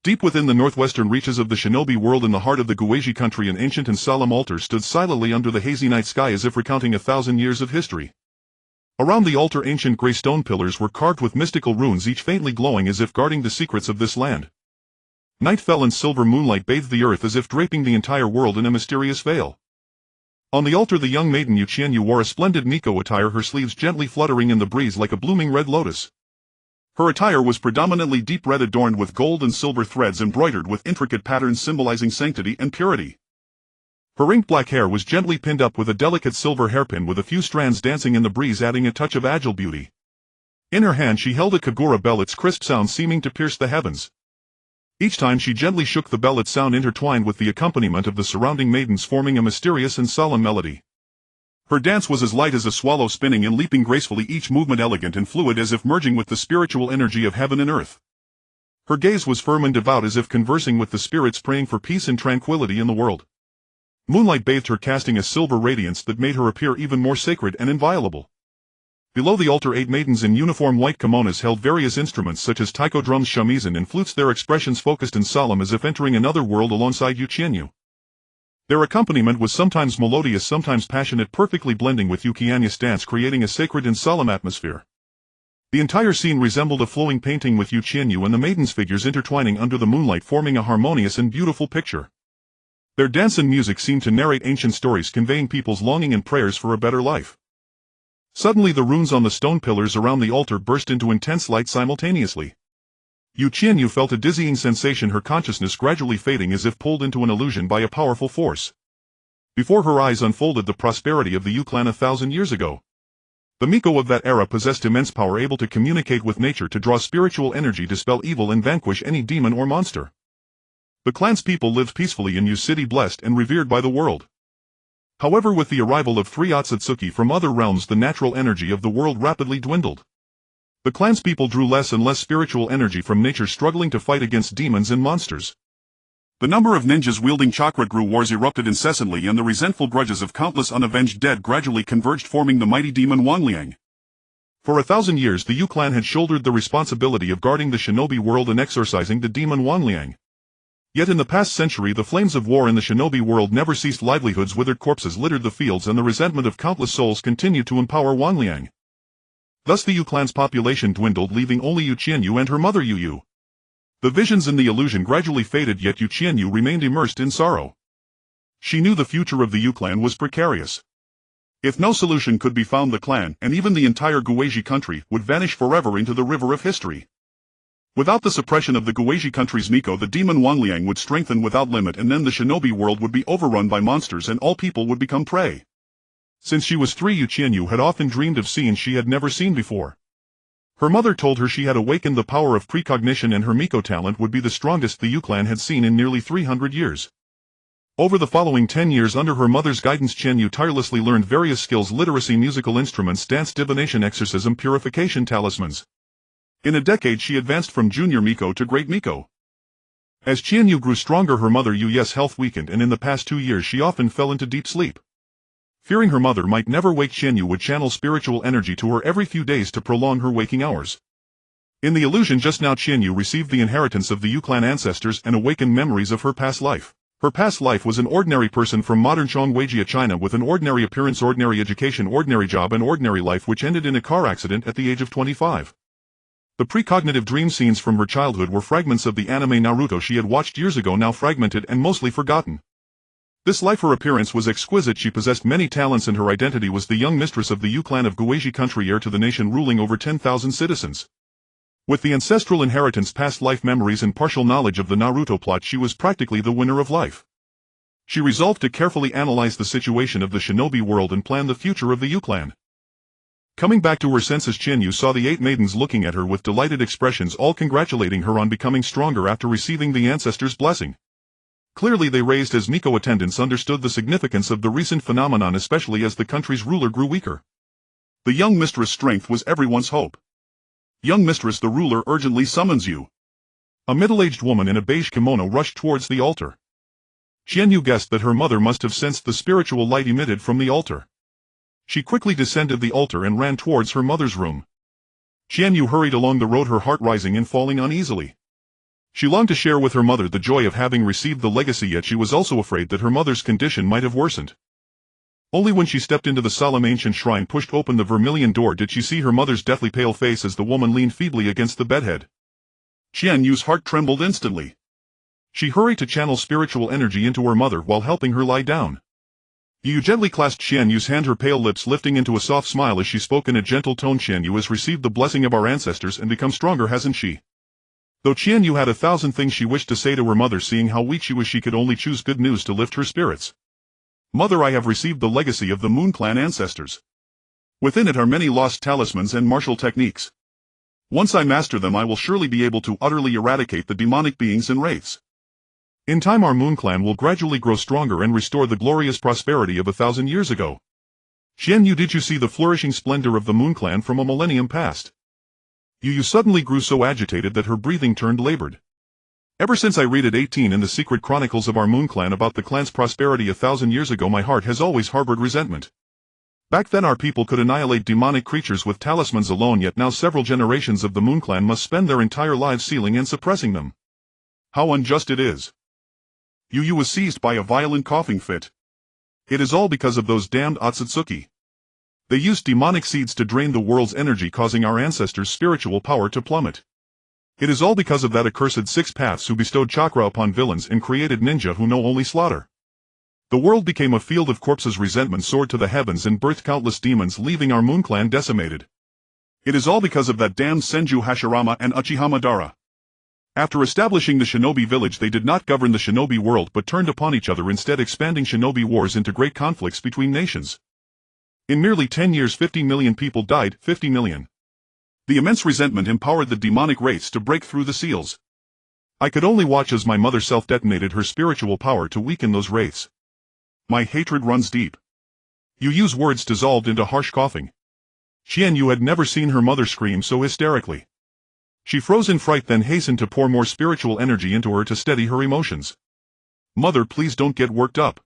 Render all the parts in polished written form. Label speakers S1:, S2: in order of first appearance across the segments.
S1: Deep within the northwestern reaches of the shinobi world in the heart of the Guizhi country, an ancient and solemn altar stood silently under the hazy night sky as if recounting 1,000 years of history. Around the altar ancient grey stone pillars were carved with mystical runes, each faintly glowing as if guarding the secrets of this land. Night fell and silver moonlight bathed the earth as if draping the entire world in a mysterious veil. On the altar the young maiden Yue Qianyu wore a splendid Miko attire, her sleeves gently fluttering in the breeze like a blooming red lotus. Her attire was predominantly deep red, adorned with gold and silver threads embroidered with intricate patterns symbolizing sanctity and purity. Her ringed black hair was gently pinned up with a delicate silver hairpin with a few strands dancing in the breeze, adding a touch of agile beauty. In her hand she held a kagura bell, its crisp sound seeming to pierce the heavens. Each time she gently shook the bell, its sound intertwined with the accompaniment of the surrounding maidens, forming a mysterious and solemn melody. Her dance was as light as a swallow spinning and leaping gracefully, each movement elegant and fluid as if merging with the spiritual energy of heaven and earth. Her gaze was firm and devout, as if conversing with the spirits, praying for peace and tranquility in the world. Moonlight bathed her, casting a silver radiance that made her appear even more sacred and inviolable. Below the altar 8 maidens in uniform white kimonos held various instruments such as taiko drums, shamisen and flutes, their expressions focused and solemn as if entering another world alongside Yue Qianyu. Their accompaniment was sometimes melodious, sometimes passionate, perfectly blending with Yue Qianyu's dance, creating a sacred and solemn atmosphere. The entire scene resembled a flowing painting, with Yue Qianyu and the maidens' figures intertwining under the moonlight, forming a harmonious and beautiful picture. Their dance and music seemed to narrate ancient stories, conveying people's longing and prayers for a better life. Suddenly the runes on the stone pillars around the altar burst into intense light simultaneously. Yue Qianyu felt a dizzying sensation, her consciousness gradually fading as if pulled into an illusion by a powerful force. Before her eyes unfolded the prosperity of the Yue clan 1,000 years ago. The Miko of that era possessed immense power, able to communicate with nature, to draw spiritual energy, dispel evil and vanquish any demon or monster. The clan's people lived peacefully in Yue City, blessed and revered by the world. However, with the arrival of 3 Otsutsuki from other realms, the natural energy of the world rapidly dwindled. The clan's people drew less and less spiritual energy from nature, struggling to fight against demons and monsters. The number of ninjas wielding chakra grew, wars erupted incessantly, and the resentful grudges of countless unavenged dead gradually converged, forming the mighty demon Wangliang. For 1,000 years the Yue clan had shouldered the responsibility of guarding the shinobi world and exorcising the demon Wangliang. Yet in the past century the flames of war in the shinobi world never ceased, livelihoods, withered corpses littered the fields, and the resentment of countless souls continued to empower Wangliang. Thus the Yue clan's population dwindled, leaving only Yue Qianyu and her mother Yu. The visions and the illusion gradually faded, yet Yue Qianyu remained immersed in sorrow. She knew the future of the Yue clan was precarious. If no solution could be found, the clan, and even the entire Guizhi country, would vanish forever into the river of history. Without the suppression of the Guizhi country's Miko, the demon Wangliang would strengthen without limit, and then the shinobi world would be overrun by monsters and all people would become prey. Since she was 3, Yue Qianyu had often dreamed of scenes she had never seen before. Her mother told her she had awakened the power of precognition, and her Miko talent would be the strongest the Yue clan had seen in nearly 300 years. Over the following 10 years under her mother's guidance, Qianyu tirelessly learned various skills: literacy, musical instruments, dance, divination, exorcism, purification, talismans. In a decade she advanced from junior Miko to great Miko. As Qianyu grew stronger, her mother Yu's health weakened, and in the past 2 years she often fell into deep sleep. Fearing her mother might never wake, Qianyu would channel spiritual energy to her every few days to prolong her waking hours. In the illusion just now, Qianyu received the inheritance of the Yue clan ancestors and awakened memories of her past life. Her past life was an ordinary person from modern Zhonghuijia, China, with an ordinary appearance, ordinary education, ordinary job, and ordinary life, which ended in a car accident at the age of 25. The precognitive dream scenes from her childhood were fragments of the anime Naruto she had watched years ago, now fragmented and mostly forgotten. This life, her appearance was exquisite, she possessed many talents, and her identity was the young mistress of the Yue clan of Guizhi country, heir to the nation, ruling over 10,000 citizens. With the ancestral inheritance, past life memories, and partial knowledge of the Naruto plot, she was practically the winner of life. She resolved to carefully analyze the situation of the shinobi world and plan the future of the Yue clan. Coming back to her senses, Qianyu saw the 8 maidens looking at her with delighted expressions, all congratulating her on becoming stronger after receiving the ancestors' blessing. Clearly they, raised as Miko attendants, understood the significance of the recent phenomenon, especially as the country's ruler grew weaker. The young mistress' strength was everyone's hope. "Young mistress, the ruler urgently summons you." A middle-aged woman in a beige kimono rushed towards the altar. Qianyu guessed that her mother must have sensed the spiritual light emitted from the altar. She quickly descended the altar and ran towards her mother's room. Qianyu hurried along the road, her heart rising and falling uneasily. She longed to share with her mother the joy of having received the legacy, yet she was also afraid that her mother's condition might have worsened. Only when she stepped into the solemn ancient shrine pushed open the vermilion door did she see her mother's deathly pale face as the woman leaned feebly against the bedhead. Qianyu's heart trembled instantly. She hurried to channel spiritual energy into her mother while helping her lie down. Yue gently clasped Qianyu's hand, her pale lips lifting into a soft smile as she spoke in a gentle tone. Qianyu has received the blessing of our ancestors and become stronger, hasn't she? Though Qianyu had 1,000 things she wished to say to her mother, seeing how weak she was, she could only choose good news to lift her spirits. Mother, I have received the legacy of the Moon Clan ancestors. Within it are many lost talismans and martial techniques. Once I master them, I will surely be able to utterly eradicate the demonic beings and wraiths. In time our Moon Clan will gradually grow stronger and restore the glorious prosperity of 1,000 years ago. Qianyu, did you see the flourishing splendor of the Moon Clan from a millennium past? Yue suddenly grew so agitated that her breathing turned labored. Ever since I read at 18 in the secret chronicles of our Moon Clan about the clan's prosperity 1,000 years ago, my heart has always harbored resentment. Back then our people could annihilate demonic creatures with talismans alone, yet now several generations of the Moon Clan must spend their entire lives sealing and suppressing them. How unjust it is. Yue was seized by a violent coughing fit. It is all because of those damned Otsutsuki. They used demonic seeds to drain the world's energy, causing our ancestors' spiritual power to plummet. It is all because of that accursed Six Paths who bestowed chakra upon villains and created ninja who know only slaughter. The world became a field of corpses. Resentment soared to the heavens and birthed countless demons, leaving our Moon Clan decimated. It is all because of that damned Senju Hashirama and Uchiha Madara. After establishing the shinobi village, they did not govern the shinobi world but turned upon each other, instead expanding shinobi wars into great conflicts between nations. In merely 10 years 50 million people died, 50 million. The immense resentment empowered the demonic wraiths to break through the seals. I could only watch as my mother self-detonated her spiritual power to weaken those wraiths. My hatred runs deep. Yu's words dissolved into harsh coughing. Qianyu had never seen her mother scream so hysterically. She froze in fright, then hastened to pour more spiritual energy into her to steady her emotions. Mother, please don't get worked up.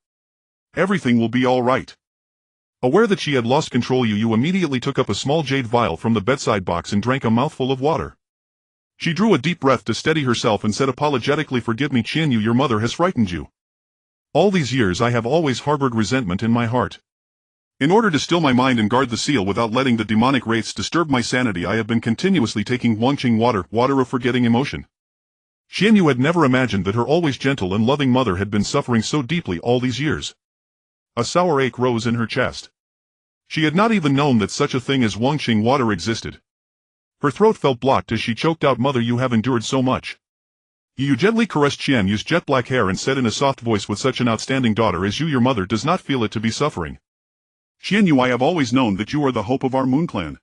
S1: Everything will be all right. Aware that she had lost control, Yu immediately took up a small jade vial from the bedside box and drank a mouthful of water. She drew a deep breath to steady herself and said apologetically, forgive me Qianyu, your mother has frightened you. All these years I have always harbored resentment in my heart. In order to still my mind and guard the seal without letting the demonic wraiths disturb my sanity, I have been continuously taking Wangqing water of forgetting emotion. Qianyu had never imagined that her always gentle and loving mother had been suffering so deeply all these years. A sour ache rose in her chest. She had not even known that such a thing as Wangqing water existed. Her throat felt blocked as she choked out, Mother, you have endured so much. Yu gently caressed Qianyu's jet-black hair and said in a soft voice, with such an outstanding daughter as you, your mother does not feel it to be suffering. Qianyu, I have always known that you are the hope of our Moon Clan.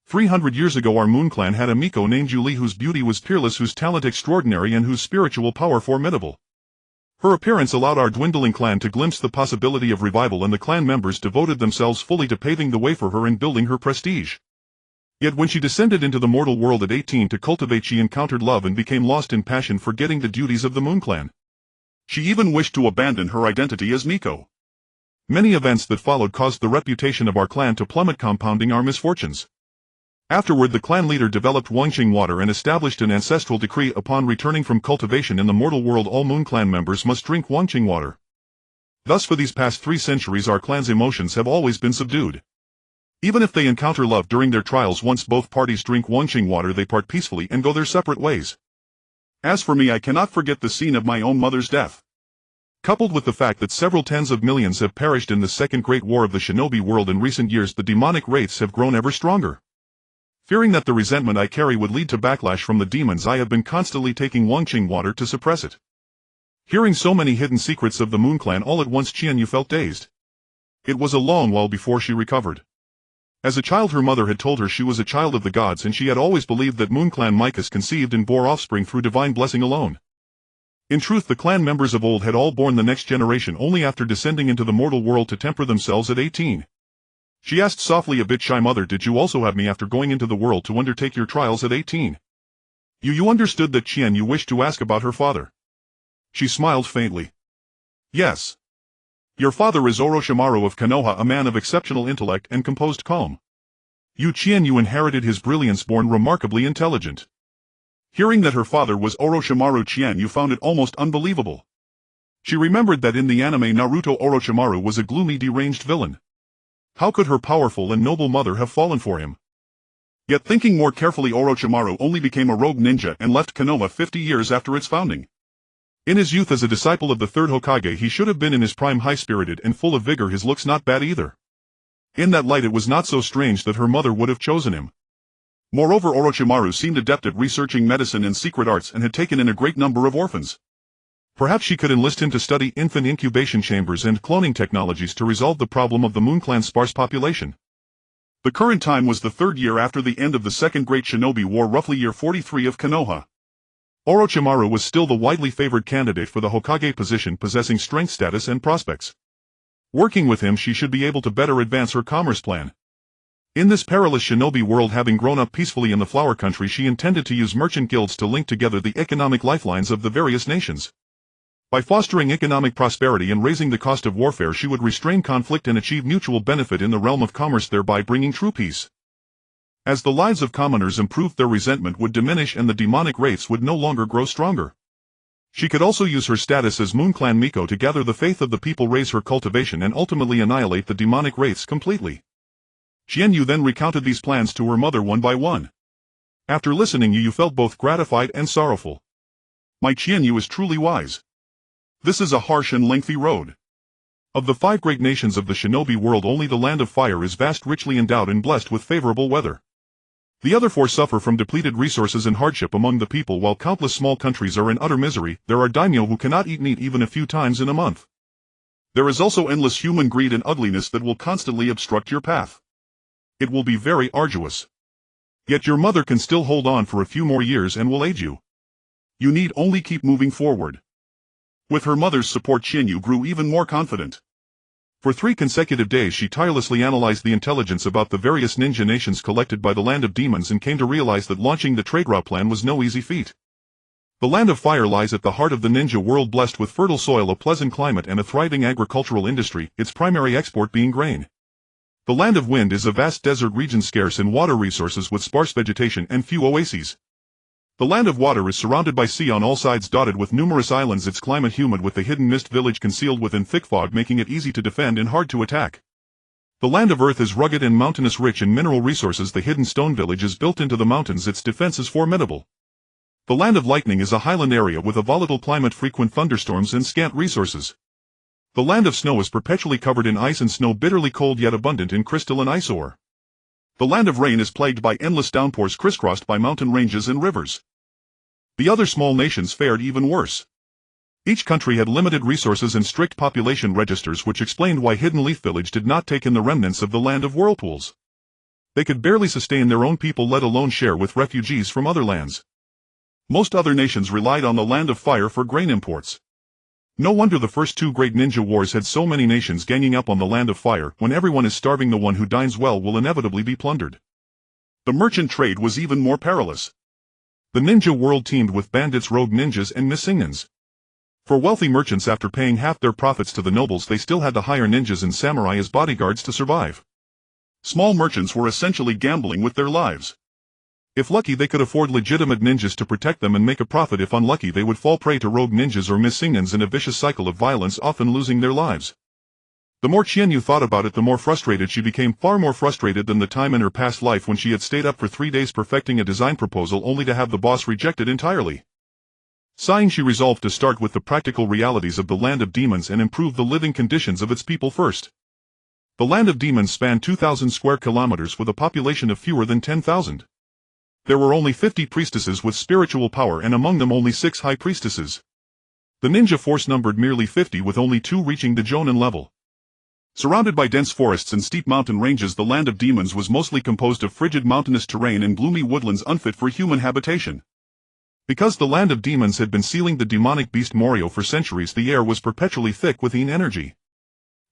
S1: 300 years ago our Moon Clan had a Miko named Yuli, whose beauty was peerless, whose talent extraordinary, and whose spiritual power formidable. Her appearance allowed our dwindling clan to glimpse the possibility of revival, and the clan members devoted themselves fully to paving the way for her and building her prestige. Yet when she descended into the mortal world at 18 to cultivate, she encountered love and became lost in passion, forgetting the duties of the Moon Clan. She even wished to abandon her identity as Miko. Many events that followed caused the reputation of our clan to plummet, compounding our misfortunes. Afterward, the clan leader developed Wangqing water and established an ancestral decree: upon returning from cultivation in the mortal world, all Moon Clan members must drink Wangqing water. Thus for these past 3 centuries our clan's emotions have always been subdued. Even if they encounter love during their trials, once both parties drink Wangqing water they part peacefully and go their separate ways. As for me, I cannot forget the scene of my own mother's death. Coupled with the fact that several tens of millions have perished in the Second Great War of the shinobi world in recent years, the demonic wraiths have grown ever stronger. Fearing that the resentment I carry would lead to backlash from the demons, I have been constantly taking Wangqing water to suppress it. Hearing so many hidden secrets of the Moon Clan, all at once Qianyu felt dazed. It was a long while before she recovered. As a child her mother had told her she was a child of the gods, and she had always believed that Moon Clan Micas conceived and bore offspring through divine blessing alone. In truth, the clan members of old had all born the next generation only after descending into the mortal world to temper themselves at 18. She asked softly, a bit shy, Mother, did you also have me after going into the world to undertake your trials at 18? You understood that Qianyu wished to ask about her father. She smiled faintly. Yes. Your father is Orochimaru of Konoha, a man of exceptional intellect and composed calm. Qianyu inherited his brilliance, born remarkably intelligent. Hearing that her father was Orochimaru, Qianyu found it almost unbelievable. She remembered that in the anime Naruto Orochimaru was a gloomy deranged villain. How could her powerful and noble mother have fallen for him? Yet thinking more carefully, Orochimaru only became a rogue ninja and left Konoha 50 years after its founding. In his youth as a disciple of the third Hokage he should have been in his prime, high-spirited and full of vigor. His looks not bad either. In that light it was not so strange that her mother would have chosen him. Moreover, Orochimaru seemed adept at researching medicine and secret arts and had taken in a great number of orphans. Perhaps she could enlist him to study infant incubation chambers and cloning technologies to resolve the problem of the Moon Clan's sparse population. The current time was the third year after the end of the Second Great Shinobi War, roughly year 43 of Konoha. Orochimaru was still the widely favored candidate for the Hokage position, possessing strength, status and prospects. Working with him she should be able to better advance her commerce plan. In this perilous shinobi world, having grown up peacefully in the Flower Country, she intended to use merchant guilds to link together the economic lifelines of the various nations. By fostering economic prosperity and raising the cost of warfare she would restrain conflict and achieve mutual benefit in the realm of commerce, thereby bringing true peace. As the lives of commoners improved, their resentment would diminish and the demonic wraiths would no longer grow stronger. She could also use her status as Moon Clan Miko to gather the faith of the people, raise her cultivation and ultimately annihilate the demonic wraiths completely. Qianyu then recounted these plans to her mother one by one. After listening, Yu felt both gratified and sorrowful. My Qianyu is truly wise. This is a harsh and lengthy road. Of the 5 great nations of the shinobi world, only the Land of Fire is vast, richly endowed and blessed with favorable weather. The other 4 suffer from depleted resources and hardship among the people, while countless small countries are in utter misery. There are daimyo who cannot eat meat even a few times in a month. There is also endless human greed and ugliness that will constantly obstruct your path. It will be very arduous. Yet your mother can still hold on for a few more years and will aid you. You need only keep moving forward. With her mother's support, Qianyu grew even more confident. For 3 consecutive days she tirelessly analyzed the intelligence about the various ninja nations collected by the Land of Demons and came to realize that launching the trade route plan was no easy feat. The Land of Fire lies at the heart of the ninja world, blessed with fertile soil, a pleasant climate and a thriving agricultural industry, its primary export being grain. The Land of Wind is a vast desert region scarce in water resources with sparse vegetation and few oases. The Land of Water is surrounded by sea on all sides, dotted with numerous islands, its climate humid with the hidden mist village concealed within thick fog, making it easy to defend and hard to attack. The Land of Earth is rugged and mountainous, rich in mineral resources. The hidden stone village is built into the mountains, its defense is formidable. The Land of Lightning is a highland area with a volatile climate, frequent thunderstorms and scant resources. The Land of Snow is perpetually covered in ice and snow, bitterly cold yet abundant in crystalline ice ore. The Land of Rain is plagued by endless downpours crisscrossed by mountain ranges and rivers. The other small nations fared even worse. Each country had limited resources and strict population registers, which explained why Hidden Leaf Village did not take in the remnants of the Land of Whirlpools. They could barely sustain their own people, let alone share with refugees from other lands. Most other nations relied on the Land of Fire for grain imports. No wonder the first 2 great ninja wars had so many nations ganging up on the Land of Fire. When everyone is starving, the one who dines well will inevitably be plundered. The merchant trade was even more perilous. The ninja world teemed with bandits, rogue ninjas and missingnins. For wealthy merchants, after paying half their profits to the nobles, they still had to hire ninjas and samurai as bodyguards to survive. Small merchants were essentially gambling with their lives. If lucky, they could afford legitimate ninjas to protect them and make a profit. If unlucky, they would fall prey to rogue ninjas or missingnins in a vicious cycle of violence, often losing their lives. The more Qianyu thought about it, the more frustrated she became, far more frustrated than the time in her past life when she had stayed up for 3 days perfecting a design proposal only to have the boss reject it entirely. Sighing, she resolved to start with the practical realities of the Land of Demons and improve the living conditions of its people first. The Land of Demons spanned 2,000 square kilometers with a population of fewer than 10,000. There were only 50 priestesses with spiritual power, and among them only 6 high priestesses. The ninja force numbered merely 50, with only 2 reaching the Jonin level. Surrounded by dense forests and steep mountain ranges, the Land of Demons was mostly composed of frigid mountainous terrain and gloomy woodlands unfit for human habitation. Because the Land of Demons had been sealing the demonic beast Morio for centuries, the air was perpetually thick with Yin energy.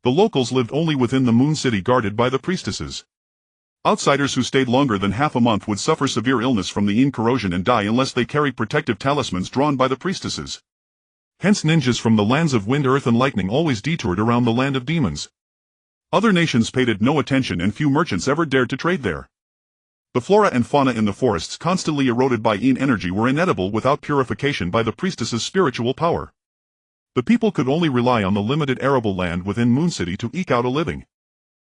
S1: The locals lived only within the Moon City, guarded by the priestesses. Outsiders who stayed longer than half a month would suffer severe illness from the Yin corrosion and die unless they carried protective talismans drawn by the priestesses. Hence ninjas from the lands of Wind, Earth and Lightning always detoured around the Land of Demons. Other nations paid it no attention and few merchants ever dared to trade there. The flora and fauna in the forests constantly eroded by yin energy were inedible without purification by the priestess's spiritual power. The people could only rely on the limited arable land within Moon City to eke out a living.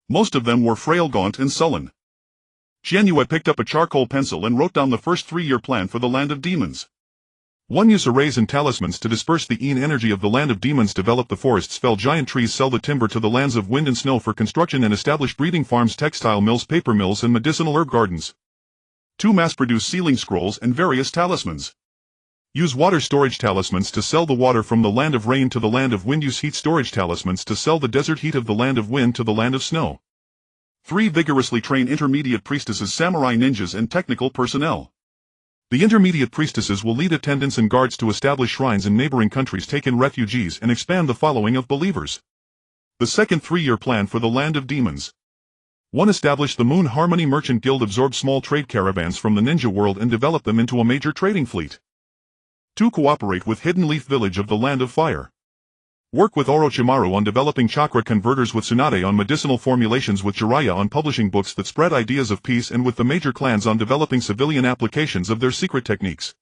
S1: Most of them were frail, gaunt, and sullen. Qianyu had picked up a charcoal pencil and wrote down the first 3-year plan for the Land of Demons. 1. Use arrays and talismans to disperse the yin energy of the Land of Demons. Develop the forests, fell giant trees, sell the timber to the lands of wind and snow for construction, and establish breeding farms, textile mills, paper mills, and medicinal herb gardens. 2. Mass-produce sealing scrolls and various talismans. Use water storage talismans to sell the water from the Land of Rain to the Land of Wind. Use heat storage talismans to sell the desert heat of the Land of Wind to the Land of Snow. 3. Vigorously train intermediate priestesses, samurai, ninjas, and technical personnel. The intermediate priestesses will lead attendants and guards to establish shrines in neighboring countries, take in refugees, and expand the following of believers. The second 3-year plan for the Land of Demons. 1. Establish the Moon Harmony Merchant Guild. Absorb small trade caravans from the ninja world and develop them into a major trading fleet. 2. Cooperate with Hidden Leaf Village of the Land of Fire. Work with Orochimaru on developing chakra converters, with Tsunade on medicinal formulations, with Jiraiya on publishing books that spread ideas of peace, and with the major clans on developing civilian applications of their secret techniques.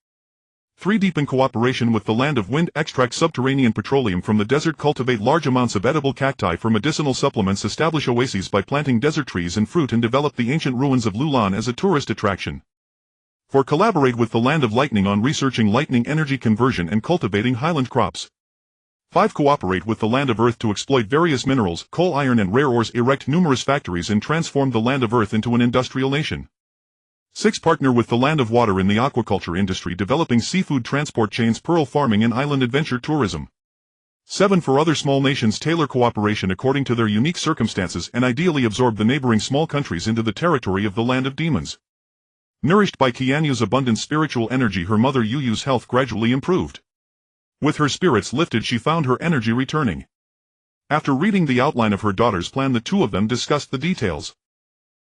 S1: 3. Deepen cooperation with the Land of Wind. Extract subterranean petroleum from the desert, cultivate large amounts of edible cacti for medicinal supplements, establish oases by planting desert trees and fruit, and develop the ancient ruins of Lulan as a tourist attraction. 4. Collaborate with the Land of Lightning on researching lightning energy conversion and cultivating highland crops. 5. Cooperate with the Land of Earth to exploit various minerals, coal, iron, and rare ores, erect numerous factories, and transform the Land of Earth into an industrial nation. 6. Partner with the Land of Water in the aquaculture industry, developing seafood transport chains, pearl farming, and island adventure tourism. 7. For other small nations, tailor cooperation according to their unique circumstances, and ideally absorb the neighboring small countries into the territory of the Land of Demons. Nourished by Qianyu's abundant spiritual energy, her mother Yuyu's health gradually improved. With her spirits lifted, she found her energy returning. After reading the outline of her daughter's plan, the two of them discussed the details.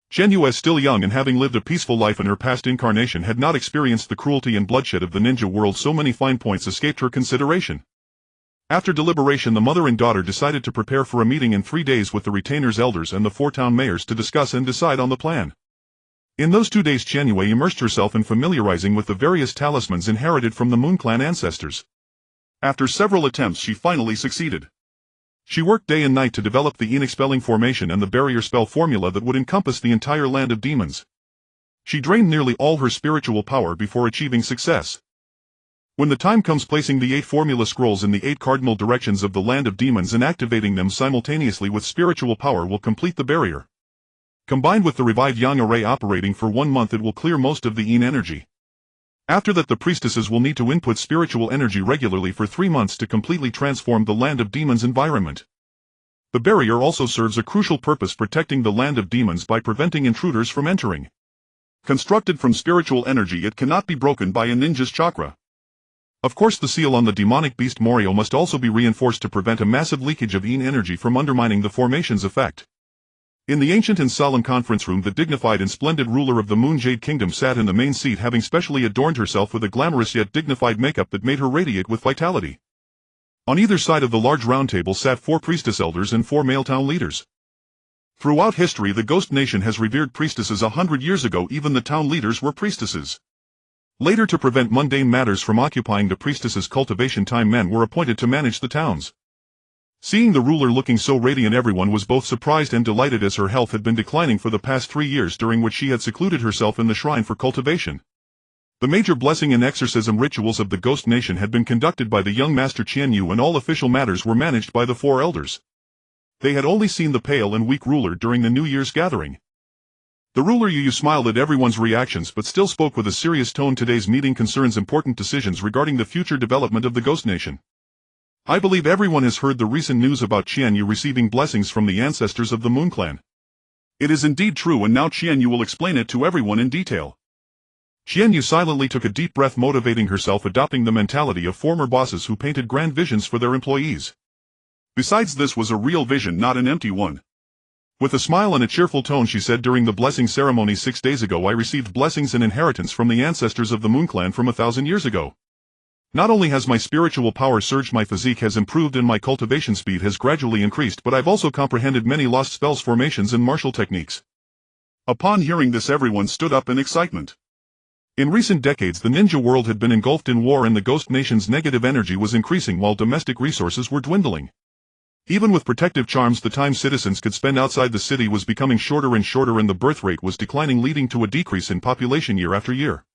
S1: Qianyu, as still young and having lived a peaceful life in her past incarnation, had not experienced the cruelty and bloodshed of the ninja world, so many fine points escaped her consideration. After deliberation, the mother and daughter decided to prepare for a meeting in 3 days with the retainers, elders, and the 4 town mayors to discuss and decide on the plan. In those 2 days, Qianyu immersed herself in familiarizing with the various talismans inherited from the Moon Clan ancestors. After several attempts, she finally succeeded. She worked day and night to develop the yin-expelling formation and the barrier spell formula that would encompass the entire Land of Demons. She drained nearly all her spiritual power before achieving success. When the time comes, placing the 8 formula scrolls in the 8 cardinal directions of the Land of Demons and activating them simultaneously with spiritual power will complete the barrier. Combined with the revived yang array operating for 1 month, it will clear most of the yin energy. After that, the priestesses will need to input spiritual energy regularly for 3 months to completely transform the Land of Demons environment. The barrier also serves a crucial purpose, protecting the Land of Demons by preventing intruders from entering. Constructed from spiritual energy, it cannot be broken by a ninja's chakra. Of course, the seal on the demonic beast Morio must also be reinforced to prevent a massive leakage of yin energy from undermining the formation's effect. In the ancient and solemn conference room, the dignified and splendid ruler of the Moon Jade Kingdom sat in the main seat, having specially adorned herself with a glamorous yet dignified makeup that made her radiate with vitality. On either side of the large round table sat 4 priestess elders and 4 male town leaders. Throughout history, the Ghost Nation has revered priestesses. 100 years ago, even the town leaders were priestesses. Later, to prevent mundane matters from occupying the priestesses' cultivation time, men were appointed to manage the towns. Seeing the ruler looking so radiant, everyone was both surprised and delighted, as her health had been declining for the past 3 years, during which she had secluded herself in the shrine for cultivation. The major blessing and exorcism rituals of the Ghost Nation had been conducted by the young master Qianyu, and all official matters were managed by the 4 elders. They had only seen the pale and weak ruler during the New Year's gathering. The ruler Yu smiled at everyone's reactions but still spoke with a serious tone. Today's meeting concerns important decisions regarding the future development of the Ghost Nation. I believe everyone has heard the recent news about Qianyu receiving blessings from the ancestors of the Moon Clan. It is indeed true, and now Qianyu will explain it to everyone in detail. Qianyu silently took a deep breath, motivating herself, adopting the mentality of former bosses who painted grand visions for their employees. Besides, this was a real vision, not an empty one. With a smile and a cheerful tone, she said, during the blessing ceremony 6 days ago, I received blessings and inheritance from the ancestors of the Moon Clan from 1,000 years ago. Not only has my spiritual power surged, my physique has improved, and my cultivation speed has gradually increased, but I've also comprehended many lost spells, formations, and martial techniques. Upon hearing this, everyone stood up in excitement. In recent decades, the ninja world had been engulfed in war and the Ghost Nation's negative energy was increasing while domestic resources were dwindling. Even with protective charms, the time citizens could spend outside the city was becoming shorter and shorter and the birth rate was declining, leading to a decrease in population year after year.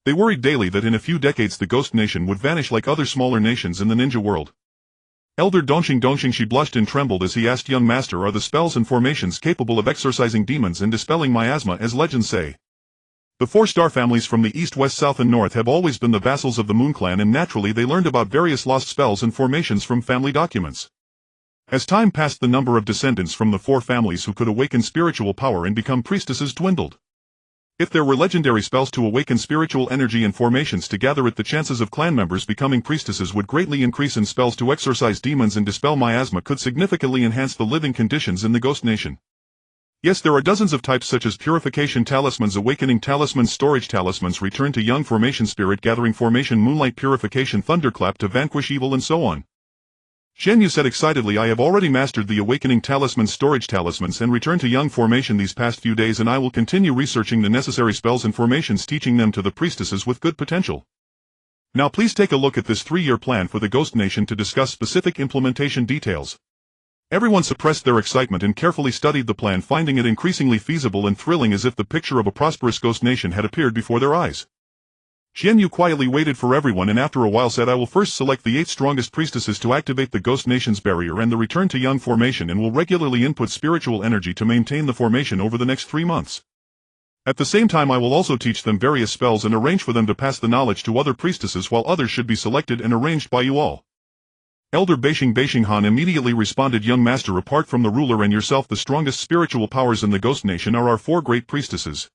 S1: They worried daily that in a few decades the Ghost Nation would vanish like other smaller nations in the ninja world. Elder Donshing, she blushed and trembled as he asked, "Young master, are the spells and formations capable of exorcising demons and dispelling miasma as legends say?" The 4-star families from the east, west, south and north have always been the vassals of the Moon Clan, and naturally they learned about various lost spells and formations from family documents. As time passed, the number of descendants from the 4 families who could awaken spiritual power and become priestesses dwindled. If there were legendary spells to awaken spiritual energy and formations to gather it, the chances of clan members becoming priestesses would greatly increase, and spells to exorcise demons and dispel miasma could significantly enhance the living conditions in the Ghost Nation. Yes, there are dozens of types such as purification talismans, awakening talismans, storage talismans, return to young, formation, spirit gathering formation, moonlight purification, thunderclap to vanquish evil, and so on. Qianyu said excitedly, "I have already mastered the awakening talismans, storage talismans, and return to young formation these past few days, and I will continue researching the necessary spells and formations, teaching them to the priestesses with good potential." Now please take a look at this 3-year plan for the Ghost Nation to discuss specific implementation details. Everyone suppressed their excitement and carefully studied the plan, finding it increasingly feasible and thrilling, as if the picture of a prosperous Ghost Nation had appeared before their eyes. Qianyu quietly waited for everyone and after a while said, "I will first select the 8 strongest priestesses to activate the Ghost Nation's barrier and the return to young formation, and will regularly input spiritual energy to maintain the formation over the next 3 months. At the same time, I will also teach them various spells and arrange for them to pass the knowledge to other priestesses, while others should be selected and arranged by you all." Elder Beishing Han immediately responded, "Young master, apart from the ruler and yourself, the strongest spiritual powers in the Ghost Nation are our 4 great priestesses.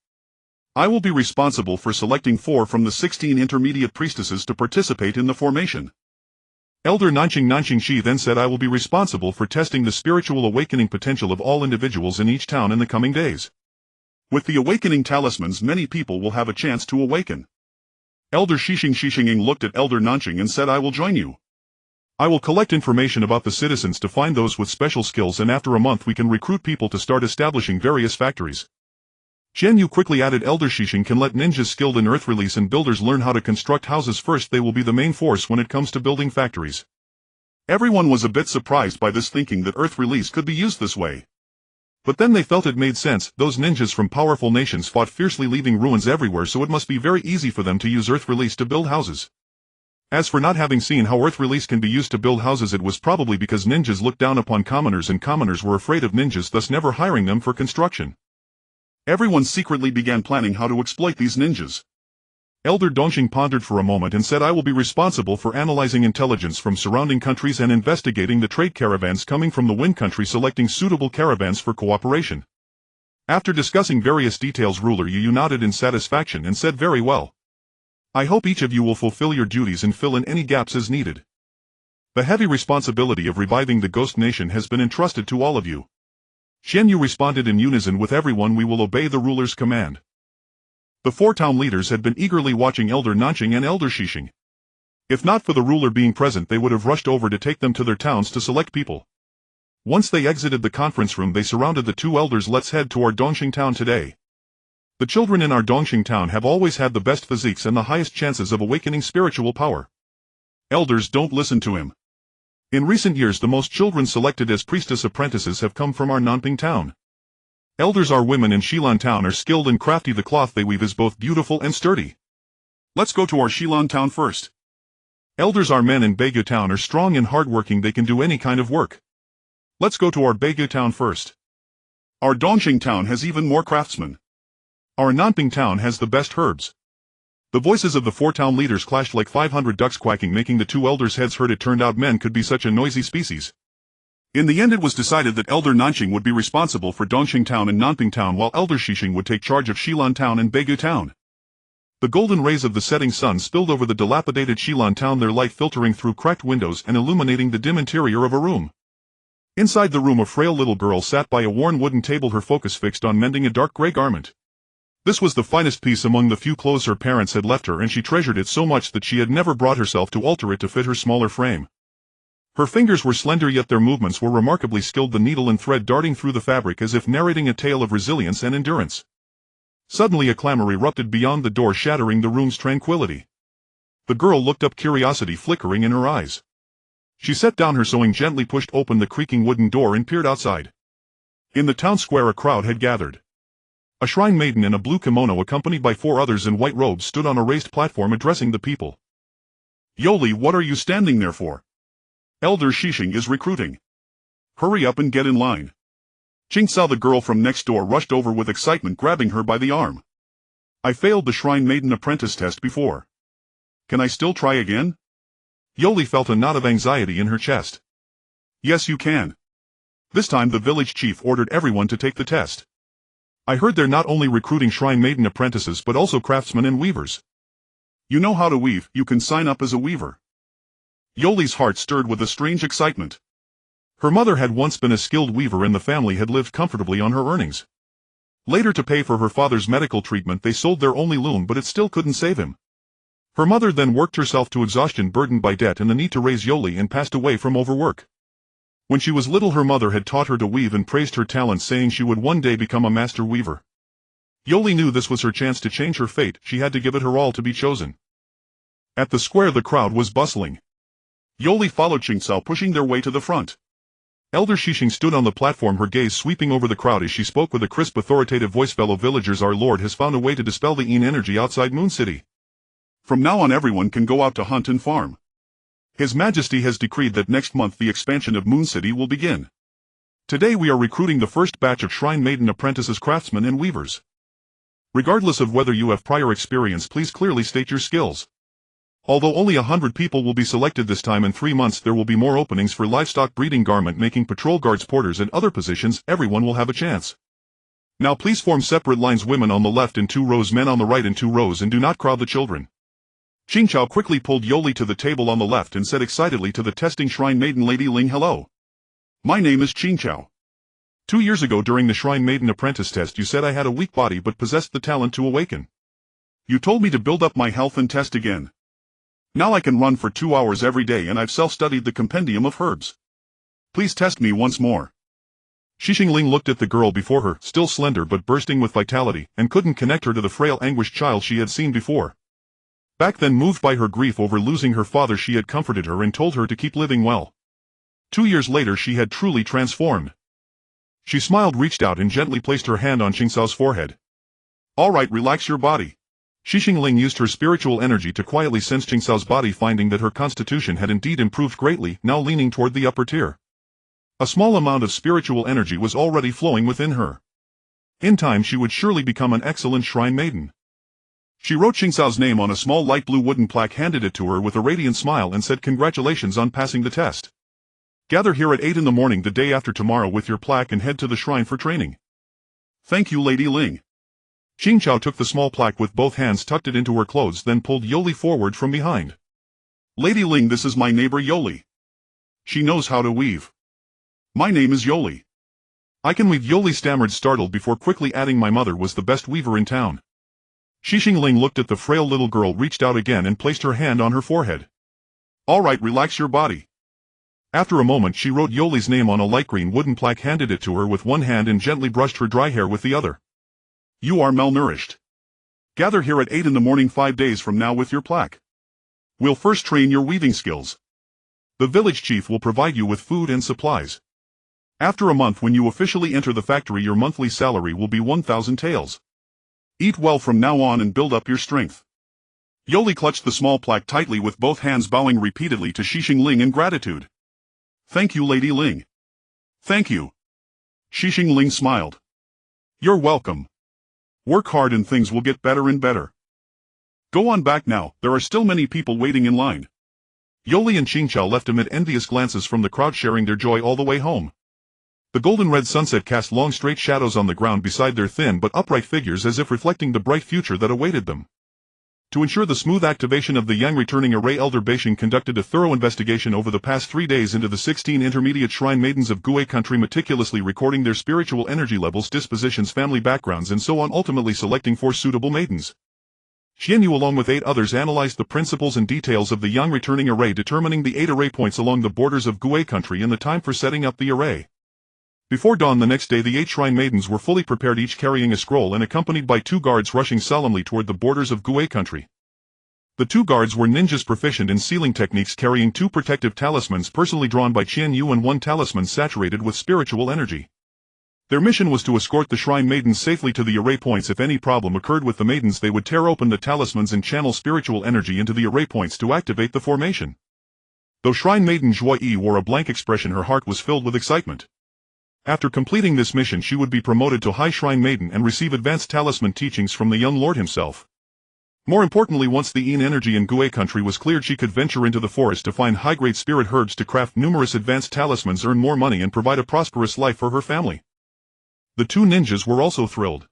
S1: I will be responsible for selecting 4 from the 16 intermediate priestesses to participate in the formation." Elder Nanqing Shi then said, "I will be responsible for testing the spiritual awakening potential of all individuals in each town in the coming days. With the awakening talismans, many people will have a chance to awaken." Elder Shishing looked at Elder Nanqing and said, "I will join you. I will collect information about the citizens to find those with special skills, and after a month we can recruit people to start establishing various factories." Qianyu quickly added, "Elder Shishing can let ninjas skilled in earth release and builders learn how to construct houses first. They will be the main force when it comes to building factories." Everyone was a bit surprised by this, thinking that earth release could be used this way. But then they felt it made sense. Those ninjas from powerful nations fought fiercely, leaving ruins everywhere, so it must be very easy for them to use earth release to build houses. As for not having seen how earth release can be used to build houses, it was probably because ninjas looked down upon commoners and commoners were afraid of ninjas, thus never hiring them for construction. Everyone secretly began planning how to exploit these ninjas. Elder Donshing pondered for a moment and said, "I will be responsible for analyzing intelligence from surrounding countries and investigating the trade caravans coming from the Wind Country, selecting suitable caravans for cooperation." After discussing various details, Ruler Yu nodded in satisfaction and said, "Very well. I hope each of you will fulfill your duties and fill in any gaps as needed. The heavy responsibility of reviving the Ghost Nation has been entrusted to all of you." Qianyu responded in unison with everyone, "We will obey the ruler's command." The 4 town leaders had been eagerly watching Elder Nanqing and Elder Shishing. If not for the ruler being present, they would have rushed over to take them to their towns to select people. Once they exited the conference room, they surrounded the 2 elders. "Let's head to our Dongxing town today. The children in our Dongxing town have always had the best physiques and the highest chances of awakening spiritual power. Elders, don't listen to him. In recent years, the most children selected as priestess apprentices have come from our Nanping town. Elders, our women in Shilan town are skilled and crafty. The cloth they weave is both beautiful and sturdy. Let's go to our Shilan town first. Elders, our men in Beigyu town are strong and hardworking. They can do any kind of work. Let's go to our Beigyu town first. Our Dongxing town has even more craftsmen. Our Nanping town has the best herbs." The voices of the 4 town leaders clashed like 500 ducks quacking, making the 2 elders' heads hurt. It turned out men could be such a noisy species. In the end, it was decided that Elder Nanqing would be responsible for Dongxing town and Nanping town, while Elder Shishing would take charge of Shilan town and Beigyu town. The golden rays of the setting sun spilled over the dilapidated Shilan town, their light filtering through cracked windows and illuminating the dim interior of a room. Inside the room, a frail little girl sat by a worn wooden table, her focus fixed on mending a dark gray garment. This was the finest piece among the few clothes her parents had left her, and she treasured it so much that she had never brought herself to alter it to fit her smaller frame. Her fingers were slender yet their movements were remarkably skilled, the needle and thread darting through the fabric as if narrating a tale of resilience and endurance. Suddenly a clamor erupted beyond the door, shattering the room's tranquility. The girl looked up, curiosity flickering in her eyes. She set down her sewing, gently pushed open the creaking wooden door and peered outside. In the town square a crowd had gathered. A shrine maiden in a blue kimono accompanied by 4 others in white robes stood on a raised platform addressing the people. "Yoli, what are you standing there for? Elder Shishing is recruiting. Hurry up and get in line." Qingxiao, the girl from next door, rushed over with excitement, grabbing her by the arm. "I failed the shrine maiden apprentice test before. Can I still try again?" Yoli felt a knot of anxiety in her chest. "Yes, you can. This time the village chief ordered everyone to take the test. I heard they're not only recruiting shrine maiden apprentices but also craftsmen and weavers. You know how to weave, you can sign up as a weaver." Yoli's heart stirred with a strange excitement. Her mother had once been a skilled weaver and the family had lived comfortably on her earnings. Later, to pay for her father's medical treatment, they sold their only loom, but it still couldn't save him. Her mother then worked herself to exhaustion, burdened by debt and the need to raise Yoli, and passed away from overwork. When she was little, her mother had taught her to weave and praised her talent, saying she would one day become a master weaver. Yoli knew this was her chance to change her fate. She had to give it her all to be chosen. At the square the crowd was bustling. Yoli followed Qingxiao, pushing their way to the front. Elder Shishing stood on the platform, her gaze sweeping over the crowd as she spoke with a crisp, authoritative voice. "Fellow villagers, our Lord has found a way to dispel the Yin energy outside Moon City. From now on everyone can go out to hunt and farm. His Majesty has decreed that next month the expansion of Moon City will begin. Today we are recruiting the first batch of shrine maiden apprentices, craftsmen and weavers. Regardless of whether you have prior experience, please clearly state your skills. Although only 100 people will be selected this time, in 3 months there will be more openings for livestock breeding, garment making, patrol guards, porters and other positions. Everyone will have a chance. Now please form separate lines, women on the left in 2 rows, men on the right in 2 rows, and do not crowd the children." Qingxiao quickly pulled Yoli to the table on the left and said excitedly to the testing shrine maiden, "Lady Ling, hello. My name is Qingxiao. 2 years ago during the shrine maiden apprentice test you said I had a weak body but possessed the talent to awaken. You told me to build up my health and test again. Now I can run for 2 hours every day and I've self-studied the compendium of herbs. Please test me once more." Shishing Ling looked at the girl before her, still slender but bursting with vitality, and couldn't connect her to the frail, anguished child she had seen before. Back then, moved by her grief over losing her father, she had comforted her and told her to keep living well. 2 years later she had truly transformed. She smiled, reached out and gently placed her hand on Qingxiao's forehead. "All right, relax your body." Shishing Ling used her spiritual energy to quietly sense Qingxiao's body, finding that her constitution had indeed improved greatly, now leaning toward the upper tier. A small amount of spiritual energy was already flowing within her. In time she would surely become an excellent shrine maiden. She wrote Qingxiao's name on a small light blue wooden plaque, handed it to her with a radiant smile and said, "Congratulations on passing the test. Gather here at 8 in the morning the day after tomorrow with your plaque and head to the shrine for training." "Thank you, Lady Ling." Qingxiao took the small plaque with both hands, tucked it into her clothes, then pulled Yoli forward from behind. "Lady Ling, this is my neighbor Yoli. She knows how to weave. My name is Yoli." "I can weave," Yoli stammered, startled, before quickly adding, "My mother was the best weaver in town." Shishing Ling looked at the frail little girl, reached out again and placed her hand on her forehead. "All right, relax your body." After a moment she wrote Yoli's name on a light green wooden plaque, handed it to her with one hand and gently brushed her dry hair with the other. "You are malnourished. Gather here at 8 in the morning 5 days from now with your plaque. We'll first train your weaving skills. The village chief will provide you with food and supplies. After a month, when you officially enter the factory, your monthly salary will be 1,000 taels. Eat well from now on and build up your strength." Yoli clutched the small plaque tightly with both hands, bowing repeatedly to Shishing Ling in gratitude. "Thank you, Lady Ling." "Thank you." Shishing Ling smiled. "You're welcome. Work hard and things will get better and better. Go on back now, there are still many people waiting in line." Yoli and Qingxiao left amid envious glances from the crowd, sharing their joy all the way home. The golden-red sunset cast long straight shadows on the ground beside their thin but upright figures, as if reflecting the bright future that awaited them. To ensure the smooth activation of the Yang returning array, Elder Beishing conducted a thorough investigation over the past 3 days into the 16 intermediate shrine maidens of Gue country, meticulously recording their spiritual energy levels, dispositions, family backgrounds and so on, ultimately selecting 4 suitable maidens. Qianyu along with 8 others analyzed the principles and details of the Yang returning array, determining the 8 array points along the borders of Gue country and the time for setting up the array. Before dawn the next day the 8 shrine maidens were fully prepared, each carrying a scroll and accompanied by 2 guards rushing solemnly toward the borders of Gue country. The 2 guards were ninjas proficient in sealing techniques, carrying 2 protective talismans personally drawn by Qianyu and 1 talisman saturated with spiritual energy. Their mission was to escort the shrine maidens safely to the array points. If any problem occurred with the maidens, they would tear open the talismans and channel spiritual energy into the array points to activate the formation. Though shrine maiden Yue Qianyu wore a blank expression, her heart was filled with excitement. After completing this mission she would be promoted to High Shrine Maiden and receive advanced talisman teachings from the young lord himself. More importantly, once the Yin energy in Gue country was cleared, she could venture into the forest to find high-grade spirit herbs to craft numerous advanced talismans, earn more money and provide a prosperous life for her family. The 2 ninjas were also thrilled.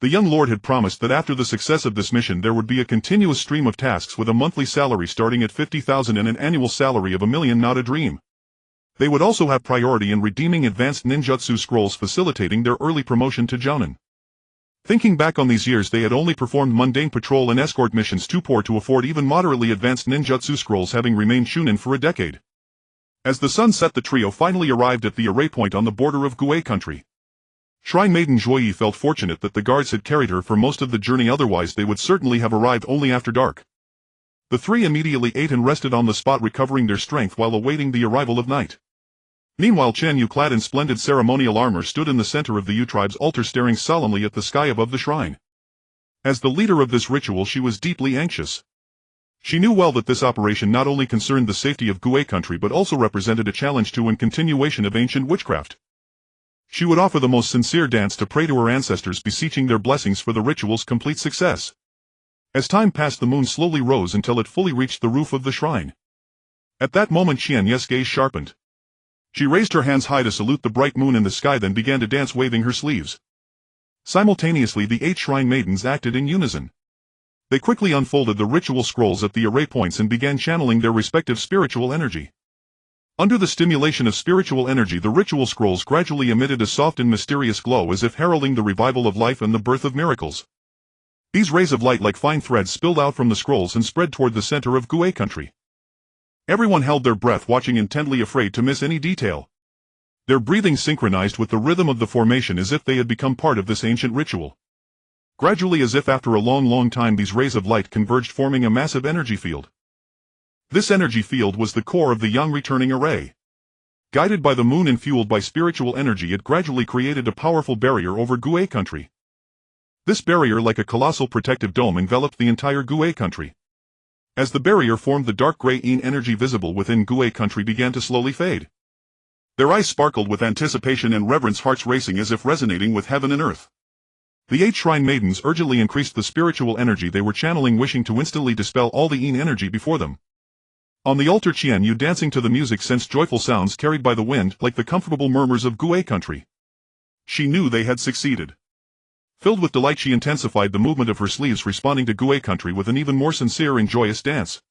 S1: The young lord had promised that after the success of this mission there would be a continuous stream of tasks with a monthly salary starting at 50,000 and an annual salary of 1 million, not a dream. They would also have priority in redeeming advanced ninjutsu scrolls, facilitating their early promotion to jounin. Thinking back on these years, they had only performed mundane patrol and escort missions, too poor to afford even moderately advanced ninjutsu scrolls, having remained shunin for a decade. As the sun set, the trio finally arrived at the array point on the border of Gue country. Shrine Maiden Yue Qianyu felt fortunate that the guards had carried her for most of the journey, otherwise they would certainly have arrived only after dark. The 3 immediately ate and rested on the spot, recovering their strength while awaiting the arrival of night. Meanwhile, Qianyu, clad in splendid ceremonial armor, stood in the center of the Yu tribe's altar, staring solemnly at the sky above the shrine. As the leader of this ritual, she was deeply anxious. She knew well that this operation not only concerned the safety of Gue country but also represented a challenge to and continuation of ancient witchcraft. She would offer the most sincere dance to pray to her ancestors, beseeching their blessings for the ritual's complete success. As time passed, the moon slowly rose until it fully reached the roof of the shrine. At that moment Qianyu's gaze sharpened. She raised her hands high to salute the bright moon in the sky, then began to dance, waving her sleeves. Simultaneously the 8 shrine maidens acted in unison. They quickly unfolded the ritual scrolls at the array points and began channeling their respective spiritual energy. Under the stimulation of spiritual energy, the ritual scrolls gradually emitted a soft and mysterious glow, as if heralding the revival of life and the birth of miracles. These rays of light, like fine threads, spilled out from the scrolls and spread toward the center of Gue country. Everyone held their breath, watching intently, afraid to miss any detail. Their breathing synchronized with the rhythm of the formation, as if they had become part of this ancient ritual. Gradually, as if after a long time, these rays of light converged, forming a massive energy field. This energy field was the core of the Yang returning array. Guided by the moon and fueled by spiritual energy, it gradually created a powerful barrier over Gue country. This barrier, like a colossal protective dome, enveloped the entire Gue country. As the barrier formed, the dark gray Yin energy visible within Gue country began to slowly fade. Their eyes sparkled with anticipation and reverence, hearts racing as if resonating with heaven and earth. The 8 shrine maidens urgently increased the spiritual energy they were channeling, wishing to instantly dispel all the Yin energy before them. On the altar, Qianyu, dancing to the music, sensed joyful sounds carried by the wind, like the comfortable murmurs of Gue country. She knew they had succeeded. Filled with delight, she intensified the movement of her sleeves, responding to Gue country with an even more sincere and joyous dance.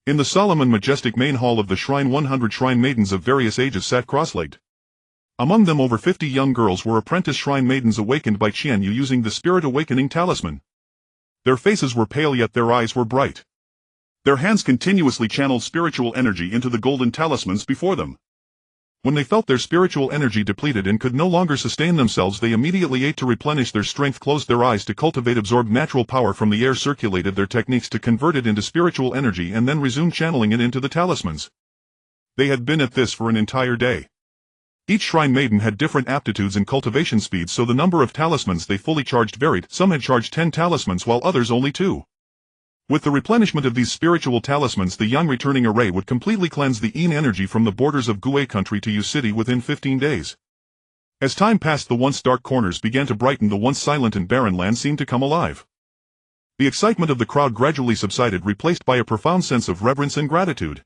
S1: In the solemn and majestic main hall of the shrine, 100 shrine maidens of various ages sat cross-legged. Among them, over 50 young girls were apprentice shrine maidens awakened by Qianyu using the spirit awakening talisman. Their faces were pale, yet their eyes were bright. Their hands continuously channeled spiritual energy into the golden talismans before them. When they felt their spiritual energy depleted and could no longer sustain themselves, they immediately ate to replenish their strength, closed their eyes to cultivate, absorbed natural power from the air, circulated their techniques to convert it into spiritual energy, and then resumed channeling it into the talismans. They had been at this for an entire day. Each shrine maiden had different aptitudes and cultivation speeds, so the number of talismans they fully charged varied. Some had charged 10 talismans while others only 2. With the replenishment of these spiritual talismans, the Yang returning array would completely cleanse the Yin energy from the borders of Gue country to Yu city within 15 days. As time passed, the once dark corners began to brighten, the once silent and barren land seemed to come alive. The excitement of the crowd gradually subsided, replaced by a profound sense of reverence and gratitude.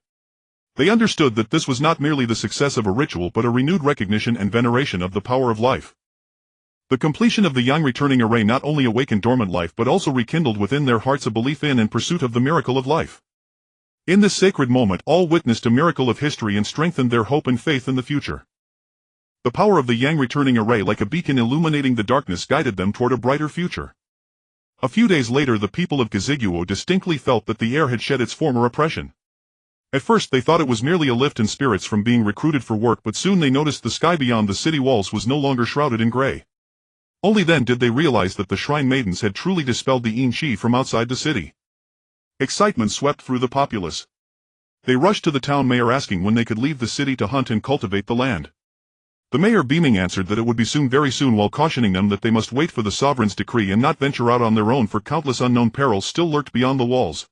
S1: They understood that this was not merely the success of a ritual but a renewed recognition and veneration of the power of life. The completion of the Yang returning array not only awakened dormant life but also rekindled within their hearts a belief in and pursuit of the miracle of life. In this sacred moment, all witnessed a miracle of history and strengthened their hope and faith in the future. The power of the Yang returning array, like a beacon illuminating the darkness, guided them toward a brighter future. A few days later the people of Giziguo distinctly felt that the air had shed its former oppression. At first they thought it was merely a lift in spirits from being recruited for work, but soon they noticed the sky beyond the city walls was no longer shrouded in gray. Only then did they realize that the shrine maidens had truly dispelled the Yin Qi from outside the city. Excitement swept through the populace. They rushed to the town mayor asking when they could leave the city to hunt and cultivate the land. The mayor beaming answered that it would be soon, very soon, while cautioning them that they must wait for the sovereign's decree and not venture out on their own, for countless unknown perils still lurked beyond the walls.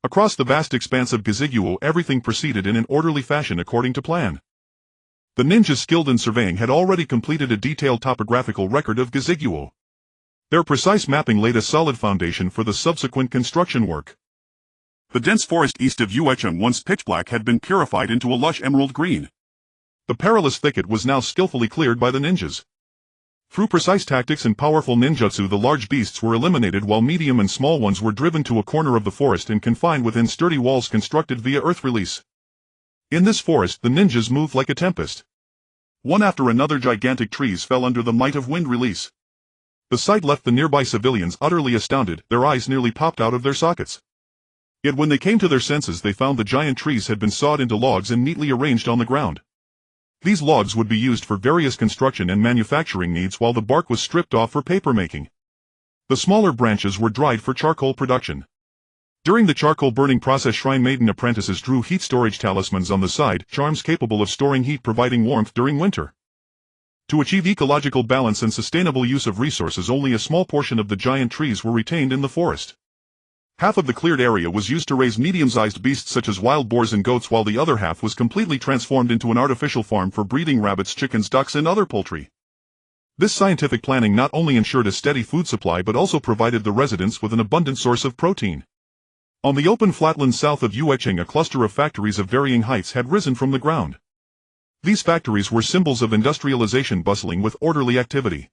S1: Across the vast expanse of Giziguo everything proceeded in an orderly fashion according to plan. The ninjas skilled in surveying had already completed a detailed topographical record of Giziguo. Their precise mapping laid a solid foundation for the subsequent construction work. The dense forest east of Yue Qianyu, once pitch black, had been purified into a lush emerald green. The perilous thicket was now skillfully cleared by the ninjas. Through precise tactics and powerful ninjutsu the large beasts were eliminated while medium and small ones were driven to a corner of the forest and confined within sturdy walls constructed via earth release. In this forest the ninjas moved like a tempest. One after another gigantic trees fell under the might of wind release. The sight left the nearby civilians utterly astounded, their eyes nearly popped out of their sockets. Yet when they came to their senses they found the giant trees had been sawed into logs and neatly arranged on the ground. These logs would be used for various construction and manufacturing needs, while the bark was stripped off for paper making. The smaller branches were dried for charcoal production. During the charcoal burning process shrine maiden apprentices drew heat storage talismans on the side, charms capable of storing heat providing warmth during winter. To achieve ecological balance and sustainable use of resources only a small portion of the giant trees were retained in the forest. Half of the cleared area was used to raise medium-sized beasts such as wild boars and goats, while the other half was completely transformed into an artificial farm for breeding rabbits, chickens, ducks and other poultry. This scientific planning not only ensured a steady food supply but also provided the residents with an abundant source of protein. On the open flatlands south of Yue Qianyu a cluster of factories of varying heights had risen from the ground. These factories were symbols of industrialization bustling with orderly activity.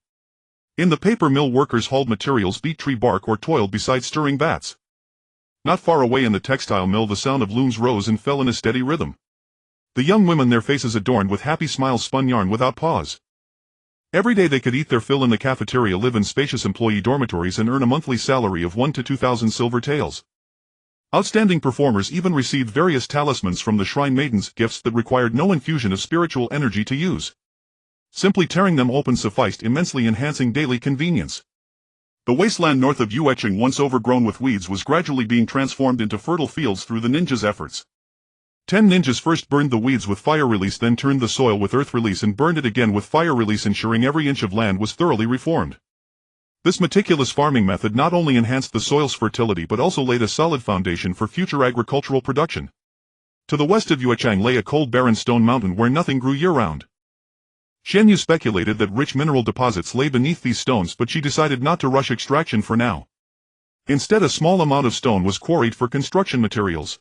S1: In the paper mill workers hauled materials, beat tree bark or toiled beside stirring vats. Not far away in the textile mill the sound of looms rose and fell in a steady rhythm. The young women, their faces adorned with happy smiles, spun yarn without pause. Every day they could eat their fill in the cafeteria, live in spacious employee dormitories and earn a monthly salary of 1 to 2,000 silver taels. Outstanding performers even received various talismans from the shrine maidens, gifts that required no infusion of spiritual energy to use. Simply tearing them open sufficed, immensely enhancing daily convenience. The wasteland north of Yue Qianyu, once overgrown with weeds, was gradually being transformed into fertile fields through the ninjas' efforts. 10 ninjas first burned the weeds with fire release, then turned the soil with earth release and burned it again with fire release, ensuring every inch of land was thoroughly reformed. This meticulous farming method not only enhanced the soil's fertility but also laid a solid foundation for future agricultural production. To the west of Yue Qianyu lay a cold barren stone mountain where nothing grew year-round. Qianyu speculated that rich mineral deposits lay beneath these stones, but she decided not to rush extraction for now. Instead, a small amount of stone was quarried for construction materials.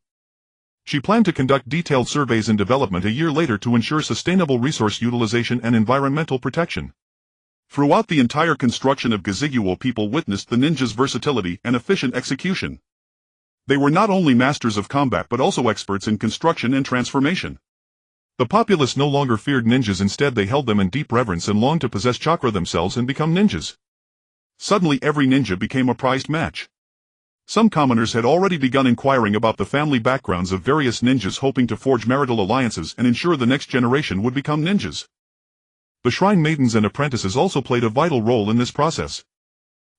S1: She planned to conduct detailed surveys and development a year later to ensure sustainable resource utilization and environmental protection. Throughout the entire construction of Giziguo, people witnessed the ninjas' versatility and efficient execution. They were not only masters of combat but also experts in construction and transformation. The populace no longer feared ninjas, instead they held them in deep reverence and longed to possess chakra themselves and become ninjas. Suddenly every ninja became a prized match. Some commoners had already begun inquiring about the family backgrounds of various ninjas, hoping to forge marital alliances and ensure the next generation would become ninjas. The shrine maidens and apprentices also played a vital role in this process.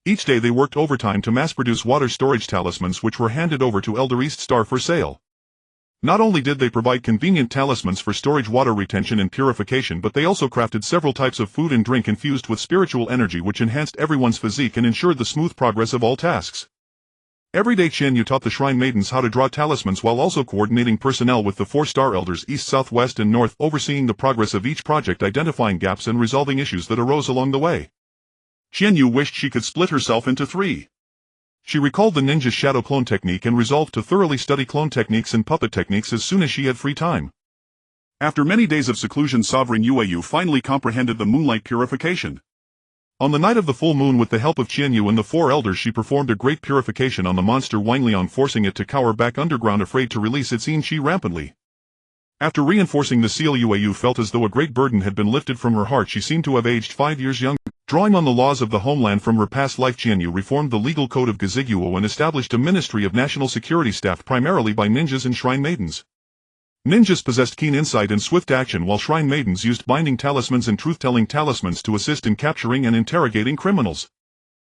S1: Each day they worked overtime to mass-produce water storage talismans, which were handed over to Elder East Star for sale. Not only did they provide convenient talismans for storage, water retention and purification, but they also crafted several types of food and drink infused with spiritual energy, which enhanced everyone's physique and ensured the smooth progress of all tasks. Every day Qianyu taught the shrine maidens how to draw talismans while also coordinating personnel with the 4-star elders east, south, west and north, overseeing the progress of each project, identifying gaps and resolving issues that arose along the way. Qianyu wished she could split herself into 3. She recalled the ninja's shadow clone technique and resolved to thoroughly study clone techniques and puppet techniques as soon as she had free time. After many days of seclusion, Sovereign Yue finally comprehended the moonlight purification. On the night of the full moon, with the help of Qianyu and the 4 elders, she performed a great purification on the monster Wangliang, forcing it to cower back underground, afraid to release its yin qi rampantly. After reinforcing the seal, Yue felt as though a great burden had been lifted from her heart. She seemed to have aged 5 years younger. Drawing on the laws of the homeland from her past life, Qianyu reformed the legal code of Gaziguo and established a ministry of national security staffed primarily by ninjas and shrine maidens. Ninjas possessed keen insight and swift action, while shrine maidens used binding talismans and truth-telling talismans to assist in capturing and interrogating criminals.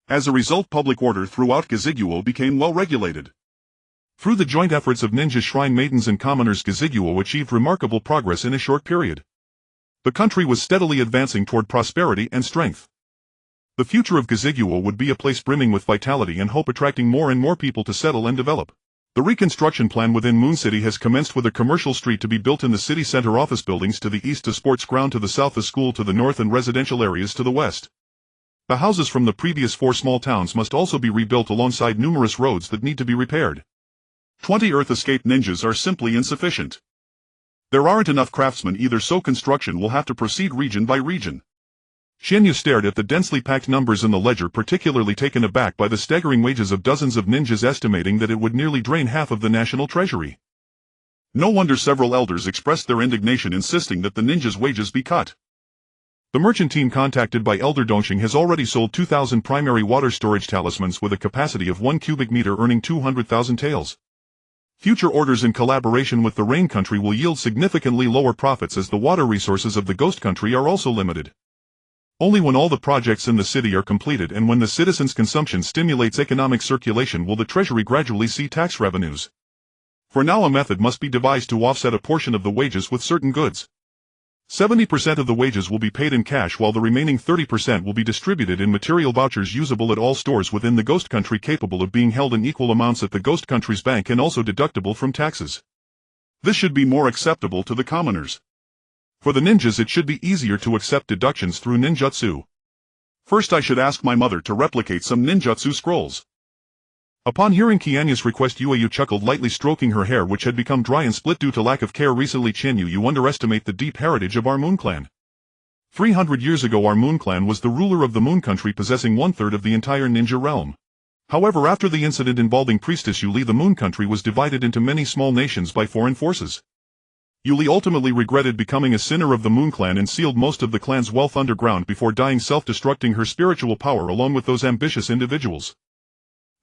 S1: As a result, public order throughout Gaziguo became well regulated. Through the joint efforts of ninja shrine maidens and commoners, Gaziguo achieved remarkable progress in a short period. The country was steadily advancing toward prosperity and strength. The future of Gaziguo would be a place brimming with vitality and hope, attracting more and more people to settle and develop. The reconstruction plan within Moon City has commenced, with a commercial street to be built in the city center, office buildings to the east, a sports ground to the south, a school to the north, and residential areas to the west. The houses from the previous 4 small towns must also be rebuilt alongside numerous roads that need to be repaired. 20 Earth escape ninjas are simply insufficient. There aren't enough craftsmen either, so construction will have to proceed region by region. Qianyu stared at the densely packed numbers in the ledger, particularly taken aback by the staggering wages of dozens of ninjas, estimating that it would nearly drain half of the national treasury. No wonder several elders expressed their indignation, insisting that the ninjas' wages be cut. The merchant team contacted by Elder Dongxing has already sold 2,000 primary water storage talismans with a capacity of 1 cubic meter, earning 200,000 taels. Future orders in collaboration with the Rain Country will yield significantly lower profits, as the water resources of the Ghost Country are also limited. Only when all the projects in the city are completed and when the citizens' consumption stimulates economic circulation will the treasury gradually see tax revenues. For now, a method must be devised to offset a portion of the wages with certain goods. 70% of the wages will be paid in cash, while the remaining 30% will be distributed in material vouchers usable at all stores within the Ghost Country, capable of being held in equal amounts at the Ghost Country's bank and also deductible from taxes. This should be more acceptable to the commoners. For the ninjas, it should be easier to accept deductions through ninjutsu. First, I should ask my mother to replicate some ninjutsu scrolls. Upon hearing Qianyu's request, Yue chuckled lightly, stroking her hair, which had become dry and split due to lack of care recently. Qianyu, you underestimate the deep heritage of our Moon Clan. 300 years ago, our Moon Clan was the ruler of the Moon Country, possessing 1/3 of the entire ninja realm. However, after the incident involving priestess Yuli, the Moon Country was divided into many small nations by foreign forces. Yuli ultimately regretted becoming a sinner of the Moon Clan and sealed most of the clan's wealth underground before dying, self-destructing her spiritual power along with those ambitious individuals.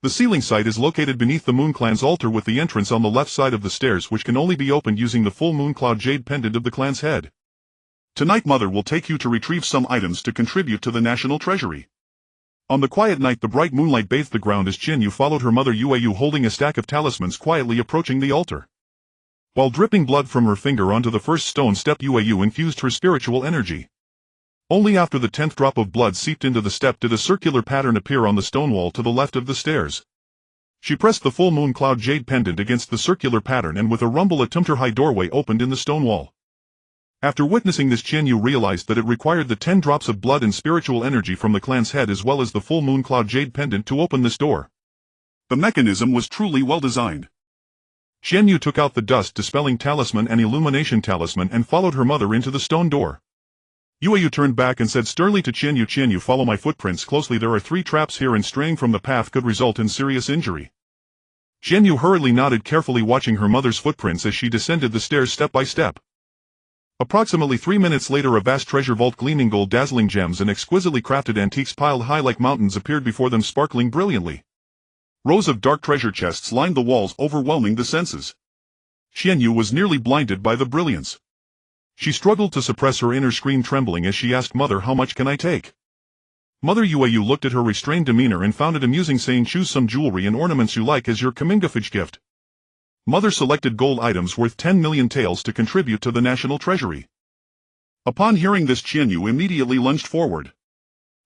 S1: The sealing site is located beneath the Moon Clan's altar, with the entrance on the left side of the stairs, which can only be opened using the full moon cloud jade pendant of the clan's head. Tonight, Mother will take you to retrieve some items to contribute to the national treasury. On the quiet night, the bright moonlight bathed the ground as Qianyu followed her mother Yue, holding a stack of talismans, quietly approaching the altar. While dripping blood from her finger onto the first stone step, Yue infused her spiritual energy. Only after the 10th drop of blood seeped into the step did a circular pattern appear on the stone wall to the left of the stairs. She pressed the full moon cloud jade pendant against the circular pattern, and with a rumble, a tumtor-high doorway opened in the stone wall. After witnessing this, Qianyu realized that it required the 10 drops of blood and spiritual energy from the clan's head as well as the full moon cloud jade pendant to open this door. The mechanism was truly well designed. Qianyu took out the dust dispelling talisman and illumination talisman and followed her mother into the stone door. Yue turned back and said sternly to Qianyu, "Qianyu, follow my footprints closely. There are 3 traps here, and straying from the path could result in serious injury." Qianyu hurriedly nodded, carefully watching her mother's footprints as she descended the stairs step by step. Approximately 3 minutes later, a vast treasure vault gleaming gold, dazzling gems, and exquisitely crafted antiques piled high like mountains appeared before them, sparkling brilliantly. Rows of dark treasure chests lined the walls, overwhelming the senses. Qianyu was nearly blinded by the brilliance. She struggled to suppress her inner scream, trembling as she asked, "Mother, how much can I take?" Mother Yue looked at her restrained demeanor and found it amusing, saying, "Choose some jewelry and ornaments you like as your Kamingafage gift." Mother selected gold items worth 10 million taels to contribute to the national treasury. Upon hearing this, Qianyu immediately lunged forward.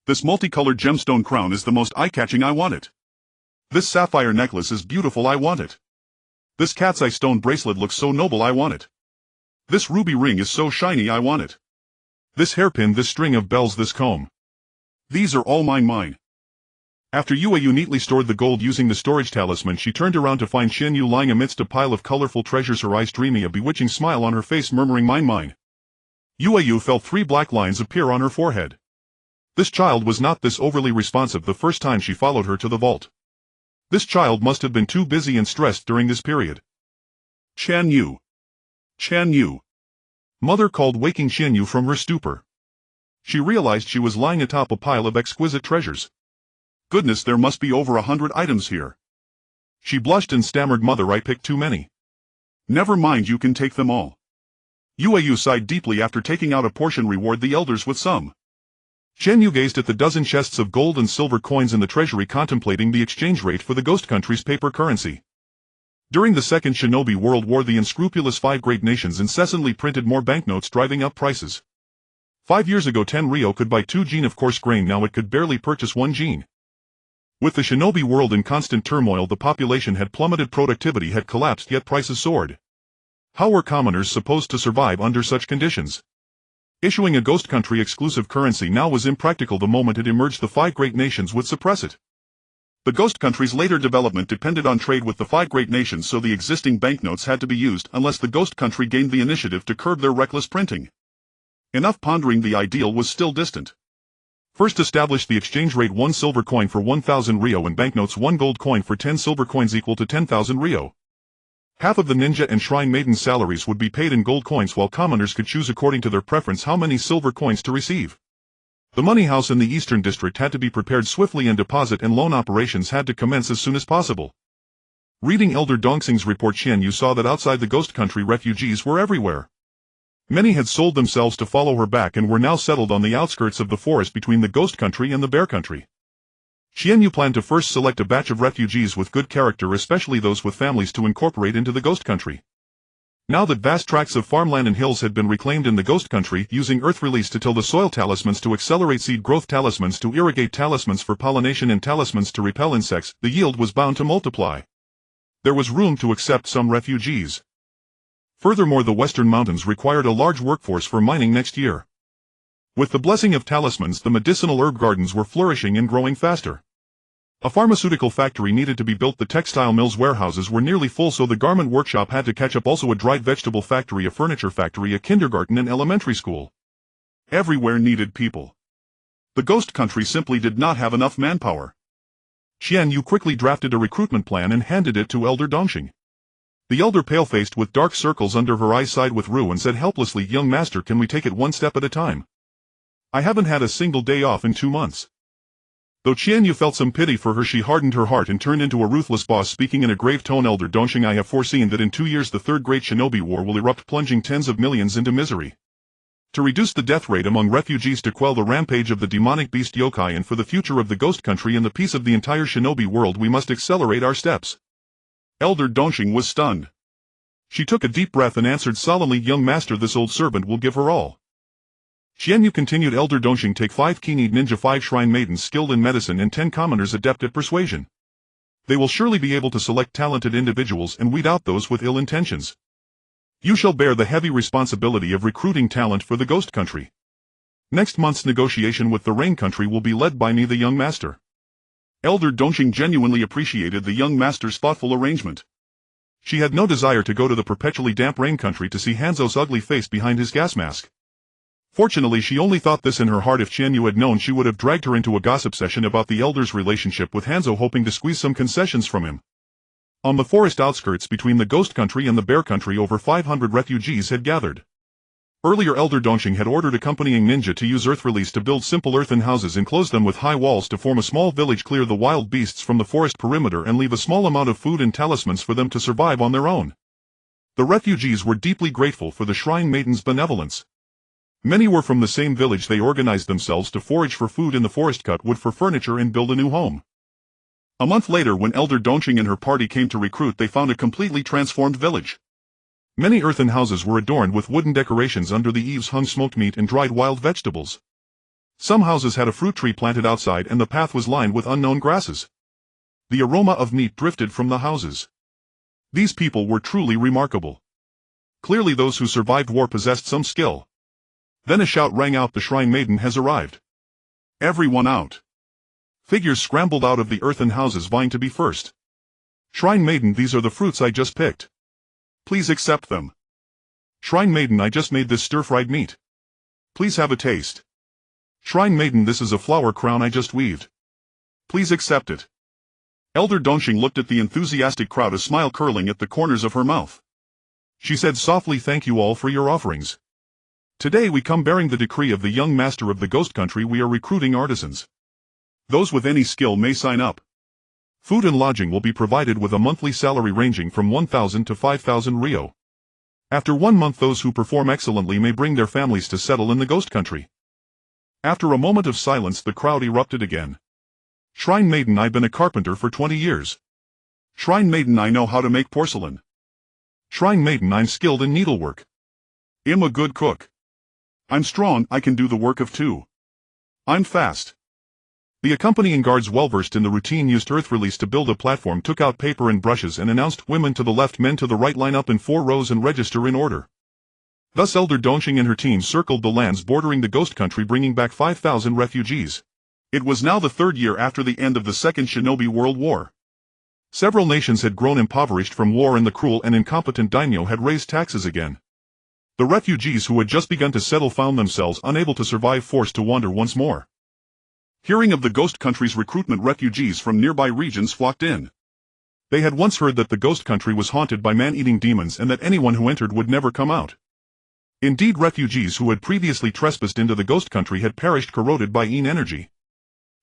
S1: "This multicolored gemstone crown is the most eye-catching. I want it. This sapphire necklace is beautiful. I want it. This cat's eye stone bracelet looks so noble. I want it. This ruby ring is so shiny. I want it. This hairpin, this string of bells, this comb. These are all mine." After Yue neatly stored the gold using the storage talisman, she turned around to find Qianyu lying amidst a pile of colorful treasures, her eyes dreaming, a bewitching smile on her face, murmuring, "Mine." Yue felt 3 black lines appear on her forehead. This child was not this overly responsive the first time she followed her to the vault. This child must have been too busy and stressed during this period. "Qianyu! Qianyu!" Mother called, waking Qianyu from her stupor. She realized she was lying atop a pile of exquisite treasures. Goodness, there must be over 100 items here. She blushed and stammered, "Mother, I picked too many." "Never mind, you can take them all." Yue Qianyu sighed deeply after taking out a portion. "Reward the elders with some." Qianyu gazed at the dozen chests of gold and silver coins in the treasury, contemplating the exchange rate for the ghost country's paper currency. During the Second Shinobi World War, the unscrupulous five great nations incessantly printed more banknotes, driving up prices. 5 years ago 10 Rio could buy 2 jin of coarse grain, now it could barely purchase 1 jin. With the shinobi world in constant turmoil, the population had plummeted, productivity had collapsed, yet prices soared. How were commoners supposed to survive under such conditions? Issuing a ghost country exclusive currency now was impractical. The moment it emerged, the five great nations would suppress it. The ghost country's later development depended on trade with the five great nations, so the existing banknotes had to be used unless the ghost country gained the initiative to curb their reckless printing. Enough pondering, the ideal was still distant. First, establish the exchange rate: 1 silver coin for 1,000 Rio and banknotes 1 gold coin for 10 silver coins equal to 10,000 Rio. Half of the ninja and shrine maiden salaries would be paid in gold coins, while commoners could choose according to their preference how many silver coins to receive. The money house in the eastern district had to be prepared swiftly, and deposit and loan operations had to commence as soon as possible. Reading Elder Dongxing's report, Qianyu saw that outside the ghost country refugees were everywhere. Many had sold themselves to follow her back and were now settled on the outskirts of the forest between the ghost country and the bear country. Qianyu planned to first select a batch of refugees with good character, especially those with families, to incorporate into the ghost country. Now that vast tracts of farmland and hills had been reclaimed in the ghost country, using earth release to till the soil, talismans to accelerate seed growth, talismans to irrigate, talismans for pollination, and talismans to repel insects, the yield was bound to multiply. There was room to accept some refugees. Furthermore, the western mountains required a large workforce for mining next year. With the blessing of talismans, the medicinal herb gardens were flourishing and growing faster. A pharmaceutical factory needed to be built, the textile mills' warehouses were nearly full, so the garment workshop had to catch up, also a dried vegetable factory, a furniture factory, a kindergarten and elementary school. Everywhere needed people. The ghost country simply did not have enough manpower. Qianyu quickly drafted a recruitment plan and handed it to Elder Dongxing. The elder, pale-faced with dark circles under her eyes, sighed with rue and said helplessly, "Young master, can we take it one step at a time? I haven't had a single day off in 2 months." Though Qianyu felt some pity for her, she hardened her heart and turned into a ruthless boss, speaking in a grave tone. "Elder Dongxing, I have foreseen that in 2 years the third great shinobi war will erupt, plunging tens of millions into misery. To reduce the death rate among refugees, to quell the rampage of the demonic beast yokai, and for the future of the ghost country and the peace of the entire shinobi world, we must accelerate our steps." Elder Dongxing was stunned. She took a deep breath and answered solemnly, "Young master, this old servant will give her all." Qianyu continued, "Elder Dongxing, take 5 keen ninja, 5 shrine maidens skilled in medicine, and 10 commoners adept at persuasion. They will surely be able to select talented individuals and weed out those with ill intentions. You shall bear the heavy responsibility of recruiting talent for the ghost country. Next month's negotiation with the rain country will be led by me, the young master." Elder Dongxing genuinely appreciated the young master's thoughtful arrangement. She had no desire to go to the perpetually damp rain country to see Hanzō's ugly face behind his gas mask. Fortunately, she only thought this in her heart. If Qianyu had known, she would have dragged her into a gossip session about the elder's relationship with Hanzō, hoping to squeeze some concessions from him. On the forest outskirts between the ghost country and the bear country, over 500 refugees had gathered. Earlier, Elder Dongxing had ordered accompanying ninja to use earth release to build simple earthen houses, enclose them with high walls to form a small village, clear the wild beasts from the forest perimeter, and leave a small amount of food and talismans for them to survive on their own. The refugees were deeply grateful for the shrine maiden's benevolence. Many were from the same village. They organized themselves to forage for food in the forest, cut wood for furniture, and build a new home. A month later, when Elder Dongxing and her party came to recruit, they found a completely transformed village. Many earthen houses were adorned with wooden decorations. Under the eaves hung smoked meat and dried wild vegetables. Some houses had a fruit tree planted outside, and the path was lined with unknown grasses. The aroma of meat drifted from the houses. These people were truly remarkable. Clearly those who survived war possessed some skill. Then a shout rang out, "The shrine maiden has arrived. Everyone out." Figures scrambled out of the earthen houses, vying to be first. "Shrine maiden, these are the fruits I just picked. Please accept them." "Shrine maiden, I just made this stir-fried meat. Please have a taste." "Shrine maiden, this is a flower crown I just weaved. Please accept it." Elder Dongxing looked at the enthusiastic crowd, a smile curling at the corners of her mouth. She said softly, "Thank you all for your offerings. Today we come bearing the decree of the young master of the ghost country. We are recruiting artisans. Those with any skill may sign up. Food and lodging will be provided with a monthly salary ranging from 1,000 to 5,000 Rio. After 1 month those who perform excellently may bring their families to settle in the ghost country. After a moment of silence the crowd erupted again. Shrine Maiden, I've been a carpenter for 20 years. Shrine Maiden, I know how to make porcelain. Shrine Maiden, I'm skilled in needlework. I'm a good cook. I'm strong, I can do the work of two. I'm fast. The accompanying guards, well versed in the routine, used earth release to build a platform, took out paper and brushes and announced, women to the left, men to the right, line up in 4 rows and register in order. Thus Elder Dongxing and her team circled the lands bordering the ghost country, bringing back 5,000 refugees. It was now the 3rd year after the end of the Second Shinobi World War. Several nations had grown impoverished from war, and the cruel and incompetent daimyo had raised taxes again. The refugees who had just begun to settle found themselves unable to survive, forced to wander once more. Hearing of the ghost country's recruitment, refugees from nearby regions flocked in. They had once heard that the ghost country was haunted by man-eating demons and that anyone who entered would never come out. Indeed, refugees who had previously trespassed into the ghost country had perished, corroded by yin energy.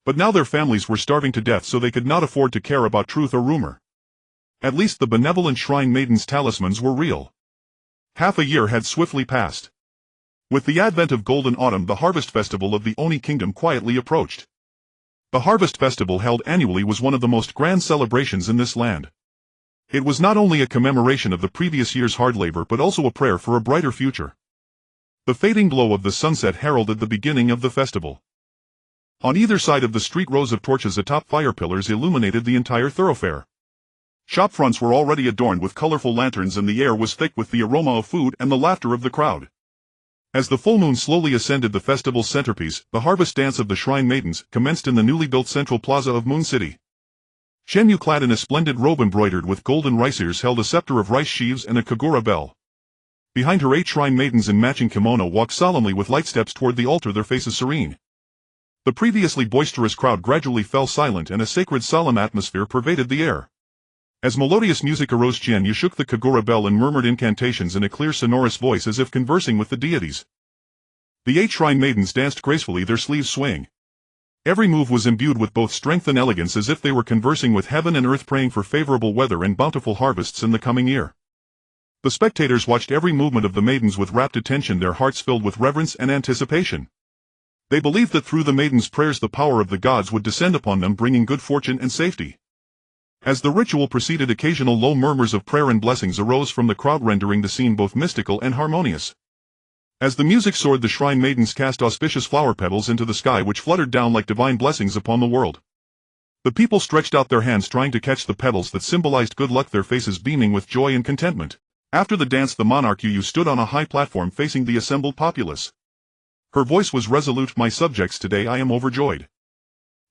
S1: But now their families were starving to death, so they could not afford to care about truth or rumor. At least the benevolent Shrine Maiden's talismans were real. Half a year had swiftly passed. With the advent of Golden Autumn, the harvest festival of the Oni Kingdom quietly approached. The harvest festival, held annually, was one of the most grand celebrations in this land. It was not only a commemoration of the previous year's hard labor but also a prayer for a brighter future. The fading glow of the sunset heralded the beginning of the festival. On either side of the street, rows of torches atop fire pillars illuminated the entire thoroughfare. Shop fronts were already adorned with colorful lanterns, and the air was thick with the aroma of food and the laughter of the crowd. As the full moon slowly ascended the festival's centerpiece, the harvest dance of the Shrine Maidens commenced in the newly built central plaza of Moon City. Qianyu, clad in a splendid robe embroidered with golden rice ears, held a scepter of rice sheaves and a kagura bell. Behind her, 8 Shrine Maidens in matching kimono walked solemnly with light steps toward the altar, their faces serene. The previously boisterous crowd gradually fell silent, and a sacred, solemn atmosphere pervaded the air. As melodious music arose, Qianyu shook the kagura bell and murmured incantations in a clear, sonorous voice, as if conversing with the deities. The 8 Shrine Maidens danced gracefully, their sleeves swaying. Every move was imbued with both strength and elegance, as if they were conversing with heaven and earth, praying for favorable weather and bountiful harvests in the coming year. The spectators watched every movement of the maidens with rapt attention, their hearts filled with reverence and anticipation. They believed that through the maidens' prayers the power of the gods would descend upon them, bringing good fortune and safety. As the ritual proceeded, occasional low murmurs of prayer and blessings arose from the crowd, rendering the scene both mystical and harmonious. As the music soared, the Shrine Maidens cast auspicious flower petals into the sky, which fluttered down like divine blessings upon the world. The people stretched out their hands trying to catch the petals that symbolized good luck, their faces beaming with joy and contentment. After the dance, the monarch Yu stood on a high platform facing the assembled populace. Her voice was resolute. My subjects, today I am overjoyed.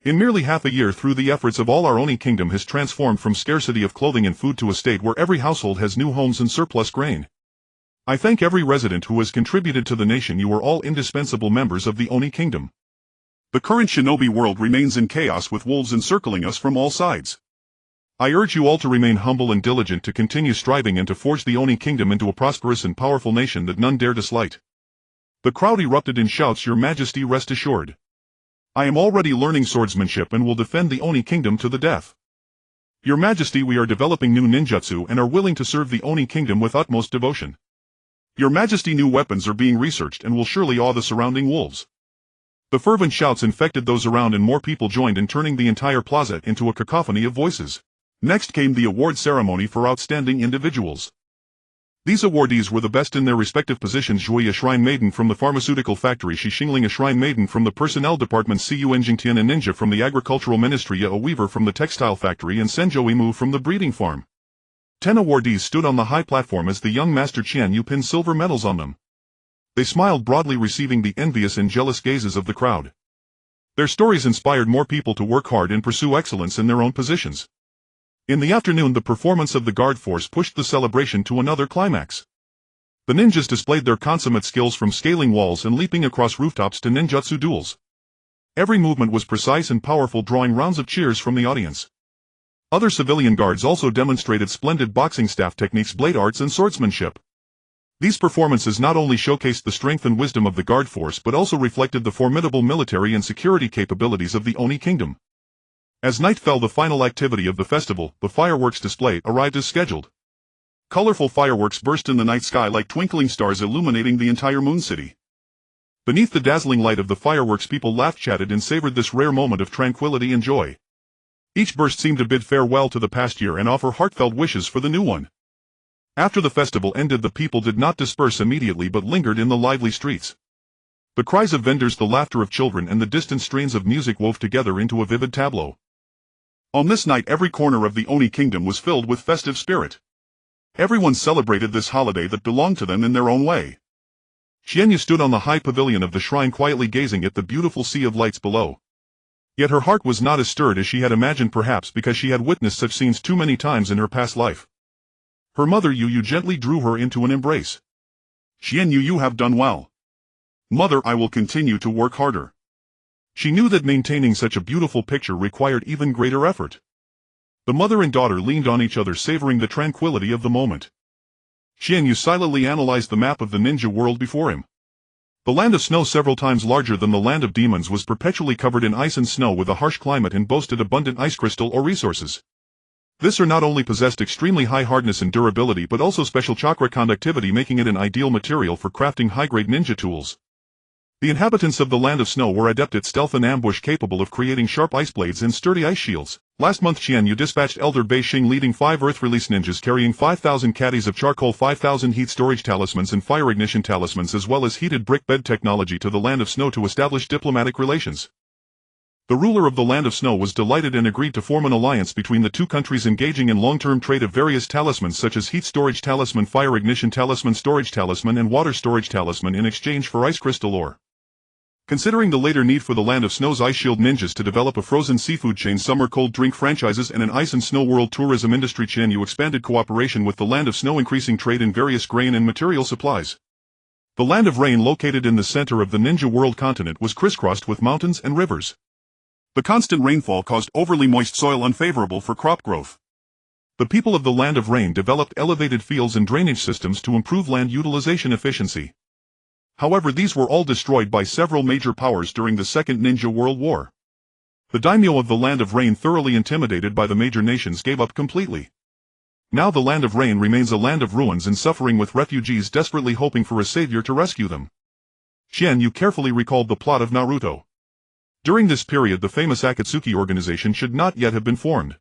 S1: In merely half a year, through the efforts of all, our Oni kingdom has transformed from scarcity of clothing and food to a state where every household has new homes and surplus grain. I thank every resident who has contributed to the nation. You are all indispensable members of the Oni kingdom. The current shinobi world remains in chaos, with wolves encircling us from all sides. I urge you all to remain humble and diligent, to continue striving and to forge the Oni kingdom into a prosperous and powerful nation that none dare to slight. The crowd erupted in shouts. Your Majesty, rest assured. I am already learning swordsmanship and will defend the Oni kingdom to the death. Your Majesty, we are developing new ninjutsu and are willing to serve the Oni kingdom with utmost devotion. Your Majesty, new weapons are being researched and will surely awe the surrounding wolves. The fervent shouts infected those around, and more people joined in, turning the entire plaza into a cacophony of voices. Next came the award ceremony for outstanding individuals. These awardees were the best in their respective positions: Yue, a Shrine Maiden from the pharmaceutical factory; Xingling, a Shrine Maiden from the personnel department; Cu Enjingtian, a ninja from the agricultural ministry; a weaver from the textile factory; and Senjo Imu from the breeding farm. 10 awardees stood on the high platform as the young master Qianyu pinned silver medals on them. They smiled broadly, receiving the envious and jealous gazes of the crowd. Their stories inspired more people to work hard and pursue excellence in their own positions. In the afternoon, the performance of the guard force pushed the celebration to another climax. The ninjas displayed their consummate skills, from scaling walls and leaping across rooftops to ninjutsu duels. Every movement was precise and powerful, drawing rounds of cheers from the audience. Other civilian guards also demonstrated splendid boxing staff techniques, blade arts and swordsmanship. These performances not only showcased the strength and wisdom of the guard force but also reflected the formidable military and security capabilities of the Oni kingdom. As night fell, the final activity of the festival, the fireworks display, arrived as scheduled. Colorful fireworks burst in the night sky like twinkling stars illuminating the entire moon city. Beneath the dazzling light of the fireworks, people laughed, chatted, and savored this rare moment of tranquility and joy. Each burst seemed to bid farewell to the past year and offer heartfelt wishes for the new one. After the festival ended, the people did not disperse immediately but lingered in the lively streets. The cries of vendors, the laughter of children, and the distant strains of music wove together into a vivid tableau. On this night, every corner of the Oni kingdom was filled with festive spirit. Everyone celebrated this holiday that belonged to them in their own way. Qianyu stood on the high pavilion of the shrine, quietly gazing at the beautiful sea of lights below. Yet her heart was not as stirred as she had imagined, perhaps because she had witnessed such scenes too many times in her past life. Her mother Yu gently drew her into an embrace. "Qianyu, you have done well. Mother, I will continue to work harder." She knew that maintaining such a beautiful picture required even greater effort. The mother and daughter leaned on each other, savoring the tranquility of the moment. Qianyu silently analyzed the map of the ninja world before him. The land of snow, several times larger than the land of demons, was perpetually covered in ice and snow with a harsh climate and boasted abundant ice crystal or resources. This not only possessed extremely high hardness and durability but also special chakra conductivity, making it an ideal material for crafting high-grade ninja tools. The inhabitants of the land of snow were adept at stealth and ambush, capable of creating sharp ice blades and sturdy ice shields. Last month, Qianyu dispatched Elder Bei Xing leading 5 Earth-release ninjas carrying 5,000 caddies of charcoal, 5,000 heat storage talismans and fire ignition talismans, as well as heated brick bed technology, to the land of snow to establish diplomatic relations. The ruler of the land of snow was delighted and agreed to form an alliance between the two countries, engaging in long-term trade of various talismans such as heat storage talisman, fire ignition talisman, storage talisman, and water storage talisman in exchange for ice crystal ore. Considering the later need for the land of snow's ice shield ninjas to develop a frozen seafood chain, summer cold drink franchises, and an ice and snow world tourism industry, Qianyu expanded cooperation with the land of snow, increasing trade in various grain and material supplies. The land of rain, located in the center of the ninja world continent, was crisscrossed with mountains and rivers. The constant rainfall caused overly moist soil, unfavorable for crop growth. The people of the land of rain developed elevated fields and drainage systems to improve land utilization efficiency. However, these were all destroyed by several major powers during the Second Ninja World War. The daimyo of the land of rain, thoroughly intimidated by the major nations, gave up completely. Now the land of rain remains a land of ruins and suffering, with refugees desperately hoping for a savior to rescue them. Qianyu carefully recalled the plot of Naruto. During this period, the famous Akatsuki organization should not yet have been formed.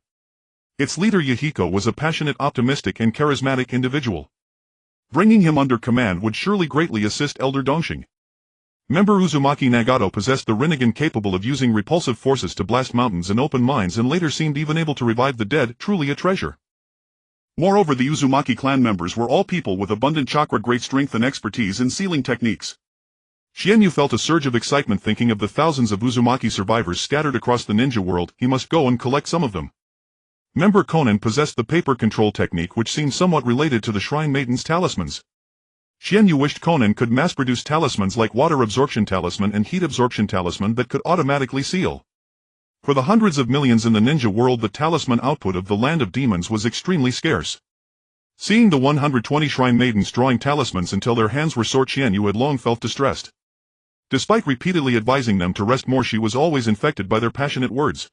S1: Its leader Yahiko was a passionate, optimistic, and charismatic individual. Bringing him under command would surely greatly assist Elder Dongxing. Member Uzumaki Nagato possessed the Rinnegan, capable of using repulsive forces to blast mountains and open mines, and later seemed even able to revive the dead, truly a treasure. Moreover, the Uzumaki clan members were all people with abundant chakra, great strength, and expertise in sealing techniques. Qianyu felt a surge of excitement thinking of the thousands of Uzumaki survivors scattered across the ninja world. He must go and collect some of them. Member Konan possessed the paper control technique, which seemed somewhat related to the Shrine Maiden's talismans. Qianyu wished Konan could mass-produce talismans like water absorption talisman and heat absorption talisman that could automatically seal. For the hundreds of millions in the ninja world, the talisman output of the land of demons was extremely scarce. Seeing the 120 Shrine Maidens drawing talismans until their hands were sore, Qianyu had long felt distressed. Despite repeatedly advising them to rest more, she was always infected by their passionate words.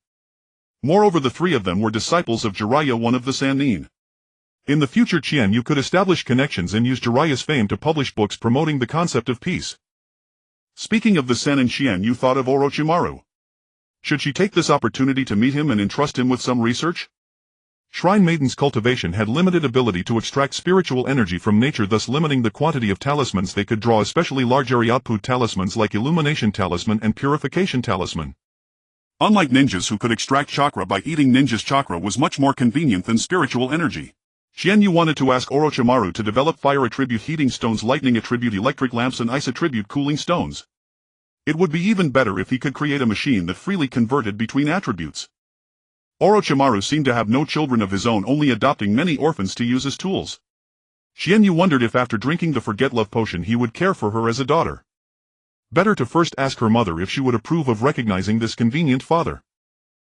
S1: Moreover, the 3 of them were disciples of Jiraiya, one of the Sannin. In the future, Qianyu could establish connections and use Jiraiya's fame to publish books promoting the concept of peace. Speaking of the Sannin, Qianyu thought of Orochimaru. Should she take this opportunity to meet him and entrust him with some research? Shrine Maiden's cultivation had limited ability to extract spiritual energy from nature, thus limiting the quantity of talismans they could draw, especially large area output talismans like Illumination Talisman and Purification Talisman. Unlike ninjas who could extract chakra by eating, ninjas' chakra was much more convenient than spiritual energy. Qianyu wanted to ask Orochimaru to develop fire attribute heating stones, lightning attribute electric lamps, and ice attribute cooling stones. It would be even better if he could create a machine that freely converted between attributes. Orochimaru seemed to have no children of his own, only adopting many orphans to use as tools. Qianyu wondered if after drinking the Forget Love potion he would care for her as a daughter. Better to first ask her mother if she would approve of recognizing this convenient father.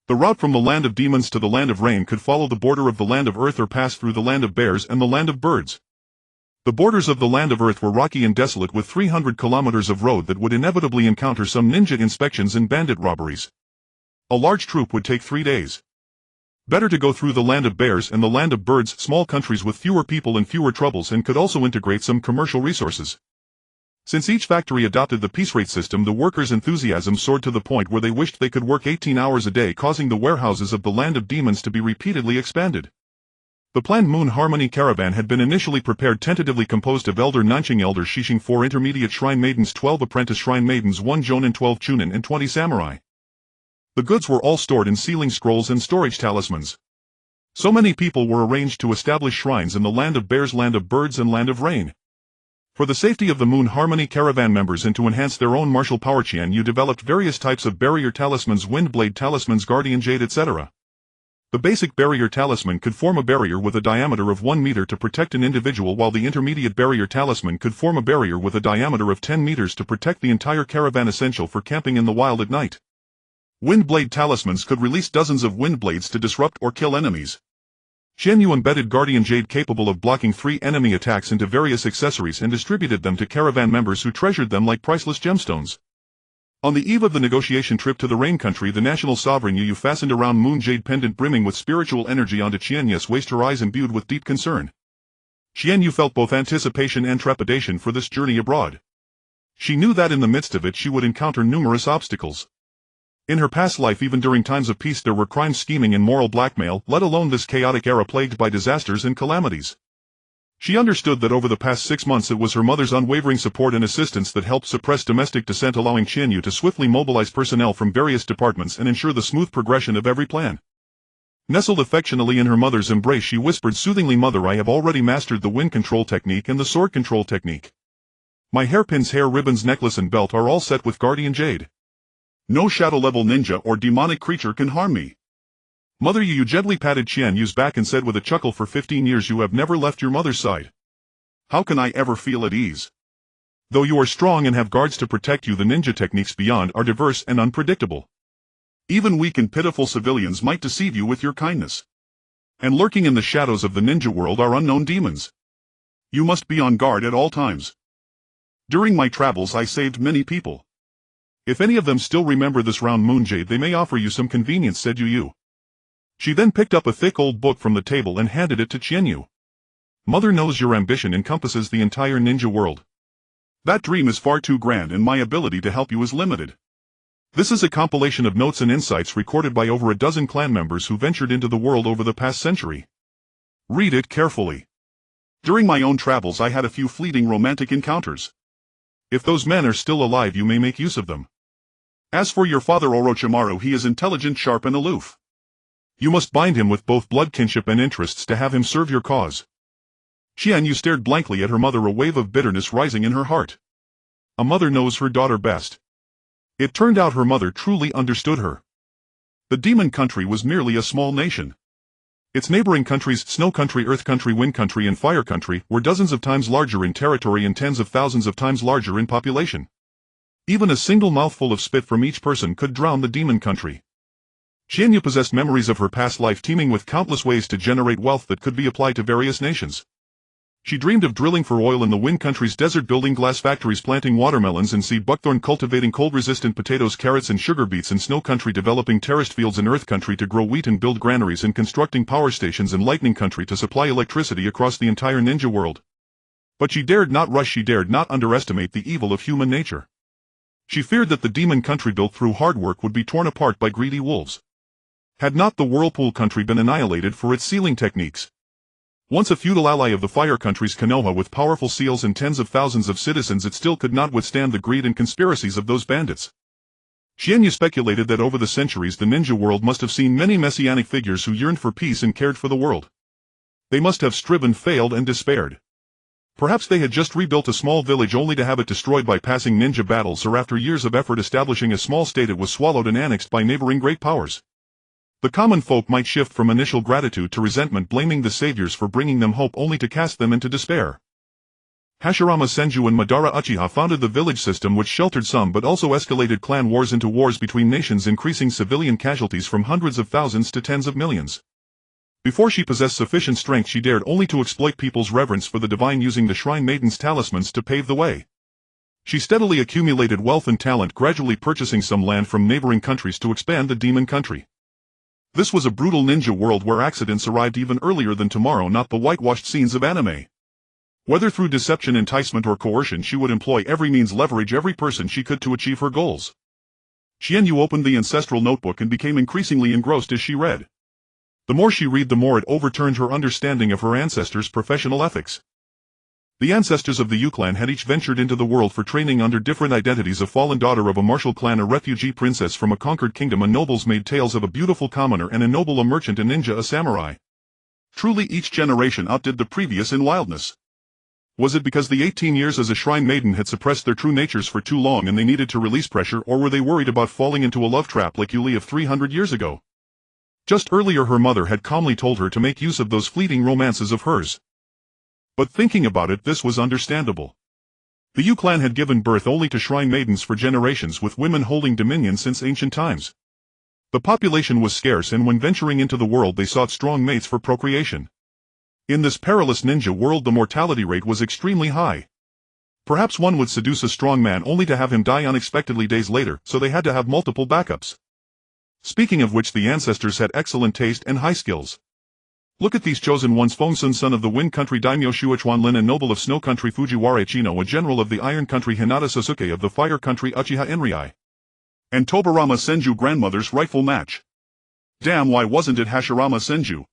S1: The route from the land of demons to the land of rain could follow the border of the land of earth or pass through the land of bears and the land of birds. The borders of the land of Earth were rocky and desolate with 300 kilometers of road that would inevitably encounter some ninja inspections and bandit robberies. A large troop would take 3 days. Better to go through the land of bears and the land of birds, small countries with fewer people and fewer troubles, and could also integrate some commercial resources. Since each factory adopted the piece rate system, the workers' enthusiasm soared to the point where they wished they could work 18 hours a day, causing the warehouses of the land of demons to be repeatedly expanded. The planned Moon Harmony Caravan had been initially prepared, tentatively composed of Elder Nanqing, Elder Shishing, 4 intermediate shrine maidens, 12 apprentice shrine maidens, 1 jonin, 12 chunin, and 20 samurai. The goods were all stored in sealing scrolls and storage talismans. So many people were arranged to establish shrines in the land of bears, land of birds, and land of rain. For the safety of the Moon Harmony Caravan members and to enhance their own martial power, Qianyu developed various types of barrier talismans, wind blade talismans, guardian jade, etc. The basic barrier talisman could form a barrier with a diameter of 1 meter to protect an individual, while the intermediate barrier talisman could form a barrier with a diameter of 10 meters to protect the entire caravan, essential for camping in the wild at night. Wind blade talismans could release dozens of wind blades to disrupt or kill enemies. Qianyu embedded guardian jade capable of blocking 3 enemy attacks into various accessories and distributed them to caravan members who treasured them like priceless gemstones. On the eve of the negotiation trip to the Rain Country, the national sovereign Yu fastened a round moon jade pendant brimming with spiritual energy onto Qianyu's waist, her eyes imbued with deep concern. Qianyu felt both anticipation and trepidation for this journey abroad. She knew that in the midst of it she would encounter numerous obstacles. In her past life, even during times of peace, there were crime, scheming, and moral blackmail, let alone this chaotic era plagued by disasters and calamities. She understood that over the past 6 months it was her mother's unwavering support and assistance that helped suppress domestic dissent, allowing Qianyu to swiftly mobilize personnel from various departments and ensure the smooth progression of every plan. Nestled affectionately in her mother's embrace, she whispered soothingly, "Mother, I have already mastered the wind control technique and the sword control technique. My hairpins, hair ribbons, necklace, and belt are all set with guardian jade. No shadow-level ninja or demonic creature can harm me." Mother Yu gently patted Qianyu's back and said with a chuckle, "For 15 years you have never left your mother's side. How can I ever feel at ease? Though you are strong and have guards to protect you, the ninja techniques beyond are diverse and unpredictable. Even weak and pitiful civilians might deceive you with your kindness. And lurking in the shadows of the ninja world are unknown demons. You must be on guard at all times. During my travels I saved many people. If any of them still remember this round moon jade, they may offer you some convenience," said Yu. She then picked up a thick old book from the table and handed it to Qianyu. "Mother knows your ambition encompasses the entire ninja world. That dream is far too grand and my ability to help you is limited. This is a compilation of notes and insights recorded by over a dozen clan members who ventured into the world over the past century. Read it carefully. During my own travels I had a few fleeting romantic encounters. If those men are still alive, you may make use of them. As for your father Orochimaru, he is intelligent, sharp, and aloof. You must bind him with both blood kinship and interests to have him serve your cause." Qianyu stared blankly at her mother, a wave of bitterness rising in her heart. A mother knows her daughter best. It turned out her mother truly understood her. The demon country was merely a small nation. Its neighboring countries, Snow Country, Earth Country, Wind Country, and Fire Country, were dozens of times larger in territory and tens of thousands of times larger in population. Even a single mouthful of spit from each person could drown the demon country. Qianyu possessed memories of her past life, teeming with countless ways to generate wealth that could be applied to various nations. She dreamed of drilling for oil in the Wind Country's desert, building glass factories, planting watermelons and seed buckthorn, cultivating cold-resistant potatoes, carrots, and sugar beets in Snow Country, developing terraced fields in Earth Country to grow wheat and build granaries, and constructing power stations in Lightning Country to supply electricity across the entire ninja world. But she dared not rush, she dared not underestimate the evil of human nature. She feared that the demon country built through hard work would be torn apart by greedy wolves. Had not the Whirlpool Country been annihilated for its sealing techniques? Once a feudal ally of the Fire Country's Konoha with powerful seals and tens of thousands of citizens, it still could not withstand the greed and conspiracies of those bandits. Qianyu speculated that over the centuries the ninja world must have seen many messianic figures who yearned for peace and cared for the world. They must have striven, failed, and despaired. Perhaps they had just rebuilt a small village only to have it destroyed by passing ninja battles, or after years of effort establishing a small state it was swallowed and annexed by neighboring great powers. The common folk might shift from initial gratitude to resentment, blaming the saviors for bringing them hope only to cast them into despair. Hashirama Senju and Madara Uchiha founded the village system, which sheltered some but also escalated clan wars into wars between nations, increasing civilian casualties from hundreds of thousands to tens of millions. Before she possessed sufficient strength, she dared only to exploit people's reverence for the divine, using the Shrine Maiden's talismans to pave the way. She steadily accumulated wealth and talent, gradually purchasing some land from neighboring countries to expand the demon country. This was a brutal ninja world where accidents arrived even earlier than tomorrow, not the whitewashed scenes of anime. Whether through deception, enticement, or coercion, she would employ every means, leverage every person she could to achieve her goals. Qianyu opened the ancestral notebook and became increasingly engrossed as she read. The more she read, the more it overturned her understanding of her ancestors' professional ethics. The ancestors of the Yue clan had each ventured into the world for training under different identities: a fallen daughter of a martial clan, a refugee princess from a conquered kingdom, a nobles made tales of a beautiful commoner and a noble, a merchant, a ninja, a samurai. Truly each generation outdid the previous in wildness. Was it because the 18 years as a shrine maiden had suppressed their true natures for too long and they needed to release pressure, or were they worried about falling into a love trap like Yuli of 300 years ago? Just earlier her mother had calmly told her to make use of those fleeting romances of hers. But thinking about it, this was understandable. The Yue clan had given birth only to shrine maidens for generations, with women holding dominion since ancient times. The population was scarce, and when venturing into the world they sought strong mates for procreation. In this perilous ninja world the mortality rate was extremely high. Perhaps one would seduce a strong man only to have him die unexpectedly days later, so they had to have multiple backups. Speaking of which, the ancestors had excellent taste and high skills. Look at these chosen ones: Fengsun, son of the Wind Country Daimyo Shuichuan Lin, and noble of Snow Country Fujiwara Chino, a general of the Iron Country Hinata Sasuke, of the Fire Country Uchiha Inriai. And Tobarama Senju, grandmother's rightful match. Damn, why wasn't it Hashirama Senju?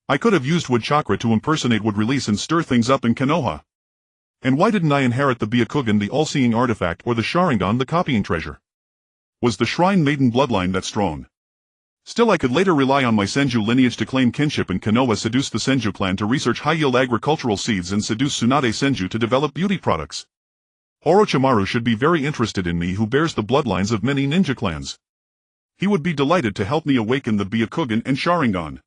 S1: I could have used wood chakra to impersonate wood release and stir things up in Konoha. And why didn't I inherit the Byakugan, the all-seeing artifact, or the Sharingan, the copying treasure? Was the Shrine Maiden bloodline that strong? Still, I could later rely on my Senju lineage to claim kinship in Konoha, seduce the Senju clan to research high-yield agricultural seeds, and seduce Tsunade Senju to develop beauty products. Orochimaru should be very interested in me, who bears the bloodlines of many ninja clans. He would be delighted to help me awaken the Byakugan and Sharingan.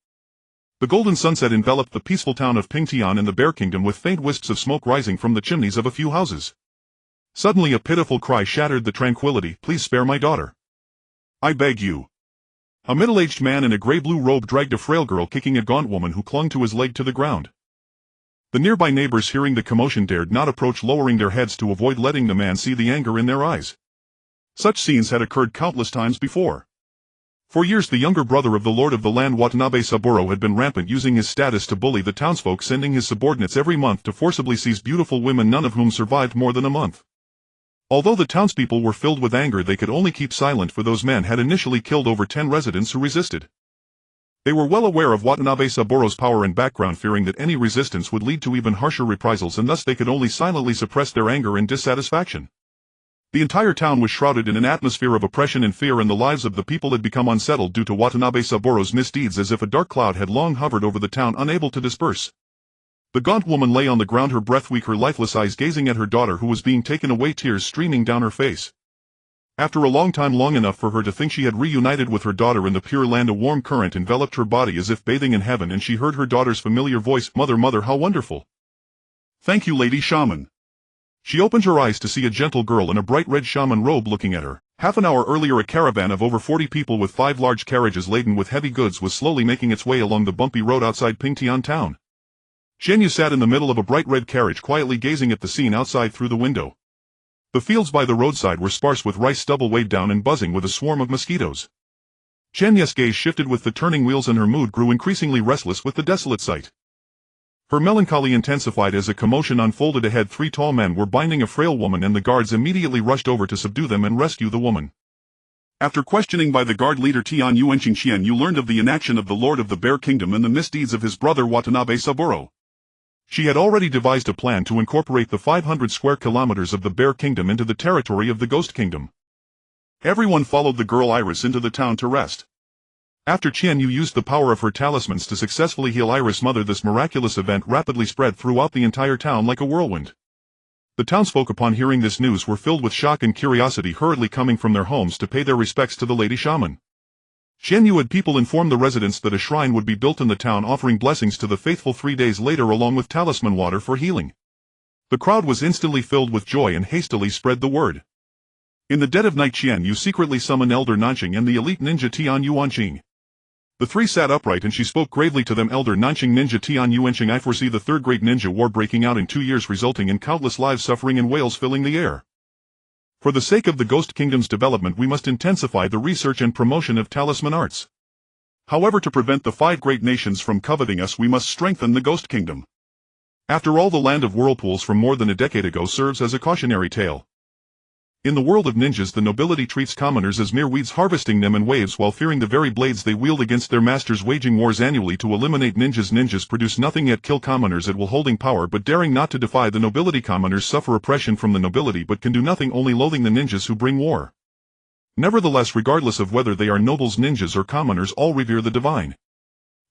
S1: The golden sunset enveloped the peaceful town of Pingtian in the Bear Kingdom, with faint wisps of smoke rising from the chimneys of a few houses. Suddenly a pitiful cry shattered the tranquility: "Please spare my daughter. I beg you." A middle-aged man in a gray-blue robe dragged a frail girl, kicking a gaunt woman who clung to his leg, to the ground. The nearby neighbors, hearing the commotion, dared not approach, lowering their heads to avoid letting the man see the anger in their eyes. Such scenes had occurred countless times before. For years the younger brother of the lord of the land, Watanabe Saburo, had been rampant, using his status to bully the townsfolk, sending his subordinates every month to forcibly seize beautiful women, none of whom survived more than a month. Although the townspeople were filled with anger, they could only keep silent, for those men had initially killed over 10 residents who resisted. They were well aware of Watanabe Saburo's power and background, fearing that any resistance would lead to even harsher reprisals, and thus they could only silently suppress their anger and dissatisfaction. The entire town was shrouded in an atmosphere of oppression and fear, and the lives of the people had become unsettled due to Watanabe Saburo's misdeeds, as if a dark cloud had long hovered over the town, unable to disperse. The gaunt woman lay on the ground, her breath weak, her lifeless eyes gazing at her daughter who was being taken away, tears streaming down her face. After a long time, long enough for her to think she had reunited with her daughter in the Pure Land, a warm current enveloped her body as if bathing in heaven, and she heard her daughter's familiar voice: "Mother, mother, how wonderful." "Thank you, Lady Shaman." She opened her eyes to see a gentle girl in a bright red shaman robe looking at her. Half an hour earlier, a caravan of over 40 people with 5 large carriages laden with heavy goods was slowly making its way along the bumpy road outside Pingtian town. Qianyu sat in the middle of a bright red carriage, quietly gazing at the scene outside through the window. The fields by the roadside were sparse with rice stubble weighed down and buzzing with a swarm of mosquitoes. Qianyu's gaze shifted with the turning wheels, and her mood grew increasingly restless with the desolate sight. Her melancholy intensified as a commotion unfolded ahead. 3 tall men were binding a frail woman, and the guards immediately rushed over to subdue them and rescue the woman. After questioning by the guard leader Tian Yuanqing, Qianyu learned of the inaction of the Lord of the Bear Kingdom and the misdeeds of his brother Watanabe Saburo. She had already devised a plan to incorporate the 500 square kilometers of the Bear Kingdom into the territory of the Ghost Kingdom. Everyone followed the girl Iris into the town to rest. After Qianyu used the power of her talismans to successfully heal Iris' mother, this miraculous event rapidly spread throughout the entire town like a whirlwind. The townsfolk, upon hearing this news, were filled with shock and curiosity, hurriedly coming from their homes to pay their respects to the Lady Shaman. Qianyu had people inform the residents that a shrine would be built in the town, offering blessings to the faithful 3 days later, along with talisman water for healing. The crowd was instantly filled with joy and hastily spread the word. In the dead of night, Qianyu secretly summoned Elder Nanqing and the elite ninja Tian Yuanqing. The three sat upright and she spoke gravely to them. Elder Nanqing Ninja Qianyu Wenqing, I foresee the third great ninja war breaking out in 2 years, resulting in countless lives suffering and whales filling the air. For the sake of the Ghost Kingdom's development we must intensify the research and promotion of talisman arts. However, to prevent the 5 great nations from coveting us we must strengthen the Ghost Kingdom. After all, the land of whirlpools from more than a decade ago serves as a cautionary tale. In the world of ninjas, the nobility treats commoners as mere weeds, harvesting them in waves while fearing the very blades they wield against their masters, waging wars annually to eliminate ninjas. Ninjas produce nothing yet kill commoners at will, holding power but daring not to defy the nobility. Commoners suffer oppression from the nobility but can do nothing, only loathing the ninjas who bring war. Nevertheless, regardless of whether they are nobles, ninjas or commoners, all revere the divine.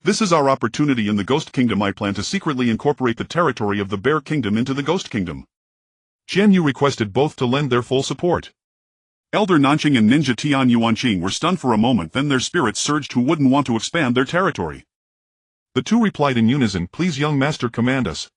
S1: This is our opportunity in the Ghost Kingdom. I plan to secretly incorporate the territory of the Bear Kingdom into the Ghost Kingdom. Qianyu requested both to lend their full support. Elder Nanqing and Ninja Qianyu Wenqing were stunned for a moment, then their spirits surged. Who wouldn't want to expand their territory? The two replied in unison, please young master, command us.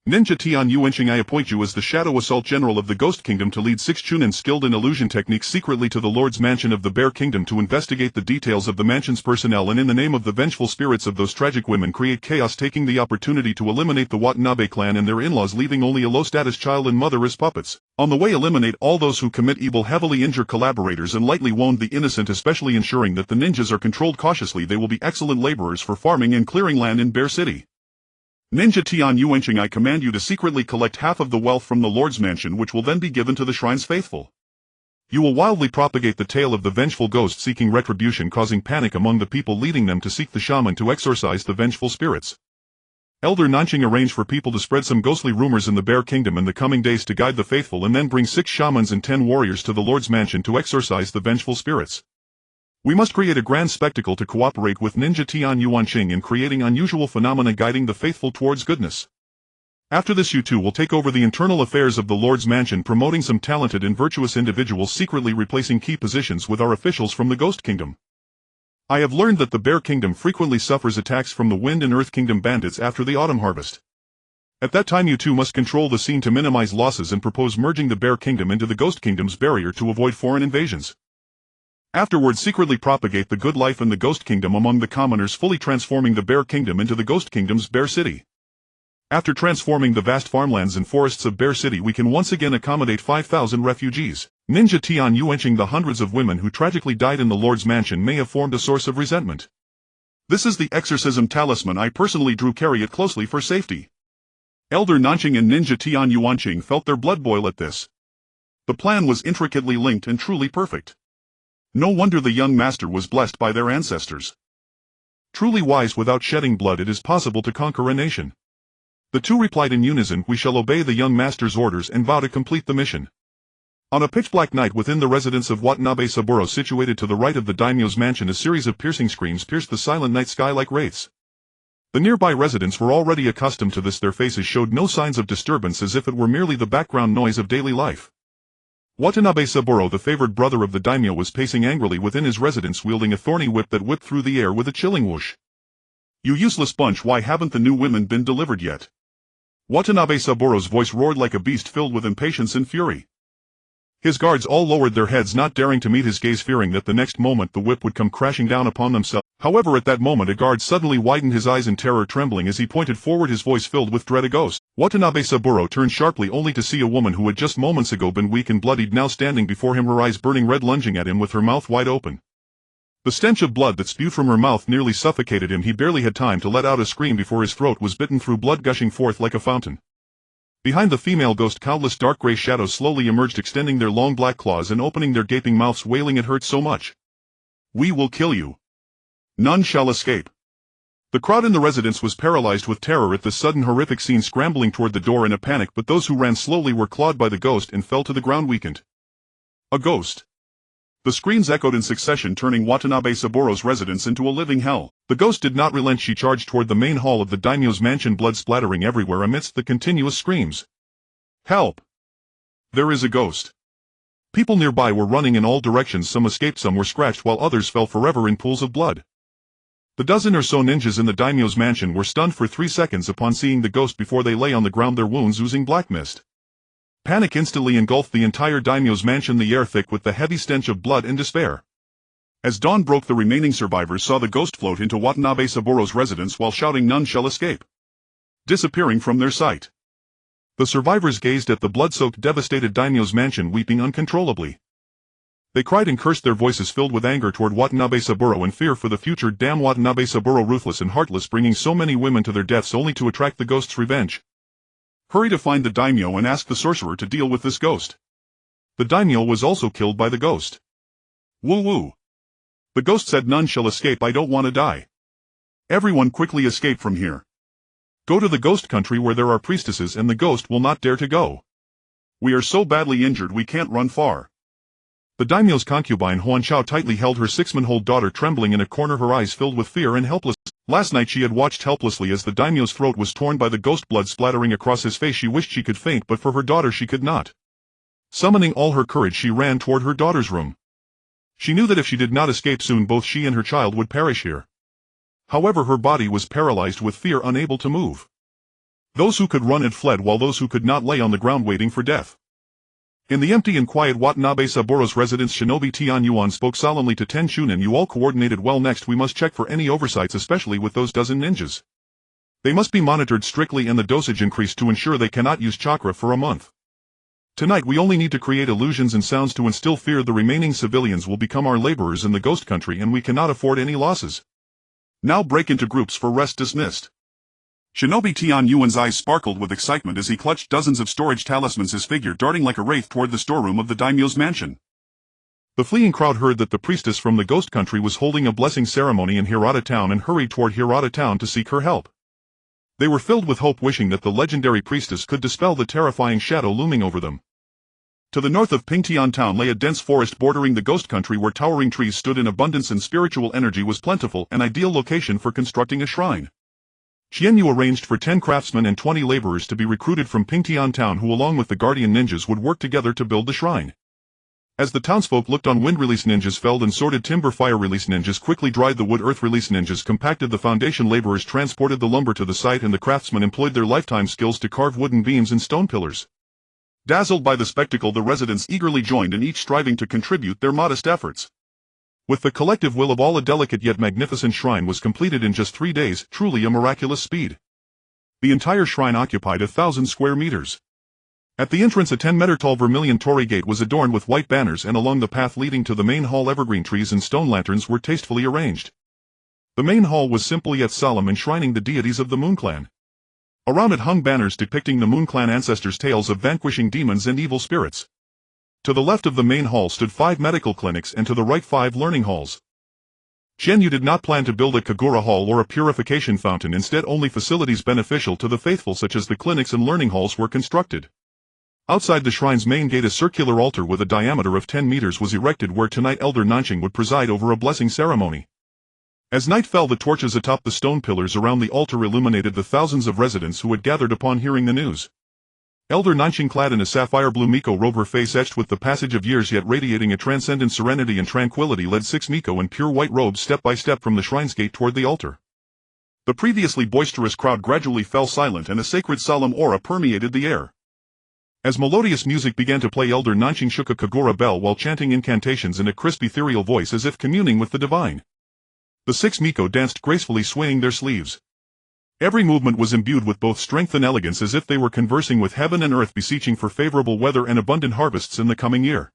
S1: Ninja Qianyu Wenqing, I appoint you as the Shadow Assault General of the Ghost Kingdom to lead 6 chunin skilled in illusion techniques secretly to the Lord's Mansion of the Bear Kingdom to investigate the details of the mansion's personnel and in the name of the vengeful spirits of those tragic women create chaos, taking the opportunity to eliminate the Watanabe clan and their in-laws, leaving only a low-status child and mother as puppets. On the way, eliminate all those who commit evil, heavily injure collaborators and lightly wound the innocent, especially ensuring that the ninjas are controlled cautiously. They will be excellent laborers for farming and clearing land in Bear City. Ninja Qianyu Wenqing, I command you to secretly collect half of the wealth from the Lord's Mansion, which will then be given to the shrine's faithful. You will wildly propagate the tale of the vengeful ghost seeking retribution, causing panic among the people, leading them to seek the shaman to exorcise the vengeful spirits. Elder Nanqing arranged for people to spread some ghostly rumors in the Bear Kingdom in the coming days to guide the faithful, and then bring 6 shamans and 10 warriors to the Lord's Mansion to exorcise the vengeful spirits. We must create a grand spectacle to cooperate with Ninja Qianyu Wenqing in creating unusual phenomena, guiding the faithful towards goodness. After this, you two will take over the internal affairs of the Lord's Mansion, promoting some talented and virtuous individuals, secretly replacing key positions with our officials from the Ghost Kingdom. I have learned that the Bear Kingdom frequently suffers attacks from the Wind and Earth Kingdom bandits after the autumn harvest. At that time you two must control the scene to minimize losses and propose merging the Bear Kingdom into the Ghost Kingdom's barrier to avoid foreign invasions. Afterwards, secretly propagate the good life in the Ghost Kingdom among the commoners, fully transforming the Bear Kingdom into the Ghost Kingdom's Bear City. After transforming the vast farmlands and forests of Bear City, we can once again accommodate 5,000 refugees. Ninja Qianyu Wenqing, the hundreds of women who tragically died in the Lord's Mansion may have formed a source of resentment. This is the exorcism talisman I personally drew. Carry it closely for safety. Elder Nanqing and Ninja Qianyu Wenqing felt their blood boil at this. The plan was intricately linked and truly perfect. No wonder the young master was blessed by their ancestors. Truly wise, without shedding blood it is possible to conquer a nation. The two replied in unison, we shall obey the young master's orders and vow to complete the mission. On a pitch-black night within the residence of Watanabe Saburo, situated to the right of the daimyo's mansion, a series of piercing screams pierced the silent night sky like wraiths. The nearby residents were already accustomed to this. Their faces showed no signs of disturbance, as if it were merely the background noise of daily life. Watanabe Saburo, the favored brother of the daimyo, was pacing angrily within his residence, wielding a thorny whip that whipped through the air with a chilling whoosh. You useless bunch, why haven't the new women been delivered yet? Watanabe Saburo's voice roared like a beast, filled with impatience and fury. His guards all lowered their heads, not daring to meet his gaze, fearing that the next moment the whip would come crashing down upon themselves. However, at that moment a guard suddenly widened his eyes in terror, trembling as he pointed forward, his voice filled with dread. A ghost. Watanabe Saburo turned sharply, only to see a woman who had just moments ago been weak and bloodied now standing before him, her eyes burning red, lunging at him with her mouth wide open. The stench of blood that spewed from her mouth nearly suffocated him. He barely had time to let out a scream before his throat was bitten through, blood gushing forth like a fountain. Behind the female ghost, countless dark gray shadows slowly emerged, extending their long black claws and opening their gaping mouths, wailing, "It hurts so much. We will kill you. None shall escape." The crowd in the residence was paralyzed with terror at this sudden horrific scene, scrambling toward the door in a panic, but those who ran slowly were clawed by the ghost and fell to the ground weakened. A ghost. The screams echoed in succession, turning Watanabe Saburo's residence into a living hell. The ghost did not relent. She charged toward the main hall of the daimyo's mansion, blood splattering everywhere amidst the continuous screams. Help! There is a ghost. People nearby were running in all directions. Some escaped, some were scratched, while others fell forever in pools of blood. The dozen or so ninjas in the daimyo's mansion were stunned for 3 seconds upon seeing the ghost before they lay on the ground, their wounds oozing black mist. Panic instantly engulfed the entire daimyo's mansion, the air thick with the heavy stench of blood and despair. As dawn broke, the remaining survivors saw the ghost float into Watanabe Saburo's residence while shouting, "None shall escape," disappearing from their sight. The survivors gazed at the blood-soaked, devastated daimyo's mansion, weeping uncontrollably. They cried and cursed, their voices filled with anger toward Watanabe Saburo and fear for the future. Damn Watanabe Saburo, ruthless and heartless, bringing so many women to their deaths only to attract the ghost's revenge. Hurry to find the daimyo and ask the sorcerer to deal with this ghost. The daimyo was also killed by the ghost. Woo woo. The ghost said, "None shall escape, I don't want to die. Everyone quickly escape from here. Go to the ghost country where there are priestesses and the ghost will not dare to go. We are so badly injured we can't run far." The daimyo's concubine Huanqiao tightly held her 6-month-old daughter, trembling in a corner, her eyes filled with fear and helplessness. Last night she had watched helplessly as the daimyo's throat was torn by the ghost, blood splattering across his face. She wished she could faint, but for her daughter she could not. Summoning all her courage, she ran toward her daughter's room. She knew that if she did not escape soon, both she and her child would perish here. However, her body was paralyzed with fear, unable to move. Those who could run had fled, while those who could not lay on the ground waiting for death. In the empty and quiet Watanabe Saburo's residence, Shinobi Tian Yuan spoke solemnly to Ten Shunin. "You all coordinated well. Next we must check for any oversights, especially with those dozen ninjas. They must be monitored strictly and the dosage increased to ensure they cannot use chakra for a month. Tonight we only need to create illusions and sounds to instill fear. The remaining civilians will become our laborers in the ghost country and we cannot afford any losses. Now break into groups for rest." Dismissed. Shinobi Tian Yuan's eyes sparkled with excitement as he clutched dozens of storage talismans, his figure darting like a wraith toward the storeroom of the daimyo's mansion. The fleeing crowd heard that the priestess from the ghost country was holding a blessing ceremony in Hirata Town and hurried toward Hirata Town to seek her help. They were filled with hope, wishing that the legendary priestess could dispel the terrifying shadow looming over them. To the north of Pingtian Town lay a dense forest bordering the ghost country where towering trees stood in abundance and spiritual energy was plentiful, an ideal location for constructing a shrine. Qianyu arranged for 10 craftsmen and 20 laborers to be recruited from Pingtian Town who, along with the guardian ninjas, would work together to build the shrine. As the townsfolk looked on, wind release ninjas felled and sorted timber, fire release ninjas quickly dried the wood, earth release ninjas compacted the foundation, laborers transported the lumber to the site, and the craftsmen employed their lifetime skills to carve wooden beams and stone pillars. Dazzled by the spectacle, the residents eagerly joined in, each striving to contribute their modest efforts. With the collective will of all, a delicate yet magnificent shrine was completed in just 3 days, truly a miraculous speed. The entire shrine occupied 1,000 square meters. At the entrance, a 10-meter-tall vermilion torii gate was adorned with white banners, and along the path leading to the main hall, evergreen trees and stone lanterns were tastefully arranged. The main hall was simple yet solemn, enshrining the deities of the Moon Clan. Around it hung banners depicting the Moon Clan ancestors' tales of vanquishing demons and evil spirits. To the left of the main hall stood 5 medical clinics and to the right 5 learning halls. Qianyu did not plan to build a Kagura hall or a purification fountain, instead only facilities beneficial to the faithful such as the clinics and learning halls were constructed. Outside the shrine's main gate, a circular altar with a diameter of 10 meters was erected where tonight Elder Nanqing would preside over a blessing ceremony. As night fell, the torches atop the stone pillars around the altar illuminated the thousands of residents who had gathered upon hearing the news. Elder Nanqing, clad in a sapphire blue Miko robe, her face etched with the passage of years yet radiating a transcendent serenity and tranquility, led 6 Miko in pure white robes step by step from the shrine's gate toward the altar. The previously boisterous crowd gradually fell silent and a sacred solemn aura permeated the air. As melodious music began to play, Elder Nanqing shook a Kagura bell while chanting incantations in a crisp ethereal voice as if communing with the divine. The 6 Miko danced gracefully, swaying their sleeves. Every movement was imbued with both strength and elegance, as if they were conversing with heaven and earth, beseeching for favorable weather and abundant harvests in the coming year.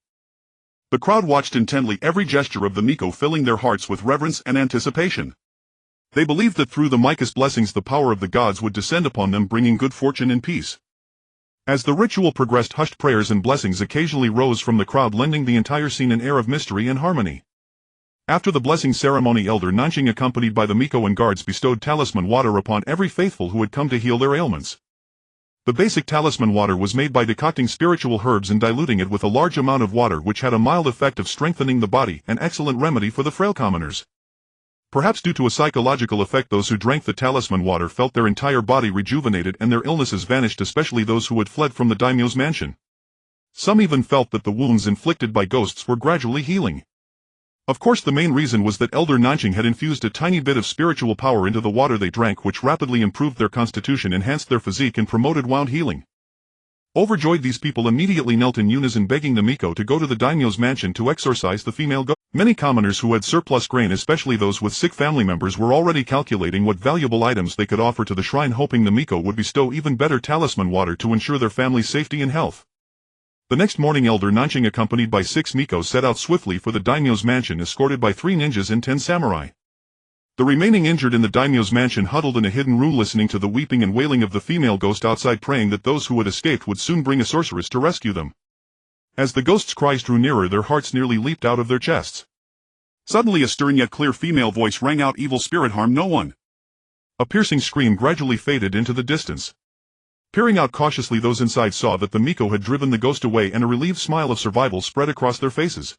S1: The crowd watched intently, every gesture of the Miko filling their hearts with reverence and anticipation. They believed that through the Mika's blessings the power of the gods would descend upon them, bringing good fortune and peace. As the ritual progressed, hushed prayers and blessings occasionally rose from the crowd, lending the entire scene an air of mystery and harmony. After the blessing ceremony, Elder Nanqing, accompanied by the Miko and guards, bestowed talisman water upon every faithful who had come to heal their ailments. The basic talisman water was made by decocting spiritual herbs and diluting it with a large amount of water, which had a mild effect of strengthening the body, an excellent remedy for the frail commoners. Perhaps due to a psychological effect, those who drank the talisman water felt their entire body rejuvenated and their illnesses vanished, especially those who had fled from the daimyo's mansion. Some even felt that the wounds inflicted by ghosts were gradually healing. Of course, the main reason was that Elder Nanqing had infused a tiny bit of spiritual power into the water they drank, which rapidly improved their constitution, enhanced their physique, and promoted wound healing. Overjoyed, these people immediately knelt in unison, begging the Miko to go to the daimyo's mansion to exorcise the female ghost. Many commoners who had surplus grain, especially those with sick family members, were already calculating what valuable items they could offer to the shrine, hoping the Miko would bestow even better talisman water to ensure their family's safety and health. The next morning, Elder Nanqing, accompanied by 6 Miko, set out swiftly for the daimyo's mansion, escorted by 3 ninjas and 10 samurai. The remaining injured in the daimyo's mansion huddled in a hidden room, listening to the weeping and wailing of the female ghost outside, praying that those who had escaped would soon bring a sorceress to rescue them. As the ghost's cries drew nearer, their hearts nearly leaped out of their chests. Suddenly a stern yet clear female voice rang out, "Evil spirit, harm no one." A piercing scream gradually faded into the distance. Peering out cautiously, those inside saw that the Miko had driven the ghost away, and a relieved smile of survival spread across their faces.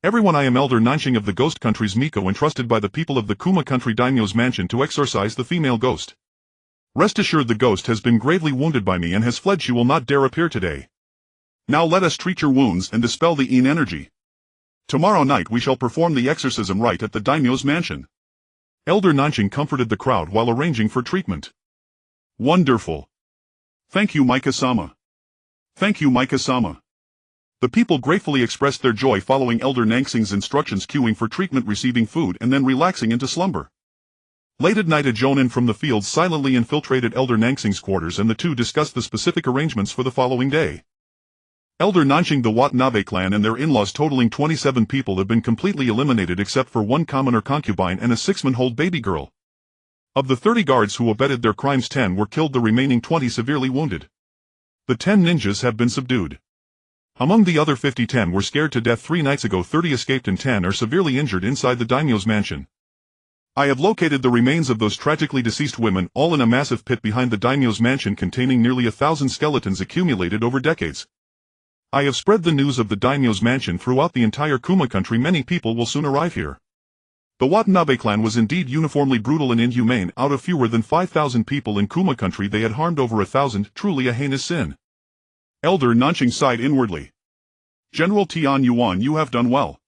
S1: "Everyone, I am Elder Nanqing of the Ghost Country's Miko, entrusted by the people of the Kuma Country daimyo's mansion to exorcise the female ghost. Rest assured, the ghost has been gravely wounded by me and has fled. She will not dare appear today. Now let us treat your wounds and dispel the Yin energy. Tomorrow night we shall perform the exorcism rite at the daimyo's mansion." Elder Nanqing comforted the crowd while arranging for treatment. "Wonderful. Thank you, Mika-sama. Thank you, Mika-sama." The people gratefully expressed their joy following Elder Nanqing's instructions, queuing for treatment, receiving food, and then relaxing into slumber. Late at night, a jonin from the fields silently infiltrated Elder Nanqing's quarters, and the two discussed the specific arrangements for the following day. Elder Nanqing, the Watanabe clan and their in-laws totaling 27 people have been completely eliminated except for 1 commoner concubine and a 6-month-old baby girl. Of the 30 guards who abetted their crimes, 10 were killed, the remaining 20 severely wounded. The 10 ninjas have been subdued. Among the other 50, 10 were scared to death 3 nights ago, 30 escaped, and 10 are severely injured inside the daimyo's mansion. I have located the remains of those tragically deceased women, all in a massive pit behind the daimyo's mansion containing nearly 1,000 skeletons accumulated over decades. I have spread the news of the daimyo's mansion throughout the entire Kuma country. Many people will soon arrive here. The Watanabe clan was indeed uniformly brutal and inhumane. Out of fewer than 5,000 people in Kuma country, they had harmed over 1,000, truly a heinous sin. Elder Nanqing sighed inwardly. General Tian Yuan, you have done well.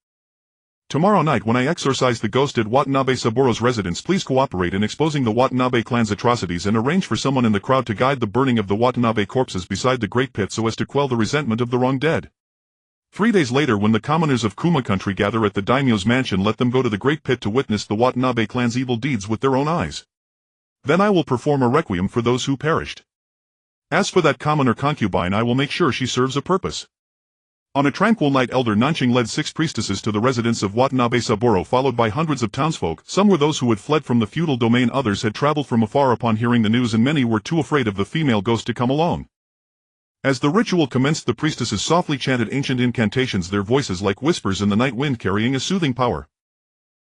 S1: Tomorrow night when I exorcise the ghost at Watanabe Saburo's residence, please cooperate in exposing the Watanabe clan's atrocities and arrange for someone in the crowd to guide the burning of the Watanabe corpses beside the Great Pit so as to quell the resentment of the wrong dead. 3 days later, when the commoners of Kuma country gather at the daimyo's mansion, let them go to the Great Pit to witness the Watanabe clan's evil deeds with their own eyes. Then I will perform a requiem for those who perished. As for that commoner concubine, I will make sure she serves a purpose." On a tranquil night, Elder Nanqing led 6 priestesses to the residence of Watanabe Saburo, followed by hundreds of townsfolk. Some were those who had fled from the feudal domain, others had traveled from afar upon hearing the news, and many were too afraid of the female ghost to come alone. As the ritual commenced, the priestesses softly chanted ancient incantations, their voices like whispers in the night wind, carrying a soothing power.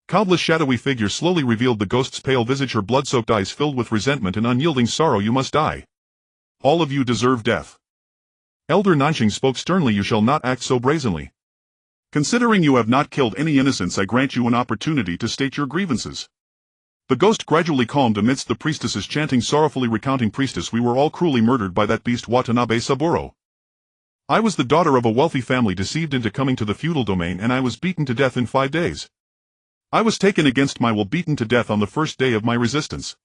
S1: Countless shadowy figures slowly revealed the ghost's pale visage, her blood-soaked eyes filled with resentment and unyielding sorrow. "You must die. All of you deserve death." Elder Nanqing spoke sternly, "You shall not act so brazenly. Considering you have not killed any innocents, I grant you an opportunity to state your grievances." The ghost gradually calmed amidst the priestesses chanting, sorrowfully recounting, "Priestess, we were all cruelly murdered by that beast Watanabe Saburo. I was the daughter of a wealthy family, deceived into coming to the feudal domain, and I was beaten to death in 5 days. I was taken against my will, beaten to death on the first day of my resistance.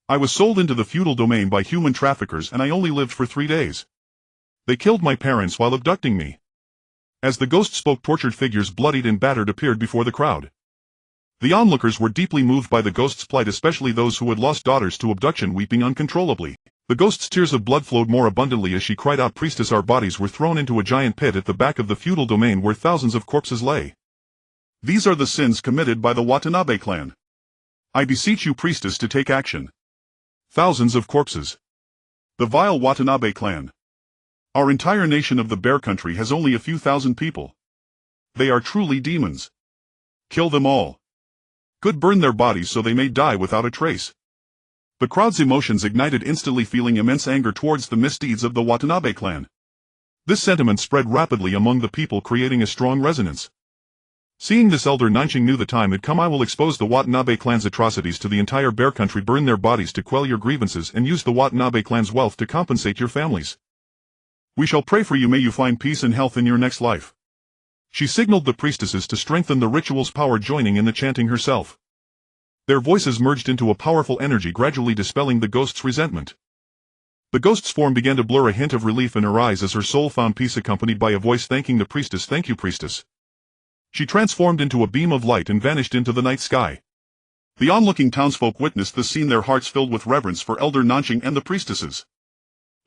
S1: I was sold into the feudal domain by human traffickers, and I only lived for 3 days. They killed my parents while abducting me." As the ghost spoke, tortured figures, bloodied and battered, appeared before the crowd. The onlookers were deeply moved by the ghost's plight, especially those who had lost daughters to abduction, weeping uncontrollably. The ghost's tears of blood flowed more abundantly as she cried out, "Priestess, our bodies were thrown into a giant pit at the back of the feudal domain where thousands of corpses lay. These are the sins committed by the Watanabe clan. I beseech you, priestess, to take action. Thousands of corpses. The vile Watanabe clan. Our entire nation of the Bear Country has only a few thousand people. They are truly demons. Kill them all. Good, burn their bodies so they may die without a trace." The crowd's emotions ignited instantly, feeling immense anger towards the misdeeds of the Watanabe clan. This sentiment spread rapidly among the people, creating a strong resonance. Seeing this, Elder Nanqing knew the time had come. "I will expose the Watanabe clan's atrocities to the entire Bear Country, burn their bodies to quell your grievances, and use the Watanabe clan's wealth to compensate your families. We shall pray for you, may you find peace and health in your next life." She signaled the priestesses to strengthen the ritual's power, joining in the chanting herself. Their voices merged into a powerful energy, gradually dispelling the ghost's resentment. The ghost's form began to blur, a hint of relief in her eyes as her soul found peace, accompanied by a voice thanking the priestess. "Thank you, priestess. She transformed into a beam of light and vanished into the night sky. The onlooking townsfolk witnessed this scene, their hearts filled with reverence for Elder Nanxing and the priestesses.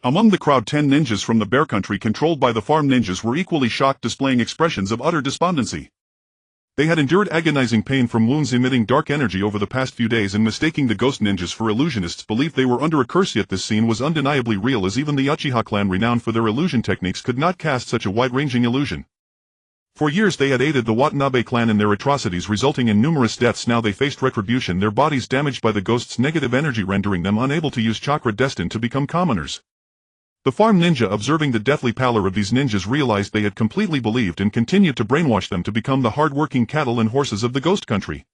S1: Among the crowd, 10 ninjas from the Bear Country controlled by the farm ninjas were equally shocked, displaying expressions of utter despondency. They had endured agonizing pain from wounds emitting dark energy over the past few days, and mistaking the ghost ninjas for illusionists believed they were under a curse, yet this scene was undeniably real, as even the Uchiha clan, renowned for their illusion techniques, could not cast such a wide-ranging illusion. For years they had aided the Watanabe clan in their atrocities, resulting in numerous deaths. Now they faced retribution, their bodies damaged by the ghost's negative energy, rendering them unable to use chakra, destined to become commoners. The farm ninja, observing the deathly pallor of these ninjas, realized they had completely believed and continued to brainwash them to become the hard-working cattle and horses of the ghost country.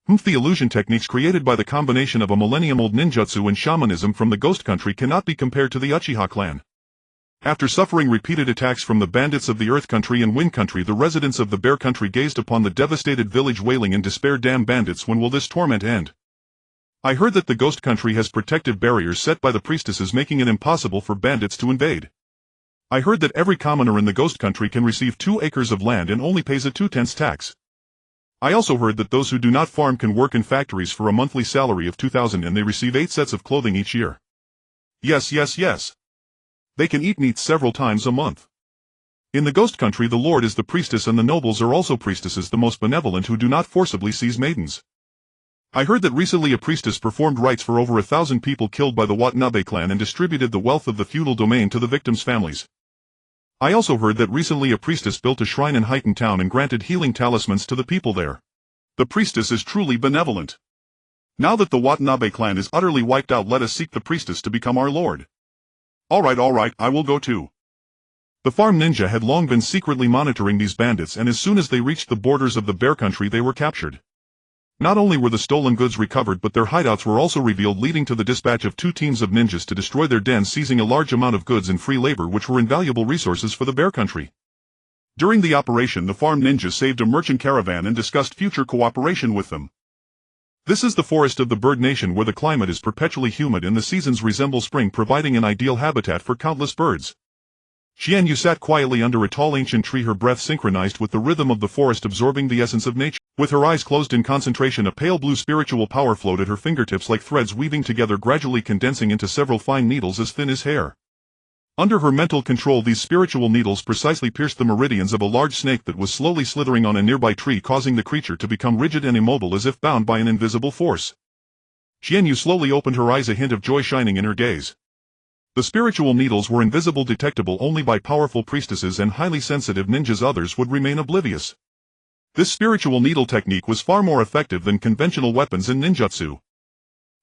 S1: The illusion techniques created by the combination of a millennium-old ninjutsu and shamanism from the ghost country cannot be compared to the Uchiha clan. After suffering repeated attacks from the bandits of the Earth Country and Wind Country, the residents of the Bear Country gazed upon the devastated village, wailing in despair, "Damn bandits, when will this torment end? I heard that the Ghost Country has protective barriers set by the priestesses, making it impossible for bandits to invade. I heard that every commoner in the Ghost Country can receive 2 acres of land and only pays a 2/10 tax. I also heard that those who do not farm can work in factories for a monthly salary of 2,000 and they receive 8 sets of clothing each year. Yes. They can eat meat several times a month. In the Ghost Country, the Lord is the priestess and the nobles are also priestesses, the most benevolent, who do not forcibly seize maidens. I heard that recently a priestess performed rites for over 1,000 people killed by the Watanabe clan and distributed the wealth of the feudal domain to the victims' families. I also heard that recently a priestess built a shrine in Highton Town and granted healing talismans to the people there. The priestess is truly benevolent. Now that the Watanabe clan is utterly wiped out, let us seek the priestess to become our lord." Alright, I will go too. The farm ninja had long been secretly monitoring these bandits, and as soon as they reached the borders of the Bear Country they were captured. Not only were the stolen goods recovered, but their hideouts were also revealed, leading to the dispatch of 2 teams of ninjas to destroy their dens, seizing a large amount of goods and free labor, which were invaluable resources for the Bear Country. During the operation, the farm ninjas saved a merchant caravan and discussed future cooperation with them. This is the forest of the Bird Nation, where the climate is perpetually humid and the seasons resemble spring, providing an ideal habitat for countless birds. Qianyu sat quietly under a tall ancient tree, her breath synchronized with the rhythm of the forest, absorbing the essence of nature. With her eyes closed in concentration, a pale blue spiritual power flowed at her fingertips like threads weaving together, gradually condensing into several fine needles as thin as hair. Under her mental control, these spiritual needles precisely pierced the meridians of a large snake that was slowly slithering on a nearby tree, causing the creature to become rigid and immobile as if bound by an invisible force. Qianyu slowly opened her eyes, a hint of joy shining in her gaze. The spiritual needles were invisible, detectable only by powerful priestesses and highly sensitive ninjas. Others would remain oblivious. This spiritual needle technique was far more effective than conventional weapons and ninjutsu.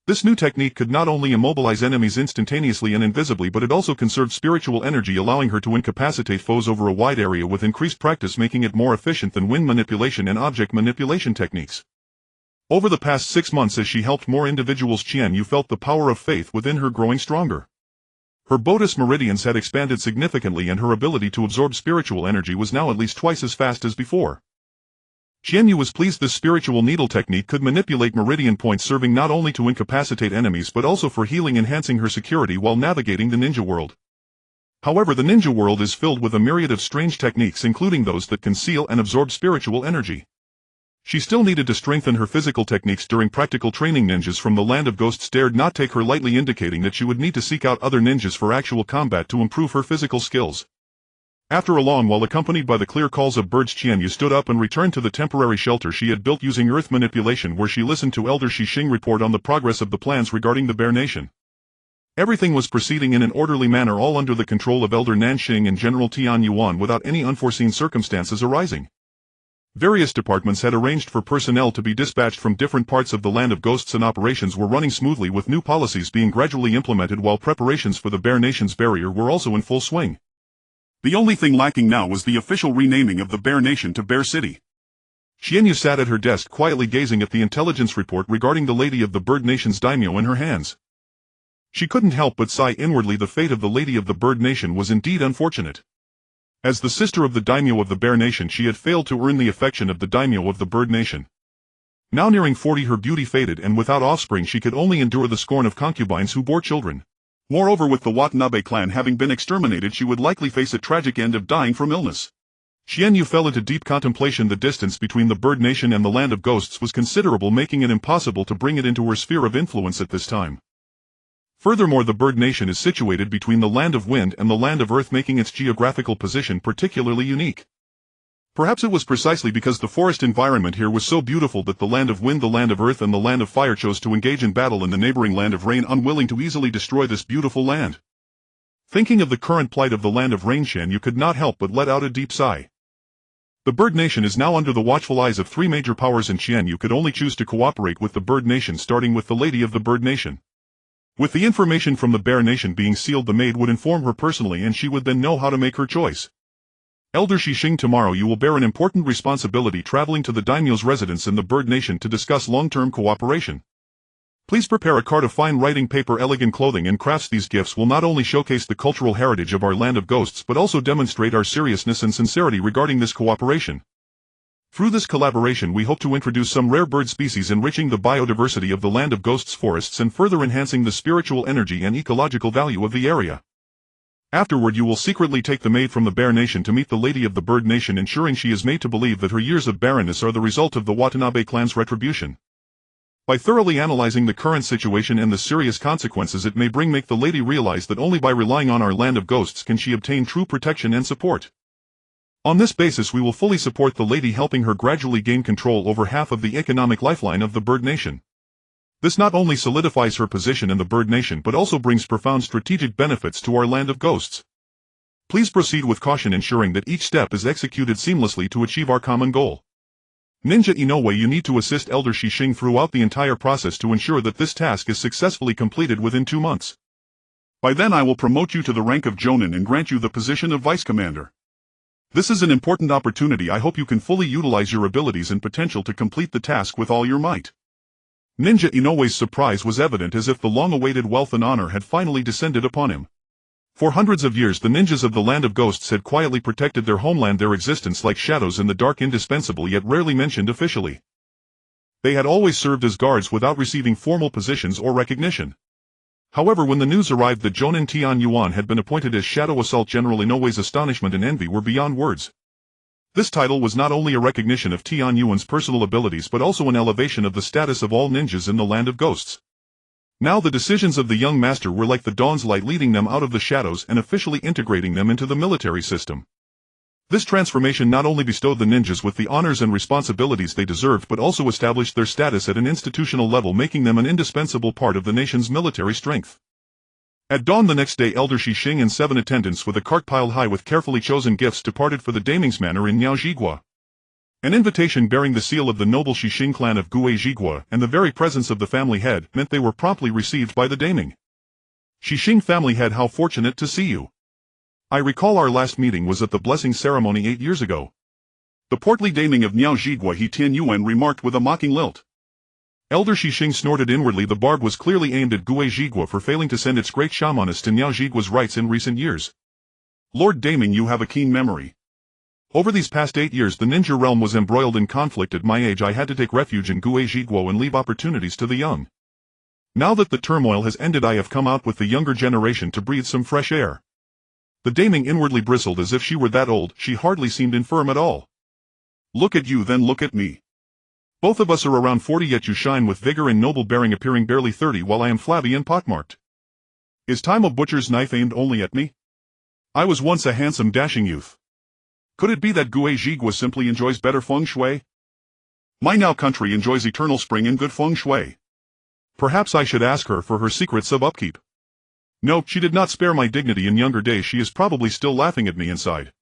S1: This new technique could not only immobilize enemies instantaneously and invisibly, but it also conserved spiritual energy, allowing her to incapacitate foes over a wide area with increased practice, making it more efficient than wind manipulation and object manipulation techniques. Over the past 6 months, as she helped more individuals, Qianyu felt the power of faith within her growing stronger. Her bodhis meridians had expanded significantly, and her ability to absorb spiritual energy was now at least twice as fast as before. Qianyu was pleased this spiritual needle technique could manipulate meridian points, serving not only to incapacitate enemies but also for healing, enhancing her security while navigating the ninja world. However, the ninja world is filled with a myriad of strange techniques, including those that conceal and absorb spiritual energy. She still needed to strengthen her physical techniques during practical training. Ninjas from the land of ghosts dared not take her lightly, indicating that she would need to seek out other ninjas for actual combat to improve her physical skills. After a long while, accompanied by the clear calls of birds, Qianyu stood up and returned to the temporary shelter she had built using earth manipulation, where she listened to Elder Shixing report on the progress of the plans regarding the Bear Nation. Everything was proceeding in an orderly manner, all under the control of Elder Nanxing and General Tian Yuan, without any unforeseen circumstances arising. Various departments had arranged for personnel to be dispatched from different parts of the land of ghosts, and operations were running smoothly, with new policies being gradually implemented, while preparations for the Bear Nation's barrier were also in full swing. The only thing lacking now was the official renaming of the Bear Nation to Bear City. Qianyu sat at her desk, quietly gazing at the intelligence report regarding the Lady of the Bird Nation's daimyo in her hands. She couldn't help but sigh inwardly. The fate of the Lady of the Bird Nation was indeed unfortunate. As the sister of the daimyo of the Bear Nation, she had failed to earn the affection of the daimyo of the Bird Nation. Now nearing 40, her beauty faded, and without offspring she could only endure the scorn of concubines who bore children. Moreover, with the Watanabe clan having been exterminated, she would likely face a tragic end of dying from illness. Qianyu fell into deep contemplation. The distance between the Bird Nation and the Land of Ghosts was considerable, making it impossible to bring it into her sphere of influence at this time. Furthermore, the Bird Nation is situated between the Land of Wind and the Land of Earth, making its geographical position particularly unique. Perhaps it was precisely because the forest environment here was so beautiful that the Land of Wind, the Land of Earth and the Land of Fire chose to engage in battle in the neighboring Land of Rain, unwilling to easily destroy this beautiful land. Thinking of the current plight of the Land of Rain, Qianyu could not help but let out a deep sigh. The Bird Nation is now under the watchful eyes of three major powers, and Qianyu could only choose to cooperate with the Bird Nation, starting with the Lady of the Bird Nation. With the information from the Bear Nation being sealed, the maid would inform her personally and she would then know how to make her choice. Elder Shixing, tomorrow you will bear an important responsibility, traveling to the daimyo's residence in the Bird Nation to discuss long-term cooperation. Please prepare a card of fine writing paper, elegant clothing and crafts. These gifts will not only showcase the cultural heritage of our Land of Ghosts but also demonstrate our seriousness and sincerity regarding this cooperation. Through this collaboration we hope to introduce some rare bird species, enriching the biodiversity of the Land of Ghosts forests and further enhancing the spiritual energy and ecological value of the area. Afterward you will secretly take the maid from the Bear Nation to meet the Lady of the Bird Nation, ensuring she is made to believe that her years of barrenness are the result of the Watanabe clan's retribution. By thoroughly analyzing the current situation and the serious consequences it may bring, make the lady realize that only by relying on our Land of Ghosts can she obtain true protection and support. On this basis we will fully support the lady, helping her gradually gain control over half of the economic lifeline of the Bird Nation. This not only solidifies her position in the Bird Nation but also brings profound strategic benefits to our Land of Ghosts. Please proceed with caution, ensuring that each step is executed seamlessly to achieve our common goal. Ninja Inoue, you need to assist Elder Shixing throughout the entire process to ensure that this task is successfully completed within 2 months. By then I will promote you to the rank of Jonin and grant you the position of Vice Commander. This is an important opportunity. I hope you can fully utilize your abilities and potential to complete the task with all your might. Ninja Inoue's surprise was evident, as if the long-awaited wealth and honor had finally descended upon him. For hundreds of years the ninjas of the Land of Ghosts had quietly protected their homeland, their existence like shadows in the dark, indispensable yet rarely mentioned officially. They had always served as guards without receiving formal positions or recognition. However, when the news arrived that Jonin Tianyuan had been appointed as Shadow Assault General, Inoue's astonishment and envy were beyond words. This title was not only a recognition of Tianyuan's personal abilities but also an elevation of the status of all ninjas in the Land of Ghosts. Now the decisions of the young master were like the dawn's light, leading them out of the shadows and officially integrating them into the military system. This transformation not only bestowed the ninjas with the honors and responsibilities they deserved but also established their status at an institutional level, making them an indispensable part of the nation's military strength. At dawn the next day, Elder Shixing and 7 attendants with a cart piled high with carefully chosen gifts departed for the Daming's Manor in Niaojigua. An invitation bearing the seal of the noble Shixing clan of Guejigua and the very presence of the family head meant they were promptly received by the Daming. Shixing family head, how fortunate to see you. I recall our last meeting was at the blessing ceremony 8 years ago. The portly Daming of Niaojigua, He Tianyuan remarked with a mocking lilt. Elder Shixing snorted inwardly. The barb was clearly aimed at Guejigua for failing to send its great shamaness to Niaojigua's rights in recent years. Lord Daming, you have a keen memory. Over these past 8 years the ninja realm was embroiled in conflict. At my age I had to take refuge in Guejigua and leave opportunities to the young. Now that the turmoil has ended I have come out with the younger generation to breathe some fresh air. The Daming inwardly bristled as if she were that old. She hardly seemed infirm at all. Look at you, then look at me. Both of us are around 40, yet you shine with vigor and noble bearing, appearing barely 30 while I am flabby and pockmarked. Is time a butcher's knife aimed only at me? I was once a handsome, dashing youth. Could it be that Guejigua simply enjoys better feng shui? My now country enjoys eternal spring and good feng shui. Perhaps I should ask her for her secrets of upkeep. No, she did not spare my dignity in younger days. She is probably still laughing at me inside.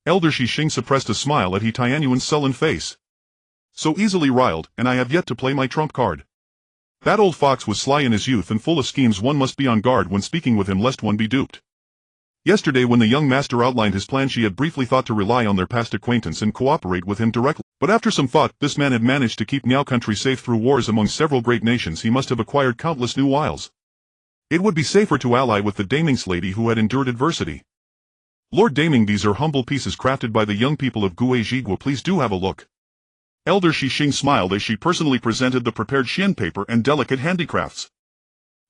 S1: Elder Shixing suppressed a smile at He Tianyuan's sullen face. So easily riled, and I have yet to play my trump card. That old fox was sly in his youth and full of schemes. One must be on guard when speaking with him lest one be duped. Yesterday when the young master outlined his plan, she had briefly thought to rely on their past acquaintance and cooperate with him directly. But after some thought, this man had managed to keep Niao country safe through wars among several great nations. He must have acquired countless new wiles. It would be safer to ally with the Daming's lady who had endured adversity. Lord Daming, these are humble pieces crafted by the young people of Guejigua. Please do have a look. Elder Shixing smiled as she personally presented the prepared xian paper and delicate handicrafts.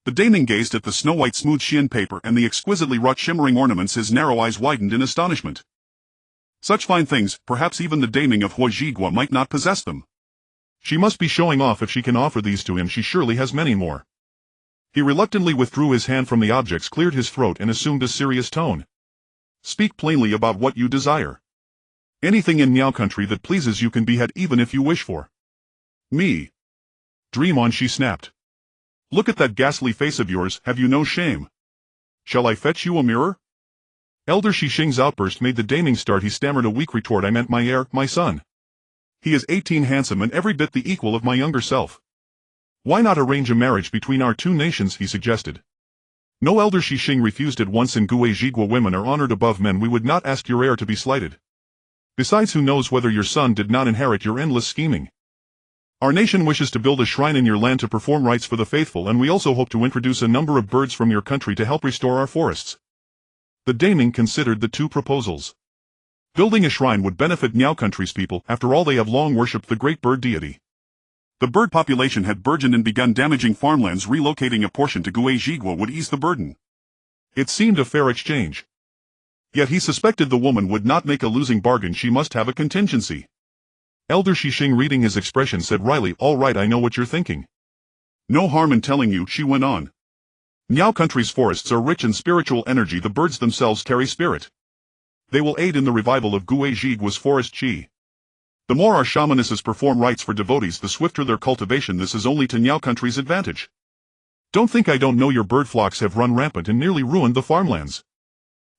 S1: The Daming gazed at the snow-white smooth xian paper and the exquisitely wrought shimmering ornaments. His narrow eyes widened in astonishment.
S2: Such fine things, perhaps even the daiming of Huajigua might not possess them.
S1: She must be showing off if she can offer these to him. She surely has many more. He reluctantly withdrew his hand from the objects, cleared his throat and assumed a serious tone. Speak plainly about what you desire. Anything in Miao country that pleases you can be had even if you wish for.
S2: Me.
S1: Dream on, she snapped. Look at that ghastly face of yours, have you no shame? Shall I fetch you a mirror? Elder Shishing's outburst made the daiming start. He stammered a weak retort. I meant my heir, my son. He is 18, handsome and every bit the equal of my younger self. Why not arrange a marriage between our two nations, he suggested. No, Elder Shishing refused at once. In Guejigua women are honored above men. We would not ask your heir to be slighted. Besides, who knows whether your son did not inherit your endless scheming. Our nation wishes to build a shrine in your land to perform rites for the faithful, and we also hope to introduce a number of birds from your country to help restore our forests. The daiming considered the two proposals. Building a shrine would benefit Miao country's people. After all, they have long worshipped the great bird deity.
S2: The bird population had burgeoned and begun damaging farmlands. Relocating a portion to Guejigua would ease the burden.
S1: It seemed a fair exchange. Yet he suspected the woman would not make a losing bargain. She must have a contingency. Elder Shishing, reading his expression, said wryly, all right, I know what you're thinking.
S2: No harm in telling you, she went on.
S1: Miao country's forests are rich in spiritual energy. The birds themselves carry spirit. They will aid in the revival of Guejigua's forest chi. The more our shamanesses perform rites for devotees, the swifter their cultivation. This is only to Miao country's advantage. Don't think I don't know your bird flocks have run rampant and nearly ruined the farmlands.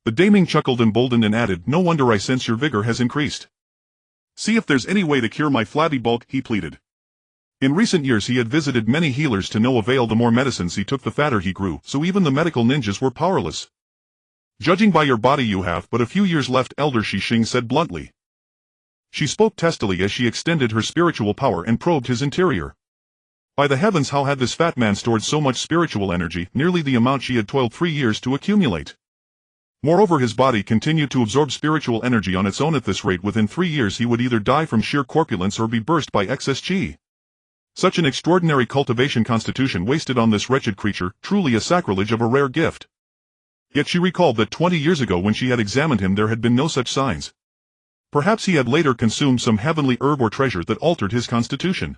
S1: The daiming chuckled, emboldened, and added, no wonder I sense your vigor has increased.
S2: See if there's any way to cure my flabby bulk, he pleaded.
S1: In recent years he had visited many healers to no avail. The more medicines he took, the fatter he grew, so even the medical ninjas were powerless. Judging by your body, you have but a few years left, Elder Shishing said bluntly. She spoke testily as she extended her spiritual power and probed his interior. By the heavens, how had this fat man stored so much spiritual energy, nearly the amount she had toiled 3 years to accumulate? Moreover, his body continued to absorb spiritual energy on its own. At this rate, within 3 years he would either die from sheer corpulence or be burst by excess chi. Such an extraordinary cultivation constitution wasted on this wretched creature, truly a sacrilege of a rare gift. Yet she recalled that 20 years ago when she had examined him there had been no such signs. Perhaps he had later consumed some heavenly herb or treasure that altered his constitution.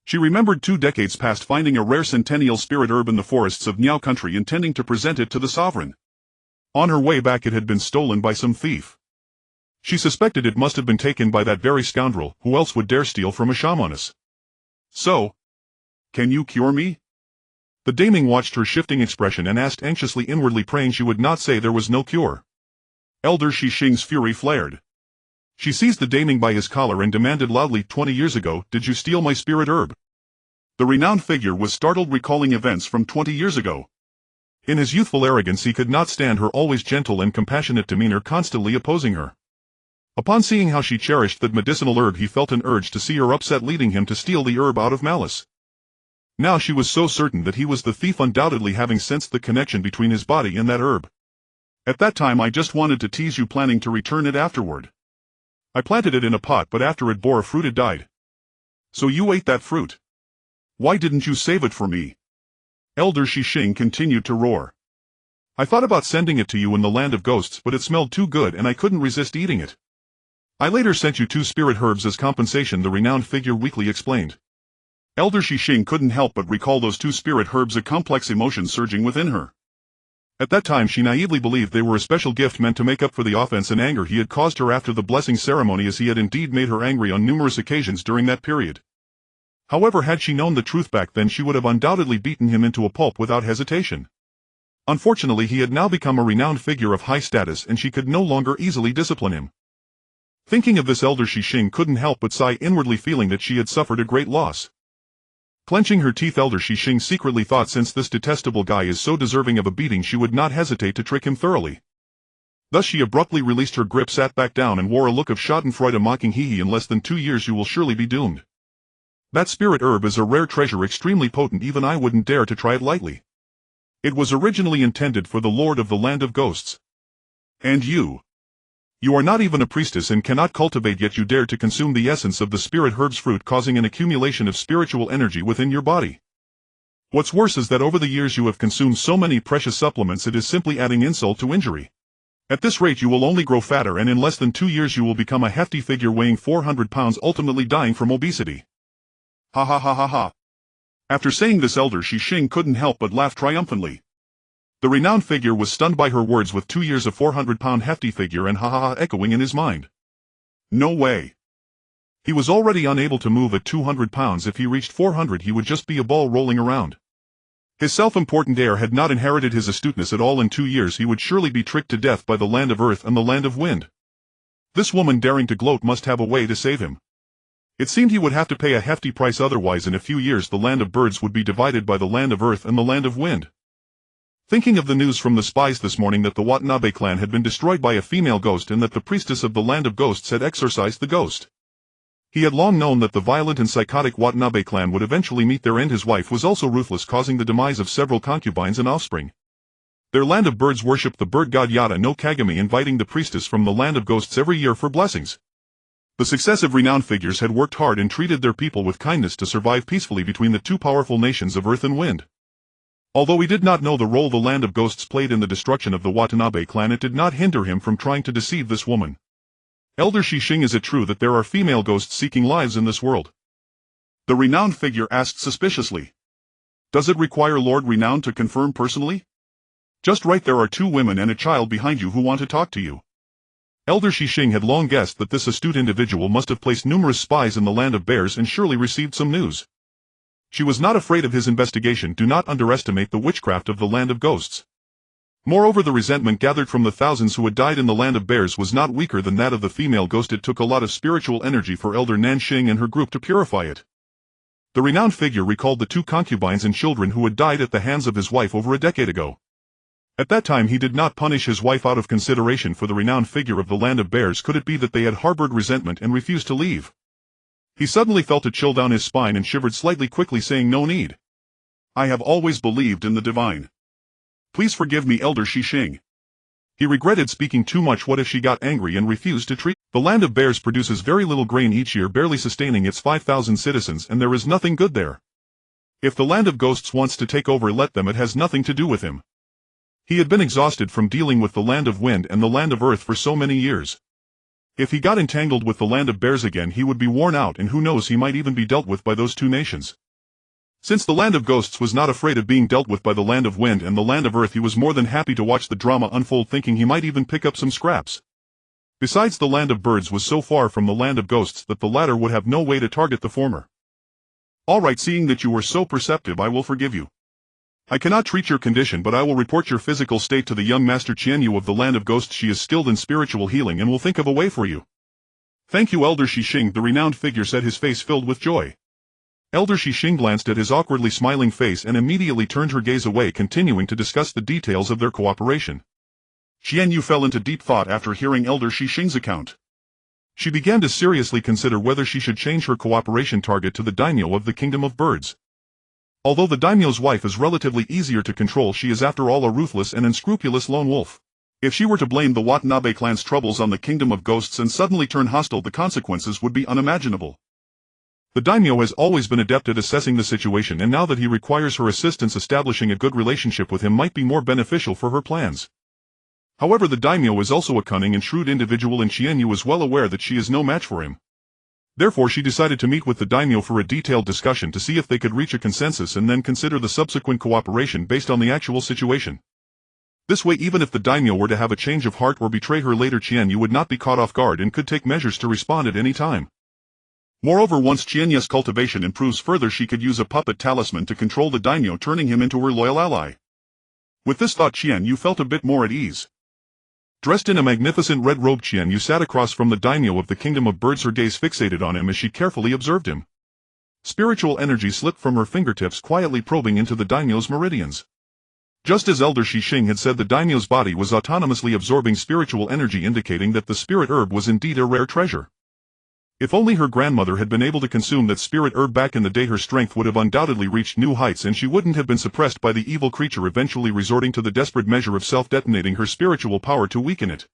S1: She remembered 2 decades past finding a rare centennial spirit herb in the forests of Miao country, intending to present it to the sovereign. On her way back it had been stolen by some thief. She suspected it must have been taken by that very scoundrel. Who else would dare steal from a shamaness?
S2: So, can you cure me?
S1: The daiming watched her shifting expression and asked anxiously, inwardly praying she would not say there was no cure.
S2: Elder Shishing's fury flared.
S1: She seized the daiming by his collar and demanded loudly, 20 years ago, did you steal my spirit herb?
S2: The renowned figure was startled, recalling events from 20 years ago.
S1: In his youthful arrogance he could not stand her always gentle and compassionate demeanor, constantly opposing her. Upon seeing how she cherished that medicinal herb he felt an urge to see her upset, leading him to steal the herb out of malice. Now she was so certain that he was the thief, undoubtedly having sensed the connection between his body and that herb.
S2: At that time I just wanted to tease you, planning to return it afterward.
S1: I planted it in a pot, but after it bore a fruit it died.
S2: So you ate that fruit? Why didn't you save it for me?
S1: Elder Shishing continued to roar. I thought about sending it to you in the land of ghosts, but it smelled too good and I couldn't resist eating it. I later sent you 2 spirit herbs as compensation, the renowned figure weakly explained.
S2: Elder Shishing couldn't help but recall those 2 spirit herbs, a complex emotion surging within her.
S1: At that time she naively believed they were a special gift meant to make up for the offense and anger he had caused her after the blessing ceremony, as he had indeed made her angry on numerous occasions during that period. However, had she known the truth back then she would have undoubtedly beaten him into a pulp without hesitation. Unfortunately he had now become a renowned figure of high status and she could no longer easily discipline him. Thinking of this, Elder Shishing couldn't help but sigh inwardly, feeling that she had suffered a great loss. Clenching her teeth, Elder Shishing secretly thought, since this detestable guy is so deserving of a beating, she would not hesitate to trick him thoroughly. Thus she abruptly released her grip, sat back down and wore a look of schadenfreude, a mocking hee hee. In less than 2 years you will surely be doomed. That spirit herb is a rare treasure, extremely potent, even I wouldn't dare to try it lightly. It was originally intended for the Lord of the Land of Ghosts.
S2: And you?
S1: You are not even a priestess and cannot cultivate, yet you dare to consume the essence of the spirit herb's fruit, causing an accumulation of spiritual energy within your body. What's worse is that over the years you have consumed so many precious supplements it is simply adding insult to injury. At this rate you will only grow fatter, and in less than 2 years you will become a hefty figure weighing 400 pounds, ultimately dying from obesity. Ha ha ha ha ha. After saying this, Elder Shishing couldn't help but laugh triumphantly. The renowned figure was stunned by her words, with 2 years of 400-pound hefty figure and ha ha ha echoing in his mind. No way. He was already unable to move at 200 pounds. If he reached 400 he would just be a ball rolling around. His self-important heir had not inherited his astuteness at all. In 2 years he would surely be tricked to death by the land of earth and the land of wind. This woman, daring to gloat, must have a way to save him. It seemed he would have to pay a hefty price, otherwise in a few years the land of birds would be divided by the land of earth and the land of wind. Thinking of the news from the spies this morning that the Watanabe clan had been destroyed by a female ghost and that the priestess of the land of ghosts had exorcised the ghost, he had long known that the violent and psychotic Watanabe clan would eventually meet their end. His wife was also ruthless, causing the demise of several concubines and offspring. Their land of birds worshipped the bird god Yada no Kagami, inviting the priestess from the land of ghosts every year for blessings. The successive renowned figures had worked hard and treated their people with kindness to survive peacefully between the two powerful nations of earth and wind. Although he did not know the role the land of ghosts played in the destruction of the Watanabe clan, it did not hinder him from trying to deceive this woman. Elder Shishing, is it true that there are female ghosts seeking lives in this world? The renowned figure asked suspiciously. Does it require Lord Renowned to confirm personally? Just right, there are 2 women and a child behind you who want to talk to you. Elder Shishing had long guessed that this astute individual must have placed numerous spies in the land of bears and surely received some news. She was not afraid of his investigation. Do not underestimate the witchcraft of the land of ghosts. Moreover, the resentment gathered from the thousands who had died in the land of bears was not weaker than that of the female ghost. It took a lot of spiritual energy for Elder Nanxing and her group to purify it. The renowned figure recalled the 2 concubines and children who had died at the hands of his wife over a decade ago. At that time he did not punish his wife out of consideration for the renowned figure of the land of bears. Could it be that they had harbored resentment and refused to leave? He suddenly felt a chill down his spine and shivered slightly, quickly saying, "No need. I have always believed in the divine. Please forgive me, Elder Shishing." He regretted speaking too much. What if she got angry and refused to treat? The land of bears produces very little grain each year, barely sustaining its 5,000 citizens, and there is nothing good there. If the land of ghosts wants to take over, let them. It has nothing to do with him. He had been exhausted from dealing with the land of wind and the land of earth for so many years. If he got entangled with the land of bears again, he would be worn out, and who knows, he might even be dealt with by those 2 nations. Since the land of ghosts was not afraid of being dealt with by the land of wind and the land of earth, he was more than happy to watch the drama unfold, thinking he might even pick up some scraps. Besides, the land of birds was so far from the land of ghosts that the latter would have no way to target the former. Alright, seeing that you were so perceptive, I will forgive you. I cannot treat your condition, but I will report your physical state to the young Master Qianyu of the land of ghosts. She is skilled in spiritual healing and will think of a way for you. Thank you, Elder Shishing, the renowned figure said, his face filled with joy. Elder Shishing glanced at his awkwardly smiling face and immediately turned her gaze away, continuing to discuss the details of their cooperation. Qianyu fell into deep thought after hearing Elder Shishing's account. She began to seriously consider whether she should change her cooperation target to the daimyo of the Kingdom of Birds. Although the daimyo's wife is relatively easier to control, she is after all a ruthless and unscrupulous lone wolf. If she were to blame the Watanabe clan's troubles on the Kingdom of Ghosts and suddenly turn hostile, the consequences would be unimaginable. The daimyo has always been adept at assessing the situation, and now that he requires her assistance, establishing a good relationship with him might be more beneficial for her plans. However, the daimyo is also a cunning and shrewd individual, and Qianyu was well aware that she is no match for him. Therefore she decided to meet with the daimyo for a detailed discussion to see if they could reach a consensus and then consider the subsequent cooperation based on the actual situation. This way, even if the daimyo were to have a change of heart or betray her later, Qianyu would not be caught off guard and could take measures to respond at any time. Moreover, once Qianyu's cultivation improves further, she could use a puppet talisman to control the daimyo, turning him into her loyal ally. With this thought, Qianyu felt a bit more at ease. Dressed in a magnificent red robe, Qianyu sat across from the daimyo of the Kingdom of Birds, her gaze fixated on him as she carefully observed him. Spiritual energy slipped from her fingertips, quietly probing into the daimyo's meridians. Just as Elder Shishing had said, the daimyo's body was autonomously absorbing spiritual energy, indicating that the spirit herb was indeed a rare treasure. If only her grandmother had been able to consume that spirit herb back in the day, her strength would have undoubtedly reached new heights, and she wouldn't have been suppressed by the evil creature, eventually resorting to the desperate measure of self-detonating her spiritual power to weaken it.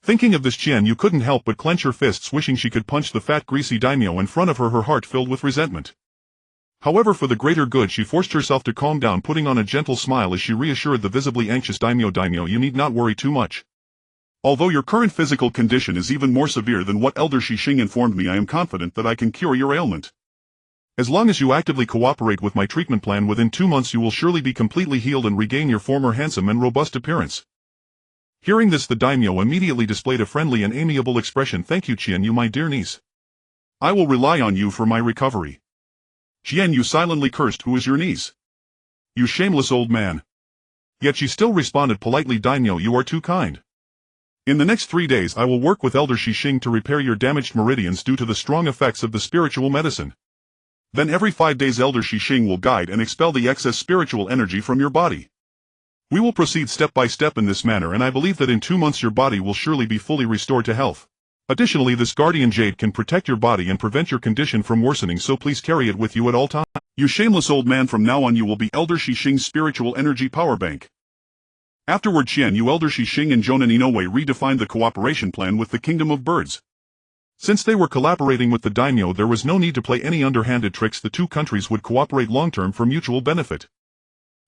S1: Thinking of this, Qianyu couldn't help but clench her fists, wishing she could punch the fat, greasy daimyo in front of her, her heart filled with resentment. However, for the greater good, she forced herself to calm down, putting on a gentle smile as she reassured the visibly anxious daimyo. "Daimyo, you need not worry too much.
S2: Although your current physical condition is even more severe than what Elder Shishing informed me, I am confident that I can cure your ailment. As long as you actively cooperate with my treatment plan, within 2 months you will surely be completely healed and regain your former handsome and robust appearance. Hearing this, the daimyo immediately displayed a friendly and amiable expression. Thank you, Qianyu, my dear niece. I will rely on you for my recovery. Qianyu silently cursed. Who is your niece? You shameless old man. Yet she still responded politely. Daimyo, you are too kind. In the next 3 days I will work with Elder Shishing to repair your damaged meridians due to the strong effects of the spiritual medicine. Then every 5 days Elder Shishing will guide and expel the excess spiritual energy from your body. We will proceed step by step in this manner, and I believe that in 2 months your body will surely be fully restored to health. Additionally, this guardian jade can protect your body and prevent your condition from worsening, so please carry it with you at all times. You shameless old man, from now on you will be Elder Shishing's spiritual energy power bank. Afterward, Qianyu, Elder Shishing and Jonin Inoue redefined the cooperation plan with the Kingdom of Birds. Since they were collaborating with the daimyo, there was no need to play any underhanded tricks. The two countries would cooperate long-term for mutual benefit.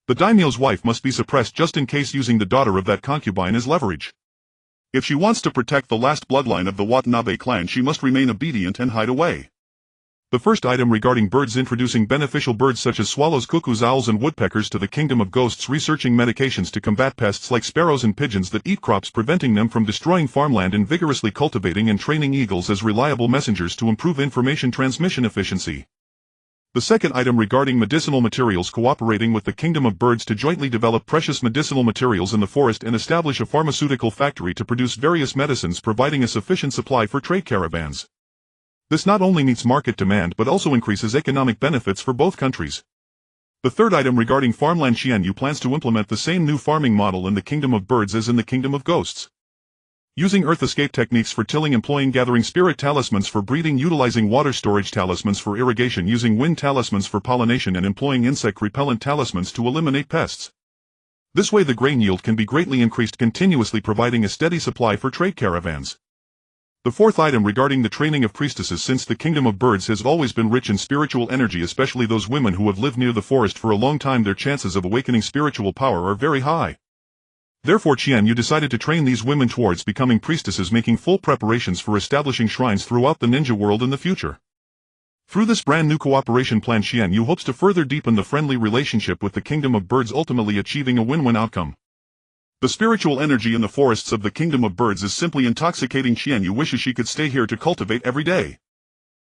S2: The daimyo's wife must be suppressed just in case, using the daughter of that concubine as leverage. If she wants to protect the last bloodline of the Watanabe clan, she must remain obedient and hide away. The first item regarding birds: introducing beneficial birds such as swallows, cuckoos, owls and woodpeckers to the Kingdom of Ghosts, researching medications to combat pests like sparrows and pigeons that eat crops, preventing them from destroying farmland, and vigorously cultivating and training eagles as reliable messengers to improve information transmission efficiency. The second item regarding medicinal materials: cooperating with the Kingdom of Birds to jointly develop precious medicinal materials in the forest and establish a pharmaceutical factory to produce various medicines, providing a sufficient supply for trade caravans. This not only meets market demand but also increases economic benefits for both countries. The third item regarding farmland: Qianyu plans to implement the same new farming model in the Kingdom of Birds as in the Kingdom of Ghosts. Using earth escape techniques for tilling, employing gathering spirit talismans for breeding, utilizing water storage talismans for irrigation, using wind talismans for pollination, and employing insect repellent talismans to eliminate pests. This way the grain yield can be greatly increased, continuously providing a steady supply for trade caravans. The fourth item regarding the training of priestesses: since the Kingdom of Birds has always been rich in spiritual energy, especially those women who have lived near the forest for a long time, their chances of awakening spiritual power are very high. Therefore, Qianyu decided to train these women towards becoming priestesses, making full preparations for establishing shrines throughout the ninja world in the future. Through this brand new cooperation plan, Qianyu hopes to further deepen the friendly relationship with the Kingdom of Birds, ultimately achieving a win-win outcome. The spiritual energy in the forests of the Kingdom of Birds is simply intoxicating. Qianyu wishes she could stay here to cultivate every day.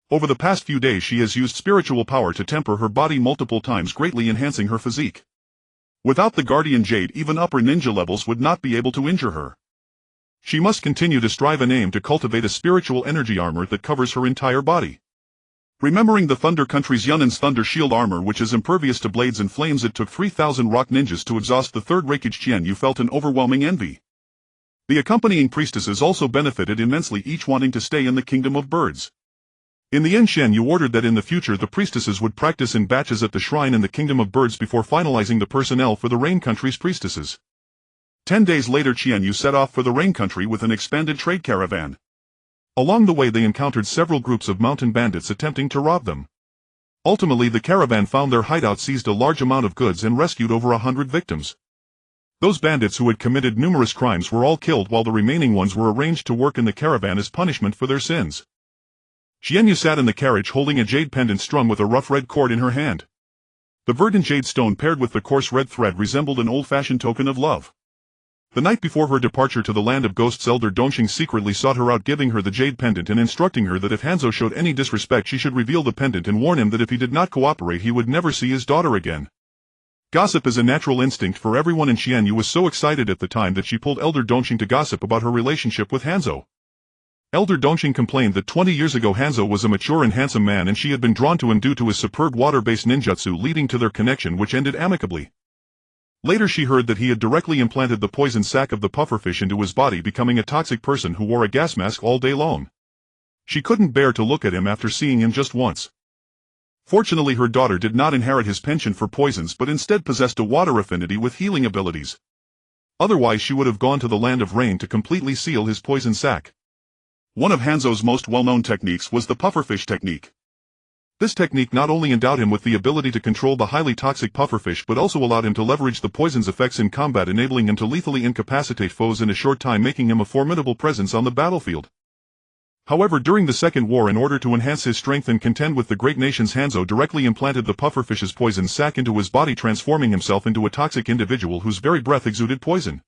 S2: Over the past few days she has used spiritual power to temper her body multiple times, greatly enhancing her physique. Without the guardian jade, even upper ninja levels would not be able to injure her. She must continue to strive and aim to cultivate a spiritual energy armor that covers her entire body. Remembering the Thunder Country's Yunin's Thunder Shield armor, which is impervious to blades and flames, it took 3,000 rock ninjas to exhaust the third raking. Qianyu felt an overwhelming envy. The accompanying priestesses also benefited immensely, each wanting to stay in the Kingdom of Birds. In the end, Qianyu ordered that in the future the priestesses would practice in batches at the shrine in the Kingdom of Birds before finalizing the personnel for the Rain Country's priestesses. 10 days later, Qianyu set off for the Rain Country with an expanded trade caravan. Along the way they encountered several groups of mountain bandits attempting to rob them. Ultimately the caravan found their hideout, seized a large amount of goods, and rescued over 100 victims. Those bandits who had committed numerous crimes were all killed, while the remaining ones were arranged to work in the caravan as punishment for their sins. Qianyu sat in the carriage holding a jade pendant strung with a rough red cord in her hand. The verdant jade stone paired with the coarse red thread resembled an old-fashioned token of love. The night before her departure to the land of ghosts, Elder Dongxing secretly sought her out, giving her the jade pendant and instructing her that if Hanzō showed any disrespect she should reveal the pendant and warn him that if he did not cooperate he would never see his daughter again. Gossip is a natural instinct for everyone, and Qianyu was so excited at the time that she pulled Elder Dongxing to gossip about her relationship with Hanzō. Elder Dongxing complained that 20 years ago Hanzō was a mature and handsome man and she had been drawn to him due to his superb water-based ninjutsu, leading to their connection, which ended amicably. Later she heard that he had directly implanted the poison sac of the pufferfish into his body, becoming a toxic person who wore a gas mask all day long. She couldn't bear to look at him after seeing him just once. Fortunately her daughter did not inherit his penchant for poisons but instead possessed a water affinity with healing abilities. Otherwise she would have gone to the land of rain to completely seal his poison sac. One of Hanzō's most well-known techniques was the pufferfish technique.
S1: This technique not only endowed him with the ability to control the highly toxic pufferfish but also allowed him to leverage the poison's effects in combat, enabling him to lethally incapacitate foes in a short time, making him a formidable presence on the battlefield. However, during the Second War, in order to enhance his strength and contend with the great nations, Hanzō directly implanted the pufferfish's poison sac into his body, transforming himself into a toxic individual whose very breath exuded poison.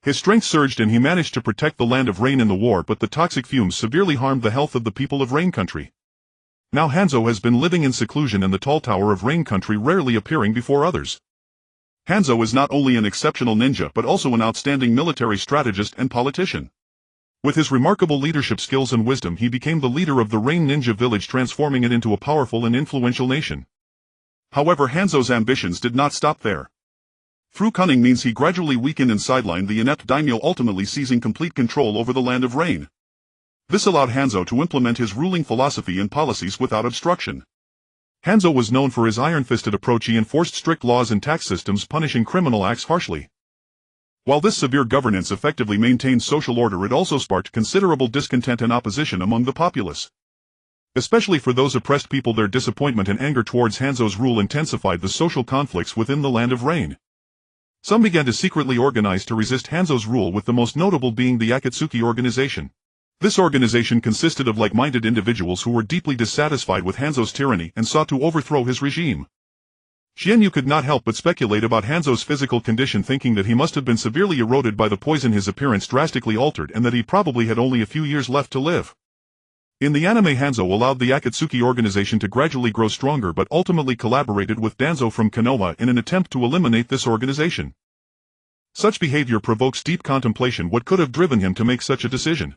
S1: His strength surged and he managed to protect the land of Rain in the war, but the toxic fumes severely harmed the health of the people of Rain Country. Now Hanzō has been living in seclusion in the tall tower of Rain Country, rarely appearing before others. Hanzō is not only an exceptional ninja but also an outstanding military strategist and politician. With his remarkable leadership skills and wisdom, he became the leader of the Rain Ninja Village, transforming it into a powerful and influential nation. However, Hanzō's ambitions did not stop there. Through cunning means he gradually weakened and sidelined the inept daimyo, ultimately seizing complete control over the land of Rain. This allowed Hanzō to implement his ruling philosophy and policies without obstruction. Hanzō was known for his iron-fisted approach. He enforced strict laws and tax systems, punishing criminal acts harshly. While this severe governance effectively maintained social order, it also sparked considerable discontent and opposition among the populace. Especially for those oppressed people, their disappointment and anger towards Hanzō's rule intensified the social conflicts within the land of Rain. Some began to secretly organize to resist Hanzō's rule, with the most notable being the Akatsuki organization. This organization consisted of like-minded individuals who were deeply dissatisfied with Hanzō's tyranny and sought to overthrow his regime. Qianyu could not help but speculate about Hanzō's physical condition, thinking that he must have been severely eroded by the poison, his appearance drastically altered, and that he probably had only a few years left to live. In the anime, Hanzō allowed the Akatsuki organization to gradually grow stronger but ultimately collaborated with Danzo from Konoha in an attempt to eliminate this organization. Such behavior provokes deep contemplation. What could have driven him to make such a decision?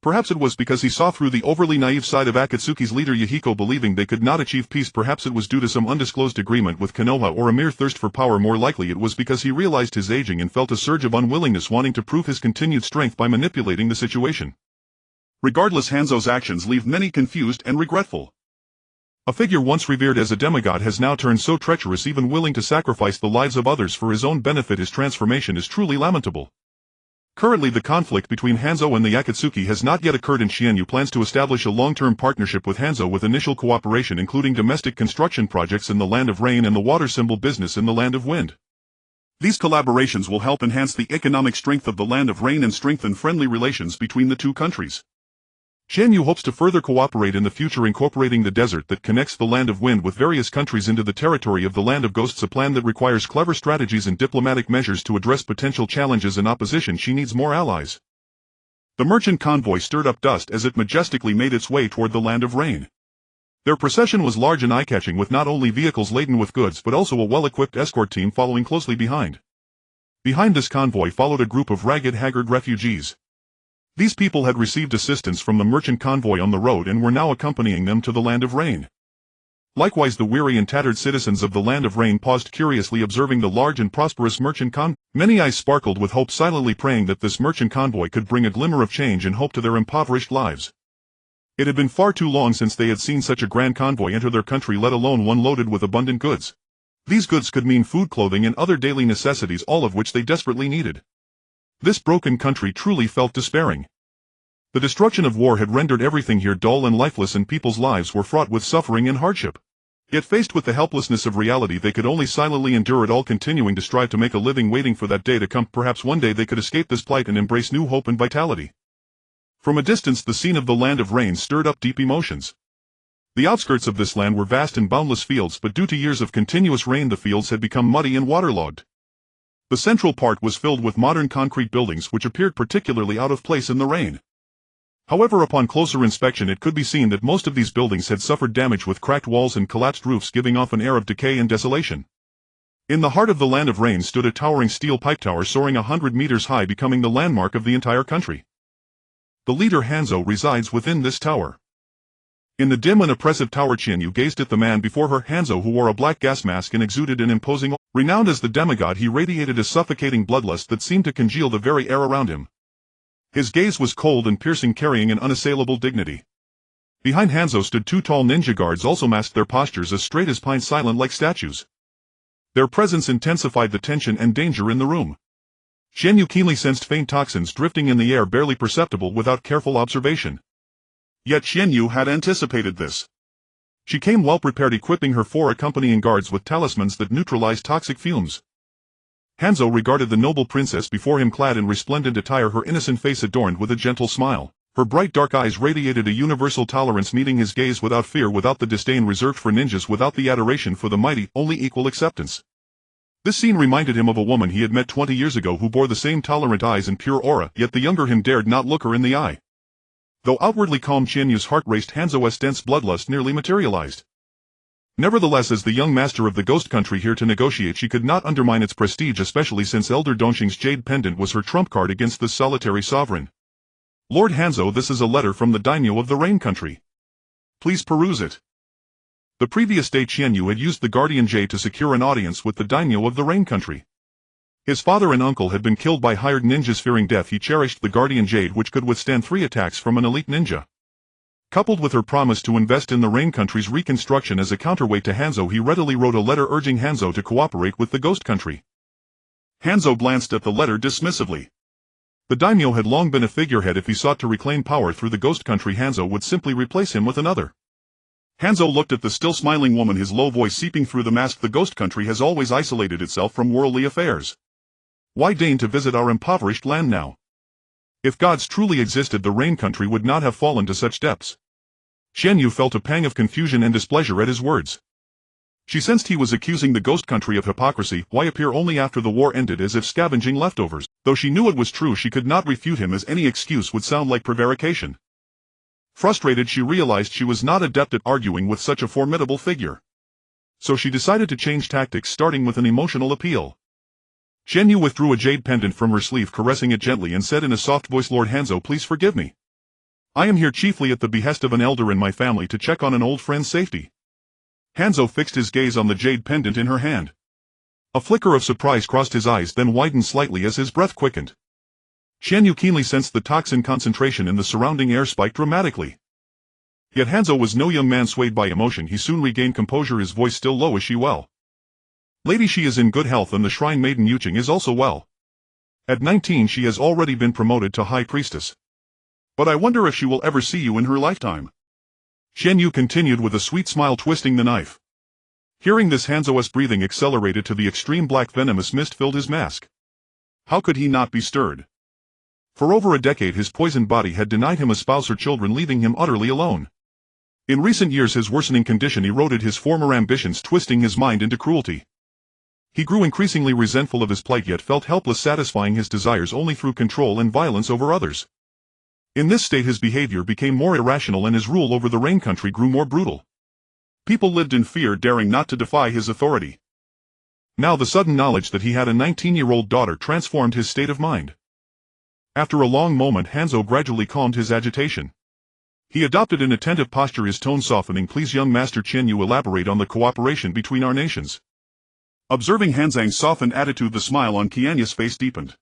S1: Perhaps it was because he saw through the overly naive side of Akatsuki's leader Yahiko, believing they could not achieve peace. Perhaps it was due to some undisclosed agreement with Konoha, or a mere thirst for power. More likely it was because he realized his aging and felt a surge of unwillingness, wanting to prove his continued strength by manipulating the situation. Regardless, Hanzō's actions leave many confused and regretful. A figure once revered as a demigod has now turned so treacherous, even willing to sacrifice the lives of others for his own benefit. His transformation is truly lamentable. Currently, the conflict between Hanzō and the Akatsuki has not yet occurred, and Qianyu plans to establish a long-term partnership with Hanzō, with initial cooperation including domestic construction projects in the land of Rain and the water symbol business in the land of Wind. These collaborations will help enhance the economic strength of the land of Rain and strengthen friendly relations between the two countries. Qianyu hopes to further cooperate in the future, incorporating the desert that connects the land of Wind with various countries into the territory of the land of Ghosts, a plan that requires clever strategies and diplomatic measures to address potential challenges and opposition. She needs more allies. The merchant convoy stirred up dust as it majestically made its way toward the land of Rain. Their procession was large and eye-catching, with not only vehicles laden with goods but also a well-equipped escort team following closely behind. Behind this convoy followed a group of ragged, haggard refugees. These people had received assistance from the merchant convoy on the road and were now accompanying them to the land of Rain. Likewise, the weary and tattered citizens of the land of Rain paused curiously, observing the large and prosperous merchant convoy. Many eyes sparkled with hope, silently praying that this merchant convoy could bring a glimmer of change and hope to their impoverished lives. It had been far too long since they had seen such a grand convoy enter their country, let alone one loaded with abundant goods. These goods could mean food, clothing, and other daily necessities, all of which they desperately needed. This broken country truly felt despairing. The destruction of war had rendered everything here dull and lifeless, and people's lives were fraught with suffering and hardship. Yet faced with the helplessness of reality, they could only silently endure it all, continuing to strive to make a living, waiting for that day to come. Perhaps one day they could escape this plight and embrace new hope and vitality. From a distance, the scene of the land of Rain stirred up deep emotions. The outskirts of this land were vast and boundless fields, but due to years of continuous rain the fields had become muddy and waterlogged. The central part was filled with modern concrete buildings which appeared particularly out of place in the rain. However, upon closer inspection it could be seen that most of these buildings had suffered damage, with cracked walls and collapsed roofs giving off an air of decay and desolation. In the heart of the land of Rain stood a towering steel pipe tower soaring 100 meters high, becoming the landmark of the entire country. The leader Hanzō resides within this tower. In the dim and oppressive tower, Qianyu gazed at the man before her, Hanzō, who wore a black gas mask and exuded an imposing aura. Renowned as the demigod, he radiated a suffocating bloodlust that seemed to congeal the very air around him. His gaze was cold and piercing, carrying an unassailable dignity. Behind Hanzō stood two tall ninja guards, also masked, their postures as straight as pine, silent like statues. Their presence intensified the tension and danger in the room. Qianyu keenly sensed faint toxins drifting in the air, barely perceptible without careful observation. Yet Qianyu had anticipated this. She came well prepared, equipping her 4 accompanying guards with talismans that neutralized toxic fumes. Hanzō regarded the noble princess before him, clad in resplendent attire, her innocent face adorned with a gentle smile. Her bright dark eyes radiated a universal tolerance, meeting his gaze without fear, without the disdain reserved for ninjas, without the adoration for the mighty, only equal acceptance. This scene reminded him of a woman he had met 20 years ago who bore the same tolerant eyes and pure aura, yet the younger him dared not look her in the eye. Though outwardly calm, Qianyu's heart raced. Hanzō's dense bloodlust nearly materialized. Nevertheless, as the young master of the ghost country here to negotiate, she could not undermine its prestige, especially since Elder Dongxing's jade pendant was her trump card against this solitary sovereign. Lord Hanzō, this is a letter from the daimyo of the Rain Country. Please peruse it. The previous day Qianyu had used the guardian jade to secure an audience with the daimyo of the Rain Country. His father and uncle had been killed by hired ninjas. Fearing death, he cherished the guardian jade, which could withstand 3 attacks from an elite ninja. Coupled with her promise to invest in the Rain Country's reconstruction as a counterweight to Hanzō, he readily wrote a letter urging Hanzō to cooperate with the ghost country. Hanzō glanced at the letter dismissively. The daimyo had long been a figurehead. If he sought to reclaim power through the ghost country, Hanzō would simply replace him with another. Hanzō looked at the still smiling woman, his low voice seeping through the mask. The ghost country has always isolated itself from worldly affairs. Why deign to visit our impoverished land now? If gods truly existed, the Rain Country would not have fallen to such depths. Qianyu felt a pang of confusion and displeasure at his words. She sensed he was accusing the ghost country of hypocrisy. Why appear only after the war ended, as if scavenging leftovers? Though she knew it was true, she could not refute him, as any excuse would sound like prevarication. Frustrated, she realized she was not adept at arguing with such a formidable figure. So she decided to change tactics, starting with an emotional appeal. Qianyu withdrew a jade pendant from her sleeve, caressing it gently, and said in a soft voice, Lord Hanzō, please forgive me. I am here chiefly at the behest of an elder in my family to check on an old friend's safety. Hanzō fixed his gaze on the jade pendant in her hand. A flicker of surprise crossed his eyes, then widened slightly as his breath quickened. Qianyu keenly sensed the toxin concentration in the surrounding air spike dramatically. Yet Hanzō was no young man swayed by emotion. He soon regained composure, his voice still low. Is she well? Lady, she is in good health, and the shrine maiden Yu Qing is also well. At 19 she has already been promoted to high priestess. But I wonder if she will ever see you in her lifetime. Qianyu continued with a sweet smile, twisting the knife. Hearing this, Hanzō's breathing accelerated to the extreme. Black venomous mist filled his mask. How could he not be stirred? For over a decade his poisoned body had denied him a spouse or children, leaving him utterly alone. In recent years his worsening condition eroded his former ambitions, twisting his mind into cruelty. He grew increasingly resentful of his plight, yet felt helpless, satisfying his desires only through control and violence over others. In this state his behavior became more irrational, and his rule over the Rain Country grew more brutal. People lived in fear, daring not to defy his authority. Now the sudden knowledge that he had a 19-year-old daughter transformed his state of mind. After a long moment, Hanzō gradually calmed his agitation. He adopted an attentive posture, his tone softening. Please, young master Qianyu, elaborate on the cooperation between our nations. Observing Hanzang's softened attitude, the smile on Qianyu's face deepened.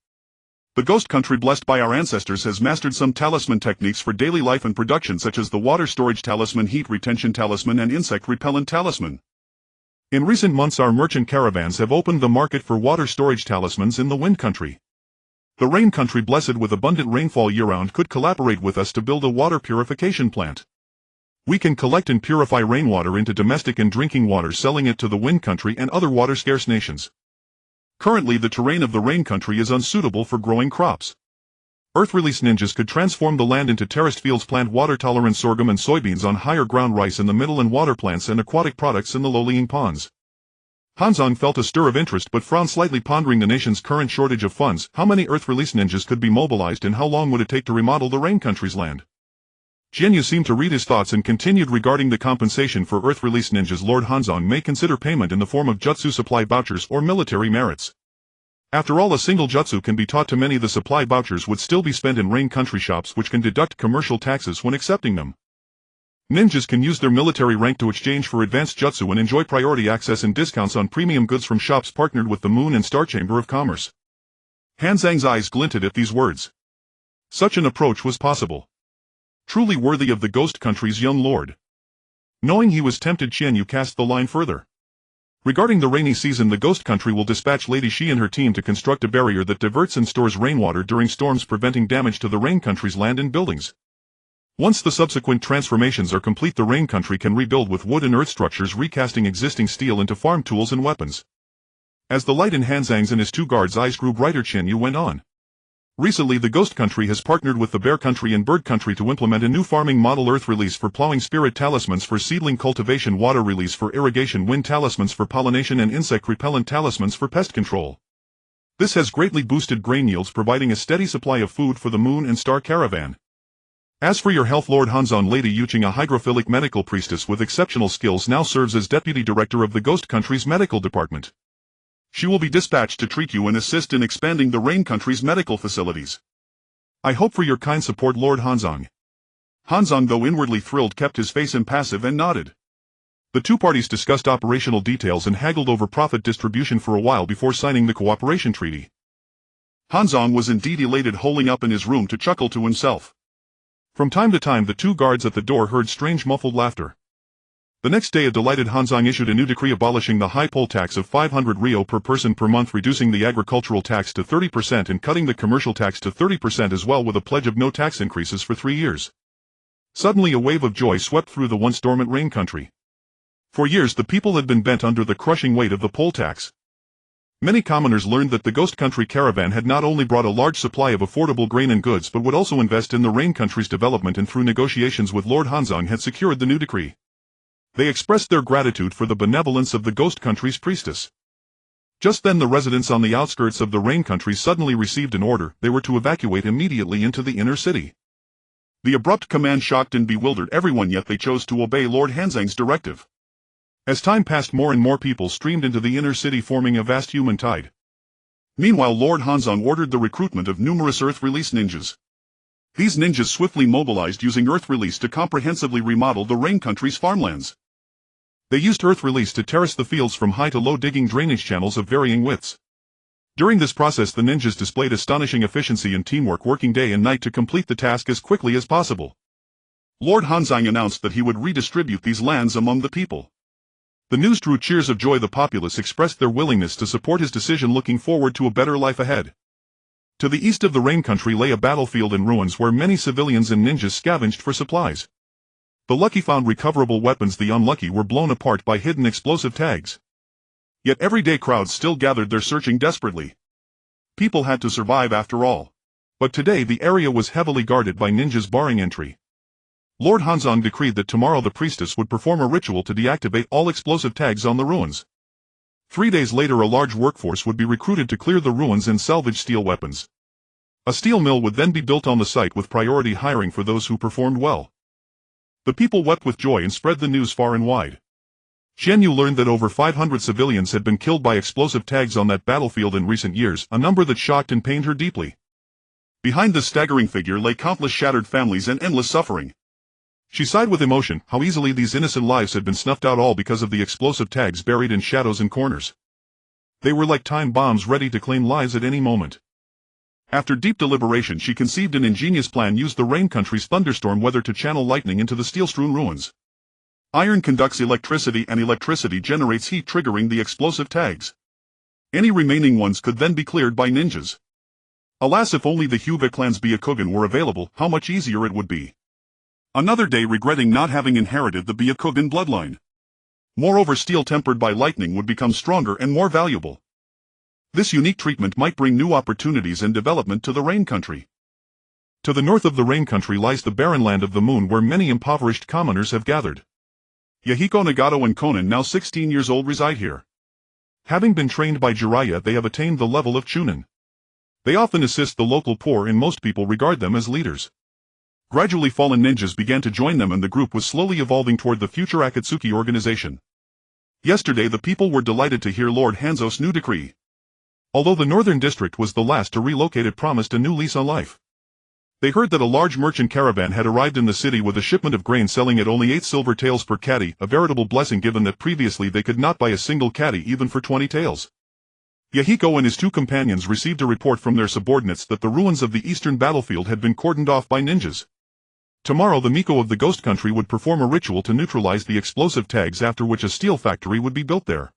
S1: The ghost country, blessed by our ancestors, has mastered some talisman techniques for daily life and production, such as the water storage talisman, heat retention talisman, and insect repellent talisman. In recent months our merchant caravans have opened the market for water storage talismans in the Wind Country. The Rain Country, blessed with abundant rainfall year-round, could collaborate with us to build a water purification plant. We can collect and purify rainwater into domestic and drinking water, selling it to the Wind Country and other water-scarce nations. Currently the terrain of the Rain Country is unsuitable for growing crops. Earth-release ninjas could transform the land into terraced fields, plant water-tolerant sorghum and soybeans on higher ground, rice in the middle, and water plants and aquatic products in the low-lying ponds. Hanzō felt a stir of interest but frowned slightly, pondering the nation's current shortage of funds. How many Earth-release ninjas could be mobilized, and how long would it take to remodel the Rain Country's land? Qianyu seemed to read his thoughts and continued, regarding the compensation for Earth-release ninjas, Lord Hanzō may consider payment in the form of jutsu supply vouchers or military merits. After all, a single jutsu can be taught to many. The supply vouchers would still be spent in Rain Country shops, which can deduct commercial taxes when accepting them. Ninjas can use their military rank to exchange for advanced jutsu and enjoy priority access and discounts on premium goods from shops partnered with the Moon and Star Chamber of Commerce. Hanzang's eyes glinted at these words. Such an approach was possible. Truly worthy of the ghost country's young lord. Knowing he was tempted, Qianyu cast the line further. Regarding the rainy season, the ghost country will dispatch Lady Shi and her team to construct a barrier that diverts and stores rainwater during storms, preventing damage to the Rain Country's land and buildings. Once the subsequent transformations are complete, the rain country can rebuild with wood and earth structures, recasting existing steel into farm tools and weapons. As the light in Hanzō's and his two guards' eyes grew brighter, Qianyu went on. Recently, the Ghost Country has partnered with the Bear Country and Bird Country to implement a new farming model: earth release for plowing, spirit talismans for seedling cultivation, water release for irrigation, wind talismans for pollination, and insect repellent talismans for pest control. This has greatly boosted grain yields, providing a steady supply of food for the Moon and Star Caravan. As for your health, Lord Hanzō, Lady Yue Qianyu, a hydrophilic medical priestess with exceptional skills, now serves as deputy director of the Ghost Country's medical department. She will be dispatched to treat you and assist in expanding the Rain Country's medical facilities. I hope for your kind support, Lord Hanzō. Hanzō, though inwardly thrilled, kept his face impassive and nodded. The two parties discussed operational details and haggled over profit distribution for a while before signing the cooperation treaty. Hanzō was indeed elated, holing up in his room to chuckle to himself. From time to time, the two guards at the door heard strange muffled laughter. The next day, a delighted Hanzō issued a new decree abolishing the high poll tax of 500 ryo per person per month, reducing the agricultural tax to 30% and cutting the commercial tax to 30% as well, with a pledge of no tax increases for 3 years. Suddenly, a wave of joy swept through the once dormant Rain Country. For years, the people had been bent under the crushing weight of the poll tax. Many commoners learned that the Ghost Country caravan had not only brought a large supply of affordable grain and goods but would also invest in the Rain Country's development, and through negotiations with Lord Hanzō had secured the new decree. They expressed their gratitude for the benevolence of the Ghost Country's priestess. Just then, the residents on the outskirts of the Rain Country suddenly received an order: they were to evacuate immediately into the inner city. The abrupt command shocked and bewildered everyone, yet they chose to obey Lord Hanzō's directive. As time passed, more and more people streamed into the inner city, forming a vast human tide. Meanwhile, Lord Hanzō ordered the recruitment of numerous Earth Release ninjas. These ninjas swiftly mobilized, using Earth Release to comprehensively remodel the Rain Country's farmlands. They used Earth Release to terrace the fields from high to low, digging drainage channels of varying widths. During this process, the ninjas displayed astonishing efficiency and teamwork, working day and night to complete the task as quickly as possible. Lord Hanzō announced that he would redistribute these lands among the people. The news drew cheers of joy. The populace expressed their willingness to support his decision, looking forward to a better life ahead. To the east of the Rain Country lay a battlefield in ruins where many civilians and ninjas scavenged for supplies. The lucky found recoverable weapons, the unlucky were blown apart by hidden explosive tags. Yet everyday crowds still gathered there, searching desperately. People had to survive after all. But today the area was heavily guarded by ninjas barring entry. Lord Hanzō decreed that tomorrow the priestess would perform a ritual to deactivate all explosive tags on the ruins. 3 days later, a large workforce would be recruited to clear the ruins and salvage steel weapons. A steel mill would then be built on the site, with priority hiring for those who performed well. The people wept with joy and spread the news far and wide. Qianyu learned that over 500 civilians had been killed by explosive tags on that battlefield in recent years, a number that shocked and pained her deeply. Behind this staggering figure lay countless shattered families and endless suffering. She sighed with emotion. How easily these innocent lives had been snuffed out, all because of the explosive tags buried in shadows and corners. They were like time bombs, ready to claim lives at any moment. After deep deliberation, she conceived an ingenious plan: use the Rain Country's thunderstorm weather to channel lightning into the steel-strewn ruins. Iron conducts electricity, and electricity generates heat, triggering the explosive tags. Any remaining ones could then be cleared by ninjas. Alas, if only the Hyuga clan's Byakugan were available, how much easier it would be. Another day regretting not having inherited the Byakugan bloodline. Moreover, steel tempered by lightning would become stronger and more valuable. This unique treatment might bring new opportunities and development to the Rain Country. To the north of the Rain Country lies the barren land of the Moon, where many impoverished commoners have gathered. Yahiko, Nagato and Konan, now 16 years old, reside here. Having been trained by Jiraiya, they have attained the level of Chunin. They often assist the local poor, and most people regard them as leaders. Gradually, fallen ninjas began to join them, and the group was slowly evolving toward the future Akatsuki organization. Yesterday, the people were delighted to hear Lord Hanzō's new decree. Although the northern district was the last to relocate, it promised a new lease on life. They heard that a large merchant caravan had arrived in the city with a shipment of grain, selling at only 8 silver taels per caddy, a veritable blessing given that previously they could not buy a single caddy even for 20 taels. Yahiko and his 2 companions received a report from their subordinates that the ruins of the eastern battlefield had been cordoned off by ninjas. Tomorrow the Miko of the Ghost Country would perform a ritual to neutralize the explosive tags, after which a steel factory would be built there.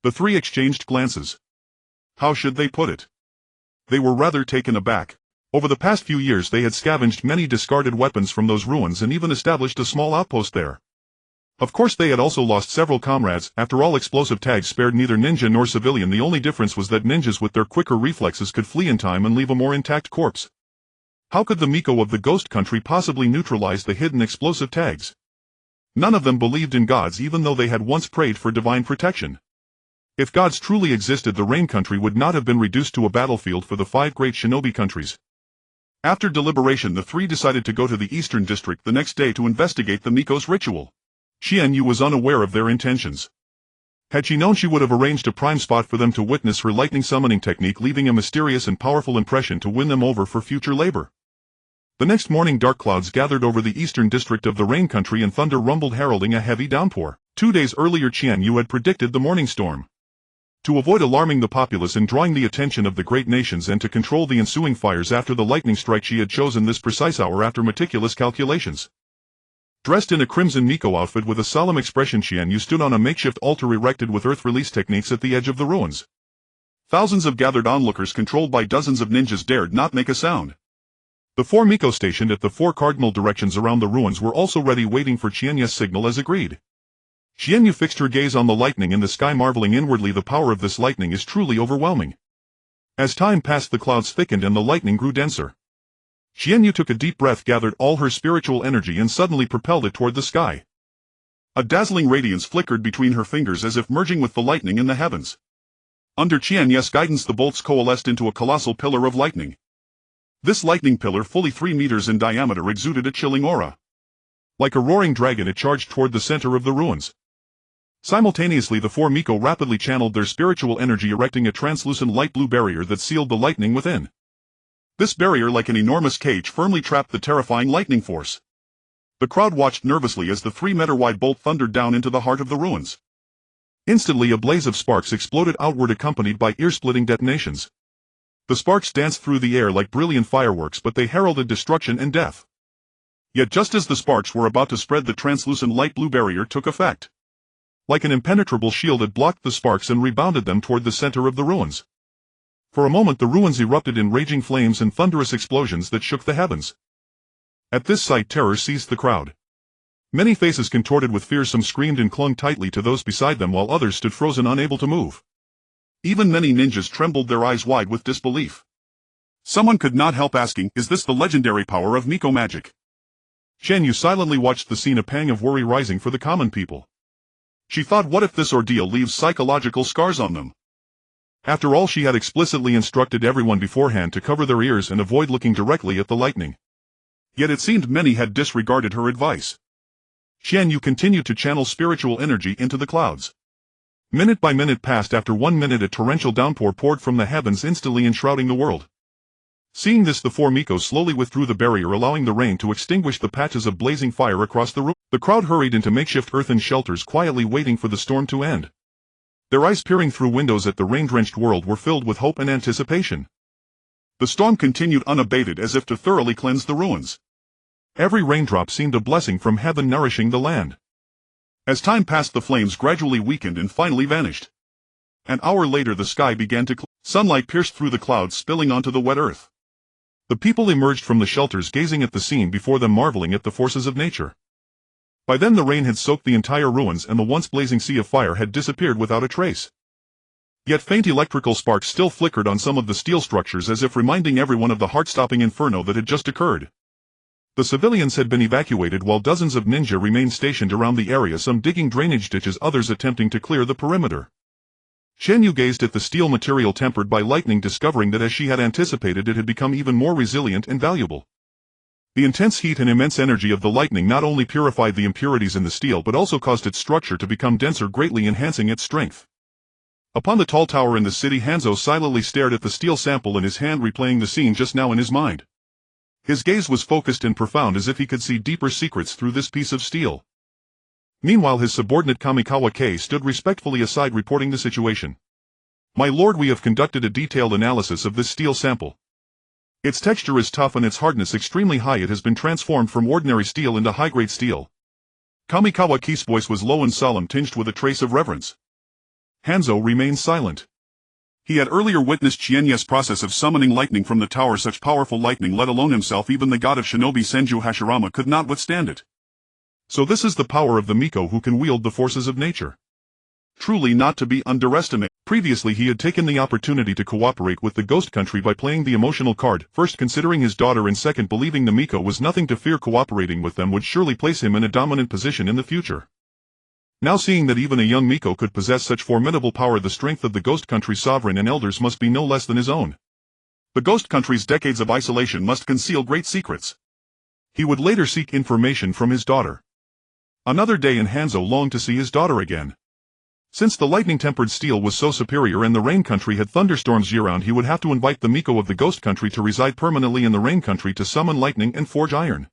S1: The 3 exchanged glances. How should they put it? They were rather taken aback. Over the past few years they had scavenged many discarded weapons from those ruins and even established a small outpost there. Of course they had also lost several comrades. After all, explosive tags spared neither ninja nor civilian. The only difference was that ninjas with their quicker reflexes could flee in time and leave a more intact corpse. How could the Miko of the ghost country possibly neutralize the hidden explosive tags? None of them believed in gods, even though they had once prayed for divine protection. If gods truly existed, the Rain country would not have been reduced to a battlefield for the 5 great shinobi countries. After deliberation, the 3 decided to go to the Eastern District the next day to investigate the Miko's ritual. Qianyu was unaware of their intentions. Had she known, she would have arranged a prime spot for them to witness her lightning summoning technique, leaving a mysterious and powerful impression to win them over for future labor. The next morning, dark clouds gathered over the Eastern District of the Rain country and thunder rumbled, heralding a heavy downpour. 2 days earlier, Qianyu had predicted the morning storm. To avoid alarming the populace and drawing the attention of the great nations and to control the ensuing fires after the lightning strike, she had chosen this precise hour after meticulous calculations. Dressed in a crimson Miko outfit with a solemn expression, Qianyu stood on a makeshift altar erected with earth release techniques at the edge of the ruins. Thousands of gathered onlookers controlled by dozens of ninjas dared not make a sound. The 4 Miko stationed at the 4 cardinal directions around the ruins were also ready, waiting for Qianyu's signal as agreed. Qianyu fixed her gaze on the lightning in the sky, marveling inwardly. The power of this lightning is truly overwhelming. As time passed, the clouds thickened and the lightning grew denser. Qianyu took a deep breath, gathered all her spiritual energy and suddenly propelled it toward the sky. A dazzling radiance flickered between her fingers as if merging with the lightning in the heavens. Under Qianyu's guidance, the bolts coalesced into a colossal pillar of lightning. This lightning pillar, fully 3 meters in diameter, exuded a chilling aura. Like a roaring dragon, it charged toward the center of the ruins. Simultaneously, the 4 Miko rapidly channeled their spiritual energy, erecting a translucent light blue barrier that sealed the lightning within. This barrier, like an enormous cage, firmly trapped the terrifying lightning force. The crowd watched nervously as the 3-meter-wide bolt thundered down into the heart of the ruins. Instantly, a blaze of sparks exploded outward, accompanied by ear-splitting detonations. The sparks danced through the air like brilliant fireworks, but they heralded destruction and death. Yet just as the sparks were about to spread, the translucent light blue barrier took effect. Like an impenetrable shield, it blocked the sparks and rebounded them toward the center of the ruins. For a moment, the ruins erupted in raging flames and thunderous explosions that shook the heavens. At this sight, terror seized the crowd. Many faces contorted with fear, some screamed and clung tightly to those beside them, while others stood frozen, unable to move. Even many ninjas trembled, their eyes wide with disbelief. Someone could not help asking, is this the legendary power of Miko magic? Qianyu silently watched the scene, a pang of worry rising for the common people. She thought, what if this ordeal leaves psychological scars on them? After all, she had explicitly instructed everyone beforehand to cover their ears and avoid looking directly at the lightning. Yet it seemed many had disregarded her advice. Qianyu continued to channel spiritual energy into the clouds. Minute by minute passed. After 1 minute, a torrential downpour poured from the heavens, instantly enshrouding the world. Seeing this, the 4 Miko slowly withdrew the barrier, allowing the rain to extinguish the patches of blazing fire across the room. The crowd hurried into makeshift earthen shelters, quietly waiting for the storm to end. Their eyes, peering through windows at the rain-drenched world, were filled with hope and anticipation. The storm continued unabated, as if to thoroughly cleanse the ruins. Every raindrop seemed a blessing from heaven, nourishing the land. As time passed, the flames gradually weakened and finally vanished. An hour later, the sky began to clear. Sunlight pierced through the clouds, spilling onto the wet earth. The people emerged from the shelters, gazing at the scene before them, marveling at the forces of nature. By then, the rain had soaked the entire ruins, and the once blazing sea of fire had disappeared without a trace. Yet faint electrical sparks still flickered on some of the steel structures, as if reminding everyone of the heart-stopping inferno that had just occurred. The civilians had been evacuated, while dozens of ninja remained stationed around the area, some digging drainage ditches, others attempting to clear the perimeter. Qianyu gazed at the steel material tempered by lightning, discovering that, as she had anticipated, it had become even more resilient and valuable. The intense heat and immense energy of the lightning not only purified the impurities in the steel but also caused its structure to become denser, greatly enhancing its strength. Upon the tall tower in the city, Hanzō silently stared at the steel sample in his hand, replaying the scene just now in his mind. His gaze was focused and profound, as if he could see deeper secrets through this piece of steel. Meanwhile, his subordinate Kamikawa K stood respectfully aside, reporting the situation. "My lord, we have conducted a detailed analysis of this steel sample. Its texture is tough and its hardness extremely high. It has been transformed from ordinary steel into high-grade steel." Kamikawa K's voice was low and solemn, tinged with a trace of reverence. Hanzō remained silent.
S2: He had earlier witnessed Qianyu's process of summoning lightning from the tower. Such powerful lightning, let alone himself, even the god of shinobi Senju Hashirama could not withstand it. So this is the power of the Miko who can wield the forces of nature. Truly not to be underestimated. Previously he had taken the opportunity to cooperate with the Ghost Country by playing the emotional card, first considering his daughter and second believing the Miko was nothing to fear. Cooperating with them would surely place him in a dominant position in the future. Now seeing that even a young Miko could possess such formidable power, the strength of the Ghost Country's sovereign and elders must be no less than his own. The Ghost Country's decades of isolation must conceal great secrets. He would later seek information from his daughter. Another day and Hanzō longed to see his daughter again. Since the lightning-tempered steel was so superior and the Rain Country had thunderstorms year-round, he would have to invite the Miko of the Ghost Country to reside permanently in the Rain Country to summon lightning and forge iron.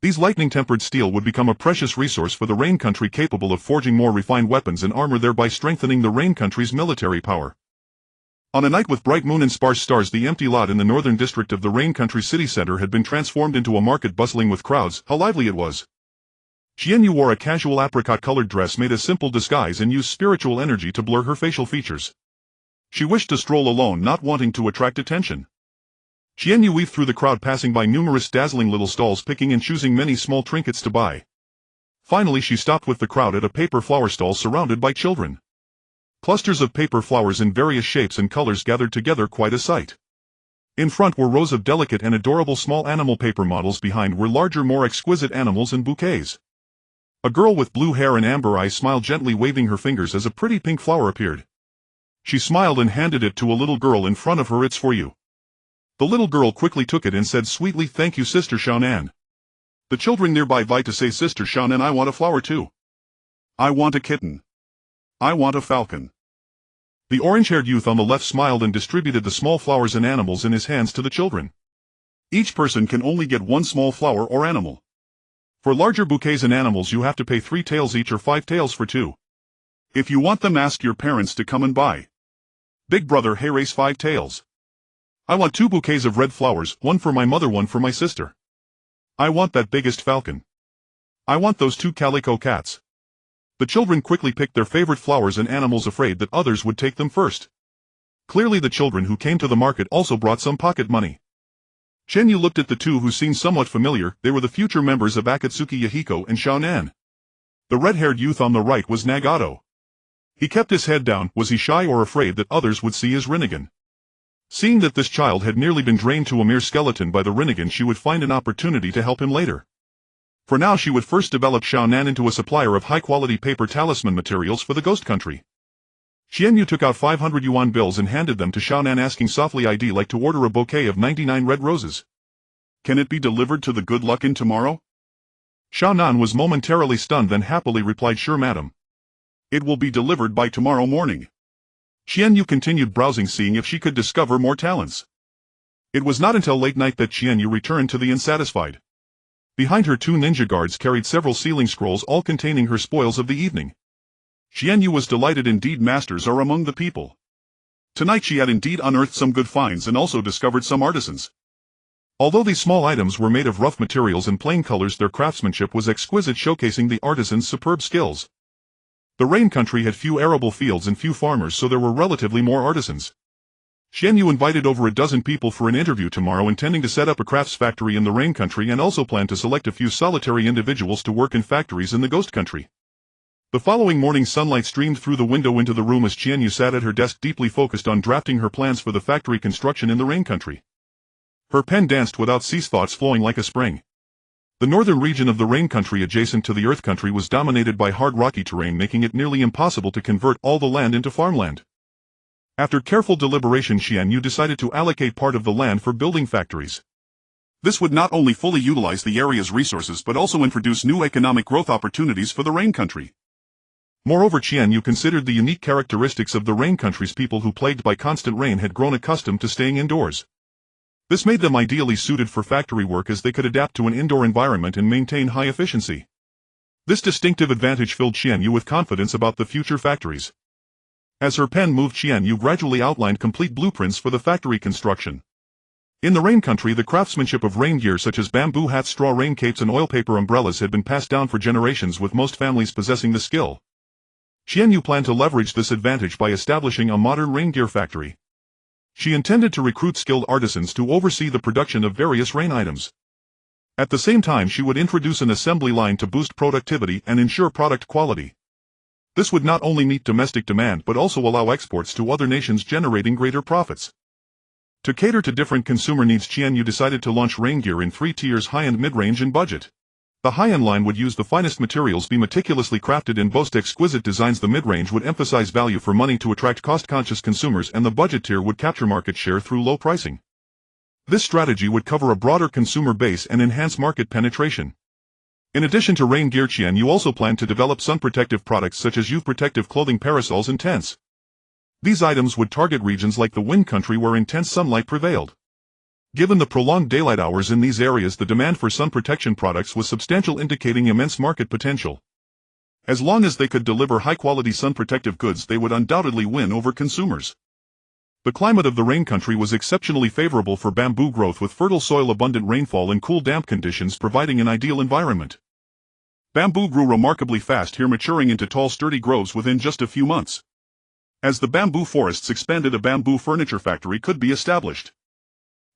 S2: These lightning-tempered steel would become a precious resource for the Rain Country, capable of forging more refined weapons and armor, thereby strengthening the Rain Country's military power. On a night with bright moon and sparse stars, the empty lot in the northern district of the Rain Country city center had been transformed into a market bustling with crowds. How lively it was! Qianyu wore a casual apricot-colored dress, made a simple disguise, and used spiritual energy to blur her facial features. She wished to stroll alone, not wanting to attract attention. Qianyu weaved through the crowd, passing by numerous dazzling little stalls, picking and choosing many small trinkets to buy. Finally she stopped with the crowd at a paper flower stall surrounded by children. Clusters of paper flowers in various shapes and colors gathered together, quite a sight. In front were rows of delicate and adorable small animal paper models, behind were larger, more exquisite animals and bouquets. A girl with blue hair and amber eyes smiled gently, waving her fingers as a pretty pink flower appeared. She smiled and handed it to a little girl in front of her. "It's for you." The little girl quickly took it and said sweetly, "Thank you, Sister Xiaonan." The children nearby vied to say, "Sister Xiaonan, I want a flower too. I want a kitten. I want a falcon." The orange-haired youth on the left smiled and distributed the small flowers and animals in his hands to the children. Each person can only get one small flower or animal. For larger bouquets and animals you have to pay 3 taels each, or 5 taels for 2. If you want them, ask your parents to come and buy. Big brother, hey, raise 5 taels. I want 2 bouquets of red flowers, one for my mother, one for my sister. I want that biggest falcon. I want those 2 calico cats. The children quickly picked their favorite flowers and animals, afraid that others would take them first. Clearly the children who came to the market also brought some pocket money. Qianyu looked at the 2 who seemed somewhat familiar. They were the future members of Akatsuki Yahiko and Xiaonan. The red-haired youth on the right was Nagato. He kept his head down. Was he shy or afraid that others would see his Rinnegan? Seeing that this child had nearly been drained to a mere skeleton by the Rinnegan, she would find an opportunity to help him later. For now she would first develop Xiaonan into a supplier of high-quality paper talisman materials for the Ghost Country. Qianyu took out 500 yuan bills and handed them to Xiaonan, asking softly, "I'd like to order a bouquet of 99 red roses. Can it be delivered to the Good Luck Inn tomorrow?" Xiaonan was momentarily stunned, then happily replied, "Sure, madam. It will be delivered by tomorrow morning." Qianyu continued browsing, seeing if she could discover more talents. It was not until late night that Qianyu returned to the unsatisfied. Behind her 2 ninja guards carried several sealing scrolls, all containing her spoils of the evening. Qianyu was delighted indeed. Masters are among the people. Tonight she had indeed unearthed some good finds and also discovered some artisans. Although these small items were made of rough materials and plain colors, their craftsmanship was exquisite, showcasing the artisans' superb skills. The Rain Country had few arable fields and few farmers, so there were relatively more artisans. Qianyu invited over a dozen people for an interview tomorrow, intending to set up a crafts factory in the Rain Country, and also planned to select a few solitary individuals to work in factories in the Ghost Country. The following morning sunlight streamed through the window into the room as Qianyu sat at her desk, deeply focused on drafting her plans for the factory construction in the Rain Country. Her pen danced without cease, thoughts flowing like a spring. The northern region of the Rain Country, adjacent to the Earth Country, was dominated by hard rocky terrain, making it nearly impossible to convert all the land into farmland. After careful deliberation, Qianyu decided to allocate part of the land for building factories. This would not only fully utilize the area's resources but also introduce new economic growth opportunities for the Rain Country. Moreover, Qianyu considered the unique characteristics of the Rain Country's people, who, plagued by constant rain, had grown accustomed to staying indoors. This made them ideally suited for factory work, as they could adapt to an indoor environment and maintain high efficiency. This distinctive advantage filled Qianyu with confidence about the future factories. As her pen moved, Qianyu gradually outlined complete blueprints for the factory construction. In the Rain Country, the craftsmanship of rain gear such as bamboo hats, straw rain capes and oil paper umbrellas had been passed down for generations, with most families possessing the skill.
S1: Qianyu planned to leverage this advantage by establishing a modern rain gear factory. She intended to recruit skilled artisans to oversee the production of various rain items. At the same time, she would introduce an assembly line to boost productivity and ensure product quality. This would not only meet domestic demand but also allow exports to other nations, generating greater profits. To cater to different consumer needs, Qianyu decided to launch rain gear in 3 tiers: high-end, mid-range and budget. The high-end line would use the finest materials, be meticulously crafted and boast exquisite designs. The mid-range would emphasize value for money to attract cost-conscious consumers, and the budget tier would capture market share through low pricing. This strategy would cover a broader consumer base and enhance market penetration. In addition to rain gear, Qianyu also planned to develop sun protective products such as youth protective clothing, parasols and tents. These items would target regions like the wind country where intense sunlight prevailed. Given the prolonged daylight hours in these areas, the demand for sun protection products was substantial, indicating immense market potential. As long as they could deliver high-quality sun protective goods, they would undoubtedly win over consumers. The climate of the rain country was exceptionally favorable for bamboo growth, with fertile soil, abundant rainfall and cool damp conditions providing an ideal environment. Bamboo grew remarkably fast here, maturing into tall sturdy groves within just a few months. As the bamboo forests expanded, a bamboo furniture factory could be established.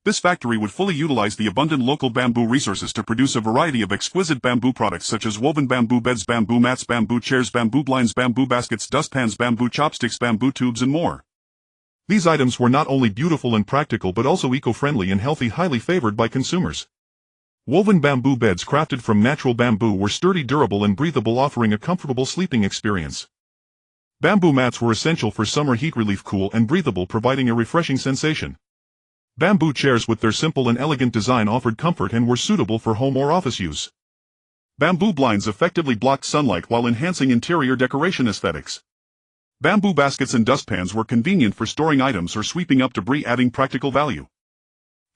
S1: This factory would fully utilize the abundant local bamboo resources to produce a variety of exquisite bamboo products such as woven bamboo beds, bamboo mats, bamboo chairs, bamboo blinds, bamboo baskets, dustpans, bamboo chopsticks, bamboo tubes and more. These items were not only beautiful and practical but also eco-friendly and healthy, highly favored by consumers. Woven bamboo beds crafted from natural bamboo were sturdy, durable and breathable, offering a comfortable sleeping experience. Bamboo mats were essential for summer heat relief, cool and breathable, providing a refreshing sensation. Bamboo chairs with their simple and elegant design offered comfort and were suitable for home or office use. Bamboo blinds effectively blocked sunlight while enhancing interior decoration aesthetics. Bamboo baskets and dustpans were convenient for storing items or sweeping up debris, adding practical value.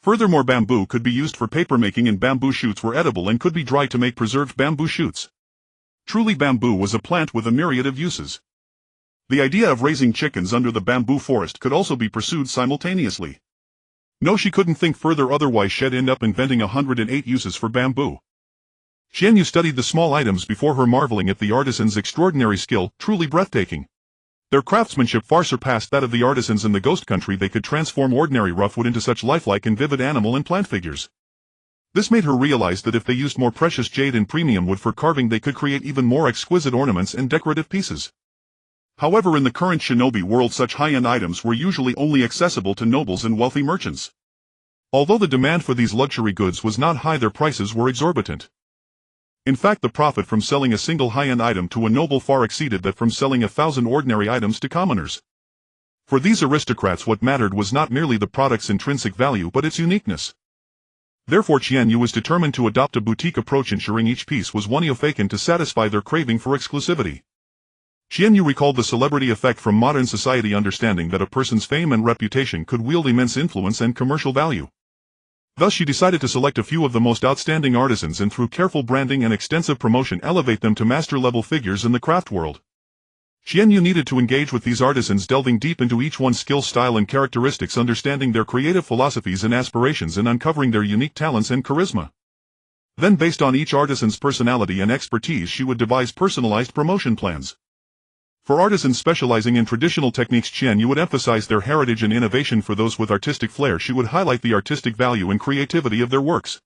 S1: Furthermore, bamboo could be used for papermaking, and bamboo shoots were edible and could be dried to make preserved bamboo shoots. Truly, bamboo was a plant with a myriad of uses. The idea of raising chickens under the bamboo forest could also be pursued simultaneously. No, she couldn't think further, otherwise she'd end up inventing 108 uses for bamboo. Qianyu studied the small items before her, marveling at the artisans' extraordinary skill, truly breathtaking. Their craftsmanship far surpassed that of the artisans in the ghost country. They could transform ordinary rough wood into such lifelike and vivid animal and plant figures. This made her realize that if they used more precious jade and premium wood for carving, they could create even more exquisite ornaments and decorative pieces. However, in the current shinobi world, such high-end items were usually only accessible to nobles and wealthy merchants. Although the demand for these luxury goods was not high, their prices were exorbitant. In fact, the profit from selling a single high-end item to a noble far exceeded that from selling 1,000 ordinary items to commoners. For these aristocrats, what mattered was not merely the product's intrinsic value but its uniqueness. Therefore, Qianyu was determined to adopt a boutique approach, ensuring each piece was one of to satisfy their craving for exclusivity. Qianyu recalled the celebrity effect from modern society, understanding that a person's fame and reputation could wield immense influence and commercial value. Thus, she decided to select a few of the most outstanding artisans and, through careful branding and extensive promotion, elevate them to master-level figures in the craft world. Qianyu needed to engage with these artisans, delving deep into each one's skill, style and characteristics, understanding their creative philosophies and aspirations and uncovering their unique talents and charisma. Then, based on each artisan's personality and expertise, she would devise personalized promotion plans. For artisans specializing in traditional techniques, Qianyu would emphasize their heritage and innovation. For those with artistic flair, she would highlight the artistic value and creativity of their works.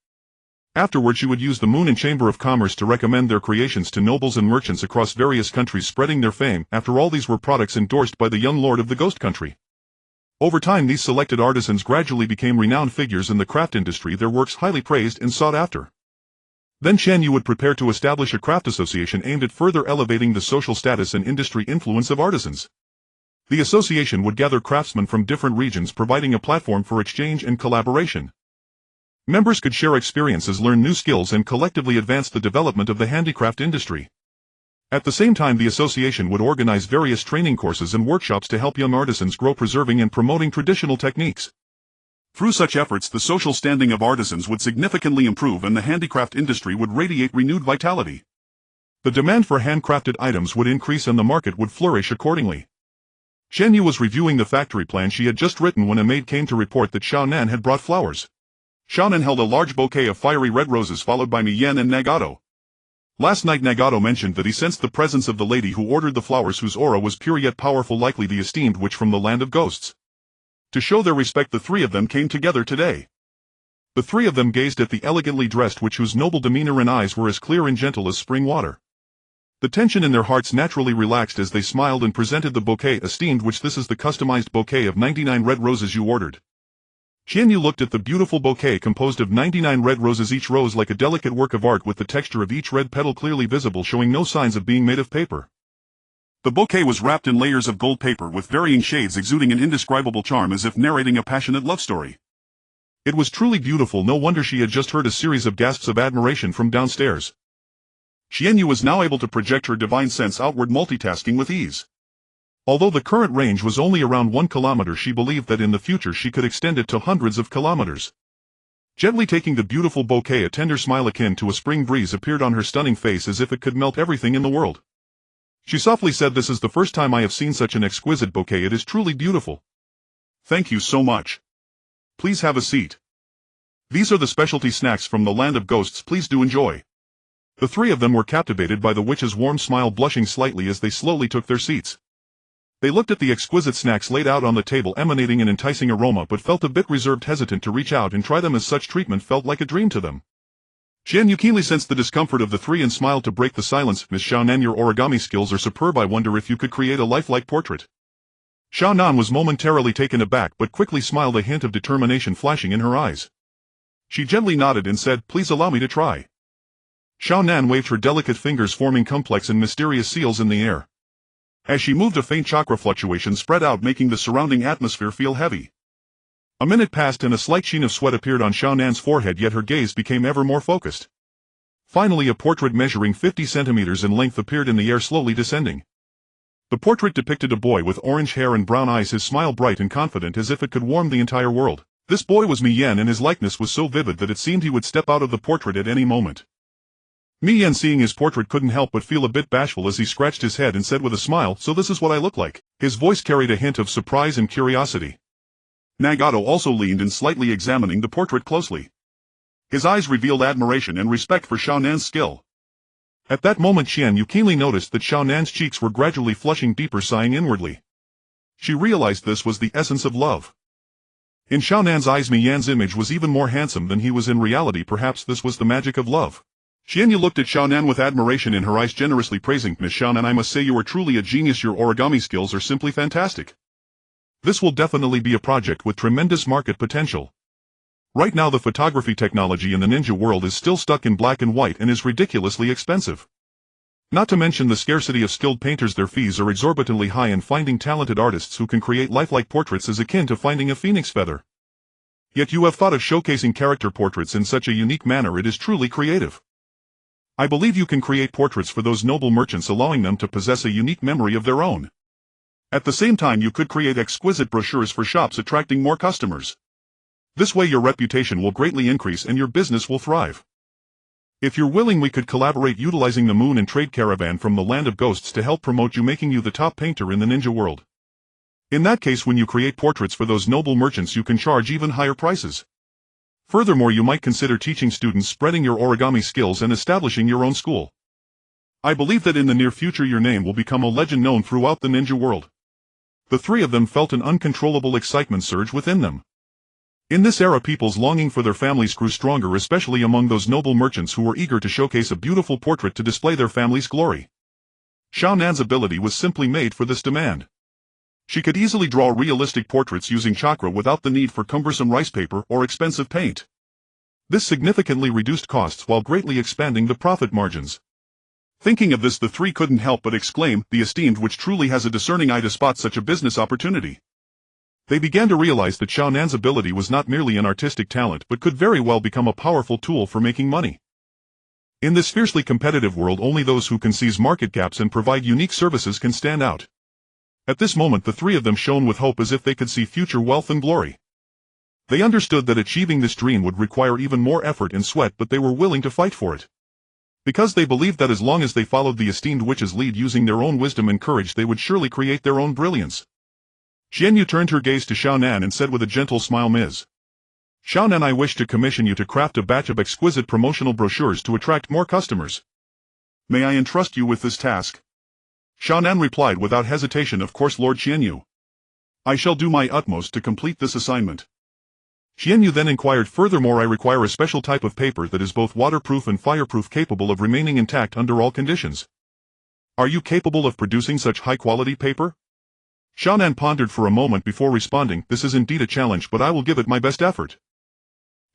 S1: Afterward, she would use the Moon and Chamber of Commerce to recommend their creations to nobles and merchants across various countries, spreading their fame. After all, these were products endorsed by the young lord of the ghost country. Over time, these selected artisans gradually became renowned figures in the craft industry, their works highly praised and sought after. Then Qianyu would prepare to establish a craft association aimed at further elevating the social status and industry influence of artisans. The association would gather craftsmen from different regions, providing a platform for exchange and collaboration. Members could share experiences, learn new skills, and collectively advance the development of the handicraft industry. At the same time, the association would organize various training courses and workshops to help young artisans grow, preserving and promoting traditional techniques. Through such efforts, the social standing of artisans would significantly improve and the handicraft industry would radiate renewed vitality. The demand for handcrafted items would increase and the market would flourish accordingly. Qianyu was reviewing the factory plan she had just written when a maid came to report that Xiaonan had brought flowers. Xiaonan held a large bouquet of fiery red roses, followed by Miyan and Nagato.
S2: Last night Nagato mentioned that he sensed the presence of the lady who ordered the flowers whose aura was pure yet powerful, likely the esteemed witch from the land of ghosts. To show their respect, the three of them came together today. The three of them gazed at the elegantly dressed witch whose noble demeanor and eyes were as clear and gentle as spring water. The tension in their hearts naturally relaxed as they smiled and presented the bouquet. Esteemed witch, this is the customized bouquet of 99 red roses you ordered. Qianyu looked at the beautiful bouquet composed of 99 red roses, each rose like a delicate work of art with the texture of each red petal clearly visible, showing no signs of being made of paper. The bouquet was wrapped in layers of gold paper with varying shades, exuding an indescribable charm as if narrating a passionate love story. It was truly beautiful. No wonder she had just heard a series of gasps of admiration from downstairs. Qianyu was now able to project her divine sense outward, multitasking with ease. Although the current range was only around 1 kilometer, she believed that in the future she could extend it to hundreds of kilometers. Gently taking the beautiful bouquet, a tender smile akin to a spring breeze appeared on her stunning face as if it could melt everything in the world. She softly said, "This is the first time I have seen such an exquisite bouquet. It is truly beautiful." "Thank you so much. Please have a seat. These are the specialty snacks from the land of ghosts. Please do enjoy." The three of them were captivated by the witch's warm smile, blushing slightly as they slowly took their seats. They looked at the exquisite snacks laid out on the table, emanating an enticing aroma, but felt a bit reserved, hesitant to reach out and try them as such treatment felt like a dream to them. Qianyu keenly sensed the discomfort of the three and smiled to break the silence. "Miss Xiaonan, your origami skills are superb. I wonder if you could create a lifelike portrait." Xiaonan was momentarily taken aback but quickly smiled, a hint of determination flashing in her eyes. She gently nodded and said, "Please allow me to try." Xiaonan waved her delicate fingers, forming complex and mysterious seals in the air. As she moved, a faint chakra fluctuation spread out, making the surrounding atmosphere feel heavy. A minute passed and a slight sheen of sweat appeared on Xiaonan's forehead, yet her gaze became ever more focused. Finally, a portrait measuring 50 centimeters in length appeared in the air, slowly descending. The portrait depicted a boy with orange hair and brown eyes, his smile bright and confident as if it could warm the entire world. This boy was Mi Yan, and his likeness was so vivid that it seemed he would step out of the portrait at any moment. Mi Yan, seeing his portrait, couldn't help but feel a bit bashful as he scratched his head and said with a smile, "So this is what I look like?" His voice carried a hint of surprise and curiosity. Nagato also leaned in, slightly examining the portrait closely. His eyes revealed admiration and respect for Xiaonan's skill. At that moment Qianyu keenly noticed that Xiaonan's cheeks were gradually flushing deeper, sighing inwardly. She realized this was the essence of love. In Xiaonan's eyes, Mi Yan's image was even more handsome than he was in reality. Perhaps this was the magic of love. Qianyu looked at Xiaonan with admiration in her eyes, generously praising, "Miss Xiaonan, I must say you are truly a genius. Your origami skills are simply fantastic. This will definitely be a project with tremendous market potential. Right now the photography technology in the ninja world is still stuck in black and white and is ridiculously expensive. Not to mention the scarcity of skilled painters. Their fees are exorbitantly high, and finding talented artists who can create lifelike portraits is akin to finding a phoenix feather. Yet you have thought of showcasing character portraits in such a unique manner. It is truly creative. I believe you can create portraits for those noble merchants, allowing them to possess a unique memory of their own. At the same time, you could create exquisite brochures for shops, attracting more customers. This way your reputation will greatly increase and your business will thrive. If you're willing, we could collaborate utilizing the moon and trade caravan from the land of ghosts to help promote you, making you the top painter in the ninja world. In that case, when you create portraits for those noble merchants, you can charge even higher prices. Furthermore, you might consider teaching students, spreading your origami skills and establishing your own school. I believe that in the near future your name will become a legend known throughout the ninja world." The three of them felt an uncontrollable excitement surge within them. In this era, people's longing for their families grew stronger, especially among those noble merchants who were eager to showcase a beautiful portrait to display their family's glory. Xiaonan's ability was simply made for this demand. She could easily draw realistic portraits using chakra without the need for cumbersome rice paper or expensive paint. This significantly reduced costs while greatly expanding the profit margins. Thinking of this, the three couldn't help but exclaim, "The esteemed witch truly has a discerning eye to spot such a business opportunity." They began to realize that Xiaonan's ability was not merely an artistic talent but could very well become a powerful tool for making money. In this fiercely competitive world, only those who can seize market gaps and provide unique services can stand out. At this moment the three of them shone with hope, as if they could see future wealth and glory. They understood that achieving this dream would require even more effort and sweat, but they were willing to fight for it. Because they believed that as long as they followed the esteemed witch's lead using their own wisdom and courage, they would surely create their own brilliance. Qianyu turned her gaze to Xiaonan and said with a gentle smile, "Ms. Xiaonan, I wish to commission you to craft a batch of exquisite promotional brochures to attract more customers. May I entrust you with this task? Sannin replied without hesitation, of course Lord Qianyu. I shall do my utmost to complete this assignment.
S1: Qianyu then inquired, furthermore I require a special type of paper that is both waterproof and fireproof, capable of remaining intact under all conditions. Are you capable of producing such high-quality paper? Sannin pondered for a moment before responding, this is indeed a challenge, but I will give it my best effort.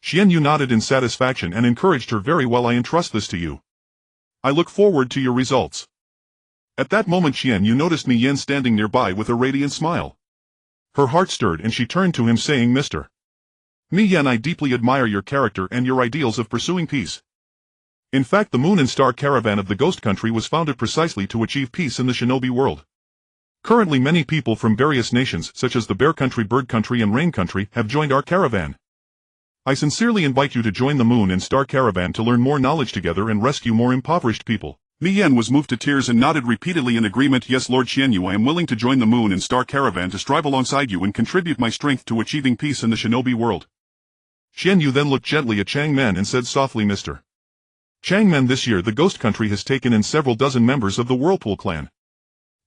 S1: Qianyu nodded in satisfaction and encouraged her, very well, I entrust this to you. I look forward to your results. At that moment Qianyu noticed Mi Yan standing nearby with a radiant smile. Her heart stirred and she turned to him saying, Mr. Mi Yan, I deeply admire your character and your ideals of pursuing peace. In fact, the Moon and Star Caravan of the Ghost Country was founded precisely to achieve peace in the shinobi world. Currently many people from various nations such as the Bear Country, Bird Country and Rain Country have joined our caravan. I sincerely invite you to join the Moon and Star Caravan to learn more knowledge together and rescue more impoverished people.
S2: Mi Yan was moved to tears and nodded repeatedly in agreement. Yes, Lord Qianyu, I am willing to join the Moon and Star Caravan to strive alongside you and contribute my strength to achieving peace in the shinobi world.
S1: Qianyu then looked gently at Changmen and said softly, Mr. Changmen, this year the Ghost Country has taken in several dozen members of the Whirlpool clan.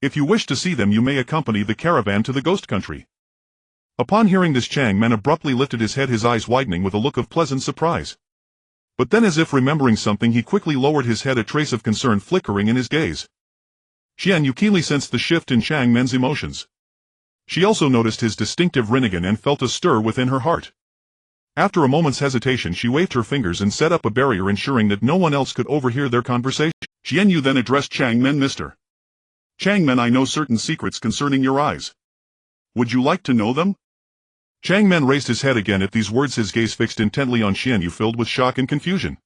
S1: If you wish to see them, you may accompany the caravan to the Ghost Country. Upon hearing this, Changmen abruptly lifted his head, his eyes widening with a look of pleasant surprise. But then, as if remembering something, he quickly lowered his head, a trace of concern flickering in his gaze. Qianyu keenly sensed the shift in Changmen's emotions. She also noticed his distinctive Rinnegan and felt a stir within her heart. After a moment's hesitation, she waved her fingers and set up a barrier, ensuring that no one else could overhear their conversation.
S2: Qianyu then addressed Changmen, Mr. Changmen, I know certain secrets concerning your eyes. Would you like to know them?
S1: Changmen raised his head again at these words, his gaze fixed intently on Qianyu, filled with shock and confusion.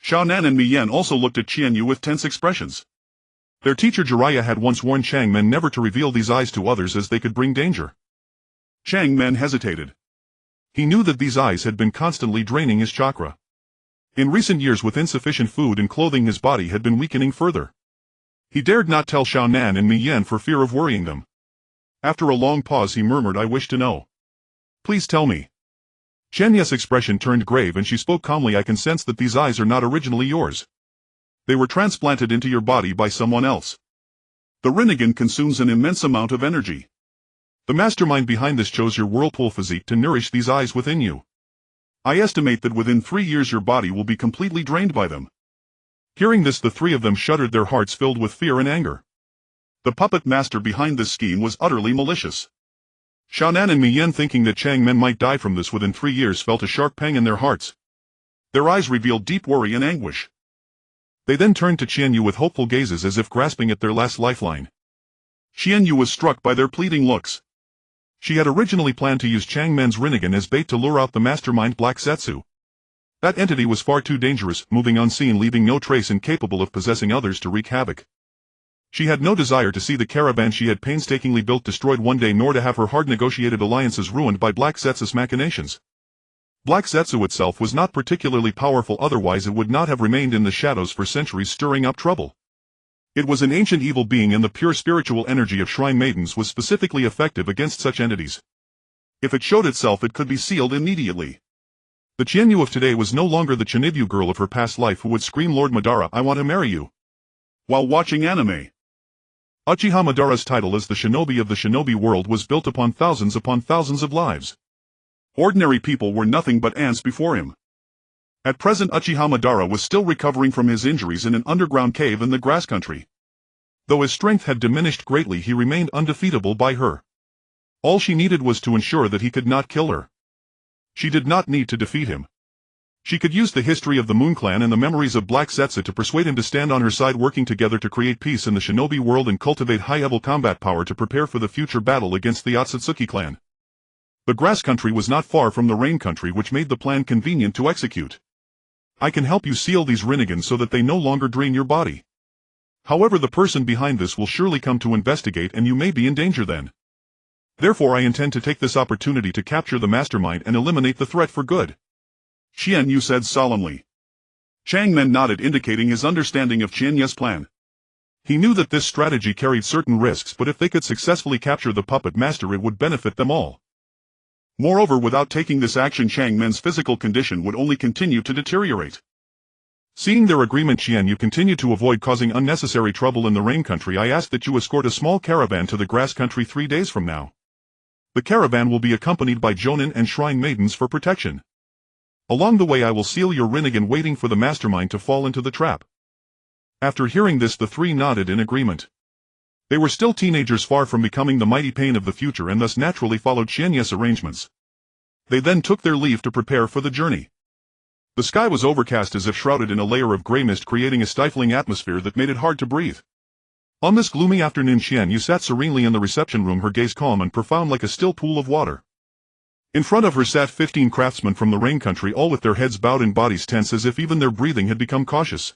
S2: Sannin and Mi Yan also looked at Qianyu with tense expressions.
S1: Their teacher Jiraiya had once warned Changmen never to reveal these eyes to others, as they could bring danger.
S2: Changmen hesitated.
S1: He knew that these eyes had been constantly draining his chakra. In recent years, with insufficient food and clothing, his body had been weakening further. He dared not tell Sannin and Mi Yan for fear of worrying them. After a long pause, he murmured, I wish to know. Please tell me. Qianyu's expression turned grave and she spoke calmly, I can sense that these eyes are not originally yours. They were transplanted into your body by someone else.
S2: The Rinnegan consumes an immense amount of energy.
S1: The mastermind behind this chose your whirlpool physique to nourish these eyes within you. I estimate that within 3 years your body will be completely drained by them. Hearing this, the three of them shuddered, their hearts filled with fear and anger.
S2: The puppet master behind this scheme was utterly malicious.
S1: Sannin and Mi Yan, thinking that Changmen might die from this within 3 years, felt a sharp pang in their hearts.
S2: Their eyes revealed deep worry and anguish.
S1: They then turned to Qianyu with hopeful gazes, as if grasping at their last lifeline.
S2: Qianyu was struck by their pleading looks.
S1: She had originally planned to use Changmen's Rinnegan as bait to lure out the mastermind Black Zetsu. That entity was far too dangerous, moving unseen, leaving no trace, and capable of possessing others to wreak havoc. She had no desire to see the caravan she had painstakingly built destroyed one day, nor to have her hard-negotiated alliances ruined by Black Zetsu's machinations. Black Zetsu itself was not particularly powerful, otherwise it would not have remained in the shadows for centuries, stirring up trouble. It was an ancient evil being, and the pure spiritual energy of shrine maidens was specifically effective against such entities. If it showed itself, it could be sealed immediately. The Qianyu of today was no longer the Chinibu girl of her past life who would scream, Lord Madara, I want to marry you,
S2: while watching anime.
S1: Uchiha Madara's title as the shinobi of the shinobi world was built upon thousands of lives.
S2: Ordinary people were nothing but ants before him. At present, Uchiha Madara was still recovering from his injuries in an underground cave in the grass country.
S1: Though his strength had diminished greatly, he remained undefeatable by her. All she needed was to ensure that he could not kill her. She did not need to defeat him. She could use the history of the Moon Clan and the memories of Black Zetsu to persuade him to stand on her side, working together to create peace in the shinobi world and cultivate high-level combat power to prepare for the future battle against the Otsutsuki clan. The grass country was not far from the rain country, which made the plan convenient to execute. I can help you seal these Rinnegans so that they no longer drain your body. However, the person behind this will surely come to investigate and you may be in danger then. Therefore I intend to take this opportunity to capture the mastermind and eliminate the threat for good.
S2: Qianyu said solemnly. Changmen nodded, indicating his understanding of Qianyu's plan.
S1: He knew that this strategy carried certain risks, but if they could successfully capture the puppet master, it would benefit them all.
S2: Moreover, without taking this action, Changmen's physical condition would only continue to deteriorate.
S1: Seeing their agreement, Qianyu continued to avoid causing unnecessary trouble in the rain country. I ask that you escort a small caravan to the grass country 3 days from now. The caravan will be accompanied by jonin and shrine maidens for protection. Along the way I will seal your Rinnegan, waiting for the mastermind to fall into the trap. After hearing this, the three nodded in agreement. They were still teenagers, far from becoming the mighty pain of the future, and thus naturally followed Qianyu's arrangements. They then took their leave to prepare for the journey. The sky was overcast, as if shrouded in a layer of grey mist, creating a stifling atmosphere that made it hard to breathe. On this gloomy afternoon, Qianyu sat serenely in the reception room, her gaze calm and profound like a still pool of water. In front of her sat 15 craftsmen from the rain country, all with their heads bowed and bodies tense, as if even their breathing had become cautious.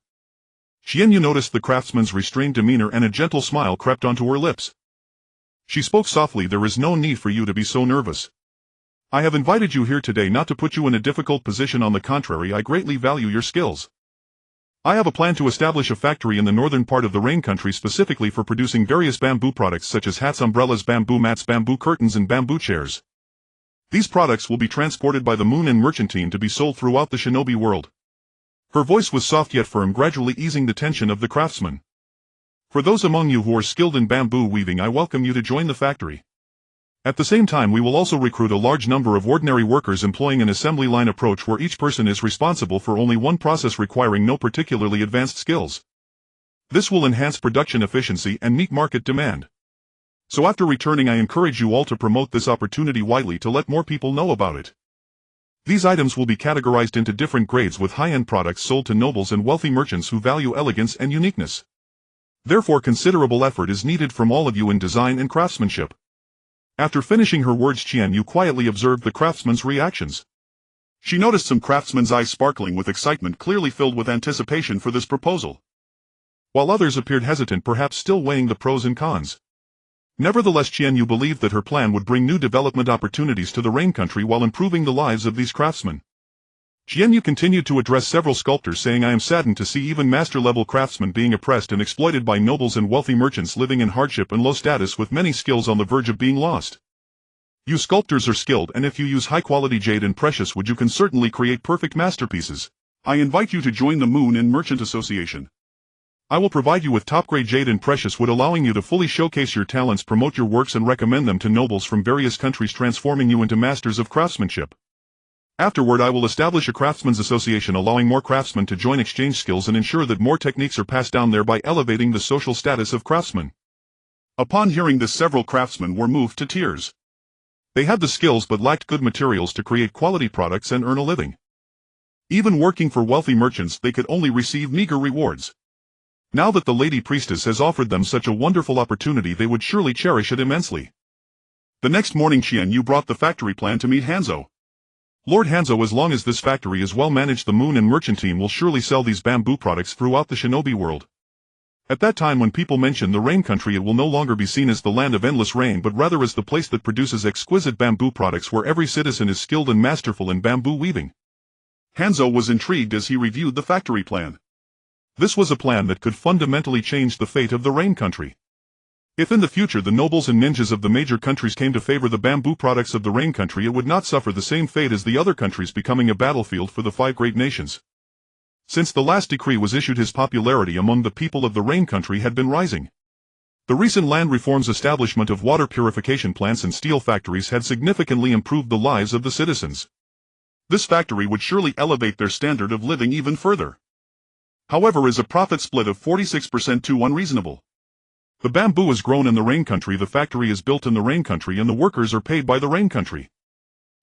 S1: Qianyu noticed the craftsmen's restrained demeanor, and a gentle smile crept onto her lips. She spoke softly, "There is no need for you to be so nervous. I have invited you here today not to put you in a difficult position. On the contrary, I greatly value your skills. I have a plan to establish a factory in the northern part of the rain country specifically for producing various bamboo products such as hats, umbrellas, bamboo mats, bamboo curtains, and bamboo chairs. These products will be transported by the Moon and Merchant team to be sold throughout the shinobi world." Her voice was soft yet firm, gradually easing the tension of the craftsmen. "For those among you who are skilled in bamboo weaving, I welcome you to join the factory. At the same time, we will also recruit a large number of ordinary workers, employing an assembly line approach where each person is responsible for only one process, requiring no particularly advanced skills. This will enhance production efficiency and meet market demand. So after returning, I encourage you all to promote this opportunity widely to let more people know about it. These items will be categorized into different grades, with high-end products sold to nobles and wealthy merchants who value elegance and uniqueness. Therefore, considerable effort is needed from all of you in design and craftsmanship." After finishing her words, Qianyu quietly observed the craftsmen's reactions. She noticed some craftsmen's eyes sparkling with excitement, clearly filled with anticipation for this proposal, while others appeared hesitant, perhaps still weighing the pros and cons. Nevertheless, Qianyu believed that her plan would bring new development opportunities to the rain country while improving the lives of these craftsmen. Qianyu continued to address several sculptors, saying, "I am saddened to see even master-level craftsmen being oppressed and exploited by nobles and wealthy merchants living in hardship and low status, with many skills on the verge of being lost. You sculptors are skilled, and if you use high-quality jade and precious wood, you can certainly create perfect masterpieces. I invite you to join the Moon and Merchant Association. I will provide you with top-grade jade and precious wood, allowing you to fully showcase your talents, promote your works, and recommend them to nobles from various countries, transforming you into masters of craftsmanship. Afterward, I will establish a craftsmen's association, allowing more craftsmen to join, exchange skills, and ensure that more techniques are passed down, thereby elevating the social status of craftsmen." Upon hearing this, several craftsmen were moved to tears. They had the skills but lacked good materials to create quality products and earn a living. Even working for wealthy merchants, they could only receive meager rewards. Now that the Lady Priestess has offered them such a wonderful opportunity, they would surely cherish it immensely. The next morning, Qianyu brought the factory plan to meet Hanzō. "Lord Hanzō, as long as this factory is well managed, the Moon and Merchant team will surely sell these bamboo products throughout the shinobi world. At that time, when people mention the rain country, it will no longer be seen as the land of endless rain, but rather as the place that produces exquisite bamboo products, where every citizen is skilled and masterful in bamboo weaving." Hanzō was intrigued as he reviewed the factory plan. This was a plan that could fundamentally change the fate of the rain country. If in the future the nobles and ninjas of the major countries came to favor the bamboo products of the rain country, it would not suffer the same fate as the other countries, becoming a battlefield for the 5 great nations. Since the last decree was issued, his popularity among the people of the rain country had been rising. The recent land reforms, establishment of water purification plants and steel factories had significantly improved the lives of the citizens. This factory would surely elevate their standard of living even further. However, is a profit split of 46% too unreasonable? The bamboo is grown in the rain country, the factory is built in the rain country, and the workers are paid by the rain country.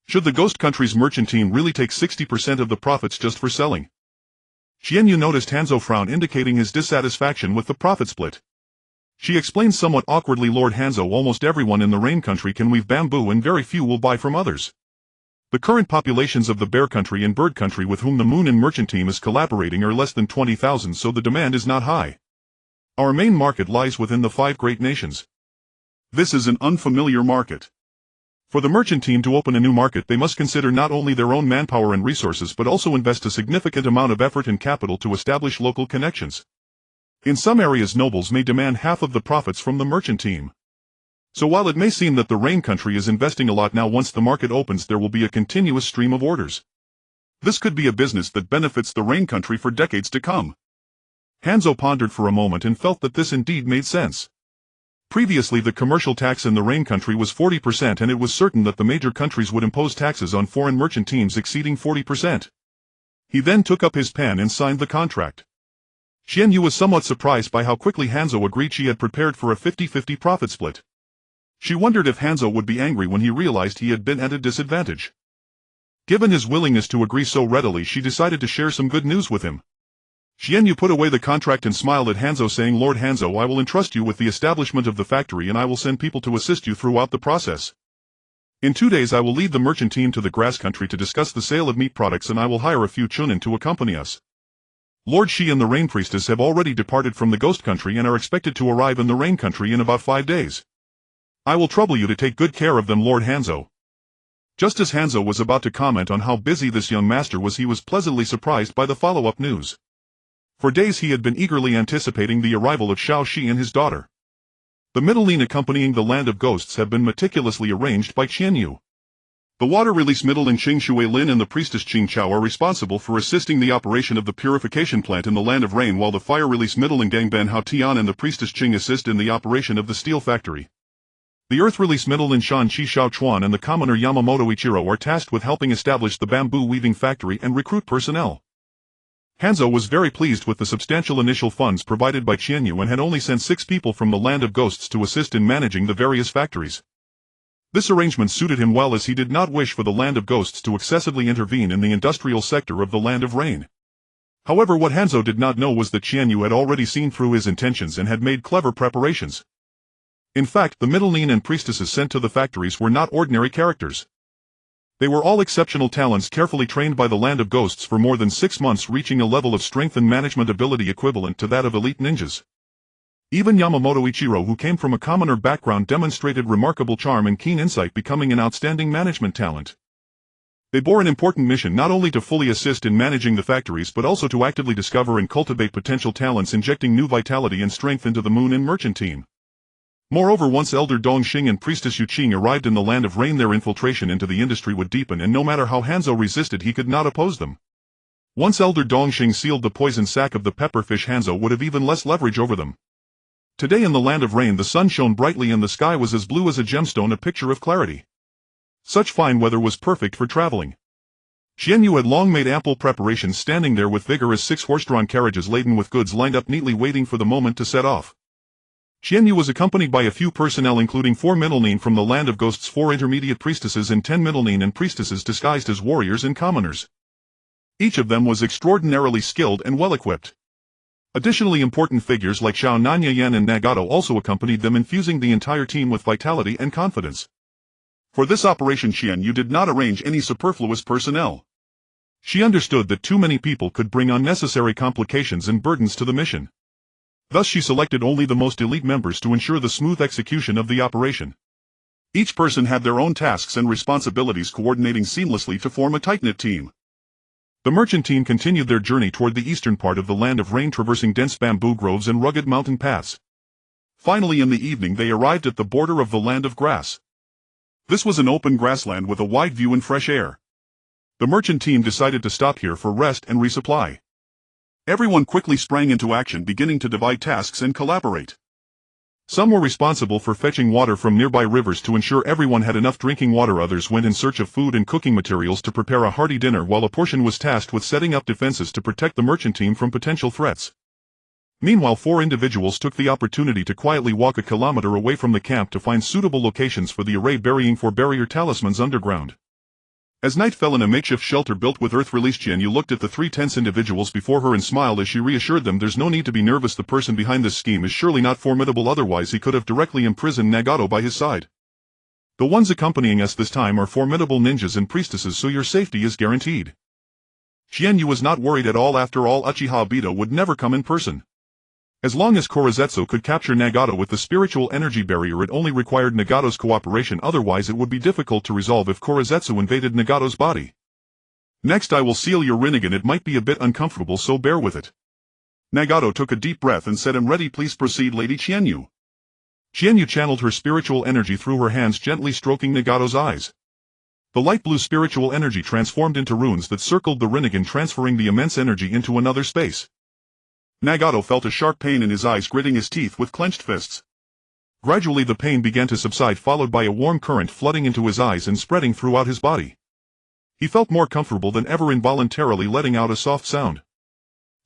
S1: Should the ghost country's merchant team really take 60% of the profits just for selling? Qianyu noticed Hanzō frown, indicating his dissatisfaction with the profit split. She explained somewhat awkwardly, "Lord Hanzō, almost everyone in the rain country can weave bamboo, and very few will buy from others. The current populations of the bear country and bird country with whom the Moon and Merchant team is collaborating are less than 20,000, so the demand is not high. Our main market lies within the 5 great nations. This is an unfamiliar market. For the merchant team to open a new market, they must consider not only their own manpower and resources but also invest a significant amount of effort and capital to establish local connections. In some areas, nobles may demand half of the profits from the merchant team. So while it may seem that the rain country is investing a lot now, once the market opens there will be a continuous stream of orders.
S2: This could be a business that benefits the Rain country for decades to come. Hanzō pondered for a moment and felt that this indeed made sense. Previously the commercial tax in the Rain country was 40% and it was certain that the major countries would impose taxes on foreign merchant teams exceeding 40%. He then took up his pen and signed the contract. Qianyu was somewhat surprised by how quickly Hanzō agreed. She had prepared for a 50-50 profit split. She wondered if Hanzō would be angry when he realized he had been at a disadvantage. Given his willingness to agree so readily, she decided to share some good news with him. Qianyu put away the contract and smiled at Hanzō, saying, "Lord Hanzō, I will entrust you with the establishment of the factory and I will send people to assist you throughout the process. In 2 days I will lead the merchant team to the grass country to discuss the sale of meat products and I will hire a few chunin to accompany us. Lord Shi and the Rain priestess have already departed from the ghost country and are expected to arrive in the Rain country in about 5 days. I will trouble you to take good care of them, Lord Hanzō." Just as Hanzō was about to comment on how busy this young master was, he was pleasantly surprised by the follow-up news. For days he had been eagerly anticipating the arrival of Xiao Shi and his daughter. The middle lane accompanying the Land of Ghosts have been meticulously arranged by Qianyu. The water release middle lane Qing Shui Lin and the priestess Qing Chao are responsible for assisting the operation of the purification plant in the Land of Rain, while the fire release middle lane Gang Ben Hao Tian and the priestess Qing assist in the operation of the steel factory. The earth release middle lane Shan Qi Xiao Chuan and the commoner Yamamoto Ichiro are tasked with helping establish the bamboo weaving factory and recruit personnel. Hanzō was very pleased with the substantial initial funds provided by Qianyu and had only sent 6 people from the Land of Ghosts to assist in managing the various factories. This arrangement suited him well, as he did not wish for the Land of Ghosts to excessively intervene in the industrial sector of the Land of Rain. However, what Hanzō did not know was that Qianyu had already seen through his intentions and had made clever preparations. In fact, the middle lane and priestesses sent to the factories were not ordinary characters. They were all exceptional talents carefully trained by the Land of Ghosts for more than 6 months, reaching a level of strength and management ability equivalent to that of elite ninjas. Even Yamamoto Ichiro, who came from a commoner background, demonstrated remarkable charm and keen insight, becoming an outstanding management talent. They bore an important mission, not only to fully assist in managing the factories but also to actively discover and cultivate potential talents, injecting new vitality and strength into the Moon and Merchant team. Moreover, once Elder Dongxing and Priestess Yu Qing arrived in the Land of Rain, their infiltration into the industry would deepen, and no matter how Hanzō resisted, he could not oppose them. Once Elder Dongxing sealed the poison sac of the pepperfish, Hanzō would have even less leverage over them. Today in the Land of Rain the sun shone brightly and the sky was as blue as a gemstone, a picture of clarity. Such fine weather was perfect for traveling. Qianyu had long made ample preparations, standing there with vigor as 6 horse-drawn carriages laden with goods lined up neatly, waiting for the moment to set off. Qianyu was accompanied by a few personnel, including 4 middle-nin from the Land of Ghosts, 4 intermediate priestesses and 10 middle-nin and priestesses disguised as warriors and commoners. Each of them was extraordinarily skilled and well-equipped. Additionally, important figures like Xiao Nanyayan and Nagato also accompanied them, infusing the entire team with vitality and confidence. For this operation, Qianyu did not arrange any superfluous personnel. She understood that too many people could bring unnecessary complications and burdens to the mission. Thus she selected only the most elite members to ensure the smooth execution of the operation. Each person had their own tasks and responsibilities, coordinating seamlessly to form a tight-knit team. The merchant team continued their journey toward the eastern part of the Land of Rain, traversing dense bamboo groves and rugged mountain paths. Finally, in the evening they arrived at the border of the Land of Grass. This was an open grassland with a wide view and fresh air. The merchant team decided to stop here for rest and resupply. Everyone quickly sprang into action, beginning to divide tasks and collaborate. Some were responsible for fetching water from nearby rivers to ensure everyone had enough drinking water. Others went in search of food and cooking materials to prepare a hearty dinner, while a portion was tasked with setting up defenses to protect the merchant team from potential threats. Meanwhile, 4 individuals took the opportunity to quietly walk a kilometer away from the camp to find suitable locations for the array, burying 4 barrier talismans underground. As night fell in a makeshift shelter built with earth release, Qianyu looked at the 3 tense individuals before her and smiled as she reassured them, "There's no need to be nervous. The person behind this scheme is surely not formidable, otherwise he could have directly imprisoned Nagato by his side. The ones accompanying us this time are formidable ninjas and priestesses, so your safety is guaranteed." Qianyu was not worried at all. After all, Uchiha Obito would never come in person. As long as Korezetsu could capture Nagato with the spiritual energy barrier, it only required Nagato's cooperation, otherwise it would be difficult to resolve if Korezetsu invaded Nagato's body. "Next I will seal your Rinnegan. It might be a bit uncomfortable, so bear with it." Nagato took a deep breath and said, "I'm ready. Please proceed, Lady Qianyu." Qianyu channeled her spiritual energy through her hands, gently stroking Nagato's eyes.
S1: The light blue spiritual energy transformed into runes that circled the Rinnegan, transferring the immense energy into another space.
S2: Nagato felt a sharp pain in his eyes, gritting his teeth with clenched fists.
S1: Gradually the pain began to subside, followed by a warm current flooding into his eyes and spreading throughout his body. He felt more comfortable than ever, involuntarily letting out a soft sound.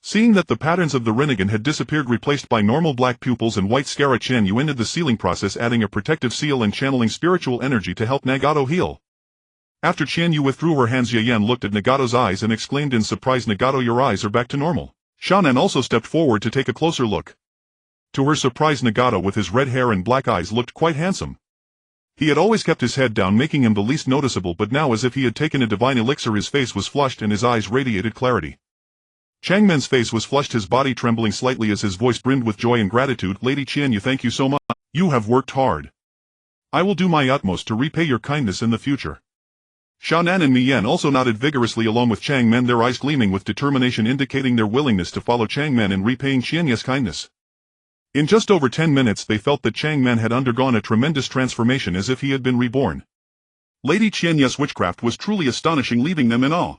S1: Seeing that the patterns of the Rinnegan had disappeared, replaced by normal black pupils and white scara, Yue Qianyu ended the sealing process, adding a protective seal and channeling spiritual energy to help Nagato heal. After Yue Qianyu withdrew her hands, Yan looked at Nagato's eyes and exclaimed in surprise, "Nagato, your eyes are back to normal." Sannin also stepped forward to take a closer look. To her surprise, Nagato with his red hair and black eyes looked quite handsome. He had always kept his head down, making him the least noticeable, but now, as if he had taken a divine elixir, his face was flushed and his eyes radiated clarity. Changmen's face was flushed, his body trembling slightly as his voice brimmed with joy and gratitude. "Lady Qianyu, thank you so much. You have worked hard. I will do my utmost to repay your kindness in the future." Sannin and Mian also nodded vigorously along with Changmen, their eyes gleaming with determination, indicating their willingness to follow Changmen in repaying Qianyu's kindness. In just over 10 minutes they felt that Changmen had undergone a tremendous transformation, as if he had been reborn.
S2: Lady Qianyu's witchcraft was truly astonishing, leaving them in awe.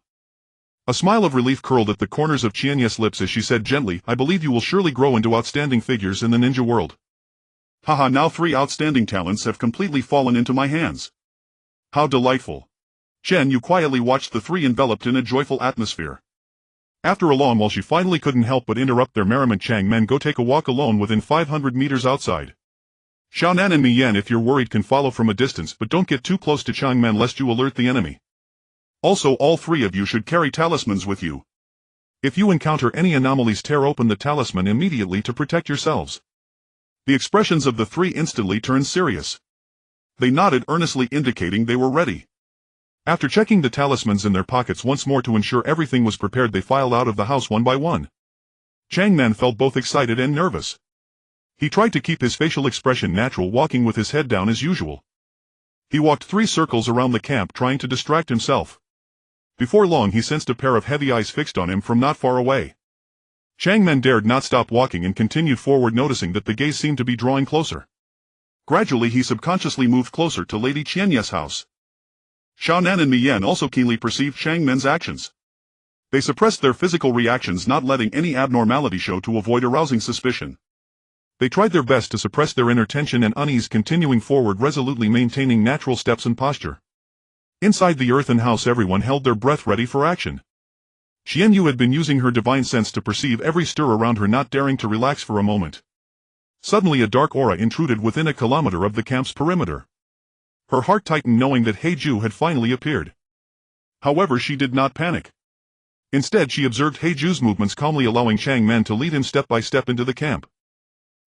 S1: A smile of relief curled at the corners of Qianyu's lips as she said gently, "I believe you will surely grow into outstanding figures in the ninja world."
S2: Haha, now 3 outstanding talents have completely fallen into my hands. How delightful. Qianyu quietly watched the 3 enveloped in a joyful atmosphere.
S1: After a long while she finally couldn't help but interrupt their merriment. "Changmen, go take a walk alone within 500 meters outside. Sannin and Mian, if you're worried, can follow from a distance, but don't get too close to Changmen lest you alert the enemy. Also, all 3 of you should carry talismans with you. If you encounter any anomalies, tear open the talisman immediately to protect yourselves." The expressions of the 3 instantly turned serious.
S2: They nodded earnestly, indicating they were ready.
S1: After checking the talismans in their pockets once more to ensure everything was prepared, they filed out of the house one by one. Changmen felt both excited and nervous. He tried to keep his facial expression natural, walking with his head down as usual. He walked 3 circles around the camp, trying to distract himself. Before long he sensed a pair of heavy eyes fixed on him from not far away. Changmen dared not stop walking and continued forward, noticing that the gaze seemed to be drawing closer.
S2: Gradually he subconsciously moved closer to Lady Qianyu's house. Sannin and Mian also keenly perceived Changmen's actions. They suppressed their physical reactions, not letting any abnormality show to avoid arousing suspicion.
S1: They tried their best to suppress their inner tension and unease, continuing forward resolutely, maintaining natural steps and posture. Inside the earthen house everyone held their breath, ready for action. Qianyu had been using her divine sense to perceive every stir around her, not daring to relax for a moment. Suddenly a dark aura intruded within a kilometer of the camp's perimeter. Her heart tightened knowing that Heiju had finally appeared. However, she did not panic. Instead she observed Heiju's movements calmly, allowing Changmen to lead him step by step into the camp.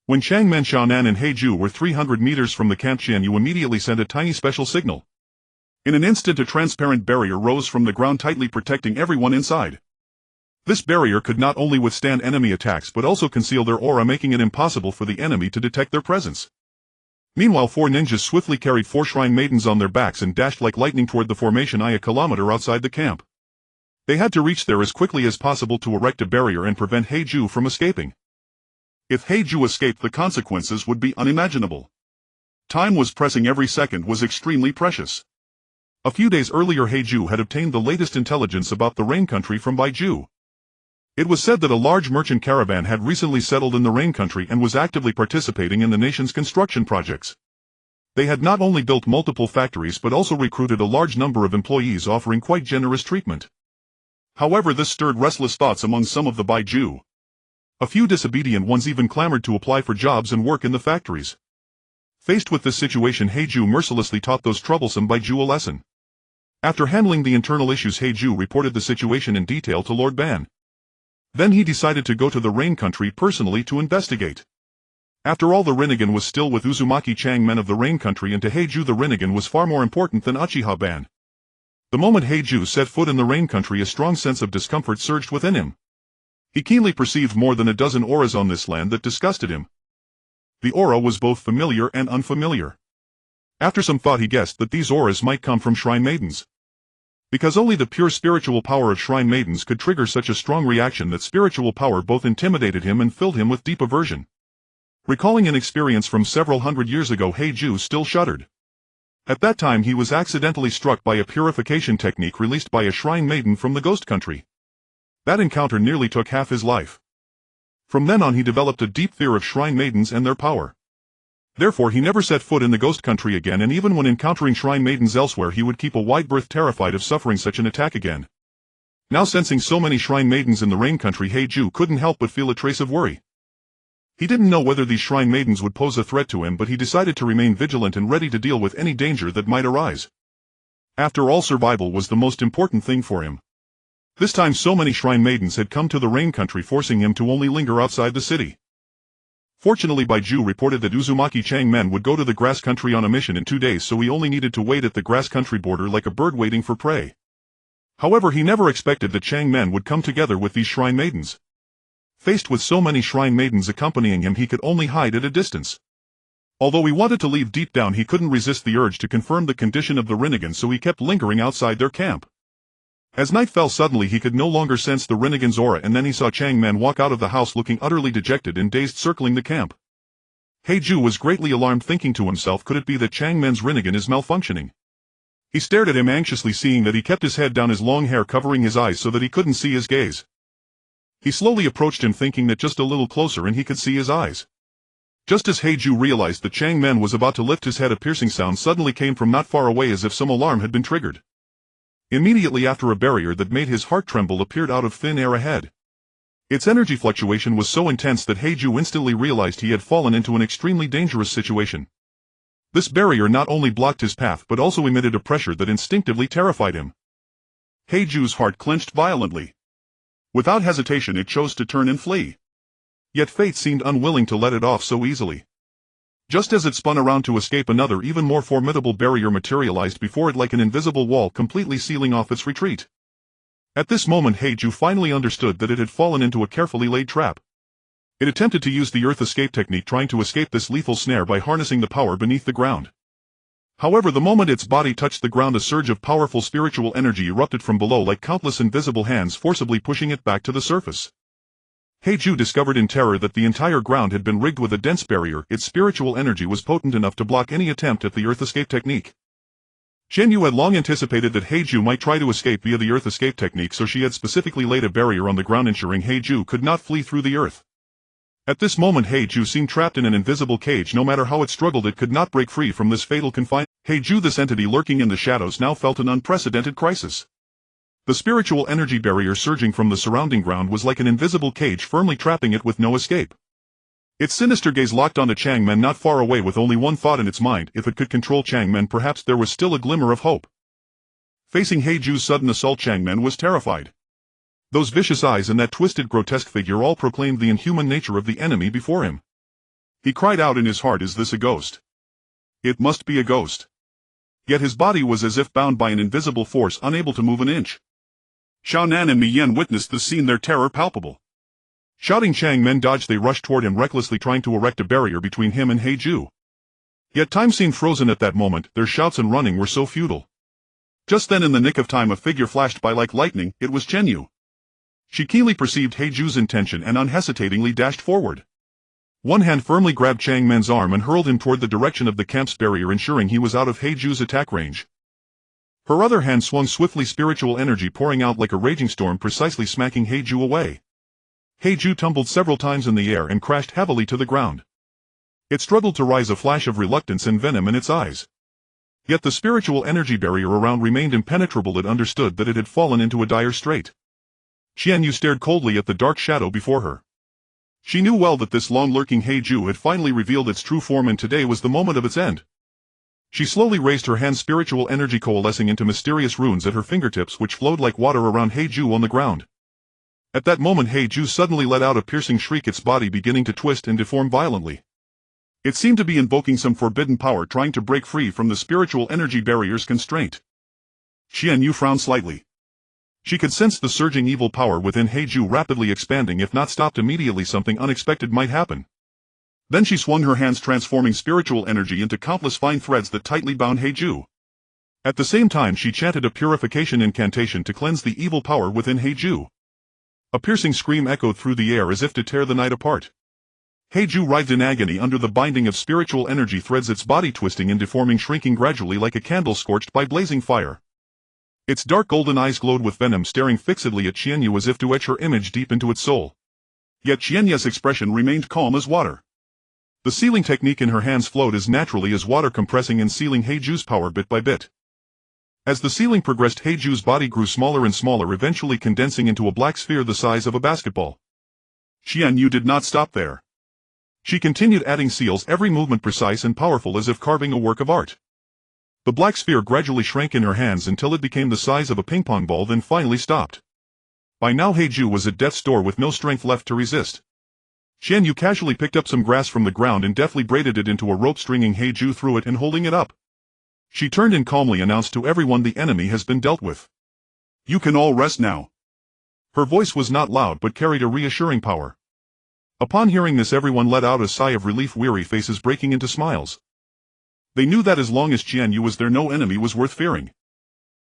S1: When Changmen, Sannin and Heiju were 300 meters from the camp, Qianyu immediately sent a tiny special signal. In an instant a transparent barrier rose from the ground, tightly protecting everyone inside. This barrier could not only withstand enemy attacks but also conceal their aura, making it impossible for the enemy to detect their presence. Meanwhile 4 ninjas swiftly carried 4 shrine maidens on their backs and dashed like lightning toward the formation a kilometer outside the camp. They had to reach there as quickly as possible to erect a barrier and prevent Heiju from escaping. If Heiju escaped, the consequences would be unimaginable. Time was pressing, every second was extremely precious. A few days earlier Heiju had obtained the latest intelligence about the Rain Country from Baiju. It was said that a large merchant caravan had recently settled in the Rain Country and was actively participating in the nation's construction projects. They had not only built multiple factories but also recruited a large number of employees, offering quite generous treatment. However, this stirred restless thoughts among some of the Baiju. A few disobedient ones even clamored to apply for jobs and work in the factories. Faced with this situation, Heiju mercilessly taught those troublesome Baiju a lesson. After handling the internal issues, Heiju reported the situation in detail to Lord Ban. Then he decided to go to the Rain Country personally to investigate. After all, the Rinnegan was still with Uzumaki Changmen of the Rain Country, and to Heiju the Rinnegan was far more important than Uchiha Ban. The moment Heiju set foot in the Rain Country, a strong sense of discomfort surged within him. He keenly perceived more than a dozen auras on this land that disgusted him. The aura was both familiar and unfamiliar. After some thought he guessed that these auras might come from shrine maidens. Because only the pure spiritual power of shrine maidens could trigger such a strong reaction, that spiritual power both intimidated him and filled him with deep aversion. Recalling an experience from several hundred years ago, Heiju still shuddered. At that time he was accidentally struck by a purification technique released by a shrine maiden from the ghost country. That encounter nearly took half his life. From then on he developed a deep fear of shrine maidens and their power. Therefore he never set foot in the ghost country again, and even when encountering shrine maidens elsewhere he would keep a wide berth, terrified of suffering such an attack again. Now sensing so many shrine maidens in the rain country, Hanzō couldn't help but feel a trace of worry. He didn't know whether these shrine maidens would pose a threat to him, but he decided to remain vigilant and ready to deal with any danger that might arise. After all, survival was the most important thing for him. This time so many shrine maidens had come to the rain country, forcing him to only linger outside the city. Fortunately, Baiju reported that Uzumaki Changmen would go to the grass country on a mission in 2 days, so he only needed to wait at the grass country border like a bird waiting for prey. However, he never expected that Changmen would come together with these shrine maidens. Faced with so many shrine maidens accompanying him, he could only hide at a distance. Although he wanted to leave, deep down he couldn't resist the urge to confirm the condition of the Rinnegan, so he kept lingering outside their camp. As night fell, suddenly he could no longer sense the Rinnegan's aura, and then he saw Changmen walk out of the house looking utterly dejected and dazed, circling the camp. Hanzō was greatly alarmed, thinking to himself, could it be that Changmen's Rinnegan is malfunctioning? He stared at him anxiously, seeing that he kept his head down, his long hair covering his eyes so that he couldn't see his gaze. He slowly approached him, thinking that just a little closer and he could see his eyes. Just as Hanzō realized that Changmen was about to lift his head, a piercing sound suddenly came from not far away, as if some alarm had been triggered. Immediately after, a barrier that made his heart tremble appeared out of thin air ahead. Its energy fluctuation was so intense that Hanzō instantly realized he had fallen into an extremely dangerous situation. This barrier not only blocked his path but also emitted a pressure that instinctively terrified him. Hanzō's heart clenched violently. Without hesitation it chose to turn and flee. Yet fate seemed unwilling to let it off so easily. Just as it spun around to escape, another even more formidable barrier materialized before it like an invisible wall, completely sealing off its retreat. At this moment Hanzō finally understood that it had fallen into a carefully laid trap. It attempted to use the earth escape technique, trying to escape this lethal snare by harnessing the power beneath the ground. However, the moment its body touched the ground, a surge of powerful spiritual energy erupted from below, like countless invisible hands forcibly pushing it back to the surface. Hanzō discovered in terror that the entire ground had been rigged with a dense barrier. Its spiritual energy was potent enough to block any attempt at the earth escape technique. Qianyu had long anticipated that Hanzō might try to escape via the earth escape technique, so she had specifically laid a barrier on the ground, ensuring Hanzō could not flee through the earth. At this moment Hanzō seemed trapped in an invisible cage. No matter how it struggled, it could not break free from this fatal confinement. Hanzō, this entity lurking in the shadows, now felt an unprecedented crisis. The spiritual energy barrier surging from the surrounding ground was like an invisible cage, firmly trapping it with no escape. Its sinister gaze locked onto Changmen not far away, with only one thought in its mind: if it could control Changmen, perhaps there was still a glimmer of hope. Facing Hanzō's sudden assault, Changmen was terrified. Those vicious eyes and that twisted, grotesque figure all proclaimed the inhuman nature of the enemy before him. He cried out in his heart, "Is this a ghost? It must be a ghost." Yet his body was as if bound by an invisible force, unable to move an inch. Xiaonan and Miyan witnessed the scene, their terror palpable. Shouting, Changmen dodged. They rushed toward him, recklessly trying to erect a barrier between him and Hanzō. Yet time seemed frozen at that moment. Their shouts and running were so futile. Just then, in the nick of time, a figure flashed by like lightning. It was Qianyu. She keenly perceived Hanzō's intention and unhesitatingly dashed forward. One hand firmly grabbed Changmen's arm and hurled him toward the direction of the camp's barrier, ensuring he was out of Hanzō's attack range. Her other hand swung swiftly, spiritual energy pouring out like a raging storm, precisely smacking Hanzō away. Hanzō tumbled several times in the air and crashed heavily to the ground. It struggled to rise, a flash of reluctance and venom in its eyes. Yet the spiritual energy barrier around remained impenetrable. It understood that it had fallen into a dire strait. Qianyu stared coldly at the dark shadow before her. She knew well that this long-lurking Hanzō had finally revealed its true form, and today was the moment of its end. She slowly raised her hand, spiritual energy coalescing into mysterious runes at her fingertips, which flowed like water around Hanzō on the ground. At that moment Hanzō suddenly let out a piercing shriek, its body beginning to twist and deform violently. It seemed to be invoking some forbidden power, trying to break free from the spiritual energy barrier's constraint. Qianyu frowned slightly. She could sense the surging evil power within Hanzō rapidly expanding. If not stopped immediately, something unexpected might happen. Then she swung her hands, transforming spiritual energy into countless fine threads that tightly bound Hanzō. At the same time she chanted a purification incantation to cleanse the evil power within Hanzō. A piercing scream echoed through the air as if to tear the night apart. Heiju writhed in agony under the binding of spiritual energy threads, its body twisting and deforming, shrinking gradually like a candle scorched by blazing fire. Its dark golden eyes glowed with venom, staring fixedly at Qianyu as if to etch her image deep into its soul. Yet Qianyu's expression remained calm as water. The sealing technique in her hands flowed as naturally as water, compressing and sealing Heiju's power bit by bit. As the sealing progressed, Heiju's body grew smaller and smaller, eventually condensing into a black sphere the size of a basketball. Qianyu did not stop there. She continued adding seals, every movement precise and powerful as if carving a work of art. The black sphere gradually shrank in her hands until it became the size of a ping-pong ball, then finally stopped. By now Heiju was at death's door with no strength left to resist. Qianyu casually picked up some grass from the ground and deftly braided it into a rope, stringing Heiju through it and holding it up. She turned and calmly announced to everyone, "The enemy has been dealt with. You can all rest now." Her voice was not loud but carried a reassuring power. Upon hearing this, everyone let out a sigh of relief, weary faces breaking into smiles. They knew that as long as Qianyu was there, no enemy was worth fearing.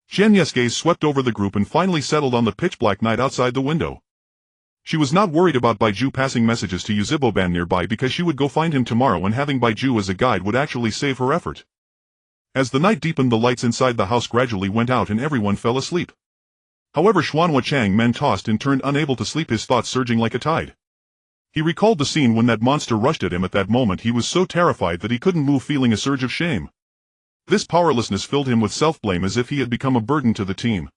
S1: Qianyu's gaze swept over the group and finally settled on the pitch-black night outside the window. She was not worried about Baiju passing messages to Yuzhibo-ban nearby, because she would go find him tomorrow, and having Baiju as a guide would actually save her effort. As the night deepened, the lights inside the house gradually went out and everyone fell asleep. However, Xuanhua Changmen tossed and turned, unable to sleep, his thoughts surging like a tide. He recalled the scene when that monster rushed at him. At that moment he was so terrified that he couldn't move, feeling a surge of shame. This powerlessness filled him with self-blame, as if he had become a burden to the team.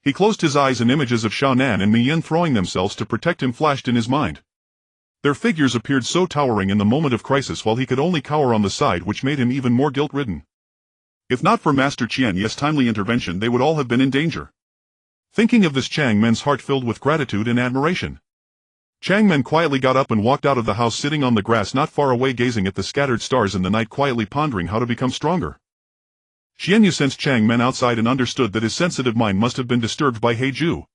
S1: He closed his eyes and images of Xiaonan and Miyin throwing themselves to protect him flashed in his mind. Their figures appeared so towering in the moment of crisis, while he could only cower on the side, which made him even more guilt-ridden. If not for Master Qianyu's timely intervention, they would all have been in danger. Thinking of this, Changmen's heart filled with gratitude and admiration. Changmen quietly got up and walked out of the house, sitting on the grass not far away, gazing at the scattered stars in the night, quietly pondering how to become stronger. Qianyu sensed Changmen outside and understood that his sensitive mind must have been disturbed by Heiju.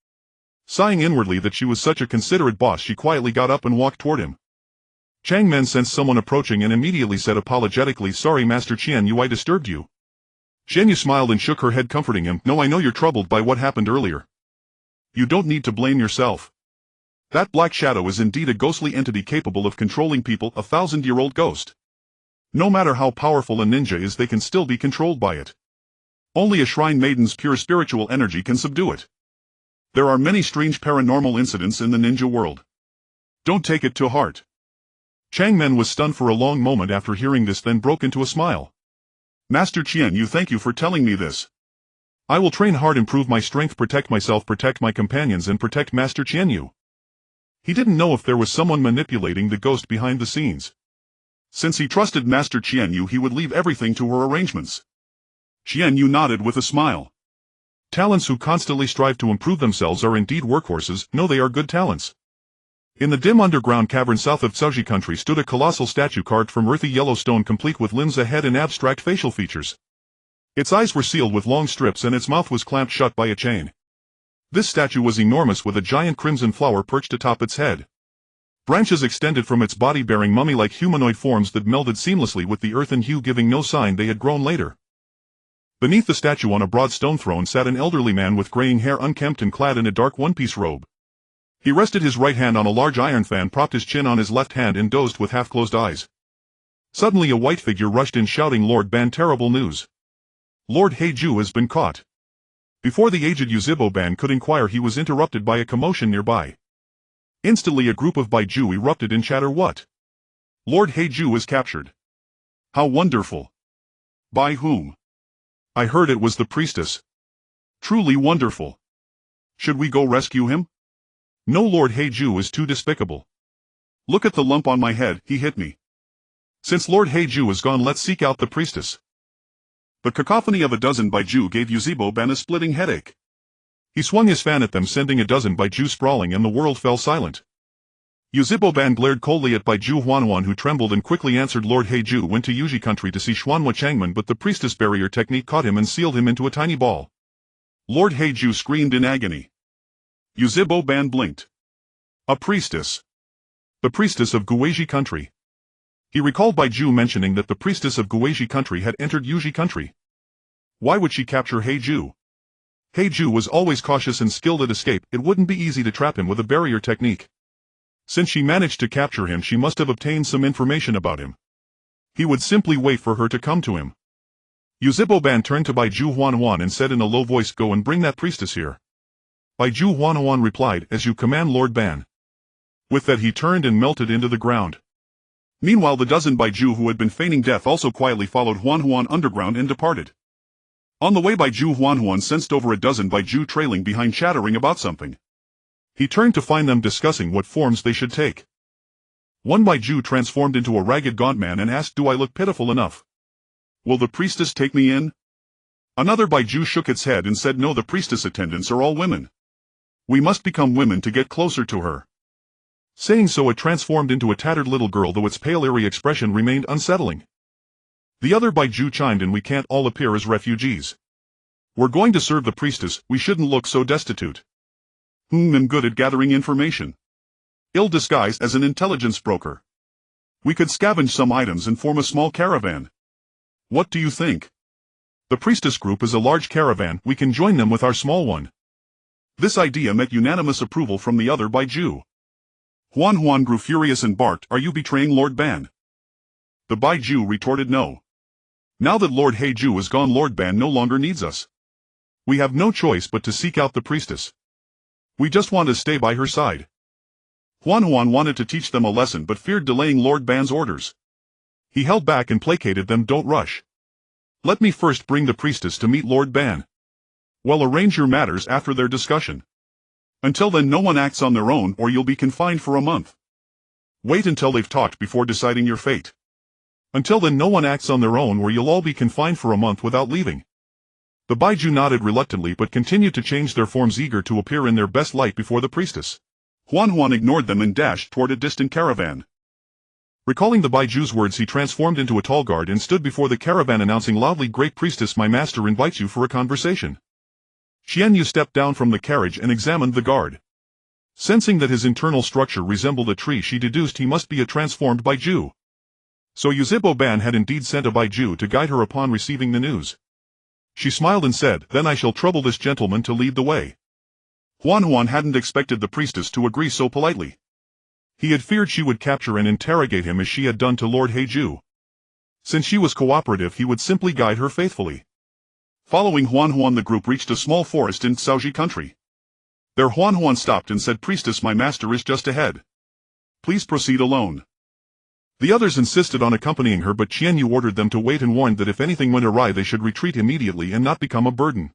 S1: Sighing inwardly that she was such a considerate boss, she quietly got up and walked toward him. Changmen sensed someone approaching and immediately said apologetically, "Sorry Master Qianyu, I disturbed you." Qianyu smiled and shook her head, comforting him. "No, I know you're troubled by what happened earlier. You don't need to blame yourself. That black shadow is indeed a ghostly entity capable of controlling people, a 1,000-year-old ghost. No matter how powerful a ninja is, they can still be controlled by it. Only a shrine maiden's pure spiritual energy can subdue it. There are many strange paranormal incidents in the ninja world. Don't take it to heart." Changmen was stunned for a long moment after hearing this, then broke into a smile. "Master Qianyu, thank you for telling me this. I will train hard, improve my strength, protect myself, protect my companions, and protect Master Qianyu." He didn't know if there was someone manipulating the ghost behind the scenes. Since he trusted Master Qianyu, he would leave everything to her arrangements. Qianyu nodded with a smile. Talents who constantly strive to improve themselves are indeed workhorses. No, they are good talents. In the dim underground cavern south of Caozhi country stood a colossal statue carved from earthy yellow stone, complete with limbs, a head, and abstract facial features. Its eyes were sealed with long strips and its mouth was clamped shut by a chain. This statue was enormous, with a giant crimson flower perched atop its head. Branches extended from its body, bearing mummy-like humanoid forms that melded seamlessly with the earthen hue, giving no sign they had grown later. Beneath the statue on a broad stone throne sat an elderly man with graying hair, unkempt and clad in a dark one-piece robe. He rested his right hand on a large iron fan, propped his chin on his left hand, and dozed with half-closed eyes. Suddenly a white figure rushed in, shouting, "Lord Ban, terrible news! Lord Heiju has been caught." Before the aged Yuzhibo-ban could inquire, he was interrupted by a commotion nearby. Instantly a group of Baiju erupted in chatter. "What? Lord Heiju is captured? How wonderful! By whom? I heard it was the priestess. Truly wonderful. Should we go rescue him? No, Lord Heiju is too despicable. Look at the lump on my head, he hit me. Since Lord Heiju is gone, let's seek out the priestess." The cacophony of a dozen Baiju gave Yuzhibo-ban a splitting headache. He swung his fan at them, sending a dozen Baiju sprawling, and the world fell silent. Yuzhibo-ban glared coldly at Baiju Huanhuan, who trembled and quickly answered, "Lord Heiju went to Yuji country to see Xuanhua Changmen, but the priestess barrier technique caught him and sealed him into a tiny ball." Lord Heiju screamed in agony. Yuzhibo-ban blinked. A priestess. The priestess of Guizhi country. He recalled Baiju mentioning that the priestess of Guizhi country had entered Yuji country. Why would she capture Heiju? Heiju was always cautious and skilled at escape. It wouldn't be easy to trap him with a barrier technique.
S2: Since she managed to capture him, she must have obtained some information about him. He would simply wait for her to come to him. Yuzhibo-ban turned to Baiju Huan and said in a low voice, "Go and bring that priestess here." Baiju Huan replied, "As you command, Lord Ban." With that he turned and melted into the ground. Meanwhile the dozen Baiju who had been feigning death also quietly followed Huan underground and departed. On the way Baiju Huan sensed over a dozen Baiju trailing behind, chattering about something. He turned to find them discussing what forms they should take. One Baiju transformed into a ragged gaunt man and asked, "Do I look pitiful enough? Will the priestess take me in?" Another Baiju shook its head and said, "No, the priestess attendants are all women. We must become women to get closer to her." Saying so, it transformed into a tattered little girl, though its pale airy expression remained unsettling. The other Baiju chimed in, "We can't all appear as refugees. We're going to serve the priestess, we shouldn't look so destitute. I'm good at gathering information. Ill disguised as an intelligence broker. We could scavenge some items and form a small caravan. What do you think? The priestess group is a large caravan, we can join them with our small one." This idea met unanimous approval from the other Baiju. Huan grew furious and barked, "Are you betraying Lord Ban?" The Baiju retorted, "No. Now that Lord Heiju is gone, Lord Ban no longer needs us. We have no choice but to seek out the priestess. We just want to stay by her side." Huan wanted to teach them a lesson but feared delaying Lord Ban's orders. He held back and placated them, "Don't rush. Let me first bring the priestess to meet Lord Ban. Well, arrange your matters after their discussion. Until then no one acts on their own or you'll be confined for a month. Wait until they've talked before deciding your fate. Until then no one acts on their own or you'll all be confined for a month without leaving." The Baiju nodded reluctantly but continued to change their forms, eager to appear in their best light before the priestess. Huan ignored them and dashed toward a distant caravan. Recalling the Baiju's words, he transformed into a tall guard and stood before the caravan, announcing loudly, "Great priestess, my master invites you for a conversation." Qianyu stepped down from the carriage and examined the guard. Sensing that his internal structure resembled a tree, she deduced he must be a transformed Baiju. So Yuzhibo-ban had indeed sent a Baiju to guide her upon receiving the news. She smiled and said, "Then I shall trouble this gentleman to lead the way." Huan hadn't expected the priestess to agree so politely. He had feared she would capture and interrogate him as she had done to Lord Heiju. Since she was cooperative, he would simply guide her faithfully. Following Huan, the group reached a small forest in Caoji country. There Huan stopped and said, "Priestess, my master is just ahead. Please proceed alone." The others insisted on accompanying her, but Qianyu ordered them to wait and warned that if anything went awry they should retreat immediately and not become a burden.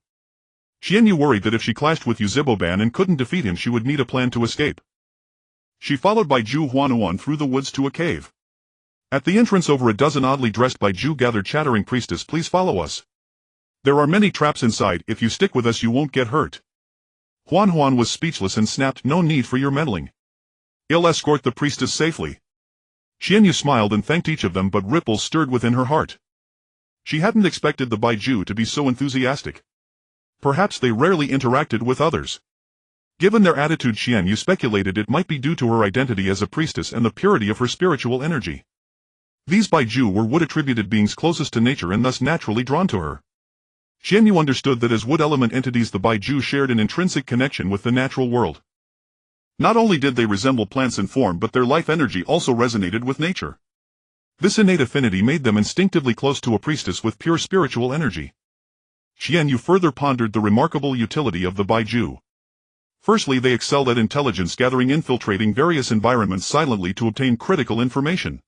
S2: Qianyu worried that if she clashed with Yuzhibo-ban and couldn't defeat him, she would need a plan to escape. She followed Baiju Huan through the woods to a cave. At the entrance, over a dozen oddly dressed Baiju gathered, chattering, "Priestess, please follow us. There are many traps inside, if you stick with us you won't get hurt." Huan was speechless and snapped, "No need for your meddling. I'll escort the priestess safely." Qianyu smiled and thanked each of them, but ripples stirred within her heart. She hadn't expected the Baiju to be so enthusiastic. Perhaps they rarely interacted with others. Given their attitude, Qianyu speculated it might be due to her identity as a priestess and the purity of her spiritual energy. These Baiju were wood-attributed beings closest to nature and thus naturally drawn to her. Qianyu understood that as wood element entities the Baiju shared an intrinsic connection with the natural world. Not only did they resemble plants in form, but their life energy also resonated with nature. This innate affinity made them instinctively close to a priestess with pure spiritual energy. Qianyu further pondered the remarkable utility of the Baiju. Firstly, they excelled at intelligence gathering, infiltrating various environments silently to obtain critical information.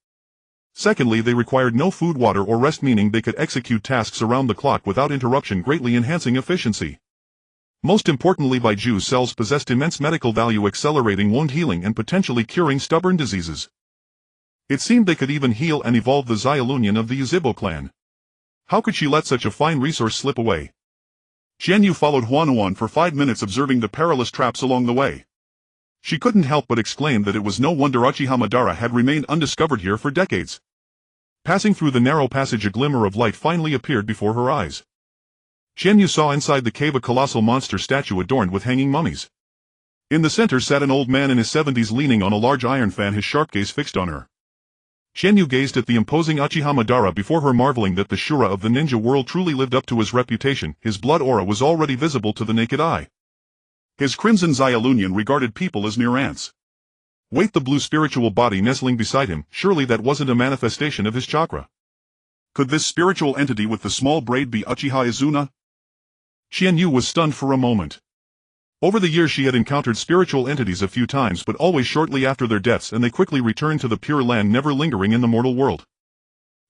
S2: Secondly, they required no food, water, or rest, meaning they could execute tasks around the clock without interruption, greatly enhancing efficiency. Most importantly, Baiju cells possessed immense medical value, accelerating wound healing and potentially curing stubborn diseases. It seemed they could even heal and evolve the Xiaolunian of the Yuzhibo clan. How could she let such a fine resource slip away? Qianyu followed Huan for 5 minutes, observing the perilous traps along the way. She couldn't help but exclaim that it was no wonder Orochimaru had remained undiscovered here for decades. Passing through the narrow passage, a glimmer of light finally appeared before her eyes. Qianyu saw inside the cave a colossal monster statue adorned with hanging mummies. In the center sat an old man in his 70s, leaning on a large iron fan, his sharp gaze fixed on her. Qianyu gazed at the imposing Orochimaru before her, marveling that the Shura of the ninja world truly lived up to his reputation. His blood aura was already visible to the naked eye. His crimson Xiaolunian regarded people as mere ants.
S1: Wait, the blue spiritual body nestling beside him, surely that wasn't a manifestation of his chakra.
S2: Could this spiritual entity with the small braid be Uchiha Izuna?
S1: Qianyu was stunned for a moment. Over the years she had encountered spiritual entities a few times, but always shortly after their deaths, and they quickly returned to the Pure Land, never lingering in the mortal world.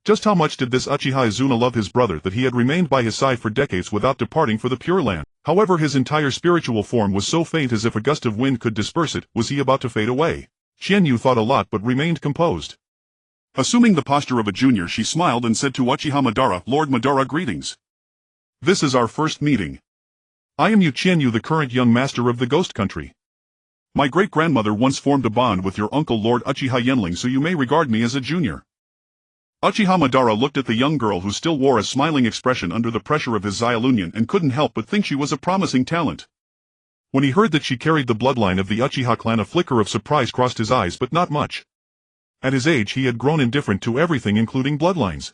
S1: Just how much did this Uchiha Izuna love his brother that he had remained by his side for decades without departing for the Pure Land? However, his entire spiritual form was so faint as if a gust of wind could disperse it. Was he about to fade away? Qianyu thought a lot but remained composed.
S2: Assuming the posture of a junior, she smiled and said to Uchiha Madara, "Lord Madara, greetings. This is our first meeting.
S1: I am Yue Qianyu, the current young master of the Ghost Country.
S2: My great-grandmother once formed a bond with your uncle Lord Uchiha Yenling, so you may regard me as a junior." Uchiha Madara looked at the young girl, who still wore a smiling expression under the pressure of his Xiaolunian, and couldn't help but think she was a promising talent.
S1: When he heard that she carried the bloodline of the Uchiha clan, a flicker of surprise crossed his eyes, but not much. At his age he had grown indifferent to everything, including bloodlines.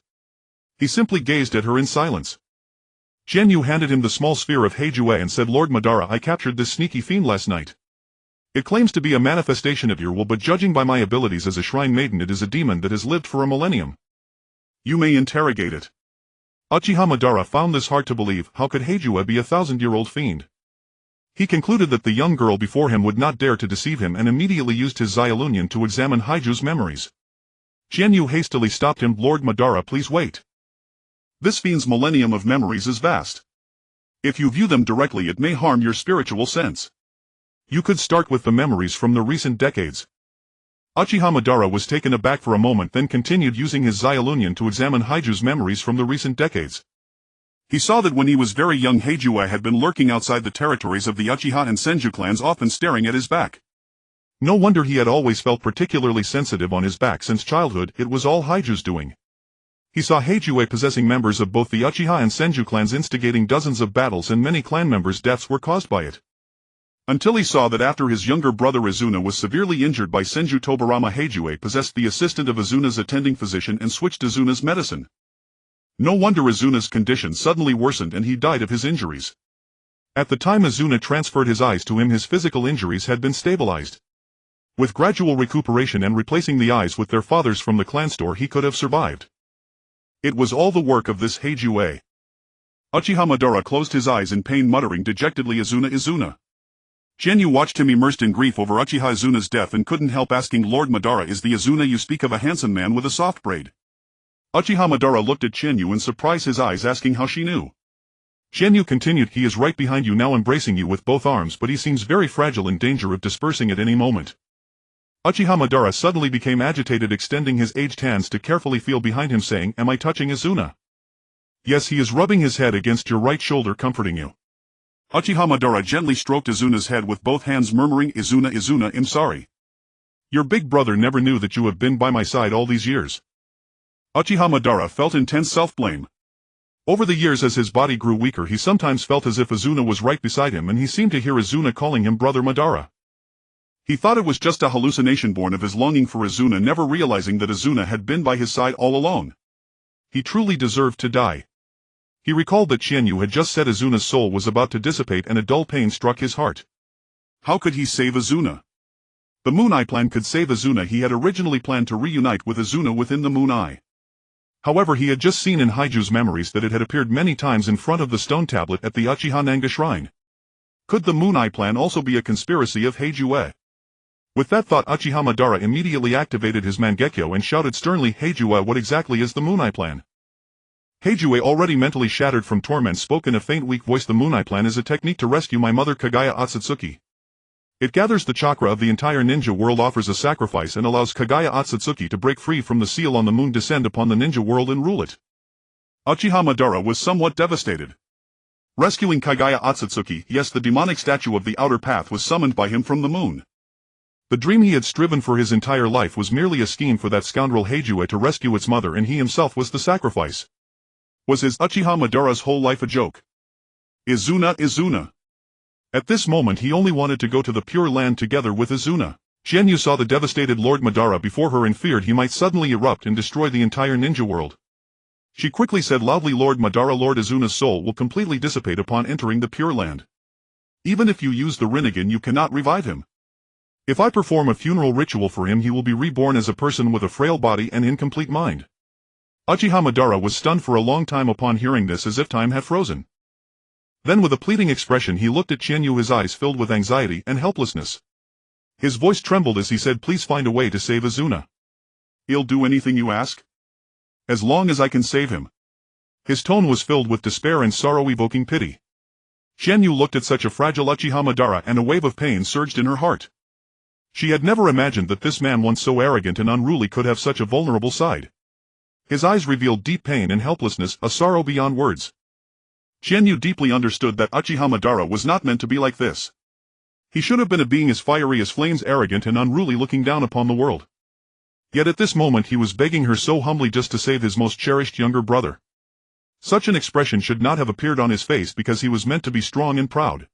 S1: He simply gazed at her in silence. Qianyu handed him the small sphere of Heijue and said, "Lord Madara, I captured this sneaky fiend last night. It claims to be a manifestation of your will, but judging by my abilities as a shrine maiden, it is a demon that has lived for a millennium."
S2: "You may interrogate it."
S1: Uchiha Madara found this hard to believe. How could Heijue be a 1,000-year-old fiend? He concluded that the young girl before him would not dare to deceive him, and immediately used his Xiaolunian to examine Haiju's memories. Qianyu hastily stopped him. "Lord Madara, please wait.
S2: This fiend's millennium of memories is vast. If you view them directly, it may harm your spiritual sense.
S1: You could start with the memories from the recent decades." Uchiha Madara was taken aback for a moment, then continued using his Xiaolunian to examine Haiju's memories from the recent decades.
S2: He saw that when he was very young, Heijue had been lurking outside the territories of the Uchiha and Senju clans, often staring at his back.
S1: No wonder he had always felt particularly sensitive on his back since childhood. It was all Haiju's doing. He saw Heijue possessing members of both the Uchiha and Senju clans, instigating dozens of battles, and many clan members' deaths were caused by it.
S2: Until he saw that after his younger brother Izuna was severely injured by Senju Tobarama, Heijue possessed the assistant of Izuna's attending physician and switched Izuna's medicine. No wonder Izuna's condition suddenly worsened and he died of his injuries. At the time Izuna transferred his eyes to him, his physical injuries had been stabilized. With gradual recuperation and replacing the eyes with their father's from the clan store, he could have survived. It was all the work of this Heijue. Uchiha Madara closed his eyes in pain, muttering dejectedly, "Izuna, Izuna." Qianyu watched him immersed in grief over Uchiha Izuna's death and couldn't help asking, "Lord Madara, is the Izuna you speak of a handsome man with a soft braid?" Uchiha Madara looked at Qianyu in surprise, his eyes asking how she knew.
S1: Qianyu continued, "He is right behind you now, embracing you with both arms, but he seems very fragile, in danger of dispersing at any moment." Uchiha Madara suddenly became agitated, extending his aged hands to carefully feel behind him, saying, "Am I touching Izuna?" "Yes, he is rubbing his head against your right shoulder, comforting you."
S2: Uchiha Madara gently stroked Izuna's head with both hands, murmuring, "Izuna, Izuna, I'm sorry.
S1: Your big brother never knew that you have been by my side all these years."
S2: Uchiha Madara felt intense self-blame.
S1: Over the years, as his body grew weaker, he sometimes felt as if Izuna was right beside him, and he seemed to hear Izuna calling him Brother Madara.
S2: He thought it was just a hallucination born of his longing for Izuna, never realizing that Izuna had been by his side all along.
S1: He truly deserved to die. He recalled that Qianyu had just said Izuna's soul was about to dissipate, and a dull pain struck his heart.
S2: How could he save Izuna? The Moon Eye plan could save Izuna. He had originally planned to reunite with Izuna within the Moon Eye.
S1: However, he had just seen in Haiju's memories that it had appeared many times in front of the stone tablet at the Uchiha Nanga shrine. Could the Moon Eye plan also be a conspiracy of Heijue? With that thought, Uchiha Madara immediately activated his Mangekyo and shouted sternly, "Heijue, what exactly is the Moon Eye plan?" Heijue, already mentally shattered from torment, spoke in a faint, weak voice. "The Moon Eye plan is a technique to rescue my mother Kaguya Otsutsuki. It gathers the chakra of the entire ninja world, offers a sacrifice, and allows Kaguya Otsutsuki to break free from the seal on the moon, descend upon the ninja world, and rule it."
S2: Uchiha Madara was somewhat devastated. Rescuing Kaguya Otsutsuki, yes, the demonic statue of the outer path was summoned by him from the moon.
S1: The dream he had striven for his entire life was merely a scheme for that scoundrel Heijue to rescue its mother, and he himself was the sacrifice. Was his Uchiha Madara's whole life a joke? Izuna, Izuna. At this moment he only wanted to go to the Pure Land together with Izuna. Qianyu saw the devastated Lord Madara before her and feared he might suddenly erupt and destroy the entire ninja world. She quickly said loudly, "Lord Madara, Lord Izuna's soul will completely dissipate upon entering the Pure Land. Even if you use the Rinnegan, you cannot revive him. If I perform a funeral ritual for him, he will be reborn as a person with a frail body and incomplete mind. Uchiha Madara was stunned for a long time upon hearing this, as if time had frozen. Then with a pleading expression he looked at Qianyu, his eyes filled with anxiety and helplessness. His voice trembled as he said, "Please find a way to save Azuna."
S2: "He'll do anything you ask? As long as I can save him."
S1: His tone was filled with despair and sorrow, evoking pity. Qianyu looked at such a fragile Uchiha Madara and a wave of pain surged in her heart. She had never imagined that this man, once so arrogant and unruly, could have such a vulnerable side. His eyes revealed deep pain and helplessness, a sorrow beyond words.
S2: Qianyu deeply understood that Uchiha Madara was not meant to be like this.
S1: He should have been a being as fiery as flames, arrogant and unruly, looking down upon the world. Yet at this moment he was begging her so humbly just to save his most cherished younger brother. Such an expression should not have appeared on his face, because he was meant to be strong and proud.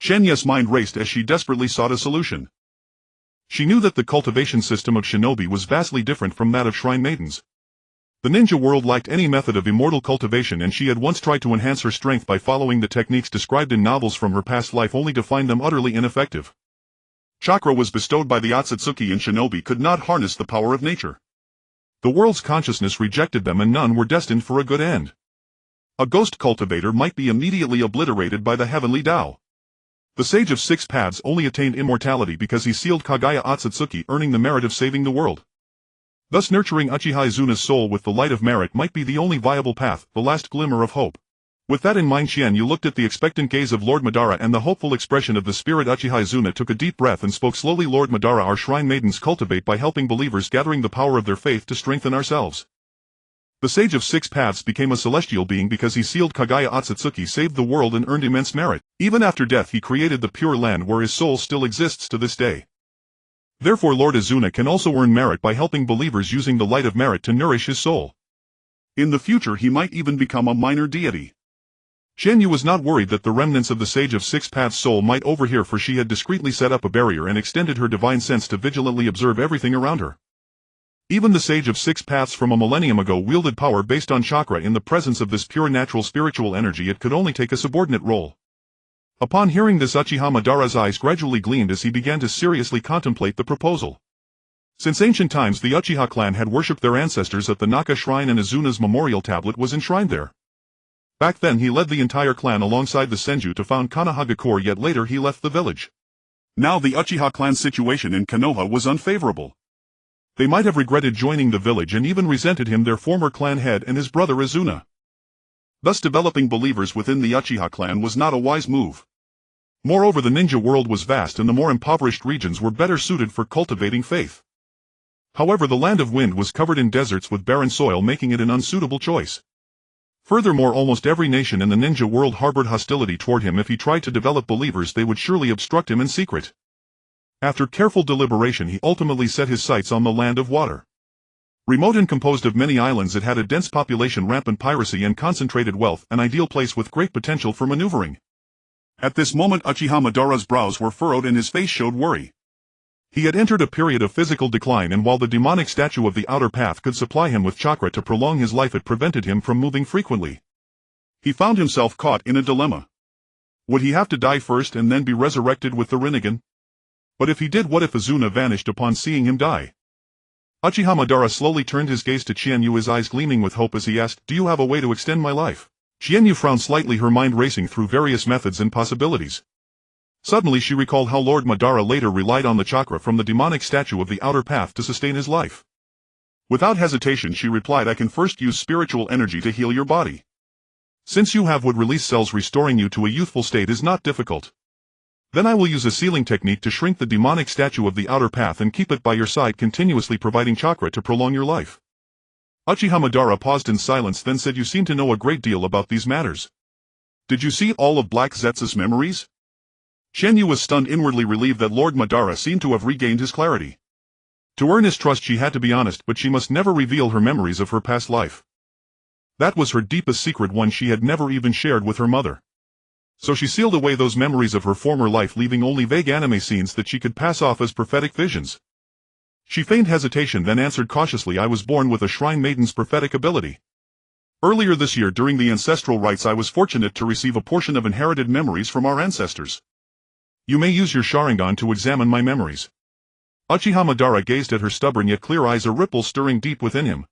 S2: Qianyu's mind raced as she desperately sought a solution.
S1: She knew that the cultivation system of shinobi was vastly different from that of shrine maidens. The ninja world lacked any method of immortal cultivation, and she had once tried to enhance her strength by following the techniques described in novels from her past life, only to find them utterly ineffective.
S2: Chakra was bestowed by the Otsutsuki, and shinobi could not harness the power of nature.
S1: The world's consciousness rejected them, and none were destined for a good end. A ghost cultivator might be immediately obliterated by the heavenly Tao. The Sage of Six Paths only attained immortality because he sealed Kagaya Otsutsuki, earning the merit of saving the world. Thus nurturing Uchiha Azuna's soul with the light of merit might be the only viable path, the last glimmer of hope. With that in mind, Qianyu looked at the expectant gaze of Lord Madara and the hopeful expression of the spirit. Uchiha Azuna took a deep breath and spoke slowly. "Lord Madara, our shrine maidens cultivate by helping believers, gathering the power of their faith to strengthen ourselves. The Sage of Six Paths became a celestial being because he sealed Kagaya Otsutsuki, saved the world and earned immense merit. Even after death he created the Pure Land, where his soul still exists to this day. Therefore Lord Azuna can also earn merit by helping believers, using the light of merit to nourish his soul.
S2: In the future he might even become a minor deity."
S1: Qianyu was not worried that the remnants of the Sage of Six Paths' soul might overhear, for she had discreetly set up a barrier and extended her divine sense to vigilantly observe everything around her. Even the Sage of Six Paths from a millennium ago wielded power based on chakra. In the presence of this pure natural spiritual energy, it could only take a subordinate role. Upon hearing this, Uchiha Madara's eyes gradually gleamed as he began to seriously contemplate the proposal. Since ancient times the Uchiha clan had worshipped their ancestors at the Naka Shrine, and Azuna's memorial tablet was enshrined there. Back then he led the entire clan alongside the Senju to found Konoha, yet later he left the village.
S2: Now the Uchiha clan's situation in Konoha was unfavorable.
S1: They might have regretted joining the village and even resented him, their former clan head, and his brother Azuna.
S2: Thus developing believers within the Uchiha clan was not a wise move.
S1: Moreover, the ninja world was vast, and the more impoverished regions were better suited for cultivating faith. However, the Land of Wind was covered in deserts with barren soil, making it an unsuitable choice. Furthermore, almost every nation in the ninja world harbored hostility toward him. If he tried to develop believers, they would surely obstruct him in secret. After careful deliberation, he ultimately set his sights on the Land of Water. Remote and composed of many islands, it had a dense population, rampant piracy, and concentrated wealth, an ideal place with great potential for maneuvering.
S2: At this moment Uchiha Madara's brows were furrowed and his face showed worry.
S1: He had entered a period of physical decline, and while the demonic statue of the outer path could supply him with chakra to prolong his life, it prevented him from moving frequently.
S2: He found himself caught in a dilemma. Would he have to die first and then be resurrected with the Rinnegan?
S1: But if he did, what if Azuna vanished upon seeing him die? Uchiha Madara slowly turned his gaze to Qianyu, his eyes gleaming with hope as he asked, "Do you have a way to extend my life?" Qianyu frowned slightly, her mind racing through various methods and possibilities. Suddenly she recalled how Lord Madara later relied on the chakra from the demonic statue of the outer path to sustain his life.
S2: Without hesitation she replied, "I can first use spiritual energy to heal your body.
S1: Since you have would release cells, restoring you to a youthful state is not difficult. Then I will use a sealing technique to shrink the demonic statue of the outer path and keep it by your side, continuously providing chakra to prolong your life." Uchiha Madara paused in silence, then said, "You seem to know a great deal about these matters.
S2: Did you see all of Black Zetsu's memories?"
S1: Qianyu was stunned, inwardly relieved that Lord Madara seemed to have regained his clarity. To earn his trust she had to be honest, but she must never reveal her memories of her past life. That was her deepest secret, one she had never even shared with her mother. So she sealed away those memories of her former life, leaving only vague anime scenes that she could pass off as prophetic visions. She feigned hesitation, then answered cautiously, "I was born with a shrine maiden's prophetic ability. Earlier this year during the ancestral rites I was fortunate to receive a portion of inherited memories from our ancestors. You may use your Sharingan to examine my memories. Uchiha Madara gazed at her stubborn yet clear eyes, a ripple stirring deep within him.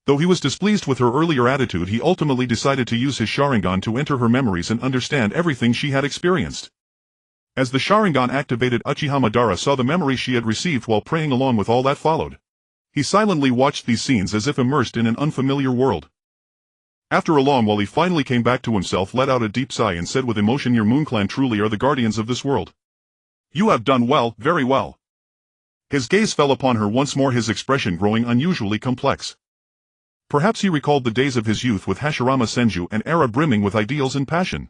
S1: Though he was displeased with her earlier attitude, he ultimately decided to use his Sharingan to enter her memories and understand everything she had experienced. As the Sharingan activated, Uchiha Madara saw the memories she had received while praying along with all that followed. He silently watched these scenes as if immersed in an unfamiliar world. After a long while he finally came back to himself, let out a deep sigh and said with emotion, "Your Moon Clan truly are the guardians of this world. You have done well, very well." His gaze fell upon her once more, his expression growing unusually complex. Perhaps he recalled the days of his youth with Hashirama Senju, an era brimming with ideals and passion.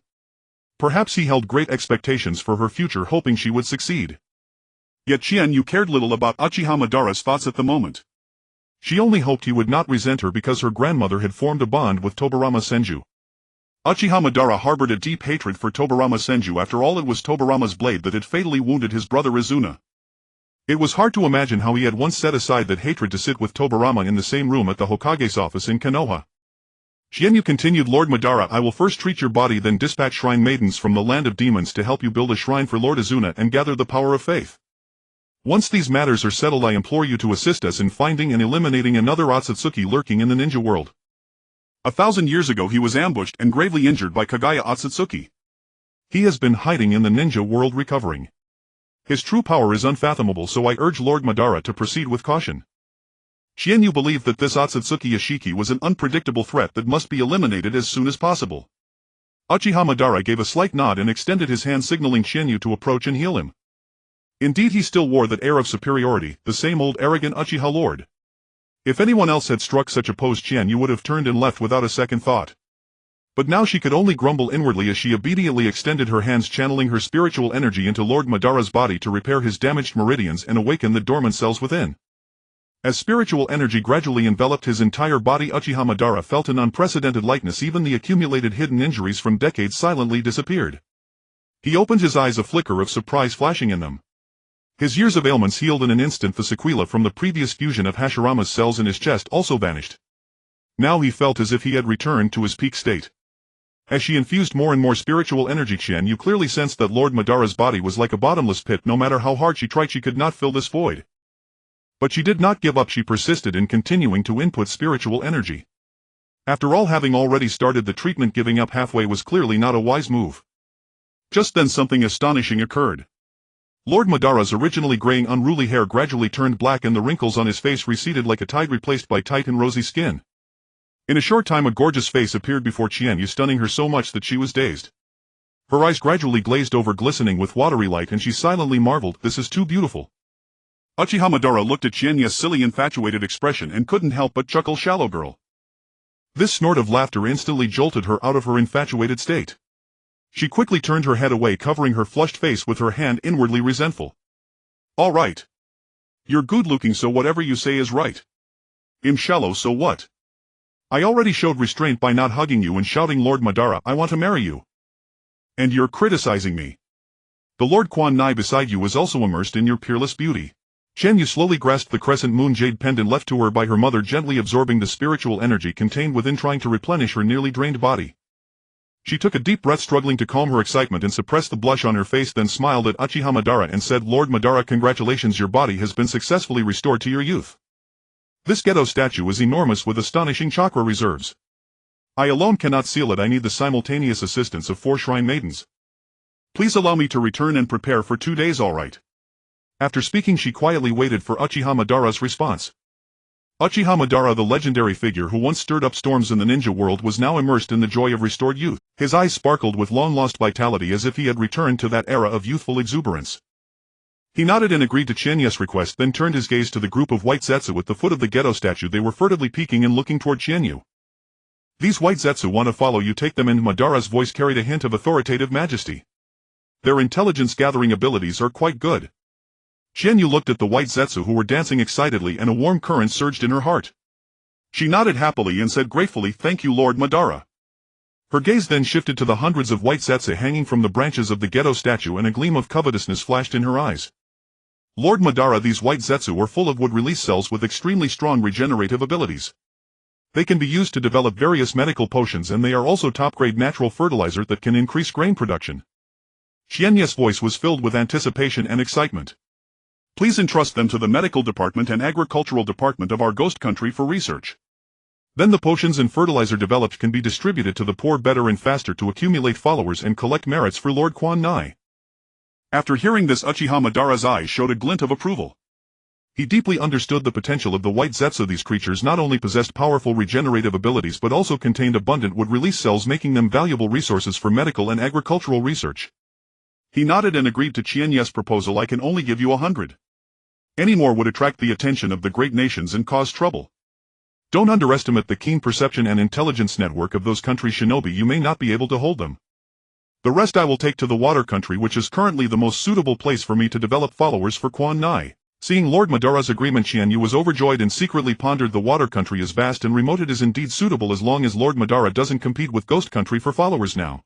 S1: Perhaps he held great expectations for her future, hoping she would succeed. Yet Qianyu cared little about Uchiha Madara's thoughts at the moment. She only hoped he would not resent her because her grandmother had formed a bond with Tobirama Senju. Uchiha Madara harbored a deep hatred for Tobirama Senju. After all, it was Tobirama's blade that had fatally wounded his brother Izuna. It was hard to imagine how he had once set aside that hatred to sit with Tobirama in the same room at the Hokage's office in Konoha. Qianyu continued, "Lord Madara, I will first treat your body, then dispatch shrine maidens from the land of demons to help you build a shrine for Lord Izuna and gather the power of faith. Once these matters are settled, I implore you to assist us in finding and eliminating another Otsutsuki lurking in the ninja world. 1,000 years ago he was ambushed and gravely injured by Kagaya Otsutsuki. He has been hiding in the ninja world recovering. His true power is unfathomable, so I urge Lord Madara to proceed with caution." Qianyu believed that this Otsutsuki Yashiki was an unpredictable threat that must be eliminated as soon as possible. Uchiha Madara gave a slight nod and extended his hand, signaling Qianyu to approach and heal him. Indeed, he still wore that air of superiority, the same old arrogant Uchiha Lord. If anyone else had struck such a pose, Qianyu would have turned and left without a second thought. But now she could only grumble inwardly as she obediently extended her hands, channeling her spiritual energy into Lord Madara's body to repair his damaged meridians and awaken the dormant cells within. As spiritual energy gradually enveloped his entire body, Uchiha Madara felt an unprecedented lightness. Even the accumulated hidden injuries from decades silently disappeared. He opened his eyes, a flicker of surprise flashing in them. His years of ailments healed in an instant. The sequelae from the previous fusion of Hashirama's cells in his chest also vanished. Now he felt as if he had returned to his peak state. As she infused more and more spiritual energy, Qianyu clearly sensed that Lord Madara's body was like a bottomless pit. No matter how hard she tried, she could not fill this void. But she did not give up. She persisted in continuing to input spiritual energy. After all, having already started the treatment, giving up halfway was clearly not a wise move. Just then something astonishing occurred. Lord Madara's originally graying, unruly hair gradually turned black and the wrinkles on his face receded like a tide, replaced by tight and rosy skin. In a short time a gorgeous face appeared before Qianyu, stunning her so much that she was dazed. Her eyes gradually glazed over, glistening with watery light, and she silently marveled, "This is too beautiful." Uchiha Madara looked at Qianyu's silly, infatuated expression and couldn't help but chuckle. "Shallow girl." This snort of laughter instantly jolted her out of her infatuated state. She quickly turned her head away, covering her flushed face with her hand, inwardly resentful. "All right. You're good looking, so whatever you say is right. I'm shallow, so what? I already showed restraint by not hugging you and shouting, 'Lord Madara, I want to marry you.' And you're criticizing me. The Lord Quan Nai beside you is also immersed in your peerless beauty." Qianyu slowly grasped the crescent moon jade pendant left to her by her mother, gently absorbing the spiritual energy contained within, trying to replenish her nearly drained body. She took a deep breath, struggling to calm her excitement and suppress the blush on her face, then smiled at Uchiha Madara and said, "Lord Madara, congratulations, your body has been successfully restored to your youth. This Gedo statue is enormous with astonishing chakra reserves. I alone cannot seal it. I need the simultaneous assistance of 4 shrine maidens. Please allow me to return and prepare for 2 days, all right?" After speaking, she quietly waited for Uchiha Madara's response. Uchiha Madara, the legendary figure who once stirred up storms in the ninja world, was now immersed in the joy of restored youth. His eyes sparkled with long-lost vitality as if he had returned to that era of youthful exuberance. He nodded and agreed to Qianyu's request, then turned his gaze to the group of white Zetsu at the foot of the Gedo statue. They were furtively peeking and looking toward Qianyu. "These white Zetsu want to follow you. Take them in." Madara's voice carried a hint of authoritative majesty. "Their intelligence-gathering abilities are quite good." Qianyu looked at the white Zetsu who were dancing excitedly, and a warm current surged in her heart. She nodded happily and said gratefully, "Thank you, Lord Madara." Her gaze then shifted to the hundreds of white Zetsu hanging from the branches of the Gedo statue, and a gleam of covetousness flashed in her eyes. "Lord Madara, these white Zetsu are full of wood release cells with extremely strong regenerative abilities. They can be used to develop various medical potions, and they are also top-grade natural fertilizer that can increase grain production. Qianyu's voice was filled with anticipation and excitement.
S2: Please entrust them to the medical department and agricultural department of our ghost country for research.
S1: Then the potions and fertilizer developed can be distributed to the poor better and faster to accumulate followers and collect merits for Lord Quan Nai.
S2: After hearing this, Uchiha Madara's eyes showed a glint of approval.
S1: He deeply understood the potential of the white zetsu. These creatures not only possessed powerful regenerative abilities but also contained abundant would-release cells, making them valuable resources for medical and agricultural research.
S2: He nodded and agreed to Qianyu's proposal. I can only give you 100. Any more would attract the attention of the great nations and cause trouble.
S1: Don't underestimate the keen perception and intelligence network of those country shinobi. You may not be able to hold them. The rest I will take to the water country, which is currently the most suitable place for me to develop followers for Quan Nai. Seeing Lord Madara's agreement, Qianyu was overjoyed and secretly pondered. The water country is vast and remote. It is indeed suitable as long as Lord Madara doesn't compete with ghost country for followers now.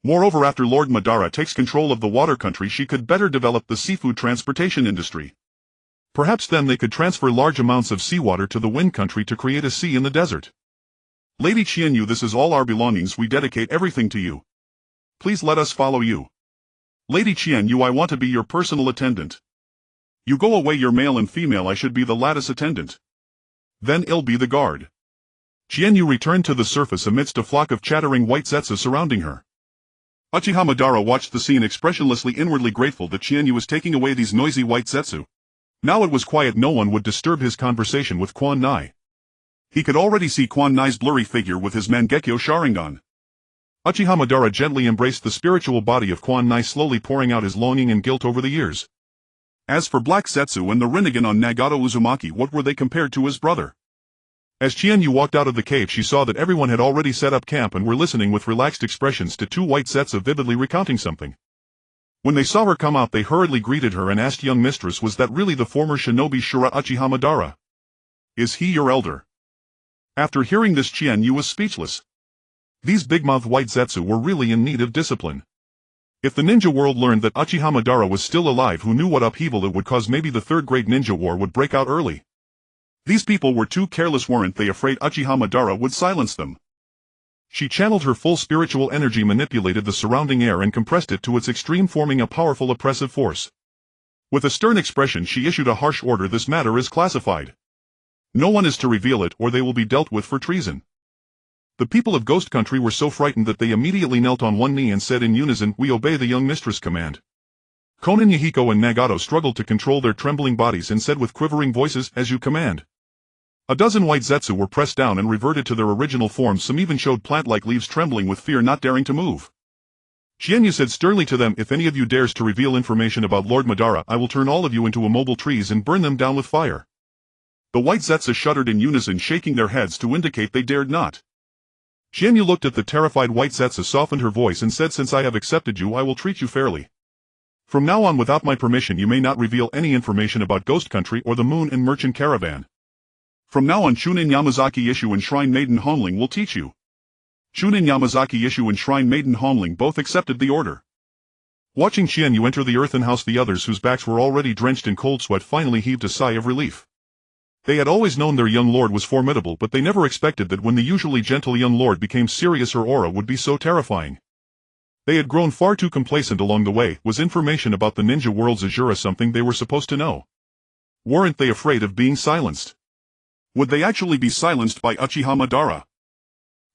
S2: Moreover, after Lord Madara takes control of the water country, she could better develop the seafood transportation industry.
S1: Perhaps then they could transfer large amounts of seawater to the wind country to create a sea in the desert.
S2: Lady Qianyu, this is all our belongings. We dedicate everything to you. Please let us follow you. Lady Qianyu, I want to be your personal attendant. You go away, you're male and female. I should be the lattice attendant. Then I'll be the guard.
S1: Qianyu returned to the surface amidst a flock of chattering white zetsu surrounding her.
S2: Uchiha Madara watched the scene expressionlessly, inwardly grateful that Qianyu was taking away these noisy white zetsu.
S1: Now it was quiet. No one would disturb his conversation with Quan Nai.
S2: He could already see Quan Nai's blurry figure with his Mangekyo Sharingan.
S1: Uchiha Madara gently embraced the spiritual body of Quan Nai, slowly pouring out his longing and guilt over the years.
S2: As for Black Zetsu and the Rinnegan on Nagato Uzumaki, what were they compared to his brother?
S1: As Qianyu walked out of the cave, she saw that everyone had already set up camp and were listening with relaxed expressions to two white zetsu vividly recounting something. When they saw her come out, they hurriedly greeted her and asked, "Young mistress, was that really the former shinobi Shura Uchiha Madara?
S2: Is he your elder?" After hearing this, Qianyu was speechless.
S1: These big-mouthed white zetsu were really in need of discipline. If the ninja world learned that Uchiha Madara was still alive, who knew what upheaval it would cause? Maybe the Third Great Ninja War would break out early.
S2: These people were too careless. Weren't they afraid Uchiha Madara would silence them?
S1: She channeled her full spiritual energy, manipulated the surrounding air and compressed it to its extreme, forming a powerful oppressive force. With a stern expression, she issued a harsh order. This matter is classified. No one is to reveal it, or they will be dealt with for treason. The people of Ghost Country were so frightened that they immediately knelt on one knee and said in unison, "We obey the young mistress' command." Konan, Yahiko and Nagato struggled to control their trembling bodies and said with quivering voices, "As you command." A dozen white zetsu were pressed down and reverted to their original forms. Some even showed plant-like leaves, trembling with fear, not daring to move. Qianyu said sternly to them, "If any of you dares to reveal information about Lord Madara, I will turn all of you into immobile trees and burn them down with fire." The white zetsu shuddered in unison, shaking their heads to indicate they dared not. Qianyu looked at the terrified white zetsu, softened her voice and said, "Since I have accepted you, I will treat you fairly. From now on, without my permission, you may not reveal any information about Ghost Country or the Moon and Merchant Caravan.
S2: From now on, Chunin Yamazaki Isshu and Shrine Maiden Honling will teach you." Chunin Yamazaki Isshu and Shrine Maiden Honling both accepted the order.
S1: Watching Qianyu enter the earthen house, the others, whose backs were already drenched in cold sweat, finally heaved a sigh of relief. They had always known their young lord was formidable, but they never expected that when the usually gentle young lord became serious, her aura would be so terrifying. They had grown far too complacent along the way. Was information about the ninja world's Azura something they were supposed to know? Weren't they afraid of being silenced?
S2: Would they actually be silenced by Uchiha Madara?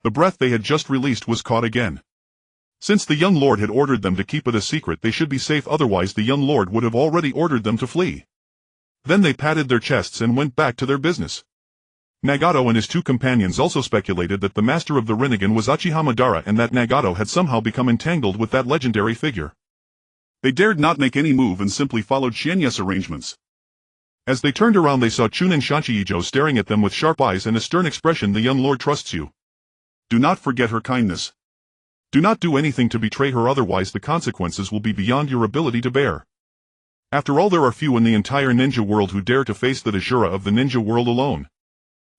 S1: The breath they had just released was caught again. Since the young lord had ordered them to keep it a secret, they should be safe, otherwise the young lord would have already ordered them to flee. Then they patted their chests and went back to their business. Nagato and his two companions also speculated that the master of the Rinnegan was Uchiha Madara and that Nagato had somehow become entangled with that legendary figure.
S2: They dared not make any move and simply followed Qianyu's arrangements.
S1: As they turned around, they saw Chunin Shanchiijo staring at them with sharp eyes and a stern expression. "The young lord trusts you.
S2: Do not forget her kindness.
S1: Do not do anything to betray her, otherwise the consequences will be beyond your ability to bear. After all, there are few in the entire ninja world who dare to face the Ashura of the ninja world alone."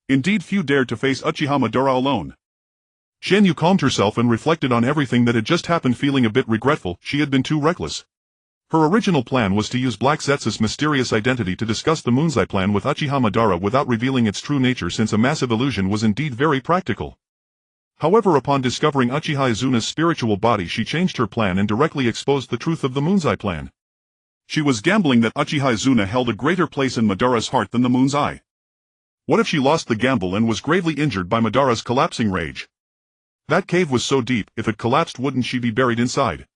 S2: Indeed, few dared to face Uchiha Madara alone.
S1: Qianyu calmed herself and reflected on everything that had just happened, feeling a bit regretful. She had been too reckless. Her original plan was to use Black Zetsu's mysterious identity to discuss the Moonzai plan with Uchiha Madara without revealing its true nature, since a massive illusion was indeed very practical. However, upon discovering Uchiha Izuna's spiritual body, she changed her plan and directly exposed the truth of the Moon's Eye plan.
S2: She was gambling that Uchiha Izuna held a greater place in Madara's heart than the Moon's Eye. What if she lost the gamble and was gravely injured by Madara's collapsing rage? That cave was so deep, if it collapsed, wouldn't she be buried inside?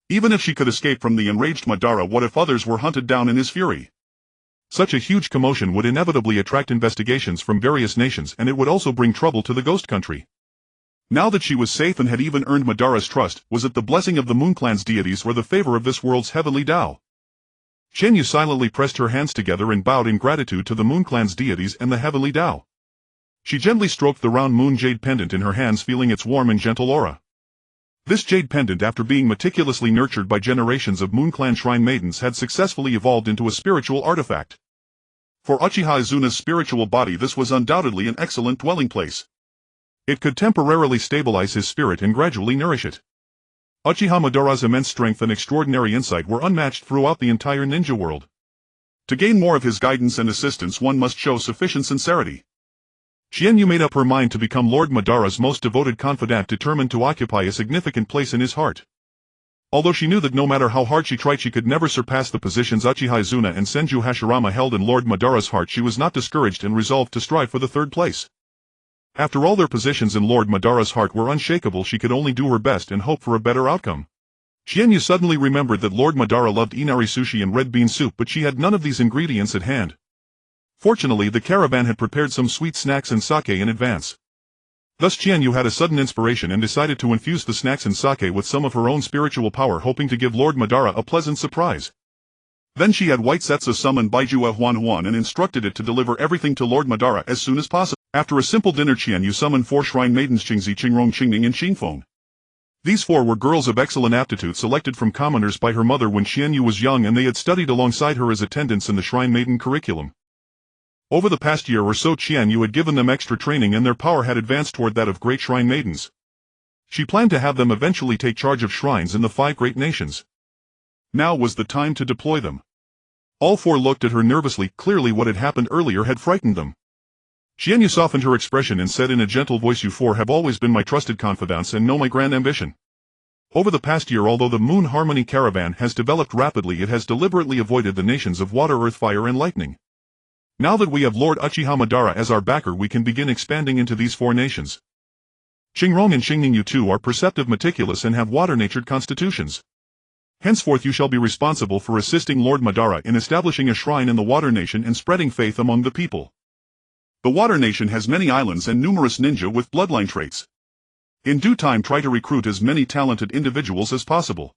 S2: Even if she could escape from the enraged Madara, what if others were hunted down in his fury?
S1: Such a huge commotion would inevitably attract investigations from various nations, and it would also bring trouble to the Ghost Country. Now that she was safe and had even earned Madara's trust, was it the blessing of the Moon Clan's deities or the favor of this world's heavenly Tao? Qianyu silently pressed her hands together and bowed in gratitude to the Moon Clan's deities and the heavenly Tao. She gently stroked the round moon jade pendant in her hands, feeling its warm and gentle aura. This jade pendant, after being meticulously nurtured by generations of Moon Clan shrine maidens, had successfully evolved into a spiritual artifact. For Uchiha Izuna's spiritual body, this was undoubtedly an excellent dwelling place. It could temporarily stabilize his spirit and gradually nourish it. Uchiha Madara's immense strength and extraordinary insight were unmatched throughout the entire ninja world.
S2: To gain more of his guidance and assistance, one must show sufficient sincerity.
S1: Qianyu made up her mind to become Lord Madara's most devoted confidant, determined to occupy a significant place in his heart. Although she knew that no matter how hard she tried, she could never surpass the positions Uchiha Izuna and Senju Hashirama held in Lord Madara's heart, she was not discouraged and resolved to strive for the third place. After all, their positions in Lord Madara's heart were unshakable. She could only do her best and hope for a better outcome. Qianyu suddenly remembered that Lord Madara loved inari sushi and red bean soup, but she had none of these ingredients at hand. Fortunately, the caravan had prepared some sweet snacks and sake in advance. Thus Qianyu had a sudden inspiration and decided to infuse the snacks and sake with some of her own spiritual power, hoping to give Lord Madara a pleasant surprise. Then she had White Setsu summon Baiju Huan and instructed it to deliver everything to Lord Madara as soon as possible. After a simple dinner, Qianyu summoned 4 shrine maidens, Qingzi, Qingrong, Qingning, and Qingfeng. These 4 were girls of excellent aptitude, selected from commoners by her mother when Qianyu was young, and they had studied alongside her as attendants in the shrine maiden curriculum. Over the past year or so, Qianyu had given them extra training and their power had advanced toward that of great shrine maidens. She planned to have them eventually take charge of shrines in the 5 great nations. Now was the time to deploy them. All 4 looked at her nervously. Clearly what had happened earlier had frightened them. Qianyu softened her expression and said in a gentle voice, "You 4 have always been my trusted confidants and know my grand ambition. Over the past year, although the Moon Harmony Caravan has developed rapidly, it has deliberately avoided the nations of water, earth, fire, and lightning. Now that we have Lord Uchiha Madara as our backer, we can begin expanding into these 4 nations. Qingrong and Qingning, you 2 are perceptive, meticulous, and have water-natured constitutions. Henceforth you shall be responsible for assisting Lord Madara in establishing a shrine in the Water Nation and spreading faith among the people. The Water Nation has many islands and numerous ninja with bloodline traits. In due time, try to recruit as many talented individuals as possible.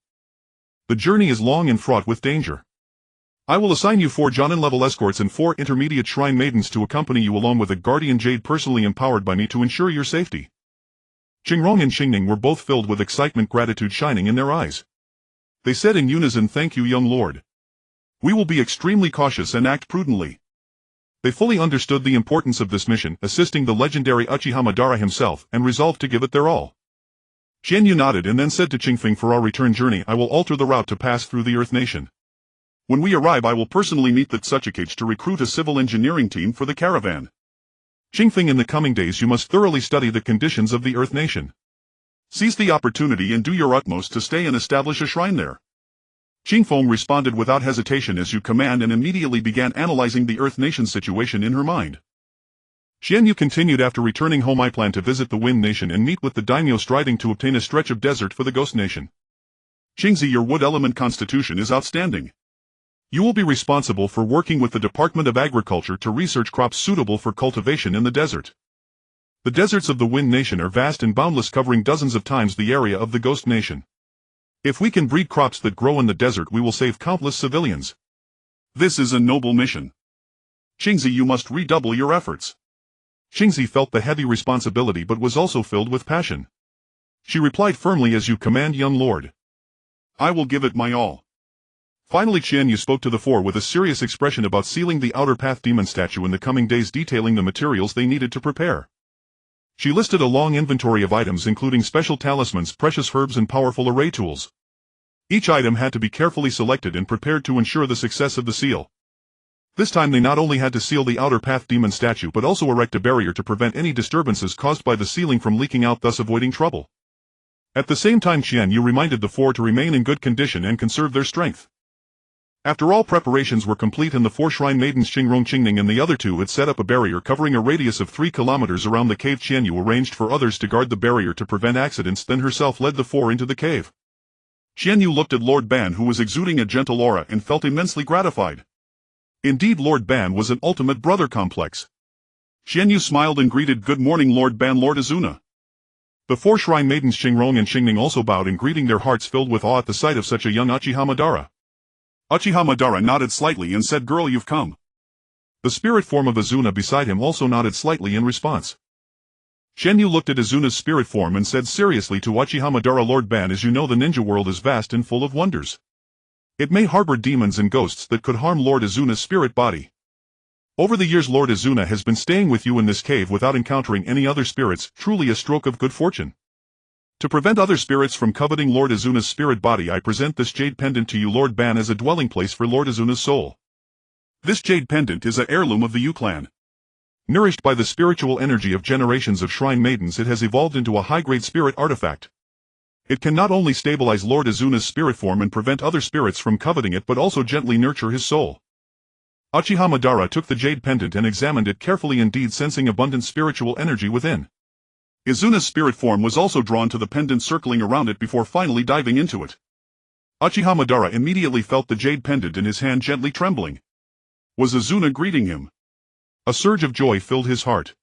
S1: The journey is long and fraught with danger. I will assign you 4 Jonin-level escorts and 4 intermediate shrine maidens to accompany you, along with a guardian jade personally empowered by me to ensure your safety." Qingrong and Qingning were both filled with excitement, gratitude shining in their eyes. They said in unison, "Thank you, young lord. We will be extremely cautious and act prudently." They fully understood the importance of this mission, assisting the legendary Uchiha Madara himself, and resolved to give it their all. Qianyu nodded and then said to Qingfeng, "For our return journey, I will alter the route to pass through the Earth Nation. When we arrive, I will personally meet the Tsuchikage to recruit a civil engineering team for the caravan. Qingfeng, in the coming days you must thoroughly study the conditions of the Earth Nation. Seize the opportunity and do your utmost to stay and establish a shrine there." Qingfeng responded without hesitation, "As you command," and immediately began analyzing the Earth Nation situation in her mind. Qianyu continued, "After returning home, I plan to visit the Wind Nation and meet with the daimyo, striving to obtain a stretch of desert for the Ghost Nation. Qingzi, your wood element constitution is outstanding. You will be responsible for working with the Department of Agriculture to research crops suitable for cultivation in the desert. The deserts of the Wind Nation are vast and boundless, covering dozens of times the area of the Ghost Nation. If we can breed crops that grow in the desert, we will save countless civilians. This is a noble mission. Qingzi, you must redouble your efforts." Qingzi felt the heavy responsibility but was also filled with passion. She replied firmly, "As you command, young lord. I will give it my all." Finally Qianyu spoke to the 4 with a serious expression about sealing the Outer Path Demon statue in the coming days, detailing the materials they needed to prepare. She listed a long inventory of items, including special talismans, precious herbs, and powerful array tools. Each item had to be carefully selected and prepared to ensure the success of the seal. This time they not only had to seal the outer path demon statue but also erect a barrier to prevent any disturbances caused by the ceiling from leaking out, thus avoiding trouble. At the same time, Qianyu reminded the four to remain in good condition and conserve their strength. After all preparations were complete and the four shrine maidens Xingrong Qingning and the other two had set up a barrier covering a radius of 3 kilometers around the cave, Qianyu arranged for others to guard the barrier to prevent accidents, then herself led the four into the cave. Qianyu looked at Lord Ban, who was exuding a gentle aura, and felt immensely gratified. Indeed, Lord Ban was an ultimate brother complex. Qianyu smiled and greeted, "Good morning, Lord Ban, Lord Izuna." The four shrine maidens Xingrong and Qingning also bowed in greeting, their hearts filled with awe at the sight of such a young Uchiha Madara. Uchiha Madara nodded slightly and said, "Girl, you've come." The spirit form of Izuna beside him also nodded slightly in response. Qianyu looked at Izuna's spirit form and said seriously to Uchiha Madara, "Lord Ban, as you know, the ninja world is vast and full of wonders. It may harbor demons and ghosts that could harm Lord Izuna's spirit body. Over the years Lord Izuna has been staying with you in this cave without encountering any other spirits, truly a stroke of good fortune. To prevent other spirits from coveting Lord Izuna's spirit body, I present this jade pendant to you, Lord Ban, as a dwelling place for Lord Izuna's soul. This jade pendant is an heirloom of the Yu clan. Nourished by the spiritual energy of generations of shrine maidens, it has evolved into a high-grade spirit artifact. It can not only stabilize Lord Izuna's spirit form and prevent other spirits from coveting it but also gently nurture his soul." Uchiha Madara took the jade pendant and examined it carefully, indeed sensing abundant spiritual energy within. Izuna's spirit form was also drawn to the pendant, circling around it before finally diving into it. Uchiha Madara immediately felt the jade pendant in his hand gently trembling. Was Izuna greeting him? A surge of joy filled his heart.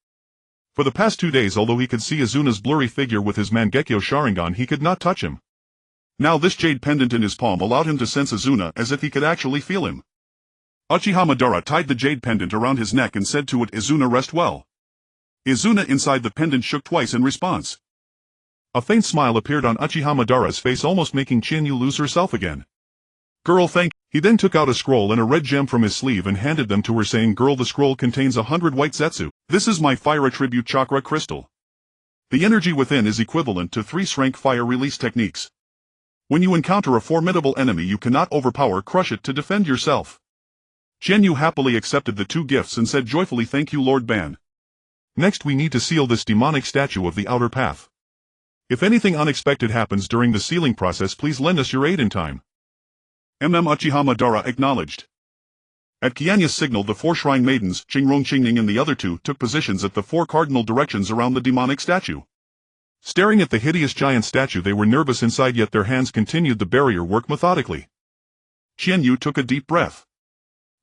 S1: For the past 2 days, although he could see Izuna's blurry figure with his Mangekyo Sharingan, he could not touch him. Now this jade pendant in his palm allowed him to sense Izuna as if he could actually feel him. Uchiha Madara tied the jade pendant around his neck and said to it, "Izuna, rest well." Izuna inside the pendant shook twice in response. A faint smile appeared on Uchiha Madara's face, almost making Qianyu lose herself again. "Girl, thank you." He then took out a scroll and a red gem from his sleeve and handed them to her, saying, "Girl, the scroll contains 100 white zetsu. This is my fire attribute chakra crystal. The energy within is equivalent to 3 strength fire release techniques. When you encounter a formidable enemy, you cannot overpower, crush it to defend yourself." Qianyu happily accepted the 2 gifts and said joyfully, "Thank you, Lord Ban. Next we need to seal this demonic statue of the outer path. If anything unexpected happens during the sealing process, please lend us your aid in time." Uchiha Madara acknowledged. At Qianyu's signal, the 4 shrine maidens, Xingrong Qingning and the other 2, took positions at the 4 cardinal directions around the demonic statue. Staring at the hideous giant statue, they were nervous inside, yet their hands continued the barrier work methodically. Qianyu took a deep breath.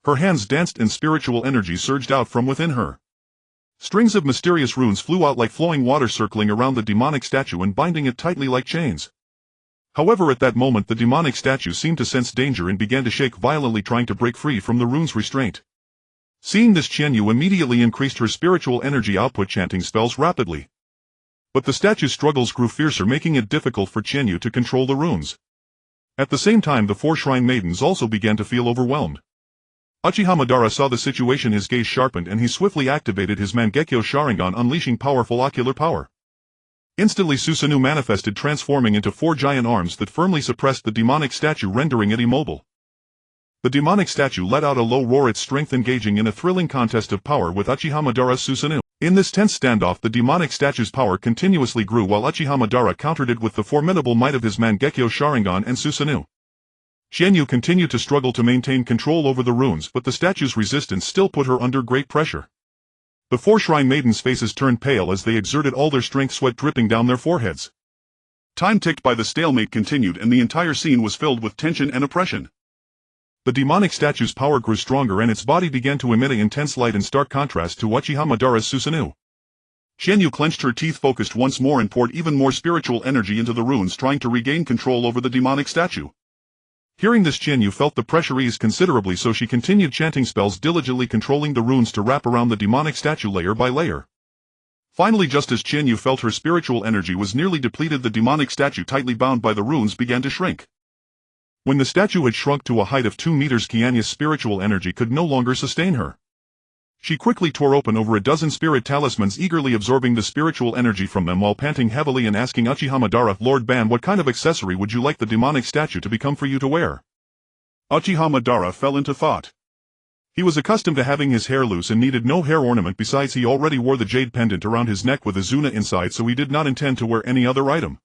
S1: Her hands danced and spiritual energy surged out from within her. Strings of mysterious runes flew out like flowing water, circling around the demonic statue and binding it tightly like chains. However, at that moment the demonic statue seemed to sense danger and began to shake violently, trying to break free from the rune's restraint. Seeing this, Qianyu immediately increased her spiritual energy output, chanting spells rapidly. But the statue's struggles grew fiercer, making it difficult for Qianyu to control the runes. At the same time, the 4 shrine maidens also began to feel overwhelmed. Uchiha Madara saw the situation, his gaze sharpened, and he swiftly activated his Mangekyo Sharingan, unleashing powerful ocular power. Instantly Susanoo manifested, transforming into 4 giant arms that firmly suppressed the demonic statue, rendering it immobile. The demonic statue let out a low roar, its strength engaging in a thrilling contest of power with Uchiha Madara's Susanoo. In this tense standoff, the demonic statue's power continuously grew while Uchiha Madara countered it with the formidable might of his Mangekyo Sharingan and Susanoo. Qianyu continued to struggle to maintain control over the runes, but the statue's resistance still put her under great pressure. The 4 shrine maidens' faces turned pale as they exerted all their strength, sweat dripping down their foreheads. Time ticked by, the stalemate continued, and the entire scene was filled with tension and oppression. The demonic statue's power grew stronger and its body began to emit an intense light, in stark contrast to Uchiha Madara's Susanoo. Qianyu clenched her teeth, focused once more, and poured even more spiritual energy into the runes, trying to regain control over the demonic statue. Hearing this, Qianyu felt the pressure ease considerably, so she continued chanting spells, diligently controlling the runes to wrap around the demonic statue layer by layer. Finally, just as Qianyu felt her spiritual energy was nearly depleted, the demonic statue, tightly bound by the runes, began to shrink. When the statue had shrunk to a height of 2 meters, Qianyu's spiritual energy could no longer sustain her. She quickly tore open over a dozen spirit talismans, eagerly absorbing the spiritual energy from them while panting heavily and asking Uchiha Madara, "Lord Ban, what kind of accessory would you like the demonic statue to become for you to wear?" Uchiha Madara fell into thought. He was accustomed to having his hair loose and needed no hair ornament, besides he already wore the jade pendant around his neck with Izuna inside, so he did not intend to wear any other item.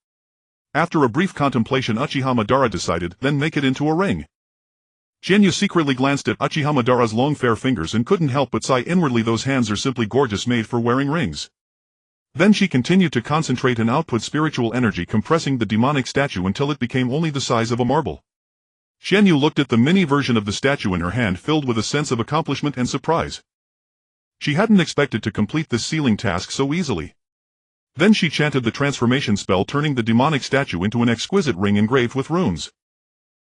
S1: After a brief contemplation, Uchiha Madara decided, then make it into a ring. Qianyu secretly glanced at Uchiha Madara's long fair fingers and couldn't help but sigh inwardly. Those hands are simply gorgeous, made for wearing rings. Then she continued to concentrate and output spiritual energy, compressing the demonic statue until it became only the size of a marble. Qianyu looked at the mini version of the statue in her hand, filled with a sense of accomplishment and surprise. She hadn't expected to complete this sealing task so easily. Then she chanted the transformation spell, turning the demonic statue into an exquisite ring engraved with runes.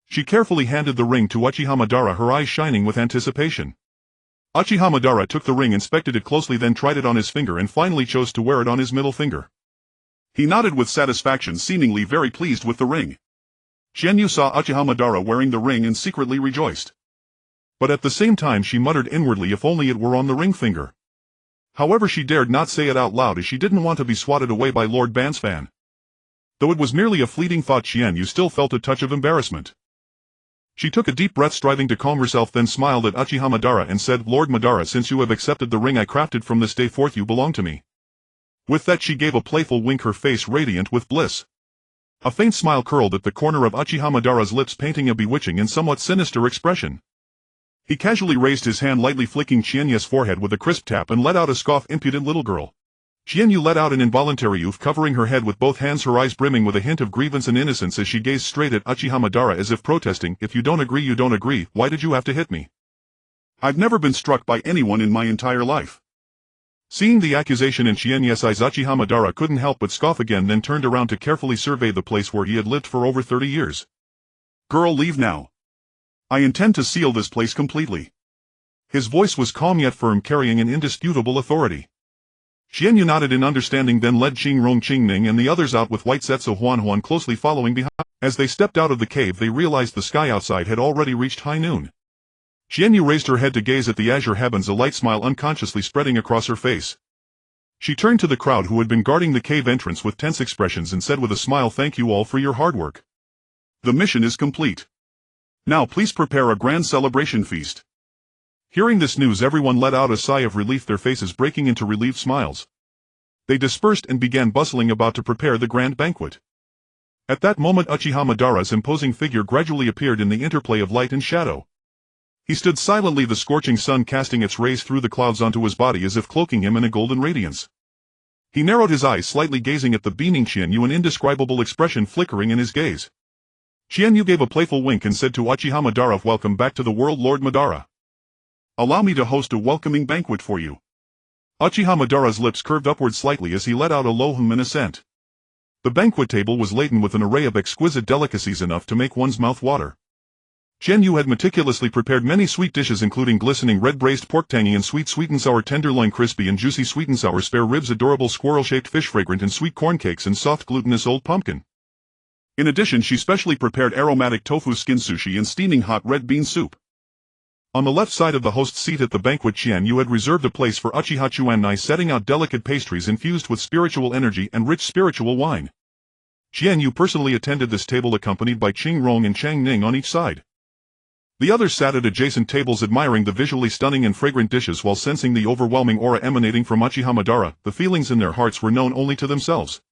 S1: She carefully handed the ring to Uchiha Madara, her eyes shining with anticipation. Uchiha Madara took the ring, inspected it closely, then tried it on his finger and finally chose to wear it on his middle finger. He nodded with satisfaction, seemingly very pleased with the ring. Qianyu saw Uchiha Madara wearing the ring and secretly rejoiced. But at the same time she muttered inwardly, if only it were on the ring finger. However, she dared not say it out loud as she didn't want to be swatted away by Lord Bansfan. Though it was merely a fleeting thought, Qianyu still felt a touch of embarrassment. She took a deep breath, striving to calm herself, then smiled at Uchiha Madara and said, "Lord Madara, since you have accepted the ring I crafted, from this day forth you belong to me." With that she gave a playful wink, her face radiant with bliss. A faint smile curled at the corner of Uchiha Madara's lips, painting a bewitching and somewhat sinister expression. He casually raised his hand, lightly flicking Qianyu's forehead with a crisp tap, and let out a scoff. "Impudent little girl." Qianyu let out an involuntary oof, covering her head with both hands, her eyes brimming with a hint of grievance and innocence as she gazed straight at Uchiha Madara as if protesting, "If you don't agree, you don't agree. Why did you have to hit me? I've never been struck by anyone in my entire life." Seeing the accusation in Qianyu's eyes, Uchiha Madara couldn't help but scoff again, then turned around to carefully survey the place where he had lived for over 30 years. "Girl, leave now. I intend to seal this place completely." His voice was calm yet firm, carrying an indisputable authority. Qianyu nodded in understanding, then led Qingrong, Qingning and the others out, with White Zetsu Huanhuan closely following behind. As they stepped out of the cave, they realized the sky outside had already reached high noon. Qianyu raised her head to gaze at the azure heavens, a light smile unconsciously spreading across her face. She turned to the crowd who had been guarding the cave entrance with tense expressions and said with a smile, "Thank you all for your hard work. The mission is complete. Now please prepare a grand celebration feast." Hearing this news, everyone let out a sigh of relief, their faces breaking into relieved smiles. They dispersed and began bustling about to prepare the grand banquet. At that moment, Uchiha Madara's imposing figure gradually appeared in the interplay of light and shadow. He stood silently, the scorching sun casting its rays through the clouds onto his body as if cloaking him in a golden radiance. He narrowed his eyes slightly, gazing at the beaming Qianyu, an indescribable expression flickering in his gaze. Qianyu gave a playful wink and said to Uchiha Madara, "Welcome back to the world, Lord Madara. Allow me to host a welcoming banquet for you." Uchiha Madara's lips curved upward slightly as he let out a low hum in assent. The banquet table was laden with an array of exquisite delicacies, enough to make one's mouth water. Qianyu had meticulously prepared many sweet dishes, including glistening red braised pork, tangy and sweet and sour tenderloin, crispy and juicy sweet and sour spare ribs, adorable squirrel-shaped fish, fragrant and sweet corn cakes, and soft glutinous old pumpkin. In addition, she specially prepared aromatic tofu skin sushi and steaming hot red bean soup. On the left side of the host's seat at the banquet, Qianyu had reserved a place for Uchiha Chuanai, setting out delicate pastries infused with spiritual energy and rich spiritual wine. Qianyu personally attended this table, accompanied by Qingrong and Changning on each side. The others sat at adjacent tables, admiring the visually stunning and fragrant dishes while sensing the overwhelming aura emanating from Uchiha Madara. The feelings in their hearts were known only to themselves.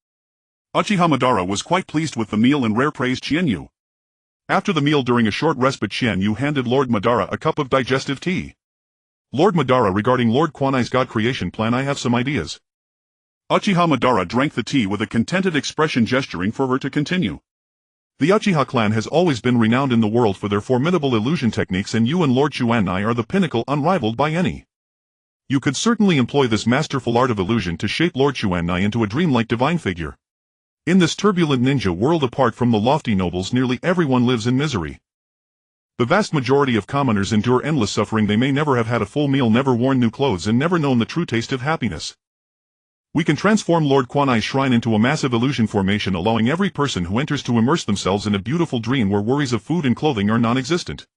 S1: Uchiha Madara was quite pleased with the meal and rare praised Qianyu. After the meal, during a short respite, Qianyu handed Lord Madara a cup of digestive tea. "Lord Madara, regarding Lord Kuanai's God creation plan, I have some ideas." Uchiha Madara drank the tea with a contented expression, gesturing for her to continue. "The Uchiha clan has always been renowned in the world for their formidable illusion techniques, and you and Lord Chuanai are the pinnacle, unrivaled by any. You could certainly employ this masterful art of illusion to shape Lord Chuanai into a dreamlike divine figure. In this turbulent ninja world, apart from the lofty nobles, nearly everyone lives in misery. The vast majority of commoners endure endless suffering. They may never have had a full meal, never worn new clothes, and never known the true taste of happiness. We can transform Lord Kuanai's shrine into a massive illusion formation, allowing every person who enters to immerse themselves in a beautiful dream where worries of food and clothing are non-existent.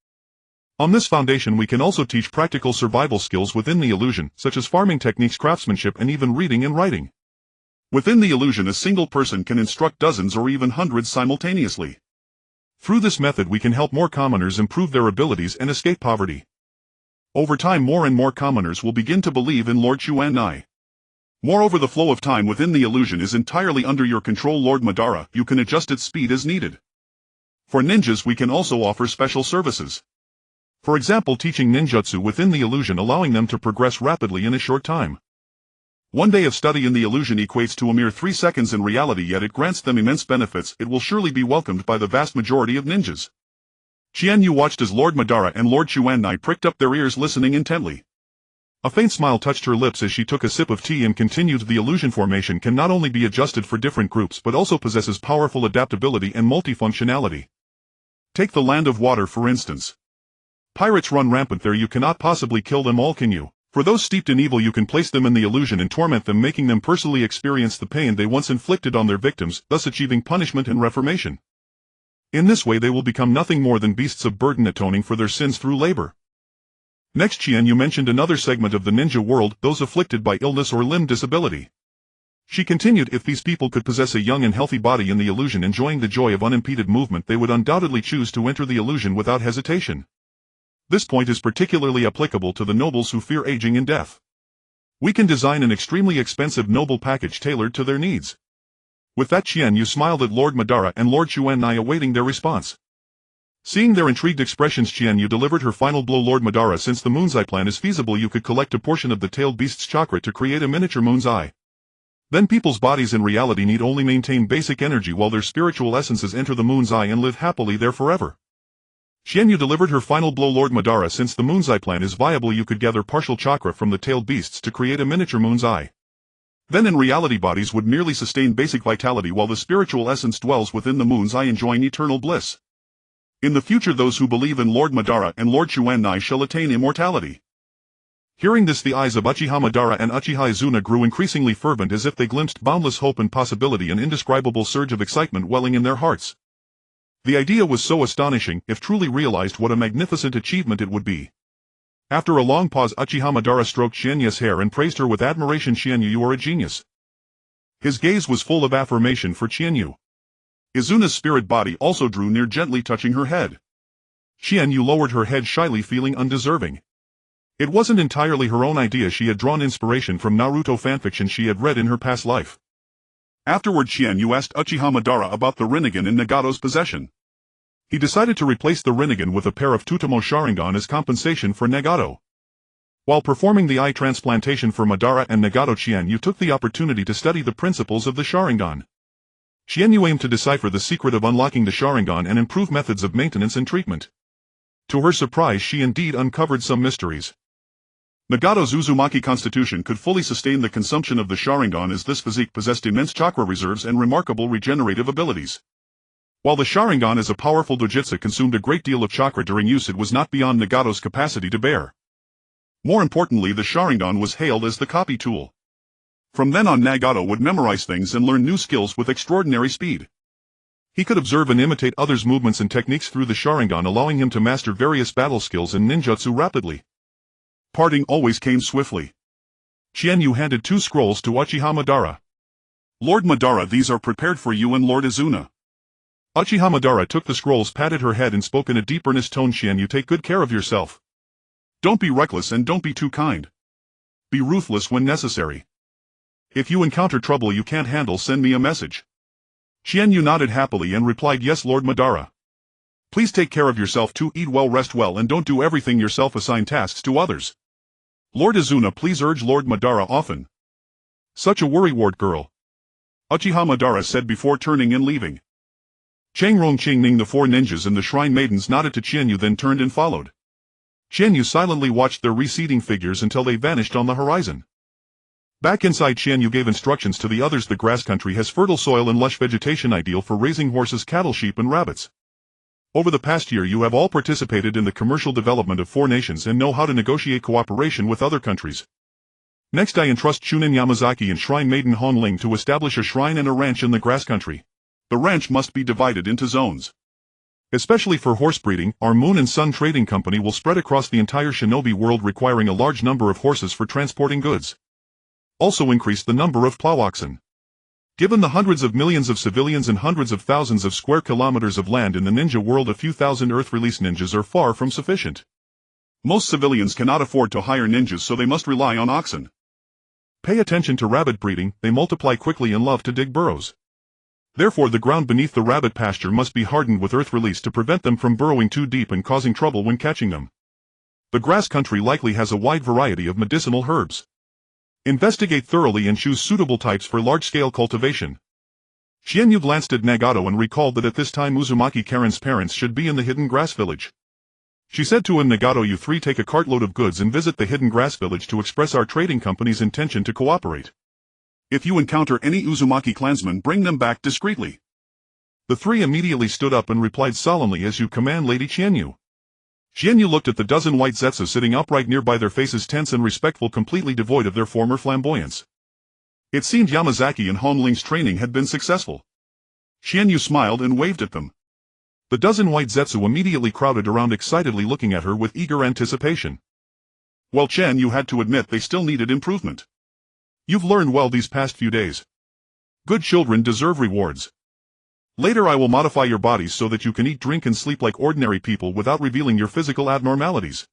S1: On this foundation, we can also teach practical survival skills within the illusion, such as farming techniques, craftsmanship, and even reading and writing. Within the illusion, a single person can instruct dozens or even hundreds simultaneously. Through this method, we can help more commoners improve their abilities and escape poverty.
S2: Over time more and more commoners will begin to believe in Lord Qianyu. Moreover, the flow of time within the illusion is entirely under your control, Lord Madara. You can adjust its speed as needed. For ninjas we can also offer special services. For example, teaching ninjutsu within the illusion, allowing them to progress rapidly in a short time. One day of study in the illusion equates to a mere 3 seconds in reality, yet it grants them immense benefits. It will surely be welcomed by the vast majority of ninjas. Qianyu watched as Lord Madara and Lord Qianyu pricked up their ears, listening intently. A faint smile touched her lips as she took a sip of tea and continued. The illusion formation can not only be adjusted for different groups but also possesses powerful adaptability and multifunctionality. Take the Land of Water for instance. Pirates run rampant there. You cannot possibly kill them all, can you? For those steeped in evil, you can place them in the illusion and torment them, making them personally experience the pain they once inflicted on their victims, thus achieving punishment and reformation. In this way they will become nothing more than beasts of burden, atoning for their sins through labor. Next, Qianyu mentioned another segment of the ninja world, those afflicted by illness or limb disability. She continued, if these people could possess a young and healthy body in the illusion enjoying the joy of unimpeded movement, they would undoubtedly choose to enter the illusion without hesitation. This point is particularly applicable to the nobles who fear aging and death. We can design an extremely expensive noble package tailored to their needs. With that, Qianyu smiled at Lord Madara and Lord Qianyu, awaiting their response. Seeing their intrigued expressions, Qianyu delivered her final blow. Lord Madara, since the moon's eye plan is feasible, you could collect a portion of the tailed beast's chakra to create a miniature moon's eye. Then people's bodies in reality need only maintain basic energy while their spiritual essences enter the moon's eye and live happily there forever. Qianyu delivered her final blow. Lord Madara, since the moon's eye plan is viable, you could gather partial chakra from the tailed beasts to create a miniature moon's eye. Then in reality bodies would merely sustain basic vitality while the spiritual essence dwells within the moon's eye, enjoying eternal bliss. In the future those who believe in Lord Madara and Lord Qianyu shall attain immortality. Hearing this, the eyes of Uchiha Madara and Uchiha Izuna grew increasingly fervent, as if they glimpsed boundless hope and possibility, an indescribable surge of excitement welling in their hearts. The idea was so astonishing, if truly realized what a magnificent achievement it would be. After a long pause, Uchiha Madara stroked Qianyu's hair and praised her with admiration. Qianyu, you are a genius. His gaze was full of affirmation for Qianyu. Izuna's spirit body also drew near, gently touching her head. Qianyu lowered her head shyly, feeling undeserving. It wasn't entirely her own idea. She had drawn inspiration from Naruto fanfiction she had read in her past life. Afterward, Qianyu asked Uchiha Madara about the Rinnegan in Nagato's possession. He decided to replace the Rinnegan with a pair of Tutamo Sharingan as compensation for Nagato. While performing the eye transplantation for Madara and Nagato, Qianyu took the opportunity to study the principles of the Sharingan. Qianyu aimed to decipher the secret of unlocking the Sharingan and improve methods of maintenance and treatment. To her surprise, she indeed uncovered some mysteries. Nagato's Uzumaki constitution could fully sustain the consumption of the Sharingan, as this physique possessed immense chakra reserves and remarkable regenerative abilities. While the Sharingan as a powerful dojutsu consumed a great deal of chakra during use, it was not beyond Nagato's capacity to bear. More importantly, the Sharingan was hailed as the copy tool. From then on, Nagato would memorize things and learn new skills with extraordinary speed. He could observe and imitate others' movements and techniques through the Sharingan, allowing him to master various battle skills and ninjutsu rapidly. Parting always came swiftly. Qianyu handed 2 scrolls to Uchiha Madara. Lord Madara, these are prepared for you and Lord Izuna. Uchiha Madara took the scrolls, patted her head and spoke in a deep, earnest tone. Qianyu, take good care of yourself. Don't be reckless and don't be too kind. Be ruthless when necessary. If you encounter trouble you can't handle, send me a message. Qianyu nodded happily and replied, yes, Lord Madara. Please take care of yourself too, eat well, rest well, and don't do everything yourself, assign tasks to others. Lord Izuna, please urge Lord Madara often. Such a worrywart girl. Uchiha Madara said before turning and leaving. Changrong, Qingning, the 4 ninjas and the shrine maidens nodded to Qianyu, then turned and followed. Qianyu silently watched their receding figures until they vanished on the horizon. Back inside, Qianyu gave instructions to the others. The grass country has fertile soil and lush vegetation, ideal for raising horses, cattle, sheep and rabbits. Over the past year you have all participated in the commercial development of 4 nations and know how to negotiate cooperation with other countries. Next, I entrust Chunin Yamazaki and Shrine Maiden Honling to establish a shrine and a ranch in the grass country. The ranch must be divided into zones. Especially for horse breeding, our Moon and Sun Trading Company will spread across the entire shinobi world, requiring a large number of horses for transporting goods. Also increase the number of plow oxen. Given the hundreds of millions of civilians and hundreds of thousands of square kilometers of land in the ninja world, a few thousand Earth-released ninjas are far from sufficient. Most civilians cannot afford to hire ninjas, so they must rely on oxen.
S1: Pay attention to rabbit breeding, they multiply quickly and love to dig burrows. Therefore the ground beneath the rabbit pasture must be hardened with earth release to prevent them from burrowing too deep and causing trouble when catching them. The grass country likely has a wide variety of medicinal herbs. Investigate thoroughly and choose suitable types for large-scale cultivation. Qianyu glanced at Nagato and recalled that at this time Uzumaki Karen's parents should be in the hidden grass village. She said to him, Nagato, you three take a cartload of goods and visit the hidden grass village to express our trading company's intention to cooperate.
S2: If you encounter any Uzumaki clansmen, bring them back discreetly.
S1: The three immediately stood up and replied solemnly, as you command, Lady Qianyu. Qianyu looked at the dozen white Zetsu sitting upright nearby, their faces tense and respectful, completely devoid of their former flamboyance. It seemed Yamazaki and Hongling's training had been successful.
S2: Qianyu smiled and waved at them.
S1: The dozen white Zetsu immediately crowded around, excitedly looking at her with eager anticipation.
S2: Well, Chen, you had to admit they still needed improvement.
S1: You've learned well these past few days. Good children deserve rewards. Later I will modify your bodies so that you can eat, drink and sleep like ordinary people without revealing your physical abnormalities.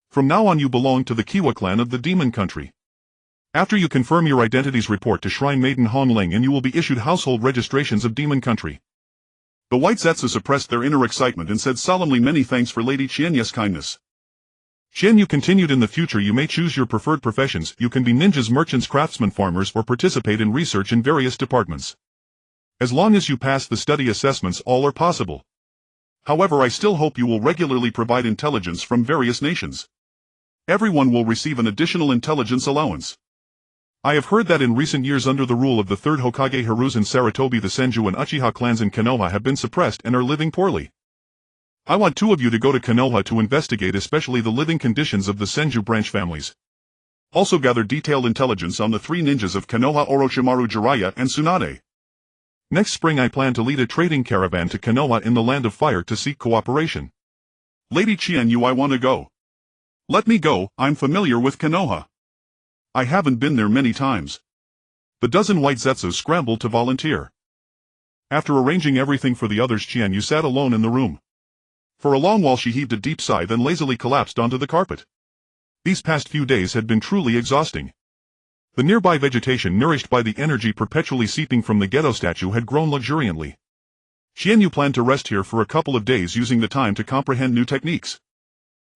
S1: From now on you belong to the Kiwa clan of the Demon Country. After you confirm your identities, report to Shrine Maiden Hongling and you will be issued household registrations of Demon Country.
S2: The white Zetsu suppressed their inner excitement and said solemnly, many thanks for Lady Qianyu's kindness.
S1: Qianyu continued, in the future you may choose your preferred professions. You can be ninjas, merchants, craftsmen, farmers, or participate in research in various departments. As long as you pass the study assessments, all are possible. However, I still hope you will regularly provide intelligence from various nations. Everyone will receive an additional intelligence allowance. I have heard that in recent years, under the rule of the third Hokage Hiruzen Sarutobi, the Senju and Uchiha clans in Konoha have been suppressed and are living poorly. I want 2 of you to go to Konoha to investigate especially the living conditions of the Senju branch families. Also gather detailed intelligence on the 3 ninjas of Konoha, Orochimaru, Jiraiya, and Tsunade. Next spring I plan to lead a trading caravan to Konoha in the Land of Fire to seek cooperation.
S2: Lady Qianyu, I want to go.
S1: Let me go, I'm familiar with Konoha.
S2: I haven't been there many times.
S1: The dozen white Zetsu scrambled to volunteer. After arranging everything for the others, Qianyu sat alone in the room. For a long while she heaved a deep sigh, then lazily collapsed onto the carpet. These past few days had been truly exhausting. The nearby vegetation, nourished by the energy perpetually seeping from the ghetto statue, had grown luxuriantly. Qianyu planned to rest here for a couple of days, using the time to comprehend new techniques.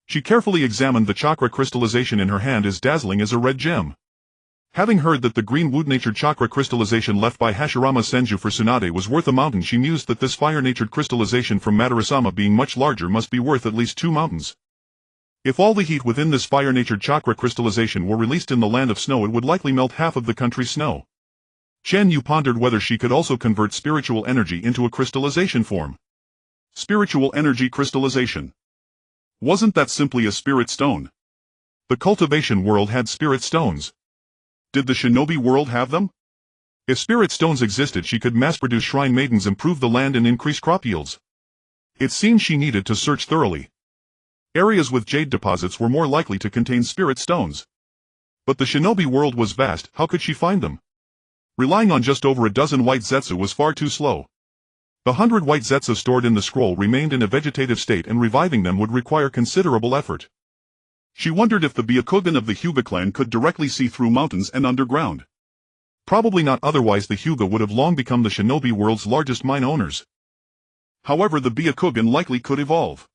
S1: She carefully examined the chakra crystallization in her hand, as dazzling as a red gem. Having heard that the green wood-natured chakra crystallization left by Hashirama Senju for Tsunade was worth a mountain, she mused that this fire-natured crystallization from Madarasama, being much larger, must be worth at least 2 mountains. If all the heat within this fire-natured chakra crystallization were released in the land of snow, it would likely melt half of the country's snow. Qianyu pondered whether she could also convert spiritual energy into a crystallization form.
S2: Spiritual energy crystallization. Wasn't that simply a spirit stone?
S1: The cultivation world had spirit stones.
S2: Did the shinobi world have them?
S1: If spirit stones existed, she could mass-produce shrine maidens, improve the land and increase crop yields. It seemed she needed to search thoroughly. Areas with jade deposits were more likely to contain spirit stones. But the shinobi world was vast, how could she find them? Relying on just over a dozen white Zetsu was far too slow. The 100 white Zetsu stored in the scroll remained in a vegetative state, and reviving them would require considerable effort. She wondered if the Byakugan of the Hyuga clan could directly see through mountains and underground. Probably not, otherwise the Hyuga would have long become the shinobi world's largest mine owners. However, the Byakugan likely could evolve.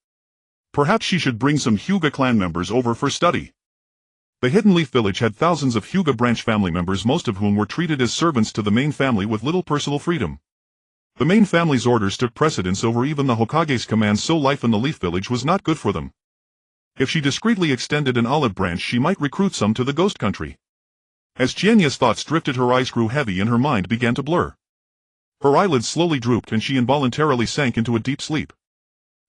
S1: Perhaps she should bring some Hyuga clan members over for study. The Hidden Leaf village had thousands of Hyuga branch family members, most of whom were treated as servants to the main family with little personal freedom. The main family's orders took precedence over even the Hokage's commands, so life in the Leaf village was not good for them. If she discreetly extended an olive branch, she might recruit some to the ghost country. As Qianyu's thoughts drifted, her eyes grew heavy and her mind began to blur. Her eyelids slowly drooped and she involuntarily sank into a deep sleep.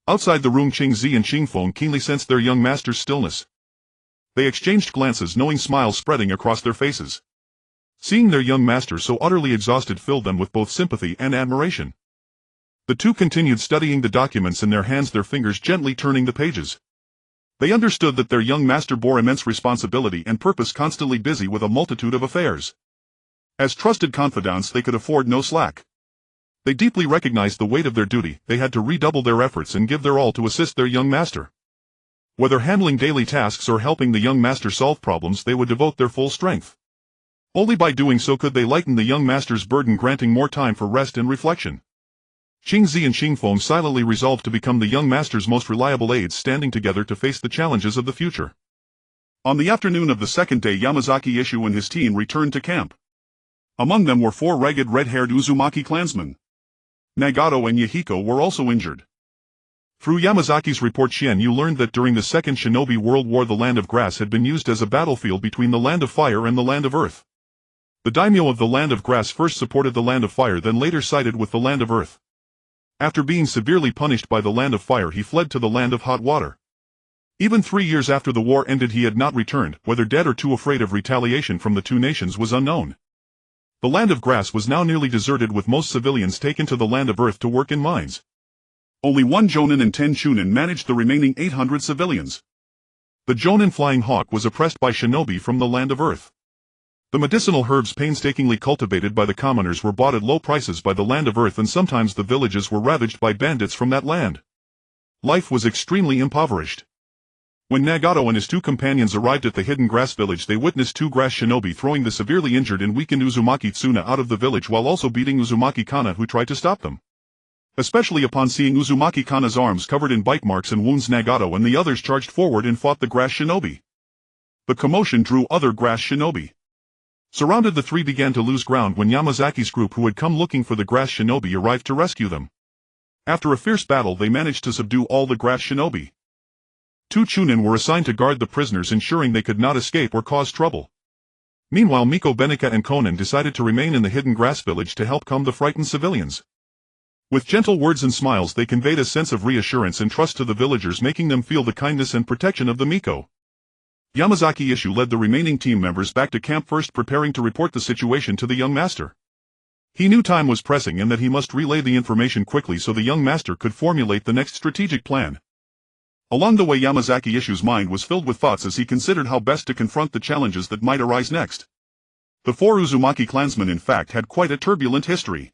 S1: Outside the room, Qingzi and Qingfeng keenly sensed their young master's stillness. They exchanged glances, knowing smiles spreading across their faces. Seeing their young master so utterly exhausted filled them with both sympathy and admiration. The two continued studying the documents in their hands, their fingers gently turning the pages. They understood that their young master bore immense responsibility and purpose, constantly busy with a multitude of affairs. As trusted confidants, they could afford no slack. They deeply recognized the weight of their duty. They had to redouble their efforts and give their all to assist their young master. Whether handling daily tasks or helping the young master solve problems, they would devote their full strength. Only by doing so could they lighten the young master's burden, granting more time for rest and reflection. Xingzi and Xingfeng silently resolved to become the young master's most reliable aides, standing together to face the challenges of the future.
S2: On the afternoon of the second day, Yamazaki Isshu and his team returned to camp. Among them were 4 ragged red-haired Uzumaki clansmen. Nagato and Yahiko were also injured.
S1: Through Yamazaki's report, Qianyu learned that during the Second Shinobi World War the Land of Grass had been used as a battlefield between the Land of Fire and the Land of Earth. The daimyo of the Land of Grass first supported the Land of Fire, then later sided with the Land of Earth. After being severely punished by the Land of Fire, he fled to the Land of Hot Water. Even 3 years after the war ended, he had not returned, whether dead or too afraid of retaliation from the two nations was unknown. The Land of Grass was now nearly deserted, with most civilians taken to the Land of Earth to work in mines.
S2: Only 1 Jonin and 10 Chunin managed the remaining 800 civilians.
S1: The Jonin Flying Hawk was oppressed by shinobi from the Land of Earth. The medicinal herbs painstakingly cultivated by the commoners were bought at low prices by the Land of Earth, and sometimes the villages were ravaged by bandits from that land. Life was extremely impoverished. When Nagato and his 2 companions arrived at the hidden grass village, they witnessed 2 grass shinobi throwing the severely injured and weakened Uzumaki Tsuna out of the village, while also beating Uzumaki Kana, who tried to stop them. Especially upon seeing Uzumaki Kana's arms covered in bite marks and wounds, Nagato and the others charged forward and fought the grass shinobi. The commotion drew other grass shinobi. Surrounded, the 3 began to lose ground when Yamazaki's group, who had come looking for the grass shinobi, arrived to rescue them. After a fierce battle, they managed to subdue all the grass shinobi. 2 Chunin were assigned to guard the prisoners, ensuring they could not escape or cause trouble. Meanwhile, Miko, Benika and Konan decided to remain in the hidden grass village to help calm the frightened civilians. With gentle words and smiles, they conveyed a sense of reassurance and trust to the villagers, making them feel the kindness and protection of the Miko. Yamazaki Isshu led the remaining team members back to camp, first preparing to report the situation to the young master. He knew time was pressing and that he must relay the information quickly so the young master could formulate the next strategic plan. Along the way, Yamazaki Ishu's mind was filled with thoughts as he considered how best to confront the challenges that might arise next. The 4 Uzumaki clansmen, in fact, had quite a turbulent history.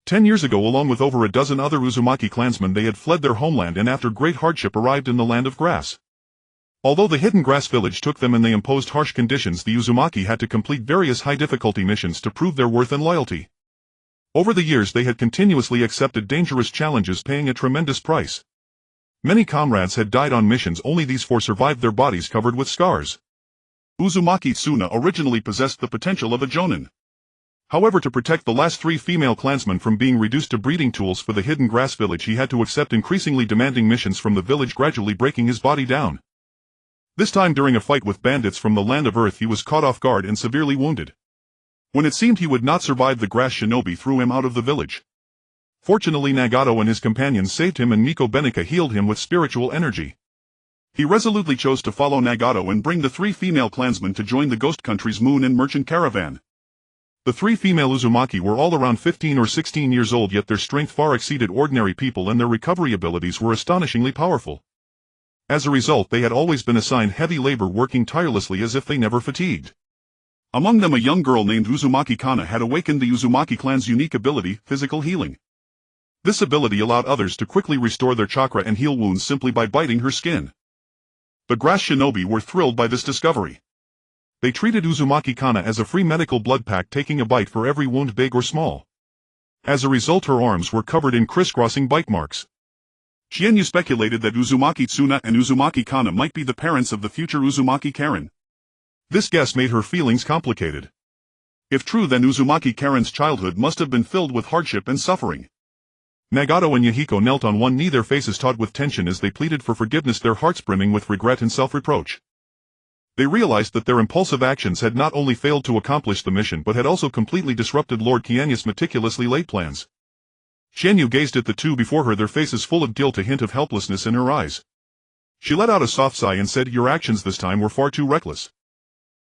S1: 10 years ago, along with over a dozen other Uzumaki clansmen, they had fled their homeland and after great hardship arrived in the Land of Grass. Although the hidden grass village took them and they imposed harsh conditions, the Uzumaki had to complete various high-difficulty missions to prove their worth and loyalty. Over the years, they had continuously accepted dangerous challenges, paying a tremendous price. Many comrades had died on missions, only these 4 survived, their bodies covered with scars. Uzumaki Tsuna originally possessed the potential of a Jonin. However, to protect the last 3 female clansmen from being reduced to breeding tools for the hidden grass village, he had to accept increasingly demanding missions from the village, gradually breaking his body down. This time, during a fight with bandits from the Land of Earth, he was caught off guard and severely wounded. When it seemed he would not survive, the grass shinobi threw him out of the village. Fortunately, Nagato and his companions saved him, and Miko Benika healed him with spiritual energy. He resolutely chose to follow Nagato and bring the 3 female clansmen to join the Ghost Country's moon and merchant caravan. The 3 female Uzumaki were all around 15 or 16 years old, yet their strength far exceeded ordinary people and their recovery abilities were astonishingly powerful. As a result, they had always been assigned heavy labor, working tirelessly as if they never fatigued. Among them, a young girl named Uzumaki Kana had awakened the Uzumaki clan's unique ability, physical healing. This ability allowed others to quickly restore their chakra and heal wounds simply by biting her skin. The grass shinobi were thrilled by this discovery. They treated Uzumaki Kana as a free medical blood pack, taking a bite for every wound, big or small. As a result, her arms were covered in crisscrossing bite marks. Qianyu speculated that Uzumaki Tsuna and Uzumaki Kana might be the parents of the future Uzumaki Karen. This guess made her feelings complicated. If true, then Uzumaki Karen's childhood must have been filled with hardship and suffering. Nagato and Yahiko knelt on one knee, their faces taut with tension as they pleaded for forgiveness, their hearts brimming with regret and self-reproach. They realized that their impulsive actions had not only failed to accomplish the mission but had also completely disrupted Lord Qianyu's meticulously laid plans. Qianyu gazed at the 2 before her, their faces full of guilt, a hint of helplessness in her eyes. She let out a soft sigh and said, "Your actions this time were far too reckless.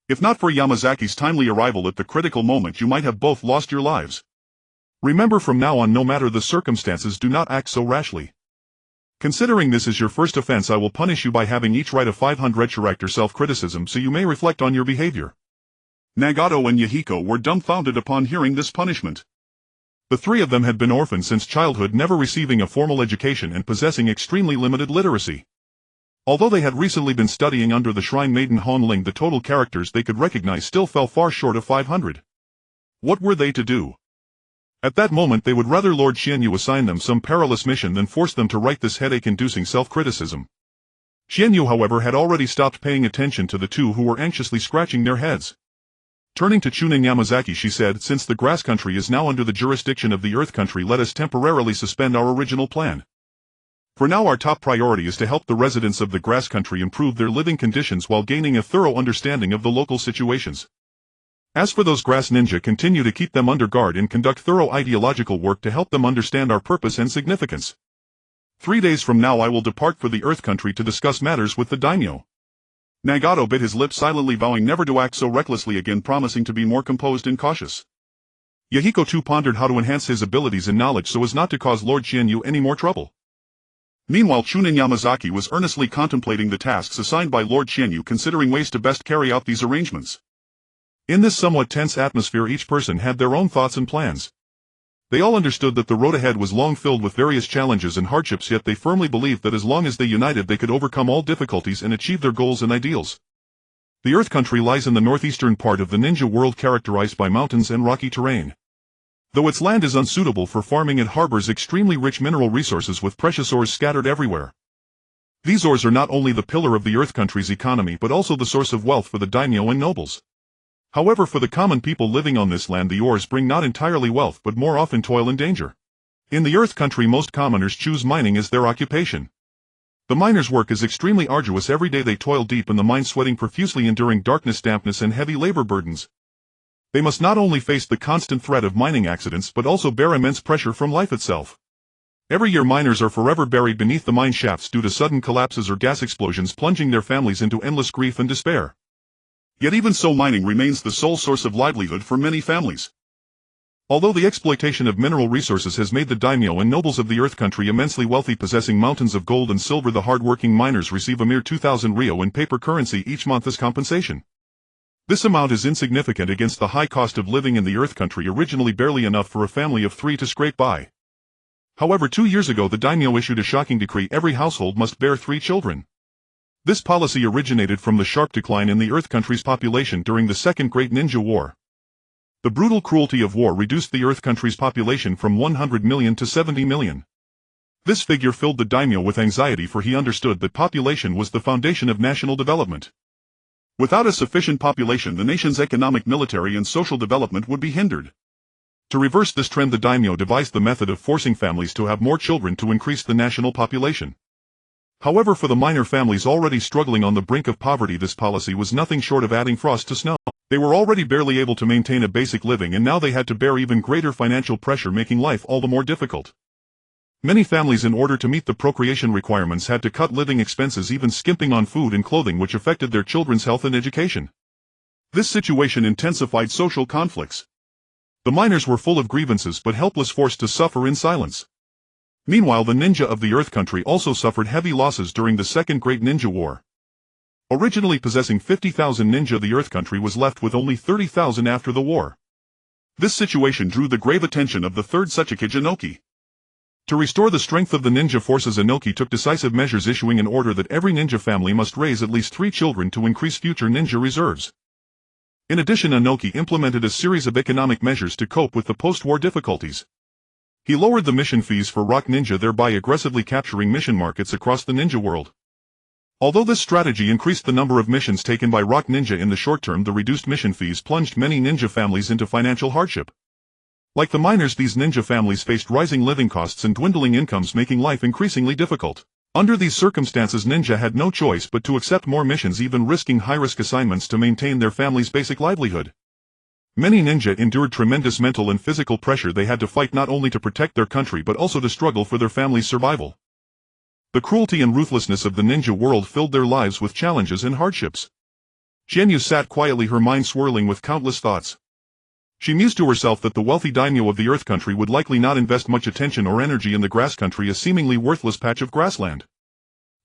S1: If not for Yamazaki's timely arrival at the critical moment, you might have both lost your lives. Remember, from now on, no matter the circumstances, do not act so rashly. Considering this is your first offense, I will punish you by having each write a 500 character self-criticism so you may reflect on your behavior." Nagato and Yahiko were dumbfounded upon hearing this punishment. The 3 of them had been orphaned since childhood, never receiving a formal education and possessing extremely limited literacy. Although they had recently been studying under the Shrine Maiden Honling, the total characters they could recognize still fell far short of 500. What were they to do? At that moment they would rather Lord Qianyu assign them some perilous mission than force them to write this headache-inducing self-criticism. Qianyu, however, had already stopped paying attention to the two who were anxiously scratching their heads. Turning to Chunin Yamazaki, she said, "Since the grass country is now under the jurisdiction of the earth country, let us temporarily suspend our original plan. For now our top priority is to help the residents of the grass country improve their living conditions while gaining a thorough understanding of the local situations. As for those grass ninja, continue to keep them under guard and conduct thorough ideological work to help them understand our purpose and significance. 3 days from now I will depart for the earth country to discuss matters with the daimyo." Nagato bit his lip, silently vowing never to act so recklessly again, promising to be more composed and cautious. Yahiko too pondered how to enhance his abilities and knowledge so as not to cause Lord Qianyu any more trouble. Meanwhile, Chunin Yamazaki was earnestly contemplating the tasks assigned by Lord Qianyu, considering ways to best carry out these arrangements. In this somewhat tense atmosphere, each person had their own thoughts and plans. They all understood that the road ahead was long filled with various challenges and hardships, yet they firmly believed that as long as they united they could overcome all difficulties and achieve their goals and ideals. The Earth Country lies in the northeastern part of the ninja world, characterized by mountains and rocky terrain. Though its land is unsuitable for farming, it harbors extremely rich mineral resources with precious ores scattered everywhere. These ores are not only the pillar of the Earth Country's economy but also the source of wealth for the daimyo and nobles. However, for the common people living on this land, the ores bring not entirely wealth but more often toil and danger. In the Earth Country, most commoners choose mining as their occupation. The miners' work is extremely arduous. Every day they toil deep in the mine, sweating profusely, enduring darkness, dampness and heavy labor burdens. They must not only face the constant threat of mining accidents but also bear immense pressure from life itself. Every year miners are forever buried beneath the mine shafts due to sudden collapses or gas explosions, plunging their families into endless grief and despair. Yet even so, mining remains the sole source of livelihood for many families. Although the exploitation of mineral resources has made the daimyo and nobles of the Earth Country immensely wealthy, possessing mountains of gold and silver, the hard-working miners receive a mere 2,000 ryo in paper currency each month as compensation. This amount is insignificant against the high cost of living in the Earth Country, originally barely enough for a family of 3 to scrape by. However, 2 years ago the daimyo issued a shocking decree: every household must bear 3 children. This policy originated from the sharp decline in the Earth Country's population during the Second Great Ninja War. The brutal cruelty of war reduced the Earth Country's population from 100 million to 70 million. This figure filled the daimyo with anxiety, for he understood that population was the foundation of national development. Without a sufficient population, the nation's economic, military and social development would be hindered. To reverse this trend, the daimyo devised the method of forcing families to have more children to increase the national population. However, for the miner families already struggling on the brink of poverty, this policy was nothing short of adding frost to snow. They were already barely able to maintain a basic living, and now they had to bear even greater financial pressure, making life all the more difficult. Many families, in order to meet the procreation requirements, had to cut living expenses, even skimping on food and clothing, which affected their children's health and education. This situation intensified social conflicts. The miners were full of grievances but helpless, forced to suffer in silence. Meanwhile, the ninja of the Earth Country also suffered heavy losses during the Second Great Ninja War. Originally possessing 50,000 ninja, the Earth Country was left with only 30,000 after the war. This situation drew the grave attention of the third Sachikage Inoki. To restore the strength of the ninja forces, Inoki took decisive measures, issuing an order that every ninja family must raise at least 3 children to increase future ninja reserves. In addition, Inoki implemented a series of economic measures to cope with the post-war difficulties. He lowered the mission fees for rock ninja, thereby aggressively capturing mission markets across the ninja world. Although this strategy increased the number of missions taken by rock ninja in the short term, the reduced mission fees plunged many ninja families into financial hardship. Like the miners, these ninja families faced rising living costs and dwindling incomes, making life increasingly difficult. Under these circumstances, ninja had no choice but to accept more missions, even risking high-risk assignments to maintain their family's basic livelihood. Many ninja endured tremendous mental and physical pressure. They had to fight not only to protect their country but also to struggle for their family's survival. The cruelty and ruthlessness of the ninja world filled their lives with challenges and hardships. Qianyu sat quietly, her mind swirling with countless thoughts. She mused to herself that the wealthy daimyo of the Earth Country would likely not invest much attention or energy in the grass country, a seemingly worthless patch of grassland.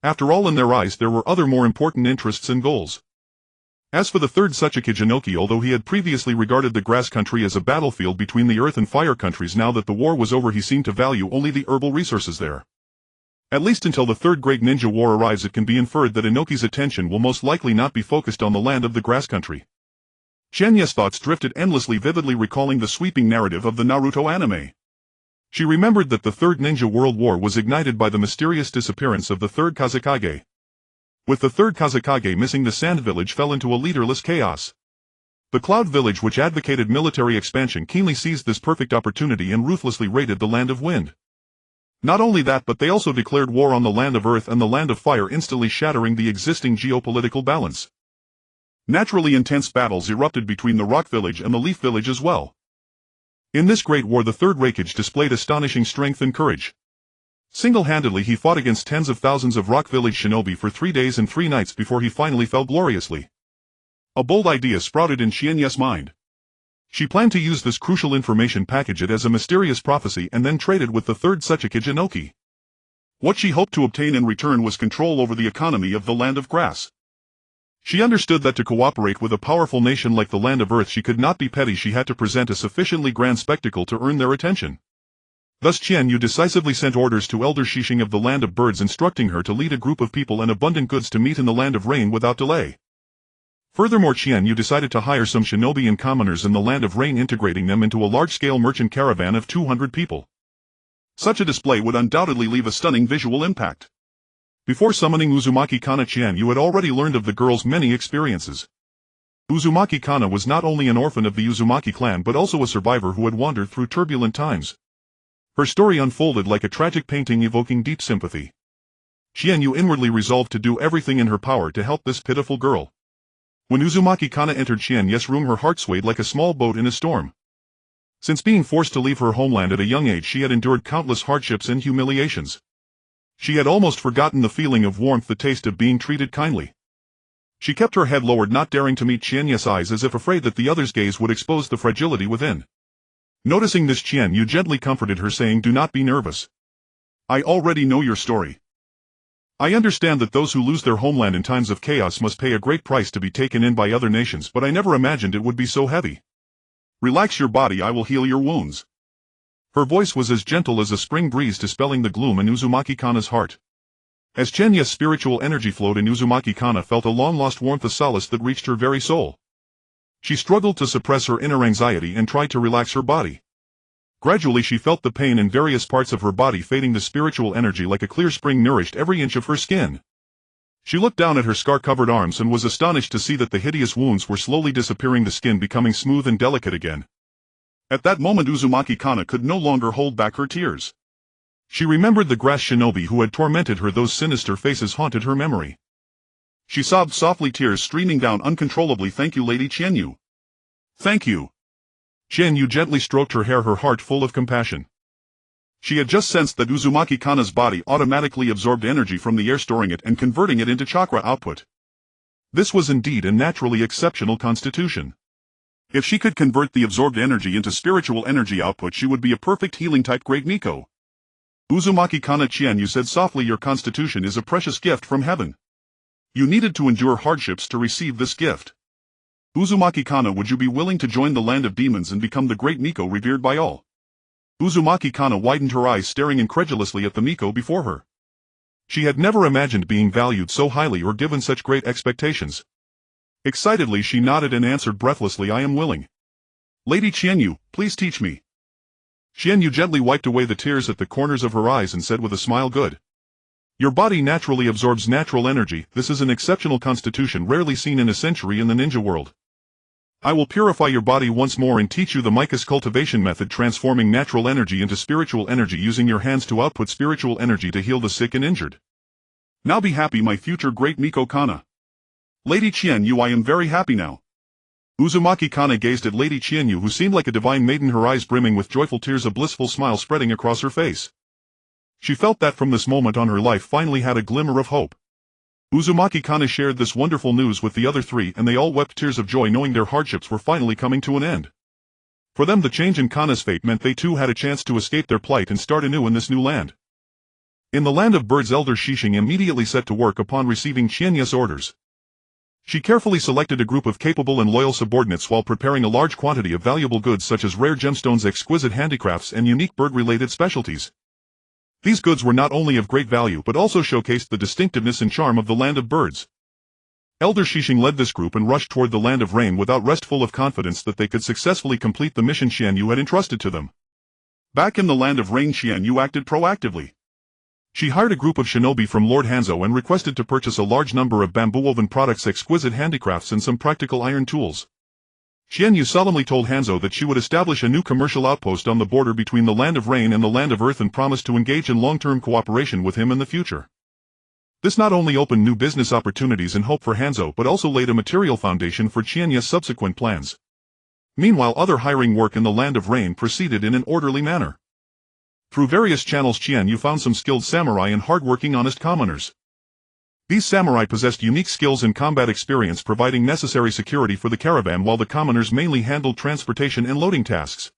S1: After all, in their eyes there were other more important interests and goals. As for the third Sachikage Inoki, although he had previously regarded the grass country as a battlefield between the earth and fire countries, now that the war was over he seemed to value only the herbal resources there. At least until the Third Great Ninja War arrives, it can be inferred that Inoki's attention will most likely not be focused on the land of the grass country. Qianyu's thoughts drifted endlessly, vividly recalling the sweeping narrative of the Naruto anime. She remembered that the Third Ninja World War was ignited by the mysterious disappearance of the Third Kazekage. With the Third Kazekage missing, the Sand Village fell into a leaderless chaos. The Cloud Village, which advocated military expansion, keenly seized this perfect opportunity and ruthlessly raided the Land of Wind. Not only that, but they also declared war on the Land of Earth and the Land of Fire, instantly shattering the existing geopolitical balance. Naturally, intense battles erupted between the Rock Village and the Leaf Village as well. In this great war, the Third Raikage displayed astonishing strength and courage. Single-handedly, he fought against tens of thousands of Rock Village shinobi for 3 days and 3 nights before he finally fell gloriously. A bold idea sprouted in Qianyu's mind. She planned to use this crucial information, package it as a mysterious prophecy, and then trade it with the Third Kazekage Inoki. What she hoped to obtain in return was control over the economy of the Land of Grass. She understood that to cooperate with a powerful nation like the Land of Earth, she could not be petty. She had to present a sufficiently grand spectacle to earn their attention. Thus Qianyu decisively sent orders to Elder Shishing of the Land of Birds, instructing her to lead a group of people and abundant goods to meet in the Land of Rain without delay. Furthermore, Qianyu decided to hire some shinobi and commoners in the Land of Rain, integrating them into a large-scale merchant caravan of 200 people. Such a display would undoubtedly leave a stunning visual impact. Before summoning Uzumaki Kana, Qianyu had already learned of the girl's many experiences. Uzumaki Kana was not only an orphan of the Uzumaki clan but also a survivor who had wandered through turbulent times. Her story unfolded like a tragic painting, evoking deep sympathy. Qianyu inwardly resolved to do everything in her power to help this pitiful girl. When Uzumaki Kana entered Qianyu's room, her heart swayed like a small boat in a storm. Since being forced to leave her homeland at a young age, she had endured countless hardships and humiliations. She had almost forgotten the feeling of warmth, the taste of being treated kindly. She kept her head lowered, not daring to meet Qianyu's eyes, as if afraid that the other's gaze would expose the fragility within. Noticing this, Qianyu gently comforted her, saying, "Do not be nervous. I already know your story. I understand that those who lose their homeland in times of chaos must pay a great price to be taken in by other nations, but I never imagined it would be so heavy. Relax your body, I will heal your wounds." Her voice was as gentle as a spring breeze, dispelling the gloom in Uzumaki Kana's heart. As Qianyu's spiritual energy flowed in, Uzumaki Kana felt a long-lost warmth, of solace that reached her very soul. She struggled to suppress her inner anxiety and tried to relax her body. Gradually she felt the pain in various parts of her body fading, the spiritual energy like a clear spring nourished every inch of her skin. She looked down at her scar-covered arms and was astonished to see that the hideous wounds were slowly disappearing, the skin becoming smooth and delicate again. At that moment Uzumaki Kana could no longer hold back her tears. She remembered the grass shinobi who had tormented her. Those sinister faces haunted her memory. She sobbed softly, tears streaming down uncontrollably. "Thank you, Lady Qianyu. Thank you." Qianyu gently stroked her hair, her heart full of compassion. She had just sensed that Uzumaki Kana's body automatically absorbed energy from the air, storing it and converting it into chakra output. This was indeed a naturally exceptional constitution. If she could convert the absorbed energy into spiritual energy output, she would be a perfect healing-type Great Miko. "Uzumaki Kana," Qianyu said softly, "your constitution is a precious gift from heaven. You needed to endure hardships to receive this gift. Uzumaki Kana, would you be willing to join the land of demons and become the great Miko revered by all?" Uzumaki Kana widened her eyes, staring incredulously at the Miko before her. She had never imagined being valued so highly or given such great expectations. Excitedly she nodded and answered breathlessly, "I am willing. Lady Qianyu, please teach me." Qianyu gently wiped away the tears at the corners of her eyes and said with a smile, "Good. Your body naturally absorbs natural energy. This is an exceptional constitution rarely seen in a century in the ninja world. I will purify your body once more and teach you the Mikas cultivation method, transforming natural energy into spiritual energy, using your hands to output spiritual energy to heal the sick and injured. Now be happy, my future great Miko Kana." "Lady Qianyu, I am very happy now." Uzumaki Kana gazed at Lady Qianyu, who seemed like a divine maiden, her eyes brimming with joyful tears, a blissful smile spreading across her face. She felt that from this moment on her life finally had a glimmer of hope. Uzumaki Kana shared this wonderful news with the other three, and they all wept tears of joy, knowing their hardships were finally coming to an end. For them, the change in Kana's fate meant they too had a chance to escape their plight and start anew in this new land. In the Land of Birds, Elder Shishing immediately set to work upon receiving Qianyu's orders. She carefully selected a group of capable and loyal subordinates while preparing a large quantity of valuable goods such as rare gemstones, exquisite handicrafts, and unique bird-related specialties. These goods were not only of great value but also showcased the distinctiveness and charm of the Land of Birds. Elder Shishing led this group and rushed toward the Land of Rain without rest, full of confidence that they could successfully complete the mission Qianyu had entrusted to them. Back in the Land of Rain, Qianyu acted proactively. She hired a group of shinobi from Lord Hanzō and requested to purchase a large number of bamboo-woven products, exquisite handicrafts and some practical iron tools. Qianyu solemnly told Hanzō that she would establish a new commercial outpost on the border between the Land of Rain and the Land of Earth and promised to engage in long-term cooperation with him in the future. This not only opened new business opportunities and hope for Hanzō but also laid a material foundation for Qianyu's subsequent plans. Meanwhile, other hiring work in the Land of Rain proceeded in an orderly manner. Through various channels, Qianyu found some skilled samurai and hard-working honest commoners. These samurai possessed unique skills and combat experience, providing necessary security for the caravan, while the commoners mainly handled transportation and loading tasks.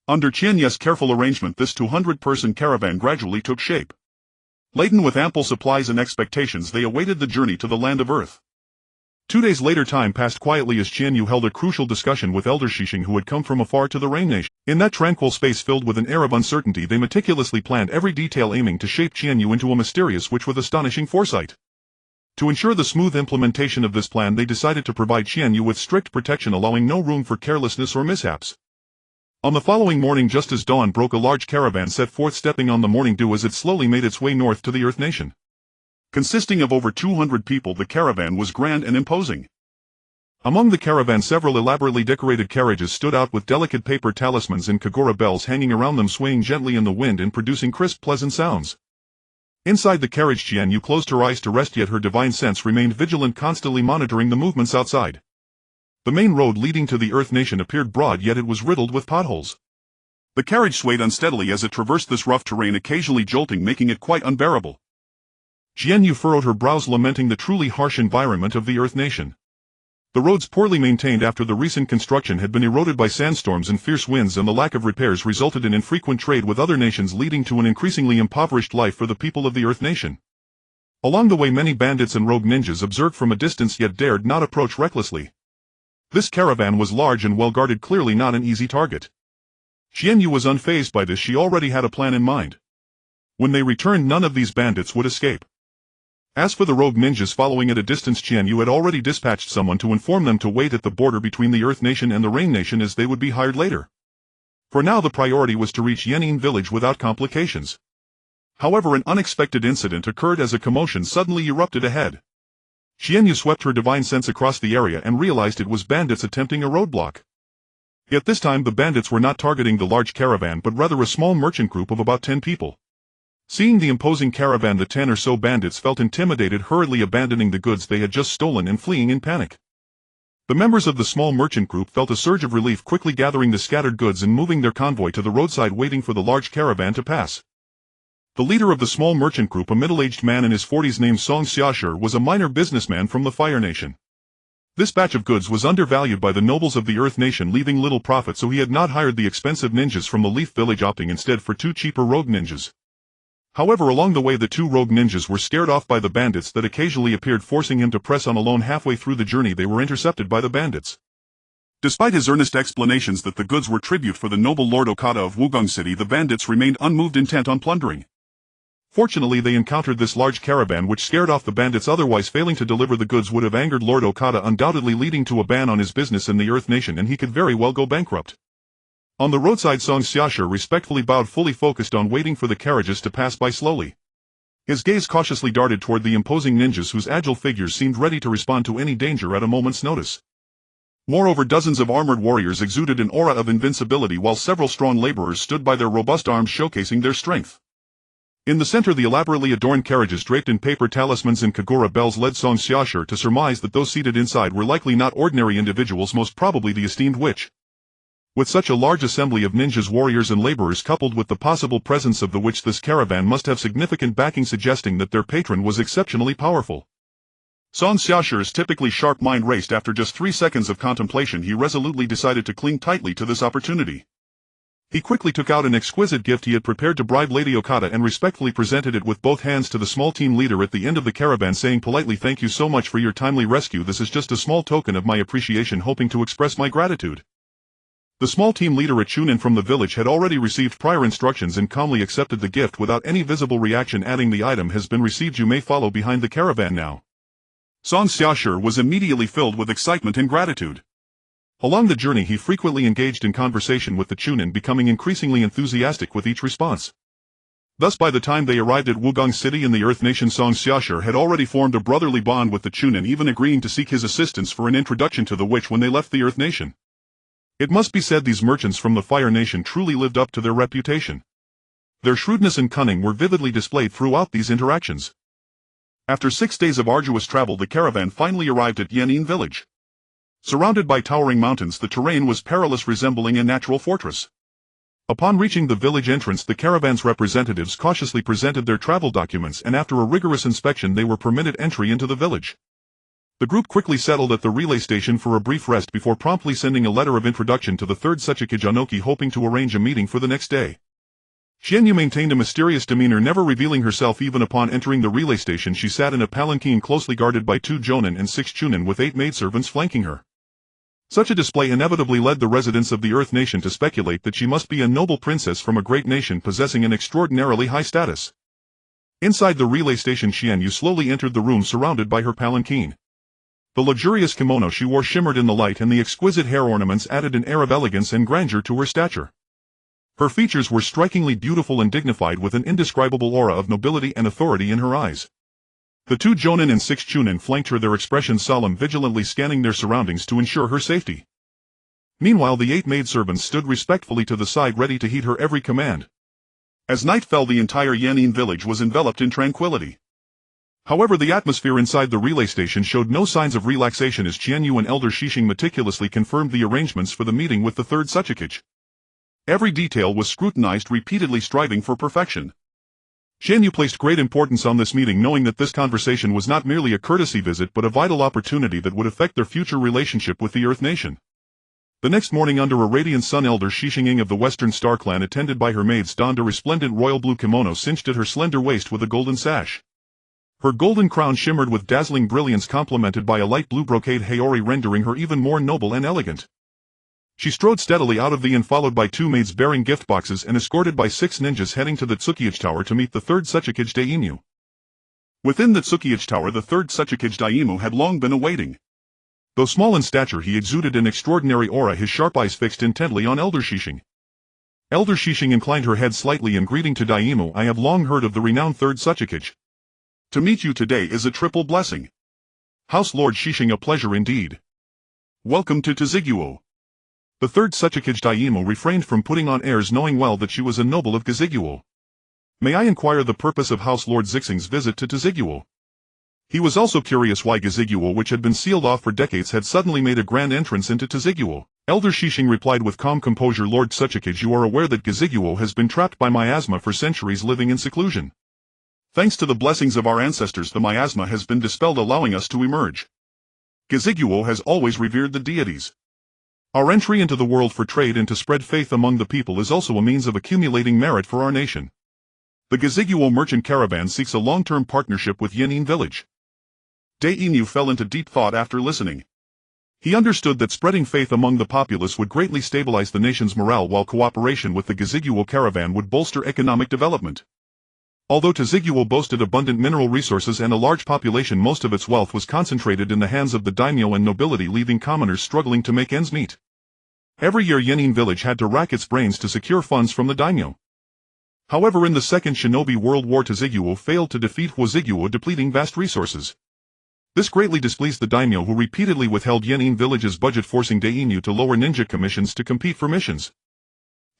S1: Under Qianyu's careful arrangement, this 200-person caravan gradually took shape. Laden with ample supplies and expectations, they awaited the journey to the Land of Earth. 2 days later, time passed quietly as Qianyu held a crucial discussion with Elder Shishing, who had come from afar to the Rain Nation. In that tranquil space filled with an air of uncertainty, they meticulously planned every detail, aiming to shape Qianyu into a mysterious witch with astonishing foresight. To ensure the smooth implementation of this plan, they decided to provide Qianyu with strict protection, allowing no room for carelessness or mishaps. On the following morning, just as dawn broke, a large caravan set forth, stepping on the morning dew as it slowly made its way north to the Earth Nation. Consisting of over 200 people, the caravan was grand and imposing. Among the caravan, several elaborately decorated carriages stood out with delicate paper talismans and kagura bells hanging around them, swaying gently in the wind and producing crisp, pleasant sounds. Inside the carriage, Qianyu closed her eyes to rest, yet her divine sense remained vigilant, constantly monitoring the movements outside. The main road leading to the Earth Nation appeared broad, yet it was riddled with potholes. The carriage swayed unsteadily as it traversed this rough terrain, occasionally jolting, making it quite unbearable. Qianyu furrowed her brows, lamenting the truly harsh environment of the Earth Nation. The roads, poorly maintained after the recent construction, had been eroded by sandstorms and fierce winds, and the lack of repairs resulted in infrequent trade with other nations, leading to an increasingly impoverished life for the people of the Earth Nation. Along the way, many bandits and rogue ninjas observed from a distance, yet dared not approach recklessly. This caravan was large and well guarded, clearly not an easy target. Qianyu was unfazed by this. She already had a plan in mind. When they returned, none of these bandits would escape. As for the rogue ninjas following at a distance, Qianyu had already dispatched someone to inform them to wait at the border between the Earth Nation and the Rain Nation, as they would be hired later. For now, the priority was to reach Yan'an village without complications. However, an unexpected incident occurred as a commotion suddenly erupted ahead. Qianyu swept her divine sense across the area and realized it was bandits attempting a roadblock. Yet this time the bandits were not targeting the large caravan but rather a small merchant group of about 10 people. Seeing the imposing caravan, the 10 or so bandits felt intimidated, hurriedly abandoning the goods they had just stolen and fleeing in panic. The members of the small merchant group felt a surge of relief, quickly gathering the scattered goods and moving their convoy to the roadside, waiting for the large caravan to pass. The leader of the small merchant group, a middle-aged man in his 40s named Song Xiaoshi, was a minor businessman from the Fire Nation. This batch of goods was undervalued by the nobles of the Earth Nation, leaving little profit, so he had not hired the expensive ninjas from the Leaf Village, opting instead for 2 cheaper rogue ninjas. However, along the way the 2 rogue ninjas were scared off by the bandits that occasionally appeared, forcing him to press on alone. Halfway through the journey they were intercepted by the bandits. Despite his earnest explanations that the goods were tribute for the noble Lord Okada of Wugong City, the bandits remained unmoved, intent on plundering. Fortunately, they encountered this large caravan which scared off the bandits. Otherwise, failing to deliver the goods would have angered Lord Okada, undoubtedly leading to a ban on his business in the Earth Nation, and he could very well go bankrupt. On the roadside, Song Xiaoshi respectfully bowed, fully focused on waiting for the carriages to pass by slowly. His gaze cautiously darted toward the imposing ninjas, whose agile figures seemed ready to respond to any danger at a moment's notice. Moreover, dozens of armored warriors exuded an aura of invincibility, while several strong laborers stood by, their robust arms showcasing their strength. In the center, the elaborately adorned carriages draped in paper talismans and kagura bells led Song Xiaoshi to surmise that those seated inside were likely not ordinary individuals, most probably the esteemed witch. With such a large assembly of ninjas, warriors and laborers, coupled with the possible presence of the witch, this caravan must have significant backing, suggesting that their patron was exceptionally powerful. Song Xiaoshi's typically sharp mind raced. After just 3 seconds of contemplation, he resolutely decided to cling tightly to this opportunity. He quickly took out an exquisite gift he had prepared to bribe Lady Okada and respectfully presented it with both hands to the small team leader at the end of the caravan, saying politely, "Thank you so much for your timely rescue. This is just a small token of my appreciation, hoping to express my gratitude." The small team leader at Chunin from the village had already received prior instructions and calmly accepted the gift without any visible reaction, adding, "The item has been received, you may follow behind the caravan now." Song Xiaoshi was immediately filled with excitement and gratitude. Along the journey he frequently engaged in conversation with the Chunin, becoming increasingly enthusiastic with each response. Thus by the time they arrived at Wugong City in the Earth Nation, Song Xiaoshi had already formed a brotherly bond with the Chunin, even agreeing to seek his assistance for an introduction to the witch when they left the Earth Nation. It must be said these merchants from the Fire Nation truly lived up to their reputation. Their shrewdness and cunning were vividly displayed throughout these interactions. After 6 days of arduous travel, the caravan finally arrived at Yan'an village. Surrounded by towering mountains, the terrain was perilous, resembling a natural fortress. Upon reaching the village entrance, the caravan's representatives cautiously presented their travel documents, and after a rigorous inspection they were permitted entry into the village. The group quickly settled at the relay station for a brief rest before promptly sending a letter of introduction to the third Tsuchikage Onoki, hoping to arrange a meeting for the next day. Qianyu maintained a mysterious demeanor, never revealing herself. Even upon entering the relay station, she sat in a palanquin closely guarded by 2 jonin and 6 chunin, with 8 maidservants flanking her. Such a display inevitably led the residents of the Earth Nation to speculate that she must be a noble princess from a great nation possessing an extraordinarily high status. Inside the relay station, Qianyu slowly entered the room surrounded by her palanquin. The luxurious kimono she wore shimmered in the light, and the exquisite hair ornaments added an air of elegance and grandeur to her stature. Her features were strikingly beautiful and dignified, with an indescribable aura of nobility and authority in her eyes. The 2 jonin and 6 chunin flanked her, their expressions solemn, vigilantly scanning their surroundings to ensure her safety. Meanwhile, the 8 maidservants stood respectfully to the side, ready to heed her every command. As night fell, the entire Yan'an village was enveloped in tranquility. However, the atmosphere inside the relay station showed no signs of relaxation as Qianyu and Elder Shishing meticulously confirmed the arrangements for the meeting with the third Tsuchikage. Every detail was scrutinized, repeatedly striving for perfection. Qianyu placed great importance on this meeting, knowing that this conversation was not merely a courtesy visit but a vital opportunity that would affect their future relationship with the Earth Nation. The next morning, under a radiant sun, Elder Shishing of the Western Star Clan, attended by her maids, donned a resplendent royal blue kimono cinched at her slender waist with a golden sash. Her golden crown shimmered with dazzling brilliance, complemented by a light blue brocade haori, rendering her even more noble and elegant. She strode steadily out of the inn, followed by 2 maids bearing gift boxes and escorted by 6 ninjas heading to the Tsukiyage Tower to meet the third Tsuchikage Daimyo. Within the Tsukiyage Tower, the third Tsuchikage Daimyo had long been awaiting. Though small in stature, he exuded an extraordinary aura, his sharp eyes fixed intently on Elder Shishing. Elder Shishing inclined her head slightly in greeting to Daimyo. "I have long heard of the renowned third Tsuchikage. To meet you today is a triple blessing. House Lord Shishing, a pleasure indeed. Welcome to Tsuchiguo." The third Tsuchikage Daimyo refrained from putting on airs, knowing well that she was a noble of Tsuchiguo. "May I inquire the purpose of House Lord Zixing's visit to Tsuchiguo?" He was also curious why Tsuchiguo, which had been sealed off for decades, had suddenly made a grand entrance into Tsuchiguo. Elder Shishing replied with calm composure, "Lord Tsuchikage, you are aware that Tsuchiguo has been trapped by miasma for centuries, living in seclusion. Thanks to the blessings of our ancestors, the miasma has been dispelled, allowing us to emerge. Tsuchiguo has always revered the deities. Our entry into the world for trade and to spread faith among the people is also a means of accumulating merit for our nation. The Tsuchiguo merchant caravan seeks a long-term partnership with Yan'an village." Daimyo fell into deep thought after listening. He understood that spreading faith among the populace would greatly stabilize the nation's morale, while cooperation with the Tsuchiguo caravan would bolster economic development. Although Tsuchiguo boasted abundant mineral resources and a large population, most of its wealth was concentrated in the hands of the daimyo and nobility, leaving commoners struggling to make ends meet. Every year Yan'an village had to rack its brains to secure funds from the daimyo. However, in the Second Shinobi World War, Tsuchiguo failed to defeat Tsuchiguo, depleting vast resources. This greatly displeased the daimyo, who repeatedly withheld Yan'an village's budget, forcing daimyo to lower ninja commissions to compete for missions.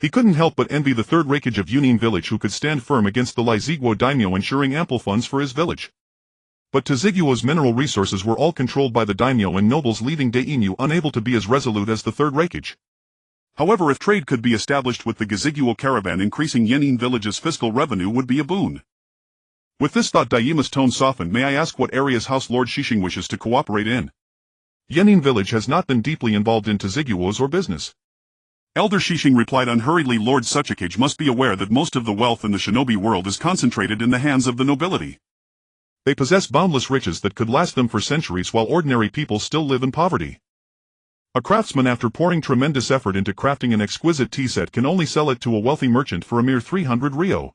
S1: He couldn't help but envy the third raikage of Yan'an village, who could stand firm against the Tsuchiguo daimyo, ensuring ample funds for his village. But Tsuchiguo's mineral resources were all controlled by the daimyo and nobles, leaving daimyo unable to be as resolute as the third raikage. However, if trade could be established with the Tsuchiguo caravan, increasing Yan'an village's fiscal revenue would be a boon. With this thought, Daima's tone softened. "May I ask what areas House Lord Shishing wishes to cooperate in?" Yan'an village has not been deeply involved in Tsuchiguo's or business. Elder Shishing replied unhurriedly, "Lord Tsuchikage must be aware that most of the wealth in the shinobi world is concentrated in the hands of the nobility. They possess boundless riches that could last them for centuries, while ordinary people still live in poverty. A craftsman after pouring tremendous effort into crafting an exquisite tea set can only sell it to a wealthy merchant for a mere 300 ryo.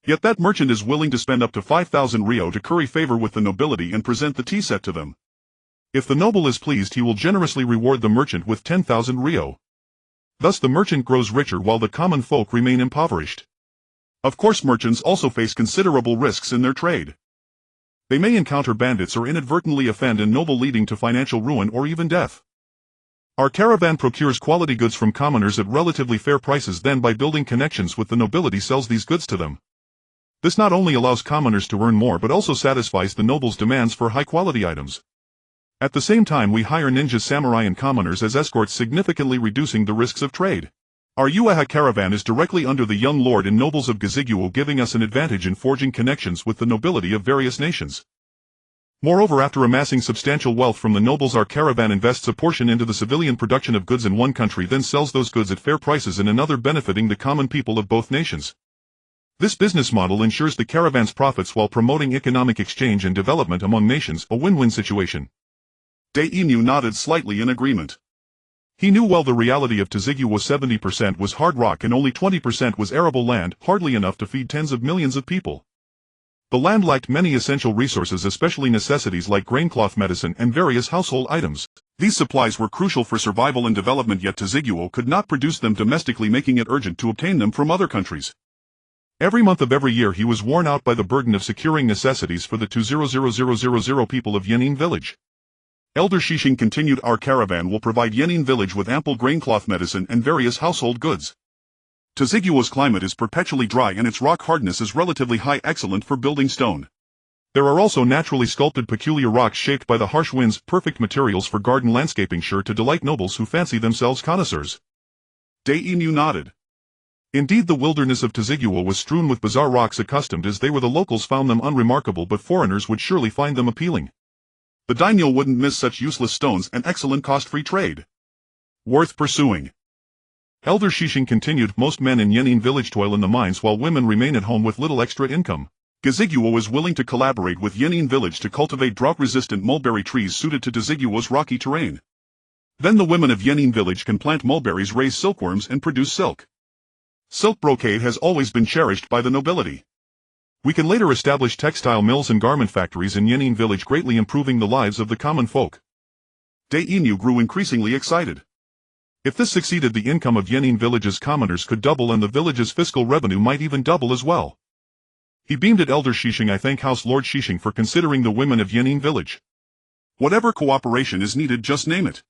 S1: Yet that merchant is willing to spend up to 5,000 ryo to curry favor with the nobility and present the tea set to them. If the noble is pleased, he will generously reward the merchant with 10,000 ryo. Thus the merchant grows richer while the common folk remain impoverished. Of course, merchants also face considerable risks in their trade. They may encounter bandits or inadvertently offend a noble, leading to financial ruin or even death. Our caravan procures quality goods from commoners at relatively fair prices, then by building connections with the nobility sells these goods to them. This not only allows commoners to earn more but also satisfies the noble's demands for high-quality items. At the same time, we hire ninjas, samurai and commoners as escorts, significantly reducing the risks of trade. Our Yue caravan is directly under the young lord and nobles of Giziguo, giving us an advantage in forging connections with the nobility of various nations. Moreover, after amassing substantial wealth from the nobles, our caravan invests a portion into the civilian production of goods in one country, then sells those goods at fair prices in another, benefiting the common people of both nations. This business model ensures the caravan's profits while promoting economic exchange and development among nations, a win-win situation.
S2: Daimyo nodded slightly in agreement.
S1: He knew well the reality of Giziguo. 70% was hard rock and only 20% was arable land, hardly enough to feed tens of millions of people. The land lacked many essential resources, especially necessities like grain, cloth, medicine, and various household items.
S2: These supplies were crucial for survival and development, yet Giziguo could not produce them domestically, making it urgent to obtain them from other countries.
S1: Every month of every year he was worn out by the burden of securing necessities for the 200,000 people of Yan'an village.
S2: Elder Shishing continued, our caravan will provide Yan'an village with ample grain, cloth, medicine, and various household goods. Giziguo's climate is perpetually dry and its rock hardness is relatively high, excellent for building stone.
S1: There are also naturally sculpted peculiar rocks shaped by the harsh winds, perfect materials for garden landscaping, sure to delight nobles who fancy themselves connoisseurs.
S2: Daimyo nodded.
S1: Indeed, the wilderness of Giziguo was strewn with bizarre rocks. Accustomed as they were, the locals found them unremarkable, but foreigners would surely find them appealing.
S2: The daimyo wouldn't miss such useless stones, and excellent cost-free trade. Worth pursuing.
S1: Elder Shishing continued, most men in Yan'an village toil in the mines while women remain at home with little extra income.
S2: Giziguo is willing to collaborate with Yan'an village to cultivate drought-resistant mulberry trees suited to Giziguo's rocky terrain. Then the women of Yan'an village can plant mulberries, raise silkworms, and produce silk. Silk brocade has always been cherished by the nobility.
S1: We can later establish textile mills and garment factories in Yan'an village, greatly improving the lives of the common folk.
S2: Daimyo grew increasingly excited.
S1: If this succeeded, the income of Yan'an village's commoners could double and the village's fiscal revenue might even double as well. He beamed at Elder Shishing. I thank House Lord Shishing for considering the women of Yan'an village.
S2: Whatever cooperation is needed, just name it.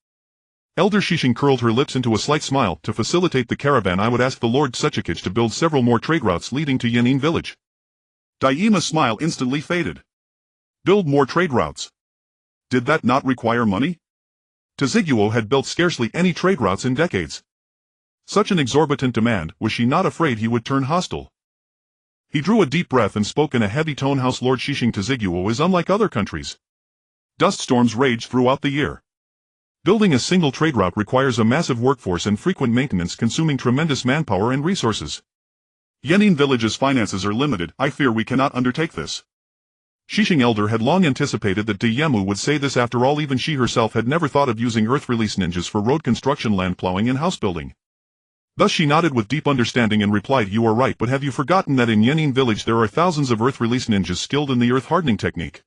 S1: Elder Shishing curled her lips into a slight smile. To facilitate the caravan, I would ask the Lord Sechikage to build several more trade routes leading to Yan'an village.
S2: Daima's smile instantly faded. Build more trade routes. Did that not require money?
S1: Giziguo had built scarcely any trade routes in decades. Such an exorbitant demand, was she not afraid he would turn hostile? He drew a deep breath and spoke in a heavy tone. House Lord Shishing, Giziguo is unlike other countries. Dust storms rage throughout the year. Building a single trade route requires a massive workforce and frequent maintenance, consuming tremendous manpower and resources.
S2: Yan'an village's finances are limited. I fear we cannot undertake this.
S1: Shishing Elder had long anticipated that Daimyo would say this. After all, even she herself had never thought of using earth-release ninjas for road construction, land plowing, and house building. Thus she nodded with deep understanding and replied, you are right, but have you forgotten that in Yan'an village there are thousands of earth-release ninjas skilled in the earth-hardening technique?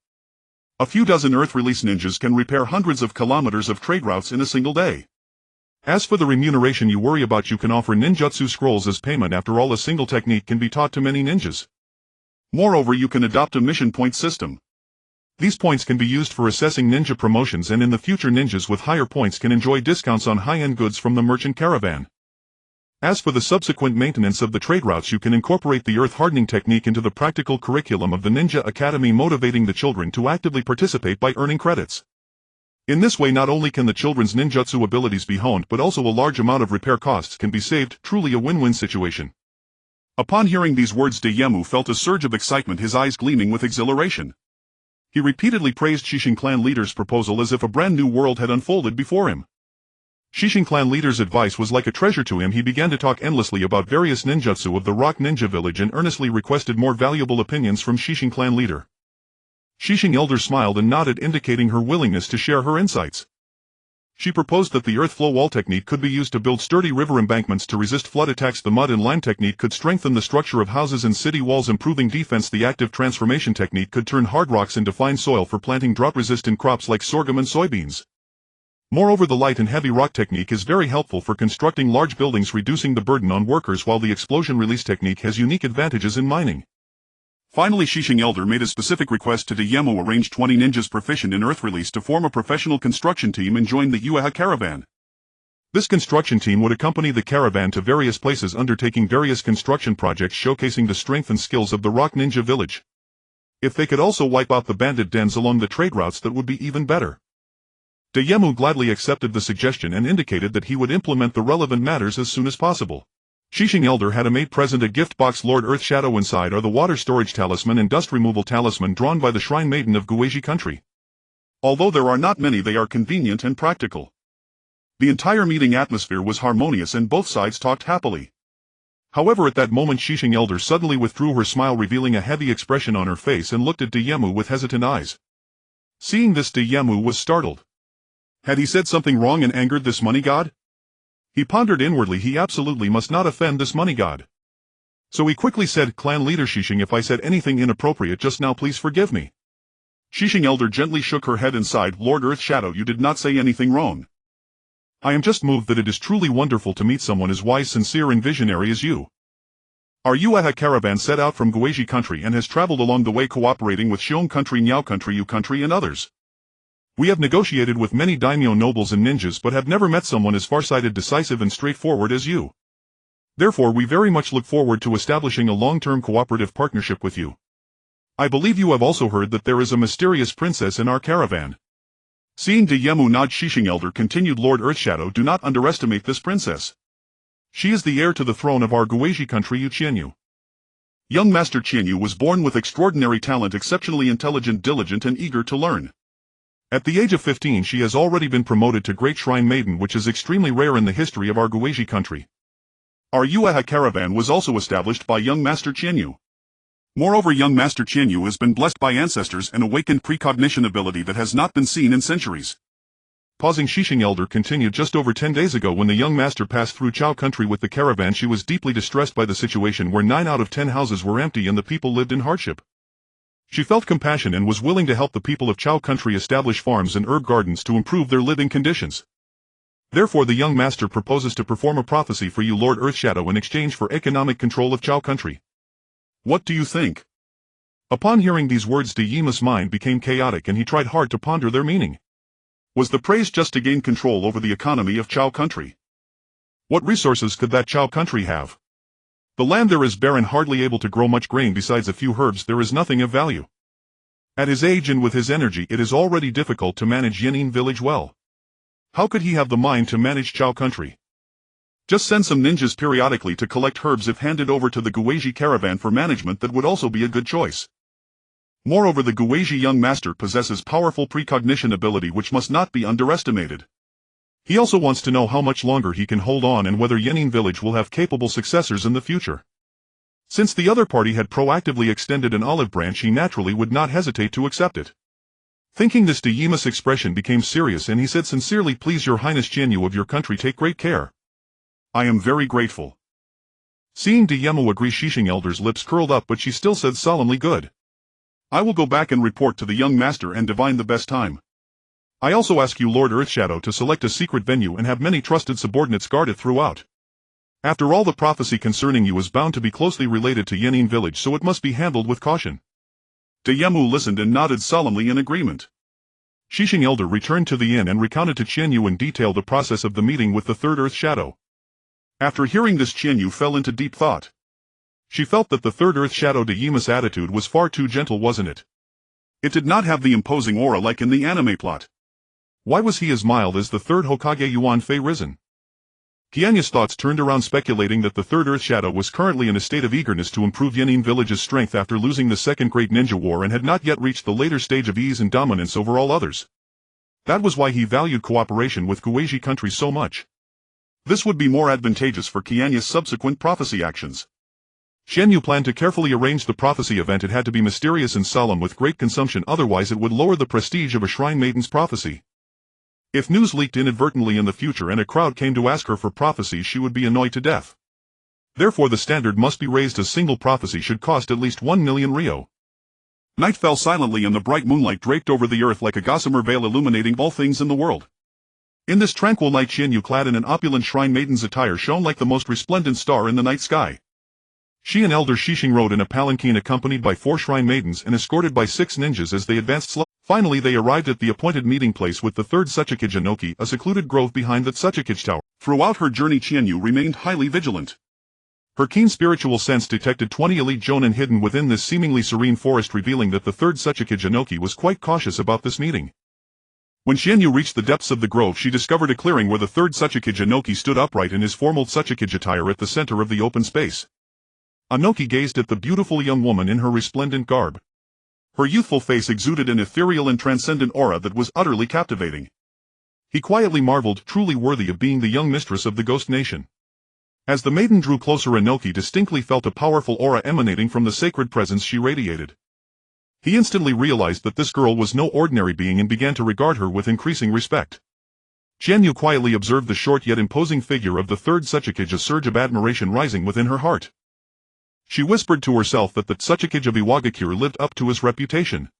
S2: A few dozen earth-release ninjas can repair hundreds of kilometers of trade routes in a single day.
S1: As for the remuneration you worry about, you can offer ninjutsu scrolls as payment. After all, a single technique can be taught to many ninjas.
S2: Moreover, you can adopt a mission point system.
S1: These points can be used for assessing ninja promotions, and in the future ninjas with higher points can enjoy discounts on high-end goods from the merchant caravan. As for the subsequent maintenance of the trade routes, you can incorporate the earth-hardening technique into the practical curriculum of the Ninja Academy, motivating the children to actively participate by earning credits. In this way, not only can the children's ninjutsu abilities be honed, but also a large amount of repair costs can be saved, truly a win-win situation.
S2: Upon hearing these words, Daimyo felt a surge of excitement, his eyes gleaming with exhilaration. He repeatedly praised Shishing clan leader's proposal as if a brand new world had unfolded before him.
S1: Shishing clan leader's advice was like a treasure to him. He began to talk endlessly about various ninjutsu of the Rock Ninja Village and earnestly requested more valuable opinions from Shishing clan leader. Shishing Elder smiled and nodded, indicating her willingness to share her insights. She proposed that the earth flow wall technique could be used to build sturdy river embankments to resist flood attacks. The mud and lime technique could strengthen the structure of houses and city walls, improving defense. The active transformation technique could turn hard rocks into fine soil for planting drought-resistant crops like sorghum and soybeans. Moreover, the light and heavy rock technique is very helpful for constructing large buildings, reducing the burden on workers, while the explosion release technique has unique advantages in mining.
S2: Finally, Shishing Elder made a specific request to Dayemu arrange 20 ninjas proficient in earth release to form a professional construction team and join the Yue caravan.
S1: This construction team would accompany the caravan to various places, undertaking various construction projects showcasing the strength and skills of the Rock Ninja village. If they could also wipe out the bandit dens along the trade routes, that would be even better. Dayemu gladly accepted the suggestion and indicated that he would implement the relevant matters as soon as possible. Shishing Elder had made present a gift box. Lord Earthshadow, inside are the water storage talisman and dust removal talisman drawn by the Shrine Maiden of Guizhi country.
S2: Although there are not many, they are convenient and practical. The entire meeting atmosphere was harmonious and both sides talked happily.
S1: However, at that moment Shishing Elder suddenly withdrew her smile, revealing a heavy expression on her face, and looked at Dayemu with hesitant eyes. Seeing this, Dayemu was startled. Had he said something wrong and angered this money god? He pondered inwardly. He absolutely must not offend this money god. So he quickly said, "Clan leader Shishing, if I said anything inappropriate just now, please forgive me."
S2: Shishing Elder gently shook her head and sighed. "Lord Earthshadow, you did not say anything wrong.
S1: I am just moved that it is truly wonderful to meet someone as wise, sincere and visionary as you. Our Yue caravan set out from Guizhi country and has traveled along the way, cooperating with Xiong country, Niao country, Yu country and others. We have negotiated with many daimyo nobles and ninjas, but have never met someone as farsighted, decisive and straightforward as you. Therefore we very much look forward to establishing a long-term cooperative partnership with you. I believe you have also heard that there is a mysterious princess in our caravan."
S2: Seeing Dayemu nod, Shishing Elder continued, "Lord Earthshadow, do not underestimate this princess.
S1: She is the heir to the throne of our Guizhi country, Yue Qianyu.
S2: Young Master Qianyu was born with extraordinary talent, exceptionally intelligent, diligent and eager to learn.
S1: At the age of 15 she has already been promoted to Great Shrine Maiden, which is extremely rare in the history of our Guizhi country.
S2: Our Yue caravan was also established by young Master Qianyu. Moreover, young Master Qianyu has been blessed by ancestors and awakened precognition ability that has not been seen in centuries."
S1: Pausing, Shishing Elder continued, "Just over 10 days ago, when the young master passed through Chao country with the caravan, she was deeply distressed by the situation where 9 out of 10 houses were empty and the people lived in hardship. She felt compassion and was willing to help the people of Chao country establish farms and herb gardens to improve their living conditions. Therefore the young master proposes to perform a prophecy for you, Lord Earthshadow, in exchange for economic control of Chao country. What do you think?" Upon hearing these words, Dayemu's mind became chaotic and he tried hard to ponder their meaning.
S2: Was the praise just to gain control over the economy of Chao country?
S1: What resources could that Chao country have? The land there is barren, hardly able to grow much grain. Besides a few herbs, there is nothing of value. At his age and with his energy, it is already difficult to manage Yan'an village well. How could he have the mind to manage Chao country?
S2: Just send some ninjas periodically to collect herbs. If handed over to the Guizhi caravan for management, that would also be a good choice. Moreover, the Guizhi young master possesses powerful precognition ability which must not be underestimated.
S1: He also wants to know how much longer he can hold on and whether Yan'an village will have capable successors in the future. Since the other party had proactively extended an olive branch, he naturally would not hesitate to accept it. Thinking this, Dayemu's expression became serious and he said sincerely, "Please, Your Highness Qianyu of your country, take great care."
S2: "I am very grateful."
S1: Seeing Dayemu agree, Shishing Elder's lips curled up, but she still said solemnly, "Good.
S2: I will go back and report to the young master and divine the best time.
S1: I also ask you, Lord Earthshadow, to select a secret venue and have many trusted subordinates guard it throughout. After all, the prophecy concerning you is bound to be closely related to Yan'an village, so it must be handled with caution."
S2: Dayemu listened and nodded solemnly in agreement.
S1: Shishing Elder returned to the inn and recounted to Qianyu in detail the process of the meeting with the third Earthshadow.
S2: After hearing this, Qianyu fell into deep thought.
S1: She felt that the third Earthshadow Dayemu's attitude was far too gentle, wasn't it?
S2: It did not have the imposing aura like in the anime plot.
S1: Why was he as mild as the third Hokage Yuan Fei Risen? Qianyu's thoughts turned around, speculating that the third Earthshadow was currently in a state of eagerness to improve Yan'an village's strength after losing the Second Great Ninja War and had not yet reached the later stage of ease and dominance over all others. That was why he valued cooperation with Guizhi country so much.
S2: This would be more advantageous for Qianyu's subsequent prophecy actions.
S1: Qianyu planned to carefully arrange the prophecy event. It had to be mysterious and solemn with great consumption, otherwise it would lower the prestige of a Shrine Maiden's prophecy. If news leaked inadvertently in the future and a crowd came to ask her for prophecies, she would be annoyed to death. Therefore the standard must be raised. A single prophecy should cost at least 1 million ryo.
S2: Night fell silently and the bright moonlight draped over the earth like a gossamer veil illuminating all things in the world. In this tranquil night, Qianyu, clad in an opulent shrine maiden's attire, shone like the most resplendent star in the night sky. She and Elder Shishing rode in a palanquin accompanied by 4 shrine maidens and escorted by 6 ninjas as they advanced slowly. Finally they arrived at the appointed meeting place with the third Tsuchikage Inoki, a secluded grove behind the Tsuchikage Tower. Throughout her journey, Qianyu remained highly vigilant. Her keen spiritual sense detected 20 elite jonin hidden within this seemingly serene forest, revealing that the third Tsuchikage Inoki was quite cautious about this meeting. When Qianyu reached the depths of the grove, she discovered a clearing where the third Tsuchikage Inoki stood upright in his formal Tsuchikage attire at the center of the open space. Inoki gazed at the beautiful young woman in her resplendent garb. Her youthful face exuded an ethereal and transcendent aura that was utterly captivating. He quietly marveled, truly worthy of being the young mistress of the Ghost Nation. As the maiden drew closer, Inoki distinctly felt a powerful aura emanating from the sacred presence she radiated. He instantly realized that this girl was no ordinary being and began to regard her with increasing respect. Qianyu quietly observed the short yet imposing figure of the third Tsuchikage, a surge of admiration rising within her heart. She whispered to herself that the Tsuchikage of Iwagakure lived up to his reputation.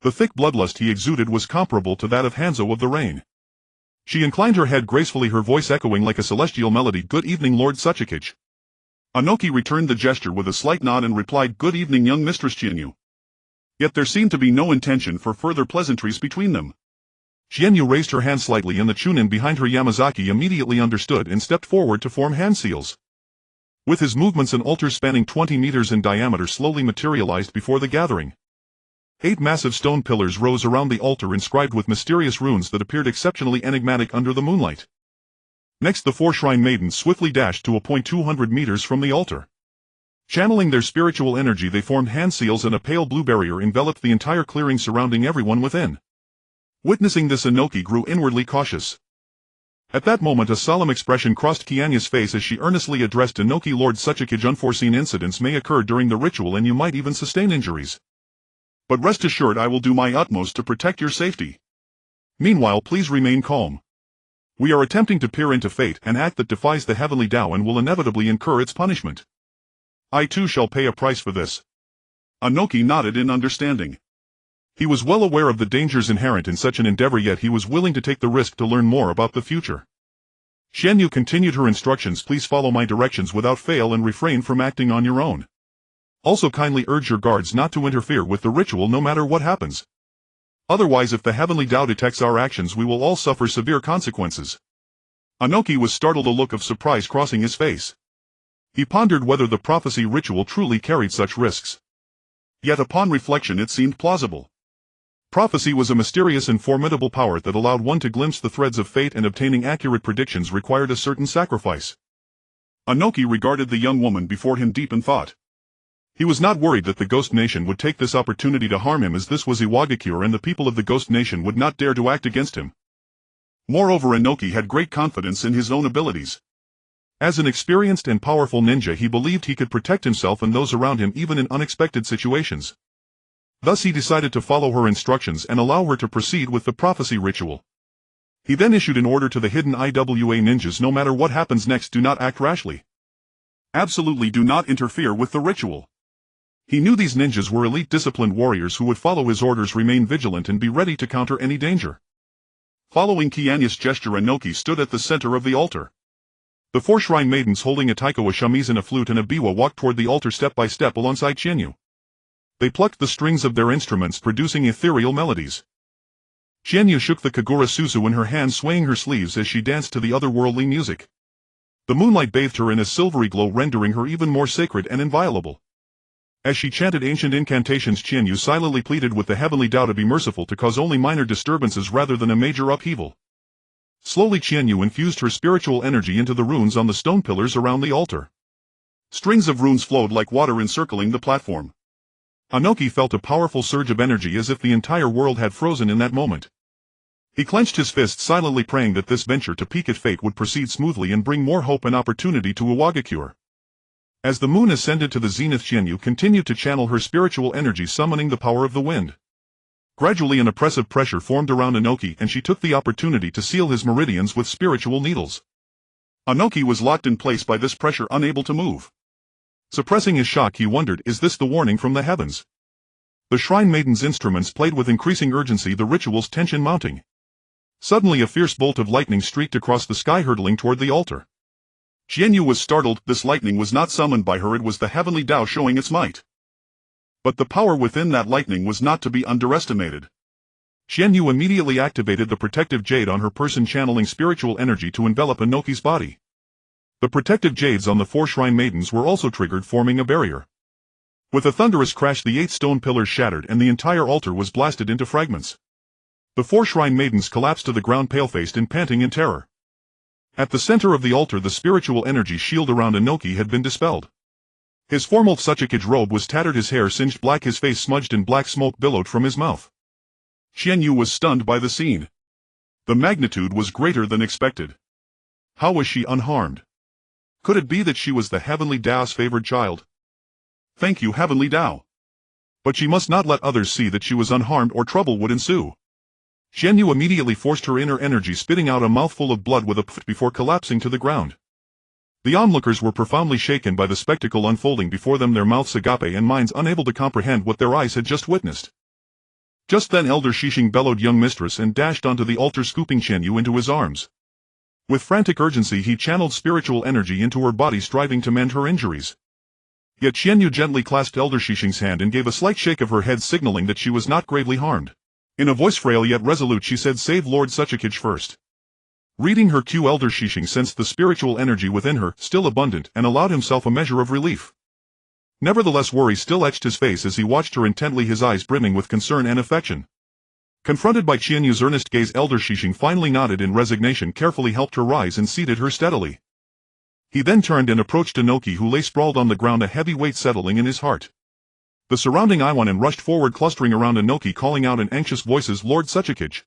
S2: The thick bloodlust he exuded was comparable to that of Hanzō of the Rain. She inclined her head gracefully, her voice echoing like a celestial melody. "Good evening, Lord Tsuchikage." Inoki returned the gesture with a slight nod and replied, "Good evening, young Mistress Qianyu." Yet there seemed to be no intention for further pleasantries between them. Qianyu raised her hand slightly and the chunin behind her Yamazaki immediately understood and stepped forward to form hand seals. With his movements, an altar spanning 20 meters in diameter slowly materialized before the gathering. 8 massive stone pillars rose around the altar, inscribed with mysterious runes that appeared exceptionally enigmatic under the moonlight. Next, the 4 shrine maidens swiftly dashed to a point 200 meters from the altar. Channeling their spiritual energy, they formed hand seals and a pale blue barrier enveloped the entire clearing, surrounding everyone within. Witnessing this, Inoki grew inwardly cautious. At that moment a solemn expression crossed Qianyu's face as she earnestly addressed Inoki. "Lord Tsuchikage, unforeseen incidents may occur during the ritual and you might even sustain injuries. But rest assured, I will do my utmost to protect your safety. Meanwhile, please remain calm. We are attempting to peer into fate, an act that defies the heavenly Tao and will inevitably incur its punishment. I too shall pay a price for this." Inoki nodded in understanding. He was well aware of the dangers inherent in such an endeavor, yet he was willing to take the risk to learn more about the future. Qianyu continued her instructions. "Please follow my directions without fail and refrain from acting on your own. Also kindly urge your guards not to interfere with the ritual no matter what happens. Otherwise, if the heavenly Tao detects our actions, we will all suffer severe consequences." Inoki was startled, a look of surprise crossing his face. He pondered whether the prophecy ritual truly carried such risks. Yet upon reflection it seemed plausible. Prophecy was a mysterious and formidable power that allowed one to glimpse the threads of fate, and obtaining accurate predictions required a certain sacrifice. Inoki regarded the young woman before him deep in thought. He was not worried that the Ghost Nation would take this opportunity to harm him, as this was Iwagakure and the people of the Ghost Nation would not dare to act against him. Moreover, Inoki had great confidence in his own abilities. As an experienced and powerful ninja, he believed he could protect himself and those around him even in unexpected situations. Thus he decided to follow her instructions and allow her to proceed with the prophecy ritual. He then issued an order to the hidden IWA ninjas: "No matter what happens next, do not act rashly. Absolutely do not interfere with the ritual." He knew these ninjas were elite disciplined warriors who would follow his orders, remain vigilant and be ready to counter any danger. Following Qianyu's gesture, Inoki stood at the center of the altar. The 4 shrine maidens holding a taiko, a shamisen, a flute and a biwa walked toward the altar step by step alongside Qianyu. They plucked the strings of their instruments, producing ethereal melodies. Qianyu shook the kagura suzu in her hand, swaying her sleeves as she danced to the otherworldly music. The moonlight bathed her in a silvery glow, rendering her even more sacred and inviolable. As she chanted ancient incantations, Qianyu silently pleaded with the heavenly Tao to be merciful, to cause only minor disturbances rather than a major upheaval. Slowly Qianyu infused her spiritual energy into the runes on the stone pillars around the altar. Strings of runes flowed like water encircling the platform. Inoki felt a powerful surge of energy, as if the entire world had frozen in that moment. He clenched his fist, silently praying that this venture to peek at fate would proceed smoothly and bring more hope and opportunity to Iwagakure. As the moon ascended to the zenith, Qianyu continued to channel her spiritual energy, summoning the power of the wind.
S1: Gradually an oppressive pressure formed around Inoki and she took the opportunity to seal his meridians with spiritual needles. Inoki was locked in place by this pressure, unable to move. Suppressing his shock, he wondered, is this the warning from the heavens? The Shrine Maiden's instruments played with increasing urgency, the ritual's tension mounting. Suddenly a fierce bolt of lightning streaked across the sky, hurtling toward the altar. Qianyu was startled. This lightning was not summoned by her, it was the heavenly Tao showing its might. But the power within that lightning was not to be underestimated. Qianyu immediately activated the protective jade on her person, channeling spiritual energy to envelop Inoki's body. The protective jades on the 4 Shrine Maidens were also triggered, forming a barrier. With a thunderous crash, the 8 stone pillars shattered and the entire altar was blasted into fragments. The 4 Shrine Maidens collapsed to the ground, pale-faced and panting in terror. At the center of the altar, the spiritual energy shield around Inoki had been dispelled. His formal Tsuchikage robe was tattered, his hair singed black, his face smudged, and black smoke billowed from his mouth. Qianyu was stunned by the scene. The magnitude was greater than expected. How was she unharmed? Could it be that she was the Heavenly Tao's favored child? Thank you, Heavenly Tao. But she must not let others see that she was unharmed or trouble would ensue. Qianyu immediately forced her inner energy, spitting out a mouthful of blood with a pft before collapsing to the ground. The onlookers were profoundly shaken by the spectacle unfolding before them, their mouths agape and minds unable to comprehend what their eyes had just witnessed. Just then Elder Shishing bellowed, "Young mistress," and dashed onto the altar, scooping Qianyu into his arms. With frantic urgency he channeled spiritual energy into her body, striving to mend her injuries. Yet Qianyu gently clasped Elder Shishing's hand and gave a slight shake of her head, signaling that she was not gravely harmed. In a voice frail yet resolute she said, "Save Lord Tsuchikage first." Reading her cue, Elder Shishing sensed the spiritual energy within her, still abundant, and allowed himself a measure of relief. Nevertheless, worry still etched his face as he watched her intently, his eyes brimming with concern and affection. Confronted by Qianyu's earnest gaze, Elder Shishing finally nodded in resignation, carefully helped her rise and seated her steadily. He then turned and approached Inoki, who lay sprawled on the ground, a heavy weight settling in his heart. The surrounding Iwanin rushed forward, clustering around Inoki, calling out in anxious voices, "Lord Tsuchikage."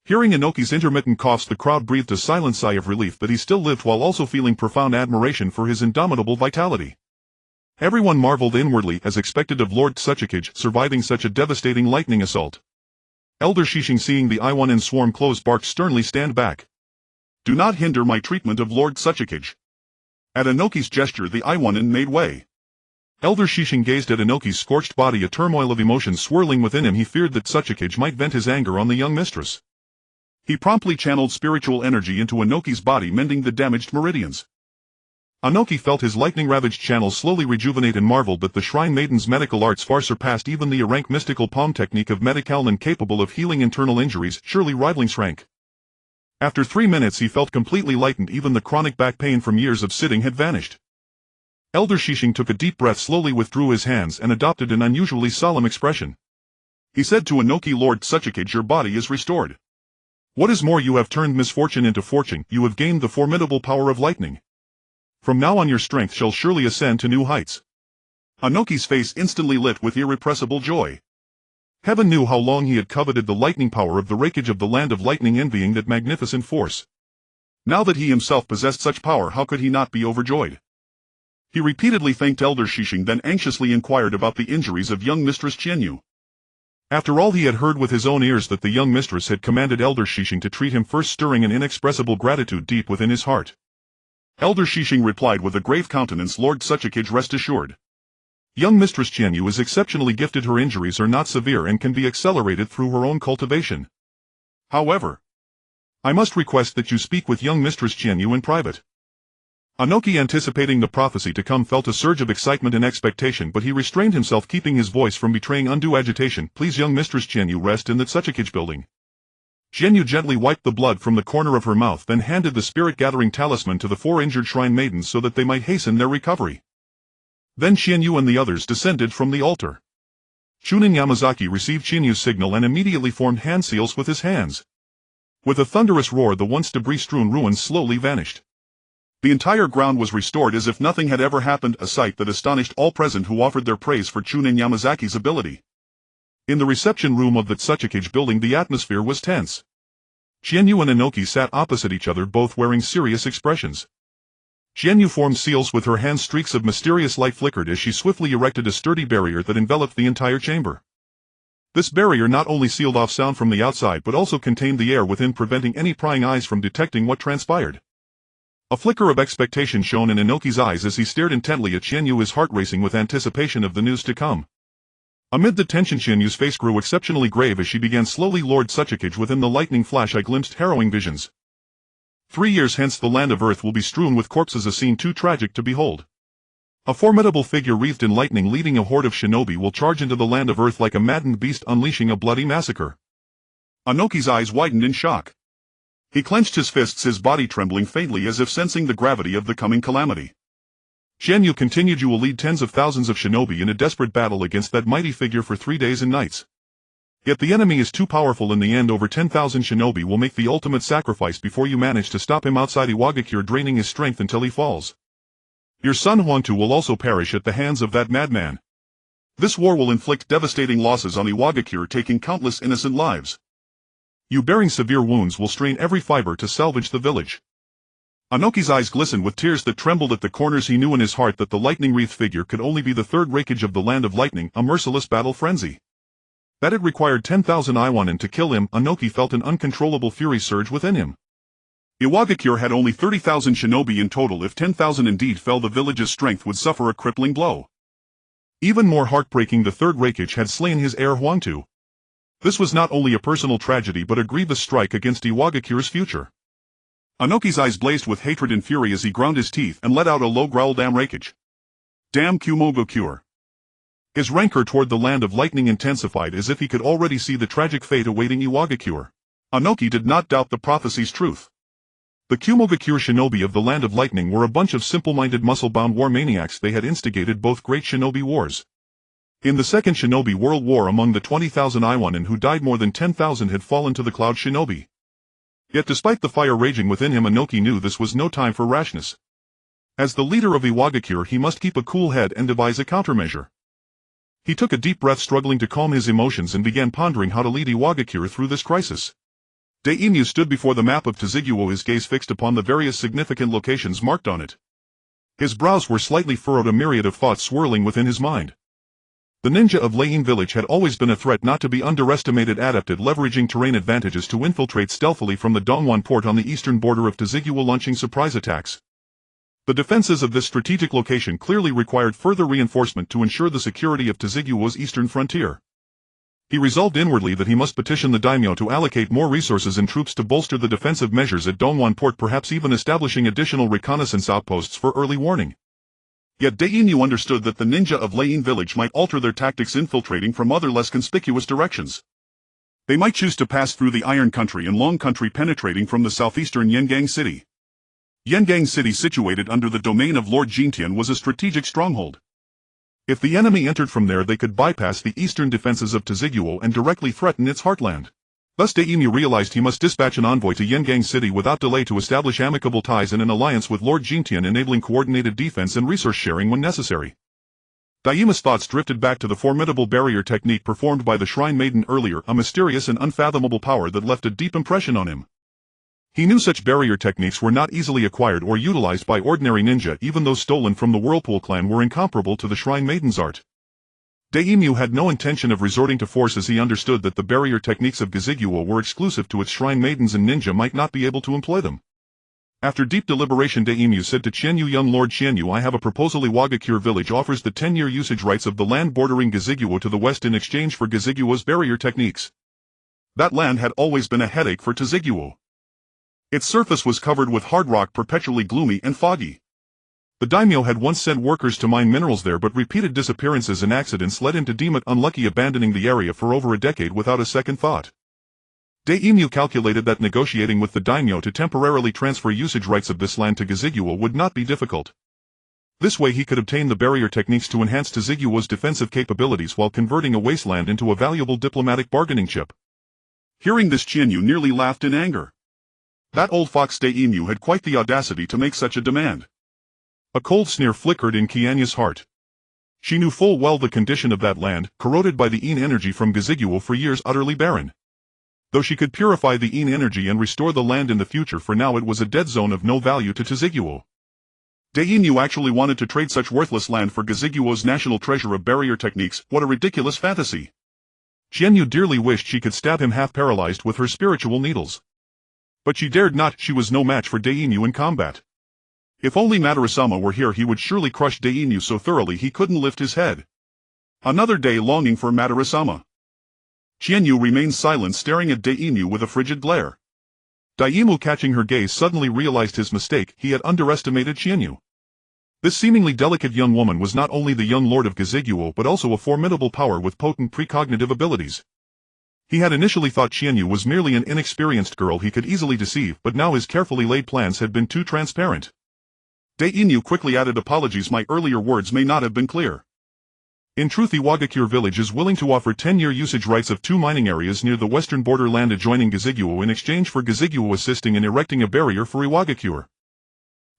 S1: Hearing Inoki's intermittent coughs, the crowd breathed a silent sigh of relief that he still lived, while also feeling profound admiration for his indomitable vitality. Everyone marveled inwardly, as expected of Lord Tsuchikage, surviving such a devastating lightning assault. Elder Shishing, seeing the Iwanin swarm close, barked sternly, "Stand back. Do not hinder my treatment of Lord Tsuchikage." At Inoki's gesture the Iwanin made way. Elder Shishing gazed at Inoki's scorched body, a turmoil of emotions swirling within him. He feared that Tsuchikage might vent his anger on the young mistress. He promptly channeled spiritual energy into Inoki's body, mending the damaged meridians. Inoki felt his lightning-ravaged channels slowly rejuvenate and marveled that the Shrine Maiden's medical arts far surpassed even the rank mystical palm technique of Medikalnan, capable of healing internal injuries, surely rivaling Shrank. After 3 minutes he felt completely lightened, even the chronic back pain from years of sitting had vanished. Elder Shishing took a deep breath, slowly withdrew his hands and adopted an unusually solemn expression. He said to Inoki, "Lord Tsuchikage, your body is restored. What is more, you have turned misfortune into fortune, you have gained the formidable power of lightning. From now on your strength shall surely ascend to new heights." Inoki's face instantly lit with irrepressible joy. Heaven knew how long he had coveted the lightning power of the rakage of the land of lightning, envying that magnificent force. Now that he himself possessed such power, how could he not be overjoyed? He repeatedly thanked Elder Shishing, then anxiously inquired about the injuries of young Mistress Qianyu. After all, he had heard with his own ears that the young mistress had commanded Elder Shishing to treat him first, stirring an inexpressible gratitude deep within his heart. Elder Shishing replied with a grave countenance, "Lord Tsuchikage, rest assured. Young Mistress Qianyu is exceptionally gifted. Her injuries are not severe and can be accelerated through her own cultivation. However, I must request that you speak with young Mistress Qianyu in private." Inoki, anticipating the prophecy to come, felt a surge of excitement and expectation, but he restrained himself, keeping his voice from betraying undue agitation. "Please, young Mistress Qianyu, rest in the Tsuchikage building." Qianyu gently wiped the blood from the corner of her mouth, then handed the spirit-gathering talisman to the 4 injured Shrine Maidens so that they might hasten their recovery. Then Qianyu and the others descended from the altar. Chunin Yamazaki received Qianyu's signal and immediately formed hand seals with his hands. With a thunderous roar, the once debris-strewn ruins slowly vanished. The entire ground was restored as if nothing had ever happened, a sight that astonished all present, who offered their praise for Chunin Yamazaki's ability. In the reception room of the Tsuchikage building the atmosphere was tense. Qianyu and Inoki sat opposite each other, both wearing serious expressions. Qianyu formed seals with her hands. Streaks of mysterious light flickered as she swiftly erected a sturdy barrier that enveloped the entire chamber. This barrier not only sealed off sound from the outside but also contained the air within, preventing any prying eyes from detecting what transpired. A flicker of expectation shone in Inoki's eyes as he stared intently at Qianyu, his heart racing with anticipation of the news to come. Amid the tension, Qianyu's face grew exceptionally grave as she began slowly. Lord Tsuchikage, within the lightning flash I glimpsed harrowing visions. 3 years hence the land of Earth will be strewn with corpses, a scene too tragic to behold. A formidable figure wreathed in lightning leading a horde of shinobi will charge into the land of Earth like a maddened beast, unleashing a bloody massacre.
S2: Inoki's eyes widened in shock. He clenched his fists, his body trembling faintly as if sensing the gravity of the coming calamity.
S1: Qianyu continued, you will lead tens of thousands of shinobi in a desperate battle against that mighty figure for 3 days and nights. Yet the enemy is too powerful. In the end, over 10,000 shinobi will make the ultimate sacrifice before you manage to stop him outside Iwagakure, draining his strength until he falls. Your son Huangtu will also perish at the hands of that madman.
S2: This war will inflict devastating losses on Iwagakure, taking countless innocent lives.
S1: You, bearing severe wounds, will strain every fiber to salvage the village.
S2: Inoki's eyes glistened with tears that trembled at the corners. He knew in his heart that the lightning-wreathed figure could only be the third rakage of the land of lightning, a merciless battle frenzy. That it required 10,000 Iwanin to kill him. Inoki felt an uncontrollable fury surge within him. Iwagakure had only 30,000 shinobi in total. If 10,000 indeed fell, the village's strength would suffer a crippling blow. Even more heartbreaking, the third rakage had slain his heir Huangtu. This was not only a personal tragedy but a grievous strike against Iwagakure's future. Inoki's eyes blazed with hatred and fury as he ground his teeth and let out a low growl. Damn rakage! Damn Kumogakure! His rancor toward the land of lightning intensified as if he could already see the tragic fate awaiting Iwagakure. Inoki did not doubt the prophecy's truth. The Kumogakure shinobi of the land of lightning were a bunch of simple-minded, muscle-bound war maniacs. They had instigated both great shinobi wars. In the Second Shinobi World War, among the 20,000 Iwanin who died, more than 10,000 had fallen to the Cloud Shinobi. Yet despite the fire raging within him, Inoki knew this was no time for rashness. As the leader of Iwagakure, he must keep a cool head and devise a countermeasure. He took a deep breath, struggling to calm his emotions, and began pondering how to lead Iwagakure through this crisis. Daimyo stood before the map of Tsuguo, his gaze fixed upon the various significant locations marked on it. His brows were slightly furrowed, a myriad of thoughts swirling within his mind. The ninja of Lane village had always been a threat not to be underestimated, adept at leveraging terrain advantages to infiltrate stealthily from the Dongwon port on the eastern border of Tsuguo, launching surprise attacks. The defenses of this strategic location clearly required further reinforcement to ensure the security of Tsuguo's eastern frontier. He resolved inwardly that he must petition the daimyo to allocate more resources and troops to bolster the defensive measures at Dongwon port, perhaps even establishing additional reconnaissance outposts for early warning. Yet Daimyo understood that the ninja of Lane village might alter their tactics, infiltrating from other less conspicuous directions. They might choose to pass through the Iron Country and Long Country, penetrating from the southeastern Yengang City. Yengang City, situated under the domain of Lord Jintian, was a strategic stronghold. If the enemy entered from there, they could bypass the eastern defenses of Tsuguo and directly threaten its heartland. Thus Daimyo realized he must dispatch an envoy to Yengang City without delay to establish amicable ties and an alliance with Lord Jintian, enabling coordinated defense and resource sharing when necessary. Daima's thoughts drifted back to the formidable barrier technique performed by the Shrine Maiden earlier, a mysterious and unfathomable power that left a deep impression on him. He knew such barrier techniques were not easily acquired or utilized by ordinary ninja. Even those stolen from the Whirlpool clan were incomparable to the Shrine Maiden's art. Daimyo had no intention of resorting to force, as he understood that the barrier techniques of Tsuguo were exclusive to its Shrine Maidens and ninja might not be able to employ them. After deep deliberation, Daimyo said to Qianyu, young Lord Qianyu, I have a proposal. Iwagakure village offers the 10-year usage rights of the land bordering Tsuguo to the west in exchange for Tsuguo's barrier techniques. That land had always been a headache for Tsuguo. Its surface was covered with hard rock, perpetually gloomy and foggy. The daimyo had once sent workers to mine minerals there, but repeated disappearances and accidents led him to deem it unlucky, abandoning the area for over a decade without a second thought. Daimyo calculated that negotiating with the daimyo to temporarily transfer usage rights of this land to Tsuguo would not be difficult. This way he could obtain the barrier techniques to enhance Tsuguo's defensive capabilities while converting a wasteland into a valuable diplomatic bargaining chip. Hearing this, Qianyu nearly laughed in anger. That old fox Daimyo had quite the audacity to make such a demand. A cold sneer flickered in Qianyu's heart. She knew full well the condition of that land, corroded by the Yin energy from Tsuguo, for years utterly barren. Though she could purify the Yin energy and restore the land in the future, for now it was a dead zone of no value to Tsuguo. Daimyo actually wanted to trade such worthless land for Tsuguo's national treasure of barrier techniques. What a ridiculous fantasy!
S1: Qianyu dearly wished she could stab him half-paralyzed with her spiritual needles. But she dared not, she was no match for Dainyu in combat. If only Madarasama were here he would surely crush Dainyu so thoroughly he couldn't lift his head. Another day longing for Madarasama. Qianyu remained silent staring at Dainyu with a frigid glare. Daimyo catching her gaze suddenly realized his mistake, he had underestimated Qianyu. This seemingly delicate young woman was not only the young lord of Gaziguo but also a formidable power with potent precognitive abilities. He had initially thought Qianyu was merely an inexperienced girl he could easily deceive, but now his carefully laid plans had been too transparent. Dainyu quickly added, apologies, my earlier words may not have been clear. In truth, Iwagakure village is willing to offer 10-year usage rights of 2 mining areas near the western border land adjoining Gaziguo in exchange for Gaziguo assisting in erecting a barrier for Iwagakure.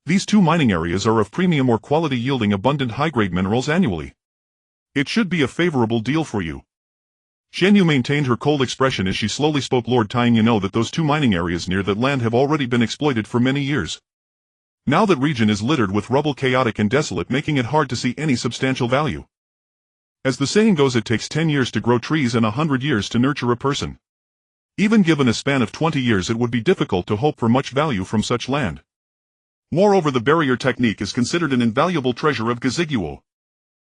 S1: These 2 mining areas are of premium or quality yielding abundant high-grade minerals annually. It should be a favorable deal for you. Qianyu maintained her cold expression as she slowly spoke. Lord Tying, you know that those 2 mining areas near that land have already been exploited for many years. Now that region is littered with rubble, chaotic and desolate, making it hard to see any substantial value. As the saying goes, it takes 10 years to grow trees and 100 years to nurture a person. Even given a span of 20 years it would be difficult to hope for much value from such land. Moreover, the barrier technique is considered an invaluable treasure of Gaziguo.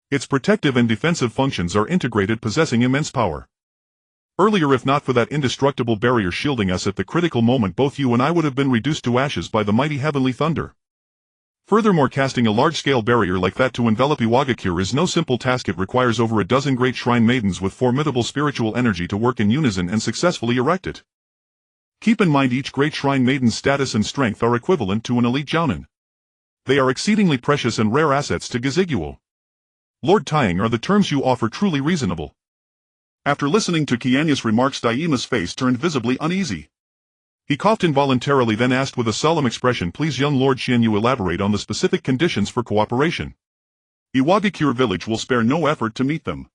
S1: Its protective and defensive functions are integrated, possessing immense power. Earlier, if not for that indestructible barrier shielding us at the critical moment, both you and I would have been reduced to ashes by the mighty heavenly thunder. Furthermore, casting a large-scale barrier like that to envelop Iwagakure is no simple task. It requires over a dozen great shrine maidens with formidable spiritual energy to work in unison and successfully erect it. Keep in mind, each great shrine maiden's status and strength are equivalent to an elite jounin. They are exceedingly precious and rare assets to Gaziguo. Lord Tying, are the terms you offer truly reasonable? After listening to Qianyu's remarks, Daima's face turned visibly uneasy. He coughed involuntarily, then asked with a solemn expression, please young Lord Qianyu, elaborate on the specific conditions for cooperation. Iwagakure village will spare no effort to meet them.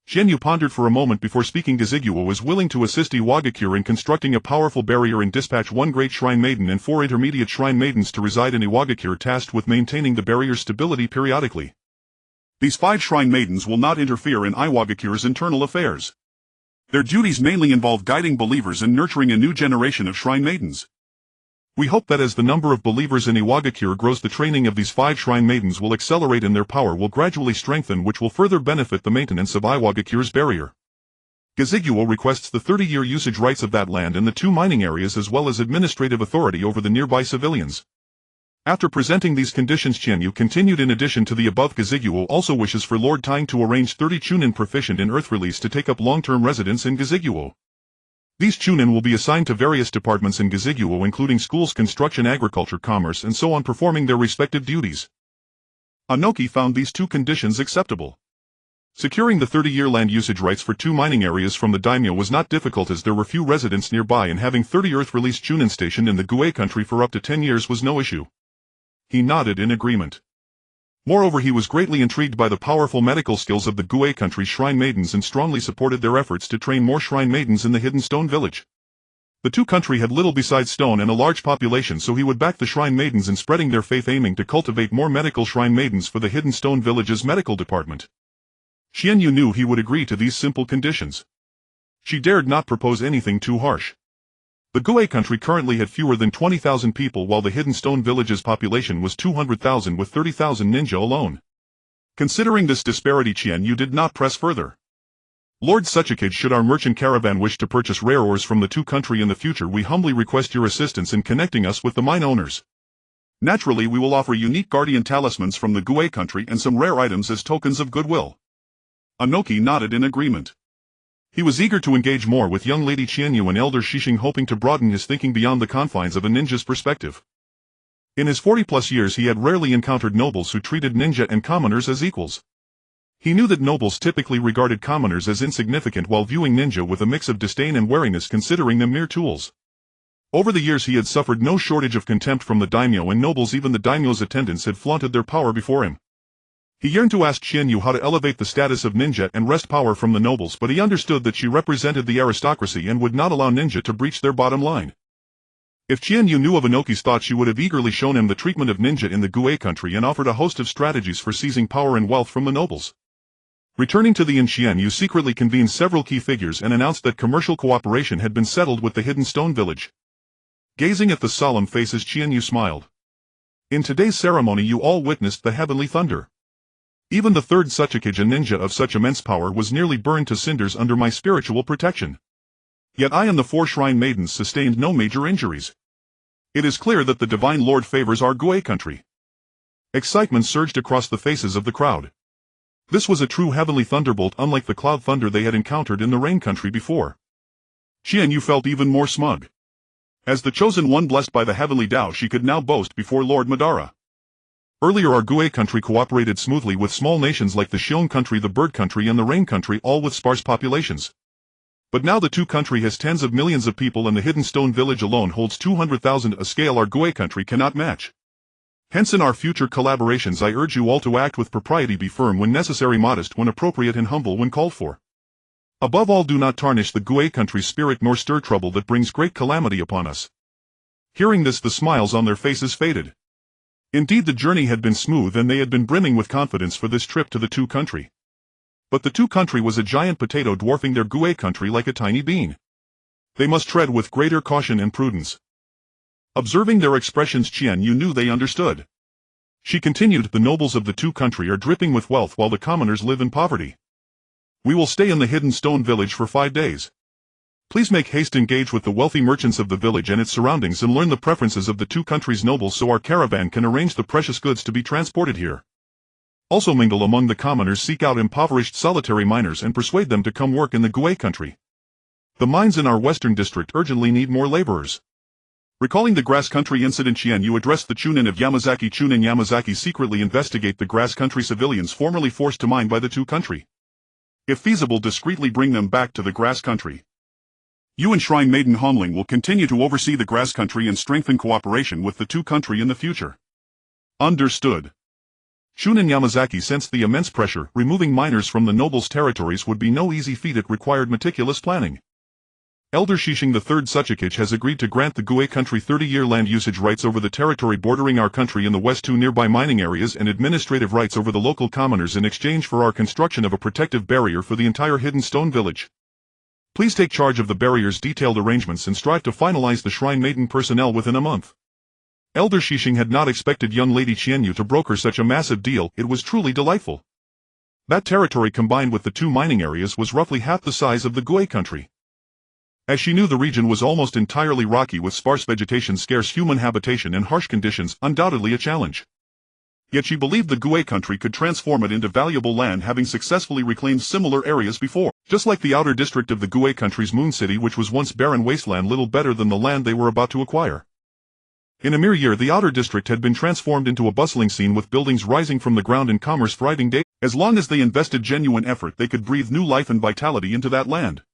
S1: Qianyu pondered for a moment before speaking. Gaziguo is willing to assist Iwagakure in constructing a powerful barrier and dispatch 1 great shrine maiden and 4 intermediate shrine maidens to reside in Iwagakure, tasked with maintaining the barrier's stability periodically. These 5 shrine maidens will not interfere in Iwagakure's internal affairs. Their duties mainly involve guiding believers and nurturing a new generation of shrine maidens. We hope that as the number of believers in Iwagakure grows, the training of these 5 shrine maidens will accelerate and their power will gradually strengthen, which will further benefit the maintenance of Iwagakure's barrier. Gaziguo requests the 30-year usage rights of that land and the 2 mining areas, as well as administrative authority over the nearby civilians. After presenting these conditions, Qianyu continued, in addition to the above, Gaziguo also wishes for Lord Tying to arrange 30 chunin proficient in earth release to take up long-term residence in Gaziguo. These chunin will be assigned to various departments in Gaziguo, including schools, construction, agriculture, commerce, and so on, performing their respective duties. Anoki found these 2 conditions acceptable. Securing the 30-year land usage rights for 2 mining areas from the daimyo was not difficult, as there were few residents nearby, and having 30 earth release chunin stationed in the Gue country for up to 10 years was no issue. He nodded in agreement. Moreover, he was greatly intrigued by the powerful medical skills of the Gue country's shrine maidens and strongly supported their efforts to train more shrine maidens in the hidden stone village. The 2 country had little besides stone and a large population, so he would back the shrine maidens in spreading their faith, aiming to cultivate more medical shrine maidens for the hidden stone village's medical department. Qianyu knew he would agree to these simple conditions. She dared not propose anything too harsh. The Gue country currently had fewer than 20,000 people, while the hidden stone village's population was 200,000 with 30,000 ninja alone. Considering this disparity, Qianyu did not press further. Lord Suchikage, should our merchant caravan wish to purchase rare ores from the 2 country in the future, we humbly request your assistance in connecting us with the mine owners. Naturally, we will offer unique guardian talismans from the Gue country and some rare items as tokens of goodwill. Anoki nodded in agreement. He was eager to engage more with young Lady Qianyu and Elder Shishing, hoping to broaden his thinking beyond the confines of a ninja's perspective. In his 40-plus years he had rarely encountered nobles who treated ninja and commoners as equals. He knew that nobles typically regarded commoners as insignificant, while viewing ninja with a mix of disdain and wariness, considering them mere tools. Over the years he had suffered no shortage of contempt from the daimyo and nobles. Even the daimyo's attendants had flaunted their power before him. He yearned to ask Qianyu how to elevate the status of ninja and wrest power from the nobles, but he understood that she represented the aristocracy and would not allow ninja to breach their bottom line. If Qianyu knew of Anoki's thoughts, she would have eagerly shown him the treatment of ninja in the Gue country and offered a host of strategies for seizing power and wealth from the nobles. Returning to the Yue Qianyu secretly convened several key figures and announced that commercial cooperation had been settled with the Hidden Stone Village. Gazing at the solemn faces, Qianyu smiled. In today's ceremony you all witnessed the heavenly thunder. Even the third Suchikage, a ninja of such immense power, was nearly burned to cinders under my spiritual protection. Yet I and the 4 shrine maidens sustained no major injuries. It is clear that the Divine Lord favors our Gue country. Excitement surged across the faces of the crowd. This was a true heavenly thunderbolt, unlike the cloud thunder they had encountered in the rain country before. Qianyu felt even more smug. As the chosen one blessed by the heavenly Tao, she could now boast before Lord Madara. Earlier our Gue country cooperated smoothly with small nations like the Shion country, the bird country and the rain country, all with sparse populations. But now the two country has tens of millions of people and the Hidden Stone Village alone holds 200,000, a scale our Gue country cannot match. Hence in our future collaborations I urge you all to act with propriety, be firm when necessary, modest when appropriate and humble when called for. Above all, do not tarnish the Gue country's spirit nor stir trouble that brings great calamity upon us. Hearing this, the smiles on their faces faded. Indeed, the journey had been smooth and they had been brimming with confidence for this trip to the two country. But the two country was a giant potato dwarfing their Gue country like a tiny bean. They must tread with greater caution and prudence. Observing their expressions, Qianyu knew they understood. She continued, the nobles of the two country are dripping with wealth while the commoners live in poverty. We will stay in the Hidden Stone Village for 5 days. Please make haste, engage with the wealthy merchants of the village and its surroundings and learn the preferences of the two countries' nobles so our caravan can arrange the precious goods to be transported here. Also mingle among the commoners, seek out impoverished solitary miners and persuade them to come work in the Gue country. The mines in our western district urgently need more laborers. Recalling the grass country incident, Qianyu addressed the Chunin of Yamazaki. Chunin Yamazaki secretly investigate the grass country civilians formerly forced to mine by the two country. If feasible, discreetly bring them back to the grass country. You and Shrine Maiden Homling will continue to oversee the grass country and strengthen cooperation with the two country in the future. Understood. Chunin Yamazaki sensed the immense pressure. Removing miners from the nobles' territories would be no easy feat. It required meticulous planning. Elder Shishing the Third Suchikage has agreed to grant the Gue country 30-year land usage rights over the territory bordering our country in the west, 2 nearby mining areas, and administrative rights over the local commoners in exchange for our construction of a protective barrier for the entire Hidden Stone Village. Please take charge of the barrier's detailed arrangements and strive to finalize the Shrine Maiden personnel within a month. Elder Shishing had not expected young Lady Qianyu to broker such a massive deal. It was truly delightful. That territory combined with the 2 mining areas was roughly half the size of the Gue country. As she knew, the region was almost entirely rocky with sparse vegetation, scarce human habitation and harsh conditions, undoubtedly a challenge. Yet she believed the Gue country could transform it into valuable land, having successfully reclaimed similar areas before. Just like the outer district of the Gue country's Moon City, which was once barren wasteland, little better than the land they were about to acquire. In a mere year, the outer district had been transformed into a bustling scene with buildings rising from the ground and commerce thriving day. As long as they invested genuine effort, they could breathe new life and vitality into that land.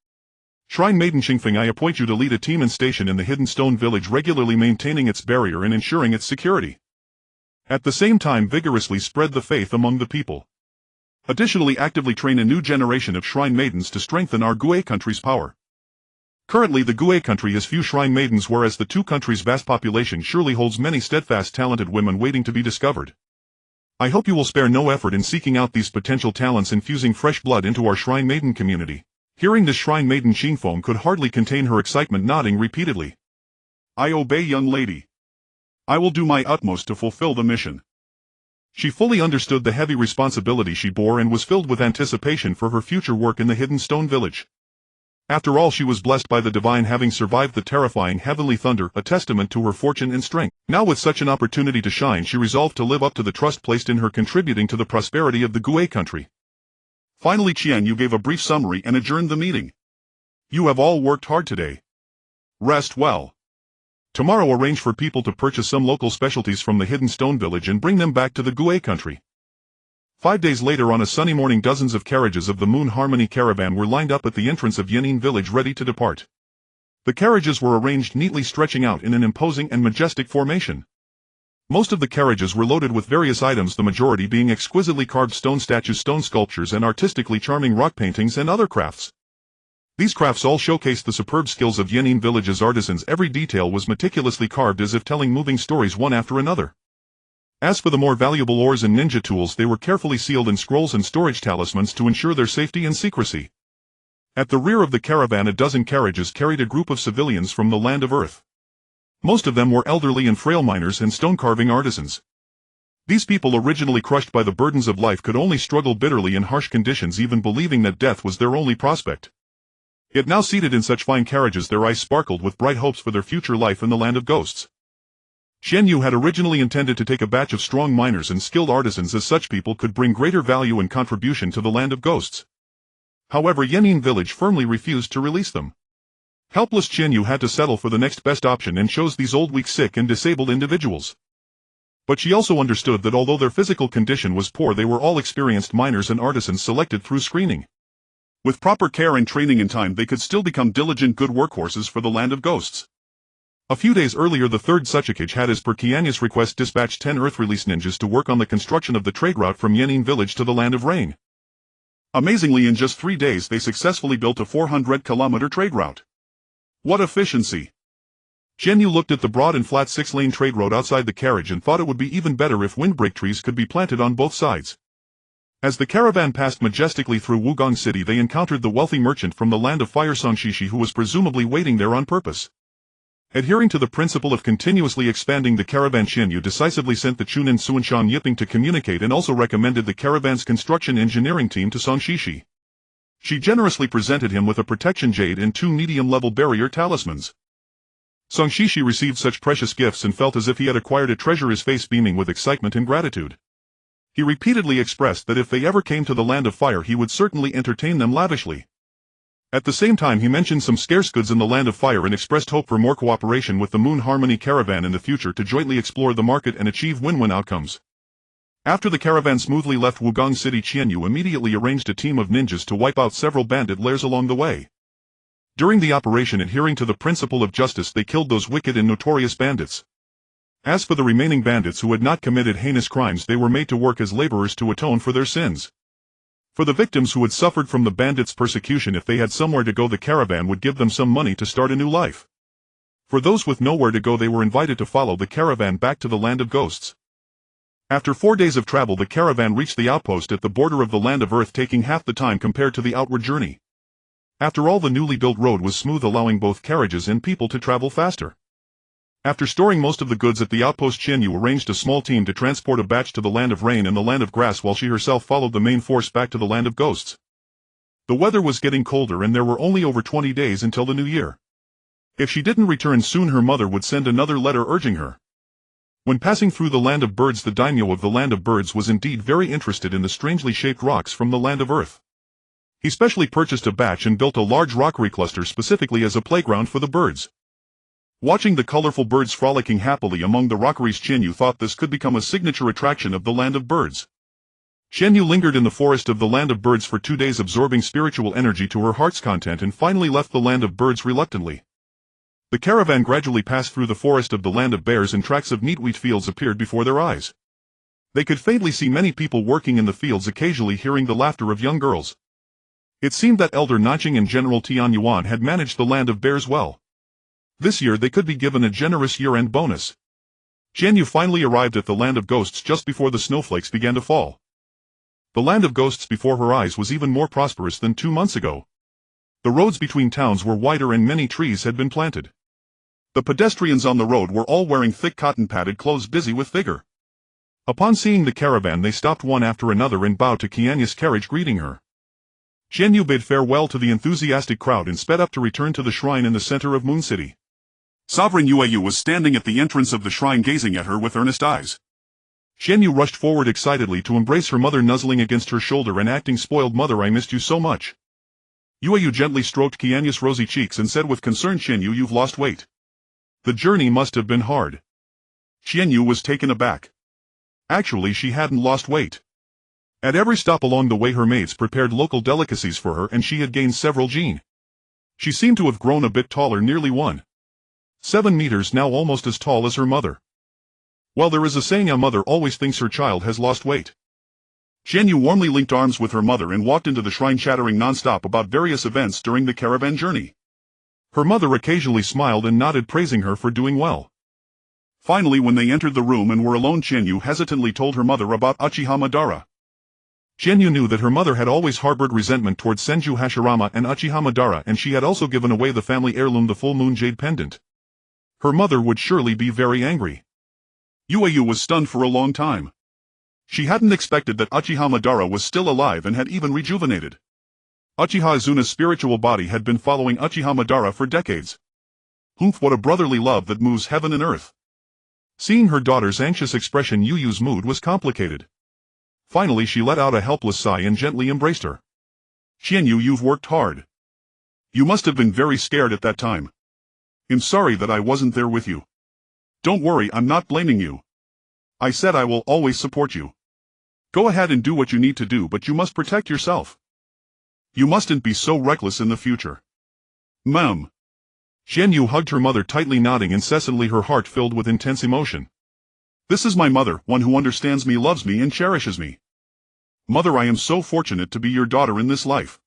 S1: Shrine Maiden Xingfeng, I appoint you to lead a team and station in the Hidden Stone Village, regularly maintaining its barrier and ensuring its security. At the same time, vigorously spread the faith among the people. Additionally, actively train a new generation of Shrine Maidens to strengthen our Gue country's power. Currently, the Gue country has few Shrine Maidens, whereas the two countries' vast population surely holds many steadfast, talented women waiting to be discovered. I hope you will spare no effort in seeking out these potential talents, infusing fresh blood into our Shrine Maiden community. Hearing this, Shrine Maiden Xingfeng could hardly contain her excitement, nodding repeatedly. I obey, young lady. I will do my utmost to fulfill the mission. She fully understood the heavy responsibility she bore and was filled with anticipation for her future work in the Hidden Stone Village. After all, she was blessed by the divine, having survived the terrifying heavenly thunder, a testament to her fortune and strength. Now with such an opportunity to shine, she resolved to live up to the trust placed in her, contributing to the prosperity of the Gue country. Finally, Qianyu gave a brief summary and adjourned the meeting. You have all worked hard today. Rest well. Tomorrow arrange for people to purchase some local specialties from the Hidden Stone Village and bring them back to the Gue country. 5 days later, on a sunny morning, dozens of carriages of the Moon Harmony caravan were lined up at the entrance of Yan'an village ready to depart. The carriages were arranged neatly, stretching out in an imposing and majestic formation. Most of the carriages were loaded with various items, the majority being exquisitely carved stone statues, stone sculptures, and artistically charming rock paintings and other crafts. These crafts all showcased the superb skills of Yan'an village's artisans. Every detail was meticulously carved, as if telling moving stories one after another. As for the more valuable ores and ninja tools, they were carefully sealed in scrolls and storage talismans to ensure their safety and secrecy. At the rear of the caravan a dozen carriages carried a group of civilians from the land of Earth. Most of them were elderly and frail miners and stone-carving artisans. These people, originally crushed by the burdens of life, could only struggle bitterly in harsh conditions, even believing that death was their only prospect. Yet now, seated in such fine carriages, their eyes sparkled with bright hopes for their future life in the land of ghosts. Qianyu had originally intended to take a batch of strong miners and skilled artisans, as such people could bring greater value and contribution to the land of ghosts. However, Yan'an village firmly refused to release them. Helpless Qianyu had to settle for the next best option and chose these old, weak, sick and disabled individuals. But she also understood that although their physical condition was poor, they were all experienced miners and artisans selected through screening. With proper care and training in time, they could still become diligent, good workhorses for the land of ghosts. A few days earlier, the third Suchikage had, as per Qianyu's request, dispatched 10 Earth-released ninjas to work on the construction of the trade route from Yan'an village to the land of rain. Amazingly, in just 3 days they successfully built a 400-kilometer trade route. What efficiency! Qianyu looked at the broad and flat 6-lane trade road outside the carriage and thought it would be even better if windbreak trees could be planted on both sides. As the caravan passed majestically through Wugong City, they encountered the wealthy merchant from the land of fire Songshishi, who was presumably waiting there on purpose. Adhering to the principle of continuously expanding the caravan, Qianyu decisively sent the Chunin Suanshan Yiping to communicate and also recommended the caravan's construction engineering team to Songshishi. She generously presented him with a protection jade and 2 medium-level barrier talismans. Songshishi received such precious gifts and felt as if he had acquired a treasure, his face beaming with excitement and gratitude. He repeatedly expressed that if they ever came to the land of fire, he would certainly entertain them lavishly. At the same time, he mentioned some scarce goods in the land of fire and expressed hope for more cooperation with the Moon Harmony caravan in the future to jointly explore the market and achieve win-win outcomes. After the caravan smoothly left Wugong City, Qianyu immediately arranged a team of ninjas to wipe out several bandit lairs along the way. During the operation, adhering to the principle of justice, they killed those wicked and notorious bandits. As for the remaining bandits who had not committed heinous crimes, they were made to work as laborers to atone for their sins. For the victims who had suffered from the bandits' persecution, if they had somewhere to go, the caravan would give them some money to start a new life. For those with nowhere to go, they were invited to follow the caravan back to the land of ghosts. After 4 days of travel, the caravan reached the outpost at the border of the land of Earth, taking half the time compared to the outward journey. After all, the newly built road was smooth, allowing both carriages and people to travel faster. After storing most of the goods at the outpost, Qianyu arranged a small team to transport a batch to the land of rain and the land of grass, while she herself followed the main force back to the land of ghosts. The weather was getting colder and there were only over 20 days until the new year. If she didn't return soon, her mother would send another letter urging her. When passing through the land of birds, the daimyo of the land of birds was indeed very interested in the strangely shaped rocks from the land of Earth. He specially purchased a batch and built a large rockery cluster specifically as a playground for the birds. Watching the colorful birds frolicking happily among the rockeries, Qianyu thought this could become a signature attraction of the land of birds. Qianyu lingered in the forest of the land of birds for 2 days, absorbing spiritual energy to her heart's content, and finally left the land of birds reluctantly. The caravan gradually passed through the forest of the land of bears, and tracts of neat wheat fields appeared before their eyes. They could faintly see many people working in the fields, occasionally hearing the laughter of young girls. It seemed that Elder Nanqing and General Tian Yuan had managed the land of bears well. This year they could be given a generous year-end bonus. Qianyu finally arrived at the land of ghosts just before the snowflakes began to fall. The land of ghosts before her eyes was even more prosperous than 2 months ago. The roads between towns were wider and many trees had been planted. The pedestrians on the road were all wearing thick cotton-padded clothes, busy with vigor. Upon seeing the caravan, they stopped one after another and bowed to Qianyu's carriage, greeting her. Qianyu bade farewell to the enthusiastic crowd and sped up to return to the shrine in the center of Moon City. Sovereign Yue was standing at the entrance of the shrine, gazing at her with earnest eyes. Qianyu rushed forward excitedly to embrace her mother, nuzzling against her shoulder and acting spoiled. "Mother, I missed you so much." Yue gently stroked Qianyu's rosy cheeks and said with concern, "Qianyu, you've lost weight. The journey must have been hard." Qianyu was taken aback. Actually, she hadn't lost weight. At every stop along the way, her maids prepared local delicacies for her, and she had gained several jin. She seemed to have grown a bit taller, nearly 1.7 meters, now almost as tall as her mother. Well, there is a saying, a mother always thinks her child has lost weight. Qianyu warmly linked arms with her mother and walked into the shrine, chattering non-stop about various events during the caravan journey. Her mother occasionally smiled and nodded, praising her for doing well.
S2: Finally, when they entered the room and were alone, Qianyu hesitantly told her mother about Uchiha Madara.
S1: Qianyu knew that her mother had always harbored resentment towards Senju Hashirama and Uchiha Madara, and she had also given away the family heirloom, the full moon jade pendant. Her mother would surely be very angry.
S2: Yue was stunned for a long time. She hadn't expected that Uchiha Madara was still alive and had even rejuvenated. Uchiha Izuna's spiritual body had been following Uchiha Madara for decades. Humph, what a brotherly love that moves heaven and earth.
S1: Seeing her daughter's anxious expression, Yu's mood was complicated. Finally she let out a helpless sigh and gently embraced her.
S2: Qianyu, you've worked hard. You must have been very scared at that time. I'm sorry that I wasn't there with you. Don't worry, I'm not blaming you. I said I will always support you. Go ahead and do what you need to do, but you must protect yourself. You mustn't be so reckless in the future. Mom.
S1: Qianyu hugged her mother tightly, nodding incessantly, her heart filled with intense emotion.
S2: This is my mother, one who understands me, loves me, and cherishes me. Mother, I am so fortunate to be your daughter in this life.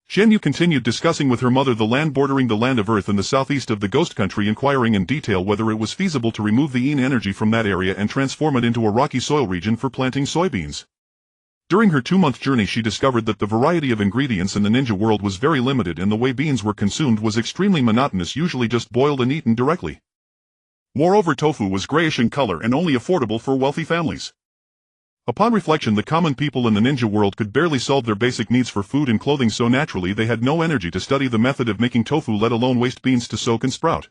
S1: Qianyu continued discussing with her mother the land bordering the land of Earth in the southeast of the Ghost Country, inquiring in detail whether it was feasible to remove the yin energy from that area and transform it into a rocky soil region for planting soybeans. During her 2-month journey she discovered that the variety of ingredients in the ninja world was very limited, and the way beans were consumed was extremely monotonous, usually just boiled and eaten directly.
S2: Moreover, tofu was grayish in color and only affordable for wealthy families.
S1: Upon reflection, the common people in the ninja world could barely solve their basic needs for food and clothing, so naturally they had no energy to study the method of making tofu, let alone waste beans to soak and sprout.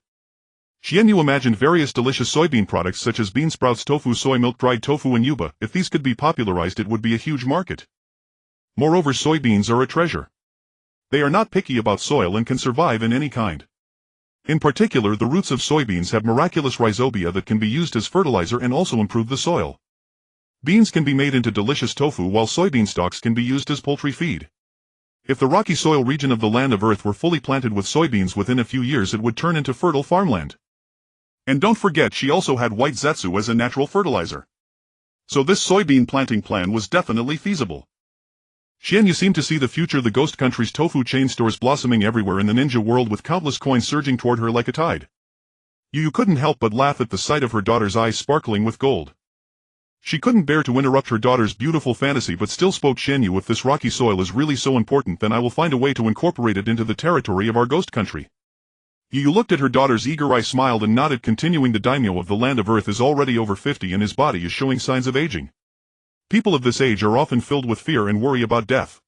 S1: Qianyu imagined various delicious soybean products such as bean sprouts, tofu, soy milk, dried tofu, and yuba. If these could be popularized, it would be a huge market. Moreover, soybeans are a treasure. They are not picky about soil and can survive in any kind. In particular, the roots of soybeans have miraculous rhizobia that can be used as fertilizer and also improve the soil. Beans can be made into delicious tofu, while soybean stalks can be used as poultry feed. If the rocky soil region of the land of Earth were fully planted with soybeans, within a few years it would turn into fertile farmland.
S2: And don't forget, she also had white zetsu as a natural fertilizer. So this soybean planting plan was definitely feasible.
S1: Qianyu seemed to see the future, the Ghost Country's tofu chain stores blossoming everywhere in the ninja world, with countless coins surging toward her like a tide. Yu couldn't help but laugh at the sight of her daughter's eyes sparkling with gold. She couldn't bear to interrupt her daughter's beautiful fantasy, but still spoke. Qianyu, if this rocky soil is really so important, then I will find a way to incorporate it into the territory of our Ghost Country. Yu looked at her daughter's eager eyes, smiled and nodded, continuing, the daimyo of the land of Earth is already over 50 and his body is showing signs of aging. People of this age are often filled with fear and worry about death.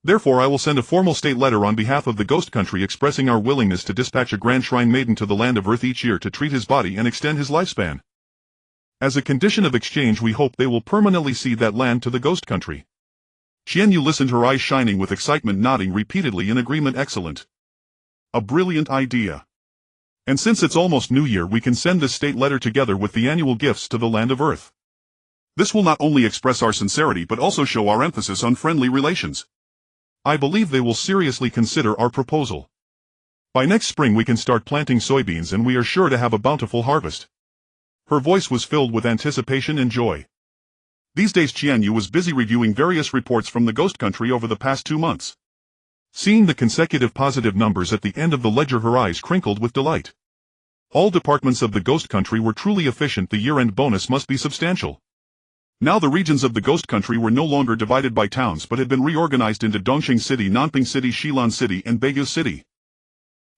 S1: Therefore I will send a formal state letter on behalf of the Ghost Country expressing our willingness to dispatch a grand shrine maiden to the land of Earth each year to treat his body and extend his lifespan. As a condition of exchange, we hope they will permanently cede that land to the Ghost Country.
S2: Qianyu listened, her eyes shining with excitement, nodding repeatedly in agreement. Excellent. A brilliant idea.
S1: And since it's almost New Year, we can send this state letter together with the annual gifts to the land of Earth.
S2: This will not only express our sincerity but also show our emphasis on friendly relations.
S1: I believe they will seriously consider our proposal. By next spring we can start planting soybeans, and we are sure to have a bountiful harvest. Her voice was filled with anticipation and joy.
S2: These days Qianyu was busy reviewing various reports from the Ghost Country over the past 2 months.
S1: Seeing the consecutive positive numbers at the end of the ledger, her eyes crinkled with delight. All departments of the Ghost Country were truly efficient. The year-end bonus must be substantial.
S2: Now the regions of the Ghost Country were no longer divided by towns but had been reorganized into Dongqing City, Nanping City, Shilan City, and Baiguo City.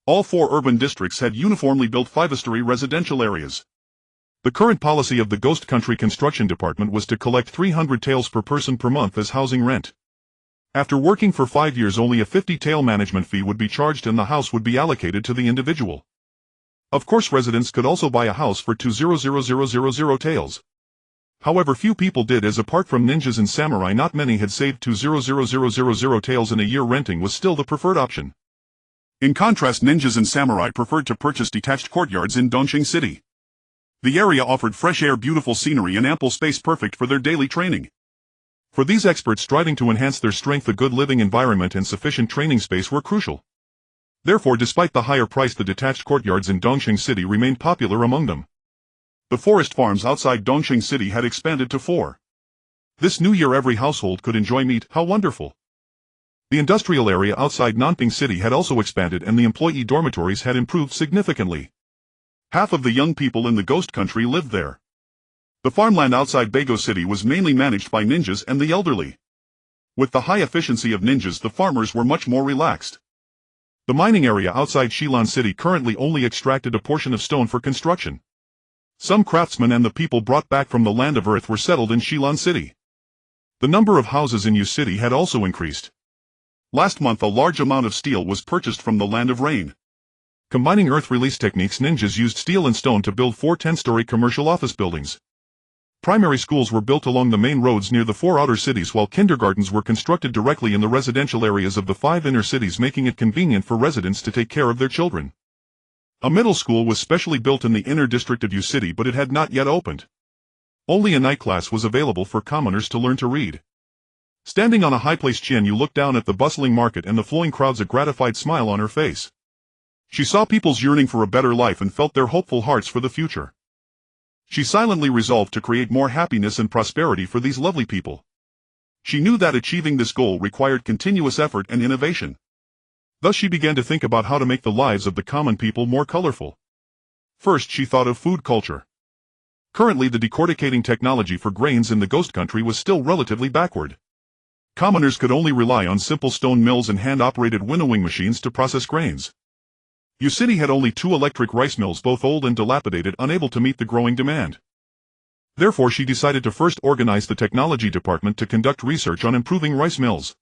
S2: All 4 urban districts had uniformly built 5-story residential areas.
S1: The current policy of the Ghost Country Construction Department was to collect 300 taels per person per month as housing rent. After working for 5 years, only a 50 tael management fee would be charged and the house would be allocated to the individual. Of course, residents could also buy a house for 200,000 taels. However, few people did, as apart from ninjas and samurai not many had saved 200,000 taels in a year. Renting was still the preferred option.
S2: In contrast, ninjas and samurai preferred to purchase detached courtyards in Dongqing City. The area offered fresh air, beautiful scenery, and ample space, perfect for their daily training.
S1: For these experts striving to enhance their strength, a good living environment and sufficient training space were crucial. Therefore, despite the higher price, the detached courtyards in Dongqing City remained popular among them.
S2: The forest farms outside Dongqing City had expanded to 4.
S1: This new year every household could enjoy meat. How wonderful! The industrial area outside Nanping City had also expanded, and the employee dormitories had improved significantly.
S2: Half of the young people in the ghost country lived there. The farmland outside Bago City was mainly managed by ninjas and the elderly. With the high efficiency of ninjas, the farmers were much more relaxed. The mining area outside Shilan City currently only extracted a portion of stone for construction. Some craftsmen and the people brought back from the land of Earth were settled in Shilan City. The number of houses in Yue City had also increased. Last month a large amount of steel was purchased from the land of rain. Combining Earth release techniques, ninjas used steel and stone to build 4 10-story commercial office buildings. Primary schools were built along the main roads near the 4 outer cities, while kindergartens were constructed directly in the residential areas of the 5 inner cities, making it convenient for residents to take care of their children. A middle school was specially built in the inner district of Yue City, but it had not yet opened. Only a night class was available for commoners to learn to read. Standing on a high place, Qianyu looked down at the bustling market and the flowing crowds, a gratified smile on her face. She saw people's yearning for a better life and felt their hopeful hearts for the future. She silently resolved to create more happiness and prosperity for these lovely people. She knew that achieving this goal required continuous effort and innovation. Thus she began to think about how to make the lives of the common people more colorful. First she thought of food culture. Currently the decorticating technology for grains in the ghost country was still relatively backward. Commoners could only rely on simple stone mills and hand-operated winnowing machines to process grains. Yue City had only 2 electric rice mills, both old and dilapidated, unable to meet the growing demand. Therefore she decided to first organize the technology department to conduct research on improving rice mills.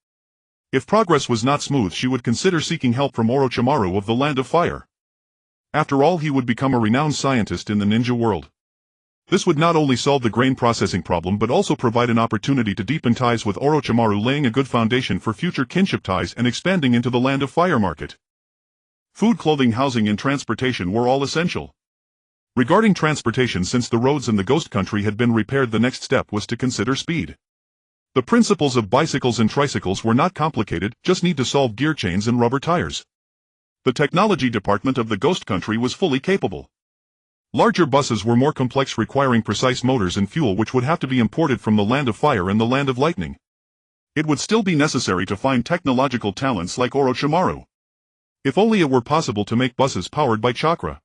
S2: If progress was not smooth, she would consider seeking help from Orochimaru of the Land of Fire. After all, he would become a renowned scientist in the ninja world. This would not only solve the grain processing problem but also provide an opportunity to deepen ties with Orochimaru, laying a good foundation for future kinship ties and expanding into the Land of Fire market. Food, clothing, housing and transportation were all essential. Regarding transportation, since the roads in the ghost country had been repaired, the next step was to consider speed. The principles of bicycles and tricycles were not complicated, just need to solve gear chains and rubber tires. The technology department of the ghost country was fully capable. Larger buses were more complex, requiring precise motors and fuel which would have to be imported from the Land of Fire and the Land of Lightning. It would still be necessary to find technological talents like Orochimaru. If only it were possible to make buses powered by chakra.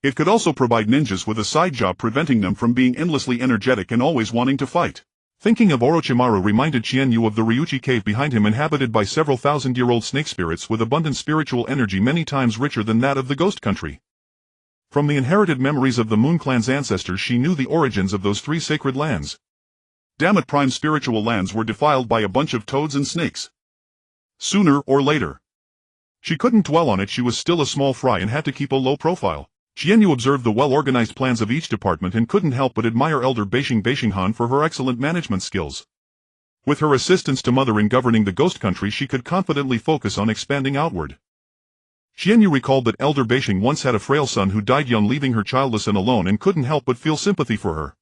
S2: It could also provide ninjas with a side job, preventing them from being endlessly energetic and always wanting to fight. Thinking of Orochimaru reminded Qianyu of the Ryuchi cave behind him, inhabited by several thousand-year-old snake spirits with abundant spiritual energy many times richer than that of the ghost country. From the inherited memories of the Moon Clan's ancestors, she knew the origins of those 3 sacred lands. Damn it, prime spiritual lands were defiled by a bunch of toads and snakes. Sooner or later. She couldn't dwell on it, she was still a small fry and had to keep a low profile. Qianyu observed the well-organized plans of each department and couldn't help but admire Elder Beishing for her excellent management skills. With her assistance to Mother in governing the ghost country, she could confidently focus on expanding outward. Qianyu recalled that Elder Beishing once had a frail son who died young, leaving her childless and alone, and couldn't help but feel sympathy for her.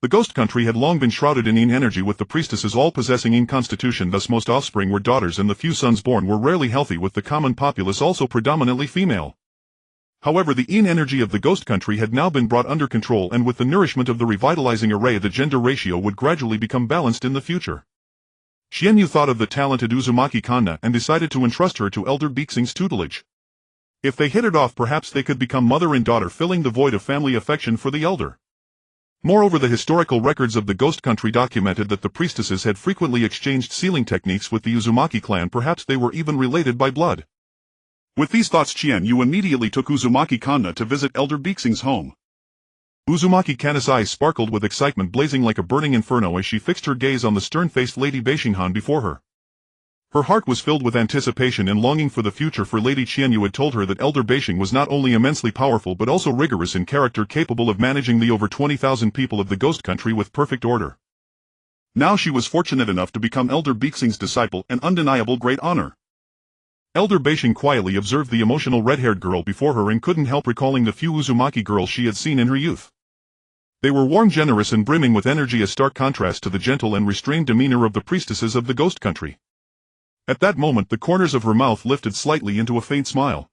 S2: The ghost country had long been shrouded in yin energy, with the priestesses all possessing yin constitution, thus most offspring were daughters and the few sons born were rarely healthy, with the common populace also predominantly female. However, the yin energy of the ghost country had now been brought under control, and with the nourishment of the revitalizing array, the gender ratio would gradually become balanced in the future. Qianyu thought of the talented Uzumaki Kanna and decided to entrust her to Elder Beishing's tutelage. If they hit it off, perhaps they could become mother and daughter, filling the void of family affection for the elder. Moreover, the historical records of the ghost country documented that the priestesses had frequently exchanged sealing techniques with the Uzumaki clan, perhaps they were even related by blood. With these thoughts, Qianyu immediately took Uzumaki Kanna to visit Elder Beishing's home. Uzumaki Kanna's eyes sparkled with excitement, blazing like a burning inferno as she fixed her gaze on the stern-faced Lady Beishing before her. Her heart was filled with anticipation and longing for the future, for Lady Qianyu had told her that Elder Beishing was not only immensely powerful but also rigorous in character, capable of managing the over 20,000 people of the ghost country with perfect order. Now she was fortunate enough to become Elder Beishing's disciple, an undeniable great honor. Elder Beishing quietly observed the emotional red-haired girl before her and couldn't help recalling the few Uzumaki girls she had seen in her youth. They were warm, generous and brimming with energy, a stark contrast to the gentle and restrained demeanor of the priestesses of the ghost country. At that moment the corners of her mouth lifted slightly into a faint smile.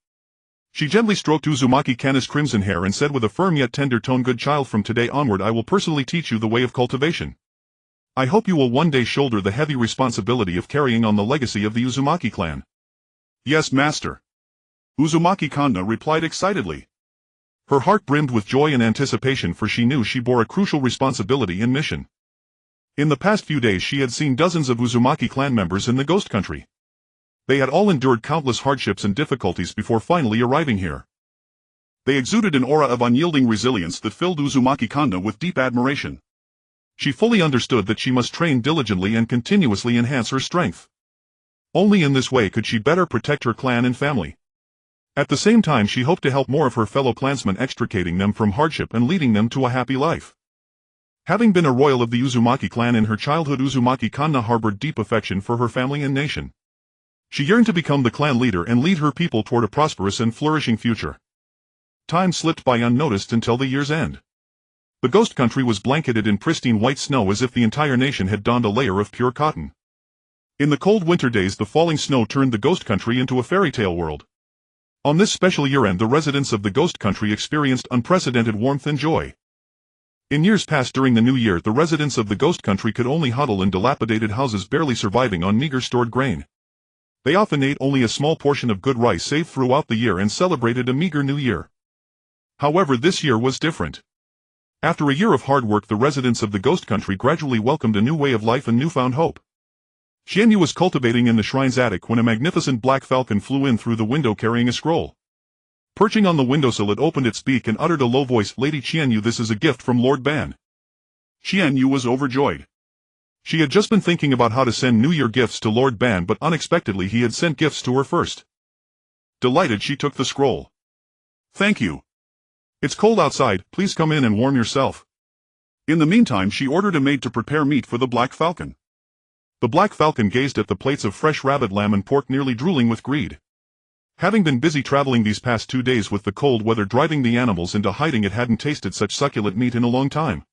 S2: She gently stroked Uzumaki Kanna's crimson hair and said with a firm yet tender tone, "Good child, from today onward I will personally teach you the way of cultivation. I hope you will one day shoulder the heavy responsibility of carrying on the legacy of the Uzumaki clan." "Yes, master," Uzumaki Kanna replied excitedly.
S1: Her heart brimmed with joy and anticipation, for she knew she bore a crucial responsibility and mission. In the past few days she had seen dozens of Uzumaki clan members in the Ghost Country. They had all endured countless hardships and difficulties before finally arriving here. They exuded an aura of unyielding resilience that filled Uzumaki Kanda with deep admiration. She fully understood that she must train diligently and continuously enhance her strength. Only in this way could she better protect her clan and family. At the same time she hoped to help more of her fellow clansmen, extricating them from hardship and leading them to a happy life. Having been a royal of the Uzumaki clan in her childhood, Uzumaki Kanda harbored deep affection for her family and nation. She yearned to become the clan leader and lead her people toward a prosperous and flourishing future. Time slipped by unnoticed until the year's end. The Ghost Country was blanketed in pristine white snow as if the entire nation had donned a layer of pure cotton. In the cold winter days the falling snow turned the Ghost Country into a fairy tale world. On this special year-end the residents of the Ghost Country experienced unprecedented warmth and joy. In years past during the new year the residents of the Ghost Country could only huddle in dilapidated houses, barely surviving on meager stored grain. They often ate only a small portion of good rice saved throughout the year and celebrated a meager new year. However, this year was different. After a year of hard work the residents of the Ghost Country gradually welcomed a new way of life and newfound hope. Qianyu was cultivating in the shrine's attic when a magnificent black falcon flew in through the window carrying a scroll. Perching on the windowsill it opened its beak and uttered a low voice, "Lady Qianyu, this is a gift from Lord Ban." Qianyu was overjoyed. She had just been thinking about how to send New Year gifts to Lord Ban, but unexpectedly he had sent gifts to her first. Delighted she took the scroll. "Thank you. It's cold outside, please come in and warm yourself." In the meantime she ordered a maid to prepare meat for the black falcon. The black falcon gazed at the plates of fresh rabbit, lamb and pork, nearly drooling with greed. Having been busy traveling these past 2 days with the cold weather driving the animals into hiding, it hadn't tasted such succulent meat in a long time.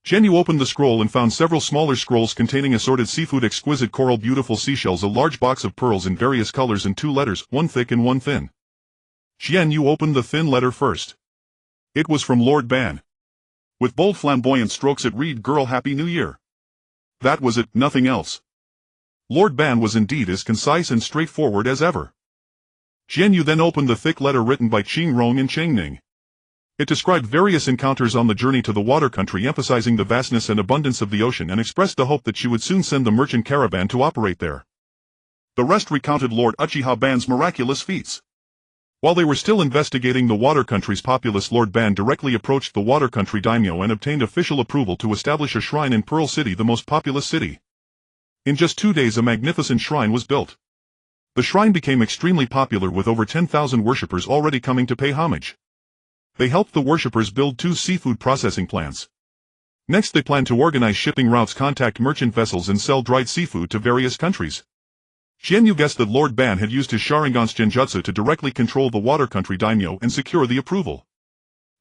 S1: Qianyu opened the scroll and found several smaller scrolls containing assorted seafood, exquisite coral, beautiful seashells, a large box of pearls in various colors, and 2 letters, one thick and one thin. Qianyu opened the thin letter first. It was from Lord Ban. With bold flamboyant strokes it read, "Girl, Happy New Year." That was it, nothing else. Lord Ban was indeed as concise and straightforward as ever. Qianyu then opened the thick letter written by Qingrong and Chengning. It described various encounters on the journey to the water country, emphasizing the vastness and abundance of the ocean, and expressed the hope that she would soon send the merchant caravan to operate there. The rest recounted Lord Uchiha Ban's miraculous feats. While they were still investigating the water country's populace, Lord Ban directly approached the water country daimyo and obtained official approval to establish a shrine in Pearl City, the most populous city. In just 2 days a magnificent shrine was built. The shrine became extremely popular, with over 10,000 worshippers already coming to pay homage. They helped the worshippers build 2 seafood processing plants. Next they planned to organize shipping routes, contact merchant vessels and sell dried seafood to various countries. Qianyu guessed that Lord Ban had used his Sharingan's genjutsu to directly control the water country daimyo and secure the approval.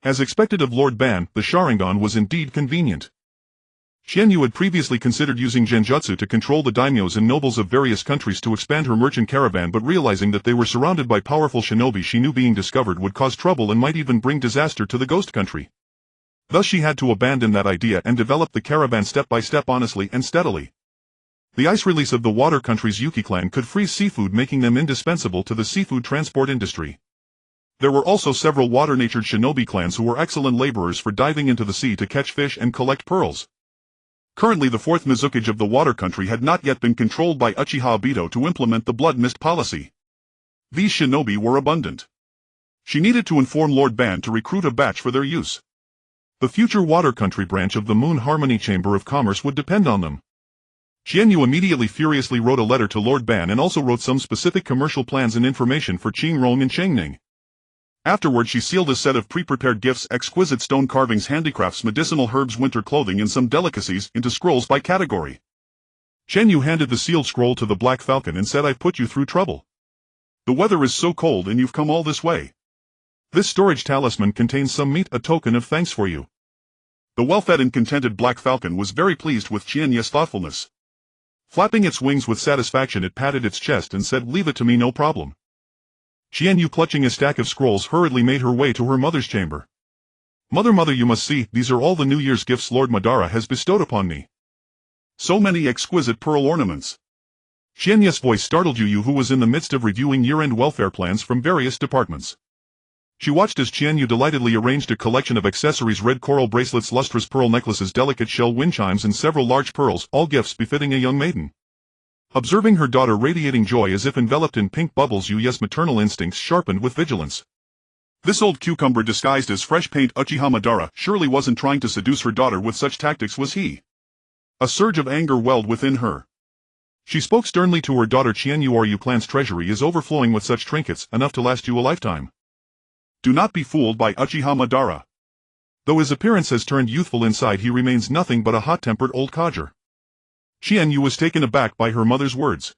S1: As expected of Lord Ban, the Sharingan was indeed convenient. Qianyu had previously considered using genjutsu to control the daimyos and nobles of various countries to expand her merchant caravan, but realizing that they were surrounded by powerful shinobi she knew being discovered would cause trouble and might even bring disaster to the Ghost Country. Thus she had to abandon that idea and develop the caravan step by step, honestly and steadily. The ice release of the water country's Yuki clan could freeze seafood, making them indispensable to the seafood transport industry. There were also several water-natured shinobi clans who were excellent laborers for diving into the sea to catch fish and collect pearls. Currently the 4th Mizukage of the water country had not yet been controlled by Uchiha Obito to implement the blood mist policy. These shinobi were abundant. She needed to inform Lord Ban to recruit a batch for their use. The future water country branch of the Moon Harmony Chamber of Commerce would depend on them. Qianyu immediately furiously wrote a letter to Lord Ban and also wrote some specific commercial plans and information for Qingrong and Chengning. Afterward she sealed a set of pre-prepared gifts, exquisite stone carvings, handicrafts, medicinal herbs, winter clothing and some delicacies into scrolls by category. Qianyu handed the sealed scroll to the Black Falcon and said, "I've put you through trouble. The weather is so cold and you've come all this way. This storage talisman contains some meat, a token of thanks for you." The well-fed and contented Black Falcon was very pleased with Qianyu's thoughtfulness. Flapping its wings with satisfaction it patted its chest and said, "Leave it to me, no problem." Qianyu, clutching a stack of scrolls, hurriedly made her way to her mother's chamber. Mother, you must see, these are all the New Year's gifts Lord Madara has bestowed upon me. So many exquisite pearl ornaments." Qianyu's voice startled Yu, who was in the midst of reviewing year-end welfare plans from various departments. She watched as Qianyu delightedly arranged a collection of accessories: red coral bracelets, lustrous pearl necklaces, delicate shell wind chimes, and several large pearls, all gifts befitting a young maiden. Observing her daughter radiating joy as if enveloped in pink bubbles, Yue's maternal instincts sharpened with vigilance. This old cucumber disguised as fresh paint Uchiha Madara surely wasn't trying to seduce her daughter with such tactics, was he? A surge of anger welled within her. She spoke sternly to her daughter: Qianyu, our clan's treasury is overflowing with such trinkets, enough to last you a lifetime. Do not be fooled by Uchiha Madara. Though his appearance has turned youthful inside, he remains nothing but a hot-tempered old codger. Qianyu was taken aback by her mother's words.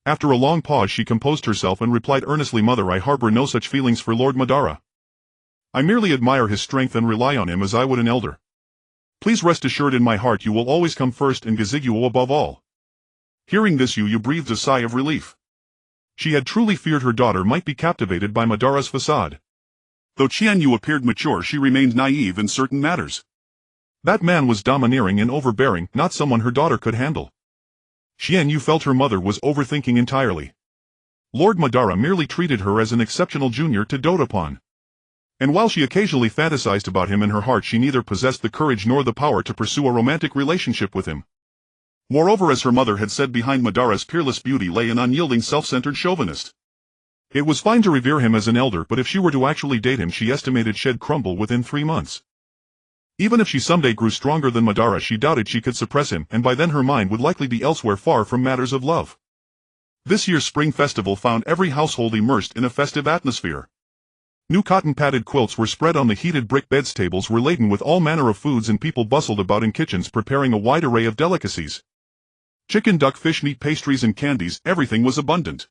S1: After a long pause, she composed herself and replied earnestly, Mother, I harbor no such feelings for Lord Madara. I merely admire his strength and rely on him as I would an elder. Please rest assured, in my heart you will always come first and Gaziguo above all. Hearing this, Yu breathed a sigh of relief. She had truly feared her daughter might be captivated by Madara's facade. Though Qianyu appeared mature, she remained naive in certain matters. That man was domineering and overbearing, not someone her daughter could handle. Qianyu felt her mother was overthinking entirely. Lord Madara merely treated her as an exceptional junior to dote upon. And while she occasionally fantasized about him, in her heart she neither possessed the courage nor the power to pursue a romantic relationship with him. Moreover, as her mother had said, behind Madara's peerless beauty lay an unyielding, self-centered chauvinist. It was fine to revere him as an elder, but if she were to actually date him, she estimated she'd crumble within 3 months. Even if she someday grew stronger than Madara, she doubted she could suppress him, and by then her mind would likely be elsewhere, far from matters of love. This year's spring festival found every household immersed in a festive atmosphere. New cotton-padded quilts were spread on the heated brick beds, tables were laden with all manner of foods, and people bustled about in kitchens preparing a wide array of delicacies. Chicken, duck, fish, meat, pastries, and candies, everything was abundant.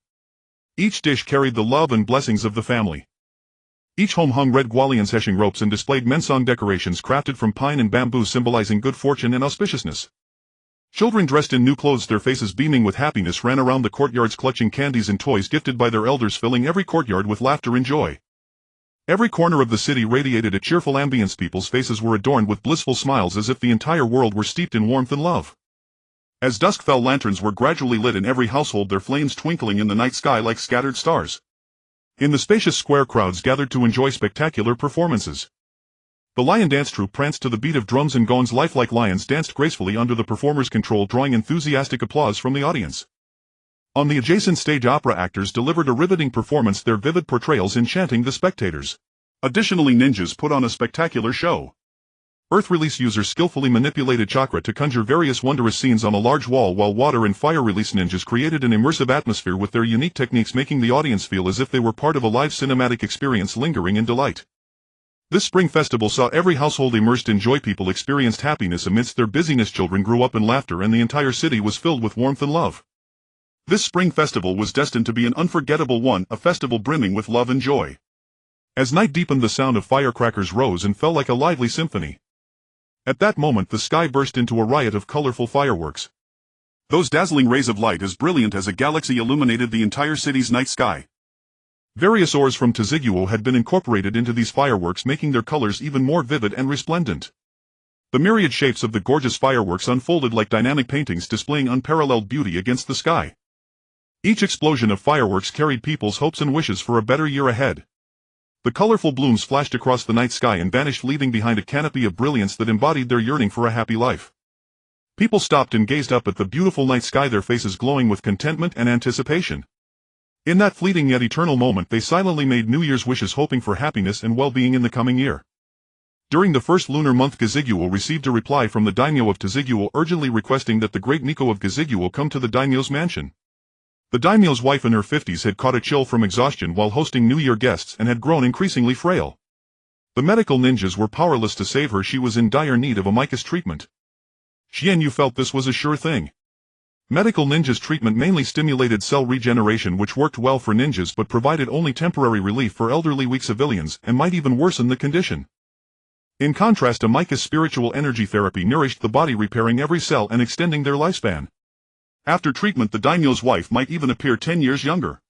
S1: Each dish carried the love and blessings of the family. Each home hung red Gwalian's heshing ropes and displayed mensong decorations crafted from pine and bamboo, symbolizing good fortune and auspiciousness. Children dressed in new clothes, their faces beaming with happiness, ran around the courtyards clutching candies and toys gifted by their elders, filling every courtyard with laughter and joy. Every corner of the city radiated a cheerful ambience. People's faces were adorned with blissful smiles, as if the entire world were steeped in warmth and love. As dusk fell, lanterns were gradually lit in every household, their flames twinkling in the night sky like scattered stars. In the spacious square, crowds gathered to enjoy spectacular performances. The lion dance troupe pranced to the beat of drums and gongs. Lifelike lions danced gracefully under the performers' control, drawing enthusiastic applause from the audience. On the adjacent stage, opera actors delivered a riveting performance, their vivid portrayals enchanting the spectators. Additionally, ninjas put on a spectacular show. Earth release users skillfully manipulated chakra to conjure various wondrous scenes on a large wall, while water and fire release ninjas created an immersive atmosphere with their unique techniques, making the audience feel as if they were part of a live cinematic experience, lingering in delight. This spring festival saw every household immersed in joy. People experienced happiness amidst their busyness. Children grew up in laughter, and the entire city was filled with warmth and love. This spring festival was destined to be an unforgettable one, a festival brimming with love and joy. As night deepened, the sound of firecrackers rose and fell like a lively symphony. At that moment, the sky burst into a riot of colorful fireworks. Those dazzling rays of light, as brilliant as a galaxy, illuminated the entire city's night sky. Various ores from Taziguo had been incorporated into these fireworks, making their colors even more vivid and resplendent. The myriad shapes of the gorgeous fireworks unfolded like dynamic paintings, displaying unparalleled beauty against the sky. Each explosion of fireworks carried people's hopes and wishes for a better year ahead. The colorful blooms flashed across the night sky and vanished, leaving behind a canopy of brilliance that embodied their yearning for a happy life. People stopped and gazed up at the beautiful night sky, their faces glowing with contentment and anticipation. In that fleeting yet eternal moment, they silently made New Year's wishes, hoping for happiness and well-being in the coming year. During the first lunar month, Gaziguo received a reply from the daimyo of Taziguo urgently requesting that the great Nico of Gaziguo come to the daimyo's mansion. The daimyo's wife in her 50s had caught a chill from exhaustion while hosting New Year guests and had grown increasingly frail. The medical ninjas were powerless to save her. She was in dire need of a Micas treatment. Qianyu felt this was a sure thing. Medical ninjas treatment mainly stimulated cell regeneration, which worked well for ninjas but provided only temporary relief for elderly, weak civilians, and might even worsen the condition. In contrast, a Micas spiritual energy therapy nourished the body, repairing every cell and extending their lifespan. After treatment, the daimyo's wife might even appear 10 years younger.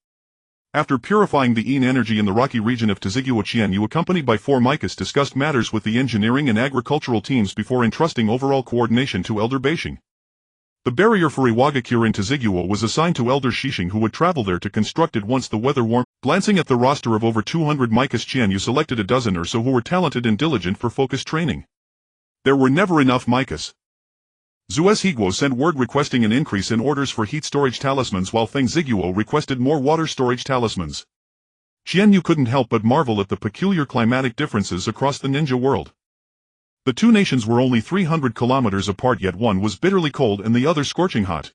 S1: After purifying the yin energy in the rocky region of Taziguo, Qianyu, accompanied by 4 Micas, discussed matters with the engineering and agricultural teams before entrusting overall coordination to Elder Beishing. The barrier for Iwagakure into Ziguo was assigned to Elder Shishing, who would travel there to construct it once the weather warmed. Glancing at the roster of over 200 Micas, Qianyu selected a dozen or so who were talented and diligent for focused training. There were never enough Micas. Zues Higuo sent word requesting an increase in orders for heat storage talismans, while Feng Ziguo requested more water storage talismans. Qianyu couldn't help but marvel at the peculiar climatic differences across the ninja world. The two nations were only 300 kilometers apart, yet one was bitterly cold and the other scorching hot.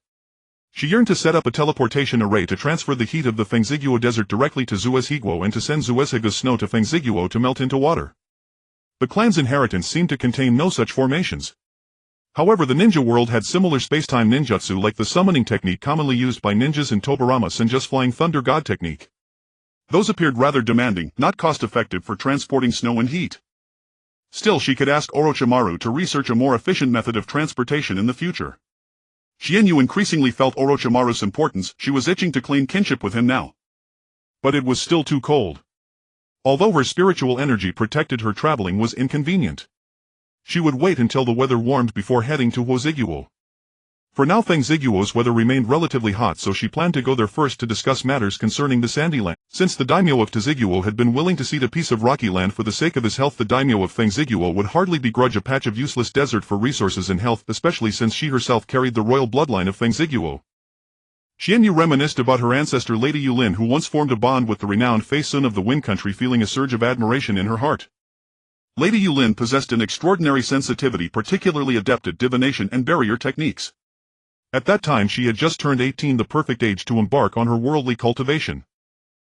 S1: She yearned to set up a teleportation array to transfer the heat of the Feng Ziguo desert directly to Zues Higuo and to send Zues Higuo's snow to Feng Ziguo to melt into water. The clan's inheritance seemed to contain no such formations. However, the ninja world had similar spacetime ninjutsu, like the summoning technique commonly used by ninjas in Tobirama Senju's flying thunder god technique. Those appeared rather demanding, not cost-effective for transporting snow and heat. Still, she could ask Orochimaru to research a more efficient method of transportation in the future. Qianyu increasingly felt Orochimaru's importance. She was itching to claim kinship with him now. But it was still too cold. Although her spiritual energy protected her, traveling was inconvenient. She would wait until the weather warmed before heading to Ziguo. For now, Feng Ziguo's weather remained relatively hot, so she planned to go there first to discuss matters concerning the sandy land. Since the daimyo of Ziguo had been willing to cede a piece of rocky land for the sake of his health, the daimyo of Feng Ziguo would hardly begrudge a patch of useless desert for resources and health, especially since she herself carried the royal bloodline of Feng Ziguo. Qianyu reminisced about her ancestor Lady Yulin, who once formed a bond with the renowned Fei Sun of the Wind Country, feeling a surge of admiration in her heart. Lady Yulin possessed an extraordinary sensitivity, particularly adept at divination and barrier techniques. At that time she had just turned 18, the perfect age to embark on her worldly cultivation.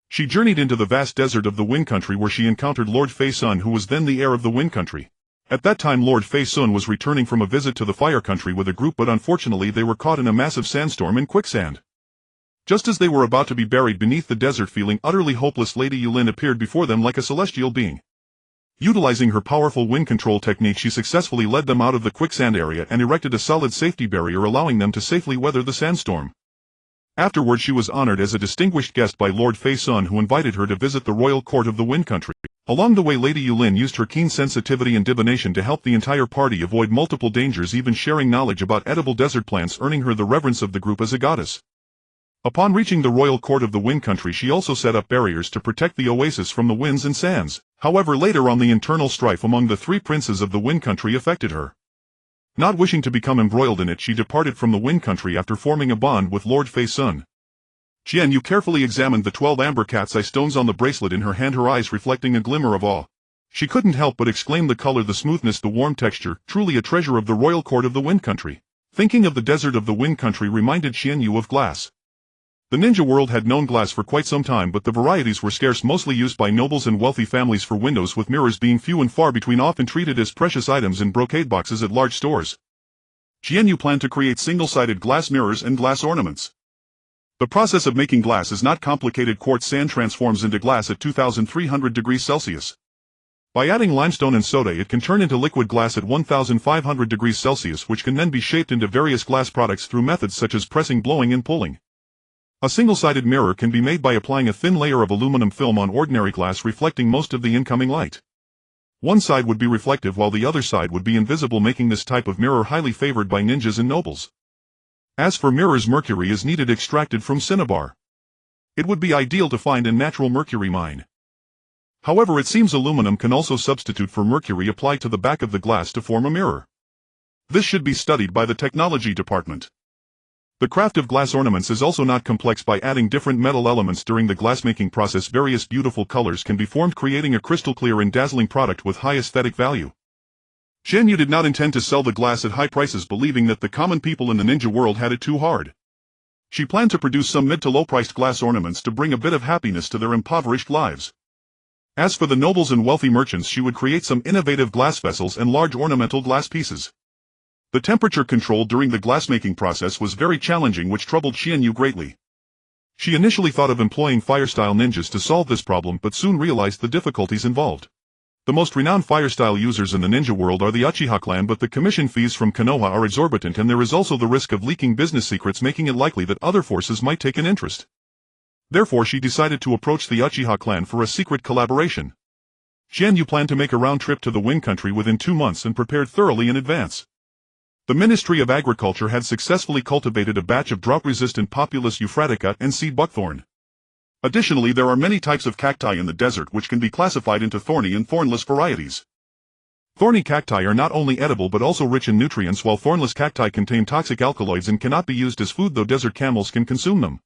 S1: She journeyed into the vast desert of the Wind Country, where she encountered Lord Fei Sun, who was then the heir of the Wind Country. At that time Lord Fei Sun was returning from a visit to the Fire Country with a group, but unfortunately they were caught in a massive sandstorm and quicksand. Just as they were about to be buried beneath the desert, feeling utterly hopeless, Lady Yulin appeared before them like a celestial being. Utilizing her powerful wind control technique, she successfully led them out of the quicksand area and erected a solid safety barrier, allowing them to safely weather the sandstorm. Afterward, she was honored as a distinguished guest by Lord Fei Sun, who invited her to visit the royal court of the Wind Country. Along the way, Lady Yulin used her keen sensitivity and divination to help the entire party avoid multiple dangers, even sharing knowledge about edible desert plants, earning her the reverence of the group as a goddess. Upon reaching the royal court of the Wind Country, she also set up barriers to protect the oasis from the winds and sands. However, later on, the internal strife among the three princes of the Wind Country affected her. Not wishing to become embroiled in it, she departed from the Wind Country after forming a bond with Lord Fei Sun. Qianyu carefully examined the 12 amber cat's eye stones on the bracelet in her hand, her eyes reflecting a glimmer of awe. She couldn't help but exclaim: the color, the smoothness, the warm texture, truly a treasure of the royal court of the Wind Country. Thinking of the desert of the Wind Country reminded Qianyu of glass. The ninja world had known glass for quite some time, but the varieties were scarce, mostly used by nobles and wealthy families for windows, with mirrors being few and far between, often treated as precious items in brocade boxes at large stores. Qianyu planned to create single-sided glass mirrors and glass ornaments. The process of making glass is not complicated. Quartz sand transforms into glass at 2300 degrees Celsius. By adding limestone and soda, it can turn into liquid glass at 1500 degrees Celsius, which can then be shaped into various glass products through methods such as pressing, blowing, and pulling. A single-sided mirror can be made by applying a thin layer of aluminum film on ordinary glass, reflecting most of the incoming light. One side would be reflective while the other side would be invisible, making this type of mirror highly favored by ninjas and nobles. As for mirrors, mercury is needed, extracted from cinnabar. It would be ideal to find a natural mercury mine. However, it seems aluminum can also substitute for mercury applied to the back of the glass to form a mirror. This should be studied by the technology department. The craft of glass ornaments is also not complex. By adding different metal elements during the glassmaking process, various beautiful colors can be formed, creating a crystal clear and dazzling product with high aesthetic value. Qianyu did not intend to sell the glass at high prices, believing that the common people in the ninja world had it too hard. She planned to produce some mid to low-priced glass ornaments to bring a bit of happiness to their impoverished lives. As for the nobles and wealthy merchants, she would create some innovative glass vessels and large ornamental glass pieces. The temperature control during the glassmaking process was very challenging, which troubled Qianyu greatly. She initially thought of employing fire-style ninjas to solve this problem, but soon realized the difficulties involved. The most renowned fire-style users in the ninja world are the Uchiha clan, but the commission fees from Konoha are exorbitant, and there is also the risk of leaking business secrets, making it likely that other forces might take an interest. Therefore, she decided to approach the Uchiha clan for a secret collaboration. Qianyu planned to make a round trip to the Wind Country within 2 months and prepared thoroughly in advance. The Ministry of Agriculture had successfully cultivated a batch of drought-resistant Populus euphratica and sea buckthorn. Additionally, there are many types of cacti in the desert which can be classified into thorny and thornless varieties. Thorny cacti are not only edible but also rich in nutrients, while thornless cacti contain toxic alkaloids and cannot be used as food, though desert camels can consume them.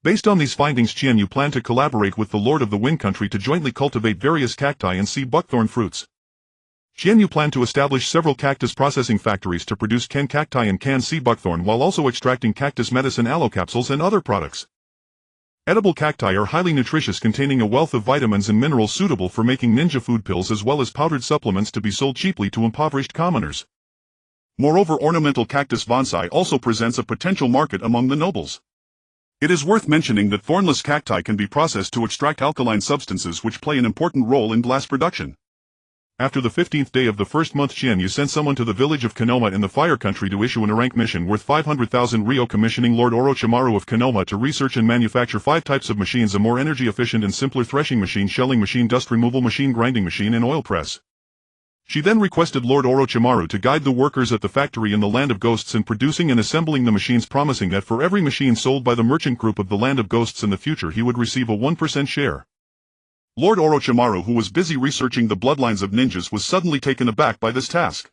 S1: Based on these findings, Qianyu planned to collaborate with the Lord of the Wind Country to jointly cultivate various cacti and sea buckthorn fruits. Qianyu planned to establish several cactus processing factories to produce canned cacti and canned sea buckthorn while also extracting cactus medicine aloe capsules and other products. Edible cacti are highly nutritious, containing a wealth of vitamins and minerals suitable for making ninja food pills as well as powdered supplements to be sold cheaply to impoverished commoners. Moreover, ornamental cactus bonsai also presents a potential market among the nobles. It is worth mentioning that thornless cacti can be processed to extract alkaline substances which play an important role in glass production. After the 15th day of the first month, Qianyu sent someone to the village of Konoha in the Fire Country to issue an rank mission worth 500,000 ryo, commissioning Lord Orochimaru of Konoha to research and manufacture 5 types of machines: a more energy-efficient and simpler threshing machine, shelling machine, dust removal machine, grinding machine, and oil press. She then requested Lord Orochimaru to guide the workers at the factory in the Land of Ghosts in producing and assembling the machines, promising that for every machine sold by the merchant group of the Land of Ghosts in the future he would receive a 1% share. Lord Orochimaru, who was busy researching the bloodlines of ninjas, was suddenly taken aback by this task.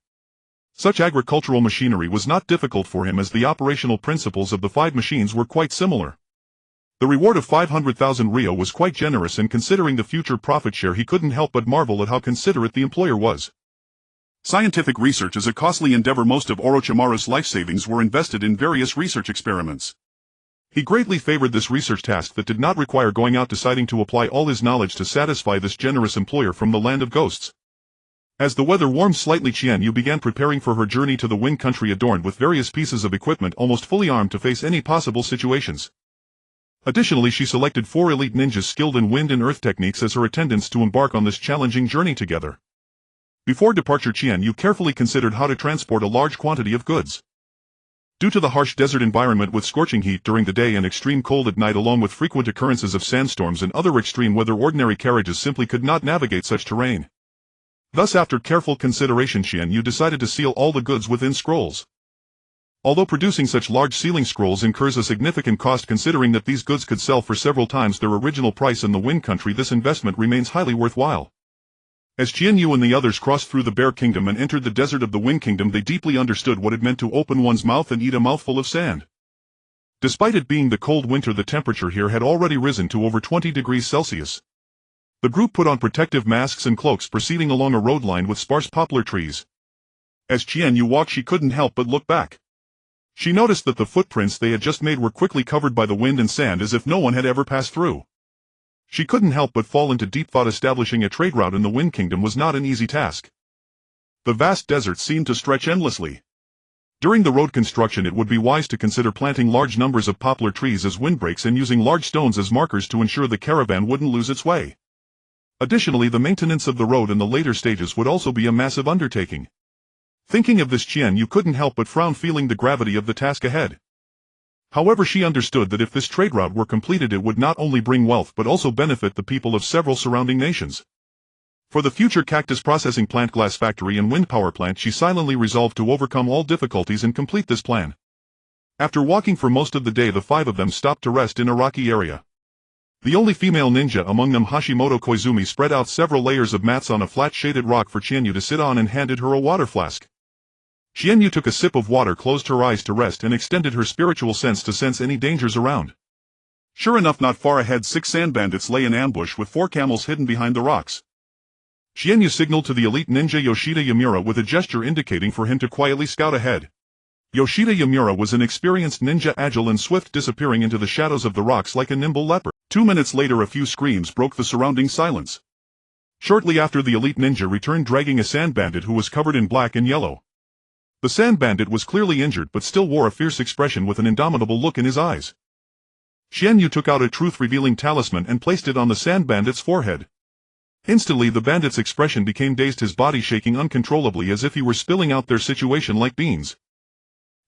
S1: Such agricultural machinery was not difficult for him, as the operational principles of the 5 machines were quite similar. The reward of 500,000 ryo was quite generous, and considering the future profit share he couldn't help but marvel at how considerate the employer was. Scientific research is a costly endeavor. Most of Orochimaru's life savings were invested in various research experiments. He greatly favored this research task that did not require going out, deciding to apply all his knowledge to satisfy this generous employer from the Land of Ghosts. As the weather warmed slightly, Qianyu began preparing for her journey to the Wind Country, adorned with various pieces of equipment, almost fully armed to face any possible situations. Additionally, she selected 4 elite ninjas skilled in wind and earth techniques as her attendants to embark on this challenging journey together. Before departure, Qianyu carefully considered how to transport a large quantity of goods. Due to the harsh desert environment with scorching heat during the day and extreme cold at night, along with frequent occurrences of sandstorms and other extreme weather, ordinary carriages simply could not navigate such terrain. Thus, after careful consideration, Qianyu decided to seal all the goods within scrolls. Although producing such large sealing scrolls incurs a significant cost, considering that these goods could sell for several times their original price in the Wind Country, this investment remains highly worthwhile. As Qianyu and the others crossed through the Bear Kingdom and entered the desert of the Wind Kingdom, they deeply understood what it meant to open one's mouth and eat a mouthful of sand. Despite it being the cold winter, the temperature here had already risen to over 20 degrees Celsius. The group put on protective masks and cloaks, proceeding along a road lined with sparse poplar trees. As Qianyu walked, she couldn't help but look back. She noticed that the footprints they had just made were quickly covered by the wind and sand, as if no one had ever passed through. She couldn't help but fall into deep thought. Establishing a trade route in the Wind Kingdom was not an easy task. The vast desert seemed to stretch endlessly. During the road construction, it would be wise to consider planting large numbers of poplar trees as windbreaks and using large stones as markers to ensure the caravan wouldn't lose its way. Additionally, the maintenance of the road in the later stages would also be a massive undertaking. Thinking of this, Qianyu couldn't help but frown, feeling the gravity of the task ahead. However, she understood that if this trade route were completed, it would not only bring wealth but also benefit the people of several surrounding nations. For the future cactus processing plant, glass factory, and wind power plant, she silently resolved to overcome all difficulties and complete this plan. After walking for most of the day, the 5 of them stopped to rest in a rocky area. The only female ninja among them, Hashimoto Koizumi, spread out several layers of mats on a flat shaded rock for Qianyu to sit on and handed her a water flask. Qianyu took a sip of water, closed her eyes to rest, and extended her spiritual sense to sense any dangers around. Sure enough, not far ahead 6 sand bandits lay in ambush with 4 camels hidden behind the rocks. Qianyu signaled to the elite ninja Yoshida Yamura with a gesture indicating for him to quietly scout ahead. Yoshida Yamura was an experienced ninja, agile and swift, disappearing into the shadows of the rocks like a nimble leopard. 2 minutes later, a few screams broke the surrounding silence. Shortly after, the elite ninja returned dragging a sand bandit who was covered in black and yellow. The sand bandit was clearly injured but still wore a fierce expression with an indomitable look in his eyes. Qianyu took out a truth-revealing talisman and placed it on the sand bandit's forehead. Instantly, the bandit's expression became dazed, his body shaking uncontrollably as if he were spilling out their situation like beans.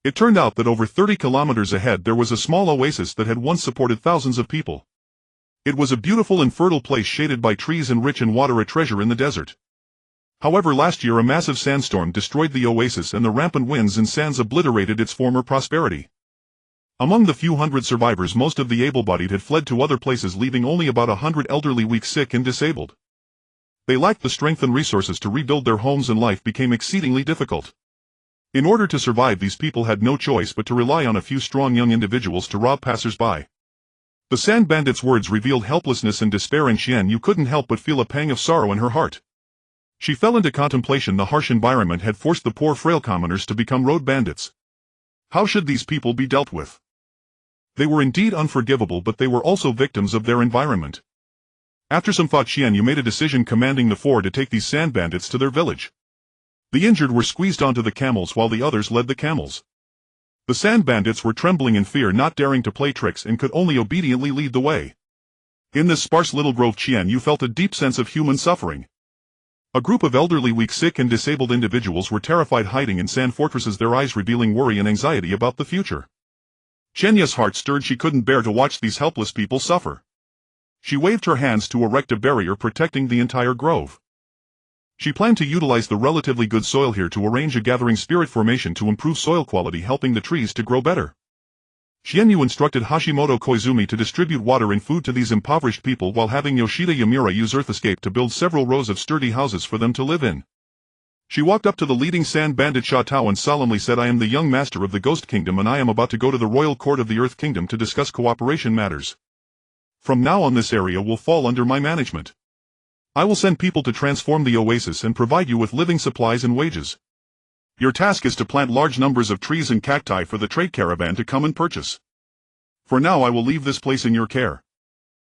S1: It turned out that over 30 kilometers ahead there was a small oasis that had once supported thousands of people. It was a beautiful and fertile place shaded by trees and rich in water, a treasure in the desert. However, last year a massive sandstorm destroyed the oasis and the rampant winds and sands obliterated its former prosperity. Among the few hundred survivors, most of the able-bodied had fled to other places, leaving only about 100 elderly, weak, sick and disabled. They lacked the strength and resources to rebuild their homes, and life became exceedingly difficult. In order to survive, these people had no choice but to rely on a few strong young individuals to rob passers-by. The sand bandits' words revealed helplessness and despair, and Qianyu couldn't help but feel a pang of sorrow in her heart. She fell into contemplation. The harsh environment had forced the poor frail commoners to become road bandits. How should these people be dealt with? They were indeed unforgivable, but they were also victims of their environment. After some thought, Qianyu made a decision, commanding the four to take these sand bandits to their village. The injured were squeezed onto the camels while the others led the camels. The sand bandits were trembling in fear, not daring to play tricks, and could only obediently lead the way. In this sparse little grove, Qianyu felt a deep sense of human suffering. A group of elderly, weak, sick and disabled individuals were terrified, hiding in sand fortresses, their eyes revealing worry and anxiety about the future. Qianyu's heart stirred. She couldn't bear to watch these helpless people suffer. She waved her hands to erect a barrier protecting the entire grove. She planned to utilize the relatively good soil here to arrange a gathering spirit formation to improve soil quality, helping the trees to grow better. Qianyu instructed Hashimoto Koizumi to distribute water and food to these impoverished people, while having Yoshida Yamura use Earth Escape to build several rows of sturdy houses for them to live in. She walked up to the leading sand bandit Sha Tao and solemnly said, "I am the young master of the Ghost Kingdom, and I am about to go to the royal court of the Earth Kingdom to discuss cooperation matters. From now on, this area will fall under my management. I will send people to transform the oasis and provide you with living supplies and wages. Your task is to plant large numbers of trees and cacti for the trade caravan to come and purchase. For now, I will leave this place in your care."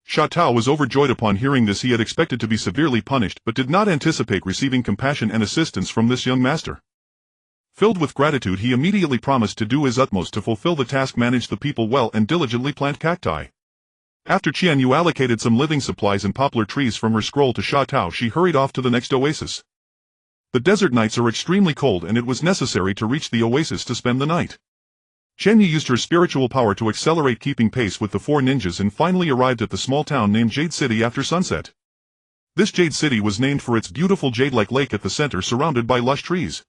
S1: Sha Tao was overjoyed upon hearing this. He had expected to be severely punished, but did not anticipate receiving compassion and assistance from this young master. Filled with gratitude, he immediately promised to do his utmost to fulfill the task, manage the people well, and diligently plant cacti. After Qianyu allocated some living supplies and poplar trees from her scroll to Sha Tao, she hurried off to the next oasis. The desert nights are extremely cold, and it was necessary to reach the oasis to spend the night. Qianyu used her spiritual power to accelerate, keeping pace with the four ninjas, and finally arrived at the small town named Jade City after sunset. This Jade City was named for its beautiful jade-like lake at the center, surrounded by lush trees.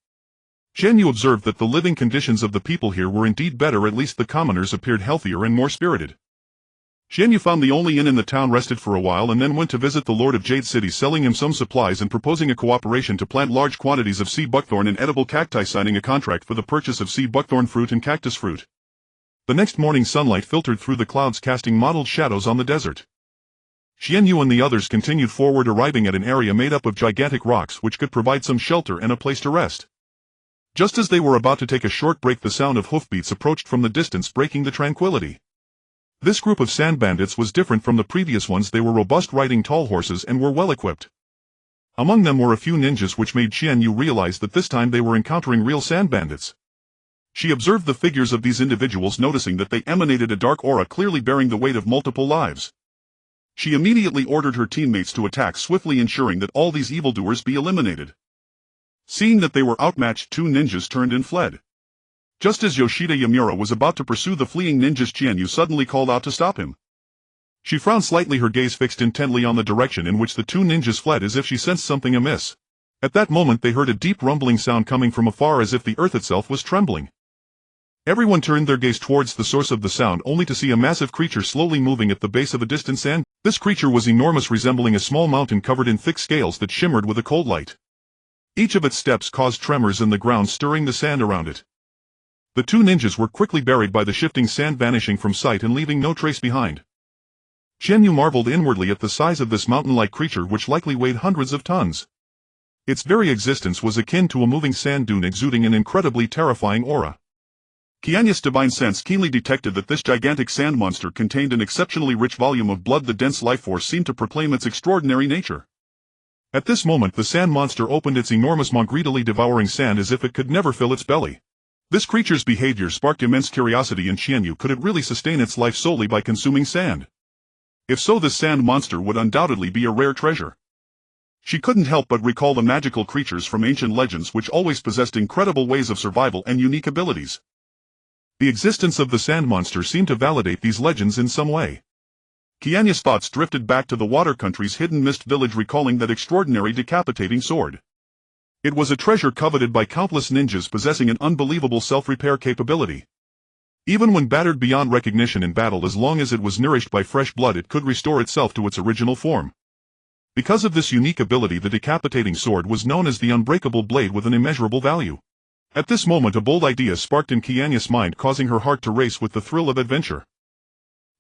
S1: Qianyu observed that the living conditions of the people here were indeed better. At least the commoners appeared healthier and more spirited. Qianyu found the only inn in the town, rested for a while, and then went to visit the Lord of Jade City, selling him some supplies and proposing a cooperation to plant large quantities of sea buckthorn and edible cacti, signing a contract for the purchase of sea buckthorn fruit and cactus fruit. The next morning, sunlight filtered through the clouds, casting mottled shadows on the desert. Qianyu and the others continued forward, arriving at an area made up of gigantic rocks which could provide some shelter and a place to rest. Just as they were about to take a short break, the sound of hoofbeats approached from the distance, breaking the tranquility. This group of sand bandits was different from the previous ones. They were robust, riding tall horses, and were well equipped. Among them were a few ninjas, which made Qianyu realize that this time they were encountering real sand bandits. She observed the figures of these individuals, noticing that they emanated a dark aura, clearly bearing the weight of multiple lives. She immediately ordered her teammates to attack swiftly, ensuring that all these evildoers be eliminated. Seeing that they were outmatched, two ninjas turned and fled. Just as Yoshida Yamura was about to pursue the fleeing ninjas, Qianyu suddenly called out to stop him. She frowned slightly, her gaze fixed intently on the direction in which the two ninjas fled, as if she sensed something amiss. At that moment they heard a deep rumbling sound coming from afar, as if the earth itself was trembling. Everyone turned their gaze towards the source of the sound, only to see a massive creature slowly moving at the base of a distant sand. This creature was enormous, resembling a small mountain covered in thick scales that shimmered with a cold light. Each of its steps caused tremors in the ground, stirring the sand around it. The two ninjas were quickly buried by the shifting sand, vanishing from sight and leaving no trace behind. Qianyu marveled inwardly at the size of this mountain-like creature, which likely weighed hundreds of tons. Its very existence was akin to a moving sand dune, exuding an incredibly terrifying aura. Qianyu's divine sense keenly detected that this gigantic sand monster contained an exceptionally rich volume of blood. The dense life force seemed to proclaim its extraordinary nature. At this moment the sand monster opened its enormous maw, greedily devouring sand as if it could never fill its belly. This creature's behavior sparked immense curiosity in Qianyu. Could it really sustain its life solely by consuming sand? If so, this sand monster would undoubtedly be a rare treasure. She couldn't help but recall the magical creatures from ancient legends, which always possessed incredible ways of survival and unique abilities. The existence of the sand monster seemed to validate these legends in some way. Qianyu's thoughts drifted back to the Water Country's hidden mist village, recalling that extraordinary decapitating sword.
S2: It was a treasure coveted by countless ninjas possessing an unbelievable self-repair capability. Even when battered beyond recognition in battle, as long as it was nourished by fresh blood, it could restore itself to its original form. Because of this unique ability, the decapitating sword was known as the unbreakable blade with an immeasurable value. At this moment a bold idea sparked in Qianyu's mind, causing her heart to race with the thrill of adventure.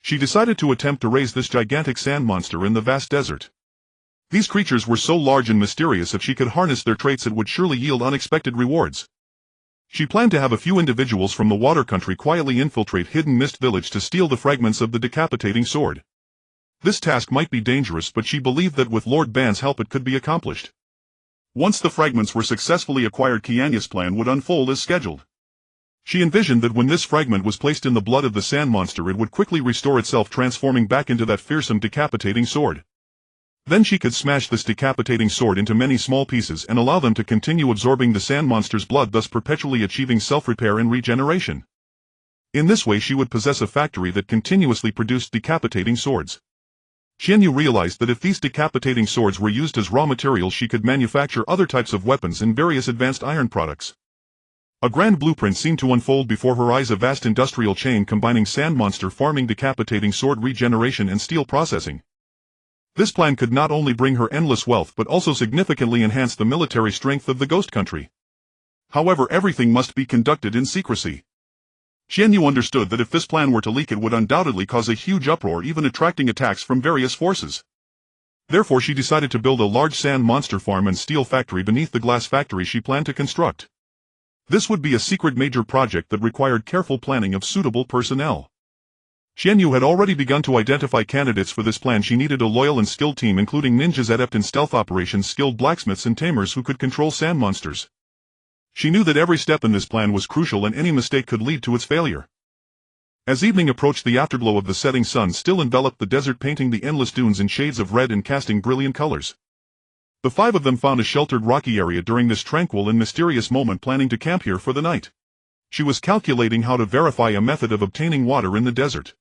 S2: She decided to attempt to raise this gigantic sand monster in the vast desert. These creatures were so large and mysterious, if she could harness their traits it would surely yield unexpected rewards. She planned to have a few individuals from the water country quietly infiltrate hidden mist village to steal the fragments of the decapitating sword. This task might be dangerous, but she believed that with Lord Ban's help it could be accomplished. Once the fragments were successfully acquired, Qianyu's plan would unfold as scheduled. She envisioned that when this fragment was placed in the blood of the sand monster, it would quickly restore itself, transforming back into that fearsome decapitating sword. Then she could smash this decapitating sword into many small pieces and allow them to continue absorbing the sand monster's blood, thus perpetually achieving self-repair and regeneration. In this way she would possess a factory that continuously produced decapitating swords. Qianyu realized that if these decapitating swords were used as raw materials, she could manufacture other types of weapons and various advanced iron products. A grand blueprint seemed to unfold before her eyes, a vast industrial chain combining sand monster farming, decapitating sword regeneration and steel processing. This plan could not only bring her endless wealth but also significantly enhance the military strength of the ghost country. However, everything must be conducted in secrecy. Qianyu understood that if this plan were to leak, it would undoubtedly cause a huge uproar, even attracting attacks from various forces. Therefore she decided to build a large sand monster farm and steel factory beneath the glass factory she planned to construct. This would be a secret major project that required careful planning of suitable personnel. Qianyu had already begun to identify candidates for this plan. She needed a loyal and skilled team, including ninjas adept in stealth operations, skilled blacksmiths and tamers who could control sand monsters. She knew that every step in this plan was crucial and any mistake could lead to its failure. As evening approached, the afterglow of the setting sun still enveloped the desert, painting the endless dunes in shades of red and casting brilliant colors. The five of them found a sheltered rocky area during this tranquil and mysterious moment, planning to camp here for the night. She was calculating how to verify a method of obtaining water in the desert.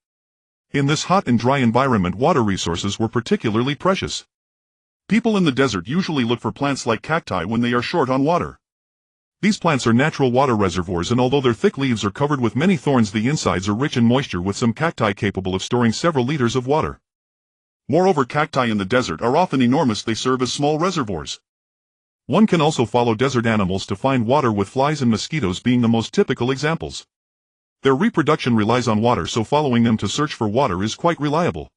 S2: In this hot and dry environment, water resources were particularly precious. People in the desert usually look for plants like cacti when they are short on water. These plants are natural water reservoirs, and although their thick leaves are covered with many thorns, the insides are rich in moisture, with some cacti capable of storing several liters of water. Moreover, cacti in the desert are often enormous. They serve as small reservoirs. One can also follow desert animals to find water, with flies and mosquitoes being the most typical examples. Their reproduction relies on water, so following them to search for water is quite reliable.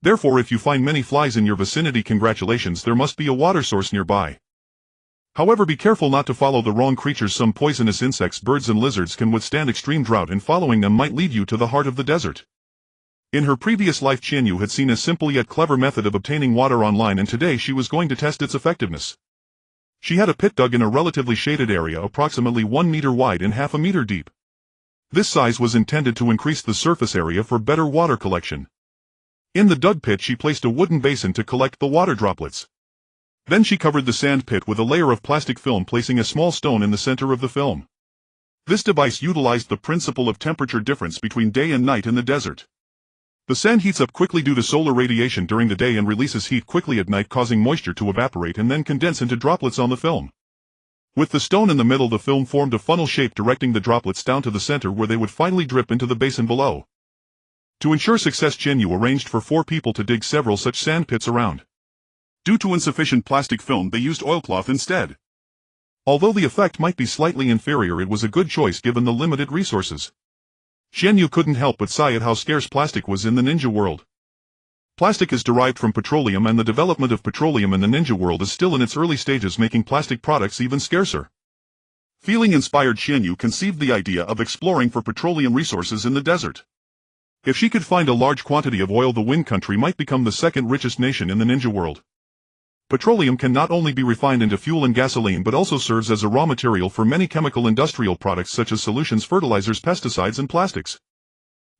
S2: Therefore, if you find many flies in your vicinity, congratulations, there must be a water source nearby. However, be careful not to follow the wrong creatures. Some poisonous insects, birds and lizards can withstand extreme drought, and following them might lead you to the heart of the desert. In her previous life, Qianyu had seen a simple yet clever method of obtaining water online, and today she was going to test its effectiveness. She had a pit dug in a relatively shaded area, approximately 1 meter wide and half a meter deep. This size was intended to increase the surface area for better water collection. In the dug pit she placed a wooden basin to collect the water droplets. Then she covered the sand pit with a layer of plastic film, placing a small stone in the center of the film. This device utilized the principle of temperature difference between day and night in the desert. The sand heats up quickly due to solar radiation during the day and releases heat quickly at night, causing moisture to evaporate and then condense into droplets on the film. With the stone in the middle, the film formed a funnel shape, directing the droplets down to the center, where they would finally drip into the basin below. To ensure success, Qianyu arranged for 4 people to dig several such sand pits around. Due to insufficient plastic film, they used oilcloth instead. Although the effect might be slightly inferior, it was a good choice given the limited resources. Qianyu couldn't help but sigh at how scarce plastic was in the ninja world. Plastic is derived from petroleum, and the development of petroleum in the ninja world is still in its early stages, making plastic products even scarcer. Feeling inspired, Qianyu conceived the idea of exploring for petroleum resources in the desert. If she could find a large quantity of oil, the Wind Country might become the second richest nation in the ninja world. Petroleum can not only be refined into fuel and gasoline, but also serves as a raw material for many chemical industrial products such as solutions, fertilizers, pesticides, and plastics.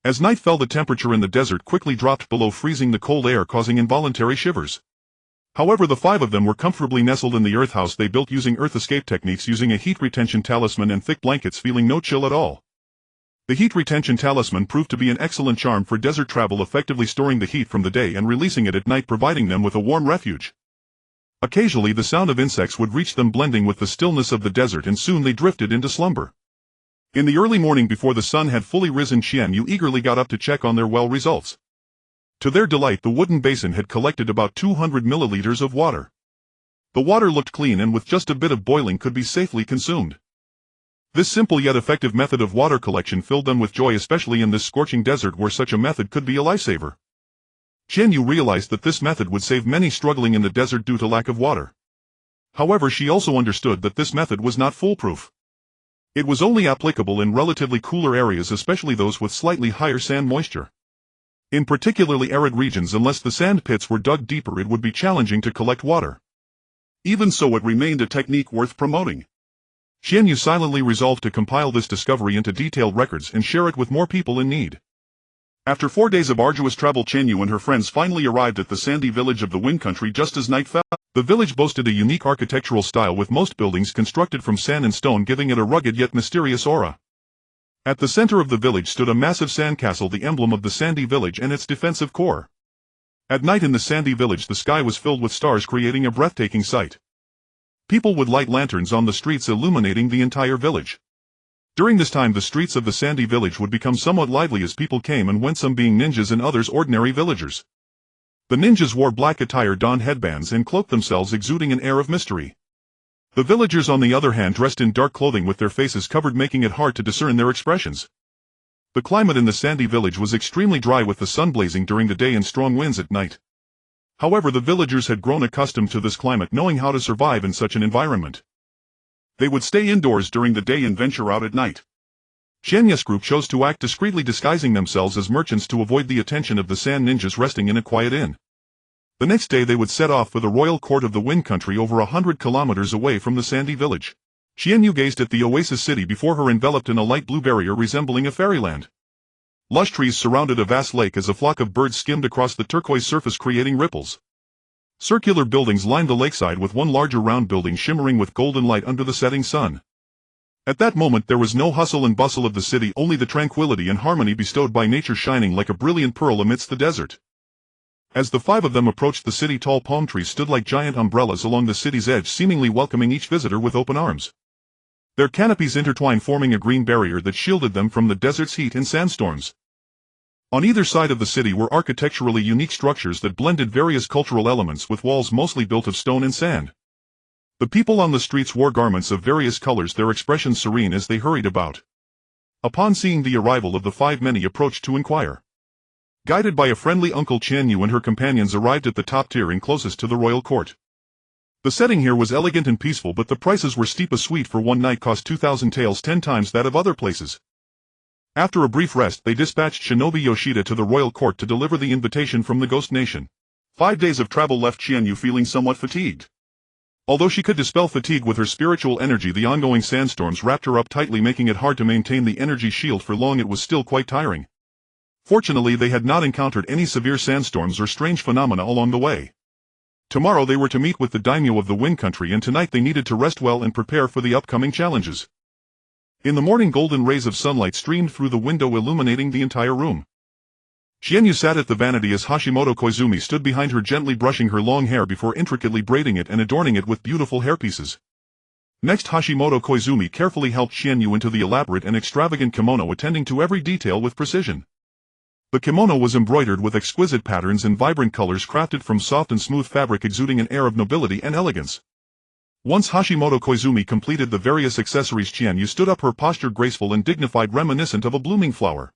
S2: As night fell, the temperature in the desert quickly dropped below freezing, the cold air causing involuntary shivers. However, the 5 of them were comfortably nestled in the earth house they built using earth escape techniques, using a heat retention talisman and thick blankets, feeling no chill at all. The heat retention talisman proved to be an excellent charm for desert travel, effectively storing the heat from the day and releasing it at night, providing them with a warm refuge.
S1: Occasionally the sound of insects would reach them, blending with the stillness of the desert, and soon they drifted into slumber. In the early morning, before the sun had fully risen, Qianyu eagerly got up to check on their well results. To their delight, the wooden basin had collected about 200 milliliters of water. The water looked clean and with just a bit of boiling could be safely consumed. This simple yet effective method of water collection filled them with joy, especially in this scorching desert where such a method could be a lifesaver. Qianyu realized that this method would save many struggling in the desert due to lack of water. However, she also understood that this method was not foolproof. It was only applicable in relatively cooler areas, especially those with slightly higher sand moisture. In particularly arid regions, unless the sand pits were dug deeper, it would be challenging to collect water. Even so, it remained a technique worth promoting. Qianyu silently resolved to compile this discovery into detailed records and share it with more people in need. After 4 days of arduous travel, Qianyu and her friends finally arrived at the sandy village of the Wind Country just as night fell. The village boasted a unique architectural style, with most buildings constructed from sand and stone, giving it a rugged yet mysterious aura. At the center of the village stood a massive sandcastle, the emblem of the sandy village and its defensive core. At night in the sandy village, the sky was filled with stars, creating a breathtaking sight. People would light lanterns on the streets, illuminating the entire village. During this time, the streets of the sandy village would become somewhat lively as people came and went, some being ninjas and others ordinary villagers. The ninjas wore black attire, donned headbands, and cloaked themselves, exuding an air of mystery. The villagers, on the other hand, dressed in dark clothing with their faces covered, making it hard to discern their expressions. The climate in the sandy village was extremely dry, with the sun blazing during the day and strong winds at night. However, the villagers had grown accustomed to this climate, knowing how to survive in such an environment. They would stay indoors during the day and venture out at night. Qianyu's group chose to act discreetly, disguising themselves as merchants to avoid the attention of the sand ninjas resting in a quiet inn. The next day they would set off for the royal court of the Wind Country, over 100 kilometers away from the sandy village. Qianyu gazed at the oasis city before her, enveloped in a light blue barrier resembling a fairyland. Lush trees surrounded a vast lake as a flock of birds skimmed across the turquoise surface, creating ripples. Circular buildings lined the lakeside, with one larger round building shimmering with golden light under the setting sun. At that moment there was no hustle and bustle of the city, only the tranquility and harmony bestowed by nature shining like a brilliant pearl amidst the desert. As the five of them approached the city, tall palm trees stood like giant umbrellas along the city's edge, seemingly welcoming each visitor with open arms. Their canopies intertwined, forming a green barrier that shielded them from the desert's heat and sandstorms. On either side of the city were architecturally unique structures that blended various cultural elements, with walls mostly built of stone and sand. The people on the streets wore garments of various colors, their expressions serene as they hurried about. Upon seeing the arrival of the five, many approached to inquire. Guided by a friendly uncle, Qianyu and her companions arrived at the top tier and closest to the royal court. The setting here was elegant and peaceful, but the prices were steep. A suite for one night cost 2,000 taels, 10 times that of other places. After a brief rest, they dispatched Shinobi Yoshida to the royal court to deliver the invitation from the Ghost Nation. 5 days of travel left Qianyu feeling somewhat fatigued. Although she could dispel fatigue with her spiritual energy, the ongoing sandstorms wrapped her up tightly, making it hard to maintain the energy shield for long. It was still quite tiring. Fortunately, they had not encountered any severe sandstorms or strange phenomena along the way. Tomorrow they were to meet with the daimyo of the Wind Country, and tonight they needed to rest well and prepare for the upcoming challenges. In the morning, golden rays of sunlight streamed through the window, illuminating the entire room. Qianyu sat at the vanity as Hashimoto Koizumi stood behind her, gently brushing her long hair before intricately braiding it and adorning it with beautiful hairpieces. Next, Hashimoto Koizumi carefully helped Qianyu into the elaborate and extravagant kimono, attending to every detail with precision. The kimono was embroidered with exquisite patterns and vibrant colors, crafted from soft and smooth fabric, exuding an air of nobility and elegance. Once Hashimoto Koizumi completed the various accessories, Qianyu stood up, her posture graceful and dignified, reminiscent of a blooming flower.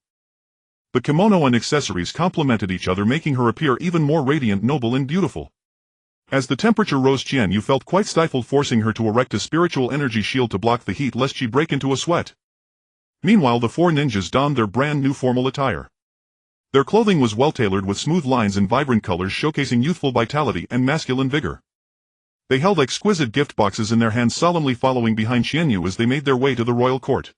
S1: The kimono and accessories complemented each other, making her appear even more radiant, noble and beautiful. As the temperature rose, Qianyu felt quite stifled, forcing her to erect a spiritual energy shield to block the heat lest she break into a sweat. Meanwhile, the four ninjas donned their brand new formal attire. Their clothing was well-tailored, with smooth lines and vibrant colors showcasing youthful vitality and masculine vigor. They held exquisite gift boxes in their hands, solemnly following behind Qianyu as they made their way to the royal court.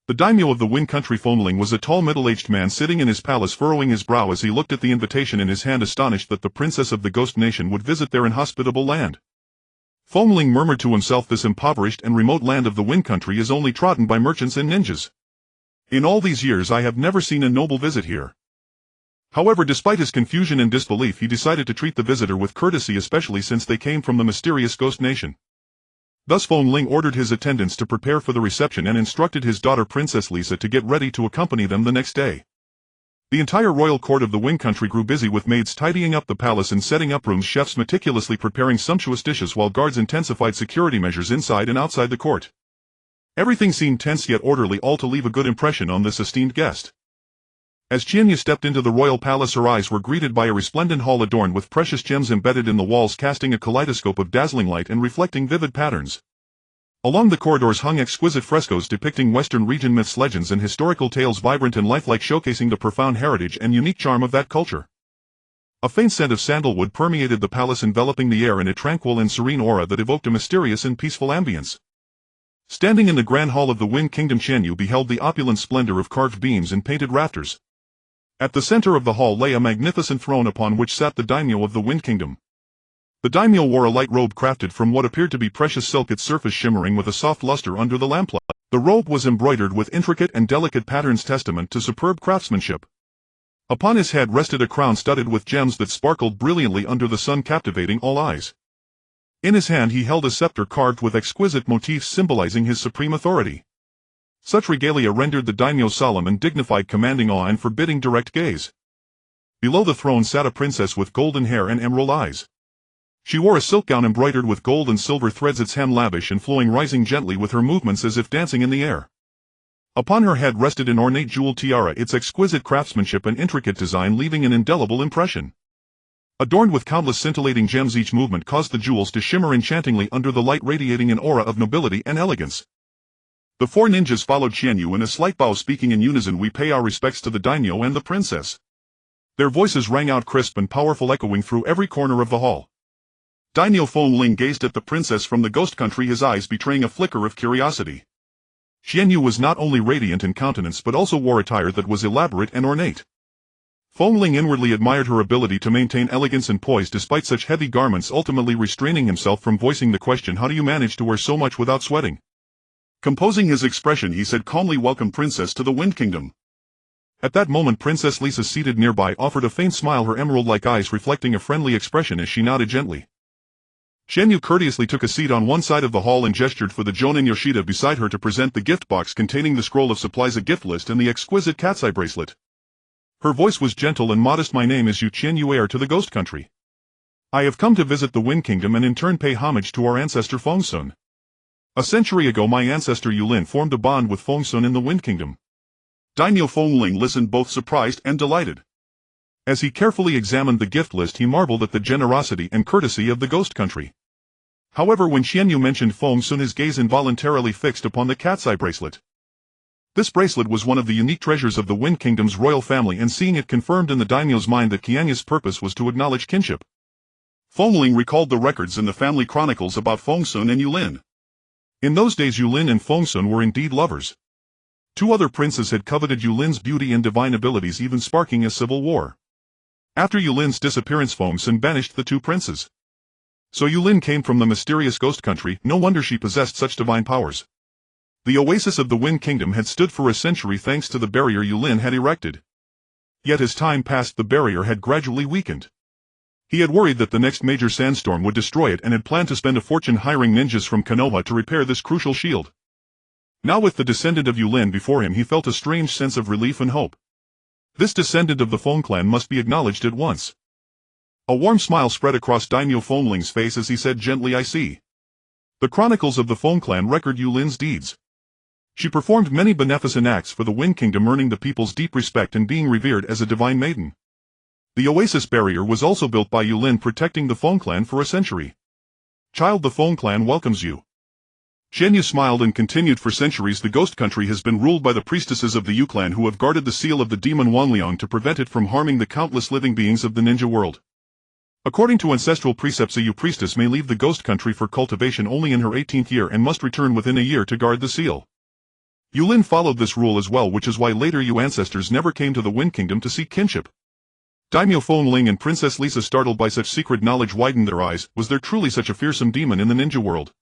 S1: The daimyo of the Wind Country Foamling was a tall middle-aged man sitting in his palace, furrowing his brow as he looked at the invitation in his hand, astonished that the princess of the Ghost Nation would visit their inhospitable land. Foamling murmured to himself, this impoverished and remote land of the Wind Country is only trodden by merchants and ninjas. In all these years I have never seen a noble visit here. However, despite his confusion and disbelief, he decided to treat the visitor with courtesy, especially since they came from the mysterious ghost nation. Thus Feng Ling ordered his attendants to prepare for the reception and instructed his daughter Princess Lisa to get ready to accompany them the next day. The entire royal court of the Wind Country grew busy with maids tidying up the palace and setting up rooms, chefs meticulously preparing sumptuous dishes, while guards intensified security measures inside and outside the court. Everything seemed tense yet orderly, all to leave a good impression on this esteemed guest. As Qianyu stepped into the royal palace, her eyes were greeted by a resplendent hall adorned with precious gems embedded in the walls, casting a kaleidoscope of dazzling light and reflecting vivid patterns. Along the corridors hung exquisite frescoes depicting Western region myths, legends, and historical tales, vibrant and lifelike, showcasing the profound heritage and unique charm of that culture. A faint scent of sandalwood permeated the palace, enveloping the air in a tranquil and serene aura that evoked a mysterious and peaceful ambience. Standing in the grand hall of the Wind Kingdom, Qianyu beheld the opulent splendor of carved beams and painted rafters. At the center of the hall lay a magnificent throne upon which sat the daimyo of the Wind Kingdom. The daimyo wore a light robe crafted from what appeared to be precious silk, its surface shimmering with a soft luster under the lamplight. The robe was embroidered with intricate and delicate patterns, testament to superb craftsmanship. Upon his head rested a crown studded with gems that sparkled brilliantly under the sun, captivating all eyes. In his hand he held a scepter carved with exquisite motifs symbolizing his supreme authority. Such regalia rendered the daimyo solemn and dignified, commanding awe and forbidding direct gaze. Below the throne sat a princess with golden hair and emerald eyes. She wore a silk gown embroidered with gold and silver threads, its hem lavish and flowing, rising gently with her movements as if dancing in the air. Upon her head rested an ornate jeweled tiara, its exquisite craftsmanship and intricate design leaving an indelible impression. Adorned with countless scintillating gems, each movement caused the jewels to shimmer enchantingly under the light, radiating an aura of nobility and elegance. The four ninjas followed Qianyu in a slight bow, speaking in unison, "We pay our respects to the daimyo and the princess." Their voices rang out crisp and powerful, echoing through every corner of the hall. Daimyo Feng Ling gazed at the princess from the ghost country, his eyes betraying a flicker of curiosity. Qianyu was not only radiant in countenance but also wore attire that was elaborate and ornate. Feng Ling inwardly admired her ability to maintain elegance and poise despite such heavy garments, ultimately restraining himself from voicing the question, "How do you manage to wear so much without sweating?" Composing his expression, he said calmly, "Welcome, Princess, to the Wind Kingdom." At that moment Princess Lisa, seated nearby, offered a faint smile, her emerald-like eyes reflecting a friendly expression as she nodded gently. Qianyu courteously took a seat on one side of the hall and gestured for the Jonin Yoshida beside her to present the gift box containing the scroll of supplies, a gift list, and the exquisite cat's eye bracelet. Her voice was gentle and modest. "My name is Yue Qianyu, heir to the Ghost Country. I have come to visit the Wind Kingdom and in turn pay homage to our ancestor Fengsun. A century ago my ancestor Yulin formed a bond with Fengsun in the Wind Kingdom." Daimyo Feng Ling listened, both surprised and delighted. As he carefully examined the gift list, he marveled at the generosity and courtesy of the Ghost Country. However, when Qianyu mentioned Fengsun, his gaze involuntarily fixed upon the cat's eye bracelet. This bracelet was one of the unique treasures of the Wind Kingdom's royal family, and seeing it confirmed in the daimyo's mind that Qianyu's purpose was to acknowledge kinship. Feng Ling recalled the records in the family chronicles about Fengsun and Yulin. In those days Yulin and Fengsun were indeed lovers. Two other princes had coveted Yulin's beauty and divine abilities, even sparking a civil war. After Yulin's disappearance, Fengsun banished the two princes. So Yulin came from the mysterious Ghost Country, no wonder she possessed such divine powers. The oasis of the Wind Kingdom had stood for a century thanks to the barrier Yulin had erected. Yet as time passed, the barrier had gradually weakened. He had worried that the next major sandstorm would destroy it and had planned to spend a fortune hiring ninjas from Konoha to repair this crucial shield. Now with the descendant of Yulin before him, he felt a strange sense of relief and hope. This descendant of the Feng clan must be acknowledged at once. A warm smile spread across Daimyo Feng Ling's face as he said gently, "I see. The chronicles of the Feng clan record Yulin's deeds. She performed many beneficent acts for the Wind Kingdom, earning the people's deep respect and being revered as a divine maiden. The Oasis barrier was also built by Yulin, protecting the Feng clan for a century. Child, the Feng clan welcomes you." Qianyu smiled and continued, "For centuries the Ghost Country has been ruled by the priestesses of the Yu clan, who have guarded the seal of the demon Wangliang to prevent it from harming the countless living beings of the ninja world. According to ancestral precepts, a Yu priestess may leave the Ghost Country for cultivation only in her 18th year and must return within a year to guard the seal. Yulin followed this rule as well, which is why later Yu ancestors never came to the Wind Kingdom to seek kinship." Daimyo Feng Ling and Princess Lisa, startled by such secret knowledge, widened their eyes. Was there truly such a fearsome demon in the ninja world?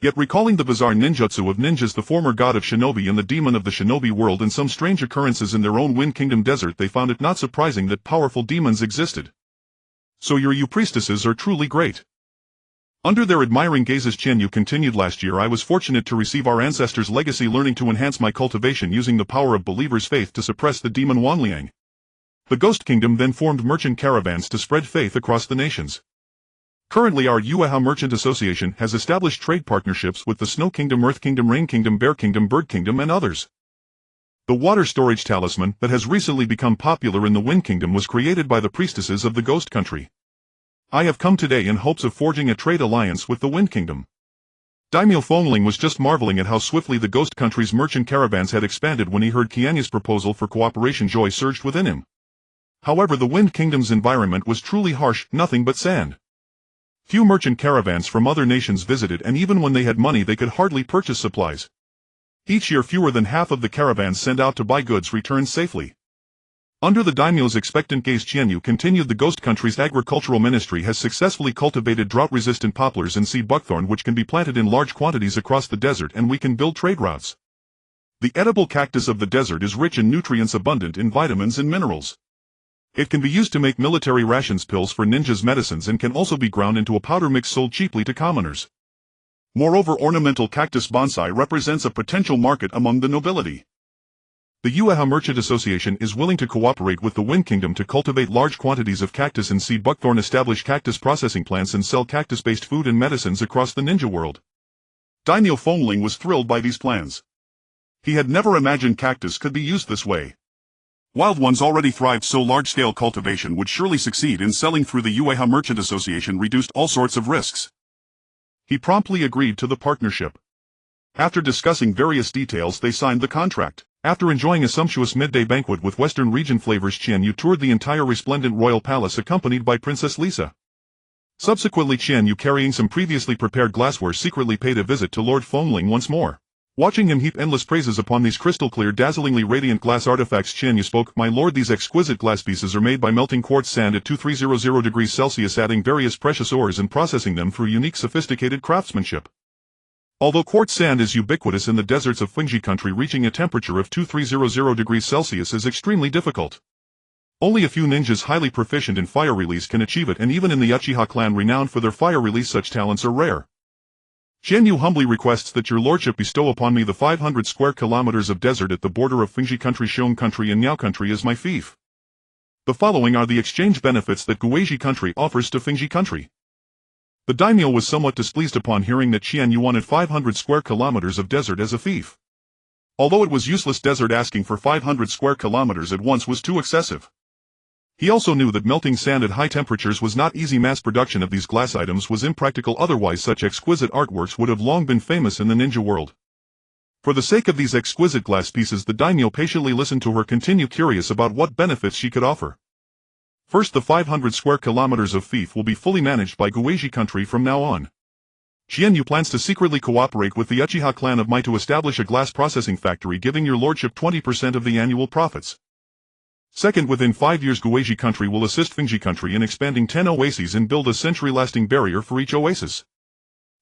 S1: Yet recalling the bizarre ninjutsu of ninjas, the former god of shinobi and the demon of the shinobi world, and some strange occurrences in their own Wind Kingdom desert, they found it not surprising that powerful demons existed. So your Yue priestesses are truly great. Under their admiring gazes, Qianyu continued. Last year I was fortunate to receive our ancestors' legacy learning to enhance my cultivation using the power of believers' faith to suppress the demon Wanliang. The Ghost Kingdom then formed merchant caravans to spread faith across the nations. Currently our Yue Merchant Association has established trade partnerships with the Snow Kingdom, Earth Kingdom, Rain Kingdom, Bear Kingdom, Bird Kingdom and others. The water storage talisman that has recently become popular in the Wind Kingdom was created by the priestesses of the Ghost Country. I have come today in hopes of forging a trade alliance with the Wind Kingdom. Daimyo Fengling was just marveling at how swiftly the Ghost Country's merchant caravans had expanded when he heard Qianyu's proposal for cooperation. Joy surged within him. However, the Wind Kingdom's environment was truly harsh, nothing but sand. Few merchant caravans from other nations visited, and even when they had money they could hardly purchase supplies. Each year fewer than half of the caravans sent out to buy goods returned safely. Under the daimyo's expectant gaze, Qianyu continued. The Ghost Country's agricultural ministry has successfully cultivated drought-resistant poplars and seed buckthorn which can be planted in large quantities across the desert, and we can build trade routes. The edible cactus of the desert is rich in nutrients, abundant in vitamins and minerals. It can be used to make military rations, pills for ninjas, medicines, and can also be ground into a powder mix sold cheaply to commoners. Moreover, ornamental cactus bonsai represents a potential market among the nobility. The Yue Merchant Association is willing to cooperate with the Wind Kingdom to cultivate large quantities of cactus and seed buckthorn, establish cactus processing plants, and sell cactus-based food and medicines across the ninja world. Daimyo Fengling was thrilled by these plans. He had never imagined cactus could be used this way. Wild ones already thrived, so large-scale cultivation would surely succeed, in selling through the Yue Merchant Association reduced all sorts of risks. He promptly agreed to the partnership. After discussing various details, they signed the contract. After enjoying a sumptuous midday banquet with Western region flavors, Qianyu toured the entire resplendent royal palace accompanied by Princess Lisa. Subsequently, Qianyu, carrying some previously prepared glassware, secretly paid a visit to Lord Fengling once more. Watching him heap endless praises upon these crystal-clear, dazzlingly radiant glass artifacts, Qianyu spoke. "My lord, these exquisite glass pieces are made by melting quartz sand at 2300 degrees Celsius, adding various precious ores and processing them through unique sophisticated craftsmanship. Although quartz sand is ubiquitous in the deserts of Fengji country, reaching a temperature of 2300 degrees Celsius is extremely difficult. Only a few ninjas highly proficient in fire release can achieve it, and even in the Uchiha clan renowned for their fire release such talents are rare. Qianyu humbly requests that your lordship bestow upon me the 500 square kilometers of desert at the border of Fengji country, Xiong country and Miao country as my fief. The following are the exchange benefits that Guizhi country offers to Fengji country." The daimyo was somewhat displeased upon hearing that Qianyu wanted 500 square kilometers of desert as a fief. Although it was useless desert, asking for 500 square kilometers at once was too excessive. He also knew that melting sand at high temperatures was not easy. Mass production of these glass items was impractical, otherwise such exquisite artworks would have long been famous in the ninja world. For the sake of these exquisite glass pieces, the daimyo patiently listened to her continue, curious about what benefits she could offer. First, the 500 square kilometers of fief will be fully managed by Guizhi country from now on. Qianyu plans to secretly cooperate with the Uchiha clan of Mai to establish a glass processing factory, giving your lordship 20% of the annual profits. Second, within 5 years Guizhi country will assist Fengji country in expanding 10 oases and build a century-lasting barrier for each oasis.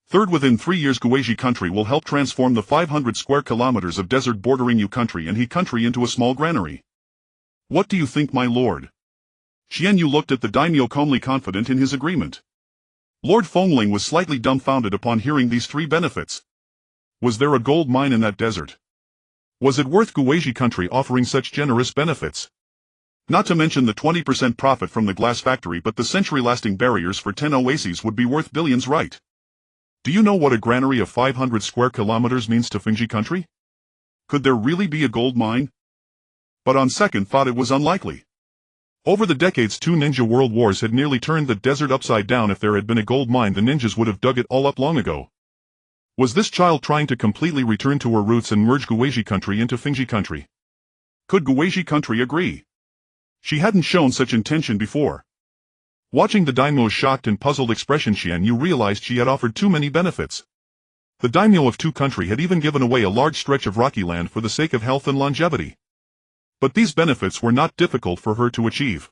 S1: Third, within 3 years Guizhi country will help transform the 500 square kilometers of desert bordering Yu country and He country into a small granary. What do you think, my lord? Qianyu looked at the daimyo, calmly confident in his agreement. Lord Fengling was slightly dumbfounded upon hearing these three benefits. Was there a gold mine in that desert? Was it worth Guizhi country offering such generous benefits? Not to mention the 20% profit from the glass factory, but the century-lasting barriers for 10 oases would be worth billions, right? Do you know what a granary of 500 square kilometers means to Fengji country? Could there really be a gold mine? But on second thought it was unlikely. Over the decades, 2 ninja world wars had nearly turned the desert upside down. If there had been a gold mine, the ninjas would have dug it all up long ago. Was this child trying to completely return to her roots and merge Guizhi country into Fengji country? Could Guizhi country agree? She hadn't shown such intention before. Watching the daimyo's shocked and puzzled expression, Qianyu realized she had offered too many benefits. The daimyo of 2 country had even given away a large stretch of rocky land for the sake of health and longevity. But these benefits were not difficult for her to achieve.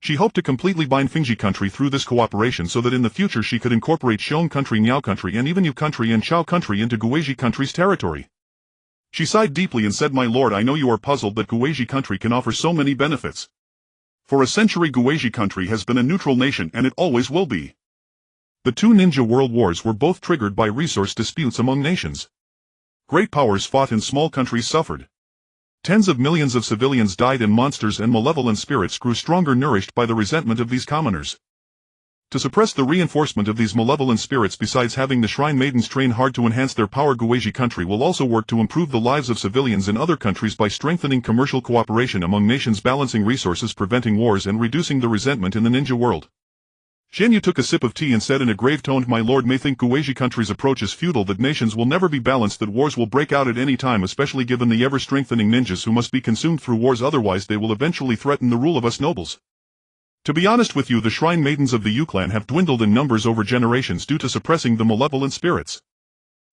S1: She hoped to completely bind Fingji country through this cooperation so that in the future she could incorporate Xiong country, Miao country and even Yu country and Chao country into Guizhi country's territory. She sighed deeply and said, "My lord, I know you are puzzled that Guizhi country can offer so many benefits. For a century Guizhi country has been a neutral nation and it always will be." The two ninja world wars were both triggered by resource disputes among nations. Great powers fought and small countries suffered. Tens of millions of civilians died and monsters and malevolent spirits grew stronger, nourished by the resentment of these commoners. To suppress the reinforcement of these malevolent spirits, besides having the shrine maidens train hard to enhance their power, Guizhi country will also work to improve the lives of civilians in other countries by strengthening commercial cooperation among nations, balancing resources, preventing wars and reducing the resentment in the ninja world. Qianyu took a sip of tea and said in a grave tone, "My lord may think Guizhi country's approach is futile, that nations will never be balanced, that wars will break out at any time, especially given the ever-strengthening ninjas who must be consumed through wars, otherwise they will eventually threaten the rule of us nobles. To be honest with you, the shrine maidens of the Yu clan have dwindled in numbers over generations due to suppressing the malevolent spirits.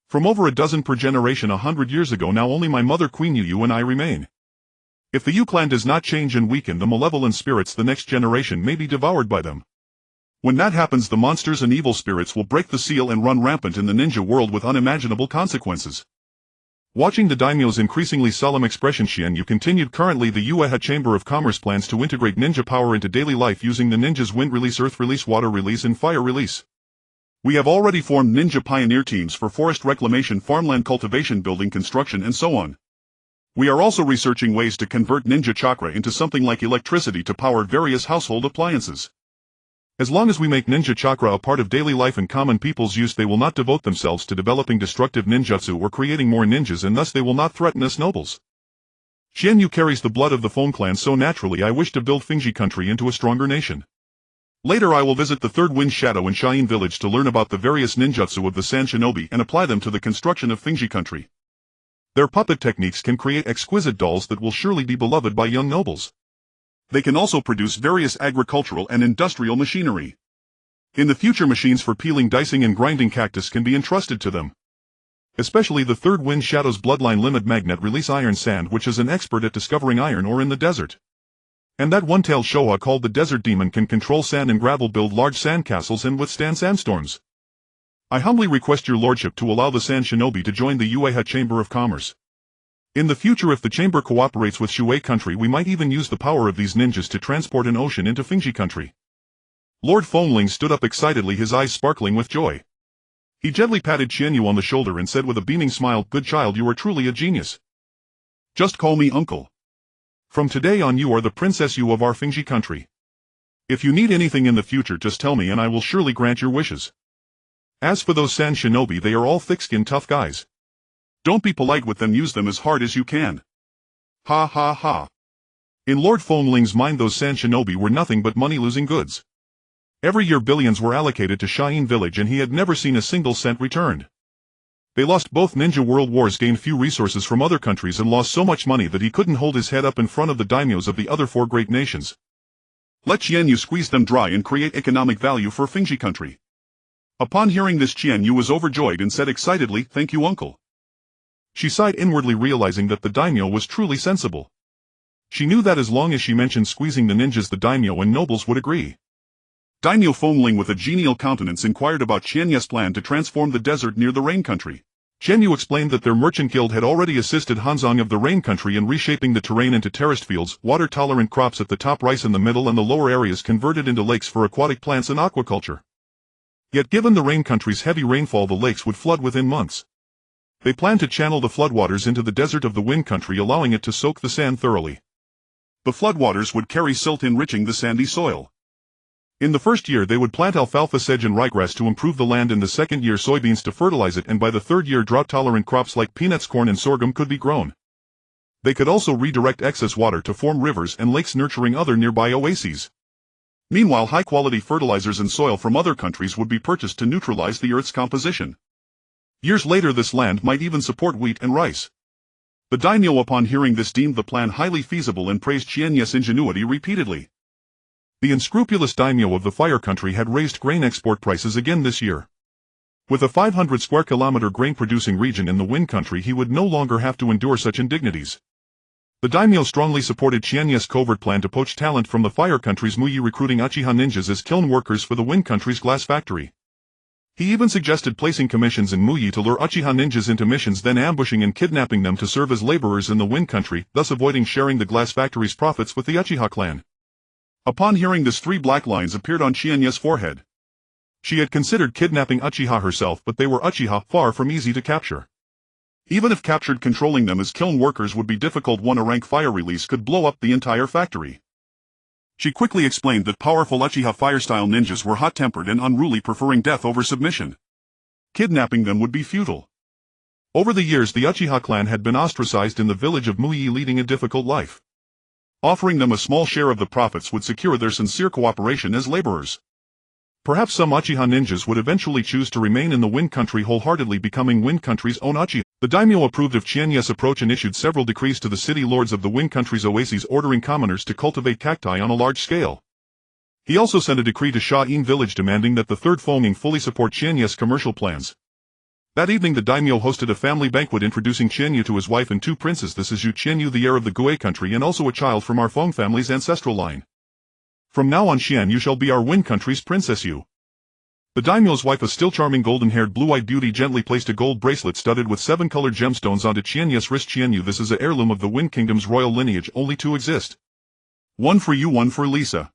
S1: From over a dozen per generation 100 years ago, now only my mother Queen Yu and I remain. If the Yu clan does not change and weaken the malevolent spirits, the next generation may be devoured by them. When that happens, the monsters and evil spirits will break the seal and run rampant in the ninja world with unimaginable consequences." Watching the daimyo's increasingly solemn expression, Qianyu continued, "Currently the Yue Chamber of Commerce plans to integrate ninja power into daily life using the ninjas wind release, earth release, water release and fire release. We have already formed ninja pioneer teams for forest reclamation, farmland cultivation, building construction and so on. We are also researching ways to convert ninja chakra into something like electricity to power various household appliances. As long as we make ninja chakra a part of daily life and common people's use, they will not devote themselves to developing destructive ninjutsu or creating more ninjas, and thus they will not threaten us nobles. Qianyu carries the blood of the Feng clan, so naturally I wish to build Fingji country into a stronger nation. Later I will visit the Third Wind Shadow in Xiayin village to learn about the various ninjutsu of the San Shinobi and apply them to the construction of Fingji country. Their puppet techniques can create exquisite dolls that will surely be beloved by young nobles. They can also produce various agricultural and industrial machinery. In the future, machines for peeling, dicing and grinding cactus can be entrusted to them. Especially the Third Wind Shadow's bloodline limit magnet release iron sand, which is an expert at discovering iron ore in the desert. And that one-tailed Showa called the Desert Demon can control sand and gravel, build large sand castles and withstand sandstorms. I humbly request your lordship to allow the San Shinobi to join the Yue Chamber of Commerce. In the future, if the chamber cooperates with Shui country, we might even use the power of these ninjas to transport an ocean into Fingji country." Lord Fengling stood up excitedly, his eyes sparkling with joy. He gently patted Qianyu on the shoulder and said with a beaming smile, "Good child, you are truly a genius. Just call me uncle. From today on you are the Princess Yu of our Fingji country. If you need anything in the future, just tell me and I will surely grant your wishes. As for those San Shinobi, they are all thick-skinned tough guys. Don't be polite with them, use them as hard as you can." Ha ha ha. In Lord Fengling's mind, those San Shinobi were nothing but money-losing goods. Every year billions were allocated to Xiayin village and he had never seen a single cent returned. They lost both ninja world wars, gained few resources from other countries and lost so much money that he couldn't hold his head up in front of the daimyos of the other four great nations. Let Qianyu squeeze them dry and create economic value for Fingji country. Upon hearing this, Qianyu was overjoyed and said excitedly, "Thank you, uncle." She sighed inwardly, realizing that the daimyo was truly sensible. She knew that as long as she mentioned squeezing the ninjas, the daimyo and nobles would agree. Daimyo Fengling with a genial countenance inquired about Qianyu's plan to transform the desert near the rain country. Qianyu explained that their merchant guild had already assisted Hanzō of the rain country in reshaping the terrain into terraced fields, water-tolerant crops at the top, rice in the middle and the lower areas converted into lakes for aquatic plants and aquaculture. Yet given the rain country's heavy rainfall, the lakes would flood within months. They planned to channel the floodwaters into the desert of the wind country, allowing it to soak the sand thoroughly. The floodwaters would carry silt, enriching the sandy soil. In the first year they would plant alfalfa, sedge and ryegrass to improve the land, in the second year soybeans to fertilize it, and by the third year drought-tolerant crops like peanuts, corn and sorghum could be grown. They could also redirect excess water to form rivers and lakes, nurturing other nearby oases. Meanwhile, high-quality fertilizers and soil from other countries would be purchased to neutralize the earth's composition. Years later this land might even support wheat and rice. The daimyo upon hearing this deemed the plan highly feasible and praised Qianyu's ingenuity repeatedly. The unscrupulous daimyo of the fire country had raised grain export prices again this year. With a 500 square kilometer grain producing region in the wind country, he would no longer have to endure such indignities. The daimyo strongly supported Qianyu's covert plan to poach talent from the Fire Country's Muyi, recruiting Uchiha ninjas as kiln workers for the Wind Country's glass factory. He even suggested placing commissions in Muyi to lure Uchiha ninjas into missions, then ambushing and kidnapping them to serve as laborers in the Wind Country, thus avoiding sharing the glass factory's profits with the Uchiha clan.
S2: Upon hearing this, 3 black lines appeared on Qianyu's forehead.
S1: She had considered kidnapping Uchiha herself, but they were Uchiha, far from easy to capture.
S2: Even if captured, controlling them as kiln workers would be difficult. A rank fire release could blow up the entire factory. She quickly explained that powerful Uchiha fire-style ninjas were hot-tempered and unruly, preferring death over submission. Kidnapping them would be futile.
S1: Over the years, the Uchiha clan had been ostracized in the village of Muyi, leading a difficult life.
S2: Offering them a small share of the profits would secure their sincere cooperation as laborers.
S1: Perhaps some Uchiha ninjas would eventually choose to remain in the Wind Country wholeheartedly, becoming Wind Country's own Uchiha. The daimyo approved of Qianyu's approach and issued several decrees to the city lords of the Wind Country's oases, ordering commoners to cultivate cacti on a large scale. He also sent a decree to Sha-in village demanding that the Third Fonging fully support Qianyu's commercial plans. That evening, the daimyo hosted a family banquet introducing Qianyu to his wife and 2 princes. This is Yue Qianyu, the heir of the Gue country and also a child from our Feng family's ancestral line. From now on, Qianyu shall be our Wind Country's Princess Yue. The daimyo's wife, a still charming golden-haired blue-eyed beauty, gently placed a gold bracelet studded with 7 colored gemstones onto Qianyu's wrist. Qianyu, this is a heirloom of the Wind Kingdom's royal lineage, only 2 exist.
S2: One for you, one for Lisa.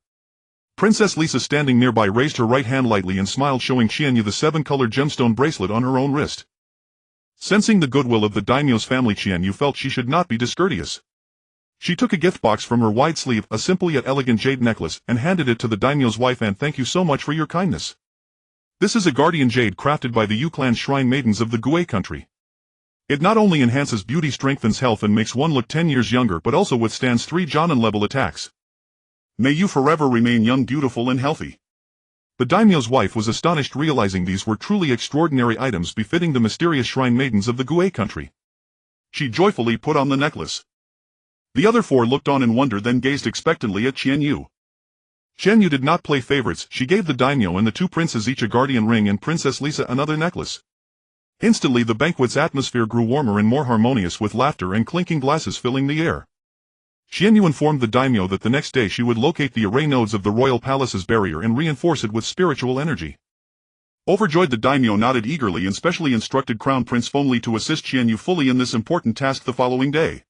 S1: Princess Lisa, standing nearby, raised her right hand lightly and smiled, showing Qianyu the 7-colored gemstone bracelet on her own wrist. Sensing the goodwill of the daimyo's family, Qianyu felt she should not be discourteous. She took a gift box from her wide sleeve, a simple yet elegant jade necklace, and handed it to the daimyo's wife. And thank you so much for your kindness. This is a guardian jade crafted by the Yu clan shrine maidens of the Gue country. It not only enhances beauty, strengthens health, and makes one look 10 years younger, but also withstands 3 Jonin-level attacks.
S2: May you forever remain young, beautiful, and healthy.
S1: The daimyo's wife was astonished, realizing these were truly extraordinary items befitting the mysterious shrine maidens of the Gue country.
S2: She joyfully put on the necklace. The other 4 looked on in wonder, then gazed expectantly at Qianyu.
S1: Qianyu did not play favorites. She gave the daimyo and the 2 princes each a guardian ring and Princess Lisa another necklace. Instantly, the banquet's atmosphere grew warmer and more harmonious, with laughter and clinking glasses filling the air. Qianyu informed the daimyo that the next day she would locate the array nodes of the royal palace's barrier and reinforce it with spiritual energy.
S2: Overjoyed, the daimyo nodded eagerly and specially instructed Crown Prince Fengli to assist Qianyu fully in this important task the following day.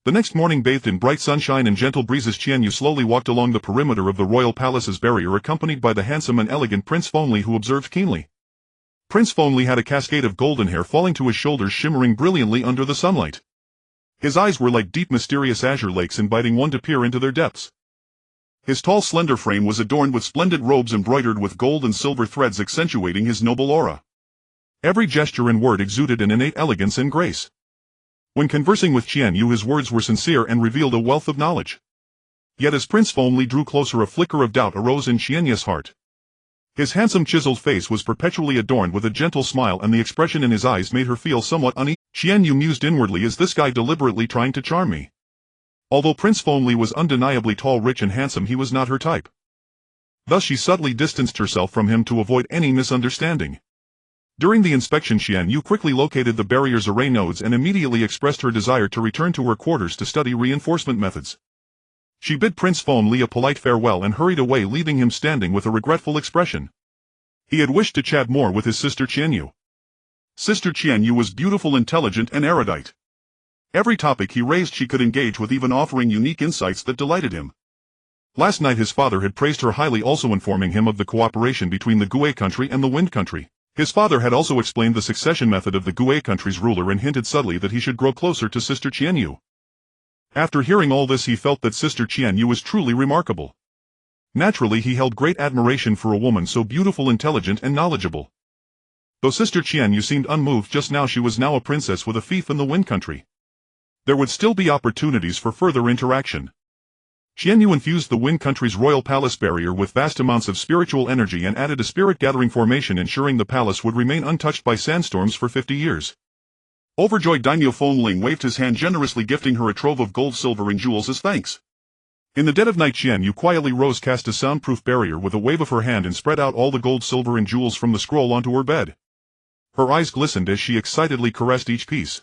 S1: The next morning, bathed in bright sunshine and gentle breezes, Qianyu slowly walked along the perimeter of the royal palace's barrier, accompanied by the handsome and elegant Prince Fengli, who observed keenly. Prince Fengli had a cascade of golden hair falling to his shoulders, shimmering brilliantly under the sunlight. His eyes were like deep, mysterious azure lakes, inviting one to peer into their depths. His tall, slender frame was adorned with splendid robes embroidered with gold and silver threads, accentuating his noble aura. Every gesture and word exuded an innate elegance and grace. When conversing with Qianyu, his words were sincere and revealed a wealth of knowledge. Yet as Prince Fengli drew closer, a flicker of doubt arose in Qianyu's heart. His handsome, chiseled face was perpetually adorned with a gentle smile, and the expression in his eyes made her feel somewhat uneasy. Qianyu mused inwardly, is this guy deliberately trying to charm me? Although Prince Fengli was undeniably tall, rich, and handsome, he was not her type. Thus she subtly distanced herself from him to avoid any misunderstanding. During the inspection, Qianyu quickly located the barrier's array nodes and immediately expressed her desire to return to her quarters to study reinforcement methods. She bid Prince Fengli a polite farewell and hurried away, leaving him standing with a regretful expression. He had wished to chat more with his sister Qianyu. Sister Qianyu was beautiful, intelligent, and erudite. Every topic he raised she could engage with, even offering unique insights that delighted him. Last night his father had praised her highly, also informing him of the cooperation between the Gue country and the Wind country. His father had also explained the succession method of the Gue country's ruler and hinted subtly that he should grow closer to Sister Qianyu. After hearing all this, he felt that Sister Qianyu was truly remarkable. Naturally, he held great admiration for a woman so beautiful, intelligent, and knowledgeable. Though Sister Qianyu seemed unmoved just now, she was now a princess with a fief in the Wind country. There would still be opportunities for further interaction. Qianyu infused the Wind country's royal palace barrier with vast amounts of spiritual energy and added a spirit-gathering formation, ensuring the palace would remain untouched by sandstorms for 50 years. Overjoyed, Daimyo Fengling waved his hand generously, gifting her a trove of gold, silver, and jewels as thanks. In the dead of night, Qianyu quietly rose, cast a soundproof barrier with a wave of her hand, and spread out all the gold, silver, and jewels from the scroll onto her bed. Her eyes glistened as she excitedly caressed each piece.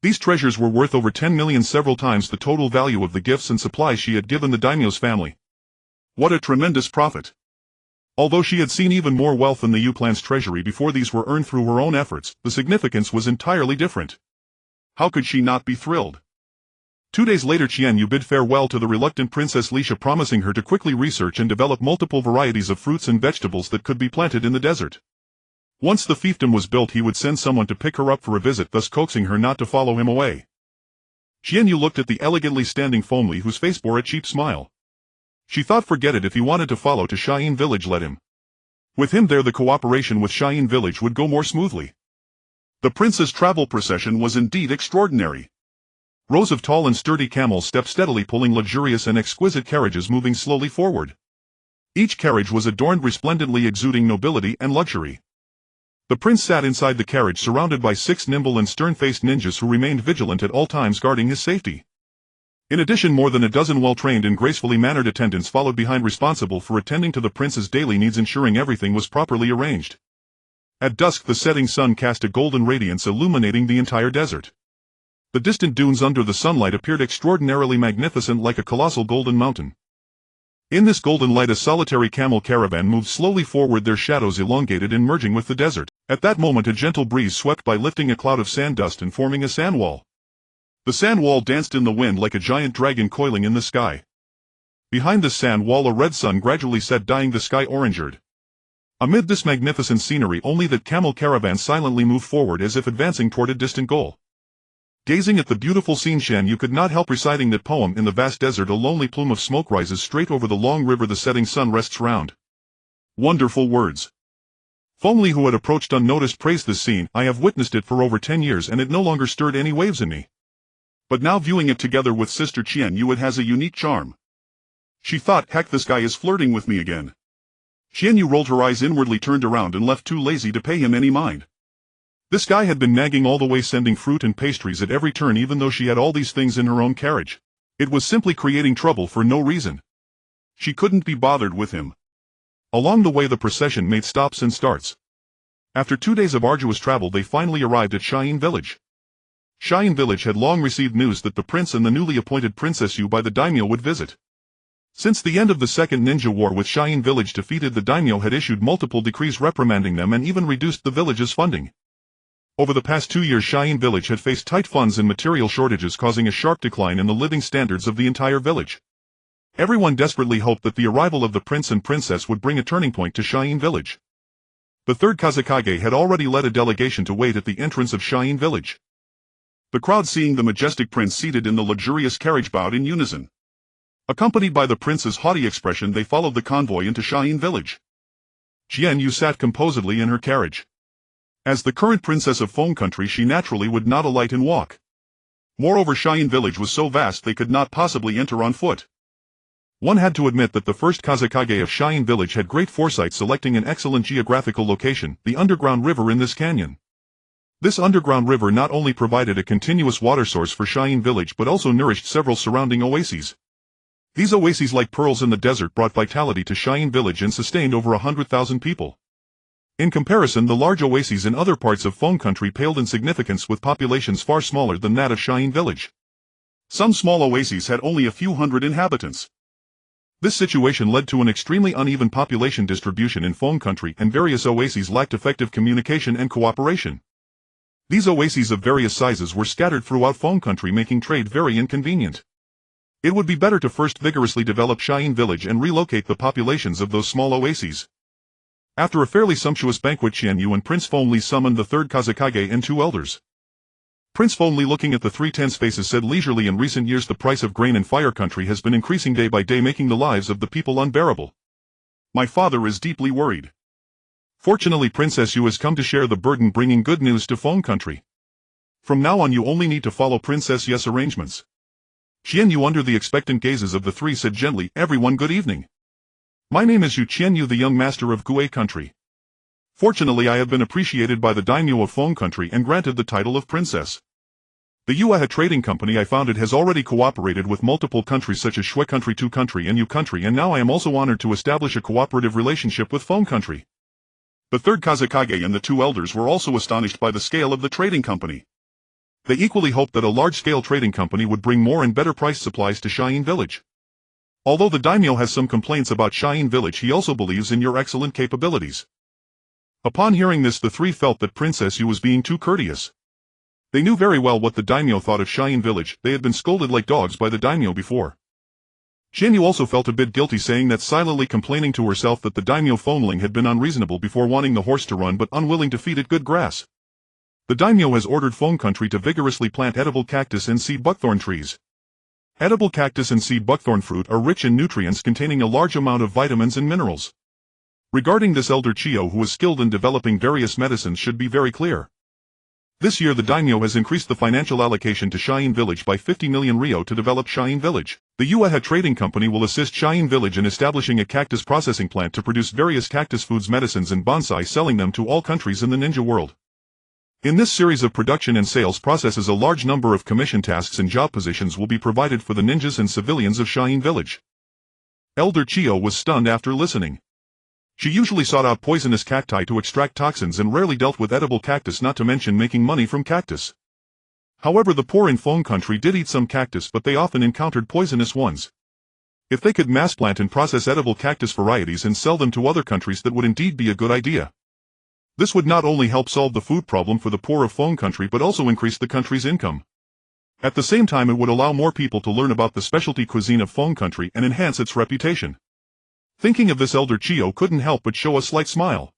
S1: These treasures were worth over 10 million, several times the total value of the gifts and supplies she had given the daimyo's family.
S2: What a tremendous profit!
S1: Although she had seen even more wealth in the Yue clan's treasury before these were earned through her own efforts, the significance was entirely different.
S2: How could she not be thrilled?
S1: 2 days later, Qianyu bid farewell to the reluctant Princess Lisha, promising her to quickly research and develop multiple varieties of fruits and vegetables that could be planted in the desert. Once the fiefdom was built, he would send someone to pick her up for a visit, thus coaxing her not to follow him away. Qianyu looked at the elegantly standing Fengli, whose face bore a cheap smile. She thought forget it, if he wanted to follow to Xian village, let him. With him there, the cooperation with Xian village would go more smoothly.
S2: The prince's travel procession was indeed extraordinary.
S1: Rows of tall and sturdy camels stepped steadily, pulling luxurious and exquisite carriages moving slowly forward. Each carriage was adorned resplendently, exuding nobility and luxury. The prince sat inside the carriage, surrounded by 6 nimble and stern-faced ninjas who remained vigilant at all times, guarding his safety. In addition, more than a dozen well-trained and gracefully mannered attendants followed behind, responsible for attending to the prince's daily needs, ensuring everything was properly arranged. At dusk, the setting sun cast a golden radiance, illuminating the entire desert. The distant dunes under the sunlight appeared extraordinarily magnificent, like a colossal golden mountain. In this golden light, a solitary camel caravan moved slowly forward, their shadows elongated and merging with the desert. At that moment, a gentle breeze swept by, lifting a cloud of sand dust and forming a sand wall. The sand wall danced in the wind like a giant dragon coiling in the sky. Behind the sand wall, a red sun gradually set, dyeing the sky orangered. Amid this magnificent scenery, only that camel caravan silently moved forward, as if advancing toward a distant goal. Gazing at the beautiful scene, Qianyu could not help reciting that poem: in the vast desert a lonely plume of smoke rises straight over the long river, the setting sun rests round.
S2: Wonderful words.
S1: Fengli, who had approached unnoticed, praised this scene. I have witnessed it for over 10 years and it no longer stirred any waves in me.
S2: But now, viewing it together with Sister Qianyu, it has a unique charm. She thought, heck, this guy is flirting with me again. Qianyu rolled her eyes inwardly, turned around and left, too lazy to pay him any mind.
S1: This guy had been nagging all the way, sending fruit and pastries at every turn, even though she had all these things in her own carriage. It was simply creating trouble for no reason.
S2: She couldn't be bothered with him.
S1: Along the way, the procession made stops and starts. After 2 days of arduous travel, they finally arrived at Xian village. Xian village had long received news that the prince and the newly appointed Princess Yue by the daimyo would visit. Since the end of the Second Ninja War, with Xian village defeated, the daimyo had issued multiple decrees reprimanding them and even reduced the village's funding. Over the past 2 years, Xian village had faced tight funds and material shortages, causing a sharp decline in the living standards of the entire village. Everyone desperately hoped that the arrival of the prince and princess would bring a turning point to Xian village. The third Kazekage had already led a delegation to wait at the entrance of Xian village.
S2: The crowd, seeing the majestic prince seated in the luxurious carriage, bowed in unison. Accompanied by the prince's haughty expression, they followed the convoy into Xian village.
S1: Qianyu sat composedly in her carriage. As the current princess of Feng country, she naturally would not alight and walk.
S2: Moreover, Xian village was so vast they could not possibly enter on foot.
S1: One had to admit that the first Kazekage of Xian village had great foresight, selecting an excellent geographical location, the underground river in this canyon. This underground river not only provided a continuous water source for Xian village but also nourished several surrounding oases. These oases, like pearls in the desert, brought vitality to Xian village and sustained over 100,000 people. In comparison, the large oases in other parts of Feng country paled in significance, with populations far smaller than that of Xian village.
S2: Some small oases had only a few hundred inhabitants.
S1: This situation led to an extremely uneven population distribution in Feng country, and various oases lacked effective communication and cooperation. These oases of various sizes were scattered throughout Feng country, making trade very inconvenient. It would be better to first vigorously develop Xian village and relocate the populations of those small oases. After a fairly sumptuous banquet, Qianyu and Prince Fengli summoned the third Kazekage and 2 elders. Prince Fengli, looking at the 3 tense faces, said leisurely, in recent years the price of grain in fire country has been increasing day by day, making the lives of the people unbearable.
S2: My father is deeply worried.
S1: Fortunately, Princess Yue has come to share the burden, bringing good news to Feng country. From now on, you only need to follow Princess Yue's arrangements. Qianyu, under the expectant gazes of the 3, said gently, everyone, good evening. My name is Yue Qianyu, the young master of Gue country. Fortunately, I have been appreciated by the daimyo of Feng country and granted the title of princess. The Yue trading company I founded has already cooperated with multiple countries such as Shui country, Tu country and Yu country, and now I am also honored to establish a cooperative relationship with Feng country.
S2: The third Kazekage and the 2 elders were also astonished by the scale of the trading company.
S1: They equally hoped that a large-scale trading company would bring more and better-priced supplies to Cheyenne Village. Although the daimyo has some complaints about Cheyenne Village, he also believes in your excellent capabilities. Upon hearing this, the three felt that Princess Yue was being too courteous. They knew very well what the daimyo thought of Cheyenne Village. They had been scolded like dogs by the daimyo before. Qianyu also felt a bit guilty, saying that, silently complaining to herself that the daimyo phoneling had been unreasonable before wanting the horse to run but unwilling to feed it good grass. The daimyo has ordered Phone Country to vigorously plant edible cactus and seed buckthorn trees. Edible cactus and seed buckthorn fruit are rich in nutrients containing a large amount of vitamins and minerals. Regarding this, Elder Chiyo, who is skilled in developing various medicines, should be very clear. This year the daimyo has increased the financial allocation to Cheyenne Village by 50 million ryo to develop Cheyenne Village. The Yue Trading Company will assist Cheyenne Village in establishing a cactus processing plant to produce various cactus foods, medicines and bonsai, selling them to all countries in the ninja world. In this series of production and sales processes, a large number of commission tasks and job positions will be provided for the ninjas and civilians of Cheyenne Village. Elder Chiyo was stunned after listening. She usually sought out poisonous cacti to extract toxins and rarely dealt with edible cactus, not to mention making money from cactus. However, the poor in Phone Country did eat some cactus, but they often encountered poisonous ones. If they could mass plant and process edible cactus varieties and sell them to other countries, that would indeed be a good idea. This would not only help solve the food problem for the poor of Phone Country but also increase the country's income. At the same time, it would allow more people to learn about the specialty cuisine of Phone Country and enhance its reputation. Thinking of this, Elder Chiyo couldn't help but show a slight smile.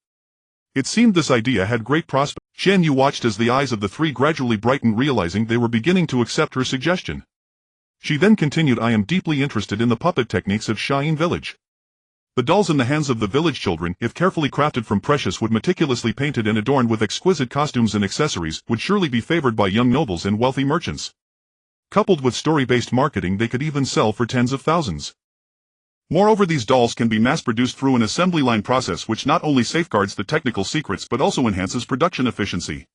S1: It seemed this idea had great prospects. Qianyu watched as the eyes of the three gradually brightened, realizing they were beginning to accept her suggestion. She then continued, I am deeply interested in the puppet techniques of Cheyenne Village. The dolls in the hands of the village children, if carefully crafted from precious wood, meticulously painted and adorned with exquisite costumes and accessories, would surely be favored by young nobles and wealthy merchants. Coupled with story-based marketing, they could even sell for tens of thousands. Moreover, these dolls can be mass-produced through an assembly line process which not only safeguards the technical secrets but also enhances production efficiency.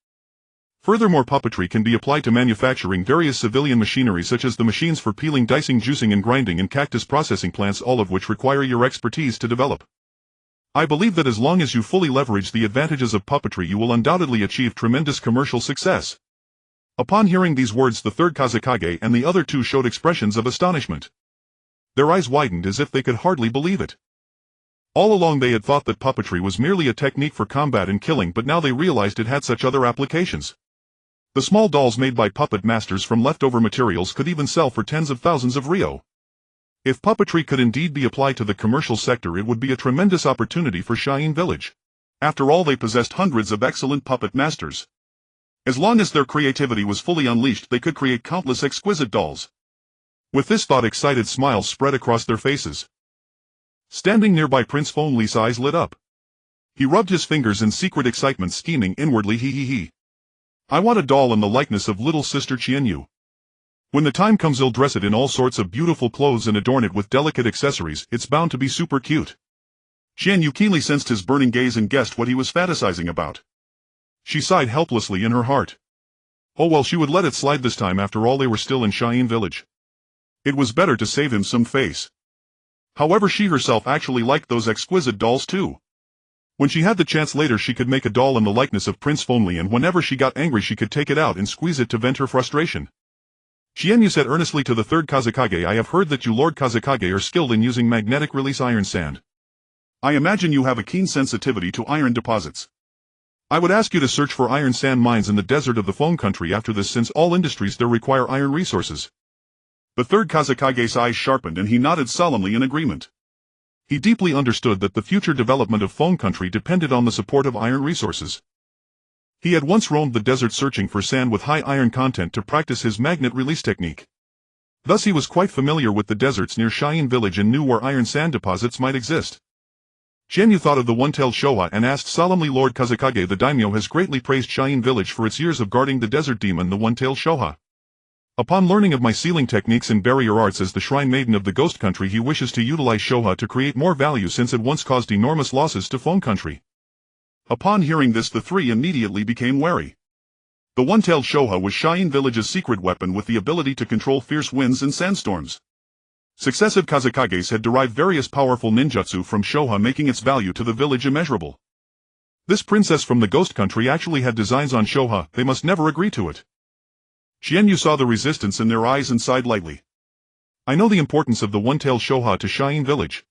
S1: Furthermore, puppetry can be applied to manufacturing various civilian machinery, such as the machines for peeling, dicing, juicing and grinding, and cactus processing plants, all of which require your expertise to develop. I believe that as long as you fully leverage the advantages of puppetry, you will undoubtedly achieve tremendous commercial success. Upon hearing these words, the third Kazekage and the other two showed expressions of astonishment. Their eyes widened as if they could hardly believe it. All along they had thought that puppetry was merely a technique for combat and killing, but now they realized it had such other applications. The small dolls made by puppet masters from leftover materials could even sell for tens of thousands of ryo. If puppetry could indeed be applied to the commercial sector, it would be a tremendous opportunity for Cheyenne Village. After all, they possessed hundreds of excellent puppet masters. As long as their creativity was fully unleashed, they could create countless exquisite dolls. With this thought, excited smiles spread across their faces. Standing nearby, Prince Fonli's eyes lit up. He rubbed his fingers in secret excitement, scheming inwardly, he. I want a doll in the likeness of little sister Qianyu. When the time comes, I'll dress it in all sorts of beautiful clothes and adorn it with delicate accessories. It's bound to be super cute. Qianyu keenly sensed his burning gaze and guessed what he was fantasizing about. She sighed helplessly in her heart. Oh well, she would let it slide this time. After all, they were still in Cheyenne Village. It was better to save him some face. However, she herself actually liked those exquisite dolls too. When she had the chance later, she could make a doll in the likeness of Prince Fonli, and whenever she got angry she could take it out and squeeze it to vent her frustration. Qianyu said earnestly to the third Kazekage, I have heard that you, Lord Kazekage, are skilled in using magnetic release iron sand. I imagine you have a keen sensitivity to iron deposits. I would ask you to search for iron sand mines in the desert of the Phone Country after this, since all industries there require iron resources. The third Kazekage's eyes sharpened and he nodded solemnly in agreement. He deeply understood that the future development of Phone Country depended on the support of iron resources. He had once roamed the desert searching for sand with high iron content to practice his magnet release technique. Thus he was quite familiar with the deserts near Cheyenne Village and knew where iron sand deposits might exist. Qianyu thought of the one-tailed Shoha and asked solemnly, Lord Kazekage, the daimyo has greatly praised Cheyenne Village for its years of guarding the desert demon, the one-tailed Shoha. Upon learning of my sealing techniques and barrier arts as the Shrine Maiden of the Ghost Country, he wishes to utilize Shoha to create more value, since it once caused enormous losses to Phone Country. Upon hearing this, the three immediately became wary. The one-tailed Shoha was Cheyenne Village's secret weapon with the ability to control fierce winds and sandstorms. Successive Kazekages had derived various powerful ninjutsu from Shoha, making its value to the village immeasurable. This princess from the Ghost Country actually had designs on Shoha. They must never agree to it.
S2: Qianyu saw the resistance in their eyes and sighed lightly. I know the importance of the one-tailed Shoha to Shine Village.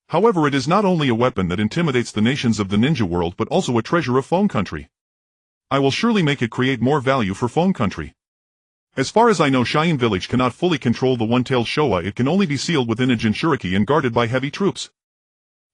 S2: However, it is not only a weapon that intimidates the nations of the ninja world but also a treasure of Phone Country. I will surely make it create more value for Phone Country. As far as I know, Shine Village cannot fully control the one-tailed Shoha. It can only be sealed within a Jinchuriki and guarded by heavy troops.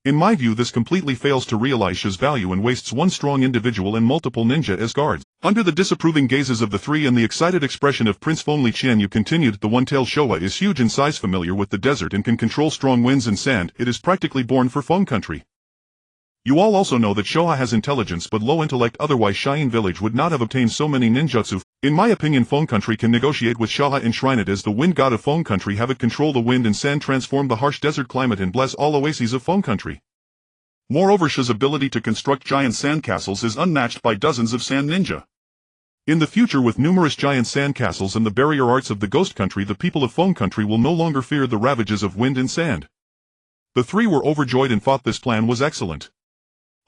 S2: In my view, this completely fails to realize Sha's value and wastes one strong individual and multiple ninja as guards. Under the disapproving gazes of the three and the excited expression of Prince Fonli, Qianyu continued, the one-tailed Shoha is huge in size, familiar with the desert, and can control strong winds and sand. It is practically born for Phone Country. You all also know that Shoha has intelligence but low intellect, otherwise Shine Village would not have obtained so many ninjutsu. In my opinion, Phone Country can negotiate with Shoha, enshrine it as the wind god of Phone Country, have it control the wind and sand, transform the harsh desert climate, and bless all oases of Phone Country. Moreover, Sha's ability to construct giant sandcastles is unmatched by dozens of sand ninja. In the future, with numerous giant sandcastles and the barrier arts of the Ghost Country, the people of Phone Country will no longer fear the ravages of wind and sand. The three were overjoyed and thought this plan was excellent.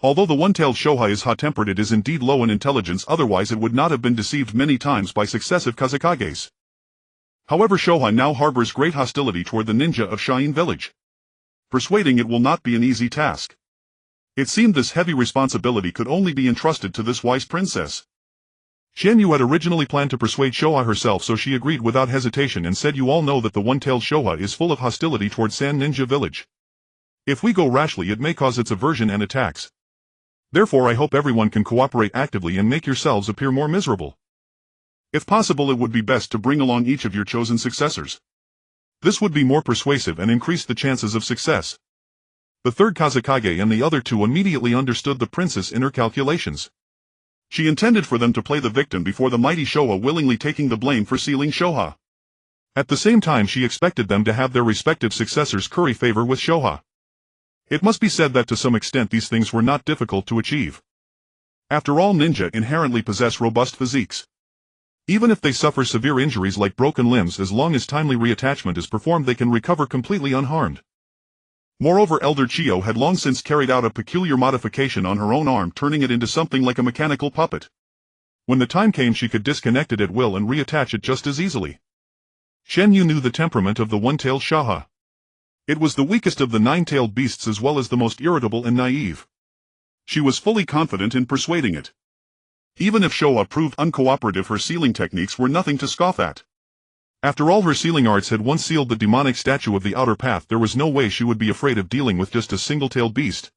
S2: Although the one-tailed Shoha is hot-tempered, it is indeed low in intelligence, otherwise it would not have been deceived many times by successive Kazekages. However, Shoha now harbors great hostility toward the ninja of Shine Village. Persuading it will not be an easy task. It seemed this heavy responsibility could only be entrusted to this wise princess. Qianyu had originally planned to persuade Shoha herself, so she agreed without hesitation and said, you all know that the one-tailed Shoha is full of hostility toward Sand Ninja Village. If we go rashly, it may cause its aversion and attacks. Therefore, I hope everyone can cooperate actively and make yourselves appear more miserable. If possible, it would be best to bring along each of your chosen successors. This would be more persuasive and increase the chances of success. The third Kazekage and the other two immediately understood the princess' inner calculations. She intended for them to play the victim before the mighty Shoha, willingly taking the blame for sealing Shoha. At the same time, she expected them to have their respective successors curry favor with Shoha. It must be said that to some extent these things were not difficult to achieve. After all, ninja inherently possess robust physiques. Even if they suffer severe injuries like broken limbs, as long as timely reattachment is performed, they can recover completely unharmed. Moreover, Elder Chiyo had long since carried out a peculiar modification on her own arm, turning it into something like a mechanical puppet. When the time came, she could disconnect it at will and reattach it just as easily. Qianyu knew the temperament of the one-tailed Shoha. It was the weakest of the nine-tailed beasts as well as the most irritable and naive. She was fully confident in persuading it. Even if Shoha proved uncooperative, her sealing techniques were nothing to scoff at. After all, her sealing arts had once sealed the demonic statue of the outer path. There was no way she would be afraid of dealing with just a single-tailed beast.